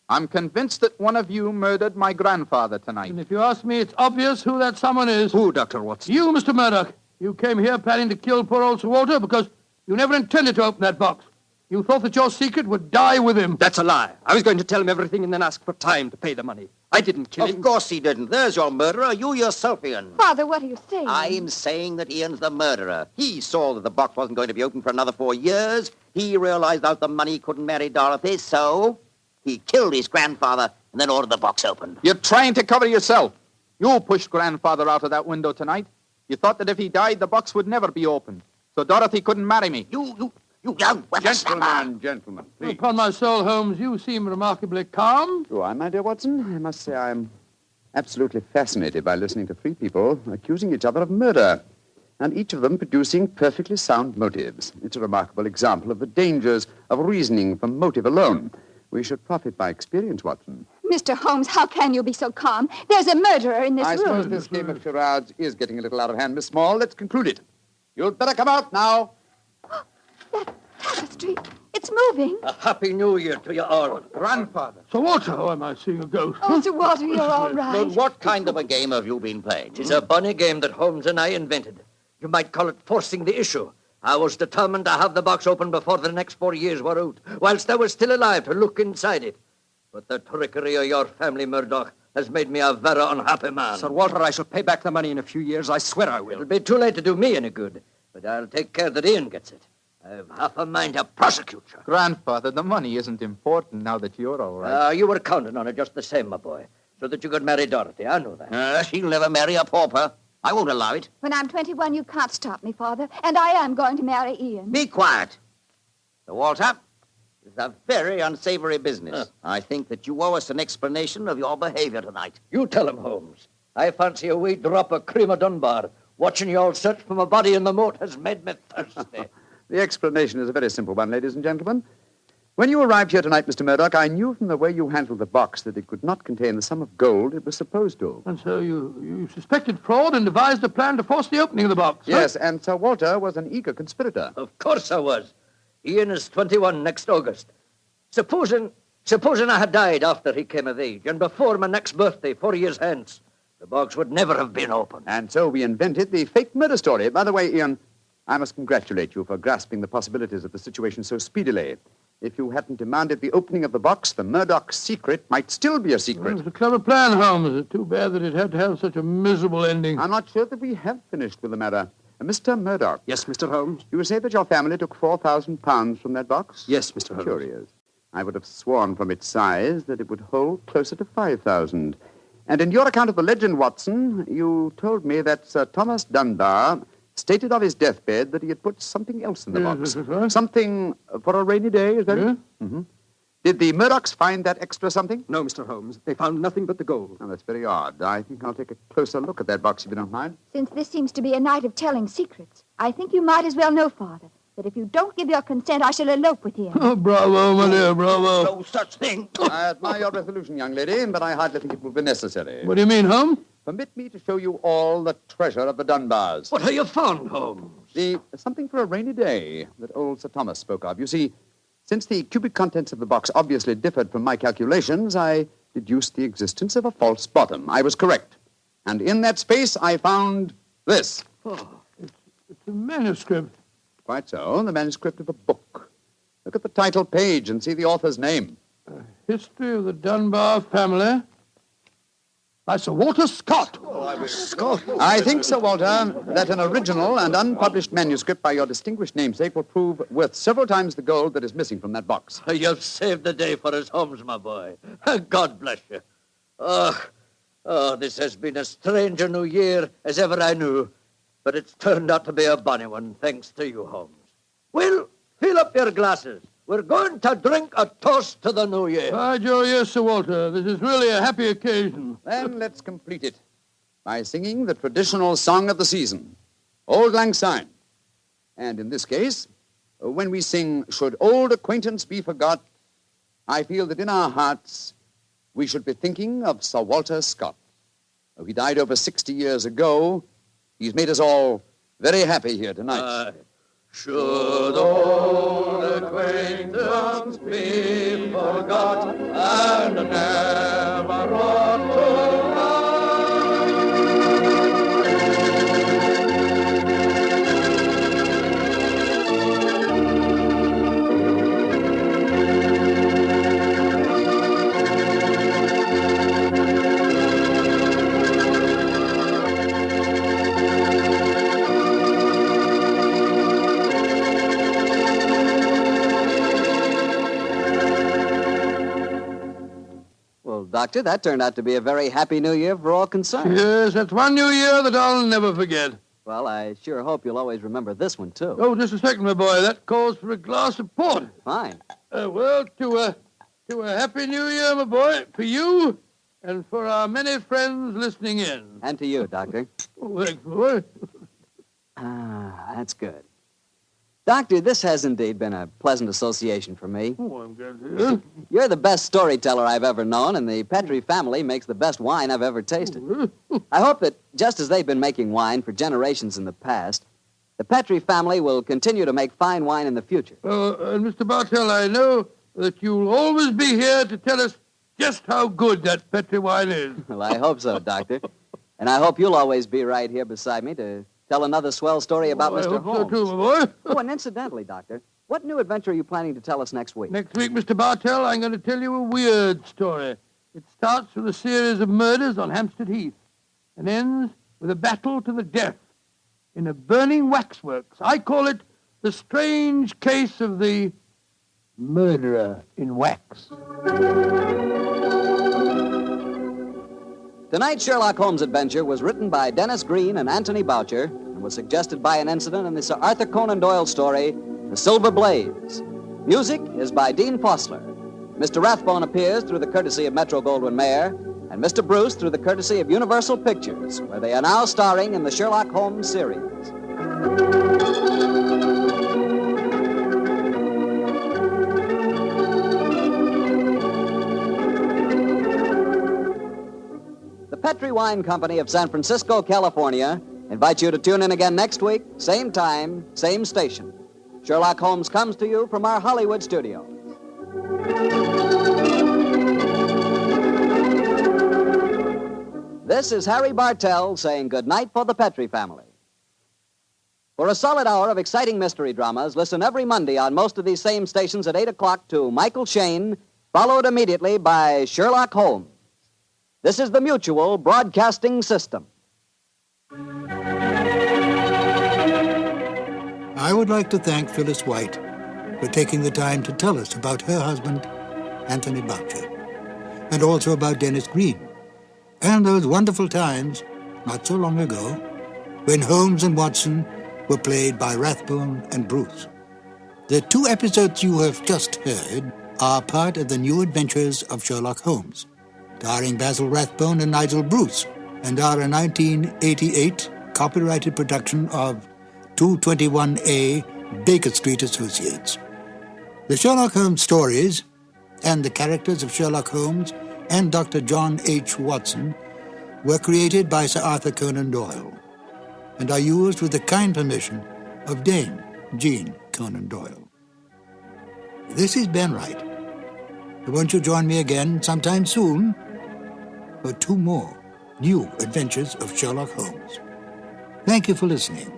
[SPEAKER 14] I'm convinced that one of you murdered my grandfather tonight.
[SPEAKER 4] And if you ask me, it's obvious who that someone is.
[SPEAKER 5] Who, Dr. Watson?
[SPEAKER 4] You, Mr. Murdoch. You came here planning to kill poor old Sir Walter because you never intended to open that box. You thought that your secret would die with him.
[SPEAKER 5] That's a lie. I was going to tell him everything and then ask for time to pay the money. I didn't kill him.
[SPEAKER 7] Of course he didn't. There's your murderer. You yourself, Ian.
[SPEAKER 16] Father, what are you saying?
[SPEAKER 7] I'm saying that Ian's the murderer. He saw that the box wasn't going to be open for another 4 years. He realized out the money couldn't marry Dorothy, so he killed his grandfather and then ordered the box opened.
[SPEAKER 14] You're trying to cover yourself. You pushed grandfather out of that window tonight. You thought that if he died, the box would never be opened. So Dorothy couldn't marry me.
[SPEAKER 7] You young
[SPEAKER 11] Gentlemen, please.
[SPEAKER 4] Upon my soul, Holmes, you seem remarkably calm.
[SPEAKER 11] Do I, my dear Watson? I must say I'm absolutely fascinated by listening to three people accusing each other of murder, and each of them producing perfectly sound motives. It's a remarkable example of the dangers of reasoning from motive alone. We should profit by experience, Watson.
[SPEAKER 16] Mr. Holmes, how can you be so calm? There's a murderer in this
[SPEAKER 11] I
[SPEAKER 16] room.
[SPEAKER 11] suppose this game of charades is getting a little out of hand, Miss Small. Let's conclude it. You'd better come out now.
[SPEAKER 16] That tapestry, it's moving.
[SPEAKER 18] A happy new year to you all.
[SPEAKER 14] Grandfather.
[SPEAKER 4] Sir Walter, oh, am I seeing a ghost?
[SPEAKER 16] Oh, Sir Walter, you're all right.
[SPEAKER 7] But what kind of a game have you been playing?
[SPEAKER 18] It's a bunny game that Holmes and I invented. You might call it forcing the issue. I was determined to have the box open before the next 4 years were out, whilst I was still alive to look inside it. But the trickery of your family, Murdoch, has made me a very unhappy man.
[SPEAKER 5] Sir Walter, I shall pay back the money in a few years. I swear I will.
[SPEAKER 18] It'll be too late to do me any good, but I'll take care that Ian gets it. I've half a mind to prosecute you.
[SPEAKER 14] Grandfather, the money isn't important now that you're all right.
[SPEAKER 18] You were counting on it just the same, my boy, so that you could marry Dorothy. I know that.
[SPEAKER 7] She'll never marry a pauper. I won't allow it.
[SPEAKER 16] When I'm 21, you can't stop me, Father, and I am going to marry Ian.
[SPEAKER 7] Be quiet. Sir Walter, this is a very unsavory business. I think that you owe us an explanation of your behavior tonight.
[SPEAKER 18] You tell him, Holmes. I fancy a wee drop of cream of Dunbar. Watching you all search for my body in the moat has made me thirsty.
[SPEAKER 11] The explanation is a very simple one, ladies and gentlemen. When you arrived here tonight, Mr. Murdoch, I knew from the way you handled the box that it could not contain the sum of gold it was supposed to.
[SPEAKER 4] And so you suspected fraud and devised a plan to force the opening of the box.
[SPEAKER 11] Yes, and Sir Walter was an eager conspirator.
[SPEAKER 18] Of course I was. Ian is 21 next August. Supposing I had died after he came of age and before my next birthday, 4 years hence, the box would never have been opened.
[SPEAKER 11] And so we invented the fake murder story. By the way, Ian, I must congratulate you for grasping the possibilities of the situation so speedily. If you hadn't demanded the opening of the box, the Murdoch secret might still be a secret.
[SPEAKER 4] Well, it was a clever plan, Holmes. It's too bad that it had to have such a miserable ending.
[SPEAKER 11] I'm not sure that we have finished with the matter. Mr. Murdoch.
[SPEAKER 5] Yes, Mr. Holmes?
[SPEAKER 11] You say that your family took £4,000 from that box?
[SPEAKER 5] Yes, Mr. Holmes.
[SPEAKER 11] Curious. I would have sworn from its size that it would hold closer to 5,000. And in your account of the legend, Watson, you told me that Sir Thomas Dunbar stated of his deathbed that he had put something else in the box.
[SPEAKER 4] Right.
[SPEAKER 11] Something for a rainy day, is that it? Mm-hmm. Did the Murdochs find that extra something?
[SPEAKER 5] No, Mr. Holmes. They found nothing but the gold.
[SPEAKER 11] Oh, that's very odd. I think I'll take a closer look at that box, if you don't mind.
[SPEAKER 16] Since this seems to be a night of telling secrets, I think you might as well know, Father, that if you don't give your consent, I shall elope with him.
[SPEAKER 4] Oh, bravo, my dear, bravo.
[SPEAKER 7] No such thing.
[SPEAKER 11] I admire your resolution, young lady, but I hardly think it will be necessary.
[SPEAKER 4] What do you mean, Holmes?
[SPEAKER 11] Permit me to show you all the treasure of the Dunbars.
[SPEAKER 18] What have you found, Holmes?
[SPEAKER 11] Something for a rainy day that old Sir Thomas spoke of. You see, since the cubic contents of the box obviously differed from my calculations, I deduced the existence of a false bottom. I was correct. And in that space, I found this.
[SPEAKER 4] Oh, it's a manuscript.
[SPEAKER 11] Quite so, the manuscript of a book. Look at the title page and see the author's name.
[SPEAKER 4] History of the Dunbar family by Sir Walter Scott.
[SPEAKER 14] Scott. I think, Sir Walter, that an original and unpublished manuscript by your distinguished namesake will prove worth several times the gold that is missing from that box.
[SPEAKER 18] You've saved the day for us, Holmes, my boy. God bless you. Oh, this has been as strange a new year as ever I knew. But it's turned out to be a bonny one, thanks to you, Holmes. Well, fill up your glasses. We're going to drink a toast to the new year.
[SPEAKER 4] Ah, Joe, yes, Sir Walter. This is really a happy occasion.
[SPEAKER 14] Then let's complete it by singing the traditional song of the season, Auld Lang Syne. And in this case, when we sing, Should Old Acquaintance Be Forgot, I feel that in our hearts we should be thinking of Sir Walter Scott. Though he died over 60 years ago, he's made us all very happy here tonight.
[SPEAKER 18] Should old acquaintance be forgot and never brought to
[SPEAKER 3] Doctor, that turned out to be a very happy new year for all concerned.
[SPEAKER 4] Yes, that's one new year that I'll never forget.
[SPEAKER 3] Well, I sure hope you'll always remember this one, too.
[SPEAKER 4] Oh, just a second, my boy. That calls for a glass of port.
[SPEAKER 3] Fine.
[SPEAKER 4] Well, to a happy new year, my boy, for you and for our many friends listening in.
[SPEAKER 3] And to you, Doctor.
[SPEAKER 4] Oh, thanks, boy.
[SPEAKER 3] That's good. Doctor, this has indeed been a pleasant association for me.
[SPEAKER 4] Oh, I'm glad to hear.
[SPEAKER 3] You're the best storyteller I've ever known, and the Petrie family makes the best wine I've ever tasted. I hope that, just as they've been making wine for generations in the past, the Petrie family will continue to make fine wine in the future.
[SPEAKER 4] And Mr. Bartell, I know that you'll always be here to tell us just how good that Petrie wine is.
[SPEAKER 3] Well, I hope so, Doctor. And I hope you'll always be right here beside me to tell another swell story about Mr.
[SPEAKER 4] I hope
[SPEAKER 3] Holmes.
[SPEAKER 4] so too, my boy.
[SPEAKER 3] Oh, and incidentally, Doctor, what new adventure are you planning to tell us next week?
[SPEAKER 4] Next week, Mr. Bartell, I'm going to tell you a weird story. It starts with a series of murders on Hampstead Heath and ends with a battle to the death in a burning waxworks. I call it the strange case of the murderer in wax.
[SPEAKER 3] Tonight's Sherlock Holmes adventure was written by Dennis Green and Anthony Boucher and was suggested by an incident in the Sir Arthur Conan Doyle story, The Silver Blaze. Music is by Dean Fossler. Mr. Rathbone appears through the courtesy of Metro-Goldwyn-Mayer, and Mr. Bruce through the courtesy of Universal Pictures, where they are now starring in the Sherlock Holmes series. The Petrie Wine Company of San Francisco, California, invites you to tune in again next week, same time, same station. Sherlock Holmes comes to you from our Hollywood studios. This is Harry Bartell saying good night for the Petrie family. For a solid hour of exciting mystery dramas, listen every Monday on most of these same stations at 8 o'clock to Michael Shayne, followed immediately by Sherlock Holmes. This is the Mutual Broadcasting System.
[SPEAKER 9] I would like to thank Phyllis White for taking the time to tell us about her husband, Anthony Boucher, and also about Dennis Green, and those wonderful times, not so long ago, when Holmes and Watson were played by Rathbone and Bruce. The 2 episodes you have just heard are part of the new adventures of Sherlock Holmes, starring Basil Rathbone and Nigel Bruce, and are a 1988 copyrighted production of 221A Baker Street Associates. The Sherlock Holmes stories and the characters of Sherlock Holmes and Dr. John H. Watson were created by Sir Arthur Conan Doyle and are used with the kind permission of Dame Jean Conan Doyle. This is Ben Wright. Won't you join me again sometime soon for 2 more new adventures of Sherlock Holmes? Thank you for listening.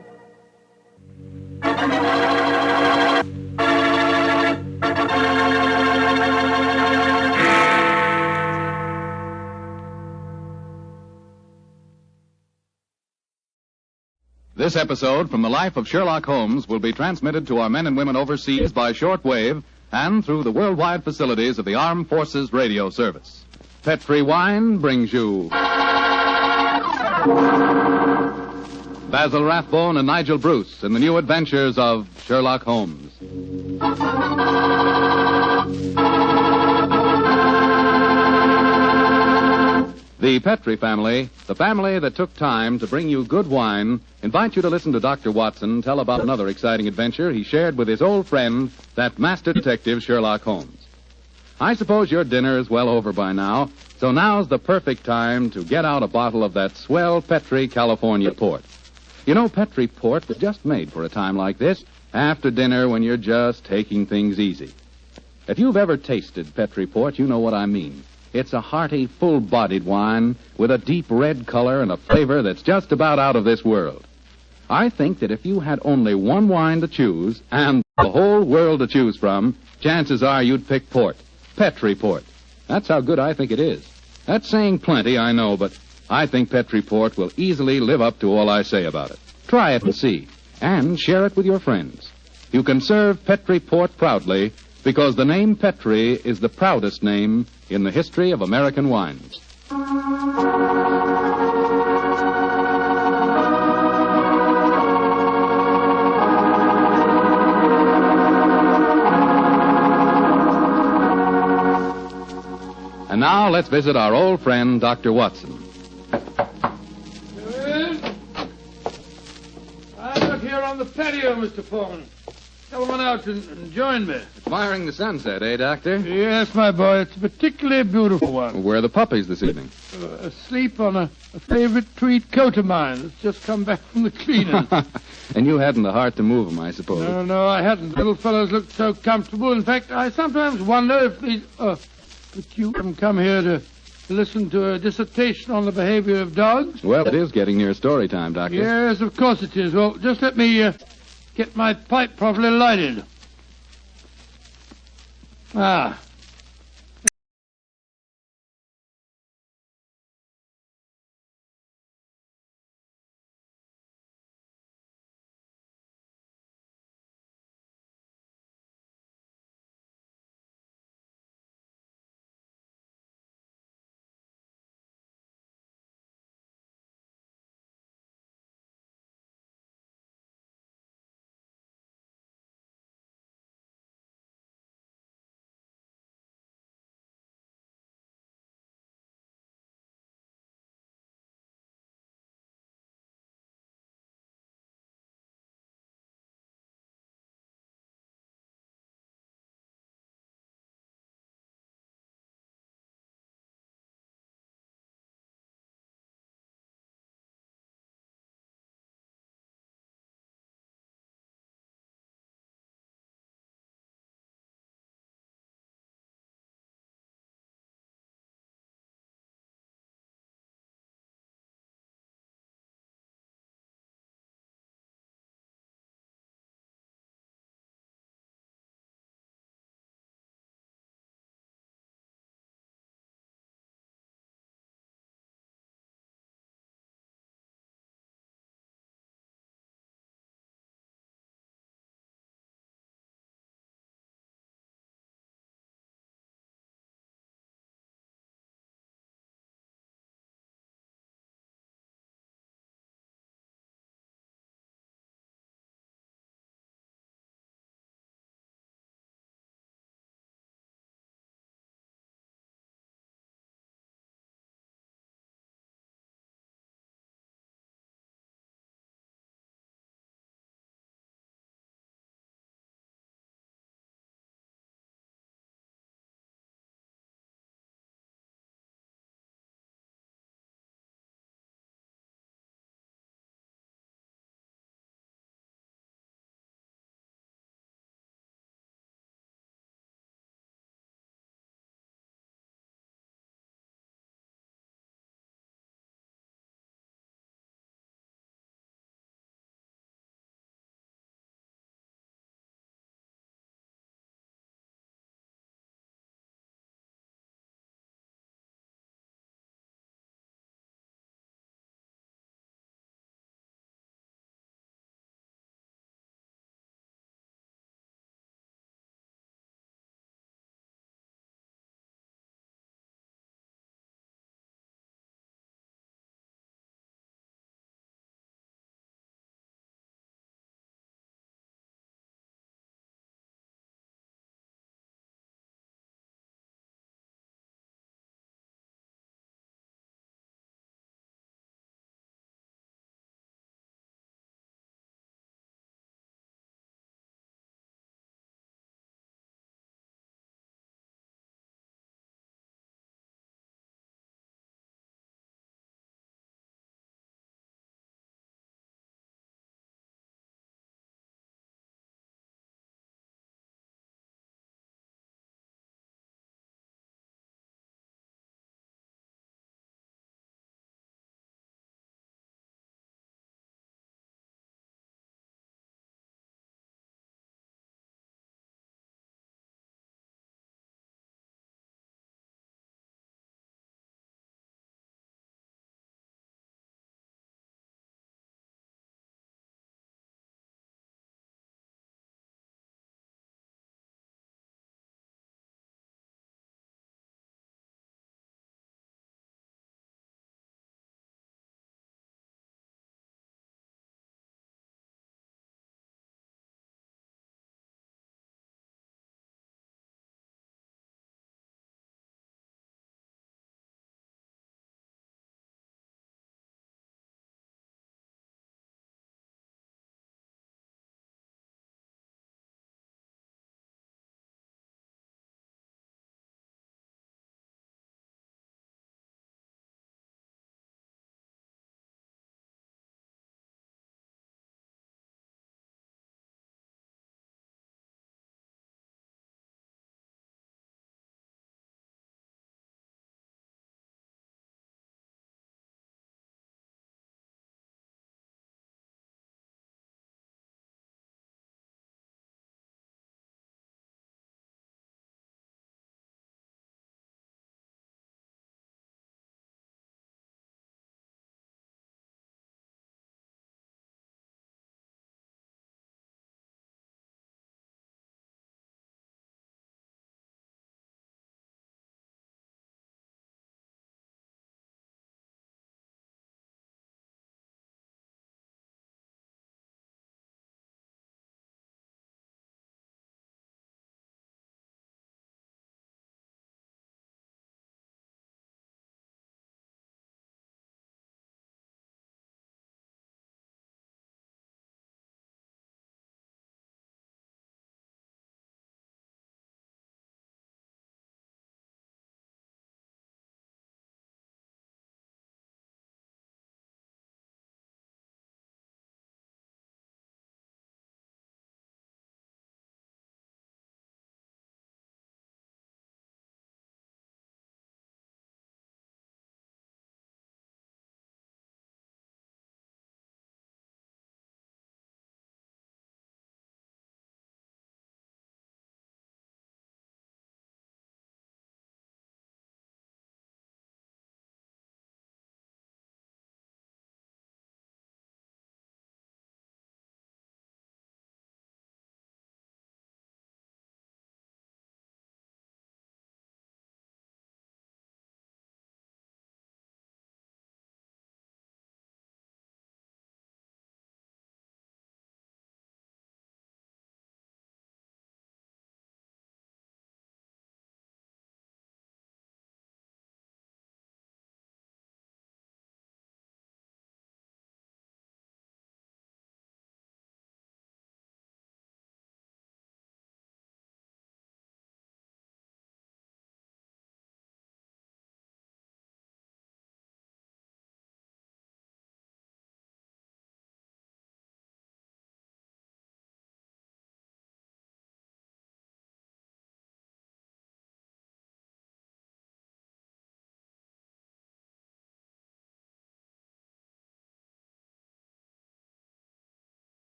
[SPEAKER 10] This episode from the life of Sherlock Holmes will be transmitted to our men and women overseas by shortwave and through the worldwide facilities of the Armed Forces Radio Service. Petri Wine brings you Basil Rathbone and Nigel Bruce in the new adventures of Sherlock Holmes. The Petri family, the family that took time to bring you good wine, invite you to listen to Dr. Watson tell about another exciting adventure he shared with his old friend, that master detective Sherlock Holmes. I suppose your dinner is well over by now, so now's the perfect time to get out a bottle of that swell Petri California port. You know, Petri port was just made for a time like this, after dinner when you're just taking things easy. If you've ever tasted Petri port, you know what I mean. It's a hearty, full-bodied wine with a deep red color and a flavor that's just about out of this world. I think that if you had only one wine to choose and the whole world to choose from, chances are you'd pick port. Petri port. That's how good I think it is. That's saying plenty, I know, but I think Petri port will easily live up to all I say about it. Try it and see, and share it with your friends. You can serve Petri port proudly because the name Petri is the proudest name in the history of American wines. And now let's visit our old friend, Dr. Watson.
[SPEAKER 4] I'm out here on the patio, Mr. Foreman. Come on out and join me.
[SPEAKER 10] Admiring the sunset, eh, Doctor?
[SPEAKER 4] Yes, my boy. It's a particularly beautiful one.
[SPEAKER 10] Where are the puppies this evening?
[SPEAKER 4] Asleep on a favorite tweed coat of mine that's just come back from the cleaners.
[SPEAKER 10] And you hadn't the heart to move them, I suppose.
[SPEAKER 4] No, I hadn't. Little fellows looked so comfortable. In fact, I sometimes wonder if these... But you come here to listen to a dissertation on the behavior of dogs?
[SPEAKER 10] Well, it is getting near story time, Doctor.
[SPEAKER 4] Yes, of course it is. Well, just let me get my pipe properly lighted. Ah,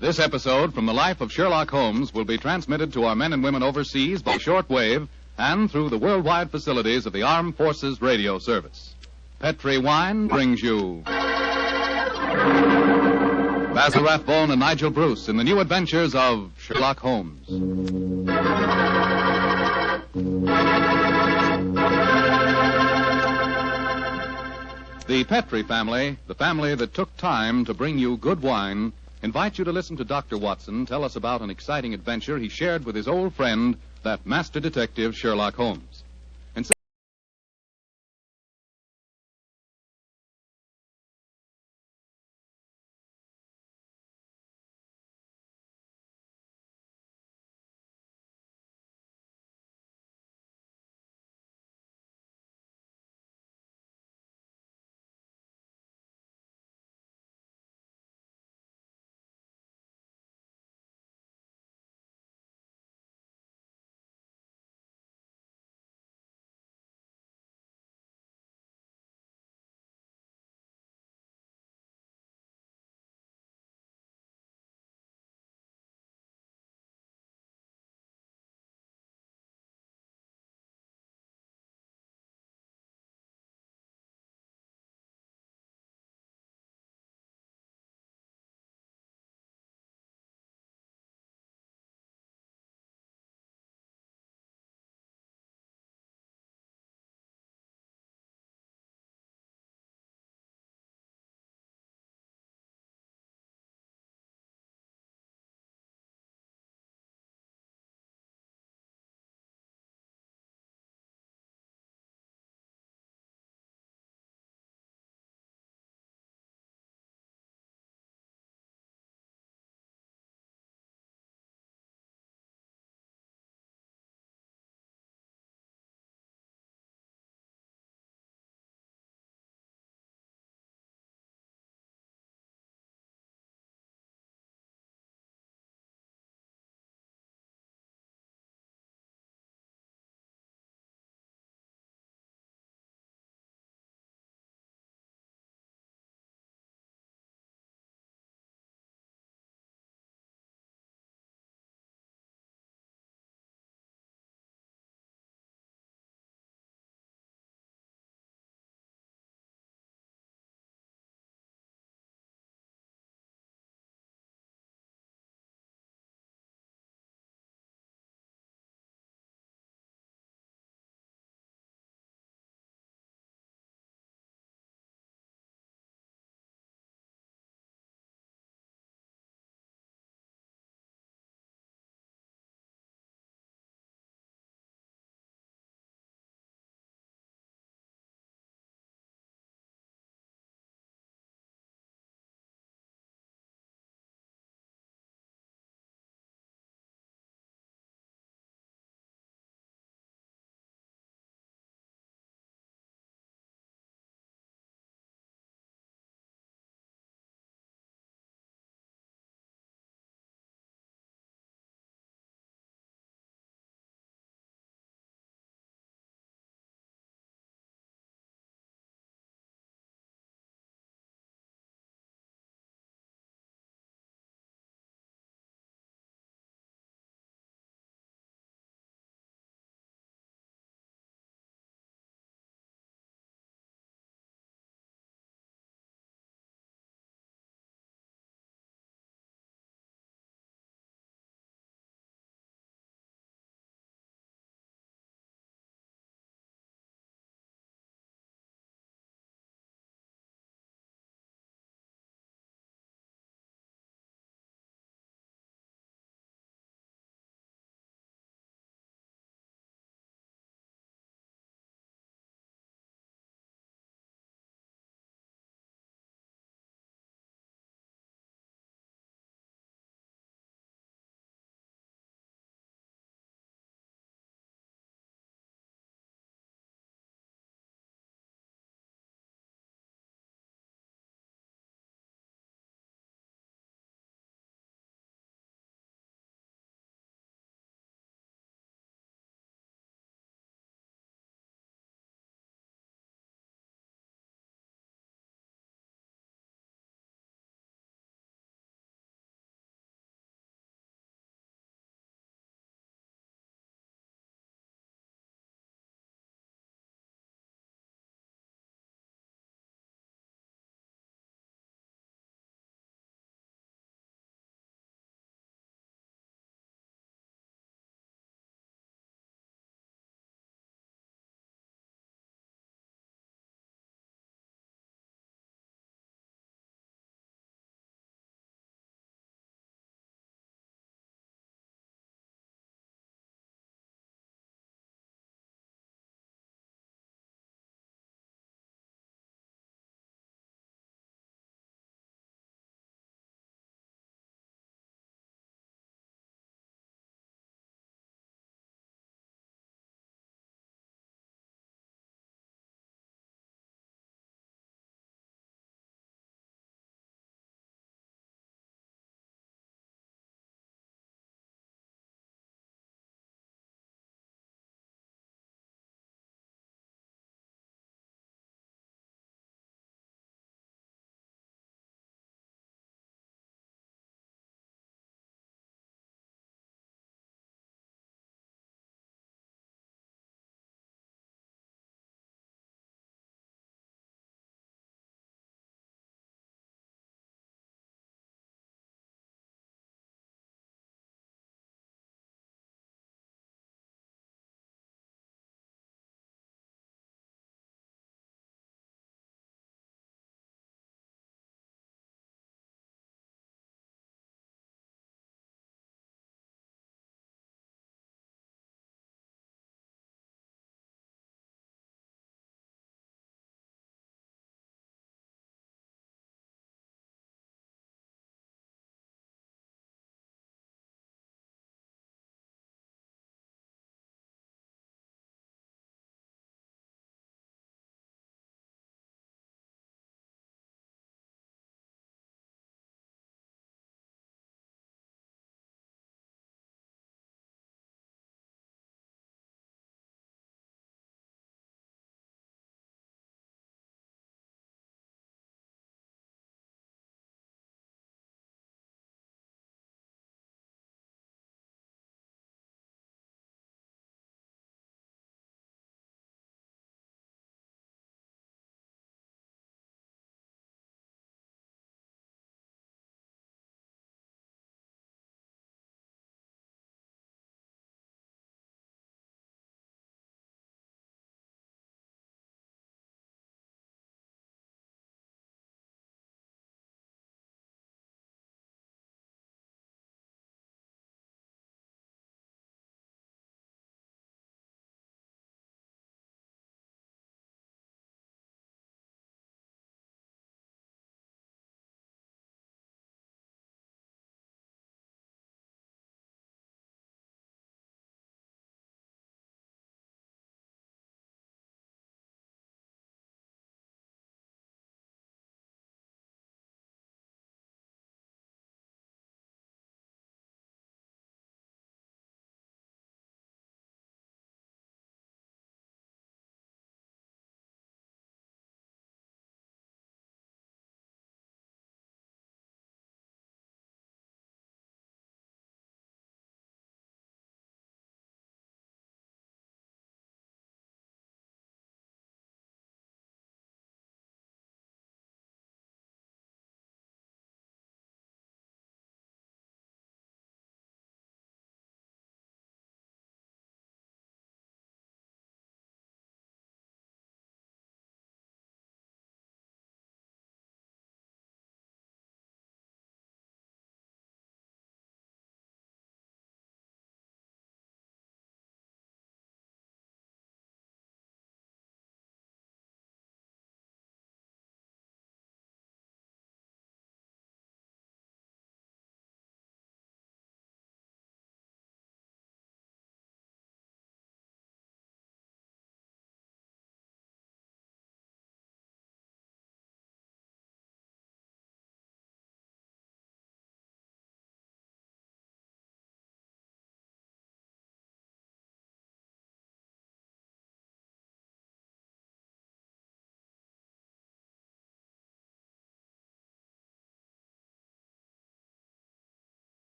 [SPEAKER 10] This episode from the life of Sherlock Holmes will be transmitted to our men and women overseas by shortwave and through the worldwide facilities of the Armed Forces Radio Service. Petri Wine brings you Basil Rathbone and Nigel Bruce in the new adventures of Sherlock Holmes. The Petri family, the family that took time to bring you good wine, invites you to listen to Dr. Watson tell us about an exciting adventure he shared with his old friend, that master detective Sherlock Holmes.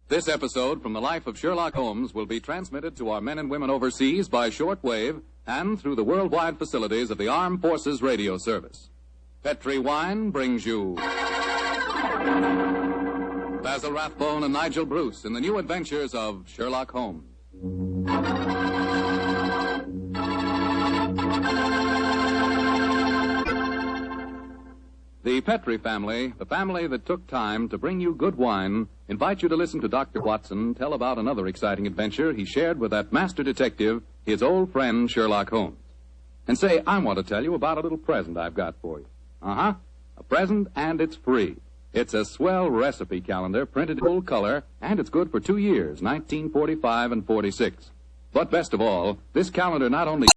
[SPEAKER 10] This episode from the life of Sherlock Holmes will be transmitted to our men and women overseas by shortwave and through the worldwide facilities of the Armed Forces Radio Service. Petri Wine brings you Basil Rathbone and Nigel Bruce in the new adventures of Sherlock Holmes. The Petri family, the family that took time to bring you good wine, invite you to listen to Dr. Watson tell about another exciting adventure he shared with that master detective, his old friend Sherlock Holmes. And say, I want to tell you about a little present I've got for you. A present, and it's free. It's a swell recipe calendar printed in full color, and it's good for 2 years, 1945 and 46. But best of all, this calendar not only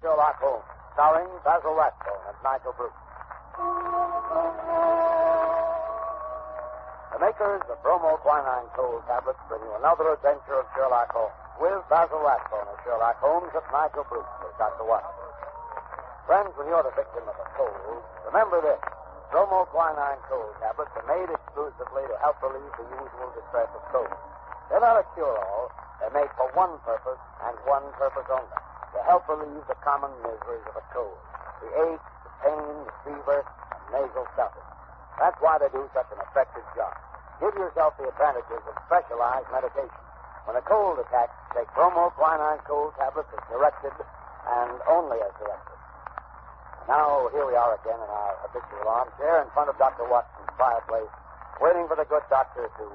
[SPEAKER 20] Sherlock Holmes, starring Basil Rathbone and Nigel Bruce. The makers of bromoquinine cold tablets bring you another adventure of Sherlock Holmes, with Basil Rathbone as Sherlock Holmes and Nigel Bruce as Dr. Watson. Friends, when you're the victim of a cold, remember this. Bromoquinine cold tablets are made exclusively to help relieve the usual distress of cold. They're not a cure-all. They're made for one purpose, and one purpose only, to help relieve the common miseries of a cold. The ache, the pain, the fever, and nasal stuffing. That's why they do such an effective job. Give yourself the advantages of specialized medication. When a cold attacks, take bromoquinine cold tablets as directed, and only as directed. Now, here we are again in our habitual armchair in front of Dr. Watson's fireplace, waiting for the good doctor to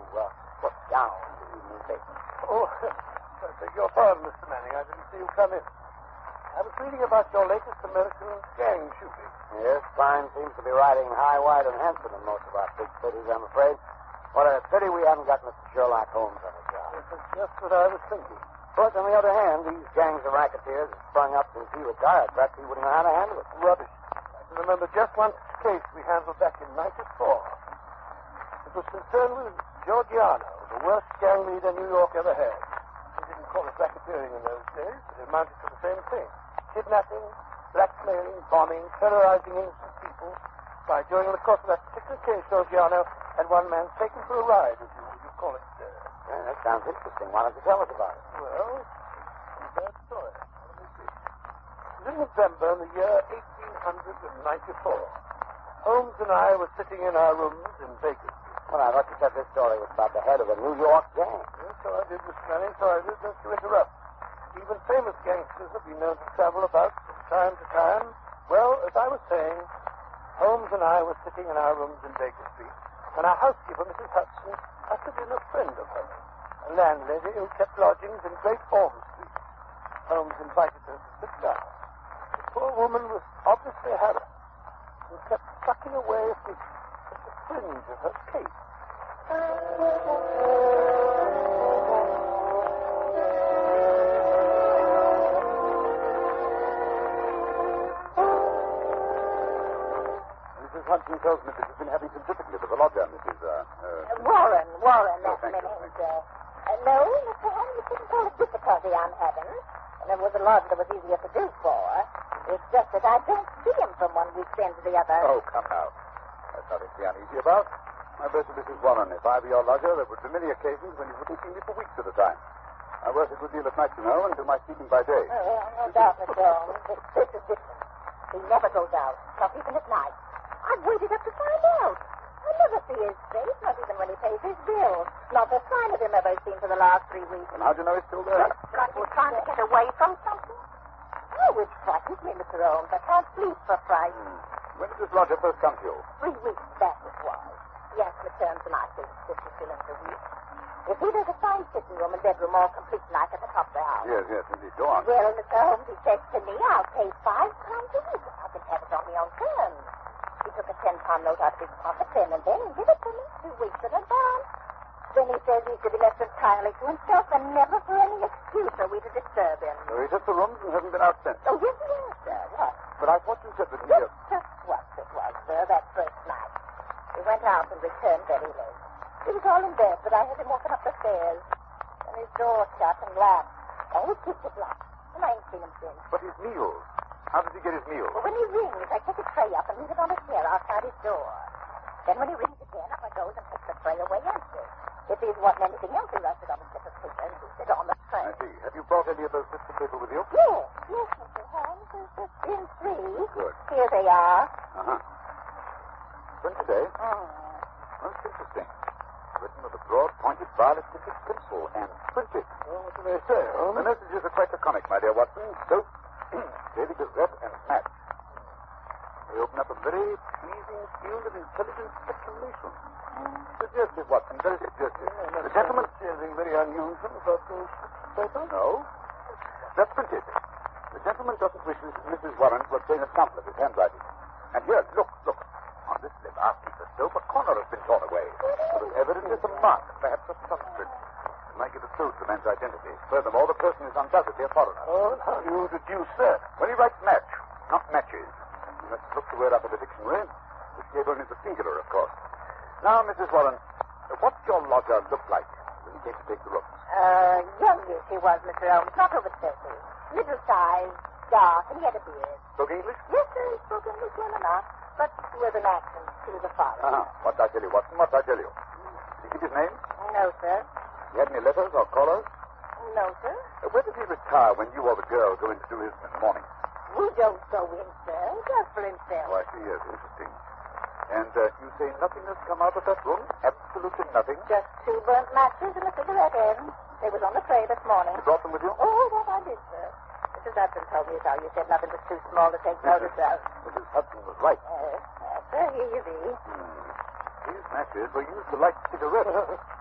[SPEAKER 20] put down the evening paper.
[SPEAKER 21] Oh, I beg your pardon, Mr. Manning. I didn't see you come in. I was reading about your latest American gang shooting.
[SPEAKER 20] Yes, crime seems to be riding high, wide, and handsome in most of our big cities, I'm afraid. What a pity we haven't got Mr. Sherlock Holmes on the job.
[SPEAKER 21] This is just what I was thinking.
[SPEAKER 20] But on the other hand, these gangs of racketeers have sprung up since he retired. Perhaps he wouldn't know how to handle it.
[SPEAKER 21] Rubbish. I can remember just one case we handled back in '94. It was concerned with Giorgiano, the worst gang leader New York ever had. They didn't call it racketeering in those days, but it amounted to the same thing. Kidnapping, blackmailing, bombing, terrorizing innocent people. By during the course of that particular case, Giorgiano had one man taken for a ride, as you call it.
[SPEAKER 20] Yeah, that sounds interesting. Why don't you tell us about it?
[SPEAKER 21] Well, it's a bad story. Let me see. It was in November in the year 1894. Holmes and I were sitting in our rooms in Vegas.
[SPEAKER 20] Well, I thought you said this story was about the head of a New York gang.
[SPEAKER 21] Yes, so I did, Mr. Manning, so I did, just to interrupt. Even famous gangsters have been known to travel about from time to time. Well, as I was saying, Holmes and I were sitting in our rooms in Baker Street, and our housekeeper, Mrs. Hudson, ushered in a friend of hers, a landlady who kept lodgings in Great Orm Street. Holmes invited her to sit down. The poor woman was obviously harassed and kept sucking away at the fringe of her cape.
[SPEAKER 23] Mrs. Hudson tells me that you've been having some difficulty with the lodger, Mrs.
[SPEAKER 24] Warren,
[SPEAKER 23] Oh,
[SPEAKER 24] that's
[SPEAKER 23] thank
[SPEAKER 24] my
[SPEAKER 23] you,
[SPEAKER 24] name,
[SPEAKER 23] thank
[SPEAKER 24] sir. No, Mr. Holmes, you couldn't call it difficulty I'm having. And there was a lodger that was easier to do for. It's just that I don't see him from one weekend to the other.
[SPEAKER 23] Oh, come now. That's nothing to be uneasy about. My best to Mrs. Warren. If I were your lodger, there would be many occasions when you wouldn't see me for weeks at a time. I work a good deal at night, you know, and do my sleeping by day.
[SPEAKER 24] Oh, no doubt, Mr. Holmes. This is different. He never goes out, not even at night. I've waited up to find out. I never see his face, not even when he pays his bills. Not a sign of him ever seen for the last 3 weeks.
[SPEAKER 23] And how do you know he's still there?
[SPEAKER 24] Like he's trying to get away from something? Oh, it frightens me, Mr. Holmes. I can't sleep for fright.
[SPEAKER 23] When did this lodger first come to you?
[SPEAKER 24] 3 weeks back it was. He asked me to turn to my 50 shillings a week. You see, there's a fine sitting room and bedroom all complete like at the top of the house.
[SPEAKER 23] Yes, indeed. Go on.
[SPEAKER 24] Well, Mr. Holmes, he said to me, I'll pay £5 a week if I can have it on my own terms. He took a £10 note out of his pocket then and then and gave it to me 2 weeks in advance. Then he says he's to be left entirely to himself and never for any excuse are we to disturb him.
[SPEAKER 23] So he took the rooms and hasn't been out since.
[SPEAKER 24] Oh, yes, sir. What?
[SPEAKER 23] But I thought you said that he...
[SPEAKER 24] Just what it was, sir, that first night. He went out and returned very late. He was all in bed, but I heard him walking up the stairs. And his door shut and locked. Always keeps it locked. And I ain't seen him since.
[SPEAKER 23] But his meals. How does he get his meals?
[SPEAKER 24] Well, when he rings, I take a tray up and leave it on a chair outside his door. Then when he rings again, up I goes and takes the tray away empty. If he wasn't anything else, he writes it on a slip of paper and puts it on the tray.
[SPEAKER 23] I see. Have you brought any of those bits of paper with you?
[SPEAKER 24] Yes, Mr. Holmes. There's been 3.
[SPEAKER 23] Good.
[SPEAKER 24] Here they are.
[SPEAKER 23] Uh-huh. When today? Most interesting. Written with a broad, pointed, violet-tipped pencil and printed.
[SPEAKER 21] Well, what do they say, Holmes?
[SPEAKER 23] The messages are quite laconic, my dear Watson. Soap, Daily Gazette, and match. They open up a very pleasing field of intelligent speculation. Suggestive, Watson, very suggestive. The gentleman...
[SPEAKER 21] Anything very unusual about those papers?
[SPEAKER 23] No. That's printed. The gentleman doesn't wish Mrs. Warren to obtain a sample of his handwriting. And here, look. On this lip, after the soap, a corner has been torn away. There is evidently some mark, perhaps a thumbprint. Watson, I give a clue to the man's identity. Furthermore, the person is undoubtedly a foreigner.
[SPEAKER 21] Oh, and how do you deduce that?
[SPEAKER 23] When he writes match, not matches. You must look the word up in the dictionary, which gave only the singular, of course. Now, Mrs. Warren, what's your lodger look like when he came to take the rooms?
[SPEAKER 24] Youngish he was, Mr. Holmes, not over 30. Middle size, dark, and he had a beard.
[SPEAKER 23] Spoke English?
[SPEAKER 24] Yes, sir, he spoke English well enough, but with an accent. He was a foreigner.
[SPEAKER 23] What I tell you, Watson, what I tell you. Did he give his name?
[SPEAKER 24] No, sir.
[SPEAKER 23] He had any letters or callers?
[SPEAKER 24] No, sir.
[SPEAKER 23] Where did he retire when you or the girl go in to do his in the morning?
[SPEAKER 24] We don't go in, sir. Just for himself.
[SPEAKER 23] Oh, I see, yes, interesting. And you say nothing has come out of that room? Absolutely nothing?
[SPEAKER 24] Just 2 burnt matches and a cigarette end. They was on the tray this morning.
[SPEAKER 23] You brought them with you?
[SPEAKER 24] Oh, that I did, sir. Mrs. Hudson told me how you said nothing was too small to take notice of.
[SPEAKER 23] Mrs. Hudson was right.
[SPEAKER 24] Yes, sir, here you be.
[SPEAKER 23] These matches were used to light cigarettes.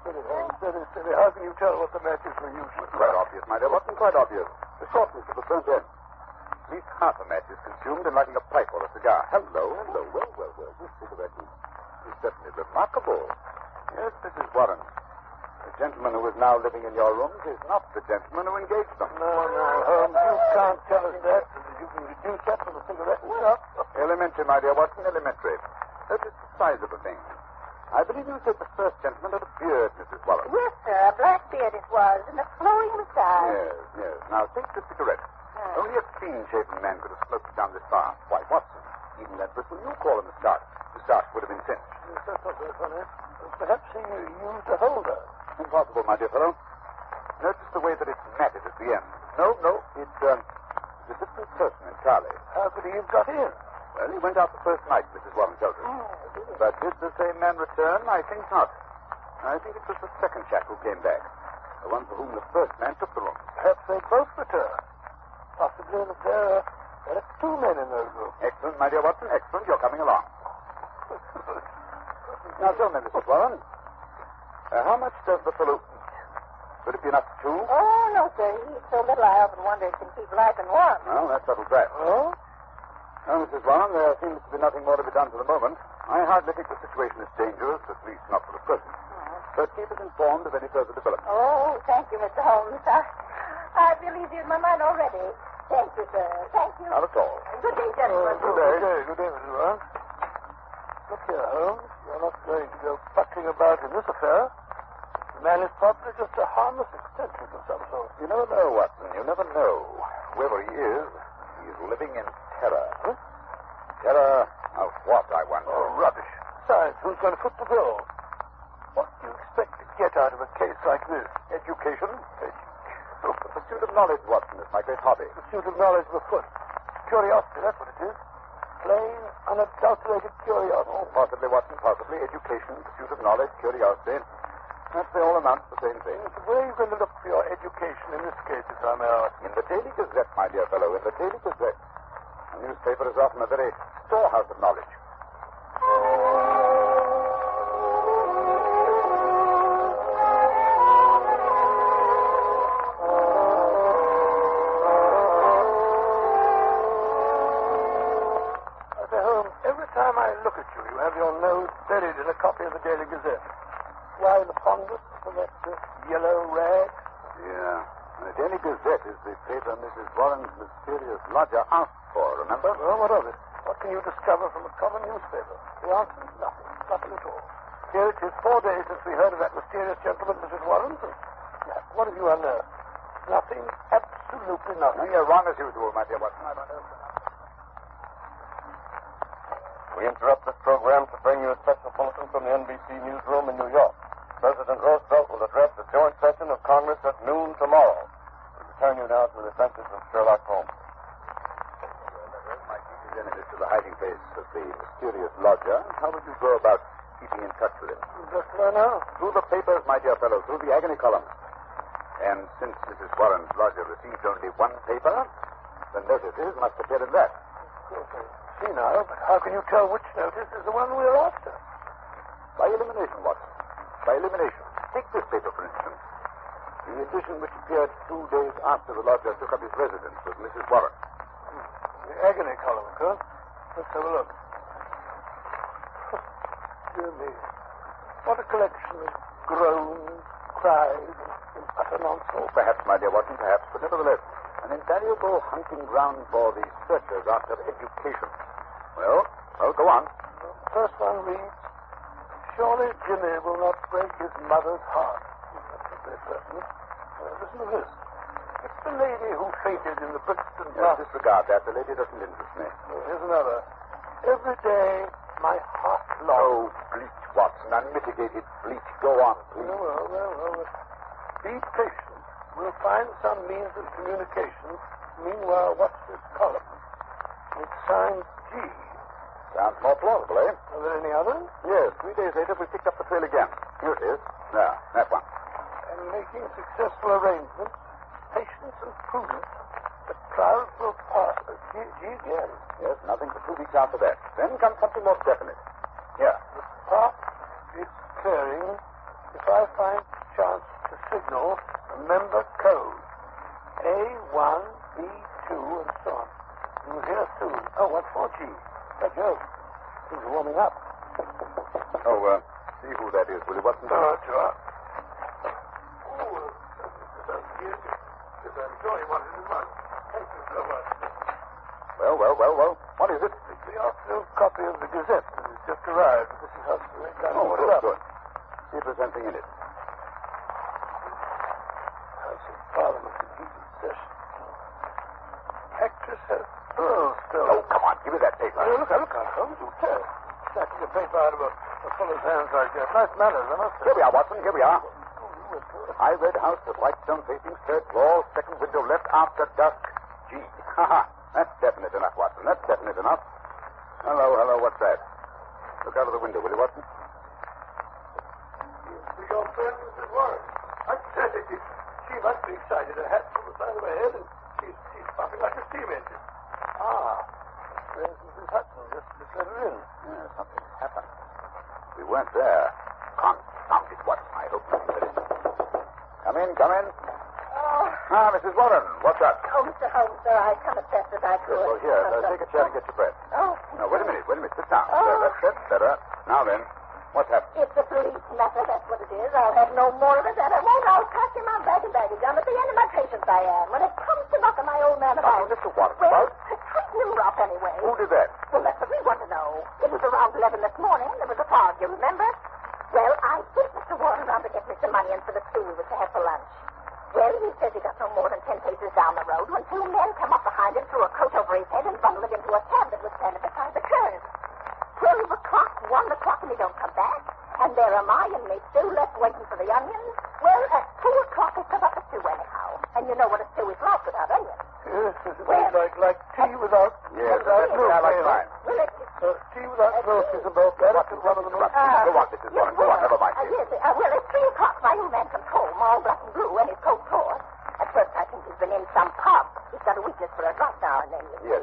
[SPEAKER 21] Steady. How can you tell what the matches were used for?
[SPEAKER 23] Quite obvious, my dear. Wasn't quite obvious. The shortness of the burnt end. At least half a match is consumed in lighting a pipe or a cigar. Hello. Well. This cigarette is certainly remarkable. Yes, Mrs. Warren. The gentleman who is now living in your rooms is not the gentleman who engaged them.
[SPEAKER 21] No, Holmes, you can't tell us that. You can deduce that from the cigarette itself.
[SPEAKER 23] Elementary, my dear Watson, elementary. Notice the size of the thing. I believe you said the first gentleman had a beard, Mrs. Warren.
[SPEAKER 24] Yes, sir, a black beard it was, and a flowing moustache.
[SPEAKER 23] Yes. Now, take the cigarette. Only a clean-shaven man could have smoked it down this far. Why, Watson, even that bristle you call a moustache would have been singed.
[SPEAKER 21] That's not very funny. Perhaps he used a holder.
[SPEAKER 23] Impossible, my dear fellow. Notice the way that it's matted at the end. No, it's a different person entirely.
[SPEAKER 21] How could he have got in?
[SPEAKER 23] Well, he went out the first night, Mrs. Warren tells us. But did the same man return? I think not. I think it was the second chap who came back. The one for whom the first man took the room.
[SPEAKER 21] Perhaps they both returned. Possibly that there are 2 men in those rooms.
[SPEAKER 23] Excellent, my dear Watson, excellent. You're coming along. Now, tell me, Mrs. Warren, how much does the fellow eat? Would it be enough for 2?
[SPEAKER 24] Oh, no, sir. He eats so little I often wonder if he can keep life in warm.
[SPEAKER 23] Well, that settles that.
[SPEAKER 21] Oh?
[SPEAKER 23] Well, Mrs. Warren, there seems to be nothing more to be done for the moment. I hardly think the situation is dangerous, at least not for the present. But keep us informed of any further developments.
[SPEAKER 24] Oh, thank you, Mr. Holmes. I really did my mind already. Thank you, sir. Thank you.
[SPEAKER 23] Not at all.
[SPEAKER 24] Good day, gentlemen.
[SPEAKER 21] Good day, Mrs. Warren. Look here, Holmes. You're not going to go puttering about in this affair. The man is probably just a harmless eccentric of some sort.
[SPEAKER 23] You never know, Watson. You never know. Whoever he is, he's living in terror.
[SPEAKER 21] Huh?
[SPEAKER 23] Terror of what, I wonder?
[SPEAKER 21] Oh, rubbish. Besides, who's going to foot the bill? What do you expect to get out of a case like this? Education?
[SPEAKER 23] The pursuit of knowledge, Watson, is my great hobby.
[SPEAKER 21] Pursuit of knowledge of afoot. Curiosity, that's what it is. Plain, unadulterated curiosity.
[SPEAKER 23] Oh, possibly, Watson, possibly. Education, pursuit of knowledge, curiosity. Perhaps they all amount to the same thing.
[SPEAKER 21] Where are you going to look for your education in this case, if I may ask?
[SPEAKER 23] In the Daily Gazette, my dear fellow, in the Daily Gazette. A newspaper is often a very storehouse of knowledge.
[SPEAKER 21] Every time I look at you, you have your nose buried in a copy of the Daily Gazette. Why the fondness for that yellow rag?
[SPEAKER 23] Yeah. The Daily Gazette is the paper Mrs. Warren's mysterious lodger asked for, remember?
[SPEAKER 21] Well, what of it? What can you discover from a common newspaper? The answer is nothing. Nothing at all. Here it is 4 days since we heard of that mysterious gentleman, Mrs. Warren. What have you unearthed? Nothing. Absolutely nothing.
[SPEAKER 23] No, you're wrong as usual, my dear Watson. I've unearthed nothing.
[SPEAKER 21] We interrupt this program to bring you a special bulletin from the NBC newsroom in New York. President Roosevelt will address the joint session of Congress at noon tomorrow. We return you now to the adventures of Sherlock Holmes.
[SPEAKER 23] My keep his enemies to the hiding place of the mysterious lodger. How would you go about keeping in touch with him?
[SPEAKER 21] Just learn now.
[SPEAKER 23] Through the papers, my dear fellow, through the agony columns. And since Mrs. Warren's lodger received only 1 paper, the notices must appear in that.
[SPEAKER 21] See now, but how can you tell which notice is the one we're after?
[SPEAKER 23] By elimination, Watson. By elimination. Take this paper, for instance. The edition which appeared 2 days after the lodger took up his residence with Mrs. Warren.
[SPEAKER 21] The agony column, huh? Let's have a look. Dear me. What a collection of groans, cries, and utter nonsense.
[SPEAKER 23] Oh, perhaps, my dear Watson, perhaps, but nevertheless, an invaluable hunting ground for the searchers after education. Well, go on.
[SPEAKER 21] The first one reads, surely Jimmy will not break his mother's heart. That's very certain. Listen to this. It's the lady who fainted in the Brixton bath.
[SPEAKER 23] Disregard that. The lady doesn't interest me.
[SPEAKER 21] Here's another. Every day, my heart longs.
[SPEAKER 23] Oh, bleach, Watson. Unmitigated bleach. Go on, please.
[SPEAKER 21] Well. Be patient. We'll find some means of communication. Meanwhile, watch this column. It's signed G.
[SPEAKER 23] Sounds more plausible, eh?
[SPEAKER 21] Are there any others?
[SPEAKER 23] Yes. 3 days later, we picked up the trail again. Here it is. Now, that one.
[SPEAKER 21] And making successful arrangements, patience and prudence, the clouds will pass. G again.
[SPEAKER 23] Yes, nothing for 2 weeks after that. Then comes something more definite. Here.
[SPEAKER 21] The park is clearing. If I find chance to signal, remember code. A1, B2, and so on. You'll hear soon. Oh, what's for G? By Jove. Things are warming up.
[SPEAKER 23] Oh, see who that is, will you, Watson?
[SPEAKER 21] Sure. I'm sure he wanted his money. Thank you so much.
[SPEAKER 23] Well. What is it?
[SPEAKER 21] It's the afternoon copy of the Gazette that has just arrived. This is how
[SPEAKER 23] Good. See if there's anything in it.
[SPEAKER 21] House of Parliament in heated session. Actress has pearls stolen.
[SPEAKER 23] Oh, come on. Give me that paper.
[SPEAKER 21] Look out, Holmes. You tell. Snatching a paper out of a fellow's hands like that. Nice manners, I must say.
[SPEAKER 23] Here we are, Watson. Here we are. High red house with white stone facing, third floor, second window left after dusk. G. Ha. That's definite enough, Watson. That's definite enough. Hello. What's that? Look out of the window, will you, Watson?
[SPEAKER 21] Your friend, Mrs. Warren. I tell you, she must be excited. Her hat's on the side of her head, and she's puffing like a steam engine. There's Mrs. Hudson. Just let her in.
[SPEAKER 23] Yeah, something happened. We weren't there. Confound it, Watson. I hope nothing finished. Come in.
[SPEAKER 24] Oh.
[SPEAKER 23] Mrs. Warren, what's up?
[SPEAKER 24] Oh, Mr. Holmes, sir, I come as best as I could.
[SPEAKER 23] Well, here, take a chair and get your breath.
[SPEAKER 24] Oh.
[SPEAKER 23] Now, wait a minute. Sit down.
[SPEAKER 24] Oh.
[SPEAKER 23] That's better. Now then, what's happened?
[SPEAKER 24] It's a police matter, that's what it is. I'll have no more of it, and I won't. I'll pack in my bag of baggage. I'm at the end of my patience, I am. When it comes to knocking my old man about...
[SPEAKER 23] Mr. Warren,
[SPEAKER 24] well, tighten him up anyway.
[SPEAKER 23] Who did that?
[SPEAKER 24] Well, that's what we want to know. It was around 11 this morning. There was a fog, you remember? Well, I sent Mr. Warren around to get me some money in for the stew we were to have for lunch. Well, he says he got no more than 10 paces down the road when 2 men come up behind him, threw a coat over his head, and bundled him into a cab that was standing beside the curb. 12 o'clock, 1 o'clock, and he don't come back. And there am I and me stew left waiting for the onions. Well, at 2 o'clock, they come up a stew anyhow. And you know what a stew is like without onions.
[SPEAKER 21] Yes, like tea without...
[SPEAKER 23] Yes, that's what I like mine.
[SPEAKER 24] Well,
[SPEAKER 21] tea without milk is about that. That's one of the most...
[SPEAKER 23] Go on, Mrs. Warren. Go on, never mind.
[SPEAKER 24] Well, at 3 o'clock, my old man comes home, all black and blue, and his coat torn. At first, I think he's been in some pub. He's got a weakness for a drunk now and then.
[SPEAKER 23] Yes.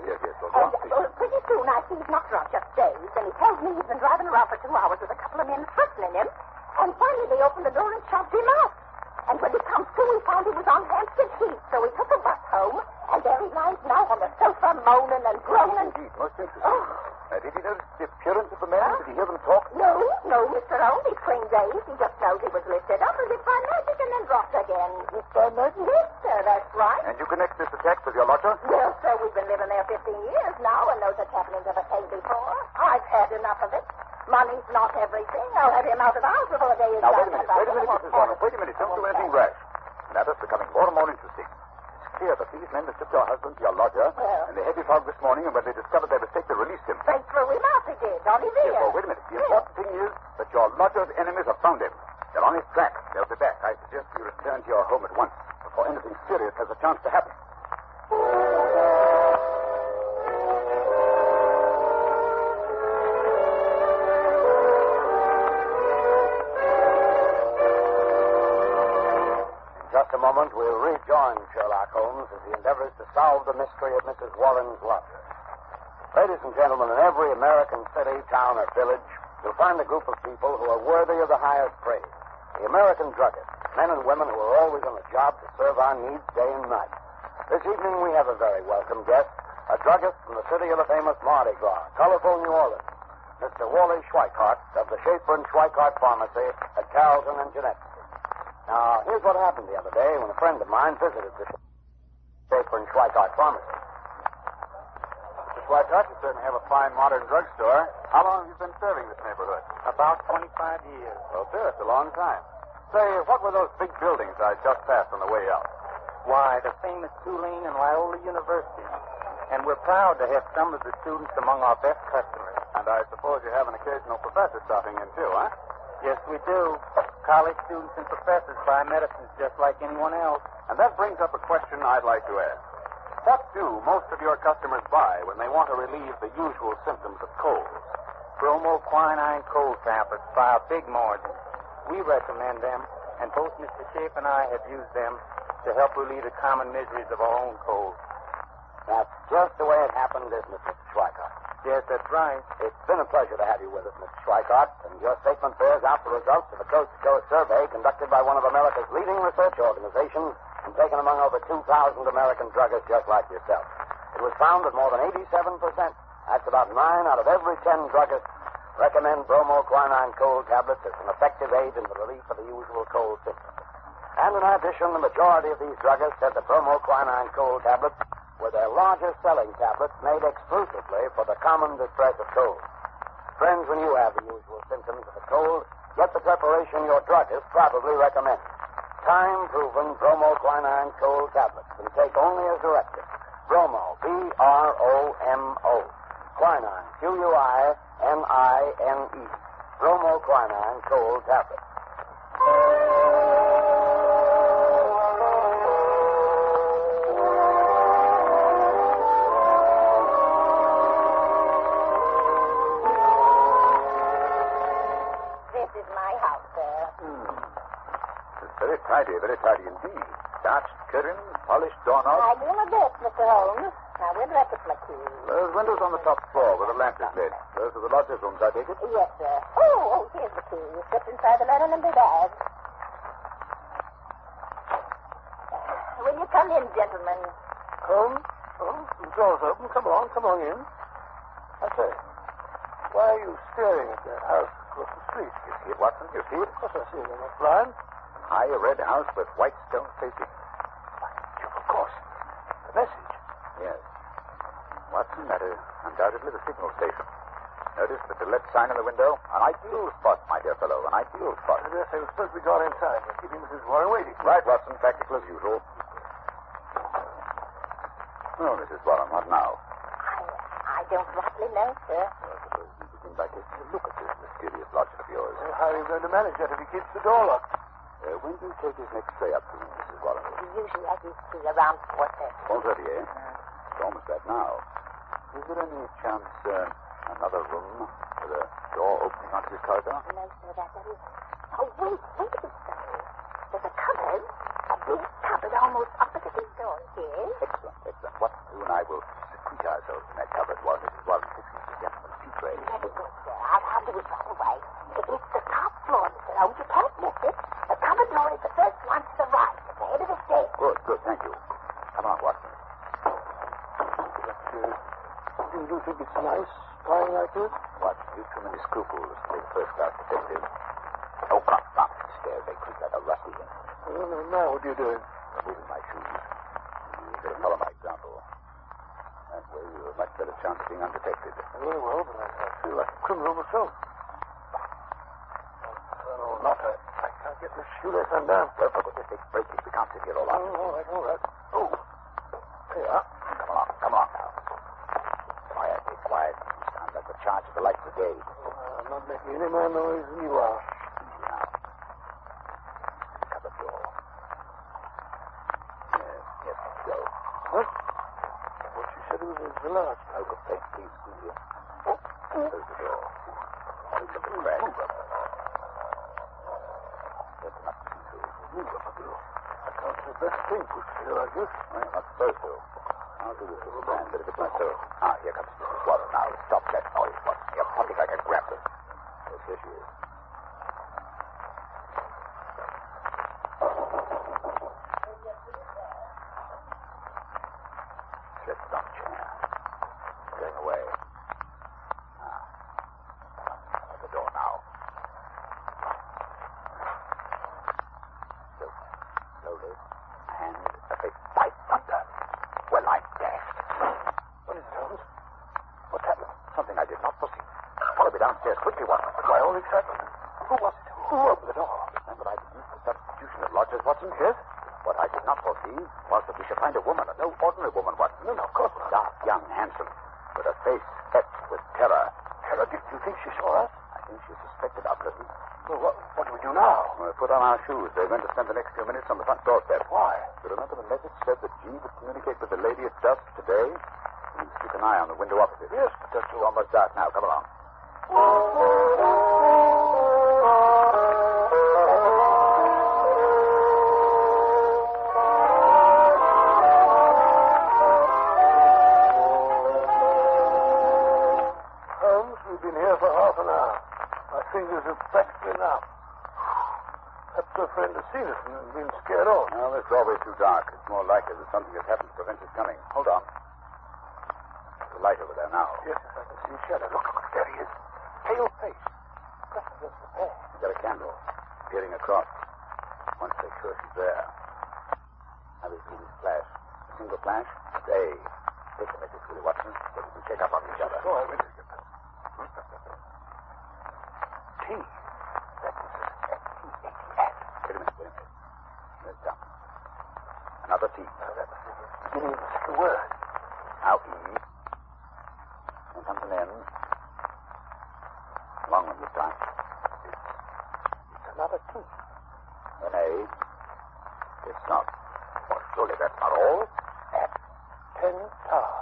[SPEAKER 23] Well,
[SPEAKER 24] And pretty soon, I see he's not drunk, just dazed, and he tells me he's been driving around for 2 hours with a couple of men threatening him. And finally, they opened the door and shoved him out. And when he comes to, we found he was on Hampstead Heath, so we took a bus home, and there he lies now on the sofa, moaning and groaning.
[SPEAKER 23] Indeed, most interesting. Did he notice the appearance of the men? Did he hear them talk?
[SPEAKER 24] No, Mr. Holmes. He's clean dazed. He just knows he was lifted up as if by magic and then dropped again.
[SPEAKER 21] Just by magic?
[SPEAKER 24] Yes, sir, that's right.
[SPEAKER 23] And you connect this attack with your lodger?
[SPEAKER 24] Well, sir, we've been living there 15 years now, and no such happenings ever came before. I've had enough of it. Money's not everything. I'll have him out of the house before the day is
[SPEAKER 23] Now,
[SPEAKER 24] done.
[SPEAKER 23] wait a minute, Mrs. Warren. Wait a minute. Don't do anything rash. The matter's becoming more and more interesting. It's clear that these men mistook your husband to your lodger, and the heavy fog this morning, and when they discovered their mistake, they released him.
[SPEAKER 24] They threw him out, they did, on his ear.
[SPEAKER 23] Yes, well, wait a minute. The important thing is that your lodger's enemies have found him. They're on his track. They'll be back. I suggest you return to your home at once before anything serious has a chance to happen.
[SPEAKER 20] Just a moment, we'll rejoin Sherlock Holmes as he endeavors to solve the mystery of Mrs. Warren's lodger. Ladies and gentlemen, in every American city, town, or village, you'll find a group of people who are worthy of the highest praise. The American druggists, men and women who are always on the job to serve our needs day and night. This evening, we have a very welcome guest, a druggist from the city of the famous Mardi Gras, colorful New Orleans, Mr. Wally Schweikart of the Schaefer and Schweikart Pharmacy at Carrollton and Genesee. Now, here Here's what happened the other day when a friend of mine visited the Schaefer and Schweikart pharmacy.
[SPEAKER 23] Mr. Schweikart, you certainly have a fine modern drugstore. How long have you been serving this neighborhood?
[SPEAKER 21] About 25 years.
[SPEAKER 23] Oh, sir, it's a long time. Say, what were those big buildings I just passed on the way out?
[SPEAKER 21] Why, the famous Tulane and Loyola University. And we're proud to have some of the students among our best customers.
[SPEAKER 23] And I suppose you have an occasional professor stopping in, too, huh?
[SPEAKER 21] Yes, we do. College students and professors buy medicines just like anyone else.
[SPEAKER 23] And that brings up a question I'd like to ask. What do most of your customers buy when they want to relieve the usual symptoms of colds?
[SPEAKER 21] Bromoquinine cold tablets by a big margin. We recommend them, and both Mr. Schaefer and I have used them to help relieve the common miseries of our own colds.
[SPEAKER 20] That's just the way it happened, isn't it, Mr. Schweikart?
[SPEAKER 21] Yes, that's right.
[SPEAKER 20] It's been a pleasure to have you with us, Mr. Schweikart, and your statement bears out the results of a coast-to-coast survey conducted by one of America's leading research organizations and taken among over 2,000 American druggists just like yourself. It was found that more than 87%, that's about 9 out of every 10 druggists, recommend bromoquinine cold tablets as an effective aid in the relief of the usual cold symptoms. And in addition, the majority of these druggists said the bromoquinine cold tablets were their largest selling tablets made exclusively for the common distress of cold. Friends, when you have the usual symptoms of a cold, get the preparation your druggist probably recommends. Time-proven bromoquinine cold tablets and take only as directed. Bromo, B-R-O-M-O. Quinine, Q-U-I-N-I-N-E. Bromoquinine cold tablets.
[SPEAKER 23] Very tidy indeed. Starched curtains, polished doorknobs.
[SPEAKER 24] I do my best, Mr. Holmes. Now, where'd I put my keys?
[SPEAKER 23] Those windows on the top floor where the lamp is lit. Those are the lodgers' rooms, I take it?
[SPEAKER 24] Yes, sir. Oh, here's the key. You slipped inside the linen and the bag. Will you come in, gentlemen?
[SPEAKER 21] Holmes? Oh, the door's open. Come on in. I say, why are you staring at that house across the street?
[SPEAKER 23] You see it, Watson? You see it?
[SPEAKER 21] Of course I see it. I'm not blind.
[SPEAKER 23] High red house with white stone facing.
[SPEAKER 21] Of course. The message.
[SPEAKER 23] Yes. Watson, that is undoubtedly the signal station. Notice the to let sign in the window? An ideal spot, my dear fellow. An ideal spot.
[SPEAKER 21] I dare say we're supposed to be gone inside. We're keeping Mrs. Warren waiting.
[SPEAKER 23] Right, Watson. Practical as usual. Oh, Mrs. Warren, what now?
[SPEAKER 24] I don't rightly know, sir.
[SPEAKER 23] I suppose you begin by taking a look at this mysterious lodger of yours.
[SPEAKER 21] Well, how are you going to manage that if he keeps the door locked?
[SPEAKER 23] When do you take his next tray up to, Mrs. Warren?
[SPEAKER 24] He usually has his tea around 4:30.
[SPEAKER 23] 4:30, eh? It's almost that now. Is there any chance, another room with a door opening onto his corridor?
[SPEAKER 24] No, sir, that is. Oh, wait a minute, sir. There's a cupboard. A big cupboard almost opposite his door. Yes?
[SPEAKER 23] Excellent. What you and I will secrete ourselves in that cupboard while Mrs. Warren fixes the gentleman's tea tray.
[SPEAKER 24] Very good, sir. I'll do it right away. It's the top floor, Mr. Holmes. You can't miss it. The cupboard door is the first one to the right, at the head of the stairs.
[SPEAKER 23] Good, thank you. Come on, Watson.
[SPEAKER 21] You do think it's nice, lying like this?
[SPEAKER 23] Watson, you've too many scruples to be a first-class detective. Oh, come up the stairs. They creak like a rusty.
[SPEAKER 21] Now what are you doing?
[SPEAKER 23] Removing my shoes. You better follow my example. That way you'll have a much better chance of being undetected.
[SPEAKER 21] Very well, but I feel like a criminal myself. Oh, not I can't get this shoelace undone.
[SPEAKER 23] Well, with this big break, we can't sit here all night.
[SPEAKER 21] All right. Oh, there you are.
[SPEAKER 23] Come along now. Quiet. Sounds like the charge of the light brigade.
[SPEAKER 21] I'm not making any more noise than you are.
[SPEAKER 23] Easy now. Cupboard door. Yes, go.
[SPEAKER 21] What? What you said it was a large.
[SPEAKER 23] Oh, good thing. Please, easy. Close the door. Look at the crack. That's not too
[SPEAKER 21] Move up a little. I can't do the best thing pushed here like this.
[SPEAKER 23] Well, not supposed to. I'll do this little band bit of it myself. Here comes Mrs. Warren now. Stop that noise, Watson. You're pointing like a grappler. Yes, here she is. Slipped on chair. Going away. At the door now. So, the face. By thunder. Well, I'm dashed.
[SPEAKER 21] What is it, Holmes? What's happened?
[SPEAKER 23] Something I did not foresee. Follow me downstairs quickly, Watson.
[SPEAKER 21] My own excitement. Who was it? Who opened the door?
[SPEAKER 23] Remember, I deduced the substitution of lodgers, Watson? Yes. What I did not foresee was that we should find a woman, no ordinary woman, Watson.
[SPEAKER 21] No, of course not.
[SPEAKER 23] Dark, young, handsome, with a face etched with terror.
[SPEAKER 21] Terror? Do you think she saw us?
[SPEAKER 23] I think she suspected our presence.
[SPEAKER 21] Well, what do we do now?
[SPEAKER 23] We'll put on our shoes. They're going to spend the next few minutes on the front doorstep.
[SPEAKER 21] Why?
[SPEAKER 23] You remember the message said that G would communicate with the lady at dusk today? Please keep an eye on the window opposite.
[SPEAKER 21] Yes,
[SPEAKER 23] but it's almost dark now. Come along.
[SPEAKER 21] Holmes, we've been here for half an hour. My fingers are practically numb. Perhaps your friend has seen us and been scared off.
[SPEAKER 23] No, this doorway's too dark. It's more likely that something has happened to prevent us coming. Hold on. There's a light over there now.
[SPEAKER 21] Yes, I can see a shadow. Look, there he is. Pale face. Just against the pair.
[SPEAKER 23] He's got a candle peering across. Once they're sure she's there. Now we see this flash. A single flash. It's A. Take the message, Willie Watson, so we can check up on each other.
[SPEAKER 21] Go ahead. T. That is
[SPEAKER 23] Wait a minute. There's down. Another T.
[SPEAKER 21] That must be the beginning of the second word.
[SPEAKER 23] Now E. Then comes an N. Long one this time.
[SPEAKER 21] It's another T.
[SPEAKER 23] An A. It's not. Well, surely that's not all.
[SPEAKER 21] At 10 Tower.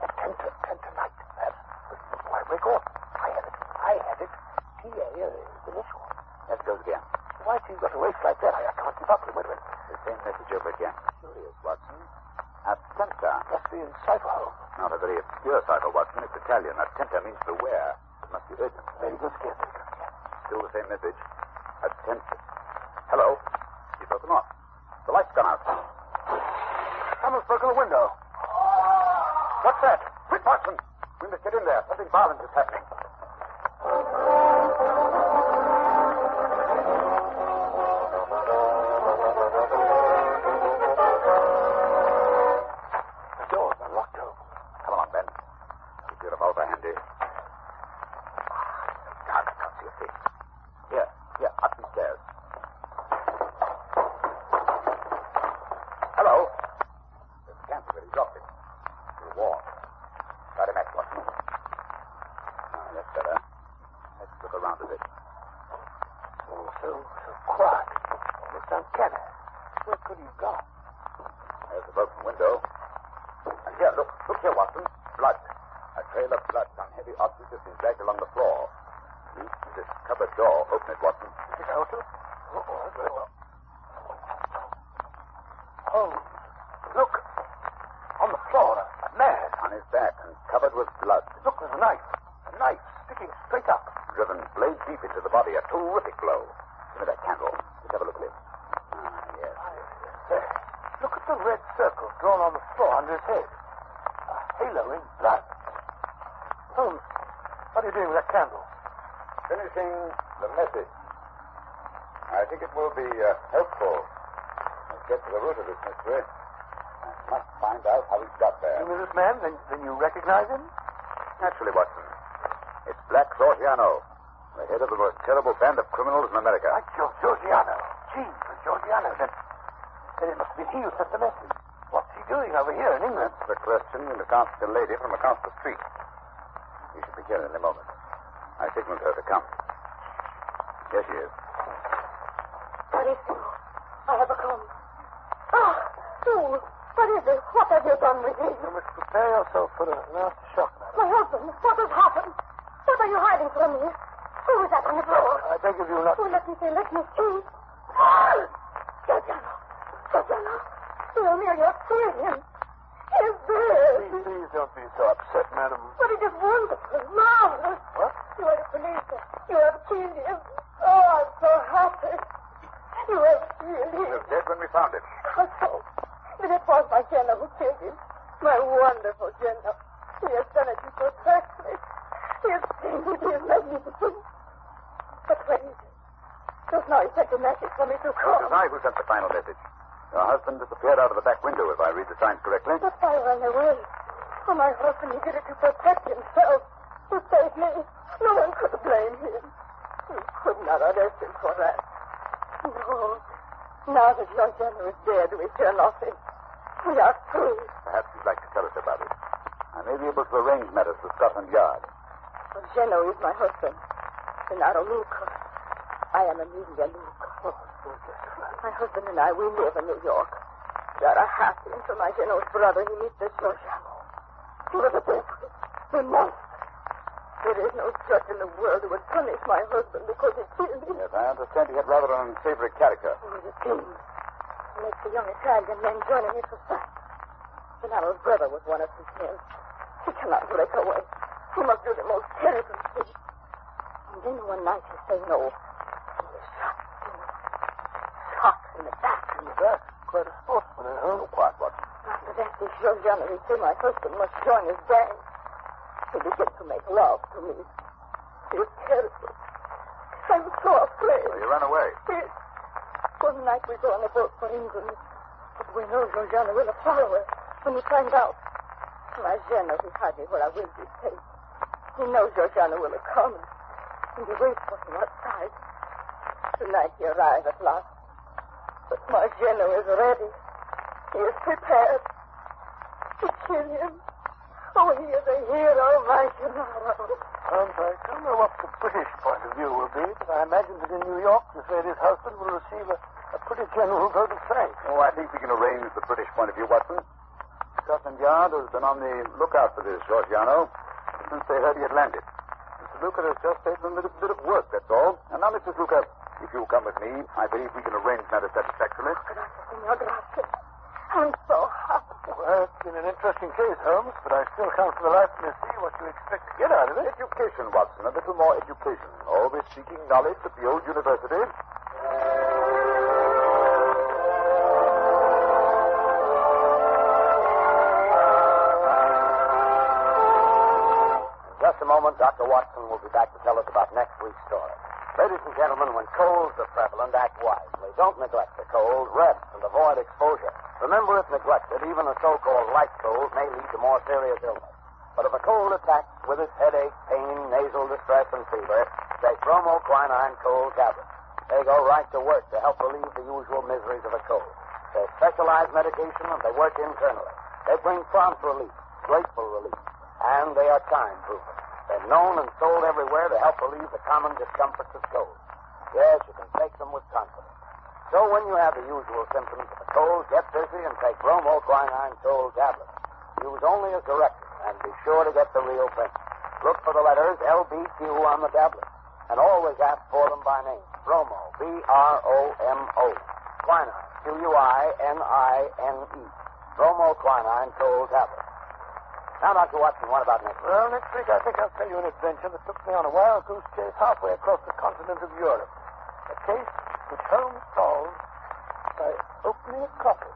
[SPEAKER 21] At 10 tonight. Perhaps before I break off. I have it. T.A. The initial.
[SPEAKER 23] Let's go again.
[SPEAKER 21] Why do you got to race like that? I can't keep up with it.
[SPEAKER 23] The same message over again. Curious, Watson. Attenta.
[SPEAKER 21] Must be in cipher, Holmes.
[SPEAKER 23] Not a very obscure cipher, Watson. It's Italian. Attenta means beware. It must be urgent.
[SPEAKER 21] Very good, Skip.
[SPEAKER 23] Still the same message. Attenta. Hello. You've broken off. The light's gone out.
[SPEAKER 21] Someone's broken the window.
[SPEAKER 23] What's that? Quick, Watson. We must get in there. Something violent is happening.
[SPEAKER 21] The doors are locked, Holmes.
[SPEAKER 23] Come along, Ben. Keep your revolver handy. Dark, I can't see a face. Here, up these stairs. Hello. There's a candle where he dropped it. It's warm. Light a match, Watson. That's better. Let's look around a bit.
[SPEAKER 21] So quiet. It's uncanny. Where could he have gone?
[SPEAKER 23] There's a broken window. And here, look here, Watson. Blood. A trail of blood on heavy objects has been dragged along the floor. Use this cupboard door. Open it, Watson.
[SPEAKER 21] Is it open? Oh, very well. Holmes, look. On the floor, a man.
[SPEAKER 23] On his back and covered with blood.
[SPEAKER 21] Look, there's a knife. A knife sticking straight up.
[SPEAKER 23] Driven blade deep into the body. A terrific blow. Give me that candle. Let's have a look at him. Yes.
[SPEAKER 21] There. Look at the red circle drawn on the floor under his head. A halo in blood. Holmes, what are you doing with that candle?
[SPEAKER 23] Finishing the message. I think it will be helpful. Let's get to the root of this mystery. I must find out how he got there.
[SPEAKER 21] You knew this man? Then you recognize him?
[SPEAKER 23] Naturally, Watson. It's Black Georgiano, the head of the most terrible band of criminals in America.
[SPEAKER 21] By Georgiano. Gee, Georgiano. Then it must be he who sent the message. What's he doing over here in England?
[SPEAKER 23] That's the question you must ask a lady from across the street. We should be here in a moment. I signaled her to come. Here she is.
[SPEAKER 24] Carissimo, I have a come. Ah, fool. What is it? What have you done with him?
[SPEAKER 21] You must prepare yourself for a nasty shock, madam.
[SPEAKER 24] My husband, what has happened? What are you hiding from me? Who is that on the floor?
[SPEAKER 21] I beg of you not...
[SPEAKER 24] Oh, let me see. Georgiano. Tell me, are you afraid him? He is dead.
[SPEAKER 21] Please don't be so upset, madam.
[SPEAKER 24] But it is wonderful, marvelous.
[SPEAKER 21] What?
[SPEAKER 24] You are the police. You have killed him. Oh, I'm so happy. You have killed him.
[SPEAKER 23] He was dead when we found him.
[SPEAKER 24] How so? But it was my Jenna who killed him. My wonderful Jenna. He has done it to protect me. He has painted me. He is magnificent. But where is he? Just now he sent a message for me to come.
[SPEAKER 23] It was I who sent the final message. Your husband disappeared out of the back window, if I read the signs correctly.
[SPEAKER 24] But I ran away. Oh, my husband, he did it to protect himself. To save me. No one could blame him. You could not arrest him for that. No. Now that your general is dead, we care nothing. We are free.
[SPEAKER 23] Perhaps you'd like to tell us about it. I may be able to arrange matters with Scotland Yard.
[SPEAKER 24] Geno is my husband. Gennaro Luca. I am Amelia Luca. My husband and I, we live in New York. We are happy until my Geno's brother, he meets this Georgiano. He was a devil. A monster. There is no judge in the world who would punish my husband because he killed me.
[SPEAKER 23] Yes, I understand he had rather an unsavory character.
[SPEAKER 24] He was a king. He makes the young Italian men join in his society. Gennaro's brother was one of his men. He cannot break away. He must do the most terrible thing. And then one night he say no. He was shot. Shot in the back.
[SPEAKER 21] In the back? Quite a sportsman, huh?
[SPEAKER 23] Oh, quiet, Watson.
[SPEAKER 24] After that, this Georgiano, he said my husband must join his gang. He began to make love to me. He was terrible. I was so afraid.
[SPEAKER 23] So you ran away?
[SPEAKER 24] Yes. One night we go on a boat for England. But we know Georgiano will follow us when we find out. My Geno, he hid me where I will be safe. He knows Georgiano will come. And he waits for him outside. Tonight he arrives at last. But my Geno is ready. He is prepared to kill him. Oh, he is a hero, my Gennaro.
[SPEAKER 21] I don't know what the British point of view will be, but I imagine that in New York, this lady's husband will receive a pretty general vote of thanks.
[SPEAKER 23] Oh, I think we can arrange the British point of view, Watson. Scotland Yard has been on the lookout for this Georgiano since they heard he had landed. Mr. Luca has just saved them a little bit of work, that's all. And now, Mrs. Luca, if you'll come with me, I believe we can arrange matters satisfactorily.
[SPEAKER 24] Signor, grazie. I'm so happy.
[SPEAKER 21] Well, it's been an interesting case, Holmes, but I still can't for the life of me see what you expect to get out of it.
[SPEAKER 23] Education, Watson, a little more education. Always seeking knowledge at the old university.
[SPEAKER 20] In just a moment, Dr. Watson will be back to tell us about next week's story. Ladies and gentlemen, when colds are prevalent, act wisely. Don't neglect the cold. Rest and avoid exposure. Remember, if neglected, even a so-called light cold may lead to more serious illness. But if a cold attacks with its headache, pain, nasal distress, and fever, take bromoquinine cold tablets. They go right to work to help relieve the usual miseries of a cold. They're specialized medication, and they work internally. They bring prompt relief, grateful relief, and they are time-proven. They're known and sold everywhere to help relieve the common discomforts of cold. Yes, you can take them with confidence. So when you have the usual symptoms of a cold, get busy and take bromoquinine cold tablets. Use only as directed, and be sure to get the real thing. Look for the letters LBQ on the tablet, and always ask for them by name. Bromo, B-R-O-M-O. Quinine, Q-U-I-N-I-N-E. Bromoquinine cold tablets. Now, Dr. Watson, what about next week?
[SPEAKER 21] Well, next week I think I'll tell you an adventure that took me on a wild goose chase halfway across the continent of Europe. A case which Holmes solved by opening a coffin.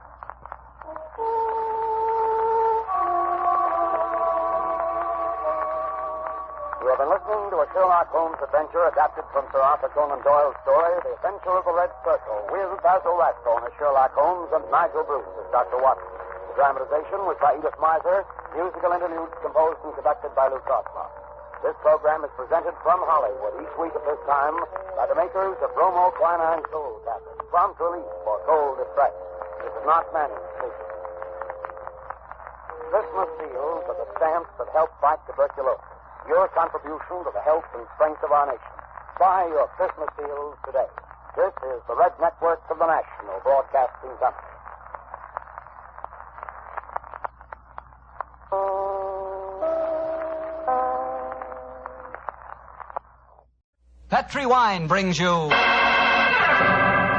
[SPEAKER 20] You have been listening to a Sherlock Holmes adventure adapted from Sir Arthur Conan Doyle's story, The Adventure of the Red Circle, with Basil Rathbone as Sherlock Holmes and Nigel Bruce as Dr. Watson. The dramatization was by Edith Miser, musical interludes composed and conducted by Lou Tosma. This program is presented from Hollywood each week at this time by the makers of bromoquinine cold tablets, prompt relief for cold distress. This is not manual speaking. Christmas seals are the stamps that help fight tuberculosis. Your contribution to the health and strength of our nation. Buy your Christmas seals today. This is the Red Network of the National Broadcasting Company.
[SPEAKER 3] Petri Wine brings you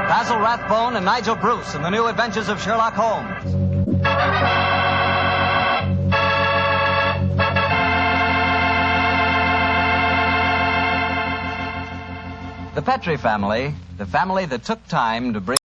[SPEAKER 3] Basil Rathbone and Nigel Bruce in the new adventures of Sherlock Holmes. The Petri family, the family that took time to bring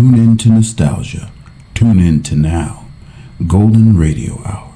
[SPEAKER 1] Tune in to nostalgia. Tune in to now. Golden Radio Hour.